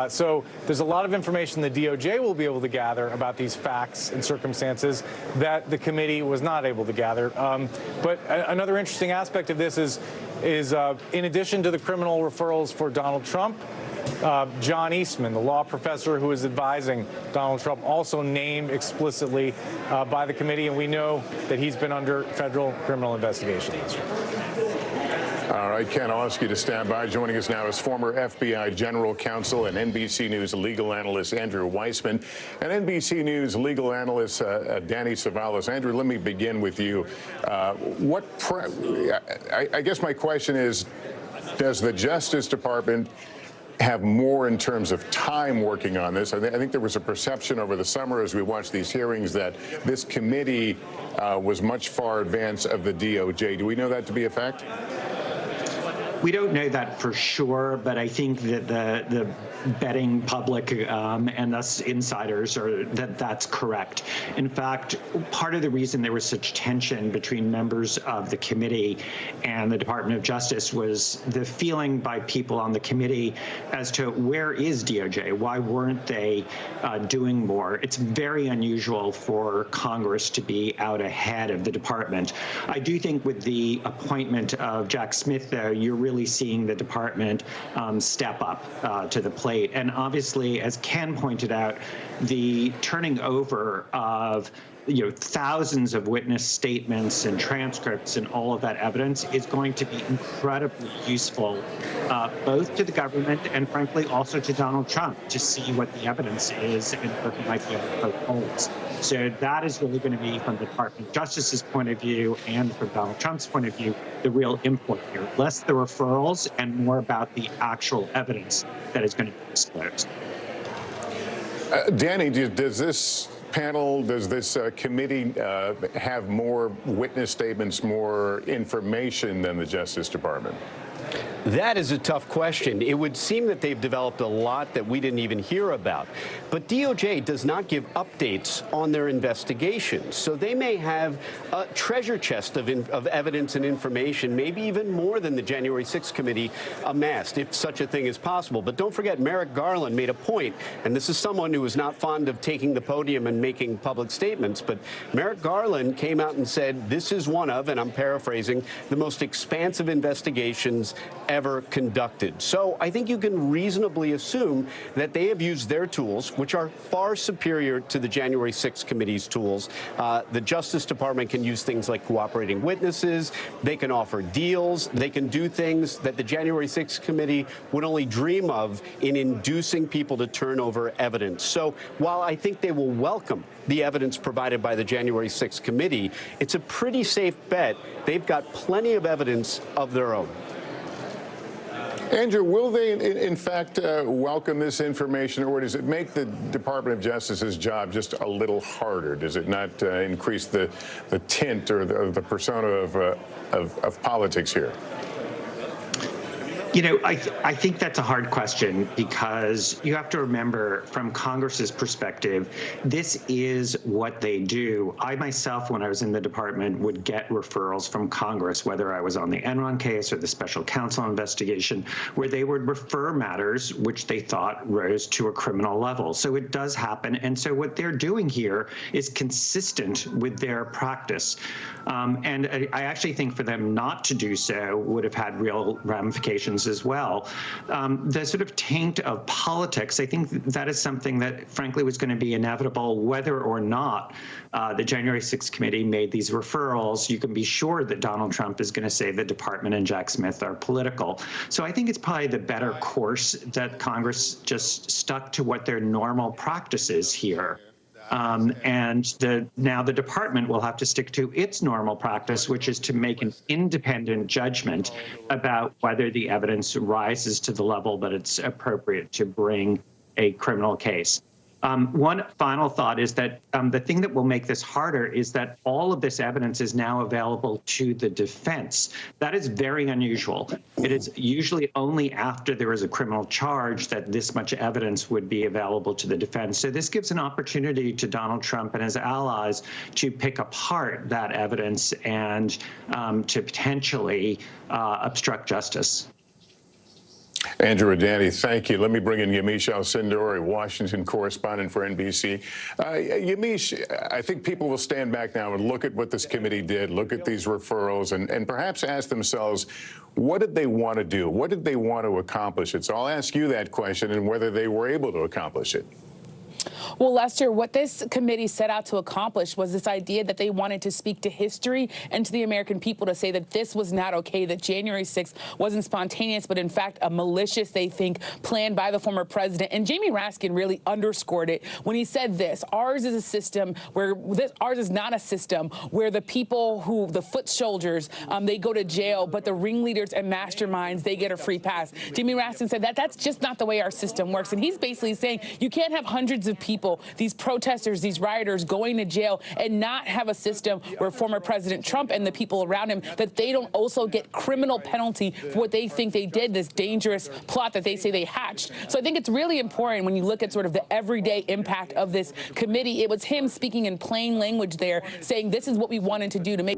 So there's a lot of information the DOJ will be able to gather about these facts and circumstances that the committee was not able to gather. But another interesting aspect of this is in addition to the criminal referrals for Donald Trump, John Eastman, the law professor who is advising Donald Trump, also named explicitly by the committee, and we know that he's been under federal criminal investigation. All right, Ken, I'll ask you to stand by. Joining us now is former FBI General Counsel and NBC News legal analyst Andrew Weissman and NBC News legal analyst Danny Savalas. Andrew, let me begin with you. I guess my question is, does the Justice Department have more in terms of time working on this? I think there was a perception over the summer as we watched these hearings that this committee was much far advanced of the DOJ. Do we know that to be a fact? We don't know that for sure, but I think that the betting public and us insiders are that's correct. In fact, part of the reason there was such tension between members of the committee and the Department of Justice was the feeling by people on the committee as to where is DOJ? Why weren't they doing more? It's very unusual for Congress to be out ahead of the department. I do think with the appointment of Jack Smith, though, you're really seeing the department step up to the plate. And obviously, as Ken pointed out, the turning over of thousands of witness statements and transcripts and all of that evidence is going to be incredibly useful, both to the government and, frankly, also to Donald Trump to see what the evidence is and where he might be able to poke holes. So that is really going to be, from the Department of Justice's point of view and from Donald Trump's point of view, the real import here. Less the referrals and more about the actual evidence that is going to be exposed. Danny, does this panel, does this committee have more witness statements, more information than the Justice Department? That is a tough question. It would seem that they've developed a lot that we didn't even hear about. But DOJ does not give updates on their investigations. So they may have a treasure chest of evidence and information, maybe even more than the January 6th committee amassed, if such a thing is possible. But don't forget, Merrick Garland made a point, and this is someone who is not fond of taking the podium and making public statements, but Merrick Garland came out and said this is one of, and I'm paraphrasing, the most expansive investigations ever conducted. So I think you can reasonably assume that they have used their tools, which are far superior to the January 6th committee's tools. The Justice Department can use things like cooperating witnesses. They can offer deals. They can do things that the January 6th committee would only dream of in inducing people to turn over evidence. So while I think they will welcome the evidence provided by the January 6th committee, it's a pretty safe bet they've got plenty of evidence of their own. Andrew, will they, in fact, welcome this information, or does it make the Department of Justice's job just a little harder? Does it not increase the tint or the persona of politics here? I think that's a hard question, because you have to remember, from Congress's perspective, this is what they do. I myself, when I was in the department, would get referrals from Congress, whether I was on the Enron case or the special counsel investigation, where they would refer matters which they thought rose to a criminal level. So it does happen. And so what they're doing here is consistent with their practice. And I actually think for them not to do so would have had real ramifications as well. The sort of taint of politics, I think that is something that, frankly, was going to be inevitable, whether or not the January 6th committee made these referrals. You can be sure that Donald Trump is going to say the department and Jack Smith are political. So I think it's probably the better course that Congress just stuck to what their normal practice is here. And now the department will have to stick to its normal practice, which is to make an independent judgment about whether the evidence rises to the level that it's appropriate to bring a criminal case. One final thought is that the thing that will make this harder is that all of this evidence is now available to the defense. That is very unusual. It is usually only after there is a criminal charge that this much evidence would be available to the defense. So this gives an opportunity to Donald Trump and his allies to pick apart that evidence and to potentially obstruct justice. Andrew Adani, thank you. Let me bring in Yamiche Alcindor, a Washington correspondent for NBC. Yamiche, I think people will stand back now and look at what this committee did, look at these referrals, and perhaps ask themselves, what did they want to do? What did they want to accomplish? So I'll ask you that question and whether they were able to accomplish it. Well, Lester, what this committee set out to accomplish was this idea that they wanted to speak to history and to the American people to say that this was not okay, that January 6th wasn't spontaneous, but in fact a malicious, they think, plan by the former president. And Jamie Raskin really underscored it when he said this: ours is a system where ours is not a system where the people who, the foot soldiers, they go to jail, but the ringleaders and masterminds, they get a free pass. Jamie Raskin said that that's just not the way our system works. And he's basically saying you can't have hundreds of people, these protesters, these rioters going to jail and not have a system where former President Trump and the people around him, that they don't also get criminal penalty for what they think they did, this dangerous plot that they say they hatched. So I think it's really important when you look at sort of the everyday impact of this committee. It was him speaking in plain language there, saying this is what we wanted to do to make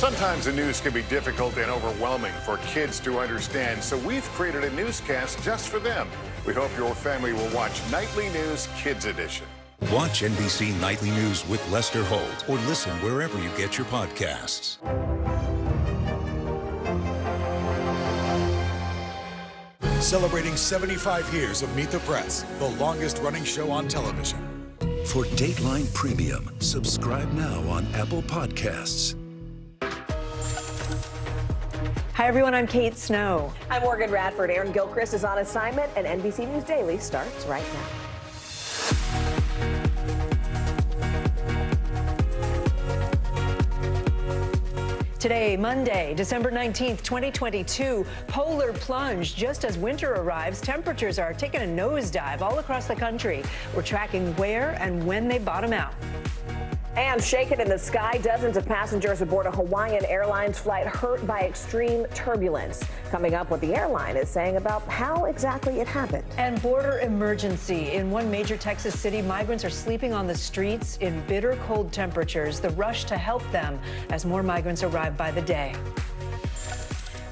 Sometimes the news can be difficult and overwhelming for kids to understand, so we've created a newscast just for them. We hope your family will watch Nightly News Kids Edition. Watch NBC Nightly News with Lester Holt or listen wherever you get your podcasts. Celebrating 75 years of Meet the Press, the longest-running show on television. For Dateline Premium, subscribe now on Apple Podcasts. Hi, everyone. I'm Kate Snow. I'm Morgan Radford. Aaron Gilchrist is on assignment, and NBC News Daily starts right now. Today, Monday, December 19th, 2022, polar plunge. Just as winter arrives, temperatures are taking a nosedive all across the country. We're tracking where and when they bottom out. And shaken in the sky, dozens of passengers aboard a Hawaiian Airlines flight hurt by extreme turbulence. Coming up, what the airline is saying about how exactly it happened. And border emergency. In one major Texas city, migrants are sleeping on the streets in bitter cold temperatures. The rush to help them as more migrants arrive by the day.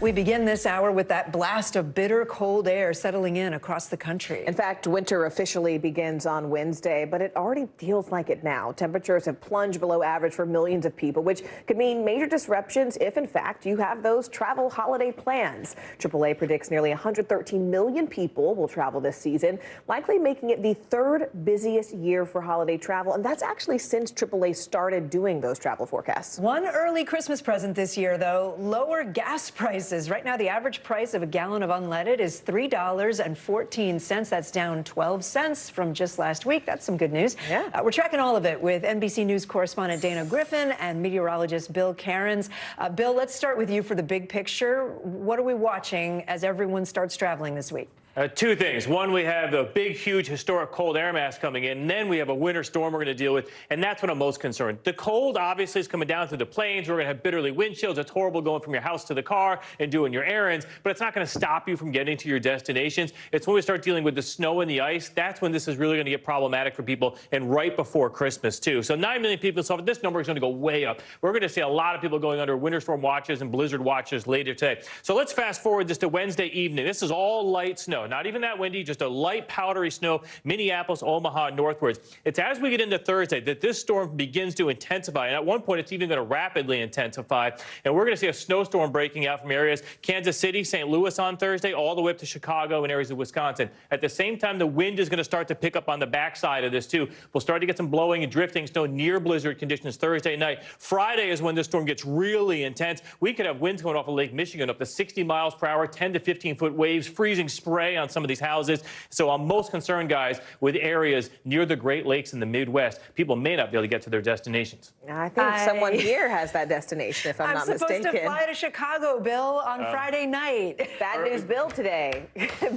We begin this hour with that blast of bitter cold air settling in across the country. In fact, winter officially begins on Wednesday, but it already feels like it now. Temperatures have plunged below average for millions of people, which could mean major disruptions if, in fact, you have those travel holiday plans. AAA predicts nearly 113 million people will travel this season, likely making it the third busiest year for holiday travel. And that's actually since AAA started doing those travel forecasts. One early Christmas present this year, though, lower gas prices. Right now, the average price of a gallon of unleaded is $3.14. That's down 12 cents from just last week. That's some good news. Yeah. We're tracking all of it with NBC News correspondent Dana Griffin and meteorologist Bill Cairns. Bill, let's start with you for the big picture. What are we watching as everyone starts traveling this week? Two things. One, we have the big, huge, historic cold air mass coming in, and then we have a winter storm we're going to deal with, and that's what I'm most concerned. The cold, obviously, is coming down through the plains. We're going to have bitterly wind chills. It's horrible going from your house to the car and doing your errands, but it's not going to stop you from getting to your destinations. It's when we start dealing with the snow and the ice, that's when this is really going to get problematic for people, and right before Christmas, too. So 9 million people, so this number is going to go way up. We're going to see a lot of people going under winter storm watches and blizzard watches later today. So let's fast forward this to Wednesday evening. This is all light snow, not even that windy, just a light powdery snow, Minneapolis, Omaha, northwards. It's as we get into Thursday that this storm begins to intensify. And at one point, it's even going to rapidly intensify. And we're going to see a snowstorm breaking out from areas Kansas City, St. Louis on Thursday, all the way up to Chicago and areas of Wisconsin. At the same time, the wind is going to start to pick up on the backside of this, too. We'll start to get some blowing and drifting snow near blizzard conditions Thursday night. Friday is when this storm gets really intense. We could have winds going off of Lake Michigan up to 60 miles per hour, 10 to 15-foot waves, freezing spray on some of these houses. So I'm most concerned, guys, with areas near the Great Lakes in the Midwest. People may not be able to get to their destinations. I think someone here has that destination, if I'm not mistaken. I'm supposed to fly to Chicago, Bill, on Friday night. Bad news, Bill, today.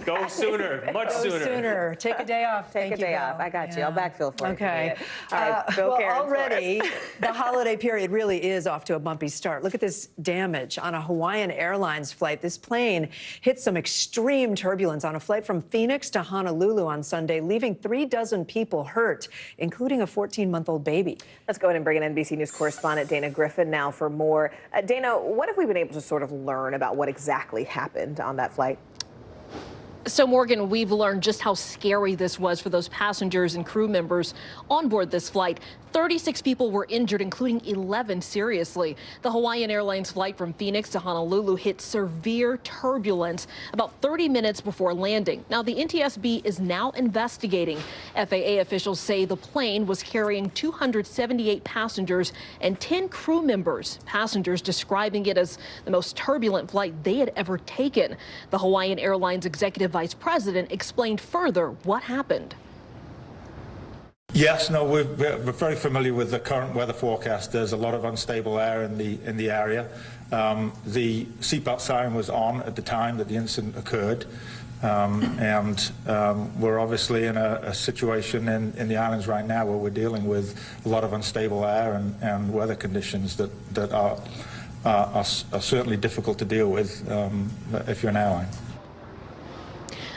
Go sooner, much sooner. Go sooner. Take a day off. Take a day off. I got you. I'll backfill for you. Okay. All right, Bill Cairns already, the holiday period really is off to a bumpy start. Look at this damage on a Hawaiian Airlines flight. This plane hit some extreme turbulence on a flight from Phoenix to Honolulu on Sunday, leaving 36 people hurt, including a 14-month-old baby. Let's go ahead and bring in NBC News correspondent Dana Griffin now for more. Dana, what have we been able to sort of learn about what exactly happened on that flight? So, Morgan, we've learned just how scary this was for those passengers and crew members on board this flight. 36 people were injured, including 11 seriously. The Hawaiian Airlines flight from Phoenix to Honolulu hit severe turbulence about 30 minutes before landing. Now, the NTSB is now investigating. FAA officials say the plane was carrying 278 passengers and 10 crew members. Passengers describing it as the most turbulent flight they had ever taken. The Hawaiian Airlines executive vice president explained further what happened. Yes, no, we're very familiar with the current weather forecast. There's a lot of unstable air in the area. The seatbelt siren was on at the time that the incident occurred. We're obviously in a situation in the islands right now where we're dealing with a lot of unstable air and weather conditions that are certainly difficult to deal with if you're an airline.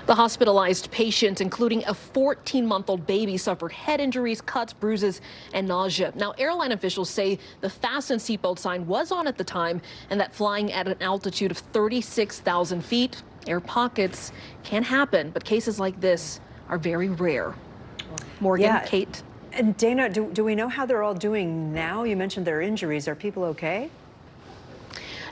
The hospitalized patient, including a 14-month-old baby, suffered head injuries, cuts, bruises, and nausea. Now, airline officials say the fasten seatbelt sign was on at the time and that flying at an altitude of 36,000 feet, air pockets can happen, but cases like this are very rare. Morgan, Kate. And Dana, do we know how they're all doing now? You mentioned their injuries. Are people okay?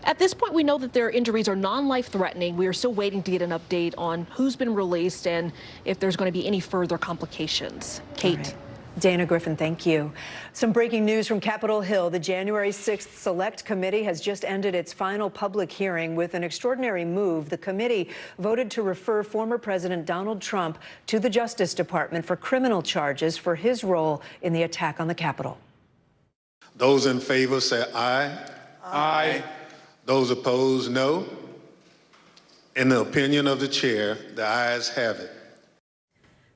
At this point, we know that their injuries are non-life-threatening. We are still waiting to get an update on who's been released and if there's going to be any further complications. Kate. Dana Griffin, thank you. Some breaking news from Capitol Hill. The January 6th Select Committee has just ended its final public hearing. With an extraordinary move, the committee voted to refer former President Donald Trump to the Justice Department for criminal charges for his role in the attack on the Capitol. Those in favor say aye. Aye. Those opposed, no. In the opinion of the chair, the ayes have it.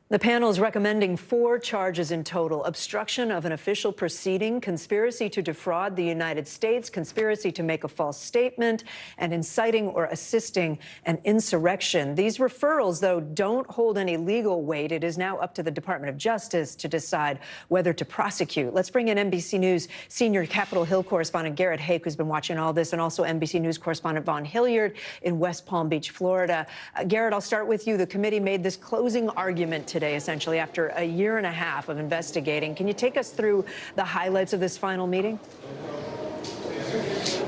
The panel is recommending 4 charges in total: obstruction of an official proceeding, conspiracy to defraud the United States, conspiracy to make a false statement, and inciting or assisting an insurrection. These referrals, though, don't hold any legal weight. It is now up to the Department of Justice to decide whether to prosecute. Let's bring in NBC News senior Capitol Hill correspondent Garrett Hake, who's been watching all this, and also NBC News correspondent Vaughn Hilliard in West Palm Beach, Florida. Garrett, I'll start with you. The committee made this closing argument today, essentially, after a year and a half of investigating. Can you take us through the highlights of this final meeting?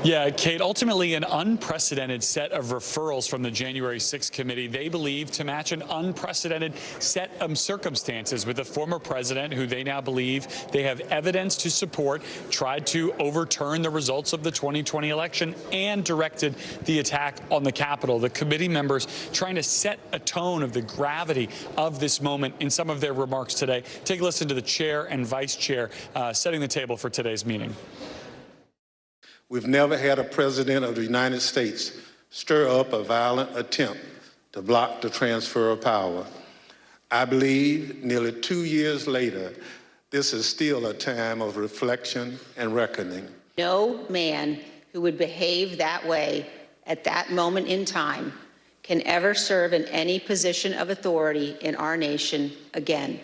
Yeah, Kate, ultimately an unprecedented set of referrals from the January 6th committee, they believe, to match an unprecedented set of circumstances with the former president, who they now believe they have evidence to support, tried to overturn the results of the 2020 election and directed the attack on the Capitol. The committee members trying to set a tone of the gravity of this moment in some of their remarks today. Take a listen to the chair and vice chair setting the table for today's meeting. We've never had a president of the United States stir up a violent attempt to block the transfer of power. I believe nearly 2 years later, this is still a time of reflection and reckoning. No man who would behave that way at that moment in time can ever serve in any position of authority in our nation again.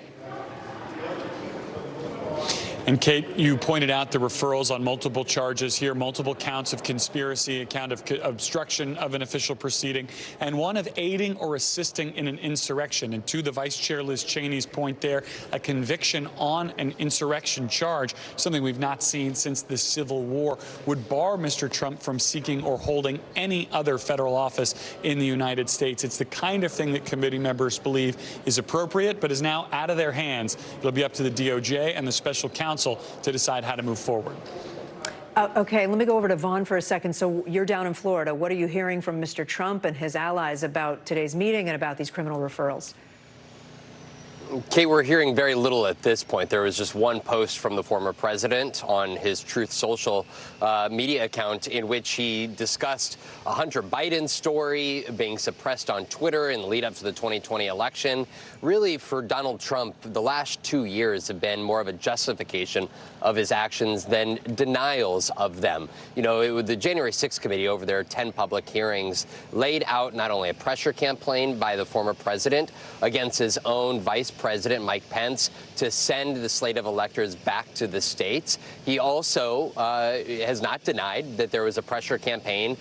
And Kate, you pointed out the referrals on multiple charges here, multiple counts of conspiracy, a count of obstruction of an official proceeding, and one of aiding or assisting in an insurrection. And to the Vice Chair Liz Cheney's point there, a conviction on an insurrection charge, something we've not seen since the Civil War, would bar Mr. Trump from seeking or holding any other federal office in the United States. It's the kind of thing that committee members believe is appropriate, but is now out of their hands. It'll be up to the DOJ and the special counsel to decide how to move forward. Okay, let me go over to Vaughn for a second. So you're down in Florida. What are you hearing from Mr. Trump and his allies about today's meeting and about these criminal referrals? Kate, we're hearing very little at this point. There was just one post from the former president on his Truth Social media account in which he discussed a Hunter Biden story being suppressed on Twitter in the lead up to the 2020 election. Really, for Donald Trump, the last 2 years have been more of a justification of his actions than denials of them. You know, the January 6th committee over their 10 public hearings laid out not only a pressure campaign by the former president against his own vice president, Mike Pence, to send the slate of electors back to the states. He also has not denied that there was a pressure campaign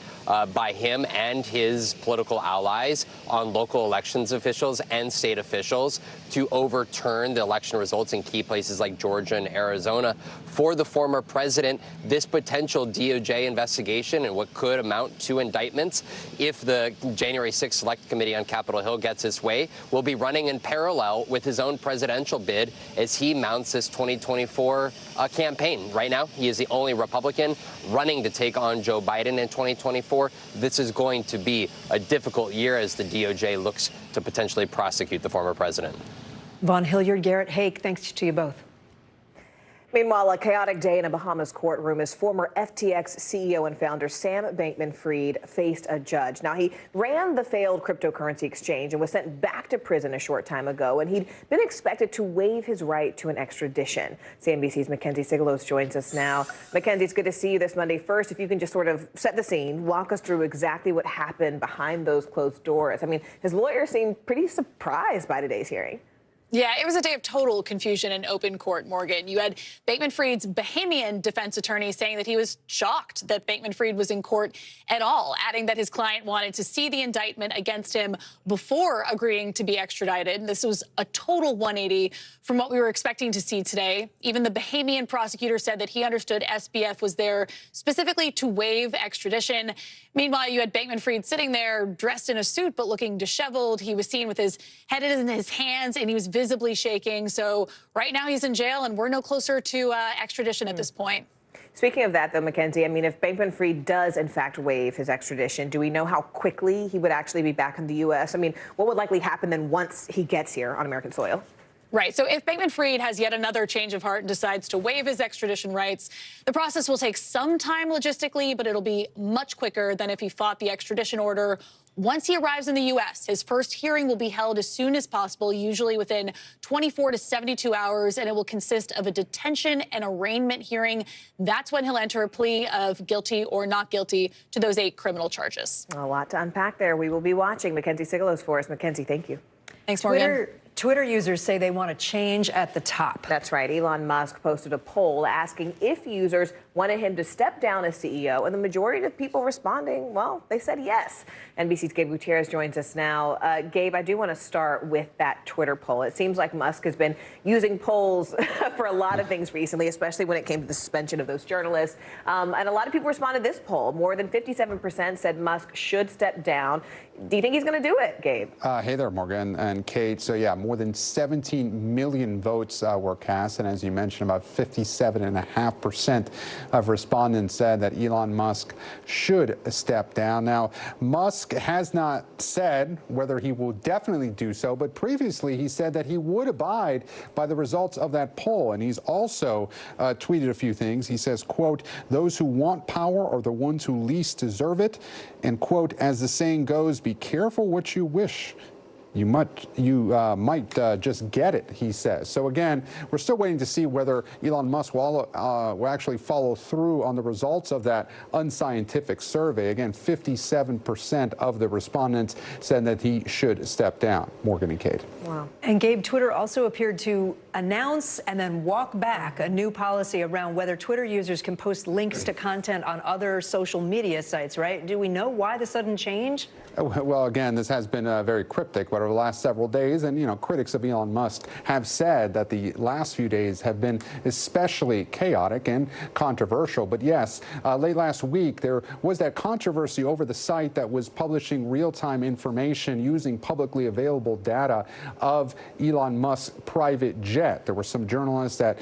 by him and his political allies on local elections officials and state officials to overturn the election results in key places like Georgia and Arizona. For the former president, this potential DOJ investigation and what could amount to indictments, if the January 6th Select Committee on Capitol Hill gets its way, will be running in parallel with his own presidential bid as he mounts this 2024 campaign. Right now, he is the only Republican running to take on Joe Biden in 2024. This is going to be a difficult year as the DOJ looks to potentially prosecute the former president. Vaughn Hilliard, Garrett Hake, thanks to you both. Meanwhile, a chaotic day in a Bahamas courtroom as former FTX CEO and founder Sam Bankman-Fried faced a judge. Now, he ran the failed cryptocurrency exchange and was sent back to prison a short time ago, and he'd been expected to waive his right to an extradition. CNBC's Mackenzie Sigalos joins us now. Mackenzie, it's good to see you this Monday. First, if you can just sort of set the scene, walk us through exactly what happened behind those closed doors. I mean, his lawyer seemed pretty surprised by today's hearing. Yeah, it was a day of total confusion in open court, Morgan. You had Bankman-Fried's Bahamian defense attorney saying that he was shocked that Bankman-Fried was in court at all, adding that his client wanted to see the indictment against him before agreeing to be extradited. This was a total 180 from what we were expecting to see today. Even the Bahamian prosecutor said that he understood SBF was there specifically to waive extradition. Meanwhile, you had Bankman-Fried sitting there dressed in a suit but looking disheveled. He was seen with his head in his hands, and he was visibly shaking. So right now he's in jail, and we're no closer to extradition at this point. Speaking of that, though, Mackenzie, I mean, if Bankman-Fried does, in fact, waive his extradition, do we know how quickly he would actually be back in the U.S.? I mean, what would likely happen then once he gets here on American soil? Right. So if Bankman-Fried has yet another change of heart and decides to waive his extradition rights, the process will take some time logistically, but it'll be much quicker than if he fought the extradition order. Once he arrives in the U.S., his first hearing will be held as soon as possible, usually within 24 to 72 hours, and it will consist of a detention and arraignment hearing. That's when he'll enter a plea of guilty or not guilty to those 8 criminal charges. A lot to unpack there. We will be watching. Mackenzie Sigalos for us. Mackenzie, thank you. Thanks, Morgan. Twitter users say they want a change at the top. That's right. Elon Musk posted a poll asking if users wanted him to step down as CEO, and the majority of people responding, well, they said yes. NBC's Gabe Gutierrez joins us now. Gabe, I do want to start with that Twitter poll. It seems like Musk has been using polls for a lot of things recently, especially when it came to the suspension of those journalists. And a lot of people responded to this poll. More than 57% said Musk should step down. Do you think he's going to do it, Gabe? Hey there, Morgan and Kate. So, yeah, more than 17 million votes were cast. And as you mentioned, about 57.5% of respondents said that Elon Musk should step down. Now, Musk has not said whether he will definitely do so, but previously he said that he would abide by the results of that poll. And he's also tweeted a few things. He says, quote, "Those who want power are the ones who least deserve it." And, quote, "As the saying goes, be careful what you wish. You might just get it," he says. So again, we're still waiting to see whether Elon Musk will actually follow through on the results of that unscientific survey. Again, 57% of the respondents said that he should step down. Morgan and Kate. Wow. And Gabe, Twitter also appeared to announce and then walk back a new policy around whether Twitter users can post links to content on other social media sites, right? Do we know why the sudden change? Well, again, this has been very cryptic, but over the last several days, and, you know, critics of Elon Musk have said that the last few days have been especially chaotic and controversial. But yes, late last week, there was that controversy over the site that was publishing real-time information using publicly available data of Elon Musk's private jet. There were some journalists that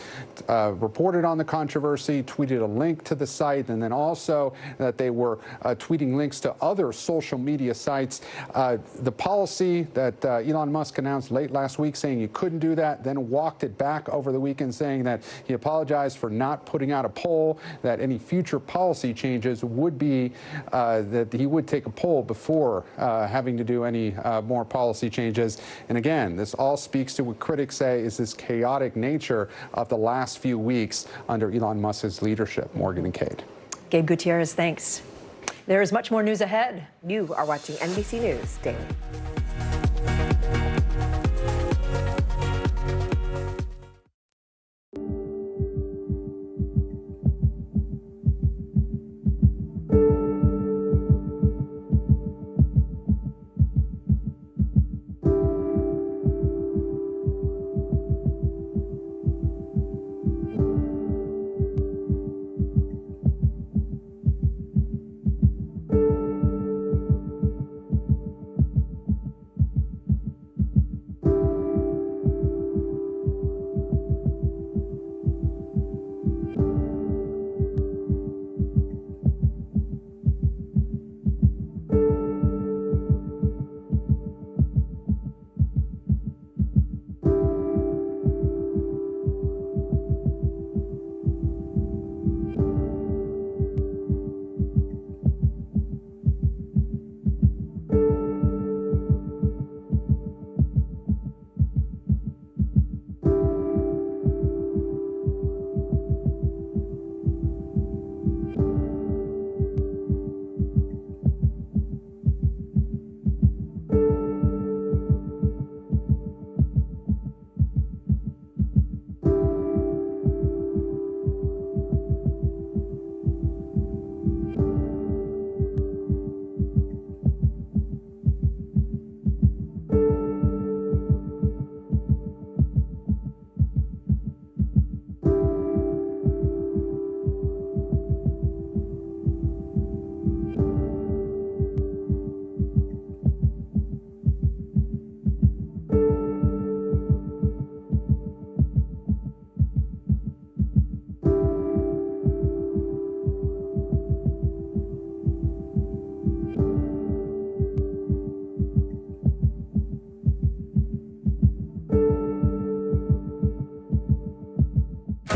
reported on the controversy, tweeted a link to the site, and then also that they were tweeting links to other social media sites. The policy that Elon Musk announced late last week saying he couldn't do that, then walked it back over the weekend saying that he apologized for not putting out a poll, that any future policy changes would be that he would take a poll before having to do any more policy changes. And again, this all speaks to what critics say is this chaotic nature of the last few weeks under Elon Musk's leadership. Morgan and Kate. Gabe Gutierrez, thanks. There is much more news ahead. You are watching NBC News Daily.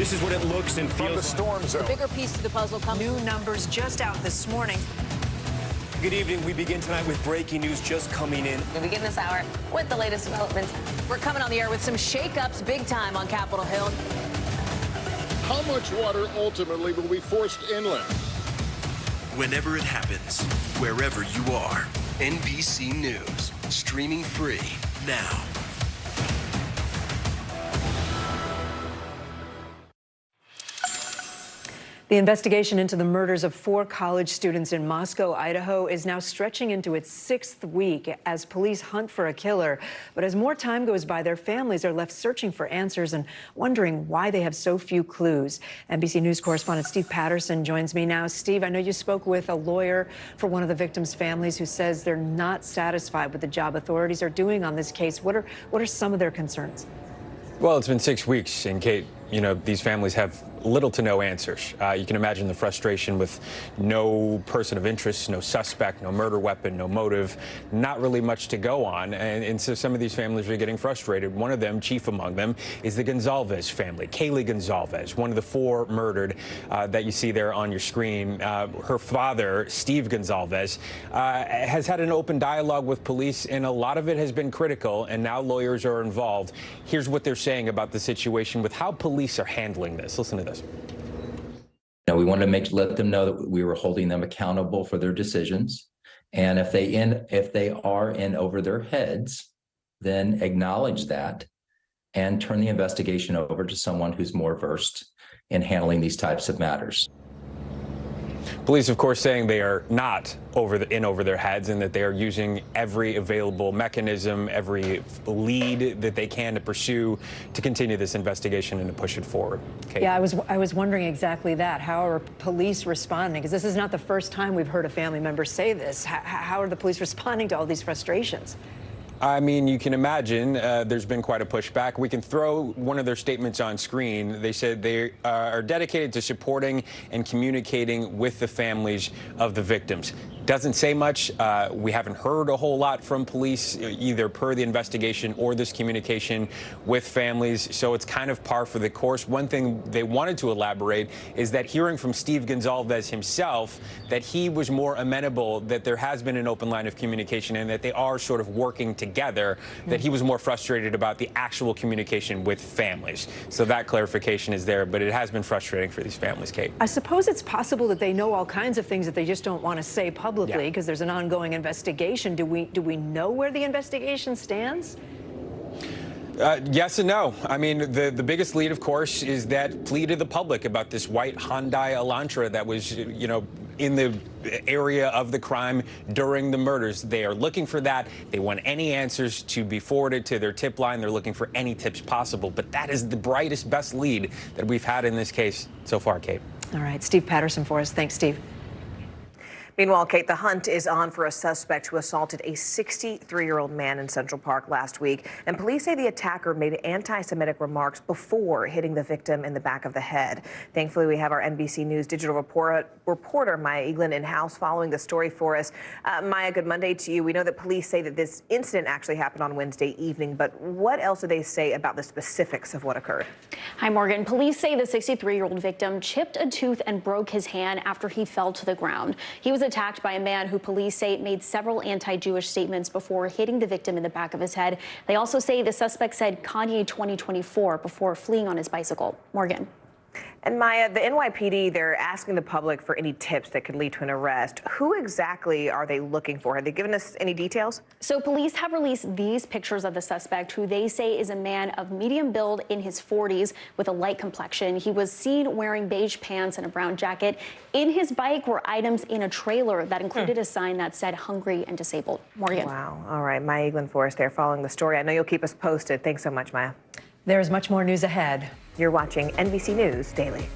This is what it looks and feels. From the storm zone. The bigger piece to the puzzle comes. New numbers just out this morning. Good evening. We begin tonight with breaking news just coming in. We begin this hour with the latest developments. We're coming on the air with some shakeups big time on Capitol Hill. How much water ultimately will be forced inland? Whenever it happens, wherever you are, NBC News, streaming free now. The investigation into the murders of 4 college students in Moscow, Idaho, is now stretching into its 6th week as police hunt for a killer. But as more time goes by, their families are left searching for answers and wondering why they have so few clues. NBC News correspondent Steve Patterson joins me now. Steve, I know you spoke with a lawyer for one of the victims' families who says they're not satisfied with the job authorities are doing on this case. What are some of their concerns? Well, it's been 6 weeks, and Kate, you know, these families have little to no answers. You can imagine the frustration with no person of interest, no suspect, no murder weapon, no motive, not really much to go on. And so some of these families are getting frustrated. One of them, chief among them, is the Gonzalez family. Kaylee Gonzalez, one of the 4 murdered that you see there on your screen. Her father, Steve Gonzalez, has had an open dialogue with police, and a lot of it has been critical, and now lawyers are involved. Here's what they're saying about the situation with how police are handling this. Listen to this. We wanted to let them know that we were holding them accountable for their decisions, and if they are in over their heads, then acknowledge that and turn the investigation over to someone who's more versed in handling these types of matters. Police, of course, saying they are not over their heads and that they are using every available mechanism, every lead that they can to pursue to continue this investigation and to push it forward. Kate. Yeah, I was wondering exactly that. How are police responding? Because this is not the first time we've heard a family member say this. How are the police responding to all these frustrations? I mean, you can imagine there's been quite a pushback. We can throw one of their statements on screen. They said they are dedicated to supporting and communicating with the families of the victims. Doesn't say much. We haven't heard a whole lot from police, either per the investigation or this communication with families. So it's kind of par for the course. One thing they wanted to elaborate is that hearing from Steve Gonzalez himself, that he was more amenable, that there has been an open line of communication and that they are sort of working together, that he was more frustrated about the actual communication with families. So that clarification is there, but it has been frustrating for these families, Kate. I suppose it's possible that they know all kinds of things that they just don't want to say publicly because there's an ongoing investigation. Do we know where the investigation stands? Yes and no. I mean, the biggest lead, of course, is that plea to the public about this white Hyundai Elantra that was, you know, in the area of the crime during the murders. They are looking for that. They want any answers to be forwarded to their tip line. They're looking for any tips possible. But that is the brightest, best lead that we've had in this case so far, Kate. All right. Steve Patterson for us. Thanks, Steve. Meanwhile, Kate, the hunt is on for a suspect who assaulted a 63-year-old man in Central Park last week. And police say the attacker made anti-Semitic remarks before hitting the victim in the back of the head. Thankfully, we have our NBC News Digital reporter Maya Eglin in-house following the story for us. Maya, good Monday to you. We know that police say that this incident actually happened on Wednesday evening, but what else do they say about the specifics of what occurred? Hi, Morgan. Police say the 63-year-old victim chipped a tooth and broke his hand after he fell to the ground. He was attacked by a man who police say made several anti-Jewish statements before hitting the victim in the back of his head. They also say the suspect said Kanye 2024 before fleeing on his bicycle. Morgan. And Maya, the NYPD, they're asking the public for any tips that could lead to an arrest. Who exactly are they looking for? Have they given us any details? So police have released these pictures of the suspect, who they say is a man of medium build in his 40s with a light complexion. He was seen wearing beige pants and a brown jacket. In his bike were items in a trailer that included a sign that said hungry and disabled. Morgan. Wow. All right. Maya Eglin for us there following the story. I know you'll keep us posted. Thanks so much, Maya. There's much more news ahead. You're watching NBC News Daily.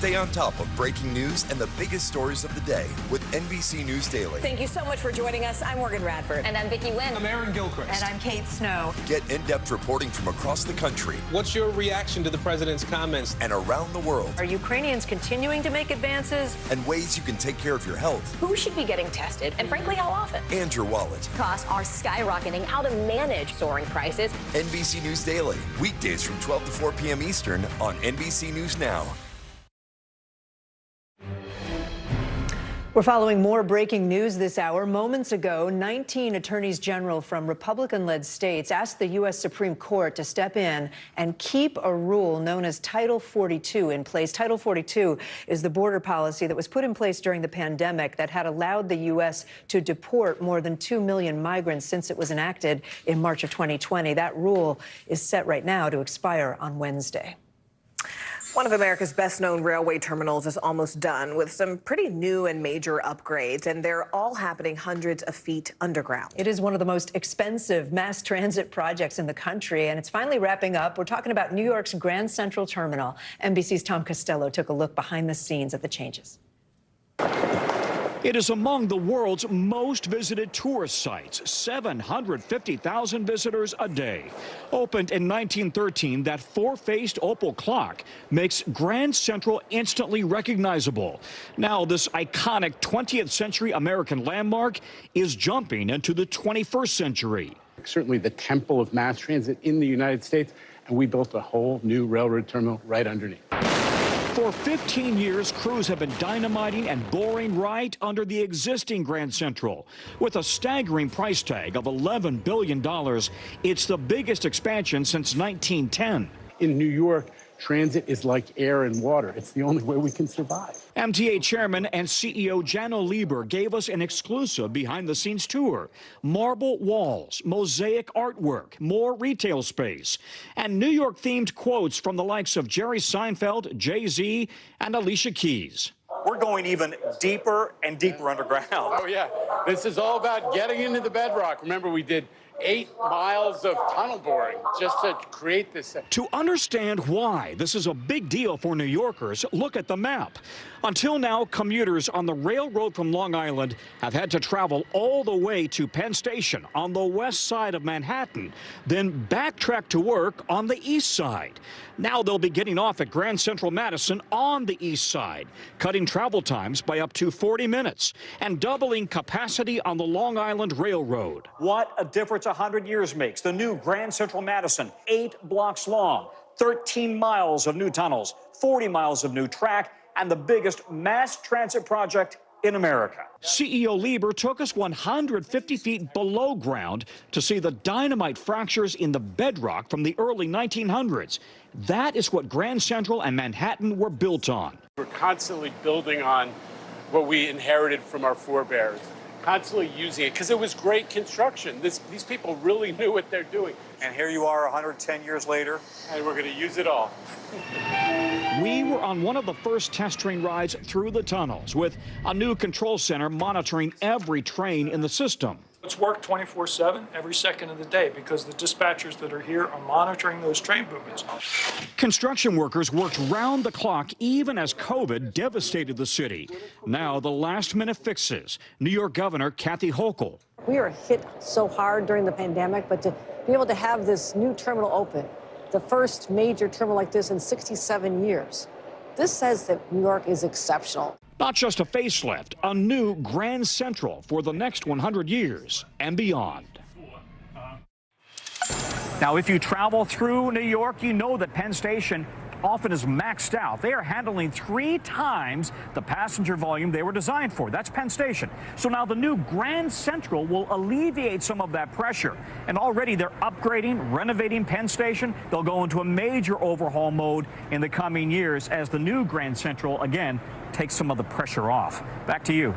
Stay on top of breaking news and the biggest stories of the day with NBC News Daily. Thank you so much for joining us. I'm Morgan Radford. And I'm Vicki Wynn. I'm Aaron Gilchrist. And I'm Kate Snow. Get in-depth reporting from across the country. What's your reaction to the president's comments? And around the world. Are Ukrainians continuing to make advances? And ways you can take care of your health. Who should be getting tested? And frankly, how often? And your wallet. Costs are skyrocketing. How to manage soaring prices. NBC News Daily. Weekdays from 12 to 4 p.m. Eastern on NBC News Now. We're following more breaking news this hour. Moments ago, 19 attorneys general from Republican-led states asked the U.S. Supreme Court to step in and keep a rule known as Title 42 in place. Title 42 is the border policy that was put in place during the pandemic that had allowed the U.S. to deport more than 2 million migrants since it was enacted in March of 2020. That rule is set right now to expire on Wednesday. One of America's best-known railway terminals is almost done with some pretty new and major upgrades, and they're all happening hundreds of feet underground. It is one of the most expensive mass transit projects in the country, and it's finally wrapping up. We're talking about New York's Grand Central Terminal. NBC's Tom Costello took a look behind the scenes at the changes. It is among the world's most visited tourist sites, 750,000 visitors a day. Opened in 1913, that four-faced opal clock makes Grand Central instantly recognizable. Now, this iconic 20th century American landmark is jumping into the 21st century. Certainly the temple of mass transit in the United States, and we built a whole new railroad terminal right underneath. For 15 years, crews have been dynamiting and boring right under the existing Grand Central. With a staggering price tag of $11 billion, it's the biggest expansion since 1910. In New York, transit is like air and water. It's the only way we can survive. MTA Chairman and CEO Janno Lieber gave us an exclusive behind-the-scenes tour. Marble walls, mosaic artwork, more retail space, and New York-themed quotes from the likes of Jerry Seinfeld, Jay-Z, and Alicia Keys. We're going even deeper and deeper underground. Oh, yeah. This is all about getting into the bedrock. Remember, we did 8 miles of tunnel boring just to create this. To understand why this is a big deal for New Yorkers, look at the map. Until now, commuters on the railroad from Long Island have had to travel all the way to Penn Station on the west side of Manhattan, then backtrack to work on the east side. Now they'll be getting off at Grand Central Madison on the east side, cutting travel times by up to 40 minutes and doubling capacity on the Long Island Railroad. What a difference 100 years makes. The new Grand Central Madison, 8 blocks long, 13 miles of new tunnels, 40 miles of new track, and the biggest mass transit project in America. CEO Lieber took us 150 feet below ground to see the dynamite fractures in the bedrock from the early 1900s. That is what Grand Central and Manhattan were built on. We're constantly building on what we inherited from our forebears, constantly using it because it was great construction. These people really knew what they're doing. And here you are 110 years later. And we're going to use it all. We were on one of the first test train rides through the tunnels with a new control center monitoring every train in the system. It's work 24/7 every second of the day because the dispatchers that are here are monitoring those train movements. Construction workers worked round the clock even as COVID devastated the city. Now the last-minute fixes. New York Governor Kathy Hochul. We were hit so hard during the pandemic, but to be able to have this new terminal open, the first major terminal like this in 67 years, this says that New York is exceptional. Not just a facelift, a new Grand Central for the next 100 years and beyond. Now, if you travel through New York, you know that Penn Station often is maxed out. They are handling 3 times the passenger volume they were designed for. That's Penn Station. So now the new Grand Central will alleviate some of that pressure. And already they're upgrading, renovating Penn Station. They'll go into a major overhaul mode in the coming years as the new Grand Central, again, takes some of the pressure off. Back to you.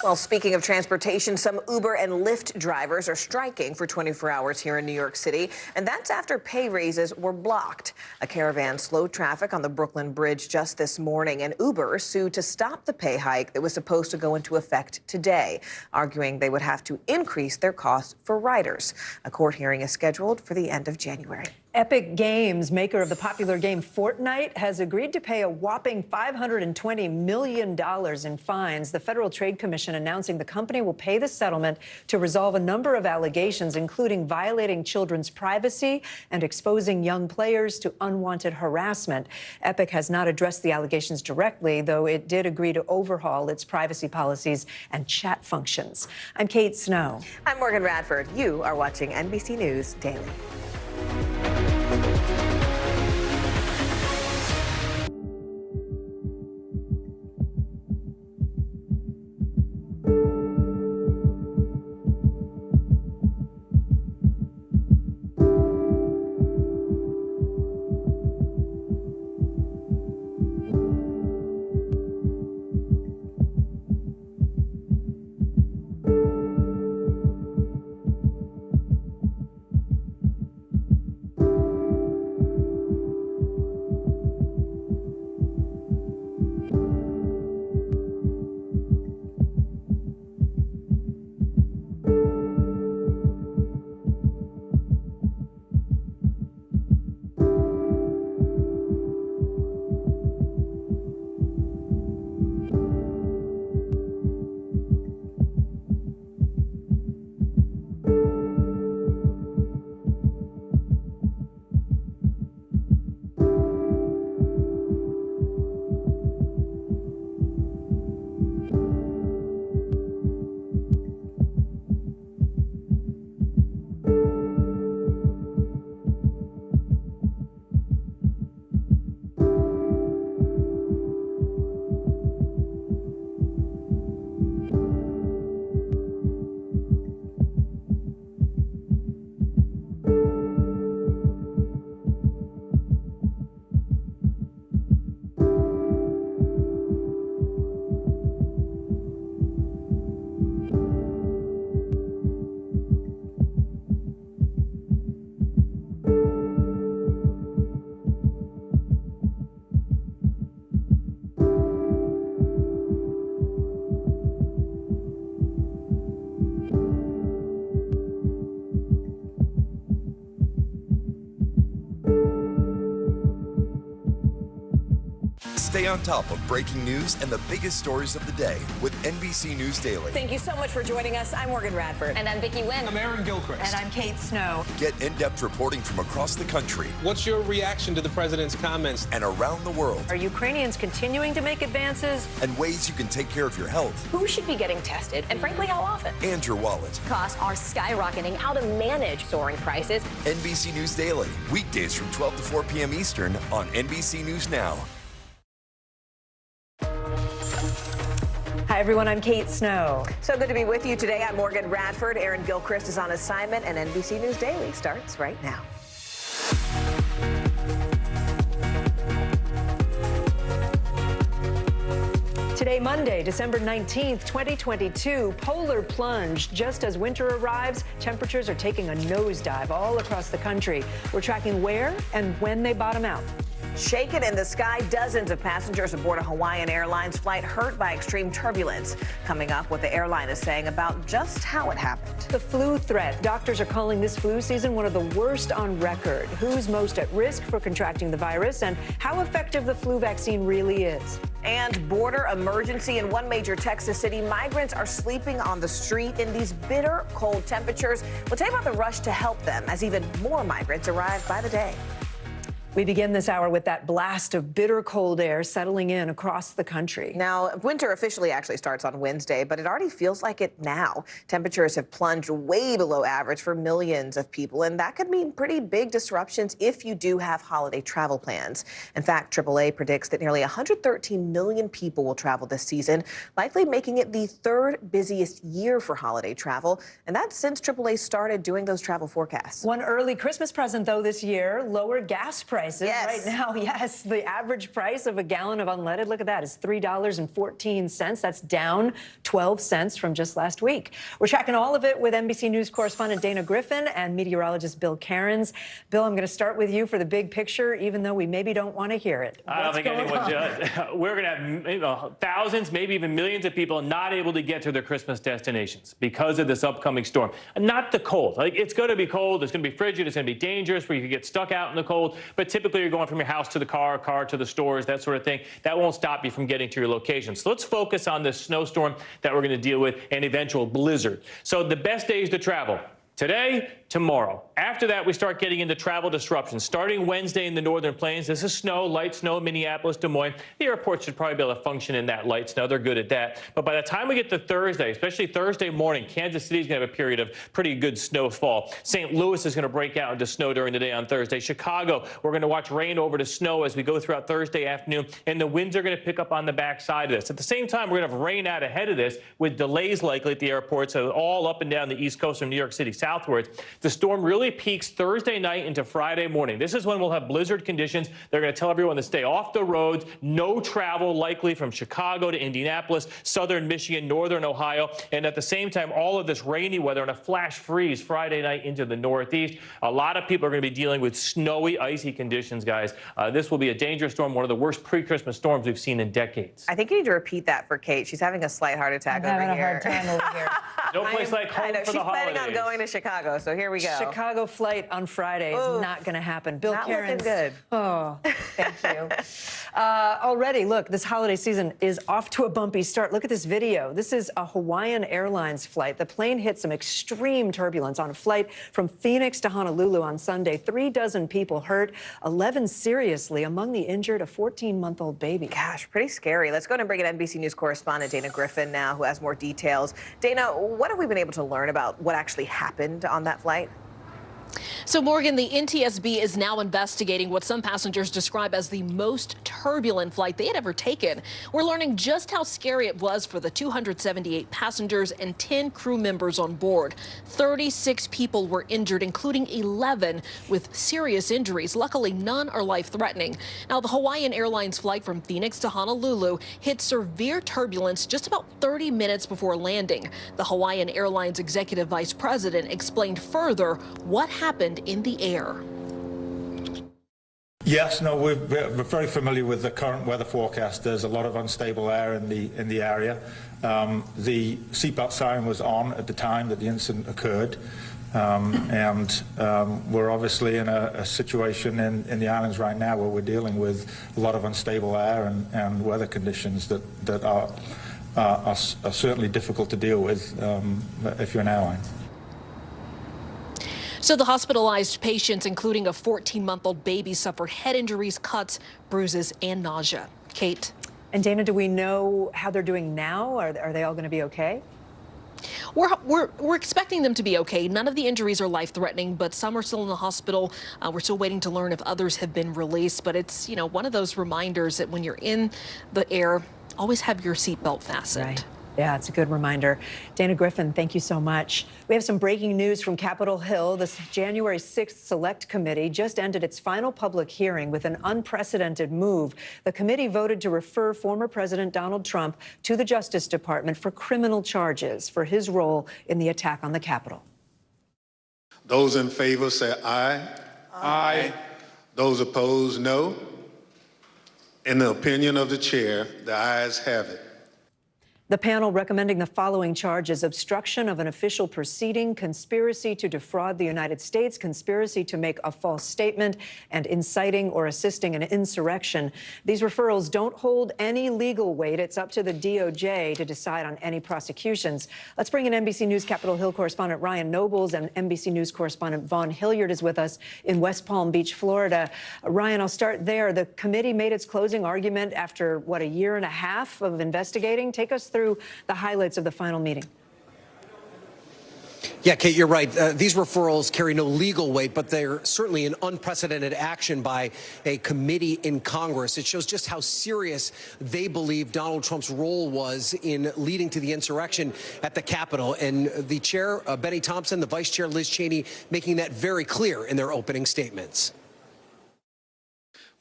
Well, speaking of transportation, some Uber and Lyft drivers are striking for 24 hours here in New York City, and that's after pay raises were blocked. A caravan slowed traffic on the Brooklyn Bridge just this morning, and Uber sued to stop the pay hike that was supposed to go into effect today, arguing they would have to increase their costs for riders. A court hearing is scheduled for the end of January. Epic Games, maker of the popular game Fortnite, has agreed to pay a whopping $520 million in fines. The Federal Trade Commission announcing the company will pay the settlement to resolve a number of allegations, including violating children's privacy and exposing young players to unwanted harassment. Epic has not addressed the allegations directly, though it did agree to overhaul its privacy policies and chat functions. I'm Kate Snow. I'm Morgan Radford. You are watching NBC News Daily. Stay on top of breaking news and the biggest stories of the day with NBC News Daily. Thank you so much for joining us. I'm Morgan Radford. And I'm Vicki Wynn. I'm Aaron Gilchrist. And I'm Kate Snow. Get in-depth reporting from across the country. What's your reaction to the president's comments? And around the world. Are Ukrainians continuing to make advances? And ways you can take care of your health. Who should be getting tested, and frankly, how often? And your wallet. Costs are skyrocketing. How to manage soaring prices. NBC News Daily. Weekdays from 12 to 4 p.m. Eastern on NBC News Now. Hi, everyone. I'm Kate Snow. So good to be with you today. I'm Morgan Radford. Aaron Gilchrist is on assignment, and NBC News Daily starts right now. Today, Monday, December 19th, 2022, polar plunge. Just as winter arrives, temperatures are taking a nosedive all across the country. We're tracking where and when they bottom out. Shaken in the sky, dozens of passengers aboard a Hawaiian Airlines flight hurt by extreme turbulence. Coming up, what the airline is saying about just how it happened. The flu threat. Doctors are calling this flu season one of the worst on record. Who's most at risk for contracting the virus and how effective the flu vaccine really is. And border emergency in one major Texas city. Migrants are sleeping on the street in these bitter cold temperatures. We'll tell you about the rush to help them as even more migrants arrive by the day. We begin this hour with that blast of bitter cold air settling in across the country. Now, winter officially actually starts on Wednesday, but it already feels like it now. Temperatures have plunged way below average for millions of people, and that could mean pretty big disruptions if you do have holiday travel plans. In fact, AAA predicts that nearly 113 million people will travel this season, likely making it the third busiest year for holiday travel, and that's since AAA started doing those travel forecasts. One early Christmas present, though, this year, lower gas prices prices right now. Yes, the average price of a gallon of unleaded, look at that, is $3.14. That's down 12 cents from just last week. We're tracking all of it with NBC News correspondent Dana Griffin and meteorologist Bill Cairns. Bill, I'm going to start with you for the big picture, even though we maybe don't want to hear it. I don't think anyone does. We're going to have thousands, maybe even millions of people not able to get to their Christmas destinations because of this upcoming storm. And not the cold. Like, it's going to be cold. It's going to be frigid. It's going to be dangerous where you could get stuck out in the cold. But typically you're going from your house to the car to the stores, that sort of thing. That won't stop you from getting to your location. So let's focus on this snowstorm that we're going to deal with and eventual blizzard. So the best days to travel: today, tomorrow. After that, we start getting into travel disruptions. Starting Wednesday in the northern plains, this is snow, light snow, Minneapolis, Des Moines. The airports should probably be able to function in that light snow. They're good at that. But by the time we get to Thursday, especially Thursday morning, Kansas City is going to have a period of pretty good snowfall. St. Louis is going to break out into snow during the day on Thursday. Chicago, we're going to watch rain over to snow as we go throughout Thursday afternoon, and the winds are going to pick up on the backside of this. At the same time, we're going to have rain out ahead of this with delays likely at the airports, so all up and down the East Coast from New York City southwards. The storm really peaks Thursday night into Friday morning. This is when we'll have blizzard conditions. They're going to tell everyone to stay off the roads. No travel likely from Chicago to Indianapolis, southern Michigan, northern Ohio. And at the same time, all of this rainy weather and a flash freeze Friday night into the Northeast. A lot of people are going to be dealing with snowy, icy conditions, guys. This will be a dangerous storm, one of the worst pre-Christmas storms we've seen in decades. I think you need to repeat that for Kate. She's having a slight heart attack over here. I'm having a hard time over here. No place like home for the holidays. She's planning on going to Chicago, so here we go. Chicago flight on Friday is not going to happen. Bill Cairns. Not looking good. Oh, thank you. Already, look, this holiday season is off to a bumpy start. Look at this video. This is a Hawaiian Airlines flight. The plane hit some extreme turbulence on a flight from Phoenix to Honolulu on Sunday. 3 dozen people hurt, 11 seriously. Among the injured, a 14-month-old baby. Gosh, pretty scary. Let's go and bring in NBC News correspondent Dana Griffin now, who has more details. Dana, what have we been able to learn about what actually happened on that flight? So, Morgan, the NTSB is now investigating what some passengers describe as the most turbulent flight they had ever taken. We're learning just how scary it was for the 278 passengers and 10 crew members on board. 36 people were injured, including 11 with serious injuries. Luckily, none are life-threatening. Now, the Hawaiian Airlines flight from Phoenix to Honolulu hit severe turbulence just about 30 minutes before landing. The Hawaiian Airlines executive vice president explained further what happened in the air. Yes, no, we're very familiar with the current weather forecast. There's a lot of unstable air in the area. The seatbelt siren was on at the time that the incident occurred, and we're obviously in a situation in the islands right now where we're dealing with a lot of unstable air and weather conditions that are certainly difficult to deal with if you're an airline. So the hospitalized patients, including a 14-month-old baby, suffered head injuries, cuts, bruises, and nausea. Kate. And Dana, do we know how they're doing now? Are they all going to be okay? We're expecting them to be okay. None of the injuries are life-threatening, but some are still in the hospital. We're still waiting to learn if others have been released. But it's, you know, one of those reminders that when you're in the air, always have your seatbelt fastened. Right. Yeah, it's a good reminder. Dana Griffin, thank you so much. We have some breaking news from Capitol Hill. This January 6th Select Committee just ended its final public hearing with an unprecedented move. The committee voted to refer former President Donald Trump to the Justice Department for criminal charges for his role in the attack on the Capitol. Those in favor say aye. Aye. Those opposed, no. In the opinion of the chair, the ayes have it. The panel recommending the following charges: obstruction of an official proceeding, conspiracy to defraud the United States, conspiracy to make a false statement, and inciting or assisting an insurrection. These referrals don't hold any legal weight. It's up to the DOJ to decide on any prosecutions. Let's bring in NBC News Capitol Hill correspondent Ryan Nobles, and NBC News correspondent Vaughn Hilliard is with us in West Palm Beach, Florida. Ryan, I'll start there. The committee made its closing argument after, what, a year and a half of investigating? Take us through the highlights of the final meeting. Yeah, Kate, you're right. These referrals carry no legal weight, but they're certainly an unprecedented action by a committee in Congress. It shows just how serious they believe Donald Trump's role was in leading to the insurrection at the Capitol. And the chair, Benny Thompson, the vice chair, Liz Cheney, making that very clear in their opening statements.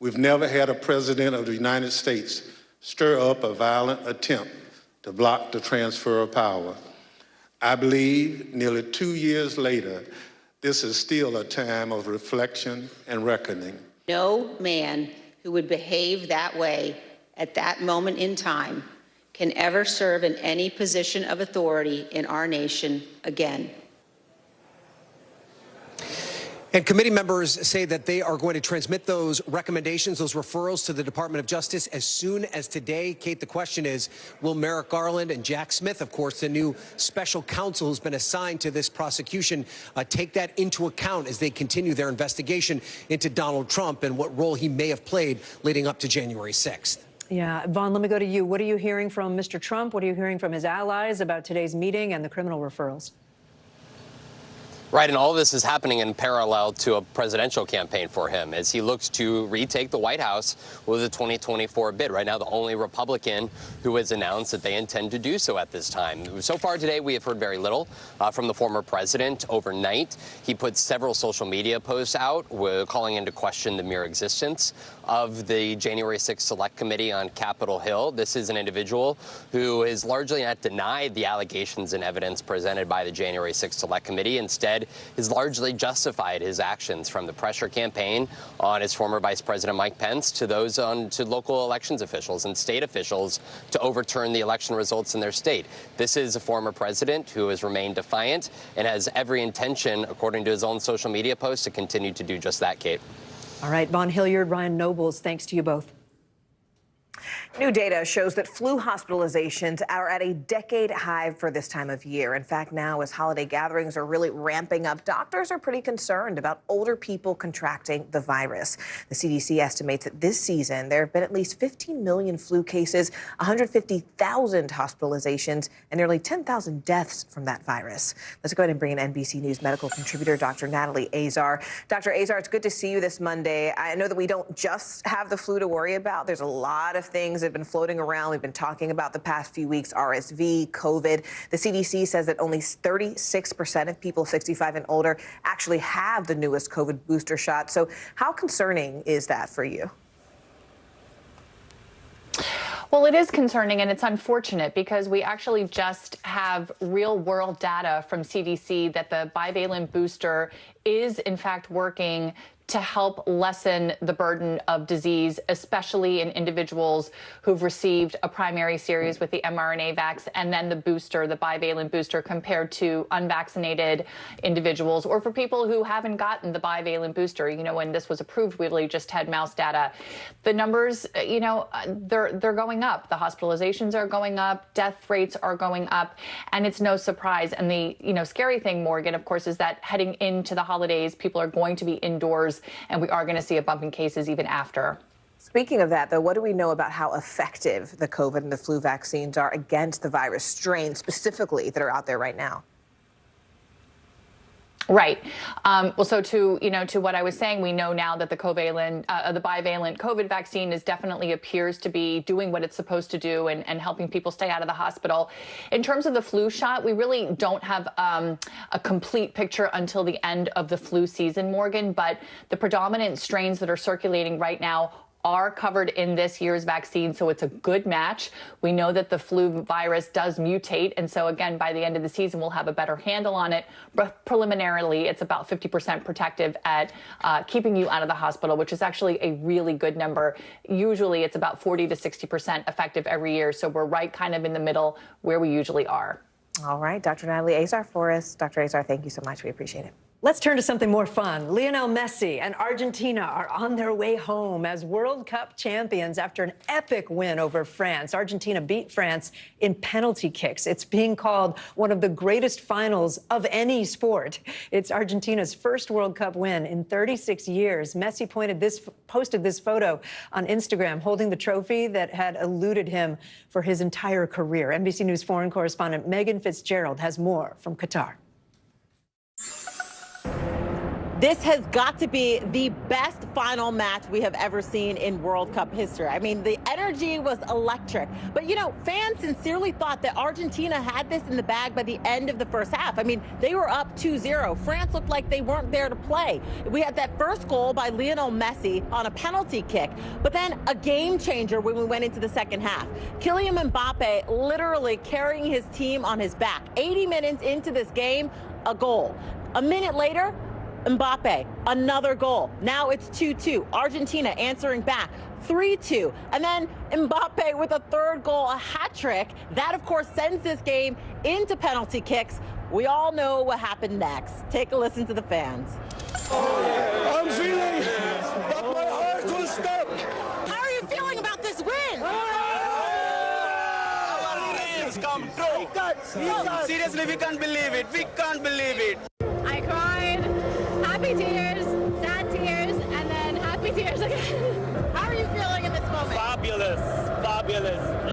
We've never had a president of the United States stir up a violent attempt to block the transfer of power. I believe nearly 2 years later, this is still a time of reflection and reckoning. No man who would behave that way at that moment in time can ever serve in any position of authority in our nation again. And committee members say that they are going to transmit those recommendations, those referrals to the Department of Justice as soon as today. Kate, the question is, will Merrick Garland and Jack Smith, of course, the new special counsel who's been assigned to this prosecution, take that into account as they continue their investigation into Donald Trump and what role he may have played leading up to January 6th? Yeah, Vaughn, let me go to you. What are you hearing from Mr. Trump? What are you hearing from his allies about today's meeting and the criminal referrals? Right, and all of this is happening in parallel to a presidential campaign for him as he looks to retake the White House with a 2024 bid. Right now, the only Republican who has announced that they intend to do so at this time. So far today, we have heard very little from the former president. Overnight, he put several social media posts out calling into question the mere existence of the January 6th Select Committee on Capitol Hill. This is an individual who has largely not denied the allegations and evidence presented by the January 6th Select Committee. Instead, has largely justified his actions, from the pressure campaign on his former Vice President Mike Pence to those to local elections officials and state officials to overturn the election results in their state. This is a former president who has remained defiant and has every intention, according to his own social media posts, to continue to do just that, Kate. All right, Vaughn Hilliard, Ryan Nobles, thanks to you both. New data shows that flu hospitalizations are at a decade high for this time of year. In fact, now as holiday gatherings are really ramping up, doctors are pretty concerned about older people contracting the virus. The CDC estimates that this season there have been at least 15 million flu cases, 150,000 hospitalizations, and nearly 10,000 deaths from that virus. Let's go ahead and bring in NBC News medical contributor Dr. Natalie Azar. Dr. Azar, it's good to see you this Monday. I know that we don't just have the flu to worry about. There's a lot of things that have been floating around. We've been talking about the past few weeks, RSV, COVID. The CDC says that only 36% of people 65 and older actually have the newest COVID booster shot. So how concerning is that for you? Well, it is concerning and it's unfortunate because we actually just have real world data from CDC that the bivalent booster is in fact working to help lessen the burden of disease, especially in individuals who've received a primary series with the mRNA vax and then the booster, the bivalent booster, compared to unvaccinated individuals, or for people who haven't gotten the bivalent booster. You know, when this was approved, we really just had mouse data. The numbers, you know, they're going up. The hospitalizations are going up, death rates are going up, and it's no surprise. And the, you know, scary thing, Morgan, of course, is that heading into the holidays, people are going to be indoors, and we are going to see a bump in cases even after. Speaking of that, though, what do we know about how effective the COVID and the flu vaccines are against the virus strains specifically that are out there right now? Right. Well, so to what I was saying, we know now that the bivalent COVID vaccine definitely appears to be doing what it's supposed to do and helping people stay out of the hospital. In terms of the flu shot, we really don't have a complete picture until the end of the flu season, Morgan, but the predominant strains that are circulating right now are covered in this year's vaccine, so it's a good match. We know that the flu virus does mutate, and so again, by the end of the season, we'll have a better handle on it. But preliminarily, it's about 50% protective at keeping you out of the hospital, which is actually a really good number. Usually, it's about 40 to 60% effective every year, so we're right kind of in the middle where we usually are. All right, Dr. Natalie Azar for us. Dr. Azar, thank you so much. We appreciate it. Let's turn to something more fun. Lionel Messi and Argentina are on their way home as World Cup champions after an epic win over France. Argentina beat France in penalty kicks. It's being called one of the greatest finals of any sport. It's Argentina's first World Cup win in 36 years. Messi posted this photo on Instagram holding the trophy that had eluded him for his entire career. NBC News foreign correspondent Megan Fitzgerald has more from Qatar. This has got to be the best final match we have ever seen in World Cup history. I mean, the energy was electric. But, you know, fans sincerely thought that Argentina had this in the bag by the end of the first half. I mean, they were up 2-0. France looked like they weren't there to play. We had that first goal by Lionel Messi on a penalty kick, but then a game changer when we went into the second half. Kylian Mbappe literally carrying his team on his back. 80 minutes into this game, a goal. A minute later, Mbappe, another goal. Now it's 2-2. Argentina answering back. 3-2. And then Mbappe with a third goal, a hat trick. That, of course, sends this game into penalty kicks. We all know what happened next. Take a listen to the fans. I'm feeling that my heart will stop. How are you feeling about this win? Our dreams come true. Seriously, we can't believe it. We can't believe it. I cried. Happy tears, sad tears, and then happy tears again. How are you feeling in this moment? Fabulous, fabulous.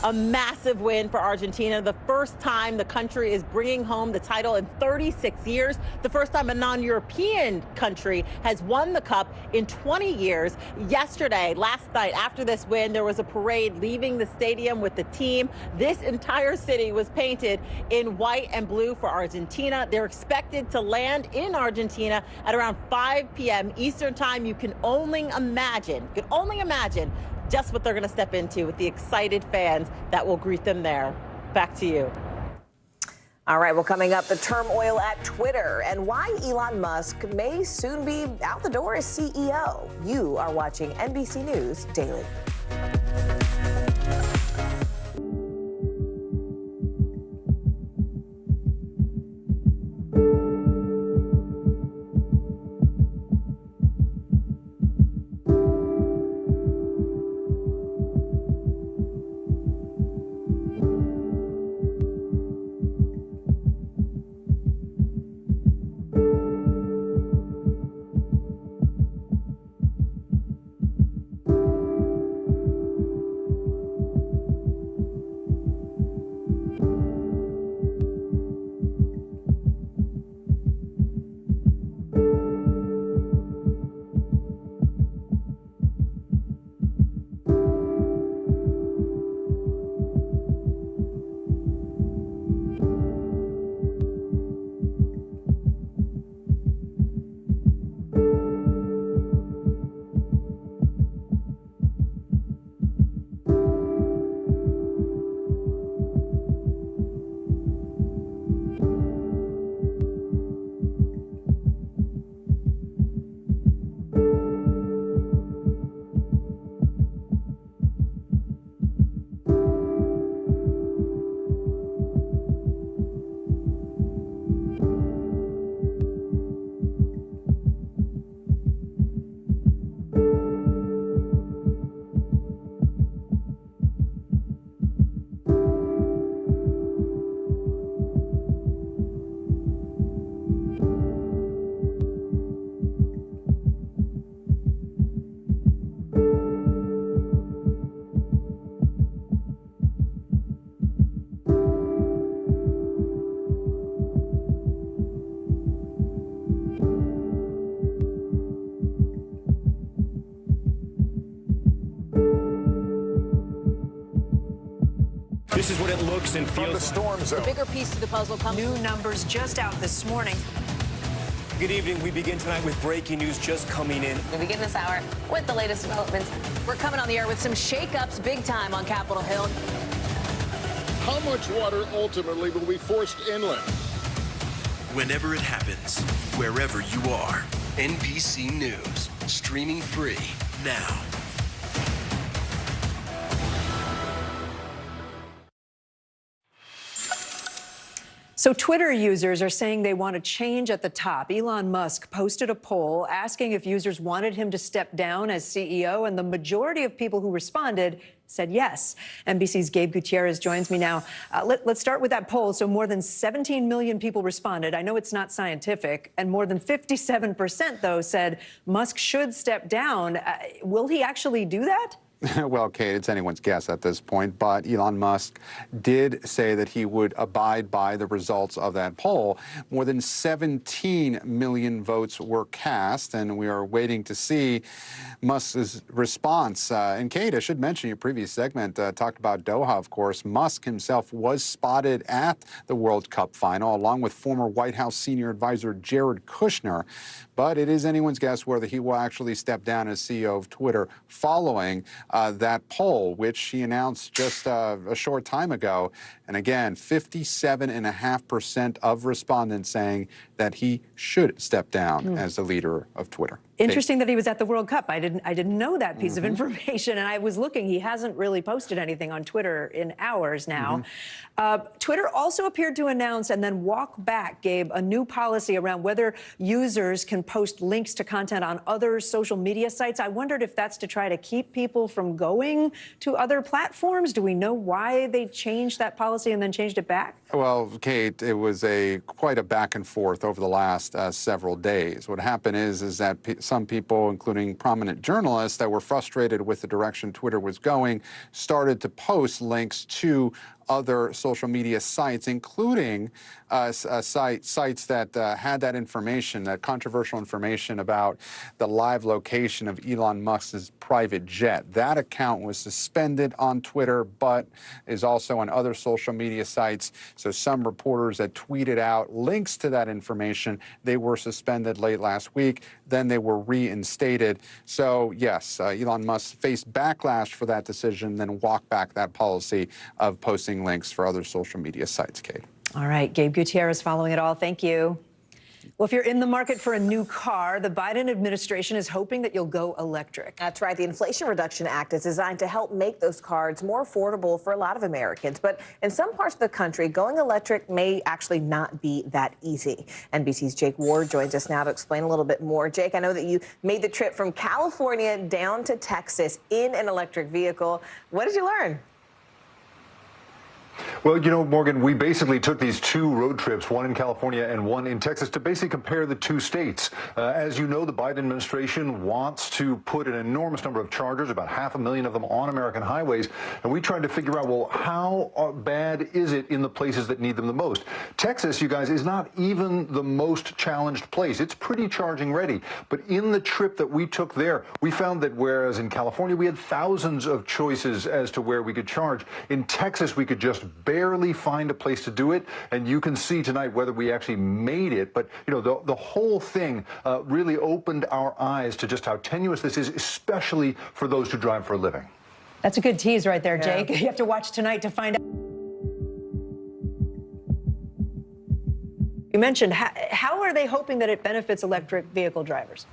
A massive win for Argentina. The first time the country is bringing home the title in 36 years. The first time a non-European country has won the cup in 20 years. Yesterday, last night, after this win, there was a parade leaving the stadium with the team. This entire city was painted in white and blue for Argentina. They're expected to land in Argentina at around 5 p.m. Eastern time. You can only imagine just what they're going to step into with the excited fans that will greet them there. Back to you. All right, well, coming up, the turmoil at Twitter and why Elon Musk may soon be out the door as CEO. You are watching NBC News Daily. This is what it looks and feels. From the storm zone. The bigger piece to the puzzle comes. New numbers just out this morning. Good evening. We begin tonight with breaking news just coming in. We begin this hour with the latest developments. We're coming on the air with some shakeups big time on Capitol Hill. How much water ultimately will be forced inland? Whenever it happens, wherever you are, NBC News, streaming free now. So Twitter users are saying they want a change at the top. Elon Musk posted a poll asking if users wanted him to step down as CEO, and the majority of people who responded said yes. NBC's Gabe Gutierrez joins me now. Let's start with that poll. So more than 17 million people responded. I know it's not scientific, and more than 57%, though, said Musk should step down. Will he actually do that? Well, Kate, it's anyone's guess at this point, but Elon Musk did say that he would abide by the results of that poll. More than 17 million votes were cast, and we are waiting to see Musk's response. And Kate, I should mention your previous segment talked about Doha, of course. Musk himself was spotted at the World Cup final, along with former White House senior advisor Jared Kushner. But it is anyone's guess whether he will actually step down as CEO of Twitter following that poll, which he announced just a short time ago. And again, 57.5% of respondents saying that he should step down as the leader of Twitter. Interesting that he was at the World Cup. I didn't know that piece of information, and I was looking. He hasn't really posted anything on Twitter in hours now. Twitter also appeared to announce and then walk back, Gabe, a new policy around whether users can post links to content on other social media sites. I wondered if that's to try to keep people from going to other platforms. Do we know why they changed that policy and then changed it back? Well, Kate, it was quite a back and forth over the last several days. What happened is that some people, including prominent journalists that were frustrated with the direction Twitter was going, started to post links to other social media sites, including sites that had that information, that controversial information about the live location of Elon Musk's private jet. That account was suspended on Twitter, but is also on other social media sites. So some reporters that tweeted out links to that information, they were suspended late last week. Then they were reinstated. So yes, Elon Musk faced backlash for that decision, then walked back that policy of posting links for other social media sites, Kate. All right, Gabe Gutierrez following it all. Thank you. Well, if you're in the market for a new car, the Biden administration is hoping that you'll go electric. That's right. The Inflation Reduction Act is designed to help make those cars more affordable for a lot of Americans. But in some parts of the country, going electric may actually not be that easy. NBC's Jake Ward joins us now to explain a little bit more. Jake, I know that you made the trip from California down to Texas in an electric vehicle. What did you learn? Well, you know, Morgan, we basically took these two road trips, one in California and one in Texas, to basically compare the two states. As you know, the Biden administration wants to put an enormous number of chargers, about 500,000 of them, on American highways. And we tried to figure out, well, how bad is it in the places that need them the most? Texas, you guys, is not even the most challenged place. It's pretty charging ready. But in the trip that we took there, we found that whereas in California we had thousands of choices as to where we could charge, in Texas we could just barely find a place to do it, and you can see tonight whether we actually made it. But you know, the whole thing really opened our eyes to just how tenuous this is, especially for those who drive for a living. That's a good tease right there, Jake. You have to watch tonight to find out. You mentioned, how are they hoping that it benefits electric vehicle drivers?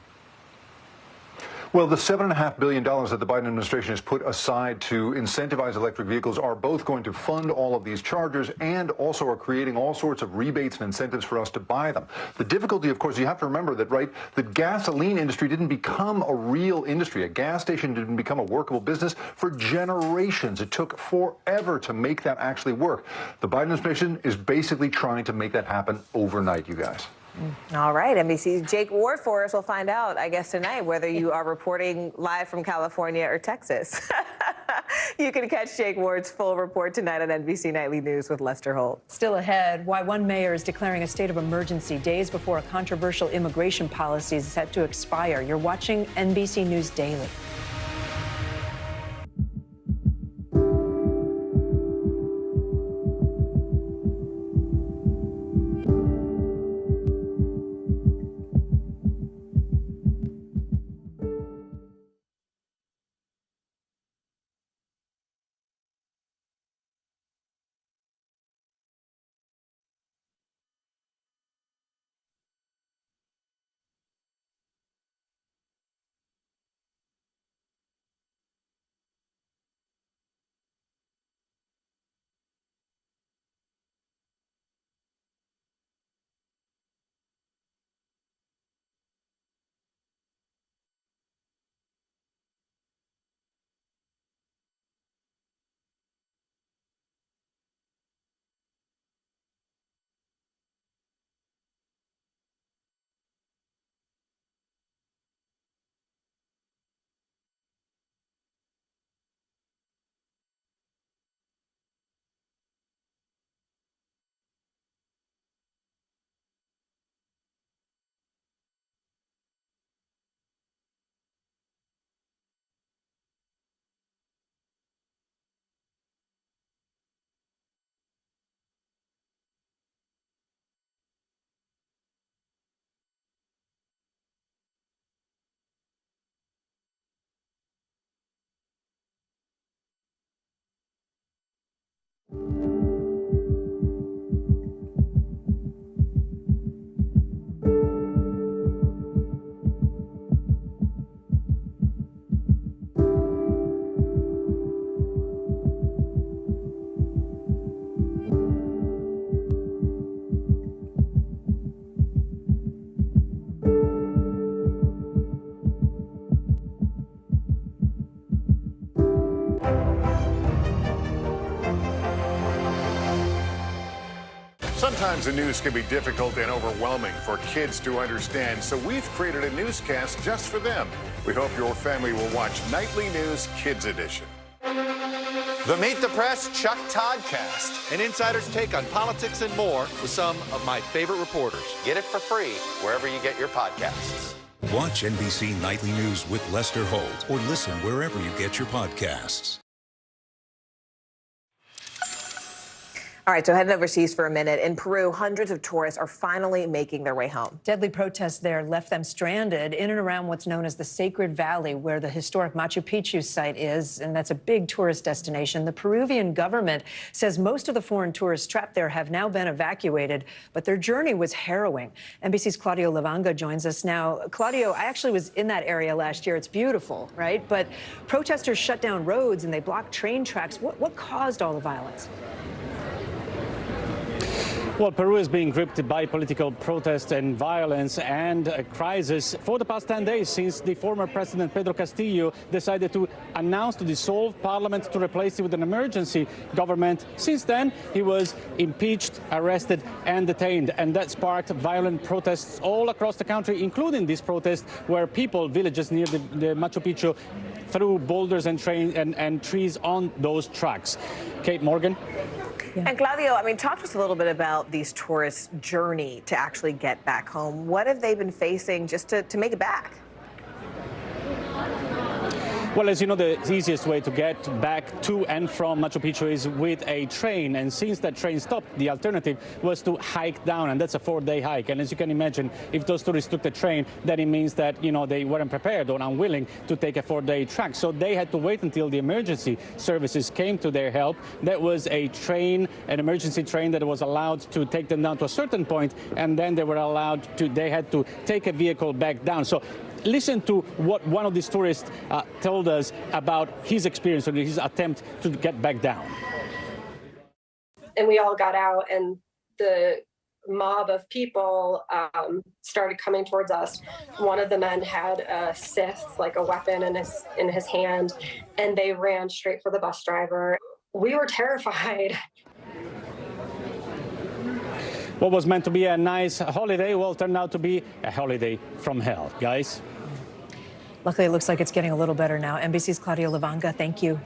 Well, the $7.5 billion that the Biden administration has put aside to incentivize electric vehicles are both going to fund all of these chargers and also are creating all sorts of rebates and incentives for us to buy them. The difficulty, of course, you have to remember that, right, the gasoline industry didn't become a real industry. A gas station didn't become a workable business for generations. It took forever to make that actually work. The Biden administration is basically trying to make that happen overnight, you guys. All right, NBC's Jake Ward for us. We'll find out, I guess, tonight whether you are reporting live from California or Texas. You can catch Jake Ward's full report tonight on NBC Nightly News with Lester Holt. Still ahead, why one mayor is declaring a state of emergency days before a controversial immigration policy is set to expire. You're watching NBC News Daily. Sometimes the news can be difficult and overwhelming for kids to understand, so we've created a newscast just for them. We hope your family will watch Nightly News Kids Edition. The Meet the Press Chuck Toddcast, an insider's take on politics and more with some of my favorite reporters. Get it for free wherever you get your podcasts. Watch NBC Nightly News with Lester Holt or listen wherever you get your podcasts. All right, so heading overseas for a minute. In Peru, hundreds of tourists are finally making their way home. Deadly protests there left them stranded in and around what's known as the Sacred Valley, where the historic Machu Picchu site is, and that's a big tourist destination. The Peruvian government says most of the foreign tourists trapped there have now been evacuated, but their journey was harrowing. NBC's Claudio Lavanga joins us now. Claudio, I actually was in that area last year. It's beautiful, right? But protesters shut down roads and they blocked train tracks. What caused all the violence? Well, Peru is being gripped by political protests and violence and a crisis for the past 10 days since the former president Pedro Castillo decided to announce to dissolve parliament to replace it with an emergency government. Since then, he was impeached, arrested and detained, and that sparked violent protests all across the country, including this protest where people, villagers near the Machu Picchu, threw boulders and trees on those tracks. Kate Morgan. Yeah. And Claudio, I mean, talk to us a little bit about these tourists' journey to actually get back home. What have they been facing just to make it back? Well, as you know, the easiest way to get back to and from Machu Picchu is with a train. And since that train stopped, the alternative was to hike down. And that's a 4-day hike. And as you can imagine, if those tourists took the train, then it means that, you know, they weren't prepared or unwilling to take a 4-day trek. So they had to wait until the emergency services came to their help. That was a train, an emergency train that was allowed to take them down to a certain point. And then they had to take a vehicle back down. So listen to what one of these tourists told us about his experience and his attempt to get back down. And we all got out, and the mob of people started coming towards us. One of the men had a scythe, like a weapon, in his hand, and they ran straight for the bus driver. We were terrified. What was meant to be a nice holiday, well, turned out to be a holiday from hell, guys. Luckily, it looks like it's getting a little better now. NBC's Claudio Lavanga, thank you.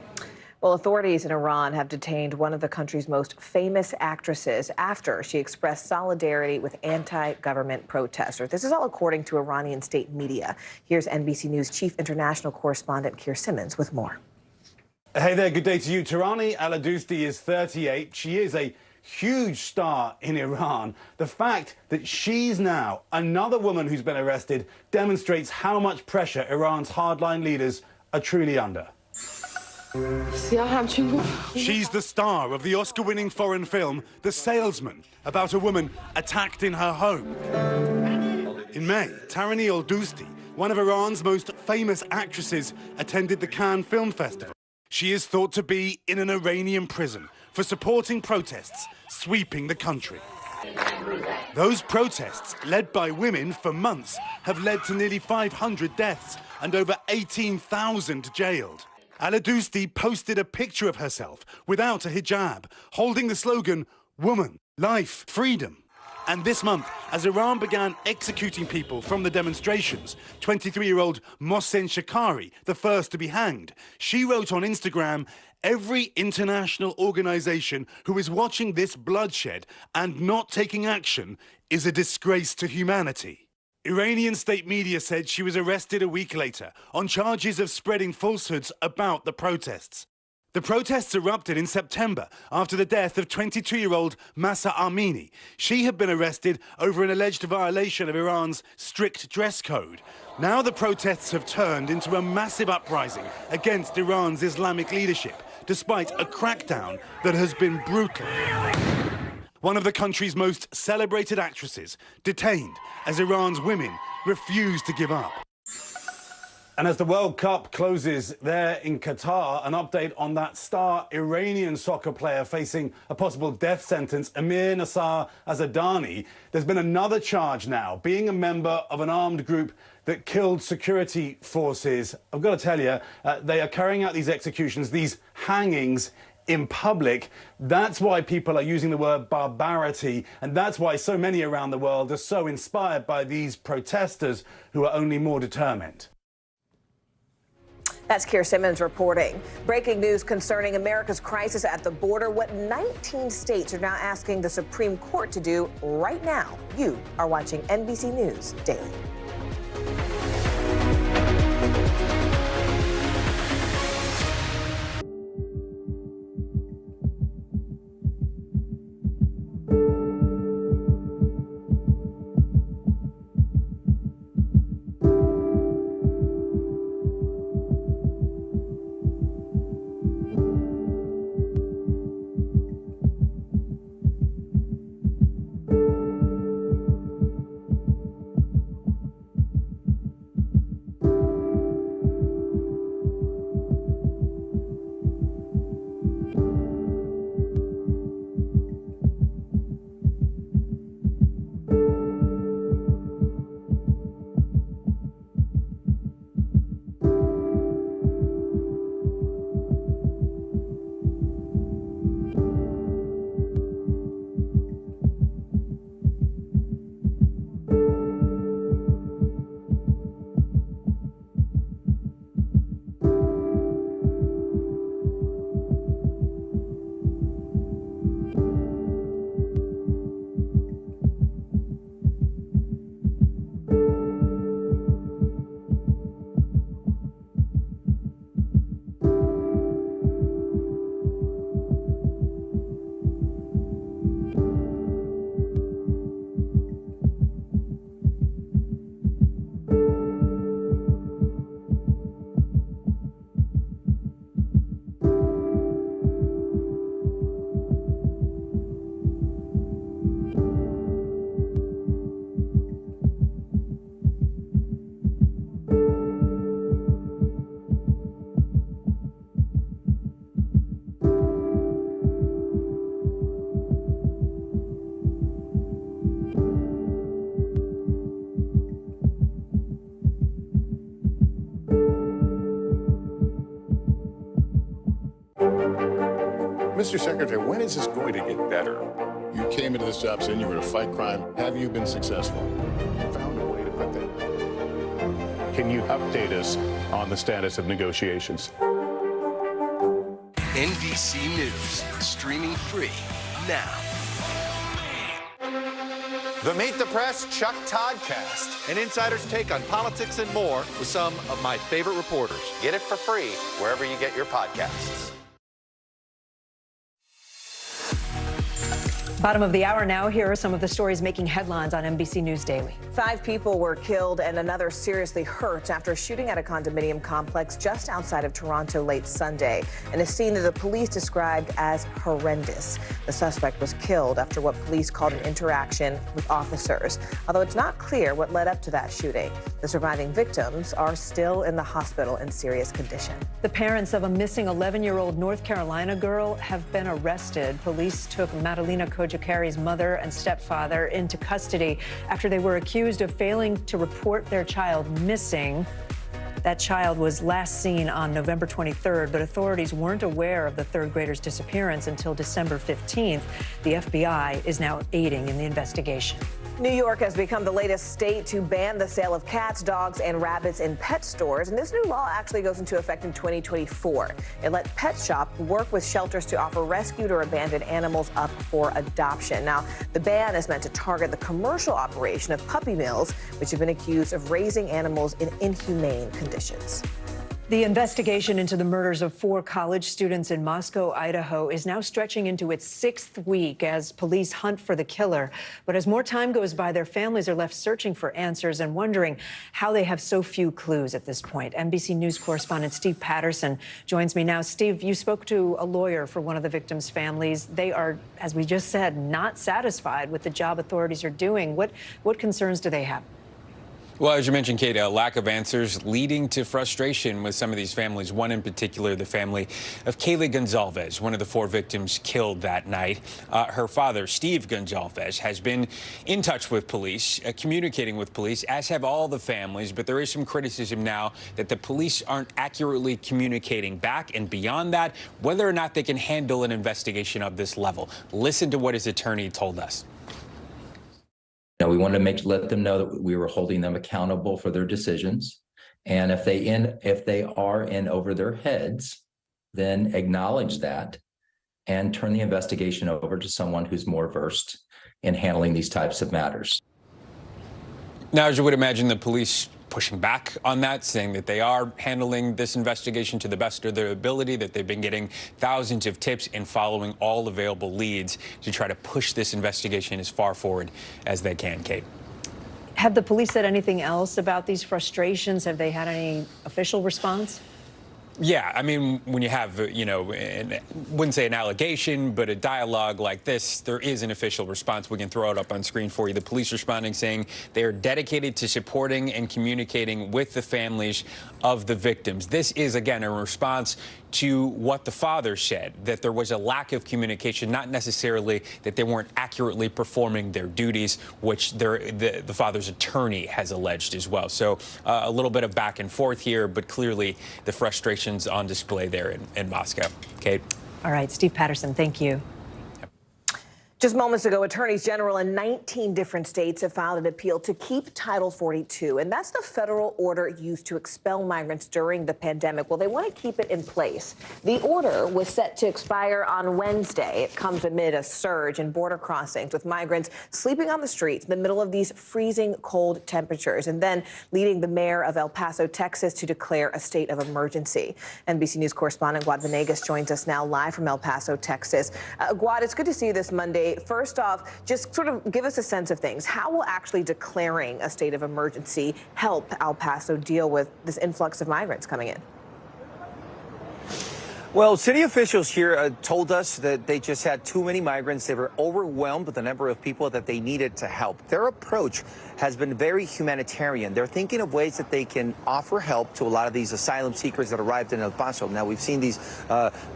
Well, authorities in Iran have detained one of the country's most famous actresses after she expressed solidarity with anti-government protesters. This is all according to Iranian state media. Here's NBC News chief international correspondent Keir Simmons with more. Hey there, good day to you. Tirani Al-Adousti is 38. She is a huge star in Iran. The fact that she's now another woman who's been arrested demonstrates how much pressure Iran's hardline leaders are truly under. She's the star of the Oscar-winning foreign film The Salesman, about a woman attacked in her home. In May, Tirani Al-Adousti, one of Iran's most famous actresses, attended the Cannes Film Festival. She is thought to be in an Iranian prison for supporting protests sweeping the country. Those protests, led by women for months, have led to nearly 500 deaths and over 18,000 jailed. Al-Adousti posted a picture of herself without a hijab, holding the slogan, "Woman, Life, Freedom." And this month, as Iran began executing people from the demonstrations, 23-year-old Mohsen Shakari, the first to be hanged, she wrote on Instagram, "Every international organization who is watching this bloodshed and not taking action is a disgrace to humanity." Iranian state media said she was arrested a week later on charges of spreading falsehoods about the protests. The protests erupted in September after the death of 22-year-old Mahsa Amini. She had been arrested over an alleged violation of Iran's strict dress code. Now the protests have turned into a massive uprising against Iran's Islamic leadership, despite a crackdown that has been brutal. One of the country's most celebrated actresses detained as Iran's women refuse to give up. And as the World Cup closes there in Qatar, an update on that star Iranian soccer player facing a possible death sentence, Amir Nasser Azadani. There's been another charge now, being a member of an armed group that killed security forces. I've got to tell you, they are carrying out these executions, these hangings in public. That's why people are using the word barbarity, and that's why so many around the world are so inspired by these protesters who are only more determined. That's Keir Simmons reporting. Breaking news concerning America's crisis at the border, what 19 states are now asking the Supreme Court to do right now. You are watching NBC News Daily. Mr. Secretary, when is this going to get better? You came into this job saying you were going to fight crime. Have you been successful? Found a way to put that. Can you update us on the status of negotiations? NBC News, streaming free now. The Meet the Press Chuck Toddcast, an insider's take on politics and more with some of my favorite reporters. Get it for free wherever you get your podcasts. Bottom of the hour now. Here are some of the stories making headlines on NBC News Daily. 5 people were killed and another seriously hurt after a shooting at a condominium complex just outside of Toronto late Sunday, in a scene that the police described as horrendous. The suspect was killed after what police called an interaction with officers, although it's not clear what led up to that shooting. The surviving victims are still in the hospital in serious condition. The parents of a missing 11-year-old North Carolina girl have been arrested. Police took Madalena Kojakary's mother and stepfather into custody after they were accused of failing to report their child missing. That child was last seen on November 23rd, but authorities weren't aware of the third grader's disappearance until December 15th. The FBI is now aiding in the investigation. New York has become the latest state to ban the sale of cats, dogs, and rabbits in pet stores. And this new law actually goes into effect in 2024. It let pet shops work with shelters to offer rescued or abandoned animals up for adoption. Now, the ban is meant to target the commercial operation of puppy mills, which have been accused of raising animals in inhumane conditions. The investigation into the murders of 4 college students in Moscow, Idaho, is now stretching into its 6th week as police hunt for the killer. But as more time goes by, their families are left searching for answers and wondering how they have so few clues at this point. NBC News correspondent Steve Patterson joins me now. Steve, you spoke to a lawyer for one of the victims' families. They are, as we just said, not satisfied with the job authorities are doing. What concerns do they have? Well, as you mentioned, Kate, a lack of answers leading to frustration with some of these families. One in particular, the family of Kaylee Gonzalez, one of the 4 victims killed that night. Her father, Steve Gonzalez, has been in touch with police, communicating with police, as have all the families. But there is some criticism now that the police aren't accurately communicating back. And beyond that, whether or not they can handle an investigation of this level. Listen to what his attorney told us. We wanted to let them know that we were holding them accountable for their decisions, and if they are in over their heads, then acknowledge that and turn the investigation over to someone who's more versed in handling these types of matters. Now, as you would imagine, the police pushing back on that, saying that they are handling this investigation to the best of their ability, that they've been getting thousands of tips and following all available leads to try to push this investigation as far forward as they can, Kate. Have the police said anything else about these frustrations? Have they had any official response? Yeah, I mean, when you have, wouldn't say an allegation, but a dialogue like this, there is an official response. We can throw it up on screen for you. The police responding saying they are dedicated to supporting and communicating with the families of the victims. This is, again, a response to what the father said, that there was a lack of communication, not necessarily that they weren't accurately performing their duties, which the father's attorney has alleged as well. So a little bit of back and forth here, but clearly the frustrations on display there in Moscow. Kate? All right, Steve Patterson, thank you. Just moments ago, attorneys general in 19 different states have filed an appeal to keep Title 42, and that's the federal order used to expel migrants during the pandemic. Well, they want to keep it in place. The order was set to expire on Wednesday. It comes amid a surge in border crossings, with migrants sleeping on the streets in the middle of these freezing cold temperatures, and then leading the mayor of El Paso, Texas, to declare a state of emergency. NBC News correspondent Guad Venegas joins us now live from El Paso, Texas. Guad, it's good to see you this Monday. First off, just sort of give us a sense of things. How will actually declaring a state of emergency help El Paso deal with this influx of migrants coming in? Well, city officials here told us that they just had too many migrants. They were overwhelmed with the number of people that they needed to help. Their approach has been very humanitarian. They're thinking of ways that they can offer help to a lot of these asylum seekers that arrived in El Paso. Now, we've seen these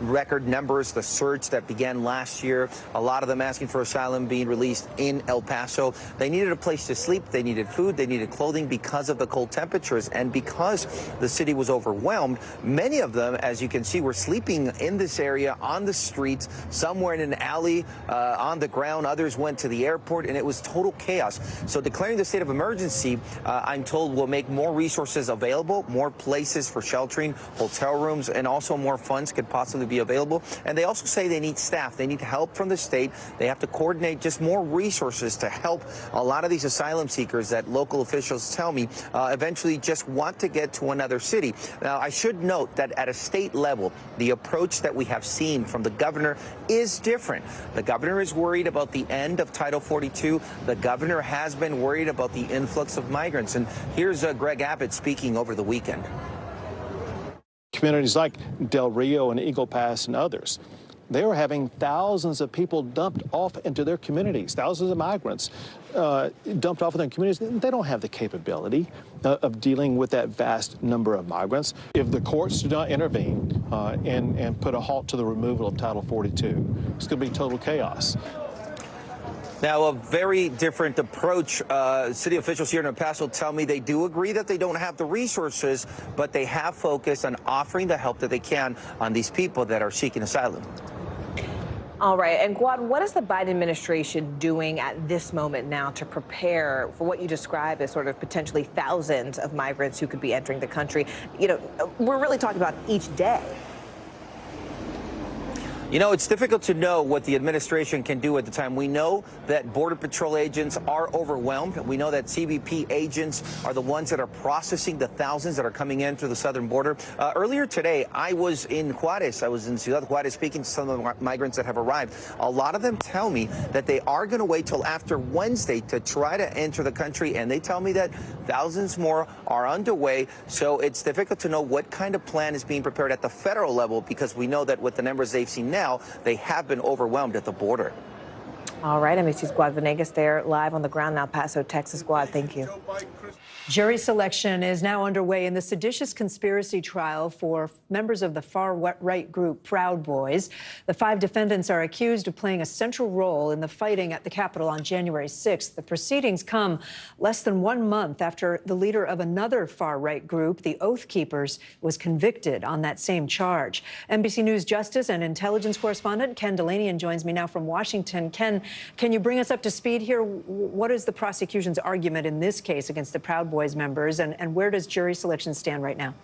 record numbers, the surge that began last year, a lot of them asking for asylum being released in El Paso. They needed a place to sleep. They needed food. They needed clothing because of the cold temperatures. And because the city was overwhelmed, many of them, as you can see, were sleeping in this area on the streets, somewhere in an alley, on the ground. Others went to the airport, and it was total chaos. So declaring the state of emergency, I'm told, will make more resources available, more places for sheltering, hotel rooms, and also more funds could possibly be available. And they also say they need staff. They need help from the state. They have to coordinate just more resources to help a lot of these asylum seekers that local officials tell me eventually just want to get to another city. Now, I should note that at a state level, the approach that we have seen from the governor is different. The governor is worried about the end of Title 42. The governor has been worried about the influx of migrants. And here's Greg Abbott speaking over the weekend. Communities like Del Rio and Eagle Pass and others, they were having thousands of people dumped off into their communities, thousands of migrants dumped off in their communities. They don't have the capability of dealing with that vast number of migrants. If the courts do not intervene and put a halt to the removal of Title 42, it's going to be total chaos. Now, a very different approach. City officials here in El Paso tell me they do agree that they don't have the resources, but they have focused on offering the help that they can on these people that are seeking asylum. All right. And Guad, what is the Biden administration doing at this moment now to prepare for what you describe as sort of potentially thousands of migrants who could be entering the country? You know, we're really talking about each day. You know, it's difficult to know what the administration can do at the time. We know that Border Patrol agents are overwhelmed. We know that CBP agents are the ones that are processing the thousands that are coming in through the southern border. Earlier today, I was in Juarez. I was in Ciudad Juarez speaking to some of the migrants that have arrived. A lot of them tell me that they are going to wait till after Wednesday to try to enter the country, and they tell me that thousands more are underway. So it's difficult to know what kind of plan is being prepared at the federal level, because we know that with the numbers they've seen now, they have been overwhelmed at the border. All right, NBC's Guad Venegas there, live on the ground now. Paso, Texas. Guad, thank you. Jury selection is now underway in the seditious conspiracy trial for members of the far-right group Proud Boys. The 5 defendants are accused of playing a central role in the fighting at the Capitol on January 6th. The proceedings come less than 1 month after the leader of another far-right group, the Oath Keepers, was convicted on that same charge. NBC News Justice and Intelligence correspondent Ken Delanian joins me now from Washington. Ken, can you bring us up to speed here? What is the prosecution's argument in this case against the Proud Boys members, and where does jury selection stand right now?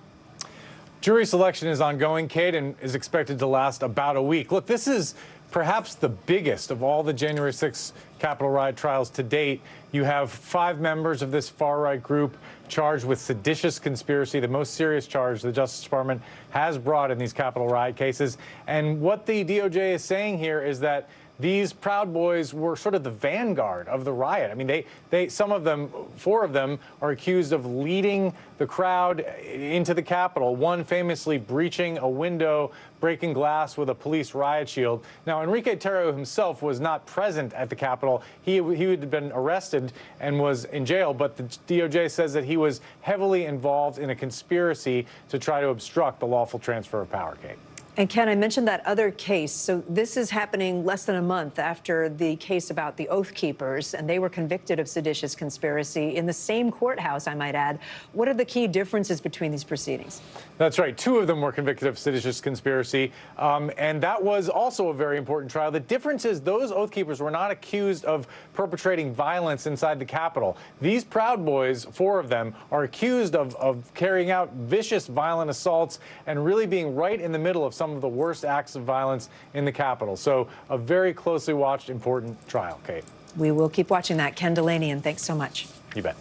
Jury selection is ongoing, Kate, and is expected to last about a week. Look, this is perhaps the biggest of all the January 6th Capitol riot trials to date. You have 5 members of this far-right group charged with seditious conspiracy, the most serious charge the Justice Department has brought in these Capitol riot cases. And what the DOJ is saying here is that these Proud Boys were sort of the vanguard of the riot. I mean, some of them, 4 of them, are accused of leading the crowd into the Capitol, one famously breaching a window, breaking glass with a police riot shield. Now, Enrique Tarrio himself was not present at the Capitol. He had been arrested and was in jail, but the DOJ says that he was heavily involved in a conspiracy to try to obstruct the lawful transfer of power, Kate. And Ken, I mentioned that other case. So this is happening less than a month after the case about the Oath Keepers, and they were convicted of seditious conspiracy in the same courthouse, I might add. What are the key differences between these proceedings? That's right. 2 of them were convicted of seditious conspiracy, and that was also a very important trial. The difference is those Oath Keepers were not accused of perpetrating violence inside the Capitol. These Proud Boys, 4 of them, are accused of carrying out vicious, violent assaults and really being right in the middle of some of the worst acts of violence in the Capitol. So a very closely watched, important trial, Kate. We will keep watching that. Ken Delanian, thanks so much. You bet.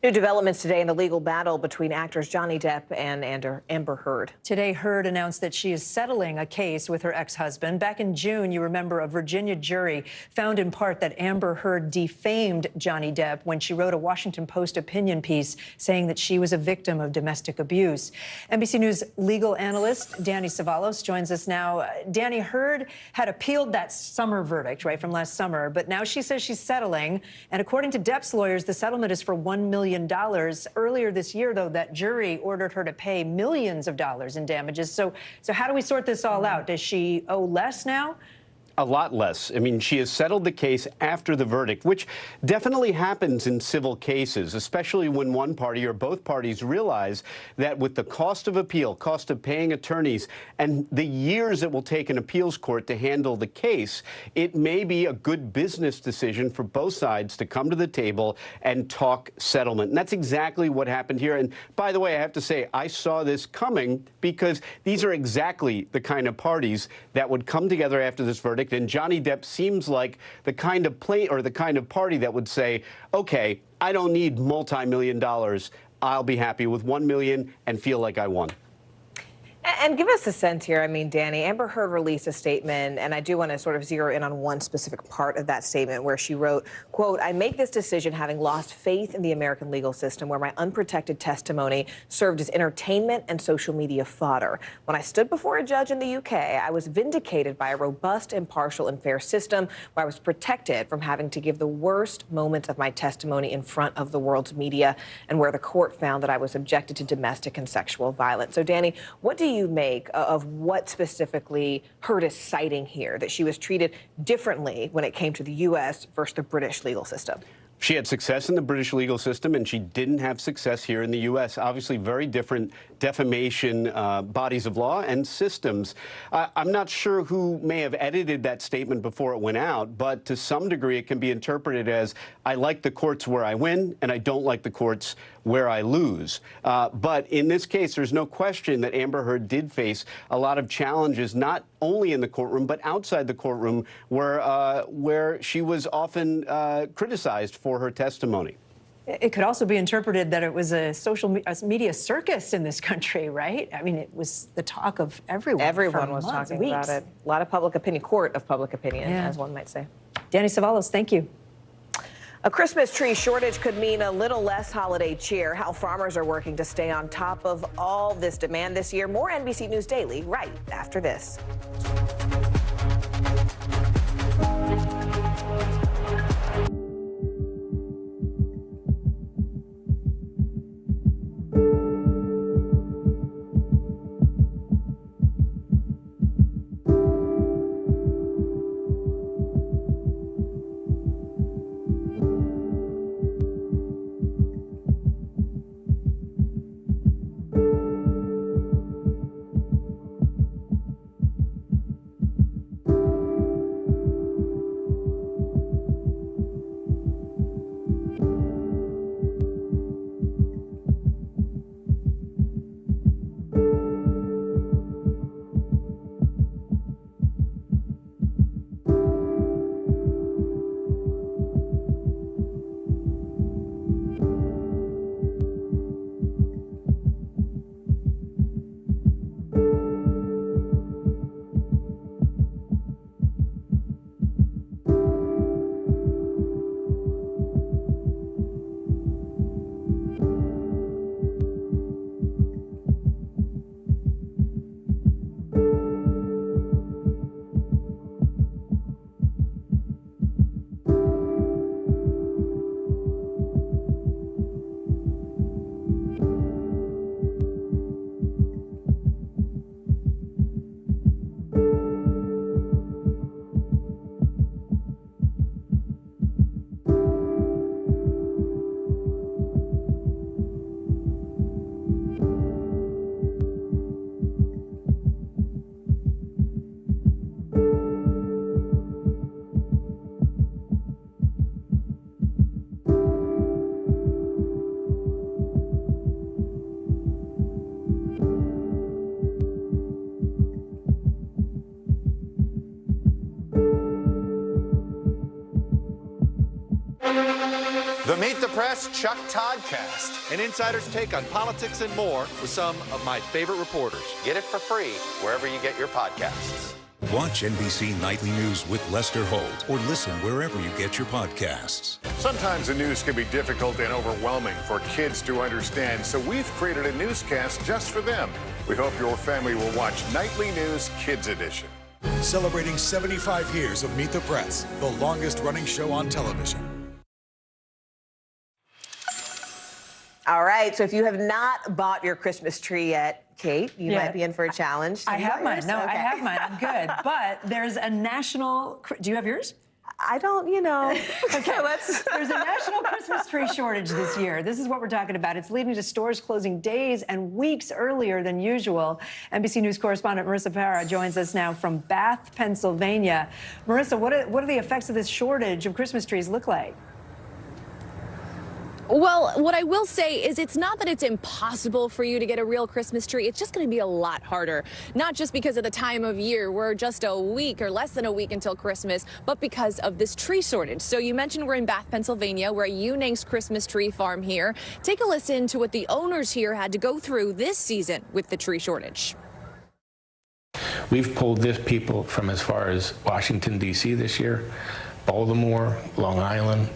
New developments today in the legal battle between actors Johnny Depp and Amber Heard. Today, Heard announced that she is settling a case with her ex-husband. Back in June, you remember, a Virginia jury found in part that Amber Heard defamed Johnny Depp when she wrote a Washington Post opinion piece saying that she was a victim of domestic abuse. NBC News legal analyst Danny Savalos joins us now. Danny, Heard had appealed that summer verdict, right, from last summer, but now she says she's settling. And according to Depp's lawyers, the settlement is for $1 million. Earlier this year, though, that jury ordered her to pay millions of dollars in damages. So how do we sort this all out? Does she owe less now? A lot less. I mean, she has settled the case after the verdict, which definitely happens in civil cases, especially when one party or both parties realize that with the cost of appeal, cost of paying attorneys, and the years it will take an appeals court to handle the case, it may be a good business decision for both sides to come to the table and talk settlement. And that's exactly what happened here. And by the way, I have to say, I saw this coming because these are exactly the kind of parties that would come together after this verdict. And Johnny Depp seems like the kind of party that would say, okay, I don't need multi-million dollars. I'll be happy with $1 million and feel like I won. And give us a sense here. I mean, Danny, Amber Heard released a statement, and I do want to sort of zero in on one specific part of that statement where she wrote, quote, I make this decision having lost faith in the American legal system where my unprotected testimony served as entertainment and social media fodder. When I stood before a judge in the UK, I was vindicated by a robust, impartial, and fair system where I was protected from having to give the worst moments of my testimony in front of the world's media, and where the court found that I was subjected to domestic and sexual violence. So, Danny, what do you make of what specifically Heard is citing here, that she was treated differently when it came to the U.S. versus the British legal system? She had success in the British legal system, and she didn't have success here in the U.S. Obviously, very different defamation bodies of law and systems. I'm not sure who may have edited that statement before it went out, but to some degree, it can be interpreted as, I like the courts where I win, and I don't like the courts where I lose. But in this case, there's no question that Amber Heard did face a lot of challenges, not only in the courtroom, but outside the courtroom, where she was often criticized for her testimony. It could also be interpreted that it was a social media circus in this country, right? I mean, it was the talk of everyone. Everyone was talking about it. A lot of public opinion, court of public opinion, as one might say. Danny Savalos, thank you. A Christmas tree shortage could mean a little less holiday cheer. How farmers are working to stay on top of all this demand this year. More NBC News Daily right after this. The Meet the Press Chuck Toddcast, an insider's take on politics and more with some of my favorite reporters. Get it for free wherever you get your podcasts. Watch NBC Nightly News with Lester Holt or listen wherever you get your podcasts. Sometimes the news can be difficult and overwhelming for kids to understand, so we've created a newscast just for them. We hope your family will watch Nightly News Kids Edition. Celebrating 75 years of Meet the Press, the longest running show on television. All right, so if you have not bought your Christmas tree yet, Kate, you might be in for a challenge. I have mine. Yours? No, Okay. I have mine. I'm good. But there's a national... Do you have yours? I don't, you know. Okay, there's a national Christmas tree shortage this year. This is what we're talking about. It's leading to stores closing days and weeks earlier than usual. NBC News correspondent Marissa Parra joins us now from Bath, Pennsylvania. Marissa, what are the effects of this shortage of Christmas trees look like? Well, what I will say is it's not that it's impossible for you to get a real Christmas tree. It's just going to be a lot harder, not just because of the time of year. We're just a week or less than a week until Christmas, but because of this tree shortage. So you mentioned we're in Bath, Pennsylvania. We're at Unang's Christmas tree farm here. Take a listen to what the owners here had to go through this season with the tree shortage. We've pulled this people from as far as Washington, D.C. this year, Baltimore, Long Island.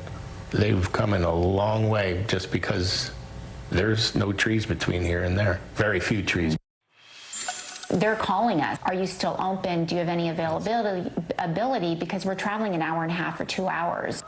They've come in a long way just because there's no trees between here and there. Very few trees. They're calling us. Are you still open? Do you have any availability? Because we're traveling an hour and a half or 2 hours.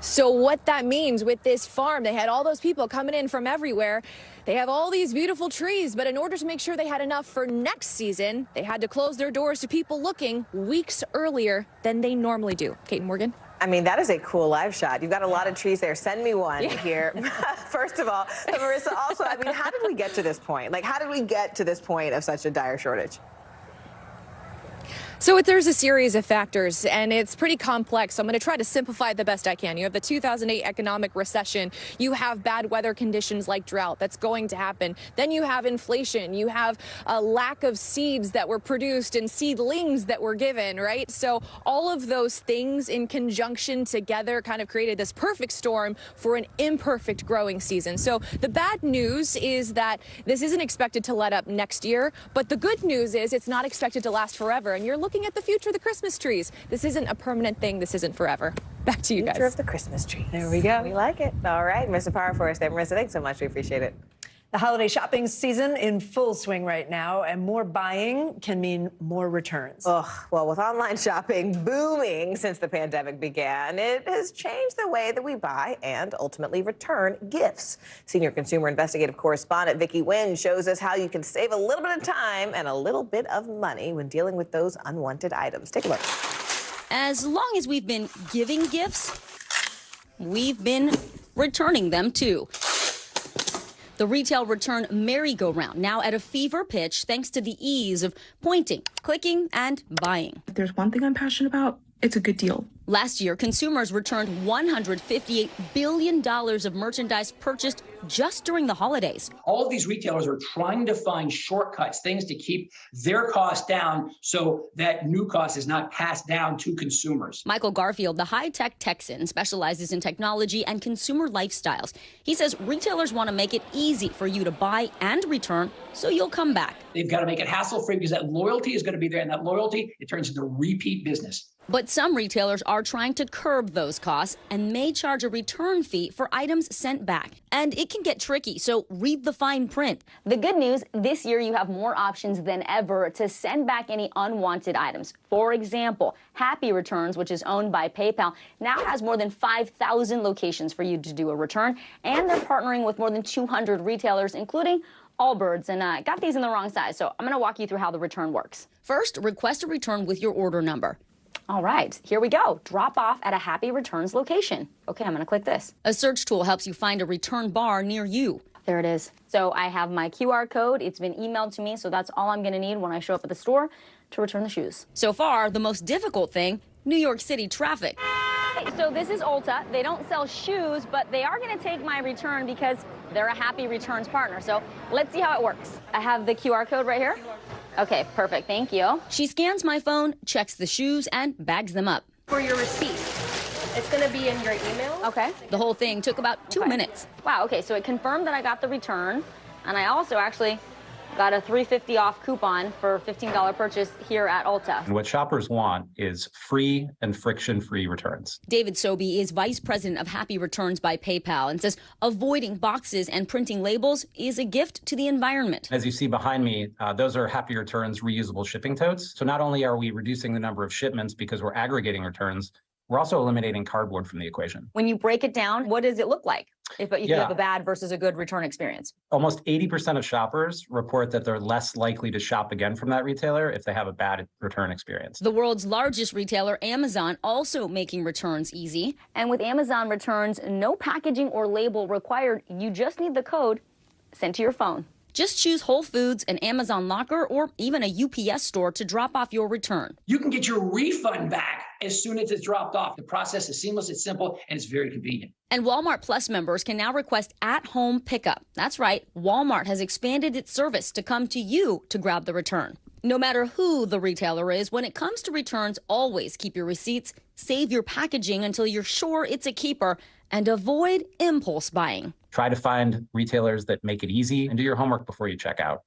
So what that means with this farm, they had all those people coming in from everywhere. They have all these beautiful trees, but in order to make sure they had enough for next season, they had to close their doors to people looking weeks earlier than they normally do. Kate Morgan. I mean, that is a cool live shot. You've got a lot of trees there. Send me one here. First of all, but Marissa, also, I mean, how did we get to this point? Like, how did we get to this point of such a dire shortage? So there's a series of factors, and it's pretty complex. So I'm going to try to simplify it the best I can. You have the 2008 economic recession. You have bad weather conditions like drought. That's going to happen. Then you have inflation. You have a lack of seeds that were produced and seedlings that were given, right? So all of those things in conjunction together kind of created this perfect storm for an imperfect growing season. So the bad news is that this isn't expected to let up next year, but the good news is it's not expected to last forever. And you're looking at the future of the Christmas trees. This isn't a permanent thing. This isn't forever. Back to you guys. Future of the Christmas trees. There we go. We like it. All right, Mr. Power for us there. Marissa, thanks so much. We appreciate it. The holiday shopping season in full swing right now, and more buying can mean more returns. Well, with online shopping booming since the pandemic began, it has changed the way that we buy and ultimately return gifts. Senior consumer investigative correspondent Vicki Nguyen shows us how you can save a little bit of time and a little bit of money when dealing with those unwanted items. Take a look. As long as we've been giving gifts, we've been returning them too. The retail return merry-go-round now at a fever pitch thanks to the ease of pointing, clicking, and buying. If there's one thing I'm passionate about, it's a good deal. Last year, consumers returned $158 billion of merchandise purchased just during the holidays. All of these retailers are trying to find shortcuts, things to keep their costs down so that new cost is not passed down to consumers. Michael Garfield, the high-tech Texan, specializes in technology and consumer lifestyles. He says retailers want to make it easy for you to buy and return so you'll come back. They've got to make it hassle-free because that loyalty is going to be there, and that loyalty, it turns into repeat business. But some retailers are trying to curb those costs and may charge a return fee for items sent back. And it can get tricky, so read the fine print. The good news, this year you have more options than ever to send back any unwanted items. For example, Happy Returns, which is owned by PayPal, now has more than 5,000 locations for you to do a return. And they're partnering with more than 200 retailers, including Allbirds. And I got these in the wrong size, so I'm going to walk you through how the return works. First, request a return with your order number. All right, here we go. Drop off at a Happy Returns location. Okay, I'm going to click this. A search tool helps you find a return bar near you. There it is. So I have my QR code. It's been emailed to me, so that's all I'm going to need when I show up at the store to return the shoes. So far, the most difficult thing, New York City traffic. Hey, so this is Ulta. They don't sell shoes, but they are going to take my return because they're a Happy Returns partner. So let's see how it works. I have the QR code right here. Okay, perfect. Thank you. She scans my phone, checks the shoes, and bags them up. For your receipt, it's going to be in your email. Okay. The whole thing took about 2 minutes. Wow, okay, so it confirmed that I got the return, and I also actually got a $3.50 off coupon for a $15 purchase here at Ulta. And what shoppers want is free and friction-free returns. David Sobey is vice president of Happy Returns by PayPal and says avoiding boxes and printing labels is a gift to the environment. As you see behind me, those are Happy Returns reusable shipping totes. So not only are we reducing the number of shipments because we're aggregating returns, we're also eliminating cardboard from the equation. When you break it down, what does it look like if you have a bad versus a good return experience? Almost 80% of shoppers report that they're less likely to shop again from that retailer if they have a bad return experience. The world's largest retailer, Amazon, also making returns easy. And with Amazon Returns, no packaging or label required. You just need the code sent to your phone. Just choose Whole Foods, an Amazon locker, or even a UPS store to drop off your return. You can get your refund back as soon as it's dropped off. The process is seamless, it's simple, and it's very convenient. And Walmart Plus members can now request at-home pickup. That's right, Walmart has expanded its service to come to you to grab the return. No matter who the retailer is, when it comes to returns, always keep your receipts, save your packaging until you're sure it's a keeper, and avoid impulse buying. Try to find retailers that make it easy and do your homework before you check out.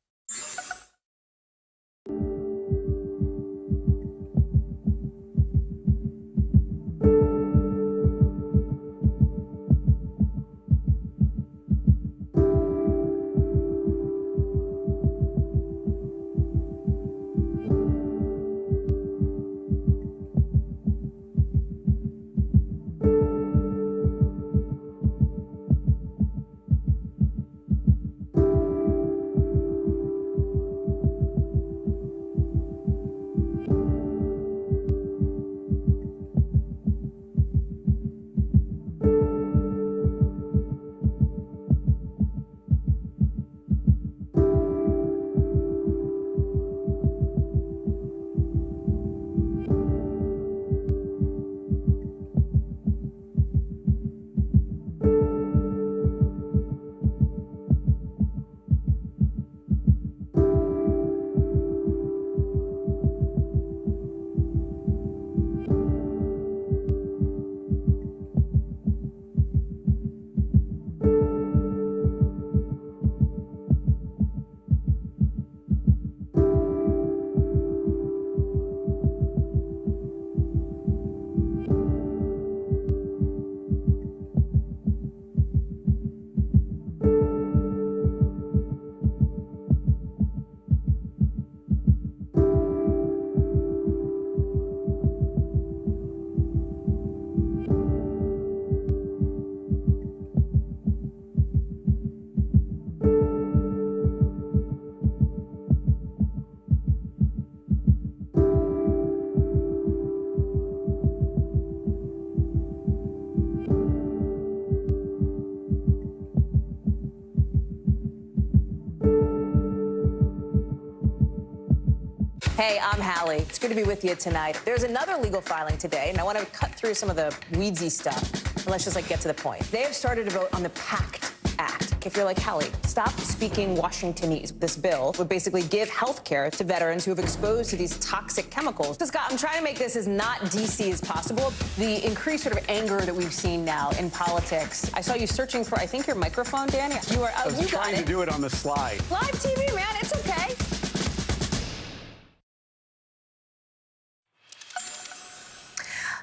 Hey, I'm Hallie. It's good to be with you tonight. There's another legal filing today, and I want to cut through some of the weedsy stuff. And let's just get to the point. They have started to vote on the PACT Act. If you're like, Hallie, stop speaking Washingtonese. This bill would basically give health care to veterans who have exposed to these toxic chemicals. So, Scott, I'm trying to make this as not DC as possible. The increased sort of anger that we've seen now in politics. I saw you searching for, I think, your microphone, Danny. You are. I was trying to do it on the slide. Live TV, man. It's okay.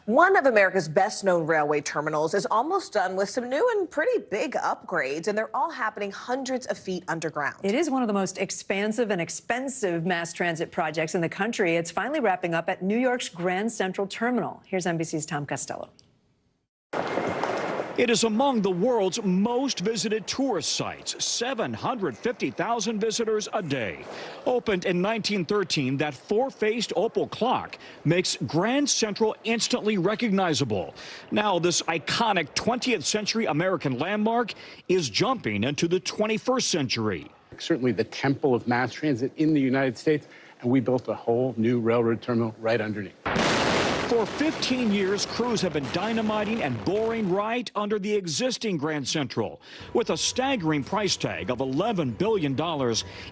One of America's best-known railway terminals is almost done with some new and pretty big upgrades, and they're all happening hundreds of feet underground. It is one of the most expansive and expensive mass transit projects in the country. It's finally wrapping up at New York's Grand Central Terminal. Here's NBC's Tom Costello. It is among the world's most visited tourist sites, 750,000 visitors a day. Opened in 1913, that four-faced opal clock makes Grand Central instantly recognizable. Now, this iconic 20th century American landmark is jumping into the 21st century. Certainly the temple of mass transit in the United States, and we built a whole new railroad terminal right underneath. For 15 years, crews have been dynamiting and boring right under the existing Grand Central. With a staggering price tag of $11 billion,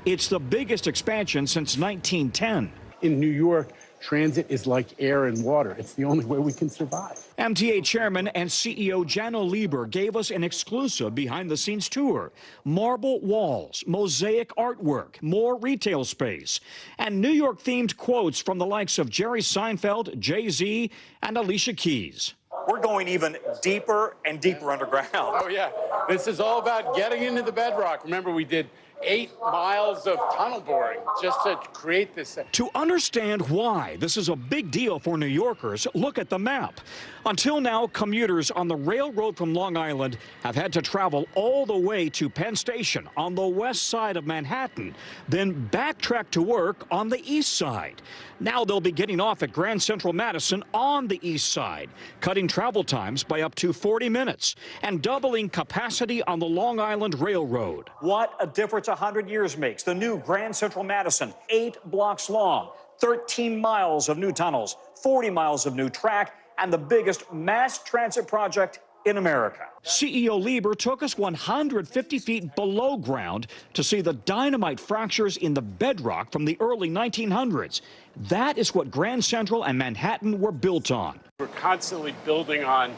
it's the biggest expansion since 1910. In New York, transit is like air and water. It's the only way we can survive. MTA Chairman and CEO Janno Lieber gave us an exclusive behind-the-scenes tour. Marble walls, mosaic artwork, more retail space, and New York-themed quotes from the likes of Jerry Seinfeld, Jay-Z, and Alicia Keys. We're going even deeper and deeper underground. Oh, yeah. This is all about getting into the bedrock. Remember, we did 8 miles of tunnel boring just to create this. To understand why this is a big deal for New Yorkers, look at the map. Until now, commuters on the railroad from Long Island have had to travel all the way to Penn Station on the west side of Manhattan, then backtrack to work on the east side. Now they'll be getting off at Grand Central Madison on the east side, cutting travel times by up to 40 minutes and doubling capacity on the Long Island Railroad. What a difference 100 years makes. The new Grand Central Madison, 8 blocks long, 13 miles of new tunnels, 40 miles of new track, and the biggest mass transit project in America. CEO Lieber took us 150 feet below ground to see the dynamite fractures in the bedrock from the early 1900s. That is what Grand Central and Manhattan were built on. We're constantly building on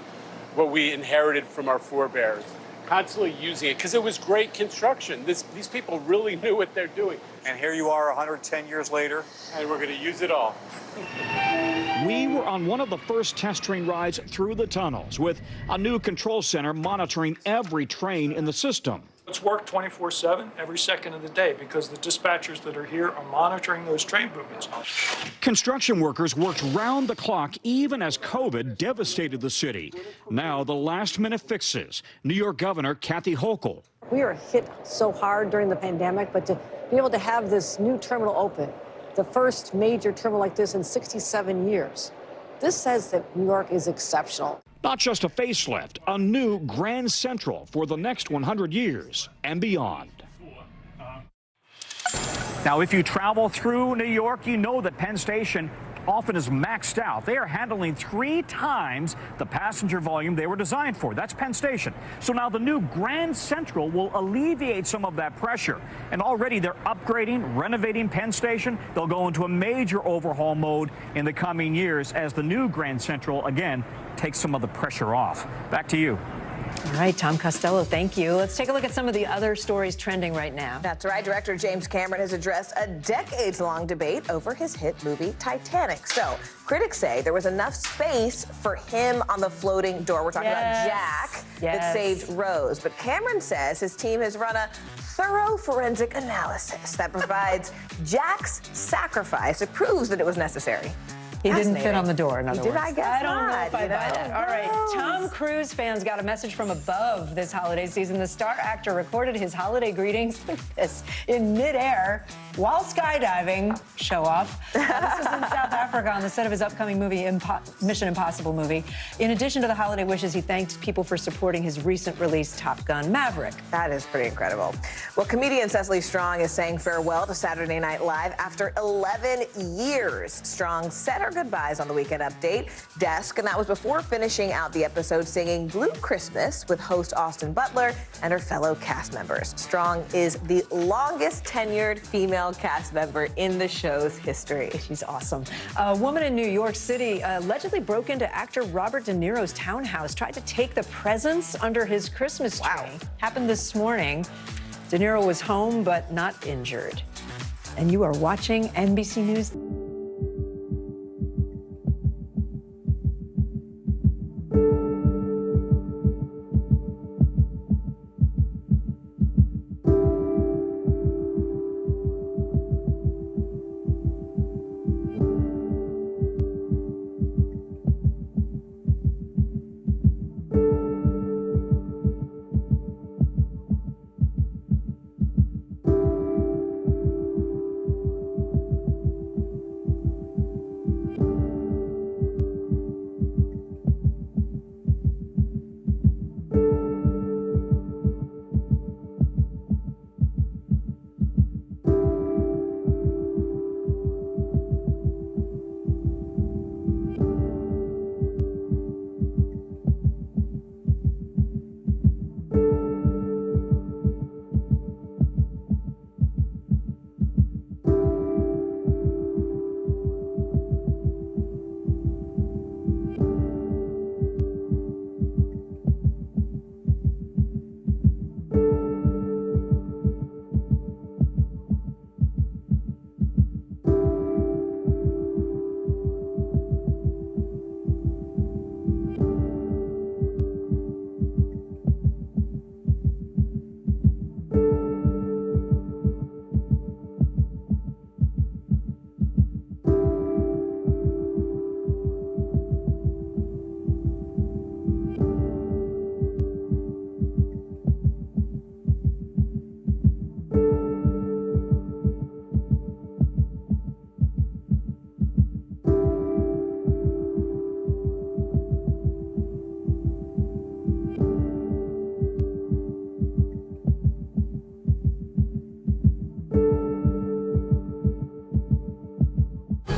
what we inherited from our forebears, constantly using it, because it was great construction. These people really knew what they're doing. And here you are 110 years later. And we're going to use it all. We were on one of the first test train rides through the tunnels with a new control center monitoring every train in the system. It's work 24/7 every second of the day because the dispatchers that are here are monitoring those train movements. Construction workers worked round the clock even as COVID devastated the city. Now the last-minute fixes. New York Governor Kathy Hochul. We were hit so hard during the pandemic, but to be able to have this new terminal open, the first major terminal like this in 67 years, this says that New York is exceptional. Not just a facelift, a new Grand Central for the next 100 years and beyond. Now, if you travel through New York, you know that Penn Station often is maxed out. They are handling 3 times the passenger volume they were designed for. That's Penn Station. So now the new Grand Central will alleviate some of that pressure. And already they're upgrading, renovating Penn Station. They'll go into a major overhaul mode in the coming years as the new Grand Central, again, takes some of the pressure off. Back to you. All right, Tom Costello, thank you. Let's take a look at some of the other stories trending right now. That's right. Director James Cameron has addressed a decades-long debate over his hit movie Titanic. So critics say there was enough space for him on the floating door. We're talking about Jack that saved Rose. But Cameron says his team has run a thorough forensic analysis that provides Jack's sacrifice. It proves that it was necessary. He didn't fit on the door, in other He words. did, I guess I don't know not, if I buy that. All right, Tom Cruise fans got a message from above this holiday season. The star actor recorded his holiday greetings, look at this, in midair while skydiving. Show off. This is in South Africa on the set of his upcoming movie, Mission Impossible movie. In addition to the holiday wishes, he thanked people for supporting his recent release, Top Gun Maverick. That is pretty incredible. Well, comedian Cecily Strong is saying farewell to Saturday Night Live after 11 years. Strong said her goodbyes on the Weekend Update desk, and that was before finishing out the episode singing Blue Christmas with host Austin Butler and her fellow cast members. Strong is the longest tenured female cast member in the show's history. She's awesome. A woman in New York City allegedly broke into actor Robert De Niro's townhouse, tried to take the presents under his Christmas tree. Wow. Happened this morning. De Niro was home, but not injured. And you are watching NBC News.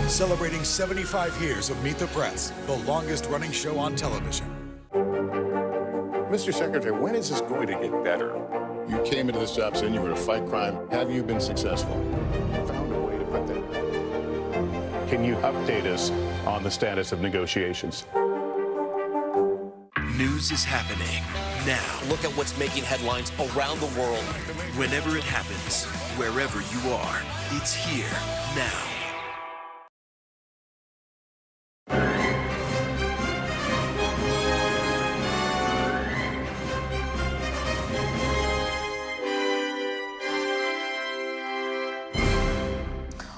Celebrating 75 years of Meet the Press, the longest running show on television. Mr. Secretary, when is this going to get better? You came into this job saying you were to fight crime. Have you been successful? Found a way to put that. Can you update us on the status of negotiations? News is happening now. Look at what's making headlines around the world. Whenever it happens, wherever you are, it's here now.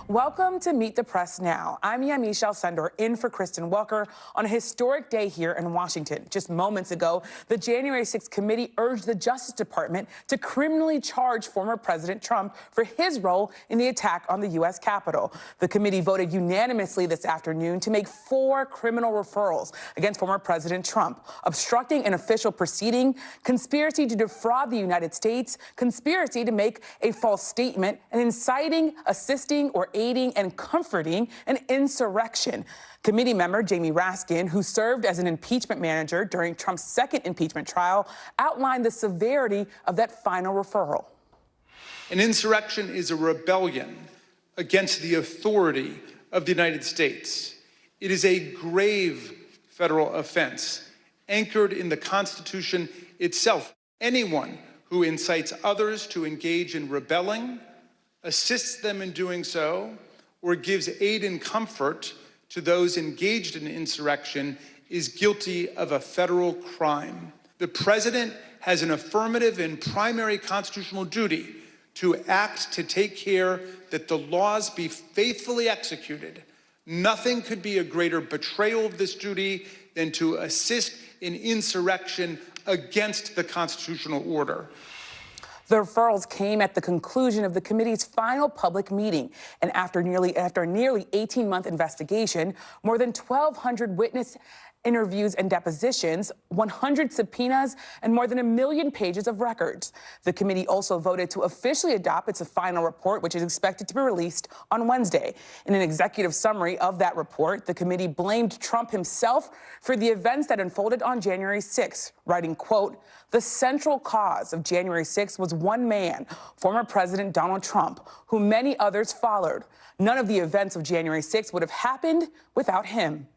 Welcome to Meet the Press Now. I'm Yamiche Alcindor, in for Kristen Welker on a historic day here in Washington. Just moments ago, the January 6th committee urged the Justice Department to criminally charge former President Trump for his role in the attack on the U.S. Capitol. The committee voted unanimously this afternoon to make 4 criminal referrals against former President Trump: obstructing an official proceeding, conspiracy to defraud the United States, conspiracy to make a false statement, and inciting, assisting, or aiding and comforting an insurrection. Committee member Jamie Raskin, who served as an impeachment manager during Trump's second impeachment trial, outlined the severity of that final referral. An insurrection is a rebellion against the authority of the United States. It is a grave federal offense anchored in the Constitution itself. Anyone who incites others to engage in rebelling, assists them in doing so, or gives aid and comfort to those engaged in insurrection is guilty of a federal crime. The president has an affirmative and primary constitutional duty to act to take care that the laws be faithfully executed Nothing could be a greater betrayal of this duty than to assist in insurrection against the constitutional order. The referrals came at the conclusion of the committee's final public meeting. And after a nearly 18-month investigation, more than 1,200 witness interviews and depositions, 100 subpoenas, and more than 1 million pages of records. The committee also voted to officially adopt its final report, which is expected to be released on Wednesday. In an executive summary of that report, the committee blamed Trump himself for the events that unfolded on January 6th, writing, quote, "The central cause of January 6th was one man, former President Donald Trump, whom many others followed. None of the events of January 6th would have happened without him."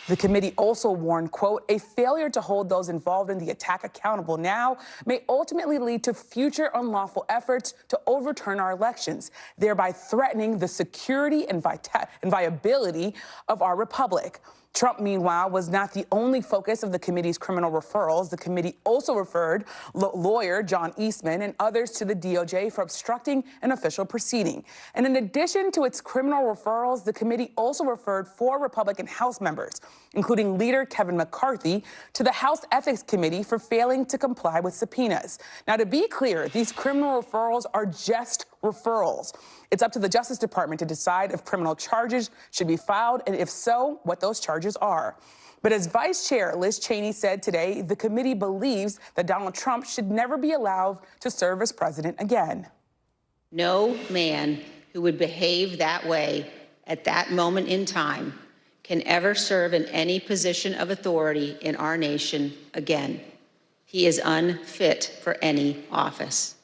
The committee also warned, quote, "A failure to hold those involved in the attack accountable now may ultimately lead to future unlawful efforts to overturn our elections, thereby threatening the security and viability of our republic." Trump, meanwhile, was not the only focus of the committee's criminal referrals. The committee also referred lawyer John Eastman and others to the DOJ for obstructing an official proceeding. And in addition to its criminal referrals, the committee also referred 4 Republican House members, including leader Kevin McCarthy, to the House Ethics Committee for failing to comply with subpoenas. Now, to be clear, these criminal referrals are just referrals. It's up to the Justice Department to decide if criminal charges should be filed, and if so, what those charges are. But as Vice Chair Liz Cheney said today, the committee believes that Donald Trump should never be allowed to serve as president again. No man who would behave that way at that moment in time can ever serve in any position of authority in our nation again. He is unfit for any office.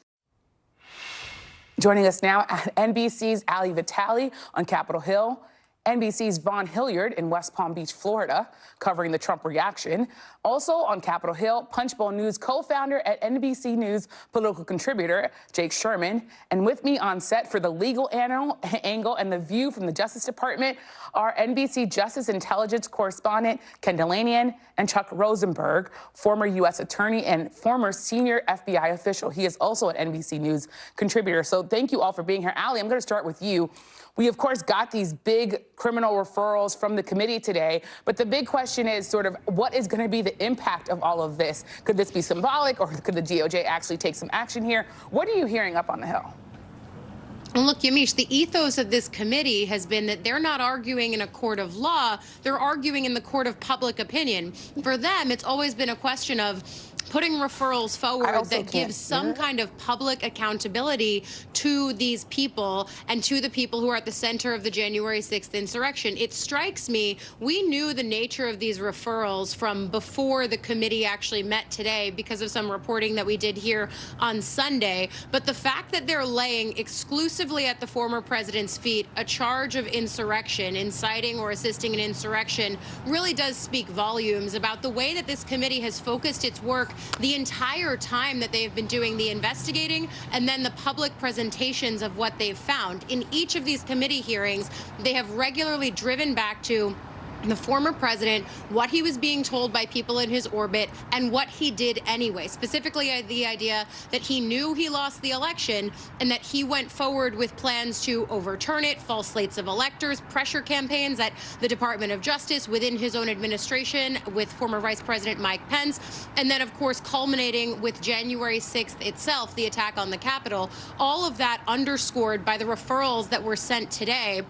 Joining us now at NBC's Ali Vitale on Capitol Hill, NBC's Vaughn Hilliard in West Palm Beach, Florida, covering the Trump reaction. Also on Capitol Hill, Punchbowl News co-founder at NBC News political contributor Jake Sherman. And with me on set for the legal angle and the view from the Justice Department are NBC Justice Intelligence correspondent Ken Delanian and Chuck Rosenberg, former U.S. attorney and former senior FBI official. He is also an NBC News contributor. So thank you all for being here. Ali, I'm going to start with you. We, of course, got these big criminal referrals from the committee today, but the big question is sort of what is going to be the impact of all of this? Could this be symbolic, or could the DOJ actually take some action here? What are you hearing up on the Hill? And look, Yamiche, the ethos of this committee has been that they're not arguing in a court of law, they're arguing in the court of public opinion. For them, it's always been a question of putting referrals forward that gives some kind of public accountability to these people and to the people who are at the center of the January 6th insurrection. It strikes me, we knew the nature of these referrals from before the committee actually met today because of some reporting that we did here on Sunday. But the fact that they're laying exclusively at the former president's feet a charge of insurrection, inciting or assisting an insurrection, really does speak volumes about the way that this committee has focused its work the entire time that they have been doing the investigating and then the public presentations of what they've found. In each of these committee hearings, they have regularly driven back to the former president, what he was being told by people in his orbit, and what he did anyway. Specifically, the idea that he knew he lost the election and that he went forward with plans to overturn it, false slates of electors, pressure campaigns at the Department of Justice, within his own administration, with former Vice President Mike Pence, and then, of course, culminating with January 6th itself, the attack on the Capitol. All of that underscored by the referrals that were sent today.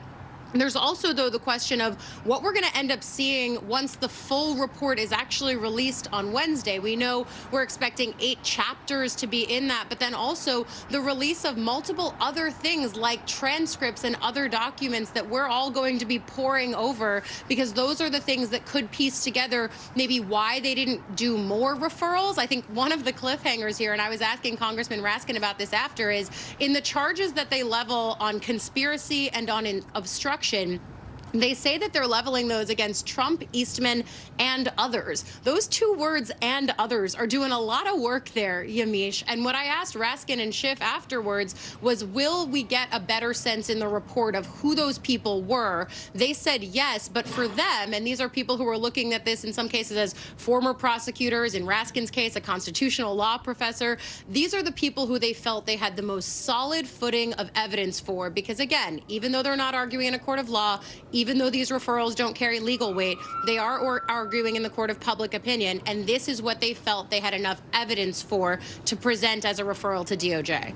There's also, though, the question of what we're going to end up seeing once the full report is actually released on Wednesday. We know we're expecting 8 chapters to be in that, but then also the release of multiple other things like transcripts and other documents that we're all going to be poring over, because those are the things that could piece together maybe why they didn't do more referrals. I think one of the cliffhangers here, and I was asking Congressman Raskin about this after, is in the charges that they level on conspiracy and on obstruction, they say that they're leveling those against Trump, Eastman, and others. Those 2 words, and others, are doing a lot of work there, Yamiche. And what I asked Raskin and Schiff afterwards was, will we get a better sense in the report of who those people were? They said yes, but for them, and these are people who are looking at this in some cases as former prosecutors, in Raskin's case, a constitutional law professor, these are the people who they felt they had the most solid footing of evidence for. Because again, even though they're not arguing in a court of law, even though these referrals don't carry legal weight, they are arguing in the court of public opinion, and this is what they felt they had enough evidence for to present as a referral to DOJ.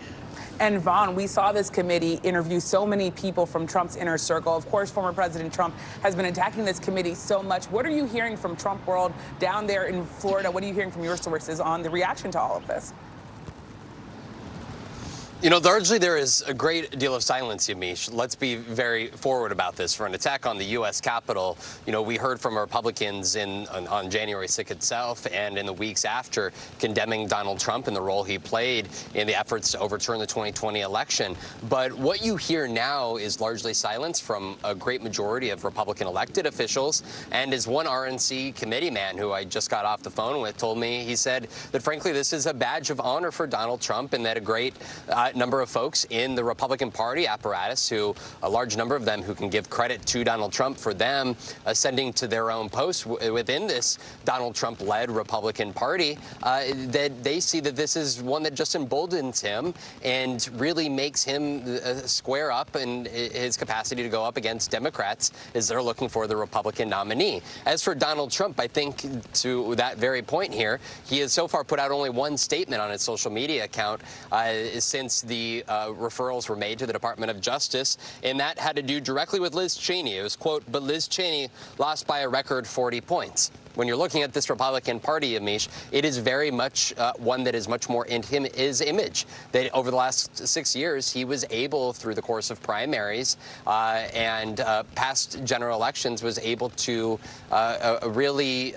And Vaughn, we saw this committee interview so many people from Trump's inner circle. Of course, former President Trump has been attacking this committee so much. What are you hearing from Trump world down there in Florida? What are you hearing from your sources on the reaction to all of this? You know, largely there is a great deal of silence, Yamiche. Let's be very forward about this. For an attack on the U.S. Capitol, you know, we heard from Republicans on January 6th itself and in the weeks after condemning Donald Trump and the role he played in the efforts to overturn the 2020 election. But what you hear now is largely silence from a great majority of Republican elected officials. And as one RNC committee man who I just got off the phone with told me, he said that, frankly, this is a badge of honor for Donald Trump and that a great number of folks in the Republican Party apparatus, who a large number of them who can give credit to Donald Trump for them ascending to their own posts within this Donald Trump-led Republican Party, that they see that this is one that just emboldens him and really makes him square up in his capacity to go up against Democrats as they're looking for the Republican nominee. As for Donald Trump, I think to that very point here, he has so far put out only one statement on his social media account since the referrals were made to the Department of Justice, and that had to do directly with Liz Cheney. It was, quote, but Liz Cheney lost by a record 40 points. When you're looking at this Republican Party, Yamiche, it is very much one that is much more in his image. That over the last 6 years, he was able, through the course of primaries and past general elections, was able to really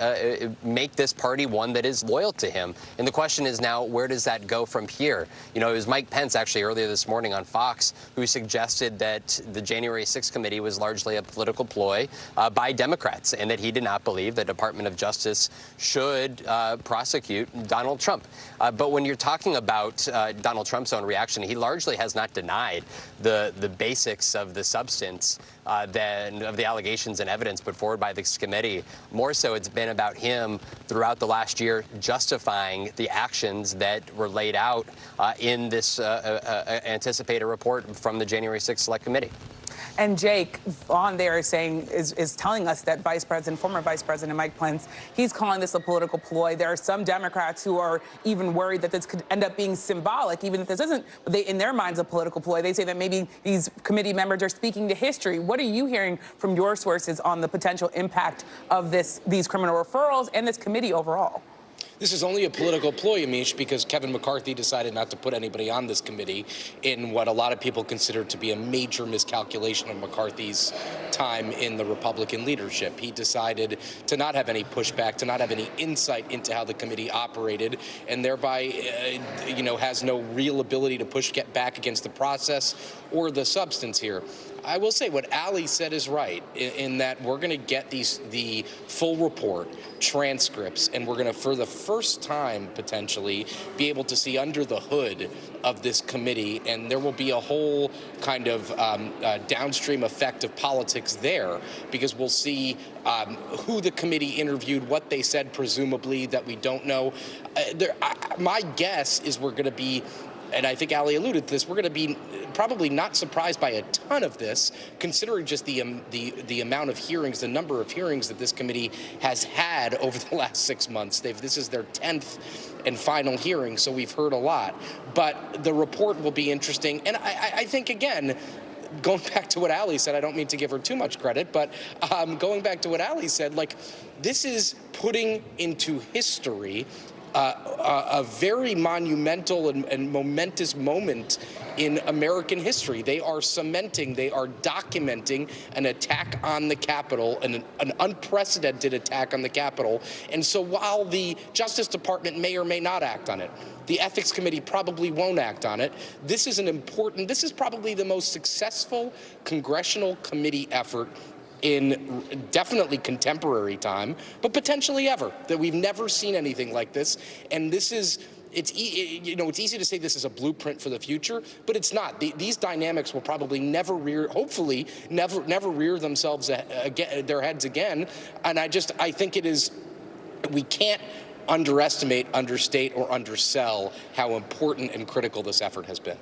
make this party one that is loyal to him. And the question is now, where does that go from here? You know, it was Mike Pence actually earlier this morning on Fox who suggested that the January 6th committee was largely a political ploy by Democrats, and that he did not believe the Department of Justice should prosecute Donald Trump. But when you're talking about Donald Trump's own reaction, he largely has not denied the basics of the substance of the allegations and evidence put forward by this committee. More so, it's been about him throughout the last year justifying the actions that were laid out in this anticipated report from the January 6th Select Committee. And Jake, on there is telling us that former Vice President Mike Pence, he's calling this a political ploy. There are some Democrats who are even worried that this could end up being symbolic, even if this isn't, in their minds, a political ploy. They say that maybe these committee members are speaking to history. What are you hearing from your sources on the potential impact of these criminal referrals and this committee overall? This is only a political ploy, Yamiche, because Kevin McCarthy decided not to put anybody on this committee in what a lot of people consider to be a major miscalculation of McCarthy's time in the Republican leadership. He decided to not have any pushback, to not have any insight into how the committee operated, and thereby, has no real ability to push back against the process or the substance here. I will say what Ali said is right in that we're going to get the full report, transcripts, and we're going to, for the first time, potentially, be able to see under the hood of this committee, and there will be a whole kind of downstream effect of politics there, because we'll see who the committee interviewed, what they said, presumably, that we don't know. My guess is we're going to be, and I think Ali alluded to this, we're going to be probably not surprised by a ton of this, considering just the amount of hearings, the number of hearings that this committee has had over the last 6 months. This is their 10th and final hearing, so we've heard a lot. But the report will be interesting, and I think, again, going back to what Ali said, I don't mean to give her too much credit, but going back to what Ali said, this is putting into history a very monumental and momentous moment in American history. They are cementing, they are documenting an attack on the Capitol, an unprecedented attack on the Capitol. And so while the Justice Department may or may not act on it, the Ethics Committee probably won't act on it, this is probably the most successful congressional committee effort in definitely contemporary time, but potentially ever. That we've never seen anything like this, and this is. It's easy to say this is a blueprint for the future, but it's not. These dynamics will probably hopefully never rear themselves their heads again. And I think it is. We can't underestimate, understate, or undersell how important and critical this effort has been.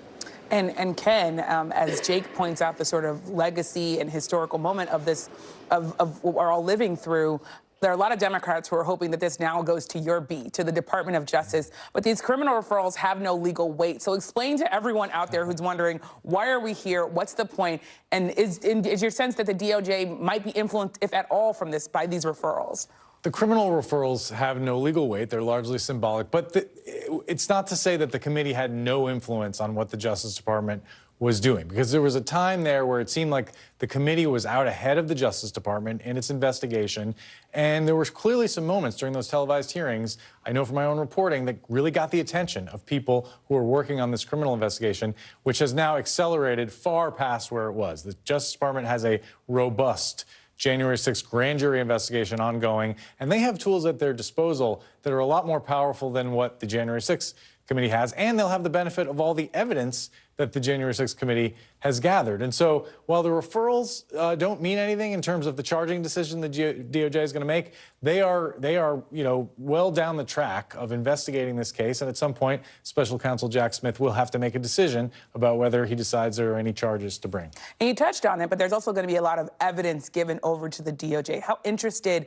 And Ken, as Jake points out, the sort of legacy and historical moment of this, of what we're all living through, there are a lot of Democrats who are hoping that this now goes to your beat, to the Department of Justice. But these criminal referrals have no legal weight. So explain to everyone out there who's wondering, why are we here? What's the point? And is your sense that the DOJ might be influenced, if at all, from this by these referrals? The criminal referrals have no legal weight. They're largely symbolic. But it's not to say that the committee had no influence on what the Justice Department was doing, because there was a time there where it seemed like the committee was out ahead of the Justice Department in its investigation, and there were clearly some moments during those televised hearings, I know from my own reporting, that really got the attention of people who are working on this criminal investigation, which has now accelerated far past where it was. The Justice Department has a robust January 6th grand jury investigation ongoing, and they have tools at their disposal that are a lot more powerful than what the January 6th committee has, and they'll have the benefit of all the evidence that the January 6th committee has gathered. And so while the referrals don't mean anything in terms of the charging decision the DOJ is going to make, they are well down the track of investigating this case. And at some point, Special Counsel Jack Smith will have to make a decision about whether he decides there are any charges to bring. And you touched on it, but there's also going to be a lot of evidence given over to the DOJ. How interested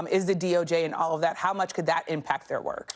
is the DOJ in all of that? How much could that impact their work?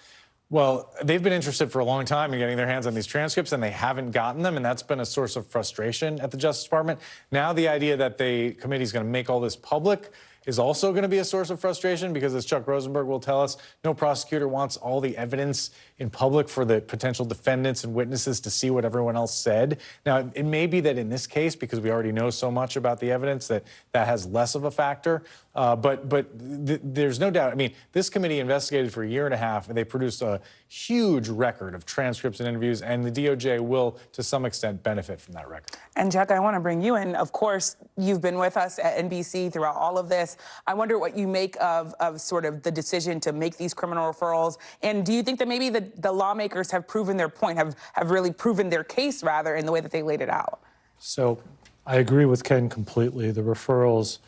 Well, they've been interested for a long time in getting their hands on these transcripts, and they haven't gotten them, and that's been a source of frustration at the Justice Department. Now the idea that the committee is going to make all this public is also going to be a source of frustration, because as Chuck Rosenberg will tell us, no prosecutor wants all the evidence in public for the potential defendants and witnesses to see what everyone else said. Now, it may be that in this case, because we already know so much about the evidence, that has less of a factor. But there's no doubt. I mean, this committee investigated for a year and a half, and they produced a huge record of transcripts and interviews, and the DOJ will, to some extent, benefit from that record. And Chuck, I want to bring you in. Of course, you've been with us at NBC throughout all of this. I wonder what you make of sort of the decision to make these criminal referrals, and do you think that maybe the lawmakers have proven their point, have really proven their case, rather, in the way that they laid it out? So I agree with Ken completely. The referrals,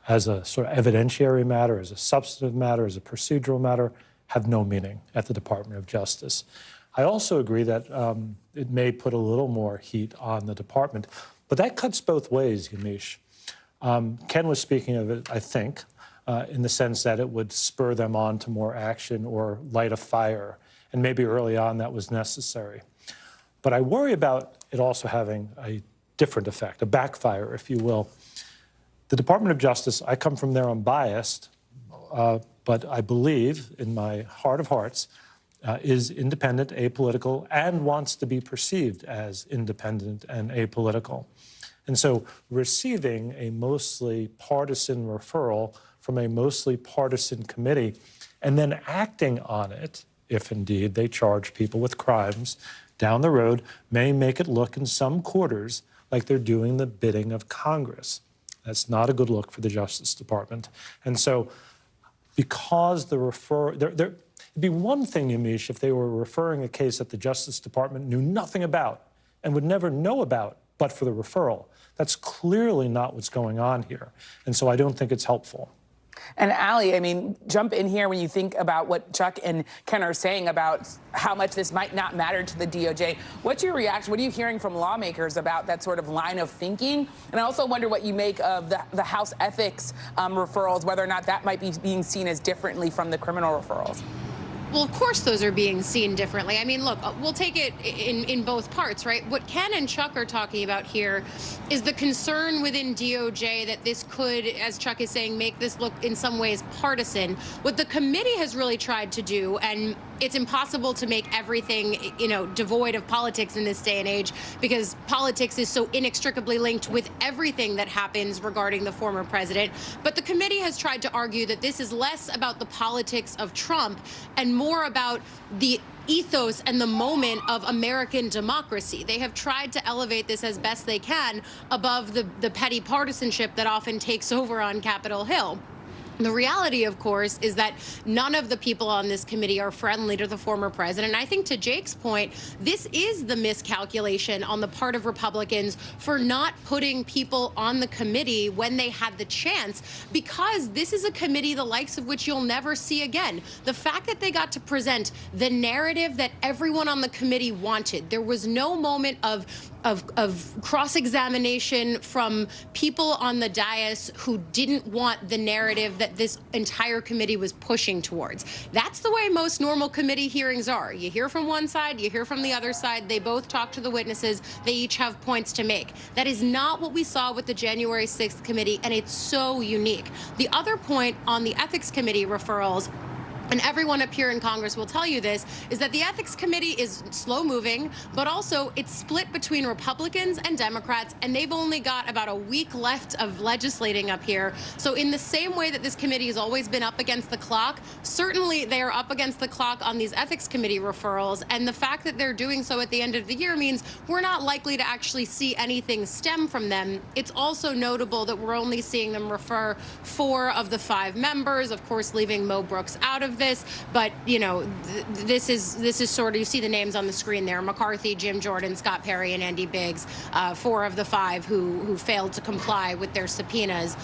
as a sort of evidentiary matter, as a substantive matter, as a procedural matter, have no meaning at the Department of Justice. I also agree that it may put a little more heat on the department, but that cuts both ways, Yamiche. Ken was speaking of it, I think, in the sense that it would spur them on to more action or light a fire, and maybe early on that was necessary. But I worry about it also having a different effect, a backfire, if you will. The Department of Justice, I come from there unbiased, but I believe, in my heart of hearts, is independent, apolitical, and wants to be perceived as independent and apolitical. And so receiving a mostly partisan referral from a mostly partisan committee and then acting on it, if indeed they charge people with crimes down the road, may make it look in some quarters like they're doing the bidding of Congress. That's not a good look for the Justice Department. And so because it'd be one thing, Yamiche, if they were referring a case that the Justice Department knew nothing about and would never know about but for the referral. That's clearly not what's going on here. And so I don't think it's helpful. And Allie, I mean, jump in here when you think about what Chuck and Ken are saying about how much this might not matter to the DOJ. What's your reaction? What are you hearing from lawmakers about that sort of line of thinking? And I also wonder what you make of the House ethics referrals, whether or not that might be being seen as differently from the criminal referrals. Well, of course those are being seen differently. I mean, look, we'll take it in both parts, right? What Ken and Chuck are talking about here is the concern within DOJ that this could, as Chuck is saying, make this look in some ways partisan. What the committee has really tried to do, and it's impossible to make everything, devoid of politics in this day and age, because politics is so inextricably linked with everything that happens regarding the former president. But the committee has tried to argue that this is less about the politics of Trump and more about the ethos and the moment of American democracy. They have tried to elevate this as best they can above the petty partisanship that often takes over on Capitol Hill. The reality, of course, is that none of the people on this committee are friendly to the former president. I think, to Jake's point, this is the miscalculation on the part of Republicans for not putting people on the committee when they had the chance, because this is a committee the likes of which you'll never see again. The fact that they got to present the narrative that everyone on the committee wanted, there was no moment of of cross-examination from people on the dais who didn't want the narrative that this entire committee was pushing towards. That's the way most normal committee hearings are. You hear from one side, you hear from the other side, they both talk to the witnesses, they each have points to make. That is not what we saw with the January 6th committee, and it's so unique. The other point on the Ethics Committee referrals, and everyone up here in Congress will tell you this, is that the Ethics Committee is slow-moving, but also it's split between Republicans and Democrats, and they've only got about a week left of legislating up here. So in the same way that this committee has always been up against the clock, certainly they are up against the clock on these Ethics Committee referrals, and the fact that they're doing so at the end of the year means we're not likely to actually see anything stem from them. It's also notable that we're only seeing them refer 4 of the 5 members, of course leaving Mo Brooks out of this, but you know, this is sort of, you see the names on the screen there: McCarthy, Jim Jordan, Scott Perry, and Andy Biggs, 4 of the 5 who failed to comply with their subpoenas.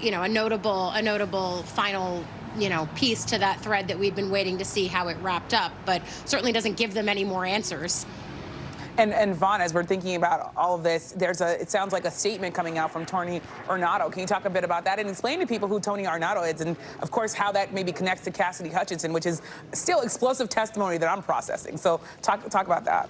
You know, a notable final, you know, piece to that thread that we've been waiting to see how it wrapped up, but certainly doesn't give them any more answers. And Vaughn, as we're thinking about all of this, it sounds like a statement coming out from Tony Ornato. Can you talk a bit about that and explain to people who Tony Ornato is, and of course how that maybe connects to Cassidy Hutchinson, which is still explosive testimony that I'm processing. So talk about that.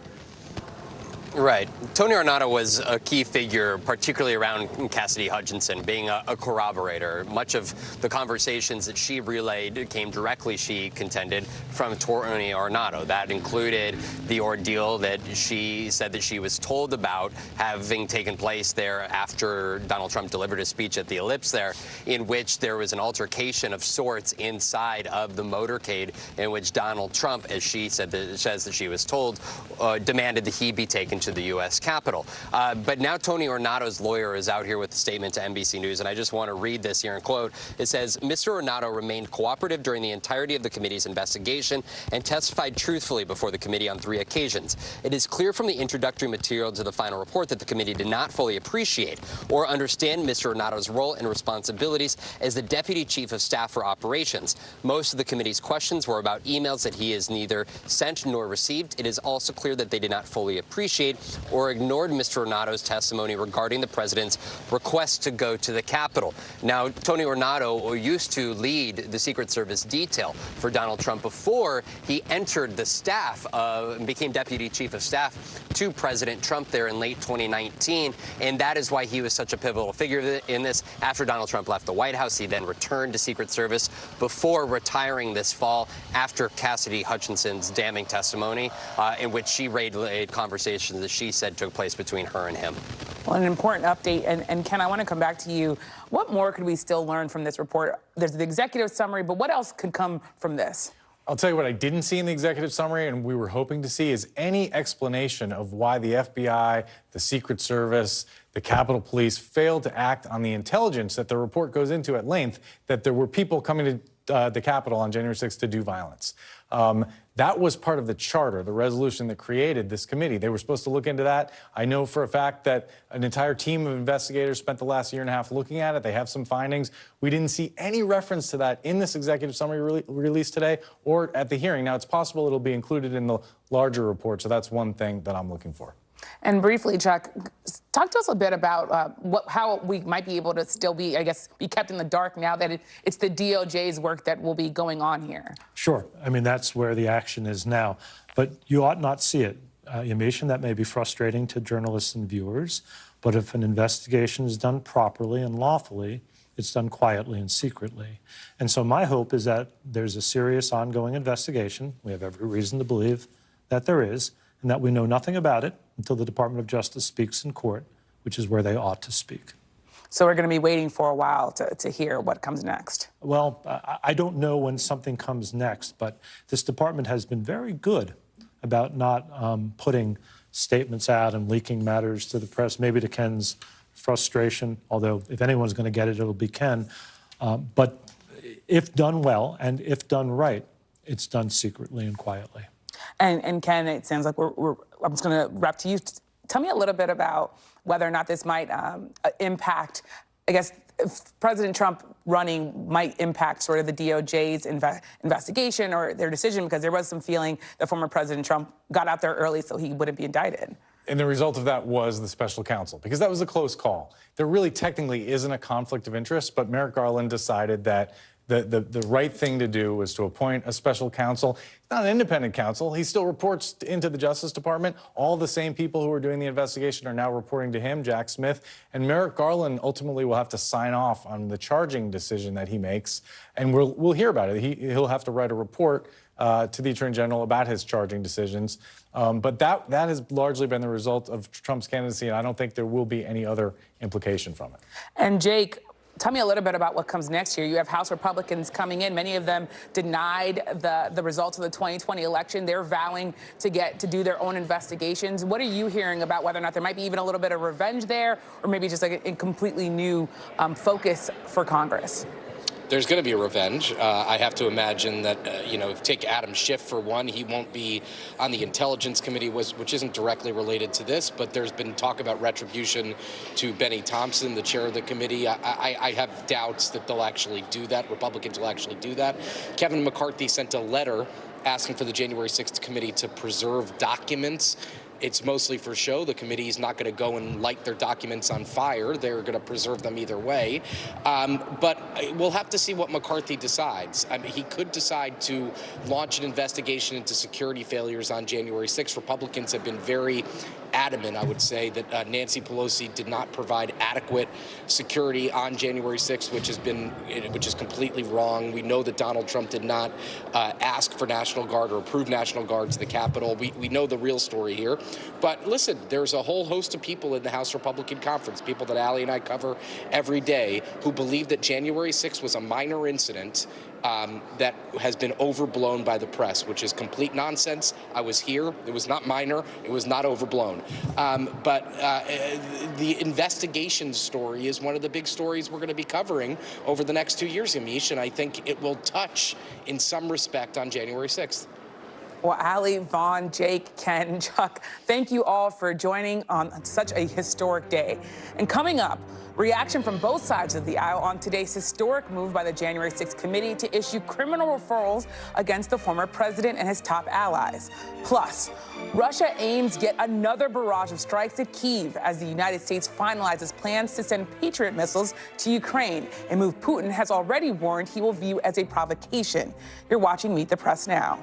Right. Tony Ornato was a key figure, particularly around Cassidy Hutchinson, being a corroborator. Much of the conversations that she relayed came directly, she contended, from Tony Ornato. That included the ordeal that she said that she was told about having taken place there after Donald Trump delivered a speech at the Ellipse there, in which there was an altercation of sorts inside of the motorcade, in which Donald Trump, as she said, says that she was told, demanded that he be taken to the U.S. Capitol. But now Tony Ornato's lawyer is out here with a statement to NBC News, and I just want to read this here in quote. It says, Mr. Ornato remained cooperative during the entirety of the committee's investigation and testified truthfully before the committee on 3 occasions. It is clear from the introductory material to the final report that the committee did not fully appreciate or understand Mr. Ornato's role and responsibilities as the Deputy Chief of Staff for Operations. Most of the committee's questions were about emails that he has neither sent nor received. It is also clear that they did not fully appreciate or ignored Mr. Ornato's testimony regarding the president's request to go to the Capitol. Now, Tony Ornato used to lead the Secret Service detail for Donald Trump before he entered the staff, and became Deputy Chief of Staff to President Trump there in late 2019, and that is why he was such a pivotal figure in this. After Donald Trump left the White House, he then returned to Secret Service before retiring this fall after Cassidy Hutchinson's damning testimony, in which she relayed conversations that she said took place between her and him. Well, an important update, and Ken, I want to come back to you. What more could we still learn from this report? There's the executive summary, but what else could come from this? I'll tell you what I didn't see in the executive summary, and we were hoping to see, is any explanation of why the FBI, the Secret Service, the Capitol Police failed to act on the intelligence that the report goes into at length, that there were people coming to the Capitol on January 6th to do violence. That was part of the charter, the resolution that created this committee. They were supposed to look into that. I know for a fact that an entire team of investigators spent the last year and a half looking at it. They have some findings. We didn't see any reference to that in this executive summary released today or at the hearing. Now, it's possible it'll be included in the larger report, so that's one thing that I'm looking for. And briefly, Chuck, talk to us a bit about how we might be able to still be, I guess, be kept in the dark now that it's the DOJ's work that will be going on here. Sure. I mean, that's where the action is now. But you ought not see it. Yamiche, that may be frustrating to journalists and viewers, but if an investigation is done properly and lawfully, it's done quietly and secretly. And so my hope is that there's a serious ongoing investigation. We have every reason to believe that there is, and that we know nothing about it until the Department of Justice speaks in court, which is where they ought to speak. So we're going to be waiting for a while to hear what comes next. Well, I don't know when something comes next, but this department has been very good about not putting statements out and leaking matters to the press, maybe to Ken's frustration, although if anyone's going to get it, it'll be Ken. But if done well and if done right, it's done secretly and quietly. And Ken, it sounds like I'm just going to wrap to you. Tell me a little bit about whether or not this might impact, I guess, if President Trump running might impact sort of the DOJ's investigation or their decision, because there was some feeling that former President Trump got out there early so he wouldn't be indicted. And the result of that was the special counsel, because that was a close call. There really technically isn't a conflict of interest, but Merrick Garland decided that the right thing to do was to appoint a special counsel. He's not an independent counsel. He still reports into the Justice Department. All the same people who are doing the investigation are now reporting to him, Jack Smith. And Merrick Garland ultimately will have to sign off on the charging decision that he makes. And we'll hear about it. He'll have to write a report to the Attorney General about his charging decisions. But that has largely been the result of Trump's candidacy, and I don't think there will be any other implication from it. And Jake, tell me a little bit about what comes next here. You have House Republicans coming in. Many of them denied the results of the 2020 election. They're vowing to do their own investigations. What are you hearing about whether or not there might be even a little bit of revenge there, or maybe just like a completely new focus for Congress? There's going to be a revenge. I have to imagine that, take Adam Schiff for one, he won't be on the Intelligence Committee, which isn't directly related to this, but there's been talk about retribution to Benny Thompson, the chair of the committee. I have doubts that they'll actually do that. Republicans will actually do that. Kevin McCarthy sent a letter asking for the January 6th committee to preserve documents. It's mostly for show. The committee is not going to go and light their documents on fire. They're going to preserve them either way. But we'll have to see what McCarthy decides. I mean, he could decide to launch an investigation into security failures on January 6th. Republicans have been very adamant, I would say, that Nancy Pelosi did not provide adequate security on January 6th, which is completely wrong. We know that Donald Trump did not ask for National Guard or approve National Guard to the Capitol. We know the real story here. But listen, there's a whole host of people in the House Republican Conference, people that Allie and I cover every day, who believe that January 6th was a minor incident that has been overblown by the press, which is complete nonsense. I was here. It was not minor. It was not overblown. But the investigation story is one of the big stories we're going to be covering over the next 2 years, Amish, and I think it will touch in some respect on January 6th. Well, Allie, Vaughn, Jake, Ken, Chuck, thank you all for joining on such a historic day. And coming up, reaction from both sides of the aisle on today's historic move by the January 6th committee to issue criminal referrals against the former president and his top allies. Plus, Russia aims yet another barrage of strikes at Kyiv as the United States finalizes plans to send Patriot missiles to Ukraine, a move Putin has already warned he will view as a provocation. You're watching Meet the Press now.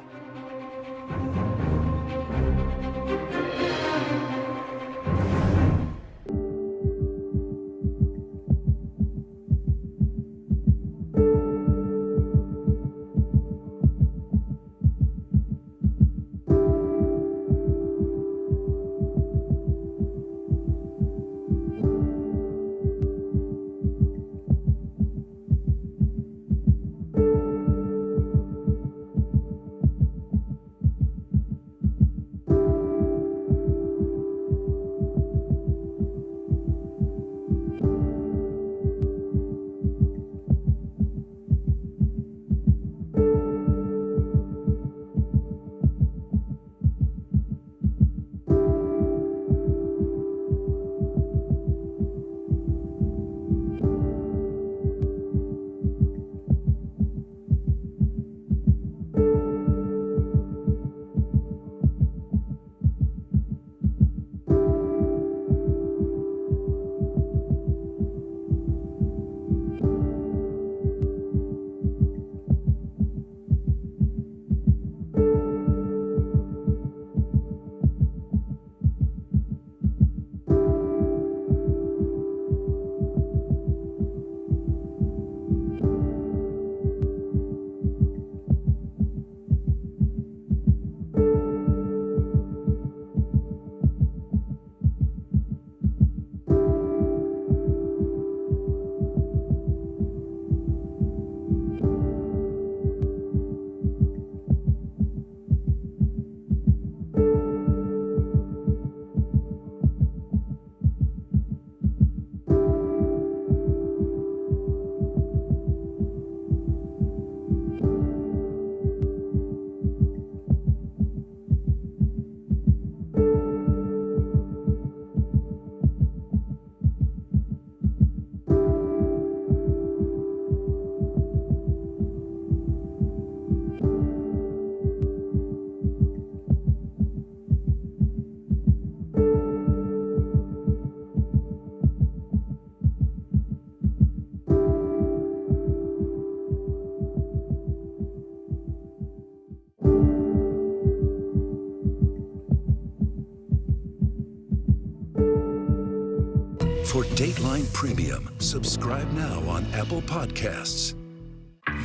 for Dateline Premium. Subscribe now on Apple Podcasts.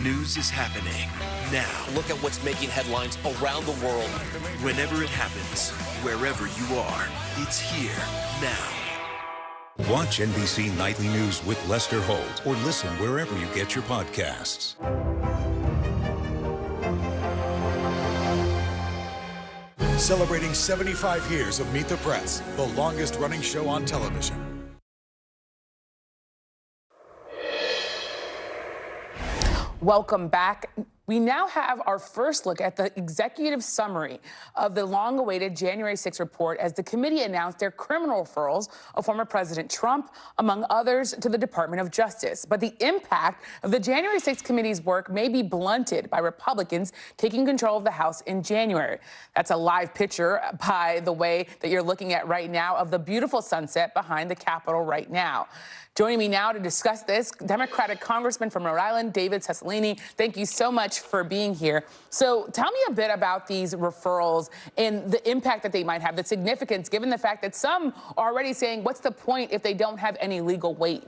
News is happening now. Look at what's making headlines around the world. Whenever it happens, wherever you are, it's here now. Watch NBC Nightly News with Lester Holt or listen wherever you get your podcasts. Celebrating 75 years of Meet the Press, the longest running show on television. Welcome back. We now have our first look at the executive summary of the long-awaited January 6th report as the committee announced their criminal referrals of former President Trump, among others, to the Department of Justice. But the impact of the January 6th committee's work may be blunted by Republicans taking control of the House in January. That's a live picture, by the way, that you're looking at right now of the beautiful sunset behind the Capitol right now. Joining me now to discuss this, Democratic Congressman from Rhode Island, David Cicilline. Thank you so much for being here. So tell me a bit about these referrals and the impact that they might have, the significance, given the fact that some are already saying, what's the point if they don't have any legal weight?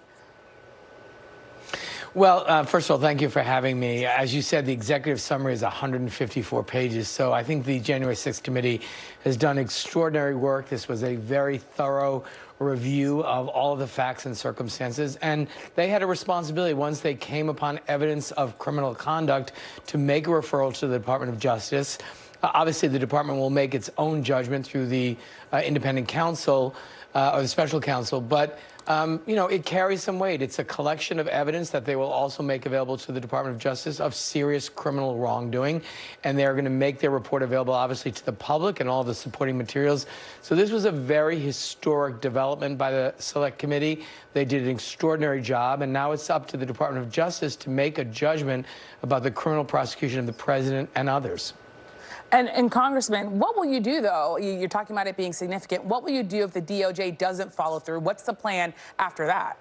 Well, first of all, thank you for having me. As you said, the executive summary is 154 pages, so I think the January 6th committee has done extraordinary work. This was a very thorough review of all of the facts and circumstances, and they had a responsibility once they came upon evidence of criminal conduct to make a referral to the Department of Justice. Obviously, the department will make its own judgment through the independent counsel or the special counsel, but you know, it carries some weight. It's a collection of evidence that they will also make available to the Department of Justice of serious criminal wrongdoing, and they're going to make their report available, obviously, to the public and all the supporting materials. So this was a very historic development by the Select Committee. They did an extraordinary job, and now it's up to the Department of Justice to make a judgment about the criminal prosecution of the president and others. And Congressman, what will you do, though? You're talking about it being significant. What will you do if the DOJ doesn't follow through? What's the plan after that?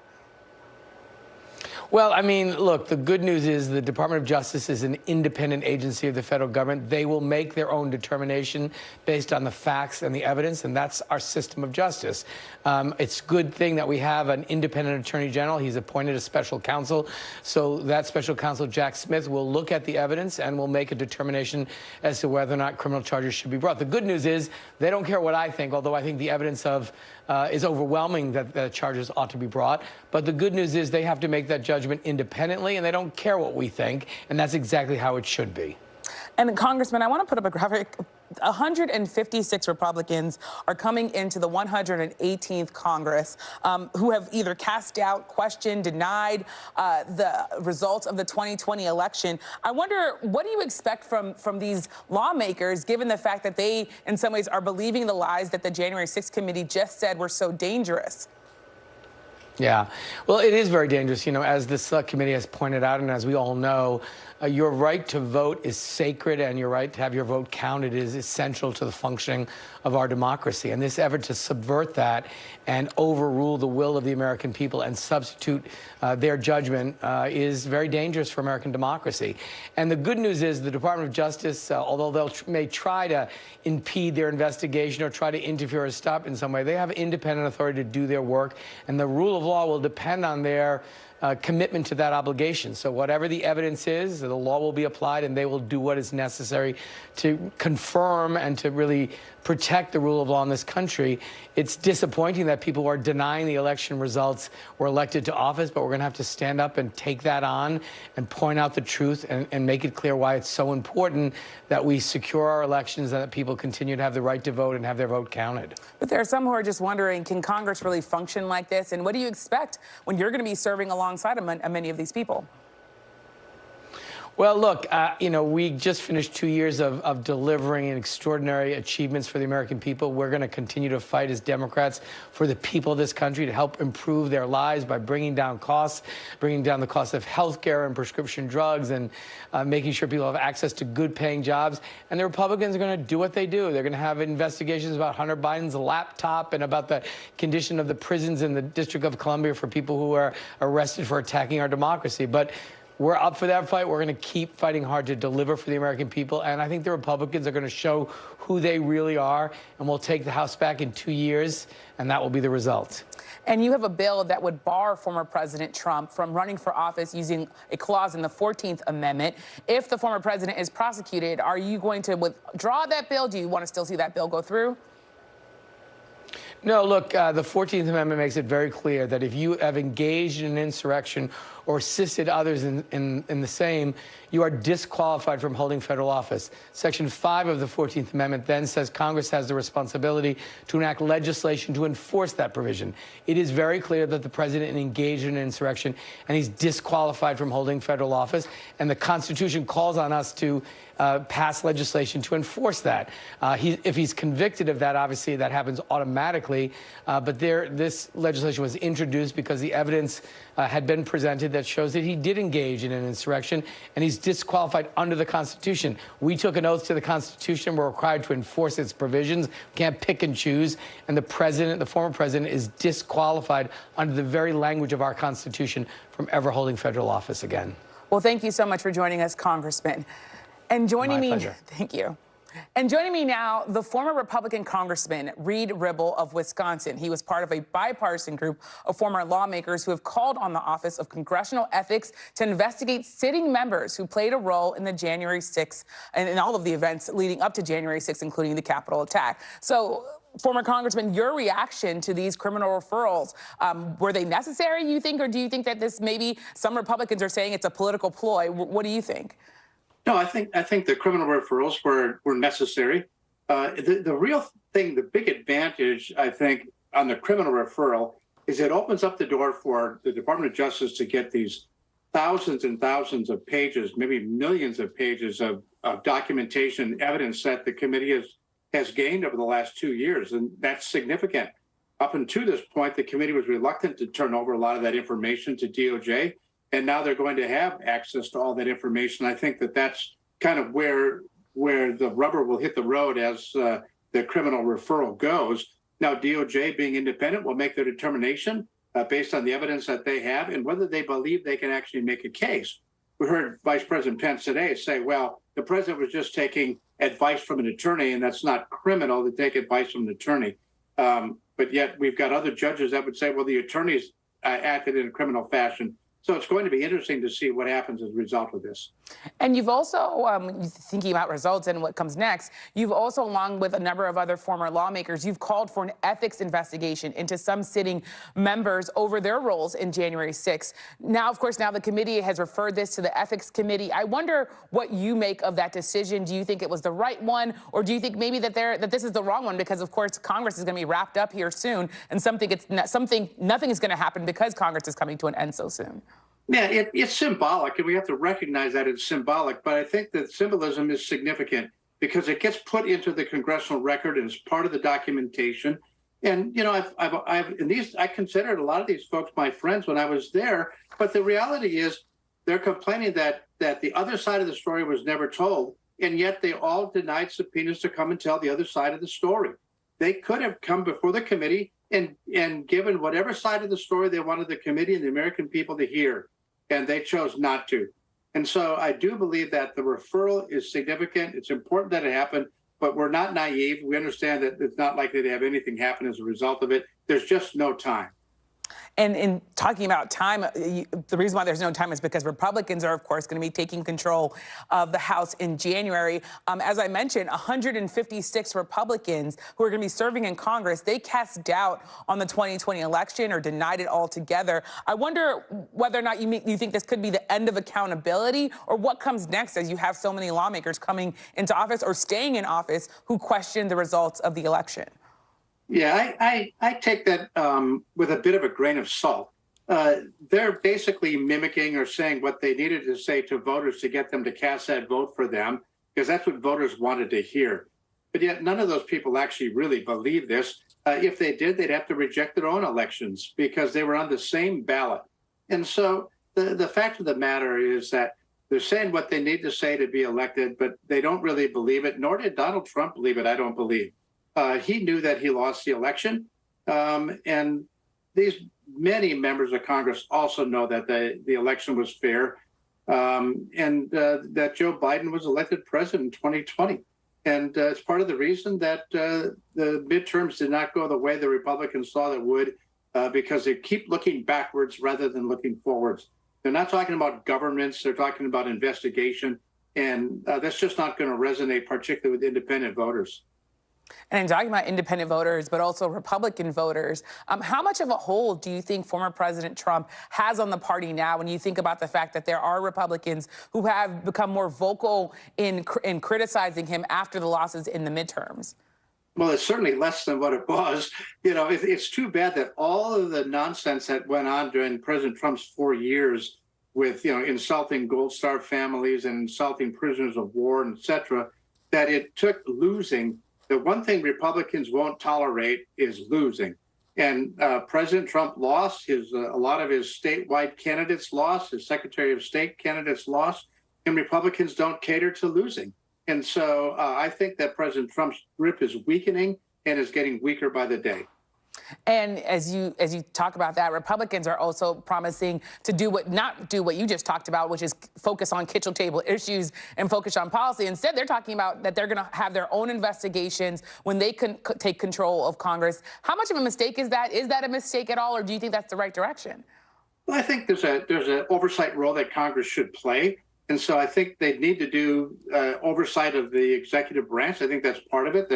Well, I mean, look, the good news is the Department of Justice is an independent agency of the federal government. They will make their own determination based on the facts and the evidence, and that's our system of justice. It's a good thing that we have an independent attorney general. He's appointed a special counsel. So that special counsel, Jack Smith, will look at the evidence and will make a determination as to whether or not criminal charges should be brought. The good news is they don't care what I think, although I think the evidence is overwhelming that the charges ought to be brought. But the good news is they have to make that judgment independently, and they don't care what we think, and that's exactly how it should be. And Congressman, I want to put up a graphic. 156 Republicans are coming into the 118th Congress who have either cast doubt, questioned, denied the results of the 2020 election. I wonder, what do you expect from these lawmakers, given the fact that they, in some ways, are believing the lies that the January 6th committee just said were so dangerous? Yeah, well, it is very dangerous. You know, as the Select Committee has pointed out, and as we all know, your right to vote is sacred, and your right to have your vote counted is essential to the functioning of our democracy. And this effort to subvert that and overrule the will of the American people and substitute their judgment is very dangerous for American democracy. And the good news is the Department of Justice, although they may try to impede their investigation or try to interfere or stop in some way, they have independent authority to do their work, and the rule of law will depend on their commitment to that obligation. So whatever the evidence is, the law will be applied, and they will do what is necessary to confirm and to really protect the rule of law in this country. It's disappointing that people are denying the election results were elected to office, but we're going to have to stand up and take that on and point out the truth and make it clear why it's so important that we secure our elections and that people continue to have the right to vote and have their vote counted. But there are some who are just wondering, can Congress really function like this? And what do you expect when you're going to be serving alongside many of these people? Well, look, you know, we just finished 2 years of delivering extraordinary achievements for the American people. We're going to continue to fight as Democrats for the people of this country to help improve their lives by bringing down costs, bringing down the cost of health care and prescription drugs, and making sure people have access to good-paying jobs. And the Republicans are going to do what they do. They're going to have investigations about Hunter Biden's laptop and about the condition of the prisons in the District of Columbia for people who are arrested for attacking our democracy. But we're up for that fight. We're going to keep fighting hard to deliver for the American people. And I think the Republicans are going to show who they really are. And we'll take the House back in 2 years, and that will be the result. And you have a bill that would bar former President Trump from running for office using a clause in the 14th Amendment. If the former president is prosecuted, are you going to withdraw that bill? Do you want to still see that bill go through? No, look, the 14th Amendment makes it very clear that if you have engaged in an insurrection or assisted others in the same, you are disqualified from holding federal office. Section 5 of the 14th Amendment then says Congress has the responsibility to enact legislation to enforce that provision. It is very clear that the president engaged in an insurrection and he's disqualified from holding federal office, and the Constitution calls on us to pass legislation to enforce that. If he's convicted of that, obviously that happens automatically, but this legislation was introduced because the evidence had been presented that shows that he did engage in an insurrection, and he's disqualified under the Constitution. We took an oath to the Constitution. We're required to enforce its provisions. We can't pick and choose, and the former president, is disqualified under the very language of our Constitution from ever holding federal office again. Well, thank you so much for joining us, Congressman. And joining me, pleasure. Thank you. And joining me now, the former Republican Congressman Reed Ribble of Wisconsin. He was part of a bipartisan group of former lawmakers who have called on the Office of Congressional Ethics to investigate sitting members who played a role in the January 6th and in all of the events leading up to January 6th, including the Capitol attack. So, former Congressman, your reaction to these criminal referrals, were they necessary, you think, or do you think that this maybe some Republicans are saying it's a political ploy? What do you think? No, I think the criminal referrals were necessary. The real thing, the big advantage, I think, on the criminal referral is it opens up the door for the Department of Justice to get these thousands and thousands of pages, maybe millions of pages of documentation, evidence that the committee has gained over the last 2 years, and that's significant. Up until this point, the committee was reluctant to turn over a lot of that information to DOJ. And now they're going to have access to all that information. I think that that's kind of where the rubber will hit the road as the criminal referral goes. Now, DOJ, being independent, will make their determination based on the evidence that they have and whether they believe they can actually make a case. We heard Vice President Pence today say, well, the president was just taking advice from an attorney, and that's not criminal to take advice from an attorney. But yet we've got other judges that would say, well, the attorneys acted in a criminal fashion. So it's going to be interesting to see what happens as a result of this. And you've also, thinking about results and what comes next, you've also, along with a number of other former lawmakers, you've called for an ethics investigation into some sitting members over their roles in January 6th. Now, of course, the committee has referred this to the Ethics Committee. I wonder what you make of that decision. Do you think it was the right one, or do you think maybe that this is the wrong one because, of course, Congress is going to be wrapped up here soon, and nothing is going to happen because Congress is coming to an end so soon? Yeah, it's symbolic, and we have to recognize that it's symbolic. But I think that symbolism is significant because it gets put into the congressional record and is part of the documentation. And you know, I considered a lot of these folks my friends when I was there. But the reality is, they're complaining that the other side of the story was never told, and yet they all denied subpoenas to come and tell the other side of the story. They could have come before the committee and given whatever side of the story they wanted the committee and the American people to hear, and they chose not to. And so I do believe that the referral is significant. It's important that it happened, but we're not naive. We understand that it's not likely to have anything happen as a result of it. There's just no time. And in talking about time, the reason why there's no time is because Republicans are, of course, going to be taking control of the House in January. As I mentioned, 156 Republicans who are going to be serving in Congress, they cast doubt on the 2020 election or denied it altogether. I wonder whether or not you think this could be the end of accountability, or what comes next as you have so many lawmakers coming into office or staying in office who question the results of the election. Yeah, I take that with a bit of a grain of salt. They're basically mimicking or saying what they needed to say to voters to get them to cast that vote for them, because that's what voters wanted to hear. But yet none of those people actually really believe this. If they did, they'd have to reject their own elections because they were on the same ballot. And so the fact of the matter is that they're saying what they need to say to be elected, but they don't really believe it, nor did Donald Trump believe it, I don't believe. He knew that he lost the election, and these many members of Congress also know that the election was fair. and that Joe Biden was elected president in 2020. And it's part of the reason that the midterms did not go the way the Republicans thought it would, because they keep looking backwards rather than looking forwards. They're not talking about governments, they're talking about investigation, and that's just not going to resonate, particularly with independent voters. And I'm talking about independent voters, but also Republican voters. How much of a hold do you think former President Trump has on the party now when you think about the fact that there are Republicans who have become more vocal in criticizing him after the losses in the midterms? Well, it's certainly less than what it was. You know, it's too bad that all of the nonsense that went on during President Trump's 4 years with, you know, insulting Gold Star families and insulting prisoners of war, and et cetera, that it took losing. The one thing Republicans won't tolerate is losing. And President Trump lost, a lot of his statewide candidates lost, his Secretary of State candidates lost, and Republicans don't cater to losing. And so I think that President Trump's grip is weakening and is getting weaker by the day. And as you talk about that, Republicans are also promising to not do what you just talked about, which is focus on kitchen table issues and focus on policy. Instead, they're talking about that they're going to have their own investigations when they can take control of Congress. How much of a mistake is that? Is that a mistake at all, or do you think that's the right direction? Well, I think there's an oversight role that Congress should play. And so I think they need to do oversight of the executive branch. I think that's part of it.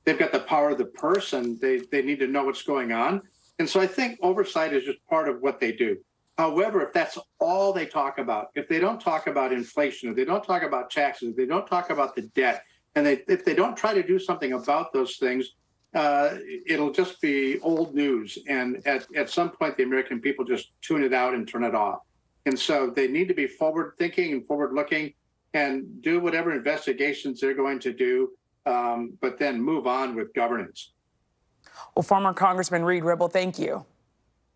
They've got the power of the purse, and they need to know what's going on. And so I think oversight is just part of what they do. However, if that's all they talk about, if they don't talk about inflation, if they don't talk about taxes, if they don't talk about the debt, and if they don't try to do something about those things, it'll just be old news. And at some point, the American people just tune it out and turn it off. And so they need to be forward-thinking and forward-looking and do whatever investigations they're going to do, but then move on with governance. Well, former Congressman Reed Ribble, thank you.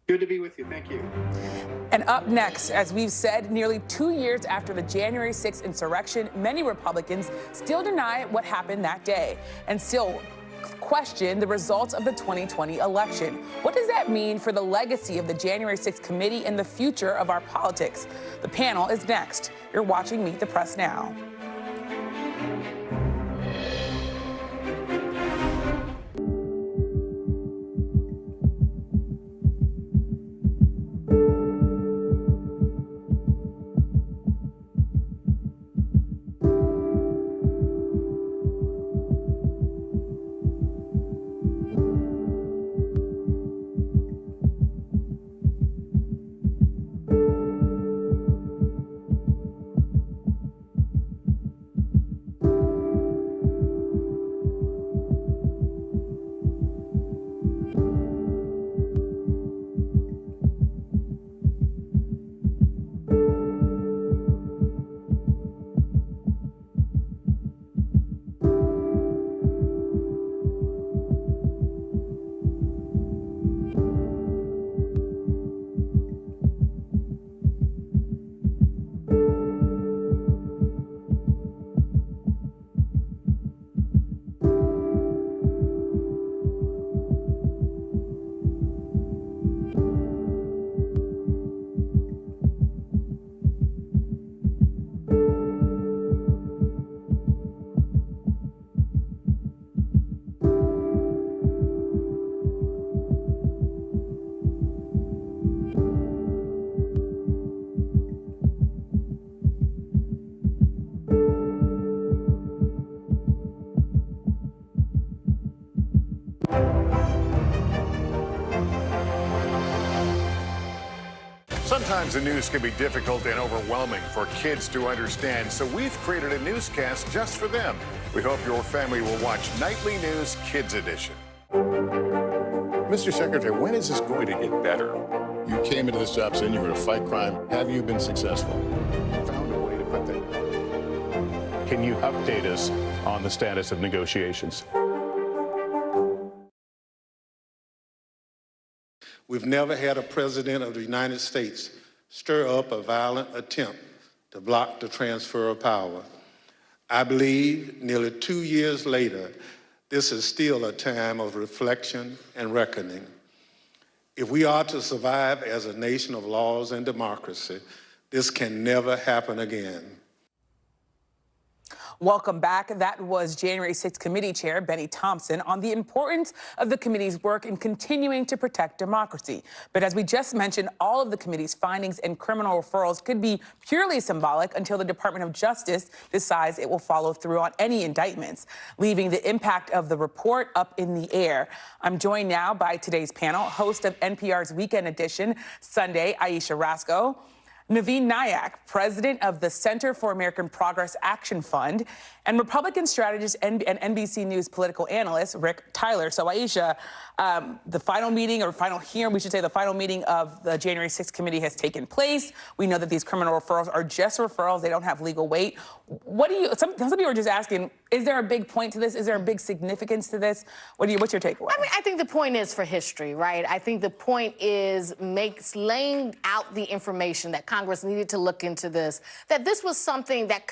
Good to be with you. Thank you. And up next, as we've said, nearly 2 years after the January 6th insurrection, many Republicans still deny what happened that day and still question the results of the 2020 election. What does that mean for the legacy of the January 6th committee and the future of our politics? The panel is next. You're watching Meet the Press Now. Sometimes the news can be difficult and overwhelming for kids to understand, so we've created a newscast just for them. We hope your family will watch Nightly News Kids Edition. Mr. Secretary, when is this going to get better? You came into this job saying you were going to fight crime. Have you been successful? Found a way to put that. Can you update us on the status of negotiations? We've never had a president of the United States stir up a violent attempt to block the transfer of power. I believe nearly 2 years later, this is still a time of reflection and reckoning. If we are to survive as a nation of laws and democracy, This can never happen again. Welcome back. That was January 6th Committee Chair Benny Thompson on the importance of the committee's work in continuing to protect democracy. But as we just mentioned, all of the committee's findings and criminal referrals could be purely symbolic until the Department of Justice decides it will follow through on any indictments, leaving the impact of the report up in the air. I'm joined now by today's panel, host of NPR's Weekend Edition Sunday, Aisha Rasco, Naveen Nayak, president of the Center for American Progress Action Fund, and Republican strategist and NBC News political analyst Rick Tyler. So, Aisha, the final meeting, or final hearing, we should say the final meeting of the January 6th committee has taken place. We know that these criminal referrals are just referrals. They don't have legal weight. What do you, some people are just asking, is there a big point to this? Is there a big significance to this? What's your takeaway? I mean, I think the point is for history, right? I think the point is laying out the information that Congress needed to look into this, that this was something that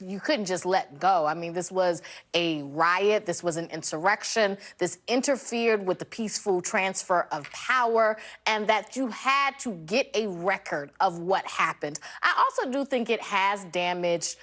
you couldn't just let go. I mean, this was a riot. This was an insurrection. This interfered with the peaceful transfer of power, and that you had to get a record of what happened. I also do think it has damaged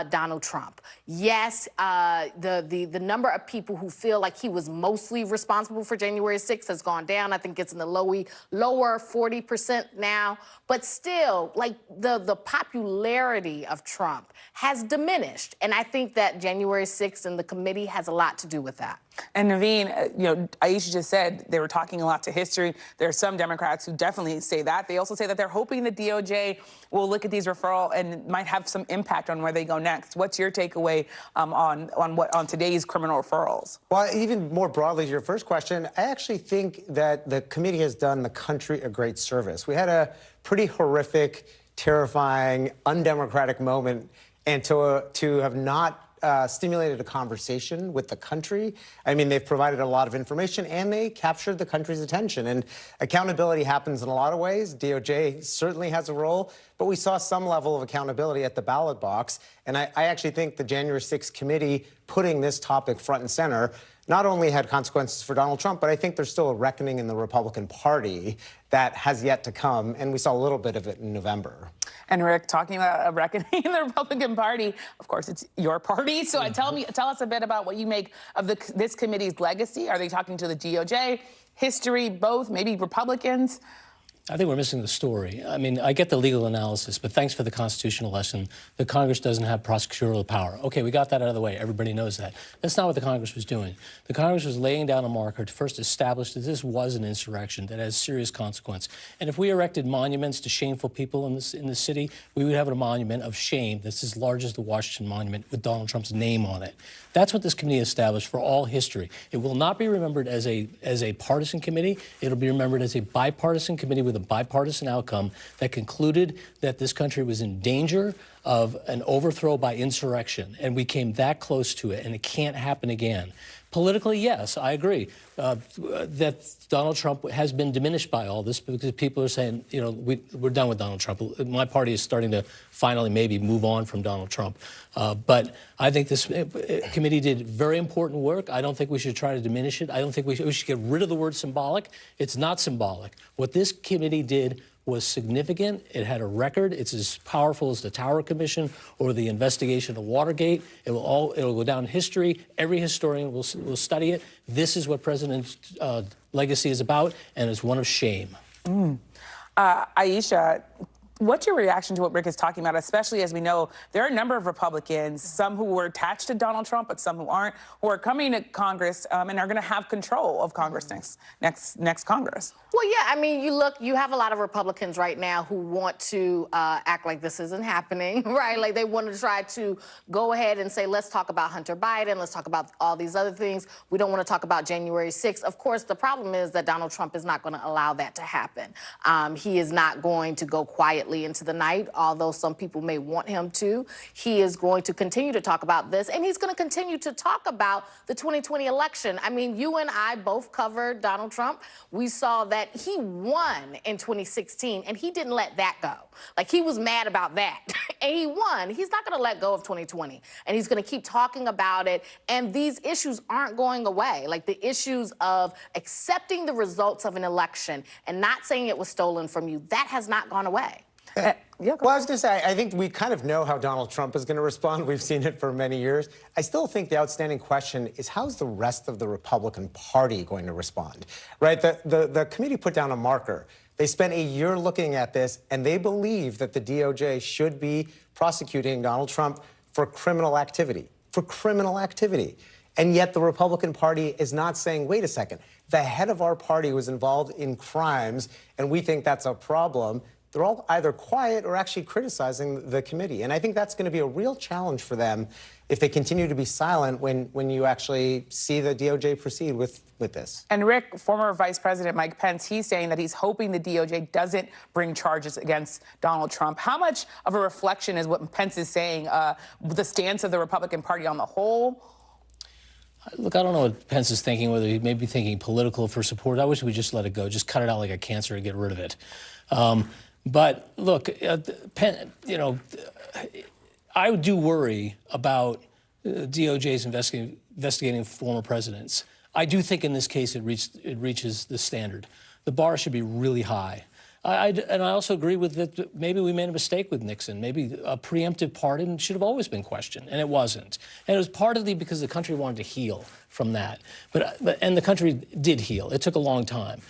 Donald Trump. Yes, the number of people who feel like he was mostly responsible for January 6th has gone down. I think it's in the lower 40% now. But still, like, the popularity of Trump has diminished. And I think that January 6th and the committee has a lot to do with that. And Naveen, Aisha just said they were talking a lot to history. There are some Democrats who definitely say that. They also say that they're hoping the DOJ will look at these referrals and might have some impact on where they go next. What's your takeaway on today's criminal referrals? Well, even more broadly to your first question, I actually think that the committee has done the country a great service. We had a pretty horrific, terrifying, undemocratic moment, and to have not stimulated a conversation with the country. I mean, they've provided a lot of information and they captured the country's attention. And accountability happens in a lot of ways. DOJ certainly has a role, but we saw some level of accountability at the ballot box. And I actually think the January 6th committee putting this topic front and center not only had consequences for Donald Trump, but I think there's still a reckoning in the Republican Party that has yet to come, and we saw a little bit of it in November. And Rick, talking about a reckoning in the Republican Party, of course, it's your party. So tell us a bit about what you make of this committee's legacy. Are they talking to the DOJ, history, both, maybe Republicans? I think we're missing the story. I mean, I get the legal analysis, but thanks for the constitutional lesson. The Congress doesn't have prosecutorial power. Okay, we got that out of the way. Everybody knows that. That's not what the Congress was doing. The Congress was laying down a marker to first establish that this was an insurrection that has serious consequence. And if we erected monuments to shameful people in the city, we would have a monument of shame that's as large as the Washington Monument with Donald Trump's name on it. That's what this committee established for all history. It will not be remembered as a partisan committee. It'll be remembered as a bipartisan committee with a bipartisan outcome that concluded that this country was in danger of an overthrow by insurrection, and we came that close to it, and it can't happen again. Politically, yes, I agree that Donald Trump has been diminished by all this because people are saying, we're done with Donald Trump. My party is starting to finally maybe move on from Donald Trump. But I think this committee did very important work. I don't think we should try to diminish it. I don't think we should get rid of the word symbolic. It's not symbolic. What this committee did was significant. It had a record. It's as powerful as the Tower Commission or the investigation of Watergate. It'll go down in history. Every historian will study it. This is what President's legacy is about, and it's one of shame. Aisha, what's your reaction to what Rick is talking about, especially as we know there are a number of Republicans, some who were attached to Donald Trump, but some who aren't, who are coming to Congress and are going to have control of Congress next Congress? Well, yeah, I mean, you have a lot of Republicans right now who want to act like this isn't happening, right? Like they want to try to go ahead and say, let's talk about Hunter Biden, let's talk about all these other things. We don't want to talk about January 6th. Of course, the problem is that Donald Trump is not going to allow that to happen. He is not going to go quietly into the night, although some people may want him to. He is going to continue to talk about this, and he's going to continue to talk about the 2020 election. I mean, you and I both covered Donald Trump. We saw that he won in 2016, and he didn't let that go. Like, he was mad about that, and he won. He's not going to let go of 2020, and he's going to keep talking about it, and these issues aren't going away. Like, the issues of accepting the results of an election and not saying it was stolen from you, that has not gone away. Well, I was going to say, I think we kind of know how Donald Trump is going to respond. We've seen it for many years. I still think the outstanding question is, how's the rest of the Republican Party going to respond? Right? The committee put down a marker. They spent a year looking at this, and they believe that the DOJ should be prosecuting Donald Trump for criminal activity. And yet the Republican Party is not saying, wait a second, the head of our party was involved in crimes, and we think that's a problem. They're all either quiet or actually criticizing the committee. And I think that's going to be a real challenge for them if they continue to be silent when you actually see the DOJ proceed with this. And Rick, former Vice President Mike Pence, he's saying that he's hoping the DOJ doesn't bring charges against Donald Trump. How much of a reflection is what Pence is saying, the stance of the Republican Party on the whole? Look, I don't know what Pence is thinking, whether he may be thinking political for support. I wish we just let it go, just cut it out like a cancer and get rid of it. But look, I do worry about DOJ's investigating former presidents. I do think in this case it reaches the standard. The bar should be really high. And I also agree with that. Maybe we made a mistake with Nixon. Maybe a preemptive pardon should have always been questioned, and it wasn't. And it was partly because the country wanted to heal from that. And the country did heal. It took a long time.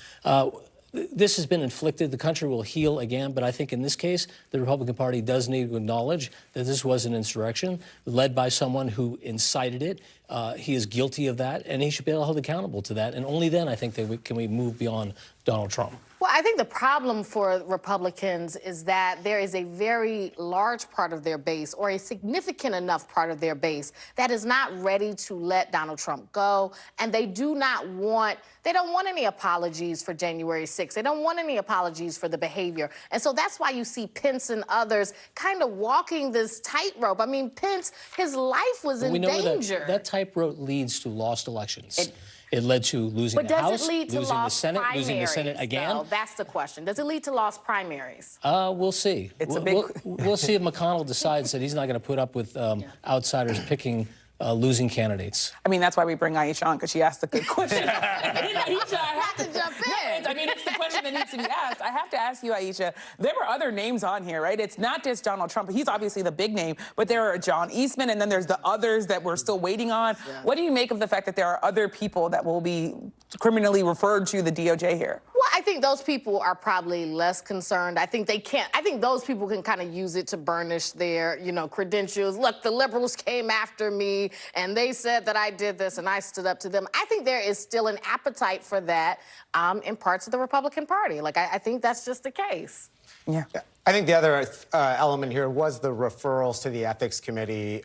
This has been inflicted. The country will heal again. But I think in this case, the Republican Party does need to acknowledge that this was an insurrection led by someone who incited it. He is guilty of that, and he should be held accountable to that. And only then, I think, can we move beyond Donald Trump. Well, I think the problem for Republicans is that there is a very large part of their base, or a significant enough part of their base, that is not ready to let Donald Trump go. And they don't want any apologies for January 6th. They don't want any apologies for the behavior. And so that's why you see Pence and others kind of walking this tightrope. I mean, Pence, his life was in danger. That tightrope leads to lost elections. It led to losing the House, losing the Senate, losing the Senate again. So that's the question. Does it lead to lost primaries? We'll see. We'll see if McConnell decides that he's not going to put up with outsiders picking losing candidates. I mean, that's why we bring Aisha on, because she asked a good question. Aisha, I have to jump in. I mean, it's the question that needs to be asked. I have to ask you, Aisha, there were other names on here, right? It's not just Donald Trump. He's obviously the big name, but there are John Eastman, and then there's the others that we're still waiting on. Yeah. What do you make of the fact that there are other people that will be criminally referred to the DOJ here? Well, I think those people are probably less concerned. I think those people can kind of use it to burnish their, credentials. Look, the liberals came after me, and they said that I did this, and I stood up to them. I think there is still an appetite for that in parts of the Republican Party. Like, I think that's just the case. Yeah. I think the other element here was the referrals to the Ethics Committee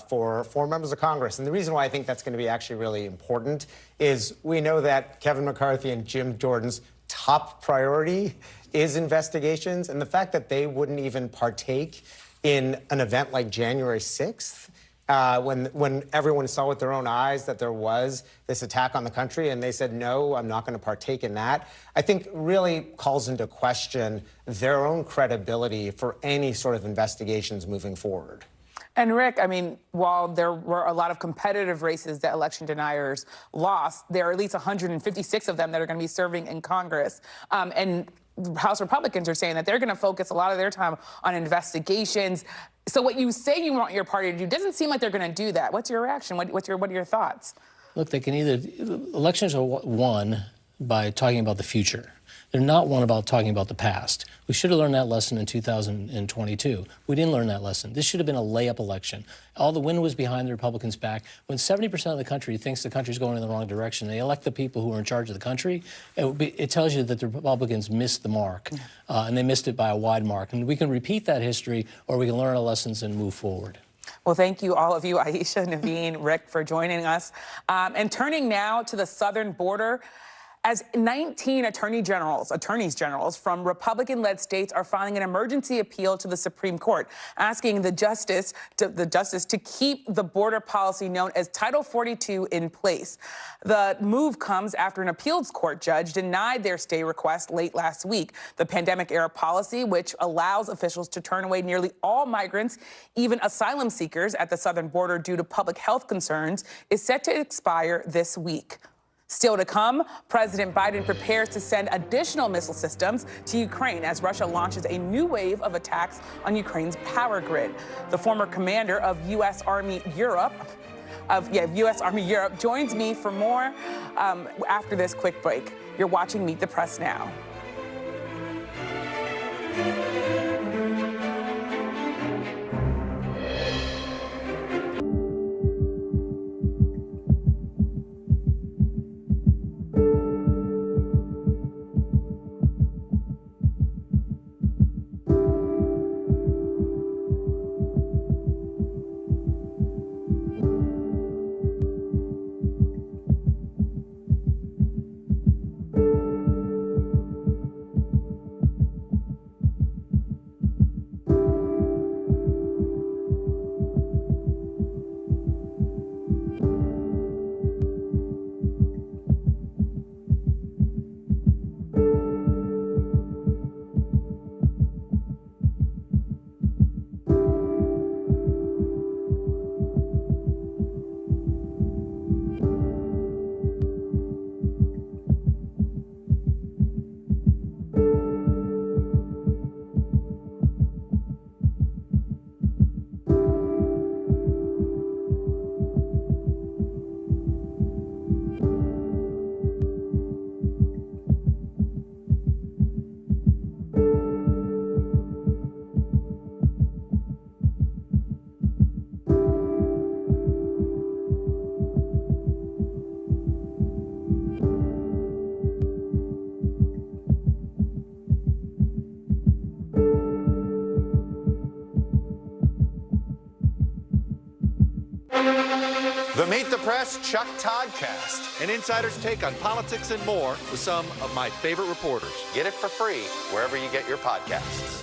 for members of Congress. And the reason why I think that's going to be actually really important is we know that Kevin McCarthy and Jim Jordan's top priority is investigations. And the fact that they wouldn't even partake in an event like January 6th, when everyone saw with their own eyes that there was this attack on the country, and they said, no, I'm not going to partake in that, I think really calls into question their own credibility for any sort of investigations moving forward. And Rick, I mean, while there were a lot of competitive races that election deniers lost, there are at least 156 of them that are going to be serving in Congress. And House Republicans are saying that they're going to focus a lot of their time on investigations. So what you say you want your party to do doesn't seem like they're going to do that. What's your reaction? What are your thoughts? Look, they can elections are won by talking about the future. They're not one about talking about the past. We should have learned that lesson in 2022. We didn't learn that lesson. This should have been a layup election. All the wind was behind the Republicans' back. When 70% of the country thinks the country's going in the wrong direction, they elect the people who are in charge of the country, it tells you that the Republicans missed the mark, and they missed it by a wide mark. And we can repeat that history, or we can learn our lessons and move forward. Well, thank you, all of you, Aisha, Naveen, Rick, for joining us. And turning now to the southern border, as 19 attorneys generals from Republican-led states are filing an emergency appeal to the Supreme Court, asking the justice to keep the border policy known as Title 42 in place. The move comes after an appeals court judge denied their stay request late last week. The pandemic-era policy, which allows officials to turn away nearly all migrants, even asylum seekers, at the southern border due to public health concerns, is set to expire this week. Still to come, President Biden prepares to send additional missile systems to Ukraine as Russia launches a new wave of attacks on Ukraine's power grid. The former commander of U.S. Army Europe joins me for more after this quick break. You're watching Meet the Press Now. The Meet the Press Chuck Toddcast, an insider's take on politics and more with some of my favorite reporters. Get it for free wherever you get your podcasts.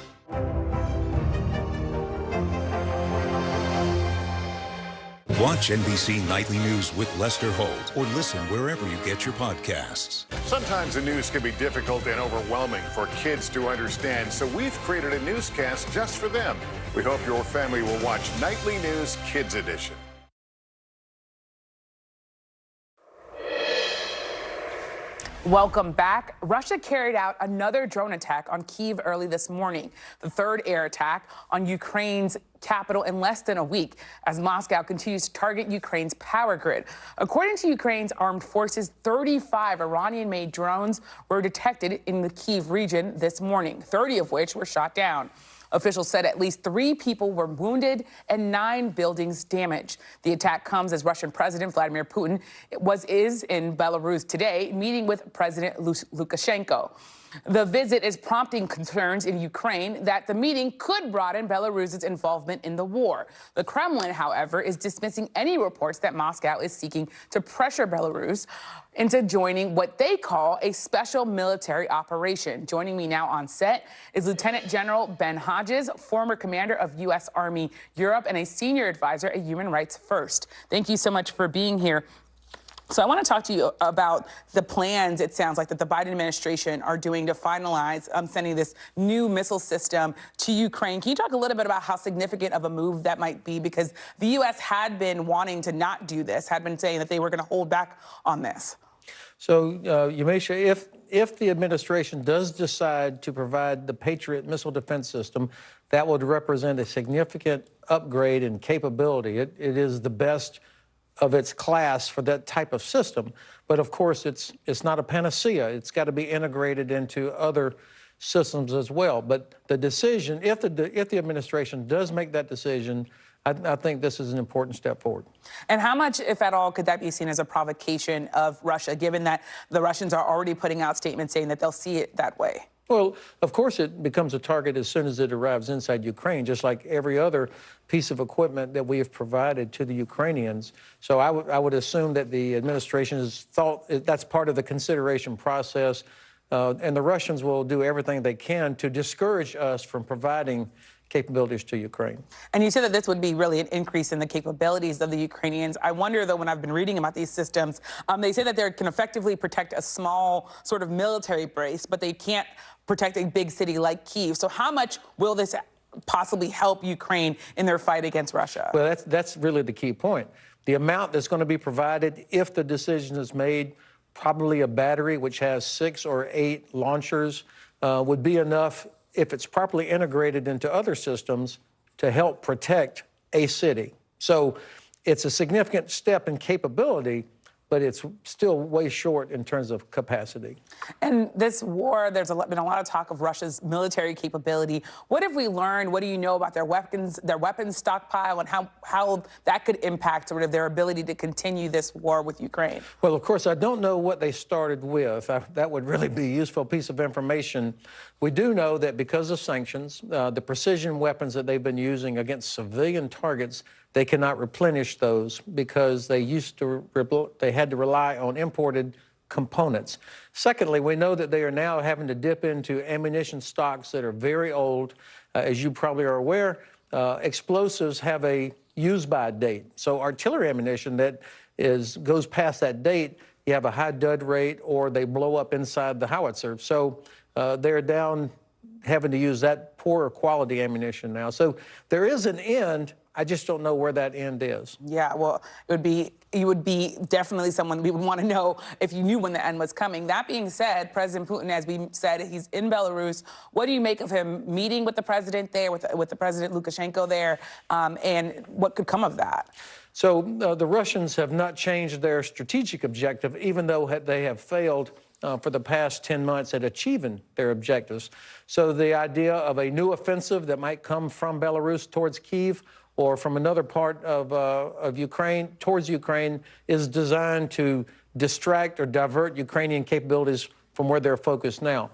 Watch NBC Nightly News with Lester Holt or listen wherever you get your podcasts. Sometimes the news can be difficult and overwhelming for kids to understand, so we've created a newscast just for them. We hope your family will watch Nightly News Kids Edition. Welcome back. Russia carried out another drone attack on Kyiv early this morning, the third air attack on Ukraine's capital in less than a week, as Moscow continues to target Ukraine's power grid. According to Ukraine's armed forces, 35 Iranian-made drones were detected in the Kyiv region this morning, 30 of which were shot down. Officials said at least 3 people were wounded and 9 buildings damaged. The attack comes as Russian President Vladimir Putin is in Belarus today, meeting with President Lukashenko. The visit is prompting concerns in Ukraine that the meeting could broaden Belarus's involvement in the war. The Kremlin, however, is dismissing any reports that Moscow is seeking to pressure Belarus into joining what they call a special military operation. Joining me now on set is Lieutenant General Ben Hodges, former commander of U.S. Army Europe and a senior advisor at Human Rights First. Thank you so much for being here. So I want to talk to you about the plans, it sounds like, that the Biden administration are doing to finalize sending this new missile system to Ukraine. Can you talk a little bit about how significant of a move that might be? Because the U.S. had been wanting to not do this, had been saying that they were going to hold back on this. So, Yamisha, if the administration does decide to provide the Patriot missile defense system, that would represent a significant upgrade in capability. It is the best of its class for that type of system. But of course, it's not a panacea. It's got to be integrated into other systems as well. But the decision, if the administration does make that decision, I think this is an important step forward. And how much, if at all, could that be seen as a provocation of Russia, given that the Russians are already putting out statements saying that they'll see it that way? Well, of course, it becomes a target as soon as it arrives inside Ukraine, just like every other piece of equipment that we have provided to the Ukrainians. So I would assume that the administration has thought that's part of the consideration process, and the Russians will do everything they can to discourage us from providing capabilities to Ukraine. And you said that this would be really an increase in the capabilities of the Ukrainians. I wonder, though, when I've been reading about these systems, they say that they can effectively protect a small sort of military base, but they can't protect a big city like Kyiv. So how much will this possibly help Ukraine in their fight against Russia? Well, that's really the key point. The amount that's going to be provided, if the decision is made, probably a battery which has 6 or 8 launchers would be enough, if it's properly integrated into other systems, to help protect a city. So it's a significant step in capability, but it's still way short in terms of capacity. And this war, there's been a lot of talk of Russia's military capability. What have we learned? What do you know about their weapons stockpile, and how that could impact sort of their ability to continue this war with Ukraine? Well, of course, I don't know what they started with. That would really be a useful piece of information. We do know that because of sanctions, the precision weapons that they've been using against civilian targets, they cannot replenish those because they had to rely on imported components. Secondly, we know that they are now having to dip into ammunition stocks that are very old. As you probably are aware, explosives have a use-by date. So artillery ammunition that goes past that date, you have a high dud rate, or they blow up inside the howitzer. So they're down having to use that poorer quality ammunition now. So there is an end. I just don't know where that end is. Yeah, well, you would be definitely someone we would want to know if you knew when the end was coming. That being said, President Putin, as we said, he's in Belarus. What do you make of him meeting with the president there, with the President Lukashenko there, and what could come of that? So the Russians have not changed their strategic objective, even though they have failed for the past 10 months at achieving their objectives. So the idea of a new offensive that might come from Belarus towards Kyiv or from another part of Ukraine towards Ukraine is designed to distract or divert Ukrainian capabilities from where they're focused now.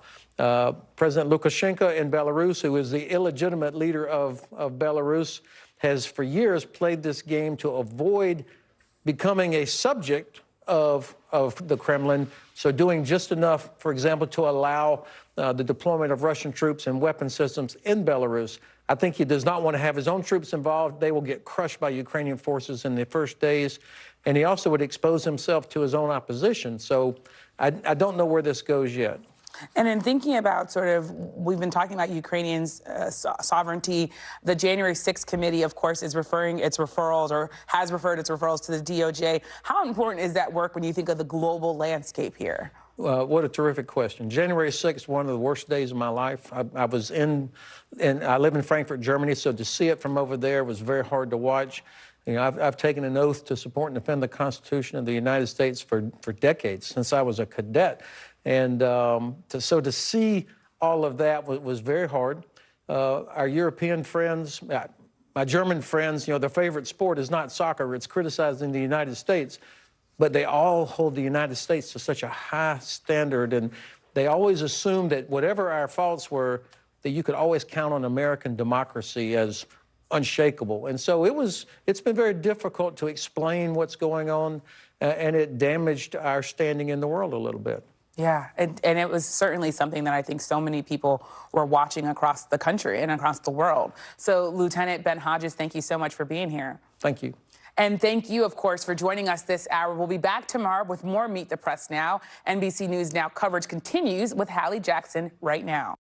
President Lukashenko in Belarus, who is the illegitimate leader of Belarus, has for years played this game to avoid becoming a subject of the Kremlin, so doing just enough, for example, to allow the deployment of Russian troops and weapon systems in Belarus. I think he does not want to have his own troops involved. They will get crushed by Ukrainian forces in the first days. And he also would expose himself to his own opposition. So I don't know where this goes yet. And in thinking about we've been talking about Ukrainians' sovereignty. The January 6th committee, of course, is referring its referrals or has referred its referrals to the DOJ. How important is that work when you think of the global landscape here? What a terrific question. January 6th, one of the worst days of my life. I was I live in Frankfurt, Germany, so to see it from over there was very hard to watch. You know, I've taken an oath to support and defend the Constitution of the United States for decades, since I was a cadet. And so to see all of that was very hard. Our European friends, my German friends, you know, their favorite sport is not soccer. It's criticized in the United States. But they all hold the United States to such a high standard, and they always assume that whatever our faults were, that you could always count on American democracy as unshakable. And so it's been very difficult to explain what's going on, and it damaged our standing in the world a little bit. Yeah, and it was certainly something that I think so many people were watching across the country and across the world. So, Lieutenant Ben Hodges, thank you so much for being here. Thank you. And thank you, of course, for joining us this hour. We'll be back tomorrow with more Meet the Press Now. NBC News Now coverage continues with Hallie Jackson right now.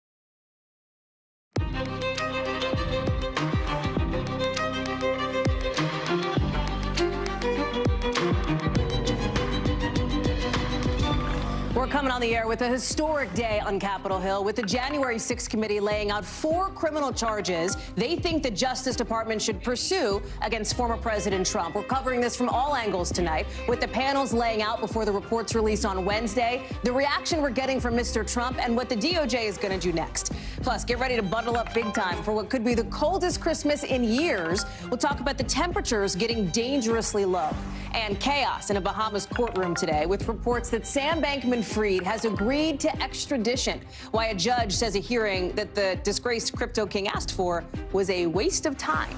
We're coming on the air with a historic day on Capitol Hill, with the January 6th committee laying out 4 criminal charges they think the Justice Department should pursue against former President Trump. We're covering this from all angles tonight, with the panels laying out before the reports released on Wednesday, the reaction we're getting from Mr. Trump, and what the DOJ is going to do next. Plus, get ready to bundle up big time for what could be the coldest Christmas in years. We'll talk about the temperatures getting dangerously low, and chaos in a Bahamas courtroom today, with reports that Sam Bankman-Fried has agreed to extradition. Why a judge says a hearing that the disgraced crypto king asked for was a waste of time.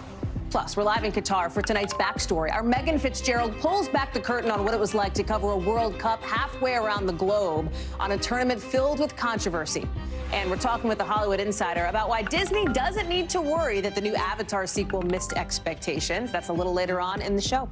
Plus, we're live in Qatar for tonight's backstory. Our Megan Fitzgerald pulls back the curtain on what it was like to cover a World Cup halfway around the globe on a tournament filled with controversy. And we're talking with the Hollywood Insider about why Disney doesn't need to worry that the new Avatar sequel missed expectations. That's a little later on in the show.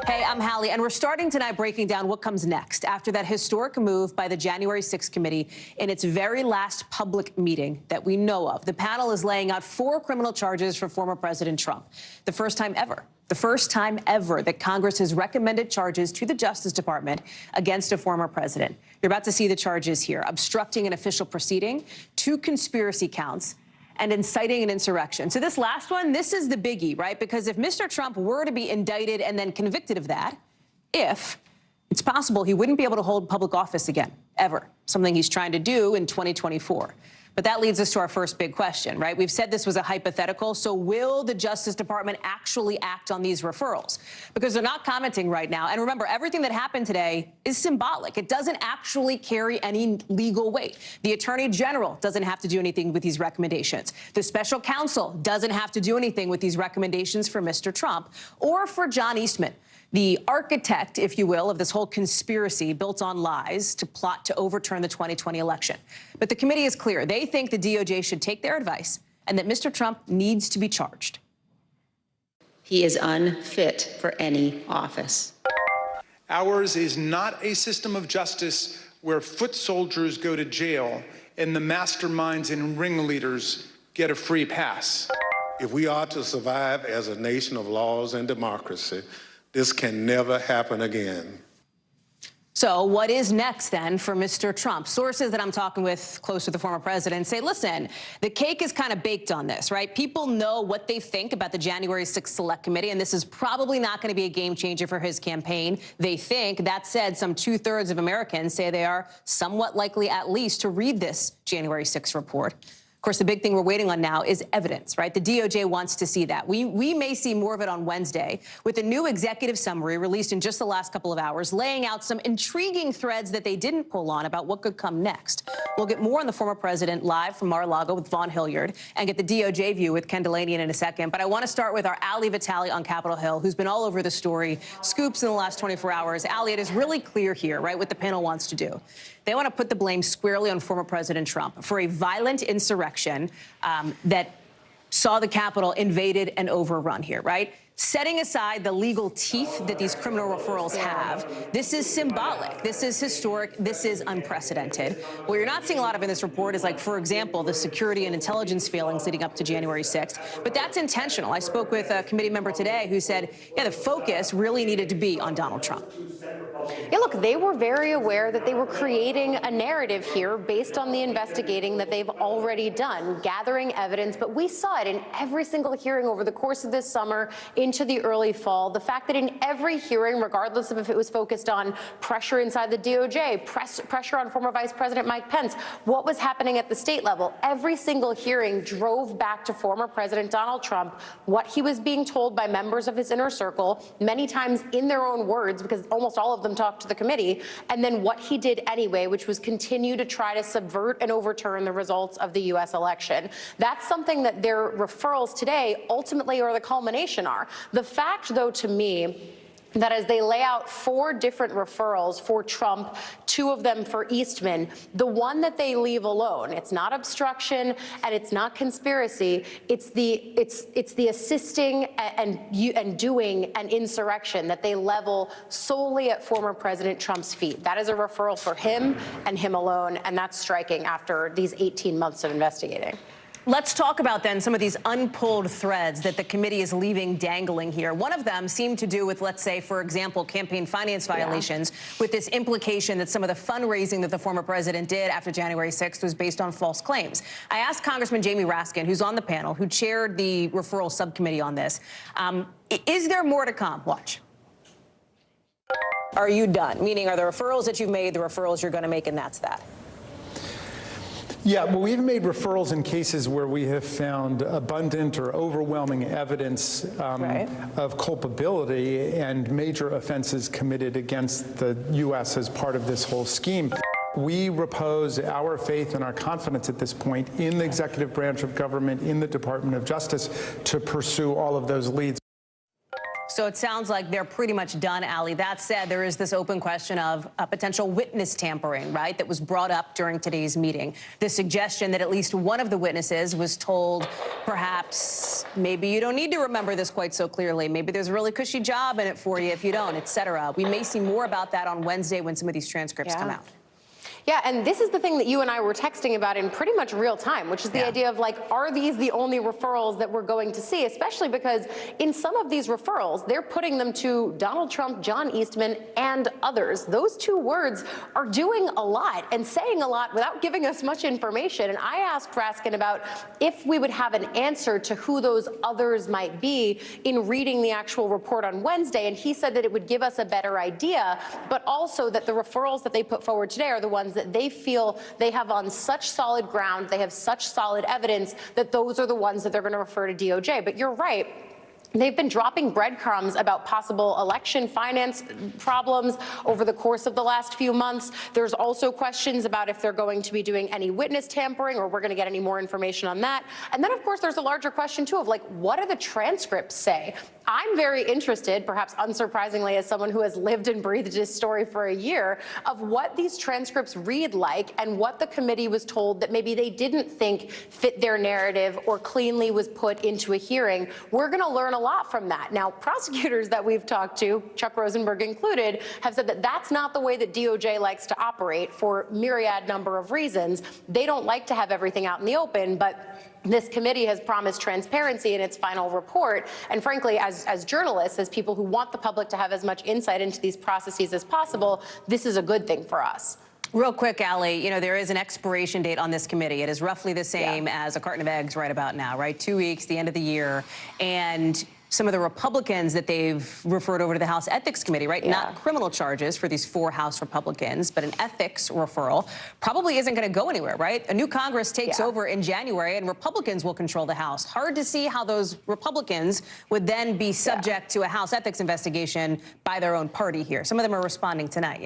Hey, I'm Hallie, and we're starting tonight breaking down what comes next after that historic move by the January 6th committee in its very last public meeting that we know of. The panel is laying out 4 criminal charges for former President Trump, the first time ever The first time ever that Congress has recommended charges to the Justice Department against a former president. You're about to see the charges here: obstructing an official proceeding, 2 conspiracy counts, and inciting an insurrection. So this last one, this is the biggie, right? Because if Mr. Trump were to be indicted and then convicted of that, it's possible he wouldn't be able to hold public office again, ever, something he's trying to do in 2024. But that leads us to our first big question, right? We've said this was a hypothetical, so will the Justice Department actually act on these referrals? Because they're not commenting right now. And remember, everything that happened today is symbolic. It doesn't actually carry any legal weight. The Attorney General doesn't have to do anything with these recommendations. The special counsel doesn't have to do anything with these recommendations for Mr. Trump or for John Eastman, the architect, if you will, of this whole conspiracy built on lies to plot to overturn the 2020 election. But the committee is clear. They think the DOJ should take their advice and that Mr. Trump needs to be charged. He is unfit for any office. Ours is not a system of justice where foot soldiers go to jail and the masterminds and ringleaders get a free pass. If we are to survive as a nation of laws and democracy, this can never happen again. So what is next then for Mr. Trump? Sources that I'm talking with close to the former president say, listen, the cake is kind of baked on this, right? People know what they think about the January 6th Select Committee, and this is probably not going to be a game changer for his campaign. They think. That said, some 2/3 of Americans say they are somewhat likely at least to read this January 6th report. Of course, the big thing we're waiting on now is evidence, right? The DOJ wants to see that. We may see more of it on Wednesday with a new executive summary released in just the last couple of hours, laying out some intriguing threads that they didn't pull on about what could come next. We'll get more on the former president live from Mar-a-Lago with Vaughn Hilliard and get the DOJ view with Ken Delanian in a second. But I want to start with our Ali Vitale on Capitol Hill, who's been all over the story, scoops in the last 24 hours. Ali, it is really clear here, right, what the panel wants to do. They want to put the blame squarely on former President Trump for a violent insurrection that saw the Capitol invaded and overrun here, right? Setting aside the legal teeth that these criminal referrals have, this is symbolic. This is historic. This is unprecedented. What you're not seeing a lot of in this report is, like, for example, the security and intelligence failings leading up to January 6th. But that's intentional. I spoke with a committee member today who said, yeah, the focus really needed to be on Donald Trump. Yeah, look, they were very aware that they were creating a narrative here based on the investigating that they've already done, gathering evidence. But we saw it in every single hearing over the course of this summer into the early fall. The fact that in every hearing, regardless of if it was focused on pressure inside the DOJ, pressure on former Vice President Mike Pence, what was happening at the state level, every single hearing drove back to former President Donald Trump, what he was being told by members of his inner circle, many times in their own words, because almost all of them talked to the committee, and then what he did anyway, which was continue to try to subvert and overturn the results of the U.S. election. That's something that their referrals today ultimately are the culmination are. The fact, though, to me, that as they lay out 4 different referrals for Trump, 2 of them for Eastman, the one that they leave alone, it's not obstruction and it's not conspiracy, it's the assisting and doing an insurrection that they level solely at former President Trump's feet. That is a referral for him and him alone, and that's striking after these 18 months of investigating. Let's talk about then some of these unpulled threads that the committee is leaving dangling here. One of them seemed to do with, let's say, for example, campaign finance violations, with this implication that some of the fundraising that the former president did after January 6th was based on false claims. I asked Congressman Jamie Raskin, who's on the panel, who chaired the referral subcommittee on this, is there more to come? Watch. Are you done? Meaning, are the referrals that you've made the referrals you're going to make, and that's that? Yeah, well, we've made referrals in cases where we have found abundant or overwhelming evidence of culpability and major offenses committed against the U.S. as part of this whole scheme. We repose our faith and our confidence at this point in the executive branch of government, in the Department of Justice, to pursue all of those leads. So it sounds like they're pretty much done, Ali. That said, there is this open question of potential witness tampering, right, that was brought up during today's meeting. The suggestion that at least one of the witnesses was told, perhaps, maybe you don't need to remember this quite so clearly. Maybe there's a really cushy job in it for you if you don't, et cetera. We may see more about that on Wednesday when some of these transcripts come out. Yeah, and this is the thing that you and I were texting about in pretty much real time, which is the idea of like, are these the only referrals that we're going to see? Especially because in some of these referrals, they're putting them to Donald Trump, John Eastman, and others. Those two words are doing a lot and saying a lot without giving us much information. And I asked Raskin about if we would have an answer to who those others might be in reading the actual report on Wednesday. And he said that it would give us a better idea, but also that the referrals that they put forward today are the ones that they feel they have on such solid ground, they have such solid evidence that those are the ones that they're going to refer to DOJ. But you're right. They've been dropping breadcrumbs about possible election finance problems over the course of the last few months. There's also questions about if they're going to be doing any witness tampering or we're going to get any more information on that. And then, of course, there's a larger question, too, of like, what do the transcripts say? I'm very interested, perhaps unsurprisingly, as someone who has lived and breathed this story for a year, of what these transcripts read like and what the committee was told that maybe they didn't think fit their narrative or cleanly was put into a hearing. We're going to learn a lot from that. Now, prosecutors that we've talked to, Chuck Rosenberg included, have said that that's not the way that DOJ likes to operate for myriad number of reasons. They don't like to have everything out in the open, but this committee has promised transparency in its final report. And frankly, as journalists, as people who want the public to have as much insight into these processes as possible, this is a good thing for us. Real quick, Allie, you know, there is an expiration date on this committee. It is roughly the same as a carton of eggs right about now, right? 2 weeks, the end of the year. And some of the Republicans that they've referred over to the House Ethics Committee, right? Not criminal charges for these 4 House Republicans, but an ethics referral probably isn't going to go anywhere, right? A new Congress takes over in January and Republicans will control the House. Hard to see how those Republicans would then be subject to a House ethics investigation by their own party here. Some of them are responding tonight,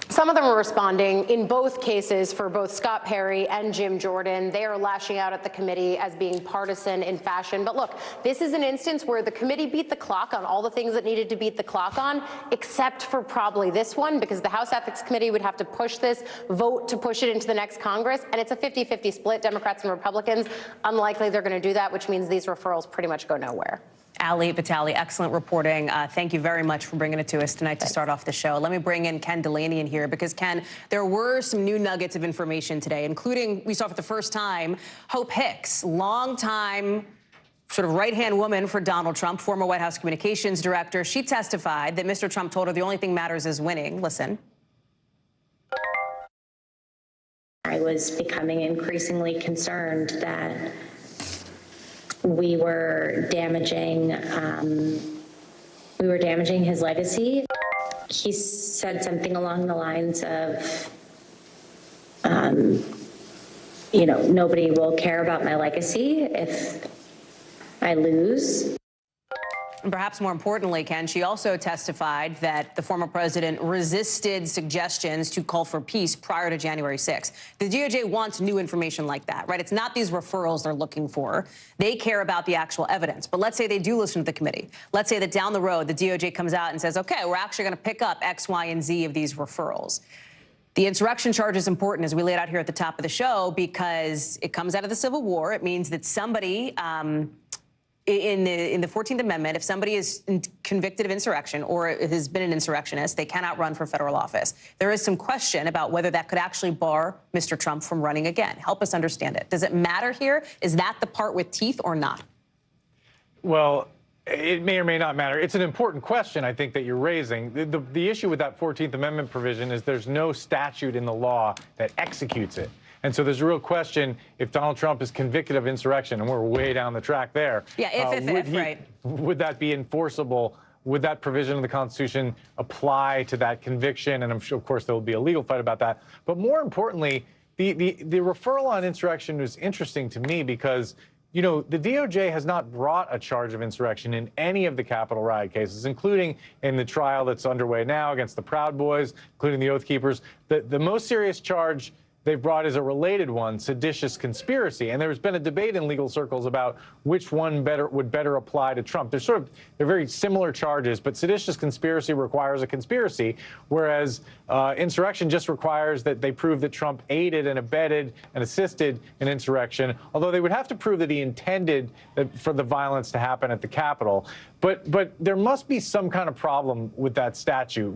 Some of them are responding. In both cases, for both Scott Perry and Jim Jordan, they are lashing out at the committee as being partisan in fashion. But look, this is an instance where the committee beat the clock on all the things that needed to beat the clock on, except for probably this one, because the House Ethics Committee would have to push this, vote to push it into the next Congress, and it's a 50-50 split, Democrats and Republicans. Unlikely they're going to do that, which means these referrals pretty much go nowhere. Ali Vitale, excellent reporting. Thank you very much for bringing it to us tonight to start off the show. Let me bring in Ken Delaney in here because, Ken, there were some new nuggets of information today, including, we saw for the first time, Hope Hicks, longtime sort of right-hand woman for Donald Trump, former White House communications director. She testified that Mr. Trump told her the only thing matters is winning. Listen. I was becoming increasingly concerned that we were damaging his legacy. He said something along the lines of, you know, nobody will care about my legacy if I lose. And perhaps more importantly, Ken, she also testified that the former president resisted suggestions to call for peace prior to January 6th. The DOJ wants new information like that, right? It's not these referrals they're looking for. They care about the actual evidence. But let's say they do listen to the committee. Let's say that down the road, the DOJ comes out and says, okay, we're actually going to pick up X, Y, and Z of these referrals. The insurrection charge is important, as we laid out here at the top of the show, because it comes out of the Civil War. It means that somebody in the 14th Amendment, if somebody is convicted of insurrection or has been an insurrectionist, they cannot run for federal office. There is some question about whether that could actually bar Mr. Trump from running again. Help us understand it. Does it matter here? Is that the part with teeth or not? Well, it may or may not matter. It's an important question, I think, that you're raising. The issue with that 14th Amendment provision is there's no statute in the law that executes it. And so there's a real question if Donald Trump is convicted of insurrection, and we're way down the track there. Yeah, right. Would that be enforceable? Would that provision of the Constitution apply to that conviction? And I'm sure, of course, there will be a legal fight about that. But more importantly, the referral on insurrection was interesting to me because, you know, the DOJ has not brought a charge of insurrection in any of the Capitol riot cases, including in the trial that's underway now against the Proud Boys, including the Oath Keepers. The most serious charge they've brought is a related one, seditious conspiracy. And there's been a debate in legal circles about which one would better apply to Trump. They're very similar charges, but seditious conspiracy requires a conspiracy, whereas insurrection just requires that they prove that Trump aided and abetted and assisted an insurrection, although they would have to prove that he intended for the violence to happen at the Capitol. But there must be some kind of problem with that statute.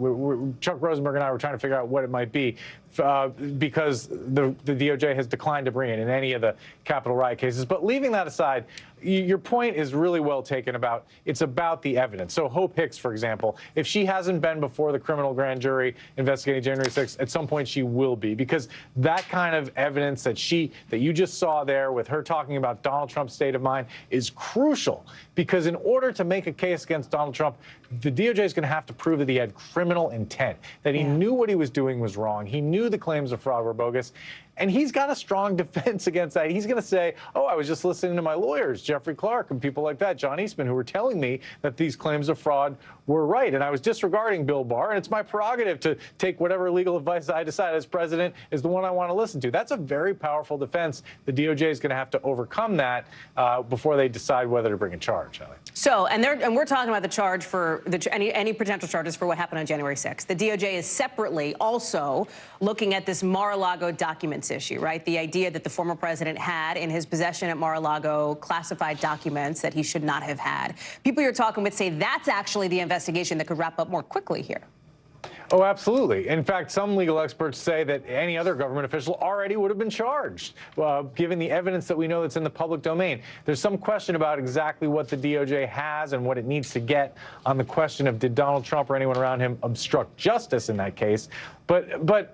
Chuck Rosenberg and I were trying to figure out what it might be. because the DOJ has declined to bring it in any of the Capitol riot cases. But leaving that aside, your point is really well taken about it's about the evidence. So Hope Hicks, for example, if she hasn't been before the criminal grand jury investigating January 6th, at some point she will be, because that kind of evidence that you just saw there with her talking about Donald Trump's state of mind is crucial, because in order to make a case against Donald Trump, the DOJ is going to have to prove that he had criminal intent, that he knew what he was doing was wrong, he knew the claims of fraud were bogus. And he's got a strong defense against that. He's going to say, oh, I was just listening to my lawyers, Jeffrey Clark and people like that, John Eastman, who were telling me that these claims of fraud were right. And I was disregarding Bill Barr. And it's my prerogative to take whatever legal advice I decide as president is the one I want to listen to. That's a very powerful defense. The DOJ is going to have to overcome that before they decide whether to bring a charge. So, and we're talking about the charge for any potential charges for what happened on January 6th. The DOJ is separately also looking at this Mar-a-Lago documents issue, right? The idea that the former president had in his possession at Mar-a-Lago classified documents that he should not have had. People you're talking with say that's actually the investigation that could wrap up more quickly here. Oh, absolutely. In fact, some legal experts say that any other government official already would have been charged, given the evidence that we know that's in the public domain. There's some question about exactly what the DOJ has and what it needs to get on the question of did Donald Trump or anyone around him obstruct justice in that case. But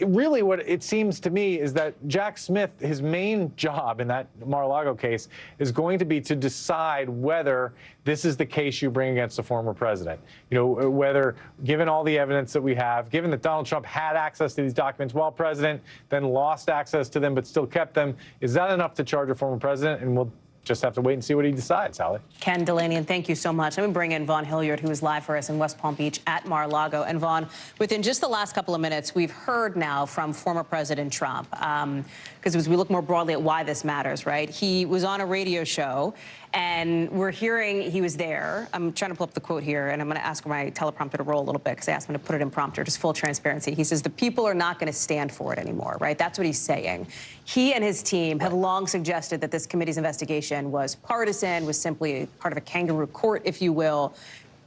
really what it seems to me is that Jack Smith, his main job in that Mar-a-Lago case is going to be to decide whether this is the case you bring against the former president. You know, whether, given all the evidence that we have, given that Donald Trump had access to these documents while president, then lost access to them but still kept them, is that enough to charge a former president? And we'll just have to wait and see what he decides, Hallie. Ken Delaney, thank you so much. Let me bring in Vaughn Hilliard, who is live for us in West Palm Beach at Mar-a-Lago. And Vaughn, within just the last couple of minutes, we've heard now from former President Trump, because as we look more broadly at why this matters, right? He was on a radio show, and we're hearing he was there. I'm trying to pull up the quote here, and I'm going to ask my teleprompter to roll a little bit because I asked him to put it in prompter, just full transparency. He says the people are not going to stand for it anymore, right? That's what he's saying. He and his team have long suggested that this committee's investigation was partisan, was simply part of a kangaroo court, if you will.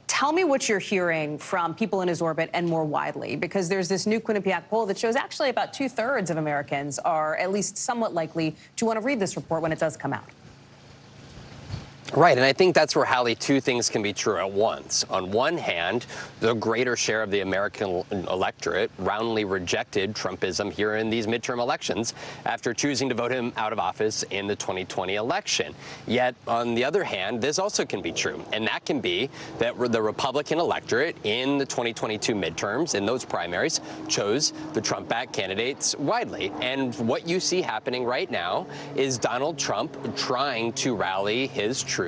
Tell me what you're hearing from people in his orbit and more widely, because there's this new Quinnipiac poll that shows actually about 2/3 of Americans are at least somewhat likely to want to read this report when it does come out. Right, and I think that's where, Hallie, two things can be true at once. On one hand, the greater share of the American electorate roundly rejected Trumpism here in these midterm elections after choosing to vote him out of office in the 2020 election. Yet, on the other hand, this also can be true, and that can be that the Republican electorate in the 2022 midterms, in those primaries, chose the Trump-backed candidates widely. And what you see happening right now is Donald Trump trying to rally his troops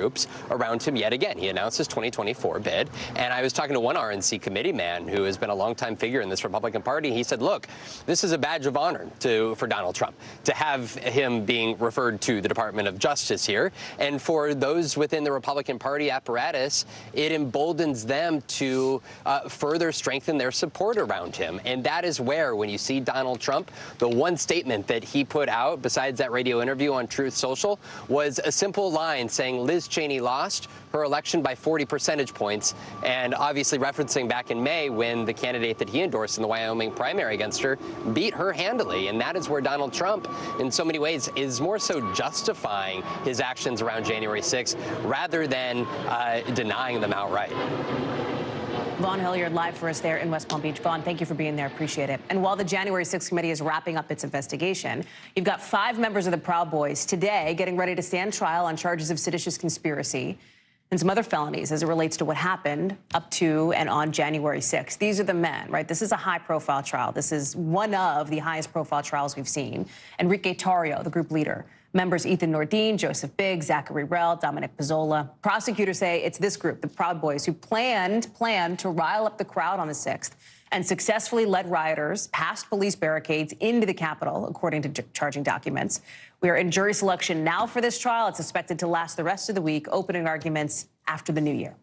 around him yet again. He announced his 2024 bid, and I was talking to one RNC committee man who has been a longtime figure in this Republican Party. He said, look, this is a badge of honor for Donald Trump to have him being referred to the Department of Justice here. And for those within the Republican Party apparatus, it emboldens them to further strengthen their support around him. And that is where, when you see Donald Trump, the one statement that he put out, besides that radio interview on Truth Social, was a simple line saying Liz Cheney lost her election by 40 percentage points, and obviously referencing back in May when the candidate that he endorsed in the Wyoming primary against her beat her handily. And that is where Donald Trump, in so many ways, is more so justifying his actions around January 6th rather than denying them outright. Vaughn Hilliard live for us there in West Palm Beach. Vaughn, thank you for being there. Appreciate it. And while the January 6th committee is wrapping up its investigation, you've got 5 members of the Proud Boys today getting ready to stand trial on charges of seditious conspiracy and some other felonies as it relates to what happened up to and on January 6th. These are the men, right? This is a high-profile trial. This is one of the highest-profile trials we've seen. Enrique Tarrio, the group leader. Members Ethan Nordine, Joseph Biggs, Zachary Rell, Dominic Pizzola. Prosecutors say it's this group, the Proud Boys, who planned to rile up the crowd on the 6th and successfully led rioters past police barricades into the Capitol, according to charging documents. We are in jury selection now for this trial. It's expected to last the rest of the week, opening arguments after the new year.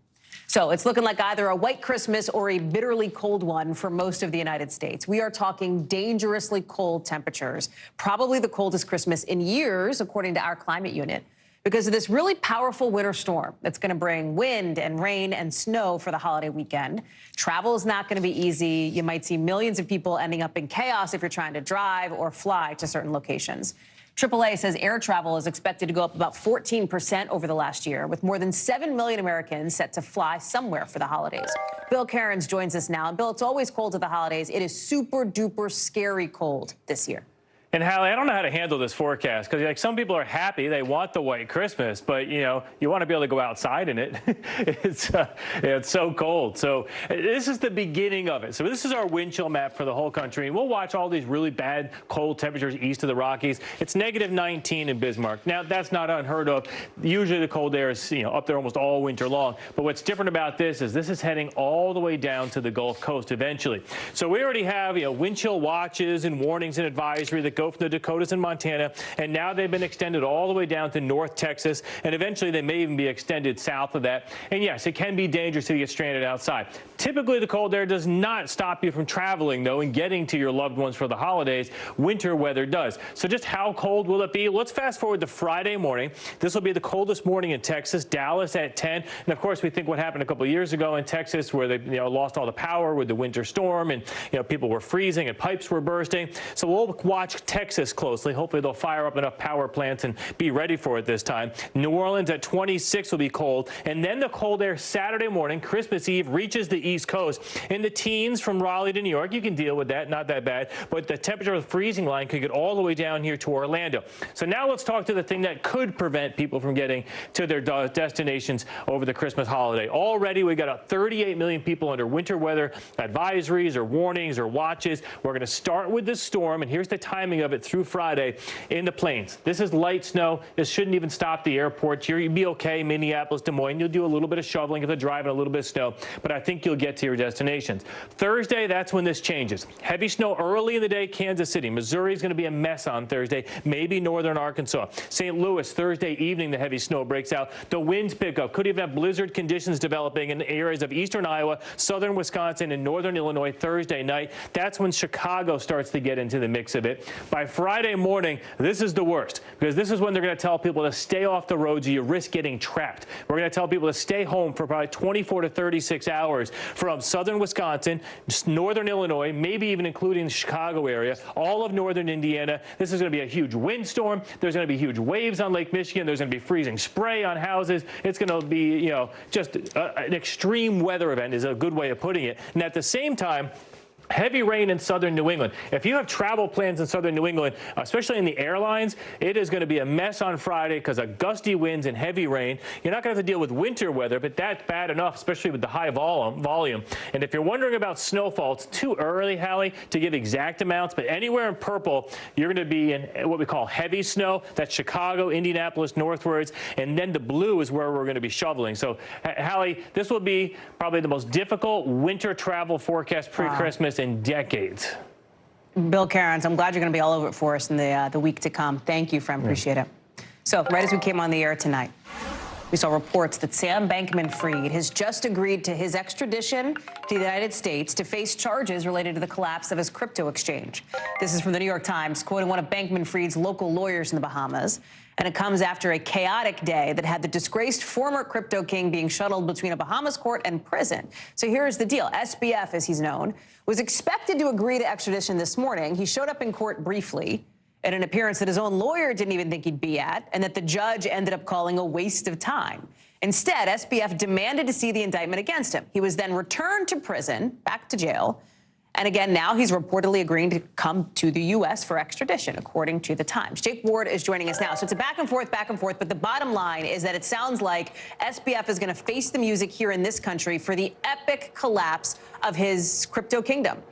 So it's looking like either a white Christmas or a bitterly cold one for most of the United States. We are talking dangerously cold temperatures, probably the coldest Christmas in years, according to our climate unit. because of this really powerful winter storm that's going to bring wind and rain and snow for the holiday weekend. Travel is not going to be easy. You might see millions of people ending up in chaos if you're trying to drive or fly to certain locations. AAA says air travel is expected to go up about 14% over the last year, with more than 7 million Americans set to fly somewhere for the holidays. Bill Cairns joins us now. And Bill, it's always cold at the holidays. It is super duper scary cold this year. And Hallie, I don't know how to handle this forecast because like some people are happy, they want the white Christmas, but you want to be able to go outside in it. It's so cold. So this is the beginning of it. So this is our wind chill map for the whole country. And we'll watch all these really bad cold temperatures east of the Rockies. It's -19 in Bismarck. Now that's not unheard of. Usually the cold air is up there almost all winter long. But what's different about this is heading all the way down to the Gulf Coast eventually. So we already have wind chill watches and warnings and advisory that go from the Dakotas and Montana, and now they've been extended all the way down to North Texas, and eventually they may even be extended south of that. And yes, it can be dangerous to get stranded outside. Typically, the cold air does not stop you from traveling, though, and getting to your loved ones for the holidays. Winter weather does. So just how cold will it be? Let's fast forward to Friday morning. This will be the coldest morning in Texas, Dallas at 10. And of course, we think what happened a couple of years ago in Texas, where they lost all the power with the winter storm, and people were freezing and pipes were bursting. So we'll watch Texas closely. Hopefully they'll fire up enough power plants and be ready for it this time. New Orleans at 26 will be cold. And then the cold air Saturday morning, Christmas Eve, reaches the East Coast. In the teens from Raleigh to New York, you can deal with that, not that bad. But the temperature of the freezing line could get all the way down here to Orlando. So now let's talk to the thing that could prevent people from getting to their destinations over the Christmas holiday. Already we got 38 million people under winter weather advisories or warnings or watches. We're going to start with this storm, and here's the timing of it through Friday in the plains. This is light snow. This shouldn't even stop the airports. You'll be okay. Minneapolis, Des Moines, you'll do a little bit of shoveling if they're driving a little bit of snow, but I think you'll get to your destinations. Thursday, that's when this changes. Heavy snow early in the day, Kansas City. Missouri is going to be a mess on Thursday, maybe northern Arkansas. St. Louis, Thursday evening, the heavy snow breaks out. The winds pick up. Could even have blizzard conditions developing in areas of eastern Iowa, southern Wisconsin, and northern Illinois Thursday night. That's when Chicago starts to get into the mix of it. By Friday morning, this is the worst, because this is when they're going to tell people to stay off the roads or you risk getting trapped. We're going to tell people to stay home for probably 24 to 36 hours from southern Wisconsin, northern Illinois, maybe even including the Chicago area, all of northern Indiana. This is going to be a huge windstorm. There's going to be huge waves on Lake Michigan. There's going to be freezing spray on houses. It's going to be, just an extreme weather event is a good way of putting it. And at the same time, heavy rain in southern New England. If you have travel plans in southern New England, especially in the airlines, it is going to be a mess on Friday because of gusty winds and heavy rain. You're not going to have to deal with winter weather, but that's bad enough, especially with the high volume. And if you're wondering about snowfall, it's too early, Hallie, to give exact amounts, but anywhere in purple, you're going to be in what we call heavy snow. That's Chicago, Indianapolis, northwards, and then the blue is where we're going to be shoveling. So, Hallie, this will be probably the most difficult winter travel forecast pre-Christmas in decades. Bill Cairns, I'm glad you're going to be all over it for us in the week to come. Thank you, friend. Appreciate it. So right as we came on the air tonight, we saw reports that Sam Bankman-Fried has just agreed to his extradition to the United States to face charges related to the collapse of his crypto exchange. This is from the New York Times, quoting one of Bankman-Fried's local lawyers in the Bahamas. And it comes after a chaotic day that had the disgraced former crypto king being shuttled between a Bahamas court and prison. So here's the deal. SBF, as he's known, was expected to agree to extradition this morning. He showed up in court briefly at an appearance that his own lawyer didn't even think he'd be at, and that the judge ended up calling a waste of time. Instead, SBF demanded to see the indictment against him. He was then returned to prison, back to jail. And again, now he's reportedly agreeing to come to the U.S. for extradition, according to the Times. Jake Ward is joining us now. So it's a back and forth, but the bottom line is that it sounds like SBF is going to face the music here in this country for the epic collapse of his crypto kingdom.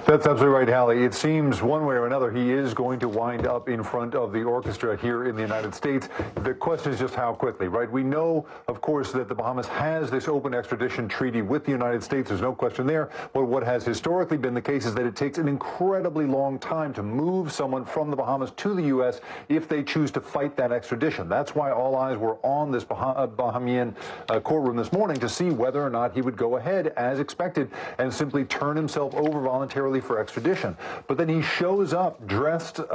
That's absolutely right, Hallie. It seems one way or another he is going to wind up in front of the orchestra here in the United States. The question is just how quickly, right? We know, of course, that the Bahamas has this open extradition treaty with the United States. There's no question there. But what has historically been the case is that it takes an incredibly long time to move someone from the Bahamas to the U.S. if they choose to fight that extradition. That's why all eyes were on this Bahamian courtroom this morning to see whether or not he would go ahead as expected and simply turn himself over voluntarily for extradition. But then he shows up dressed in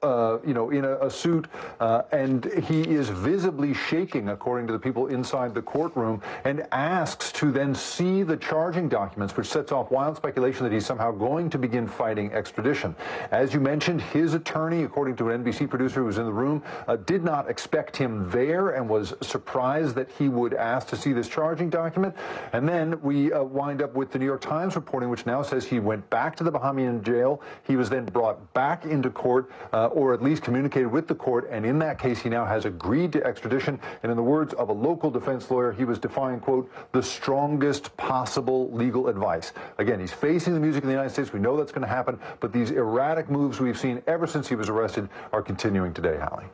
a suit, and he is visibly shaking, according to the people inside the courtroom, and asks to then see the charging documents, which sets off wild speculation that he's somehow going to begin fighting extradition. As you mentioned, his attorney, according to an NBC producer who was in the room, did not expect him there and was surprised that he would ask to see this charging document. And then we wind up with the New York Times reporting, which now says he went back to the Bahamian jail. He was then brought back into court, or at least communicated with the court, and in that case he now has agreed to extradition. And in the words of a local defense lawyer, he was defying, quote, the strongest possible legal advice. Again, he's facing the music in the United States. We know that's going to happen, but these erratic moves we've seen ever since he was arrested are continuing today, Hallie.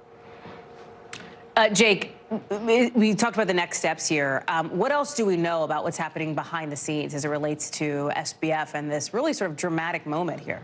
Jake, we talked about the next steps here. What else do we know about what's happening behind the scenes as it relates to SBF and this really sort of dramatic moment here?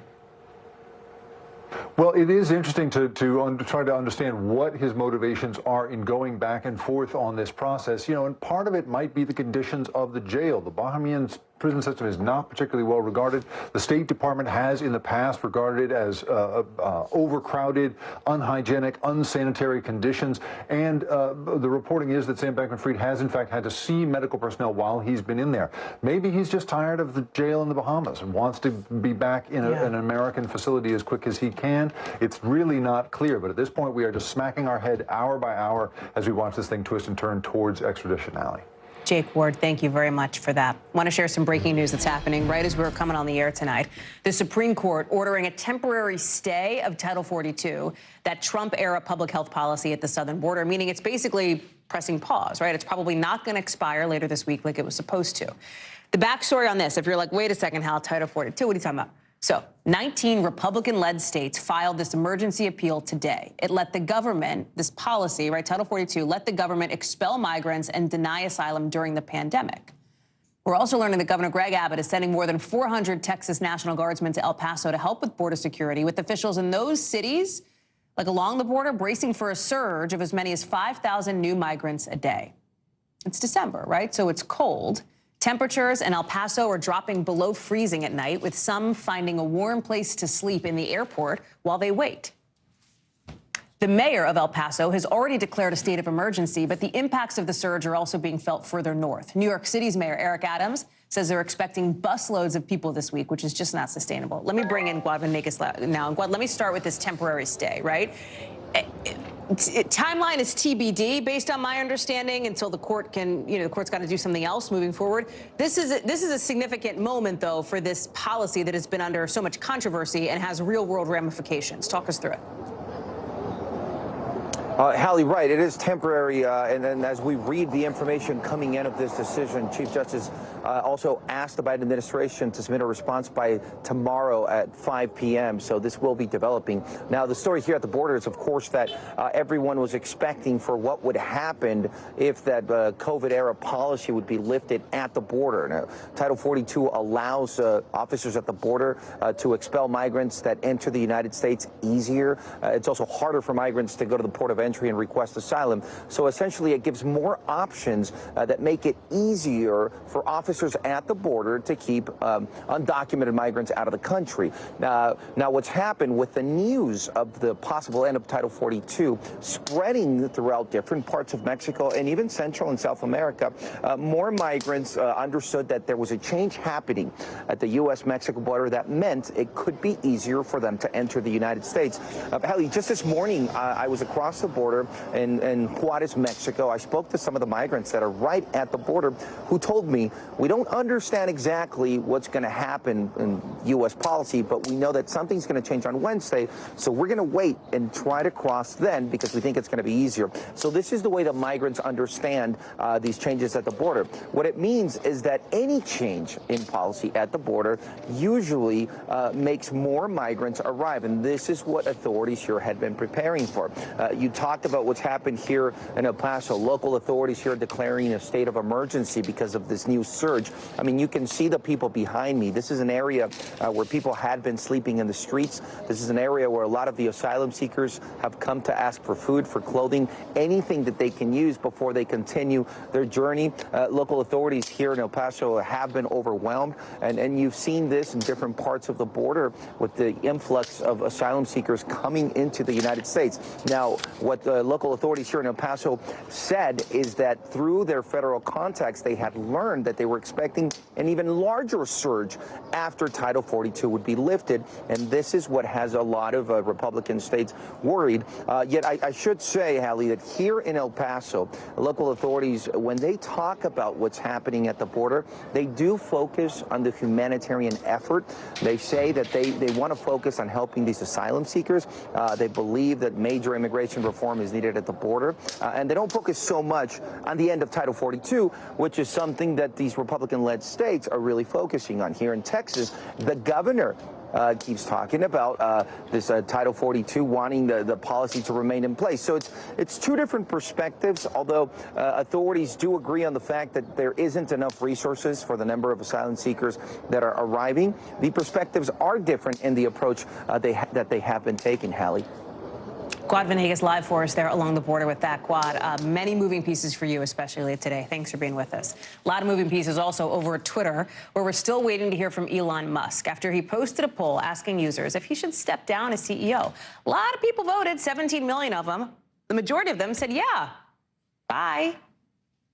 Well, it is interesting to try to understand what his motivations are in going back and forth on this process. And part of it might be the conditions of the jail. The Bahamian prison system is not particularly well regarded. The State Department has in the past regarded it as overcrowded, unhygienic, unsanitary conditions. And the reporting is that Sam Bankman-Fried has, in fact, had to see medical personnel while he's been in there. Maybe he's just tired of the jail in the Bahamas and wants to be back in an American facility as quick as he can. It's really not clear. But at this point, we are just smacking our head hour by hour as we watch this thing twist and turn towards extradition, Allie. Jake Ward, thank you very much for that. I want to share some breaking news that's happening right as we're coming on the air tonight. The Supreme Court ordering a temporary stay of Title 42, that Trump-era public health policy at the southern border, meaning it's basically pressing pause, right? It's probably not going to expire later this week like it was supposed to. The backstory on this, if you're like, wait a second, Hal, Title 42, what are you talking about? So 19 Republican-led states filed this emergency appeal today. It let the government, this policy, right, Title 42, let the government expel migrants and deny asylum during the pandemic. We're also learning that Governor Greg Abbott is sending more than 400 Texas National Guardsmen to El Paso to help with border security, with officials in those cities, like along the border, bracing for a surge of as many as 5,000 new migrants a day. It's December, right? So it's cold. Temperatures in El Paso are dropping below freezing at night, with some finding a warm place to sleep in the airport while they wait. The mayor of El Paso has already declared a state of emergency, but the impacts of the surge are also being felt further north. New York City's Mayor Eric Adams says they're expecting busloads of people this week, which is just not sustainable. Let me bring in Guad Venegas now. Guad, let me start with this temporary stay, right? Timeline is TBD, based on my understanding, until the court can, the court's got to do something else moving forward. This is a significant moment, though, for this policy that has been under so much controversy and has real-world ramifications. Talk us through it. Hallie, right. It is temporary. And then as we read the information coming in of this decision, Chief Justice also asked the Biden administration to submit a response by tomorrow at 5 p.m. So this will be developing. Now, the story here at the border is, of course, that everyone was expecting for what would happen if that COVID-era policy would be lifted at the border. Now, Title 42 allows officers at the border to expel migrants that enter the United States easier. It's also harder for migrants to go to the port of entry and request asylum. So essentially, it gives more options that make it easier for officers at the border to keep undocumented migrants out of the country. Now, what's happened with the news of the possible end of Title 42 spreading throughout different parts of Mexico and even Central and South America, more migrants understood that there was a change happening at the U.S.-Mexico border that meant it could be easier for them to enter the United States. Hallie, just this morning, I was across the border in Juarez, Mexico. I spoke to some of the migrants that are right at the border who told me, we don't understand exactly what's going to happen in U.S. policy, but we know that something's going to change on Wednesday, so we're going to wait and try to cross then because we think it's going to be easier. So this is the way that migrants understand these changes at the border. What it means is that any change in policy at the border usually makes more migrants arrive, and this is what authorities here had been preparing for. You talk talked about what's happened here in El Paso. Local authorities here declaring a state of emergency because of this new surge. I mean, you can see the people behind me. This is an area where people had been sleeping in the streets. This is an area where a lot of the asylum seekers have come to ask for food, for clothing, anything that they can use before they continue their journey. Local authorities here in El Paso have been overwhelmed, and you've seen this in different parts of the border with the influx of asylum seekers coming into the United States. Now, what the local authorities here in El Paso said is that through their federal contacts, they had learned that they were expecting an even larger surge after Title 42 would be lifted, and this is what has a lot of Republican states worried. Yet I should say, Hallie, that here in El Paso, local authorities, when they talk about what's happening at the border, they do focus on the humanitarian effort. They say that they want to focus on helping these asylum seekers. They believe that major immigration reform is needed at the border, and they don't focus so much on the end of Title 42, which is something that these Republican-led states are really focusing on. Here in Texas, the governor keeps talking about this Title 42, wanting the policy to remain in place. So it's two different perspectives, although authorities do agree on the fact that there isn't enough resources for the number of asylum seekers that are arriving. The perspectives are different in the approach that they have been taking, Hallie. Quad Venegas live for us there along the border with that, Quad. Many moving pieces for you, especially today. Thanks for being with us. A lot of moving pieces also over at Twitter, where we're still waiting to hear from Elon Musk after he posted a poll asking users if he should step down as CEO. A lot of people voted, 17 million of them. The majority of them said, yeah, bye.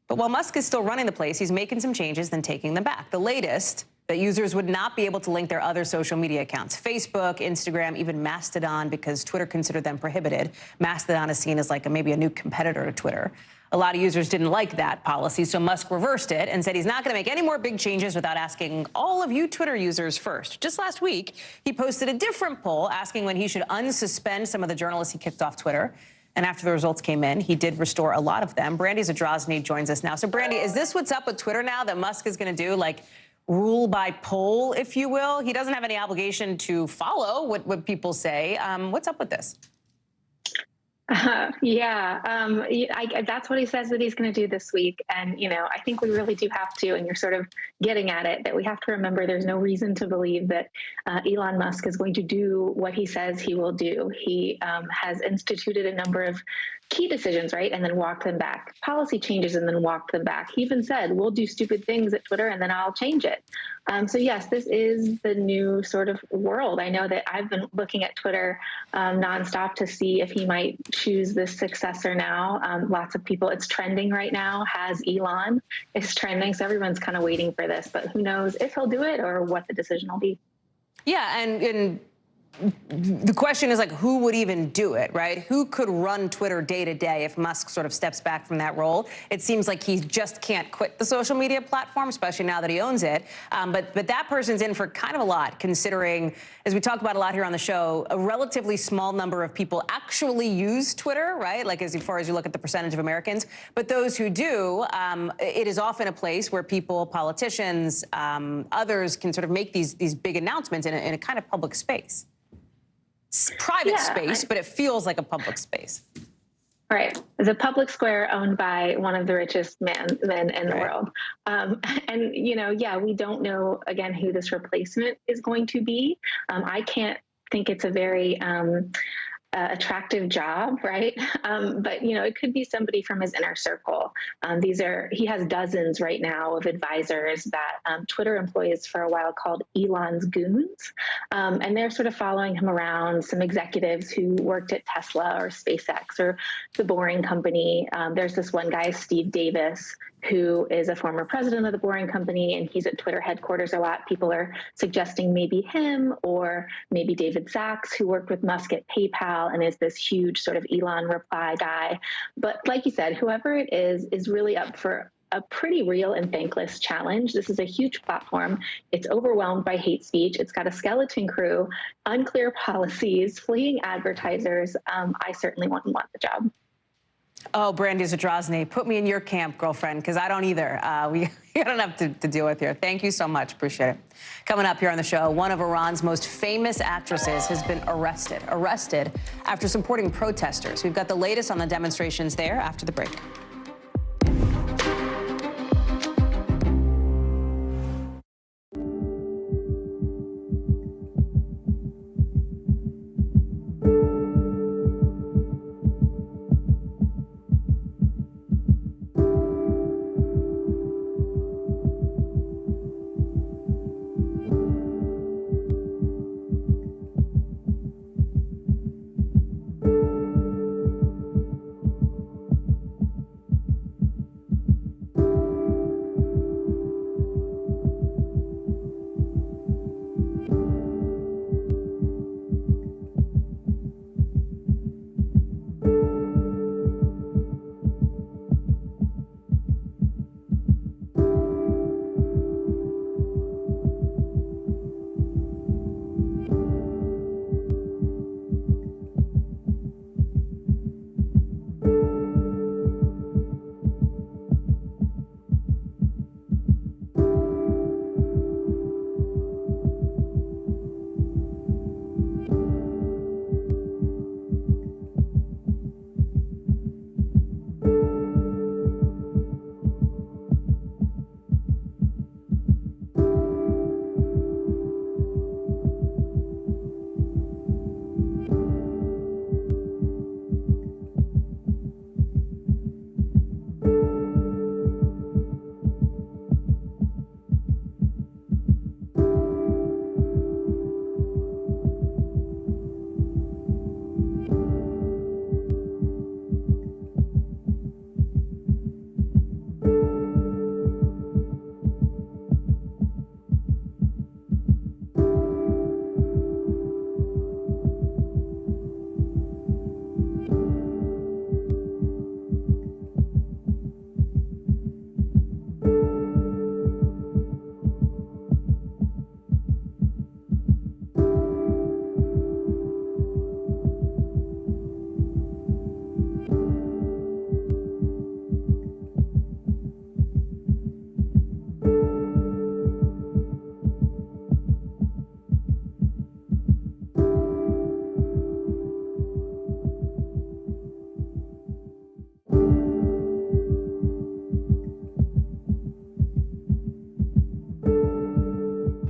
But while Musk is still running the place, he's making some changes, then taking them back. The latest, that users would not be able to link their other social media accounts, Facebook, Instagram, even Mastodon, because Twitter considered them prohibited. Mastodon is seen as like maybe a new competitor to Twitter. A lot of users didn't like that policy, so Musk reversed it and said he's not going to make any more big changes without asking all of you Twitter users first. Just last week, he posted a different poll asking when he should unsuspend some of the journalists he kicked off Twitter. And after the results came in, he did restore a lot of them. Brandy Zadrozny joins us now. So, Brandy, is this what's up with Twitter now, that Musk is going to do, like, rule by poll, if you will? He doesn't have any obligation to follow what people say. What's up with this? That's what he says that he's going to do this week. And, you know, I think we really do have to, and you're sort of getting at it, that we have to remember there's no reason to believe that Elon Musk is going to do what he says he will do. He has instituted a number of key decisions, right, and then walked them back. Policy changes and then walked them back. He even said, we'll do stupid things at Twitter and then I'll change it. So yes, this is the new sort of world. I know that I've been looking at Twitter nonstop to see if he might choose this successor now. Lots of people, it's trending right now. Has Elon is trending. So everyone's kind of waiting for this, but who knows if he'll do it or what the decision will be. Yeah, and the question is, like, who would even do it, right? Who could run Twitter day to day if Musk sort of steps back from that role? It seems like he just can't quit the social media platform, especially now that he owns it. But that person's in for kind of a lot, considering, as we talk about a lot here on the show, a relatively small number of people actually use Twitter, right? Like, as far as you look at the percentage of Americans. But those who do, it is often a place where people, politicians, others can sort of make these big announcements in a kind of public space. Private space, but it feels like a public space. Right. It's a public square owned by one of the richest men in the world. And, you know, we don't know, again, who this replacement is going to be. I can't think it's a very attractive job, right? But, you know, it could be somebody from his inner circle. He has dozens right now of advisors that Twitter employees for a while called Elon's Goons. And they're sort of following him around, some executives who worked at Tesla or SpaceX or the Boring Company. There's this one guy, Steve Davis, who is a former president of the Boring Company, and he's at Twitter headquarters a lot. People are suggesting maybe him or maybe David Sachs, who worked with Musk at PayPal and is this huge sort of Elon reply guy. But like you said, whoever it is really up for a pretty real and thankless challenge. This is a huge platform. It's overwhelmed by hate speech. It's got a skeleton crew, unclear policies, fleeing advertisers. I certainly wouldn't want the job. Oh, Brandy Zadrozny, put me in your camp, girlfriend, because I don't either. We got enough to deal with here. Thank you so much. Appreciate it. Coming up here on the show, one of Iran's most famous actresses has been arrested after supporting protesters. We've got the latest on the demonstrations there after the break.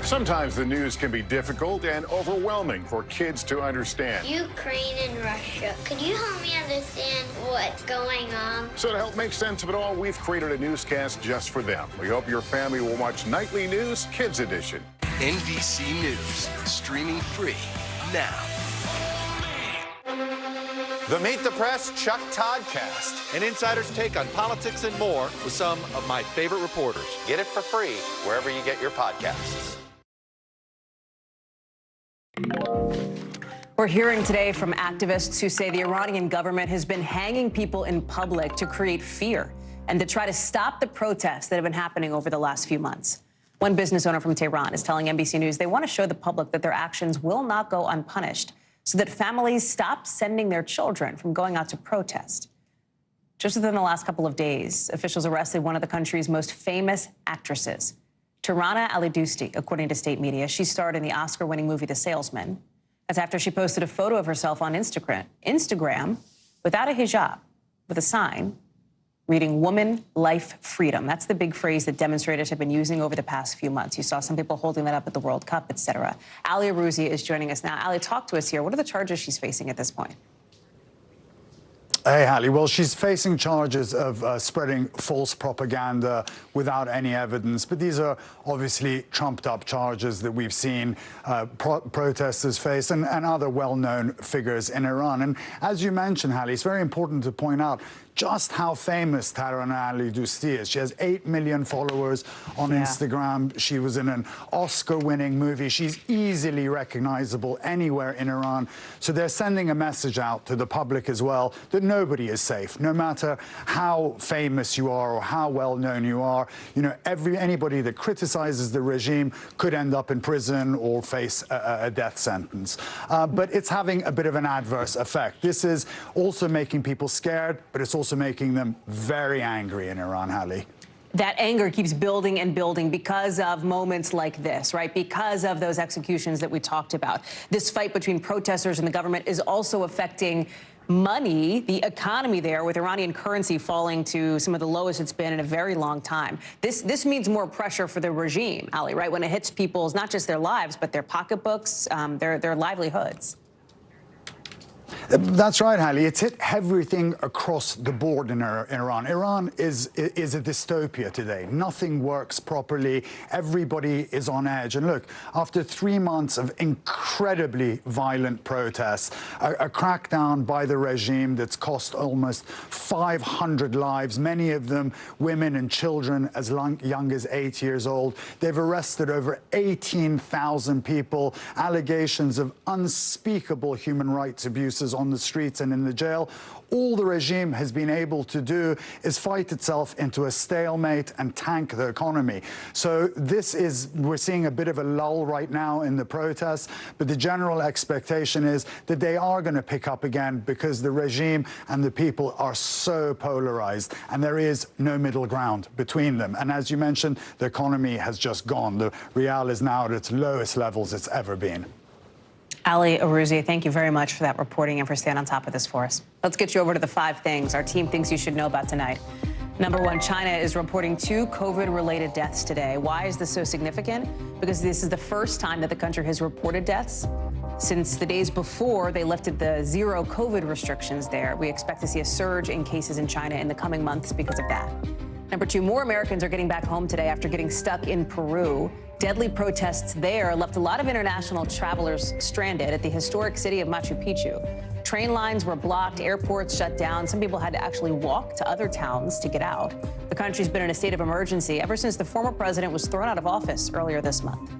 Sometimes the news can be difficult and overwhelming for kids to understand. Ukraine and Russia. Could you help me understand what's going on? So to help make sense of it all, we've created a newscast just for them. We hope your family will watch Nightly News Kids Edition. NBC News, streaming free now. The Meet the Press Chuck Toddcast, an insider's take on politics and more with some of my favorite reporters. Get it for free wherever you get your podcasts. We're hearing today from activists who say the Iranian government has been hanging people in public to create fear and to try to stop the protests that have been happening over the last few months. One business owner from Tehran is telling NBC News they want to show the public that their actions will not go unpunished so that families stop sending their children from going out to protest. Just within the last couple of days, officials arrested one of the country's most famous actresses, Tarana Ali-Dosti, according to state media. She starred in the Oscar-winning movie The Salesman. That's after she posted a photo of herself on Instagram without a hijab, with a sign reading "Woman, Life, Freedom." That's the big phrase that demonstrators have been using over the past few months. You saw some people holding that up at the World Cup, etc. Ali Arouzi is joining us now. Ali, talk to us here. What are the charges she's facing at this point? Hey, Hallie. Well, she's facing charges of spreading false propaganda without any evidence. But these are obviously trumped-up charges that we've seen protesters face and other well-known figures in Iran. And as you mentioned, Hallie, it's very important to point out just how famous Tarana Ali-Dosti is. She has 8 million followers on Instagram. She was in an Oscar-winning movie. She's easily recognizable anywhere in Iran. So they're sending a message out to the public as well that nobody is safe, no matter how famous you are or how well known you are. You know, anybody that criticizes the regime could end up in prison or face a death sentence. But it's having a bit of an adverse effect. This is also making people scared, but it's also making them very angry in Iran, Hallie. That anger keeps building and building because of moments like this, right? Because of those executions that we talked about. This fight between protesters and the government is also affecting money, the economy there, with Iranian currency falling to some of the lowest it's been in a very long time. This means more pressure for the regime, Ali, right? When it hits people's, not just their lives, but their pocketbooks, their livelihoods. That's right, Hallie. It's hit everything across the board in Iran. Iran is a dystopia today. Nothing works properly. Everybody is on edge. And look, after 3 months of incredibly violent protests, a crackdown by the regime that's cost almost 500 lives, many of them women and children as young as 8 years old. They've arrested over 18,000 people, allegations of unspeakable human rights abuses on the streets and in the jail. All the regime has been able to do is fight itself into a stalemate and tank the economy. So we're seeing a bit of a lull right now in the protests, but the general expectation is that they are going to pick up again because the regime and the people are so polarized and there is no middle ground between them. And as you mentioned, the economy has just gone. The rial is now at its lowest levels it's ever been. Ali Arouzi, thank you very much for that reporting and for staying on top of this for us. Let's get you over to the 5 things our team thinks you should know about tonight. Number 1, China is reporting 2 COVID-related deaths today. Why is this so significant? Because this is the first time that the country has reported deaths since the days before they lifted the zero COVID restrictions there. We expect to see a surge in cases in China in the coming months because of that. Number 2, more Americans are getting back home today after getting stuck in Peru. Deadly protests there left a lot of international travelers stranded at the historic city of Machu Picchu. Train lines were blocked, airports shut down. Some people had to actually walk to other towns to get out. The country's been in a state of emergency ever since the former president was thrown out of office earlier this month.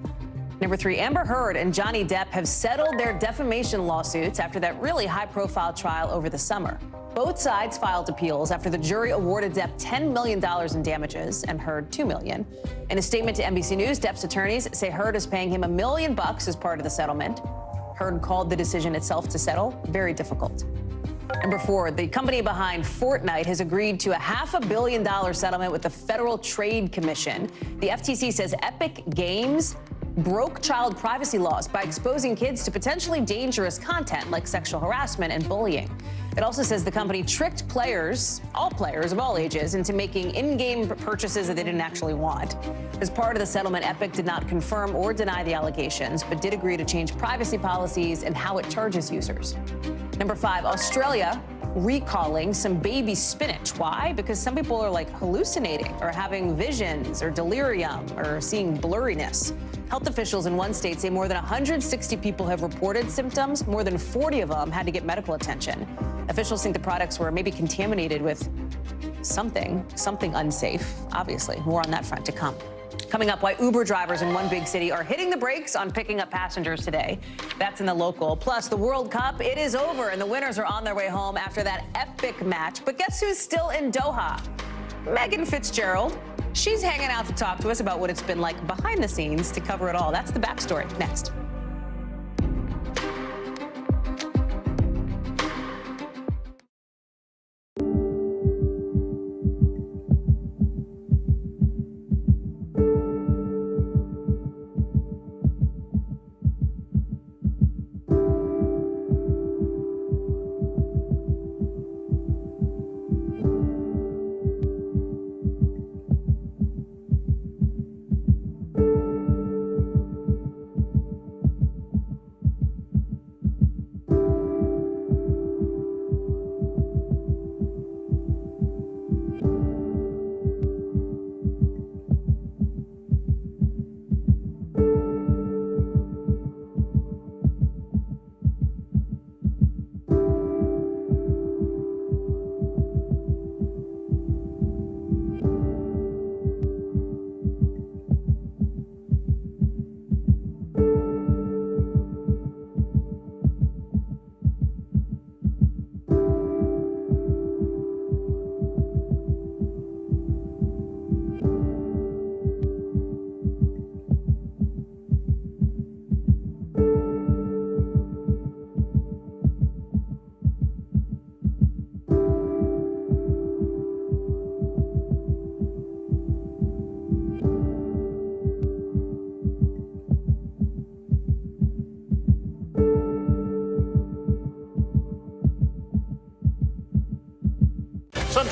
Number 3, Amber Heard and Johnny Depp have settled their defamation lawsuits after that really high-profile trial over the summer. Both sides filed appeals after the jury awarded Depp $10 million in damages and Heard $2 million. In a statement to NBC News, Depp's attorneys say Heard is paying him $1 million as part of the settlement. Heard called the decision itself to settle very difficult. Number 4, the company behind Fortnite has agreed to a $500 million settlement with the Federal Trade Commission. The FTC says Epic Games broke child privacy laws by exposing kids to potentially dangerous content like sexual harassment and bullying. It also says the company tricked players, all players of all ages, into making in-game purchases that they didn't actually want. As part of the settlement, Epic did not confirm or deny the allegations, but did agree to change privacy policies and how it charges users. Number 5, Australia recalling some baby spinach. Why? Because some people are like hallucinating or having visions or delirium or seeing blurriness. Health officials in one state say more than 160 people have reported symptoms. More than 40 of them had to get medical attention. Officials think the products were maybe contaminated with something unsafe. Obviously, more on that front to come. Coming up, why Uber drivers in one big city are hitting the brakes on picking up passengers today. That's in the local. Plus, the World Cup, it is over, and the winners are on their way home after that epic match. But guess who's still in Doha? Megan Fitzgerald. She's hanging out to talk to us about what it's been like behind the scenes to cover it all. That's the backstory. Next.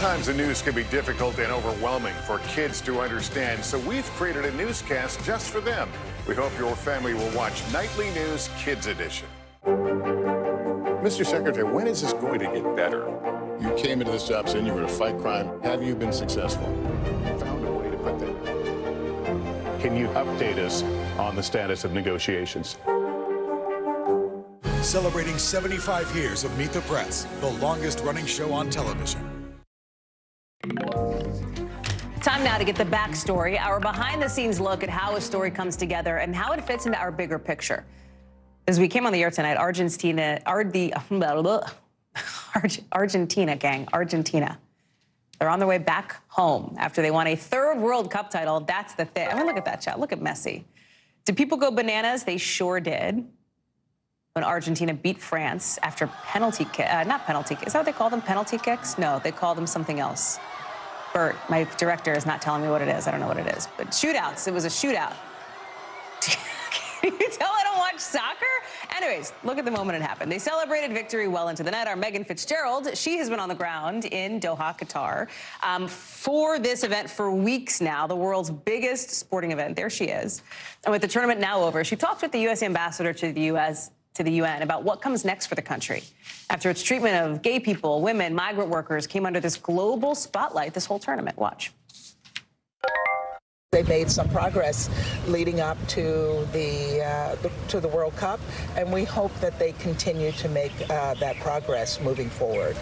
Sometimes the news can be difficult and overwhelming for kids to understand, so we've created a newscast just for them. We hope your family will watch Nightly News Kids Edition. Mr. Secretary, when is this going to get better? You came into this job saying you were to fight crime. Have you been successful? Found a way to put that. Can you update us on the status of negotiations? Celebrating 75 years of Meet the Press, the longest-running show on television. Time now to get the backstory, our behind-the-scenes look at how a story comes together and how it fits into our bigger picture. As we came on the air tonight, Argentina, they're on their way back home after they won a third World Cup title. That's the thing. I mean, look at that shot. Look at Messi. Did people go bananas? They sure did. When Argentina beat France after penalty kick, not penalty kick. Is that what they call them? Penalty kicks? No, they call them something else. Bert, my director, is not telling me what it is. I don't know what it is. But shootouts. It was a shootout. Can you tell I don't watch soccer? Anyways, look at the moment it happened. They celebrated victory well into the night. Our Megan Fitzgerald, she has been on the ground in Doha, Qatar, for this event for weeks now, the world's biggest sporting event. There she is. And with the tournament now over, she talked with the U.S. ambassador to the UN about what comes next for the country after its treatment of gay people, women, migrant workers came under this global spotlight this whole tournament. Watch. They made some progress leading up to the World Cup, and we hope that they continue to make that progress moving forward.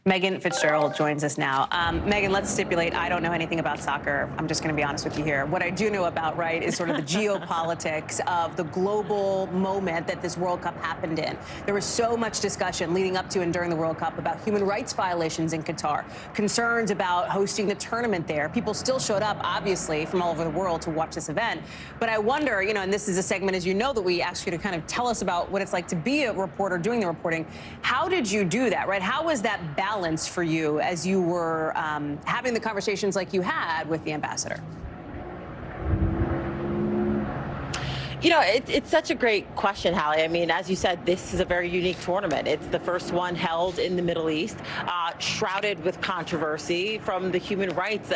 Megan Fitzgerald joins us now. Megan, let's stipulate, I don't know anything about soccer. I'm just going to be honest with you here. What I do know about, right, is sort of the geopolitics of the global moment that this World Cup happened in. There was so much discussion leading up to and during the World Cup about human rights violations in Qatar, concerns about hosting the tournament there. People still showed up, obviously, from all over the world to watch this event. But I wonder, you know, and this is a segment, as you know, that we ask you to kind of tell us about what it's like to be a reporter doing the reporting. How did you do that, right? How was that balance for you as you were having the conversations like you had with the ambassador? You know, it's such a great question, Hallie. I mean, as you said, this is a very unique tournament. It's the first one held in the Middle East, shrouded with controversy from the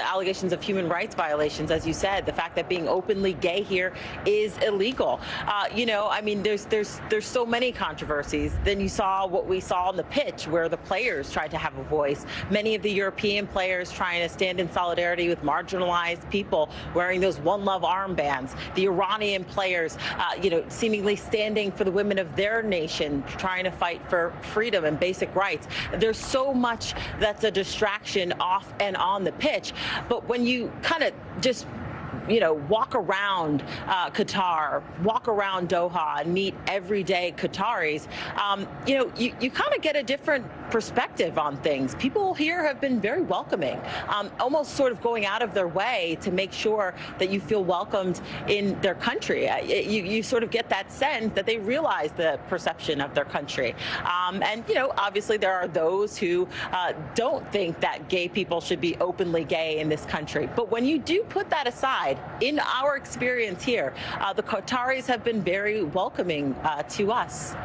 allegations of human rights violations. As you said, the fact that being openly gay here is illegal. You know, I mean, there's so many controversies. Then you saw what we saw on the pitch, where the players tried to have a voice. Many of the European players trying to stand in solidarity with marginalized people, wearing those One Love armbands. The Iranian players, you know, seemingly standing for the women of their nation, trying to fight for freedom and basic rights. There's so much that's a distraction off and on the pitch. But when you kind of just, you know, walk around Qatar, walk around Doha, and meet everyday Qataris, you know, you kind of get a different perspective on things. People here have been very welcoming, almost sort of going out of their way to make sure that you feel welcomed in their country. You sort of get that sense that they realize the perception of their country. And, you know, obviously there are those who don't think that gay people should be openly gay in this country. But when you do put that aside, in our experience here, the Qataris have been very welcoming to us.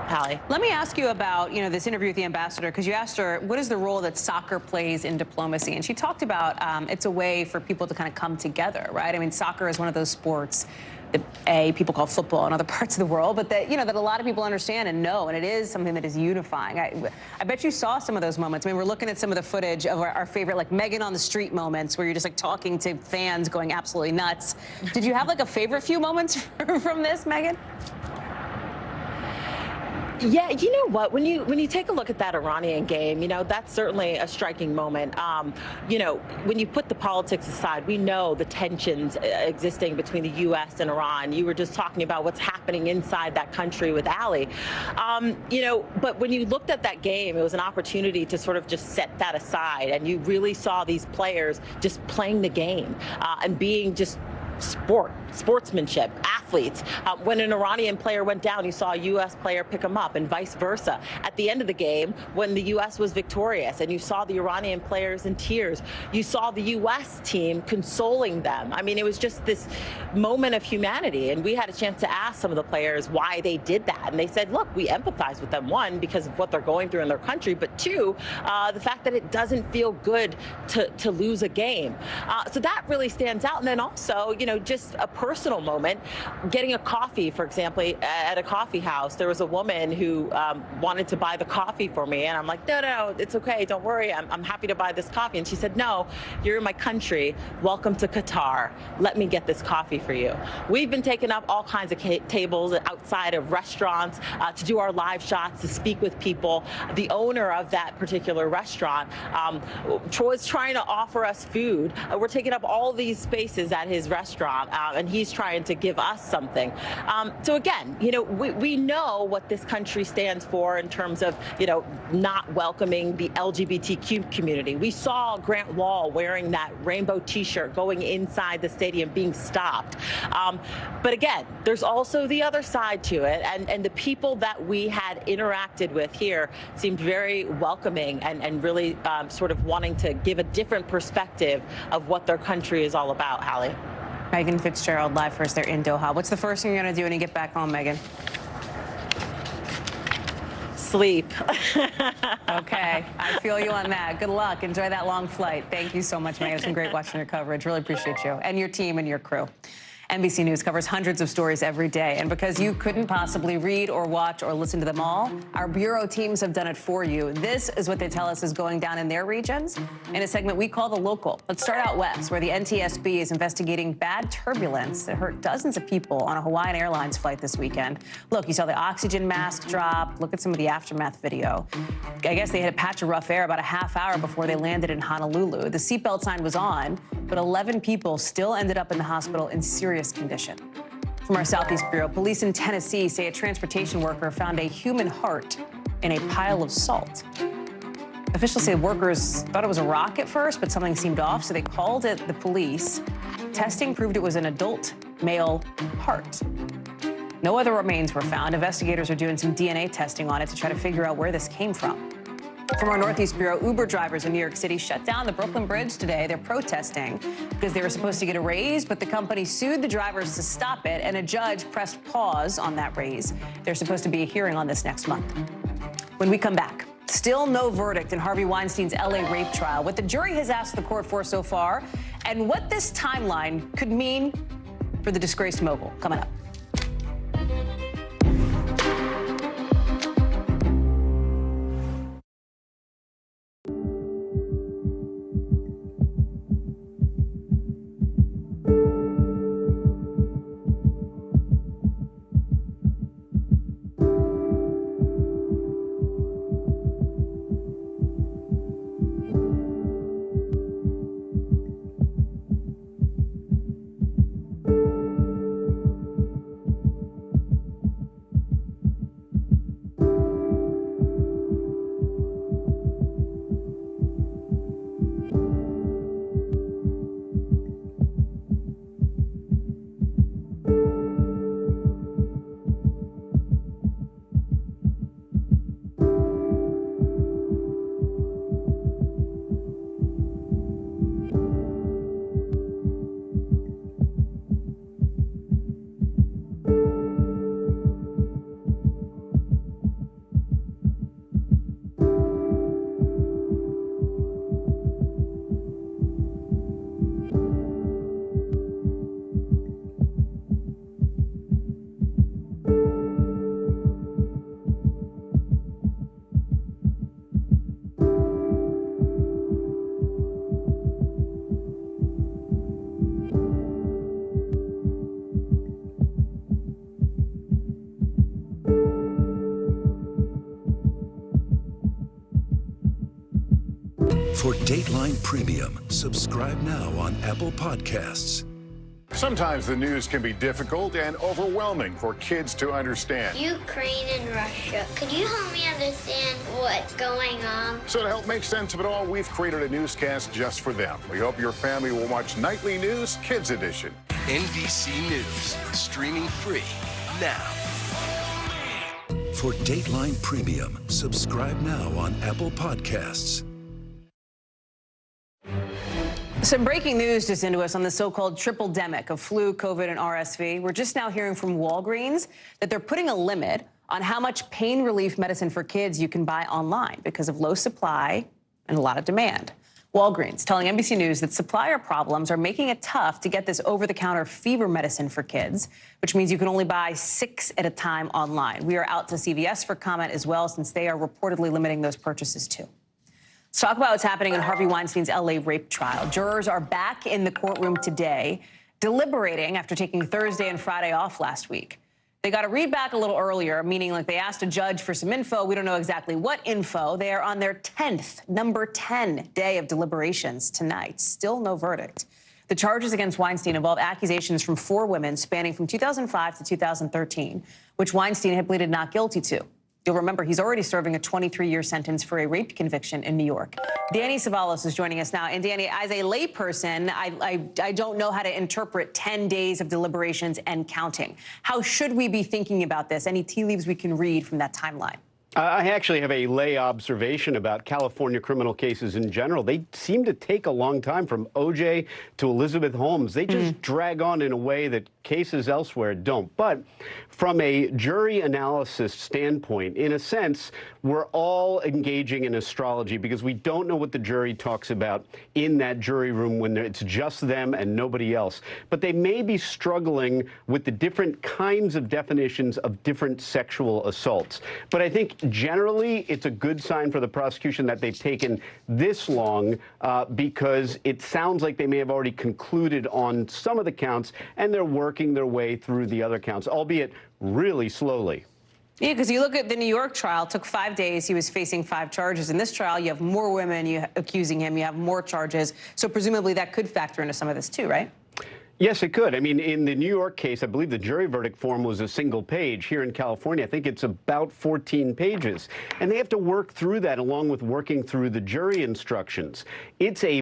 Hallie. Let me ask you about, you know, this interview with the ambassador, because you asked her, what is the role that soccer plays in diplomacy? And she talked about it's a way for people to kind of come together, right? I mean, soccer is one of those sports that people call football in other parts of the world, but that, you know, that a lot of people understand and know, and it is something that is unifying. I bet you saw some of those moments. I mean, we're looking at some of the footage of our favorite, like, Megan on the street moments, where you're just, like, talking to fans going absolutely nuts. Did you have, like, a favorite few moments from this, Megan? Yeah, you know what? When you take a look at that Iranian game, you know, that's certainly a striking moment. You know, when you put the politics aside, we know the tensions existing between the U.S. and Iran. You were just talking about what's happening inside that country with Ali. You know, but when you looked at that game, it was an opportunity to sort of just set that aside, and you really saw these players just playing the game and being just sportsmanship, athletes. When an Iranian player went down, you saw a U.S. player pick him up, and vice versa. At the end of the game, when the U.S. was victorious and you saw the Iranian players in tears, you saw the U.S. team consoling them. I mean, it was just this moment of humanity, and we had a chance to ask some of the players why they did that, and they said, look, we empathize with them, one, because of what they're going through in their country, but two, the fact that it doesn't feel good to lose a game. So that really stands out. And then also, you know, just a personal moment, getting a coffee, for example, at a coffee house. There was a woman who wanted to buy the coffee for me, and I'm like, no, it's okay, don't worry, I'm happy to buy this coffee. And she said, no, you're in my country, welcome to Qatar, let me get this coffee for you. We've been taking up all kinds of tables outside of restaurants to do our live shots, to speak with people. The owner of that particular restaurant was trying to offer us food. We're taking up all these spaces at his restaurant, and he's trying to give us something. So again, you know, we know what this country stands for in terms of, you know, not welcoming the LGBTQ community. We saw Grant Wall wearing that rainbow T-shirt going inside the stadium, being stopped. But again, there's also the other side to it, and the people that we had interacted with here seemed very welcoming and really sort of wanting to give a different perspective of what their country is all about, Hallie. Megan Fitzgerald, live for us there in Doha. What's the first thing you're going to do when you get back home, Megan? Sleep. Okay, I feel you on that. Good luck. Enjoy that long flight. Thank you so much, Megan. It's been great watching your coverage. Really appreciate you and your team and your crew. NBC News covers hundreds of stories every day, and because you couldn't possibly read or watch or listen to them all, our bureau teams have done it for you. This is what they tell us is going down in their regions in a segment we call The Local. Let's start out west, where the NTSB is investigating bad turbulence that hurt dozens of people on a Hawaiian Airlines flight this weekend. Look, you saw the oxygen mask drop. Look at some of the aftermath video. I guess they hit a patch of rough air about a half hour before they landed in Honolulu. The seatbelt sign was on, but 11 people still ended up in the hospital in serious condition. From our Southeast Bureau, police in Tennessee say a transportation worker found a human heart in a pile of salt. Officials say workers thought it was a rock at first, but something seemed off, so they called it the police. Testing proved it was an adult male heart. No other remains were found. Investigators are doing some DNA testing on it to try to figure out where this came from. From our Northeast Bureau, Uber drivers in New York City shut down the Brooklyn Bridge today. They're protesting because they were supposed to get a raise, but the company sued the drivers to stop it, and a judge pressed pause on that raise. There's supposed to be a hearing on this next month. When we come back, still no verdict in Harvey Weinstein's LA rape trial. What the jury has asked the court for so far, and what this timeline could mean for the disgraced mogul. Coming up. For Dateline Premium, subscribe now on Apple Podcasts. Sometimes the news can be difficult and overwhelming for kids to understand. Ukraine and Russia. Could you help me understand what's going on? So to help make sense of it all, we've created a newscast just for them. We hope your family will watch Nightly News Kids Edition. NBC News, streaming free now. For Dateline Premium, subscribe now on Apple Podcasts. Some breaking news just into us on the so-called triple-demic of flu, COVID, and RSV. We're just now hearing from Walgreens that they're putting a limit on how much pain relief medicine for kids you can buy online because of low supply and a lot of demand. Walgreens telling NBC News that supplier problems are making it tough to get this over-the-counter fever medicine for kids, which means you can only buy 6 at a time online. We are out to CVS for comment as well, since they are reportedly limiting those purchases too. Let's talk about what's happening in Harvey Weinstein's LA rape trial. Jurors are back in the courtroom today, deliberating after taking Thursday and Friday off last week. They got to read back a little earlier, meaning like they asked a judge for some info. We don't know exactly what info. They are on their 10th, number 10 day of deliberations tonight. Still no verdict. The charges against Weinstein involve accusations from 4 women spanning from 2005 to 2013, which Weinstein had pleaded not guilty to. You'll remember he's already serving a 23-year sentence for a rape conviction in New York. Danny Savalos is joining us now. And Danny, as a layperson, I don't know how to interpret 10 days of deliberations and counting. How should we be thinking about this? Any tea leaves we can read from that timeline? I actually have a lay observation about California criminal cases in general. They seem to take a long time, from O.J. to Elizabeth Holmes. They just drag on in a way that cases elsewhere don't. But from a jury analysis standpoint, in a sense, we're all engaging in astrology because we don't know what the jury talks about in that jury room when it's just them and nobody else. But they may be struggling with the different kinds of definitions of different sexual assaults. But I think generally it's a good sign for the prosecution that they've taken this long because it sounds like they may have already concluded on some of the counts and they're working their way through the other counts, albeit really slowly. Yeah, because you look at the New York trial, it took 5 days. He was facing 5 charges. In this trial, you have more women accusing him. You have more charges. So presumably that could factor into some of this too, right? Yes, it could. I mean, in the New York case, I believe the jury verdict form was a single page. Here in California, I think it's about 14 pages. And they have to work through that along with working through the jury instructions. It's a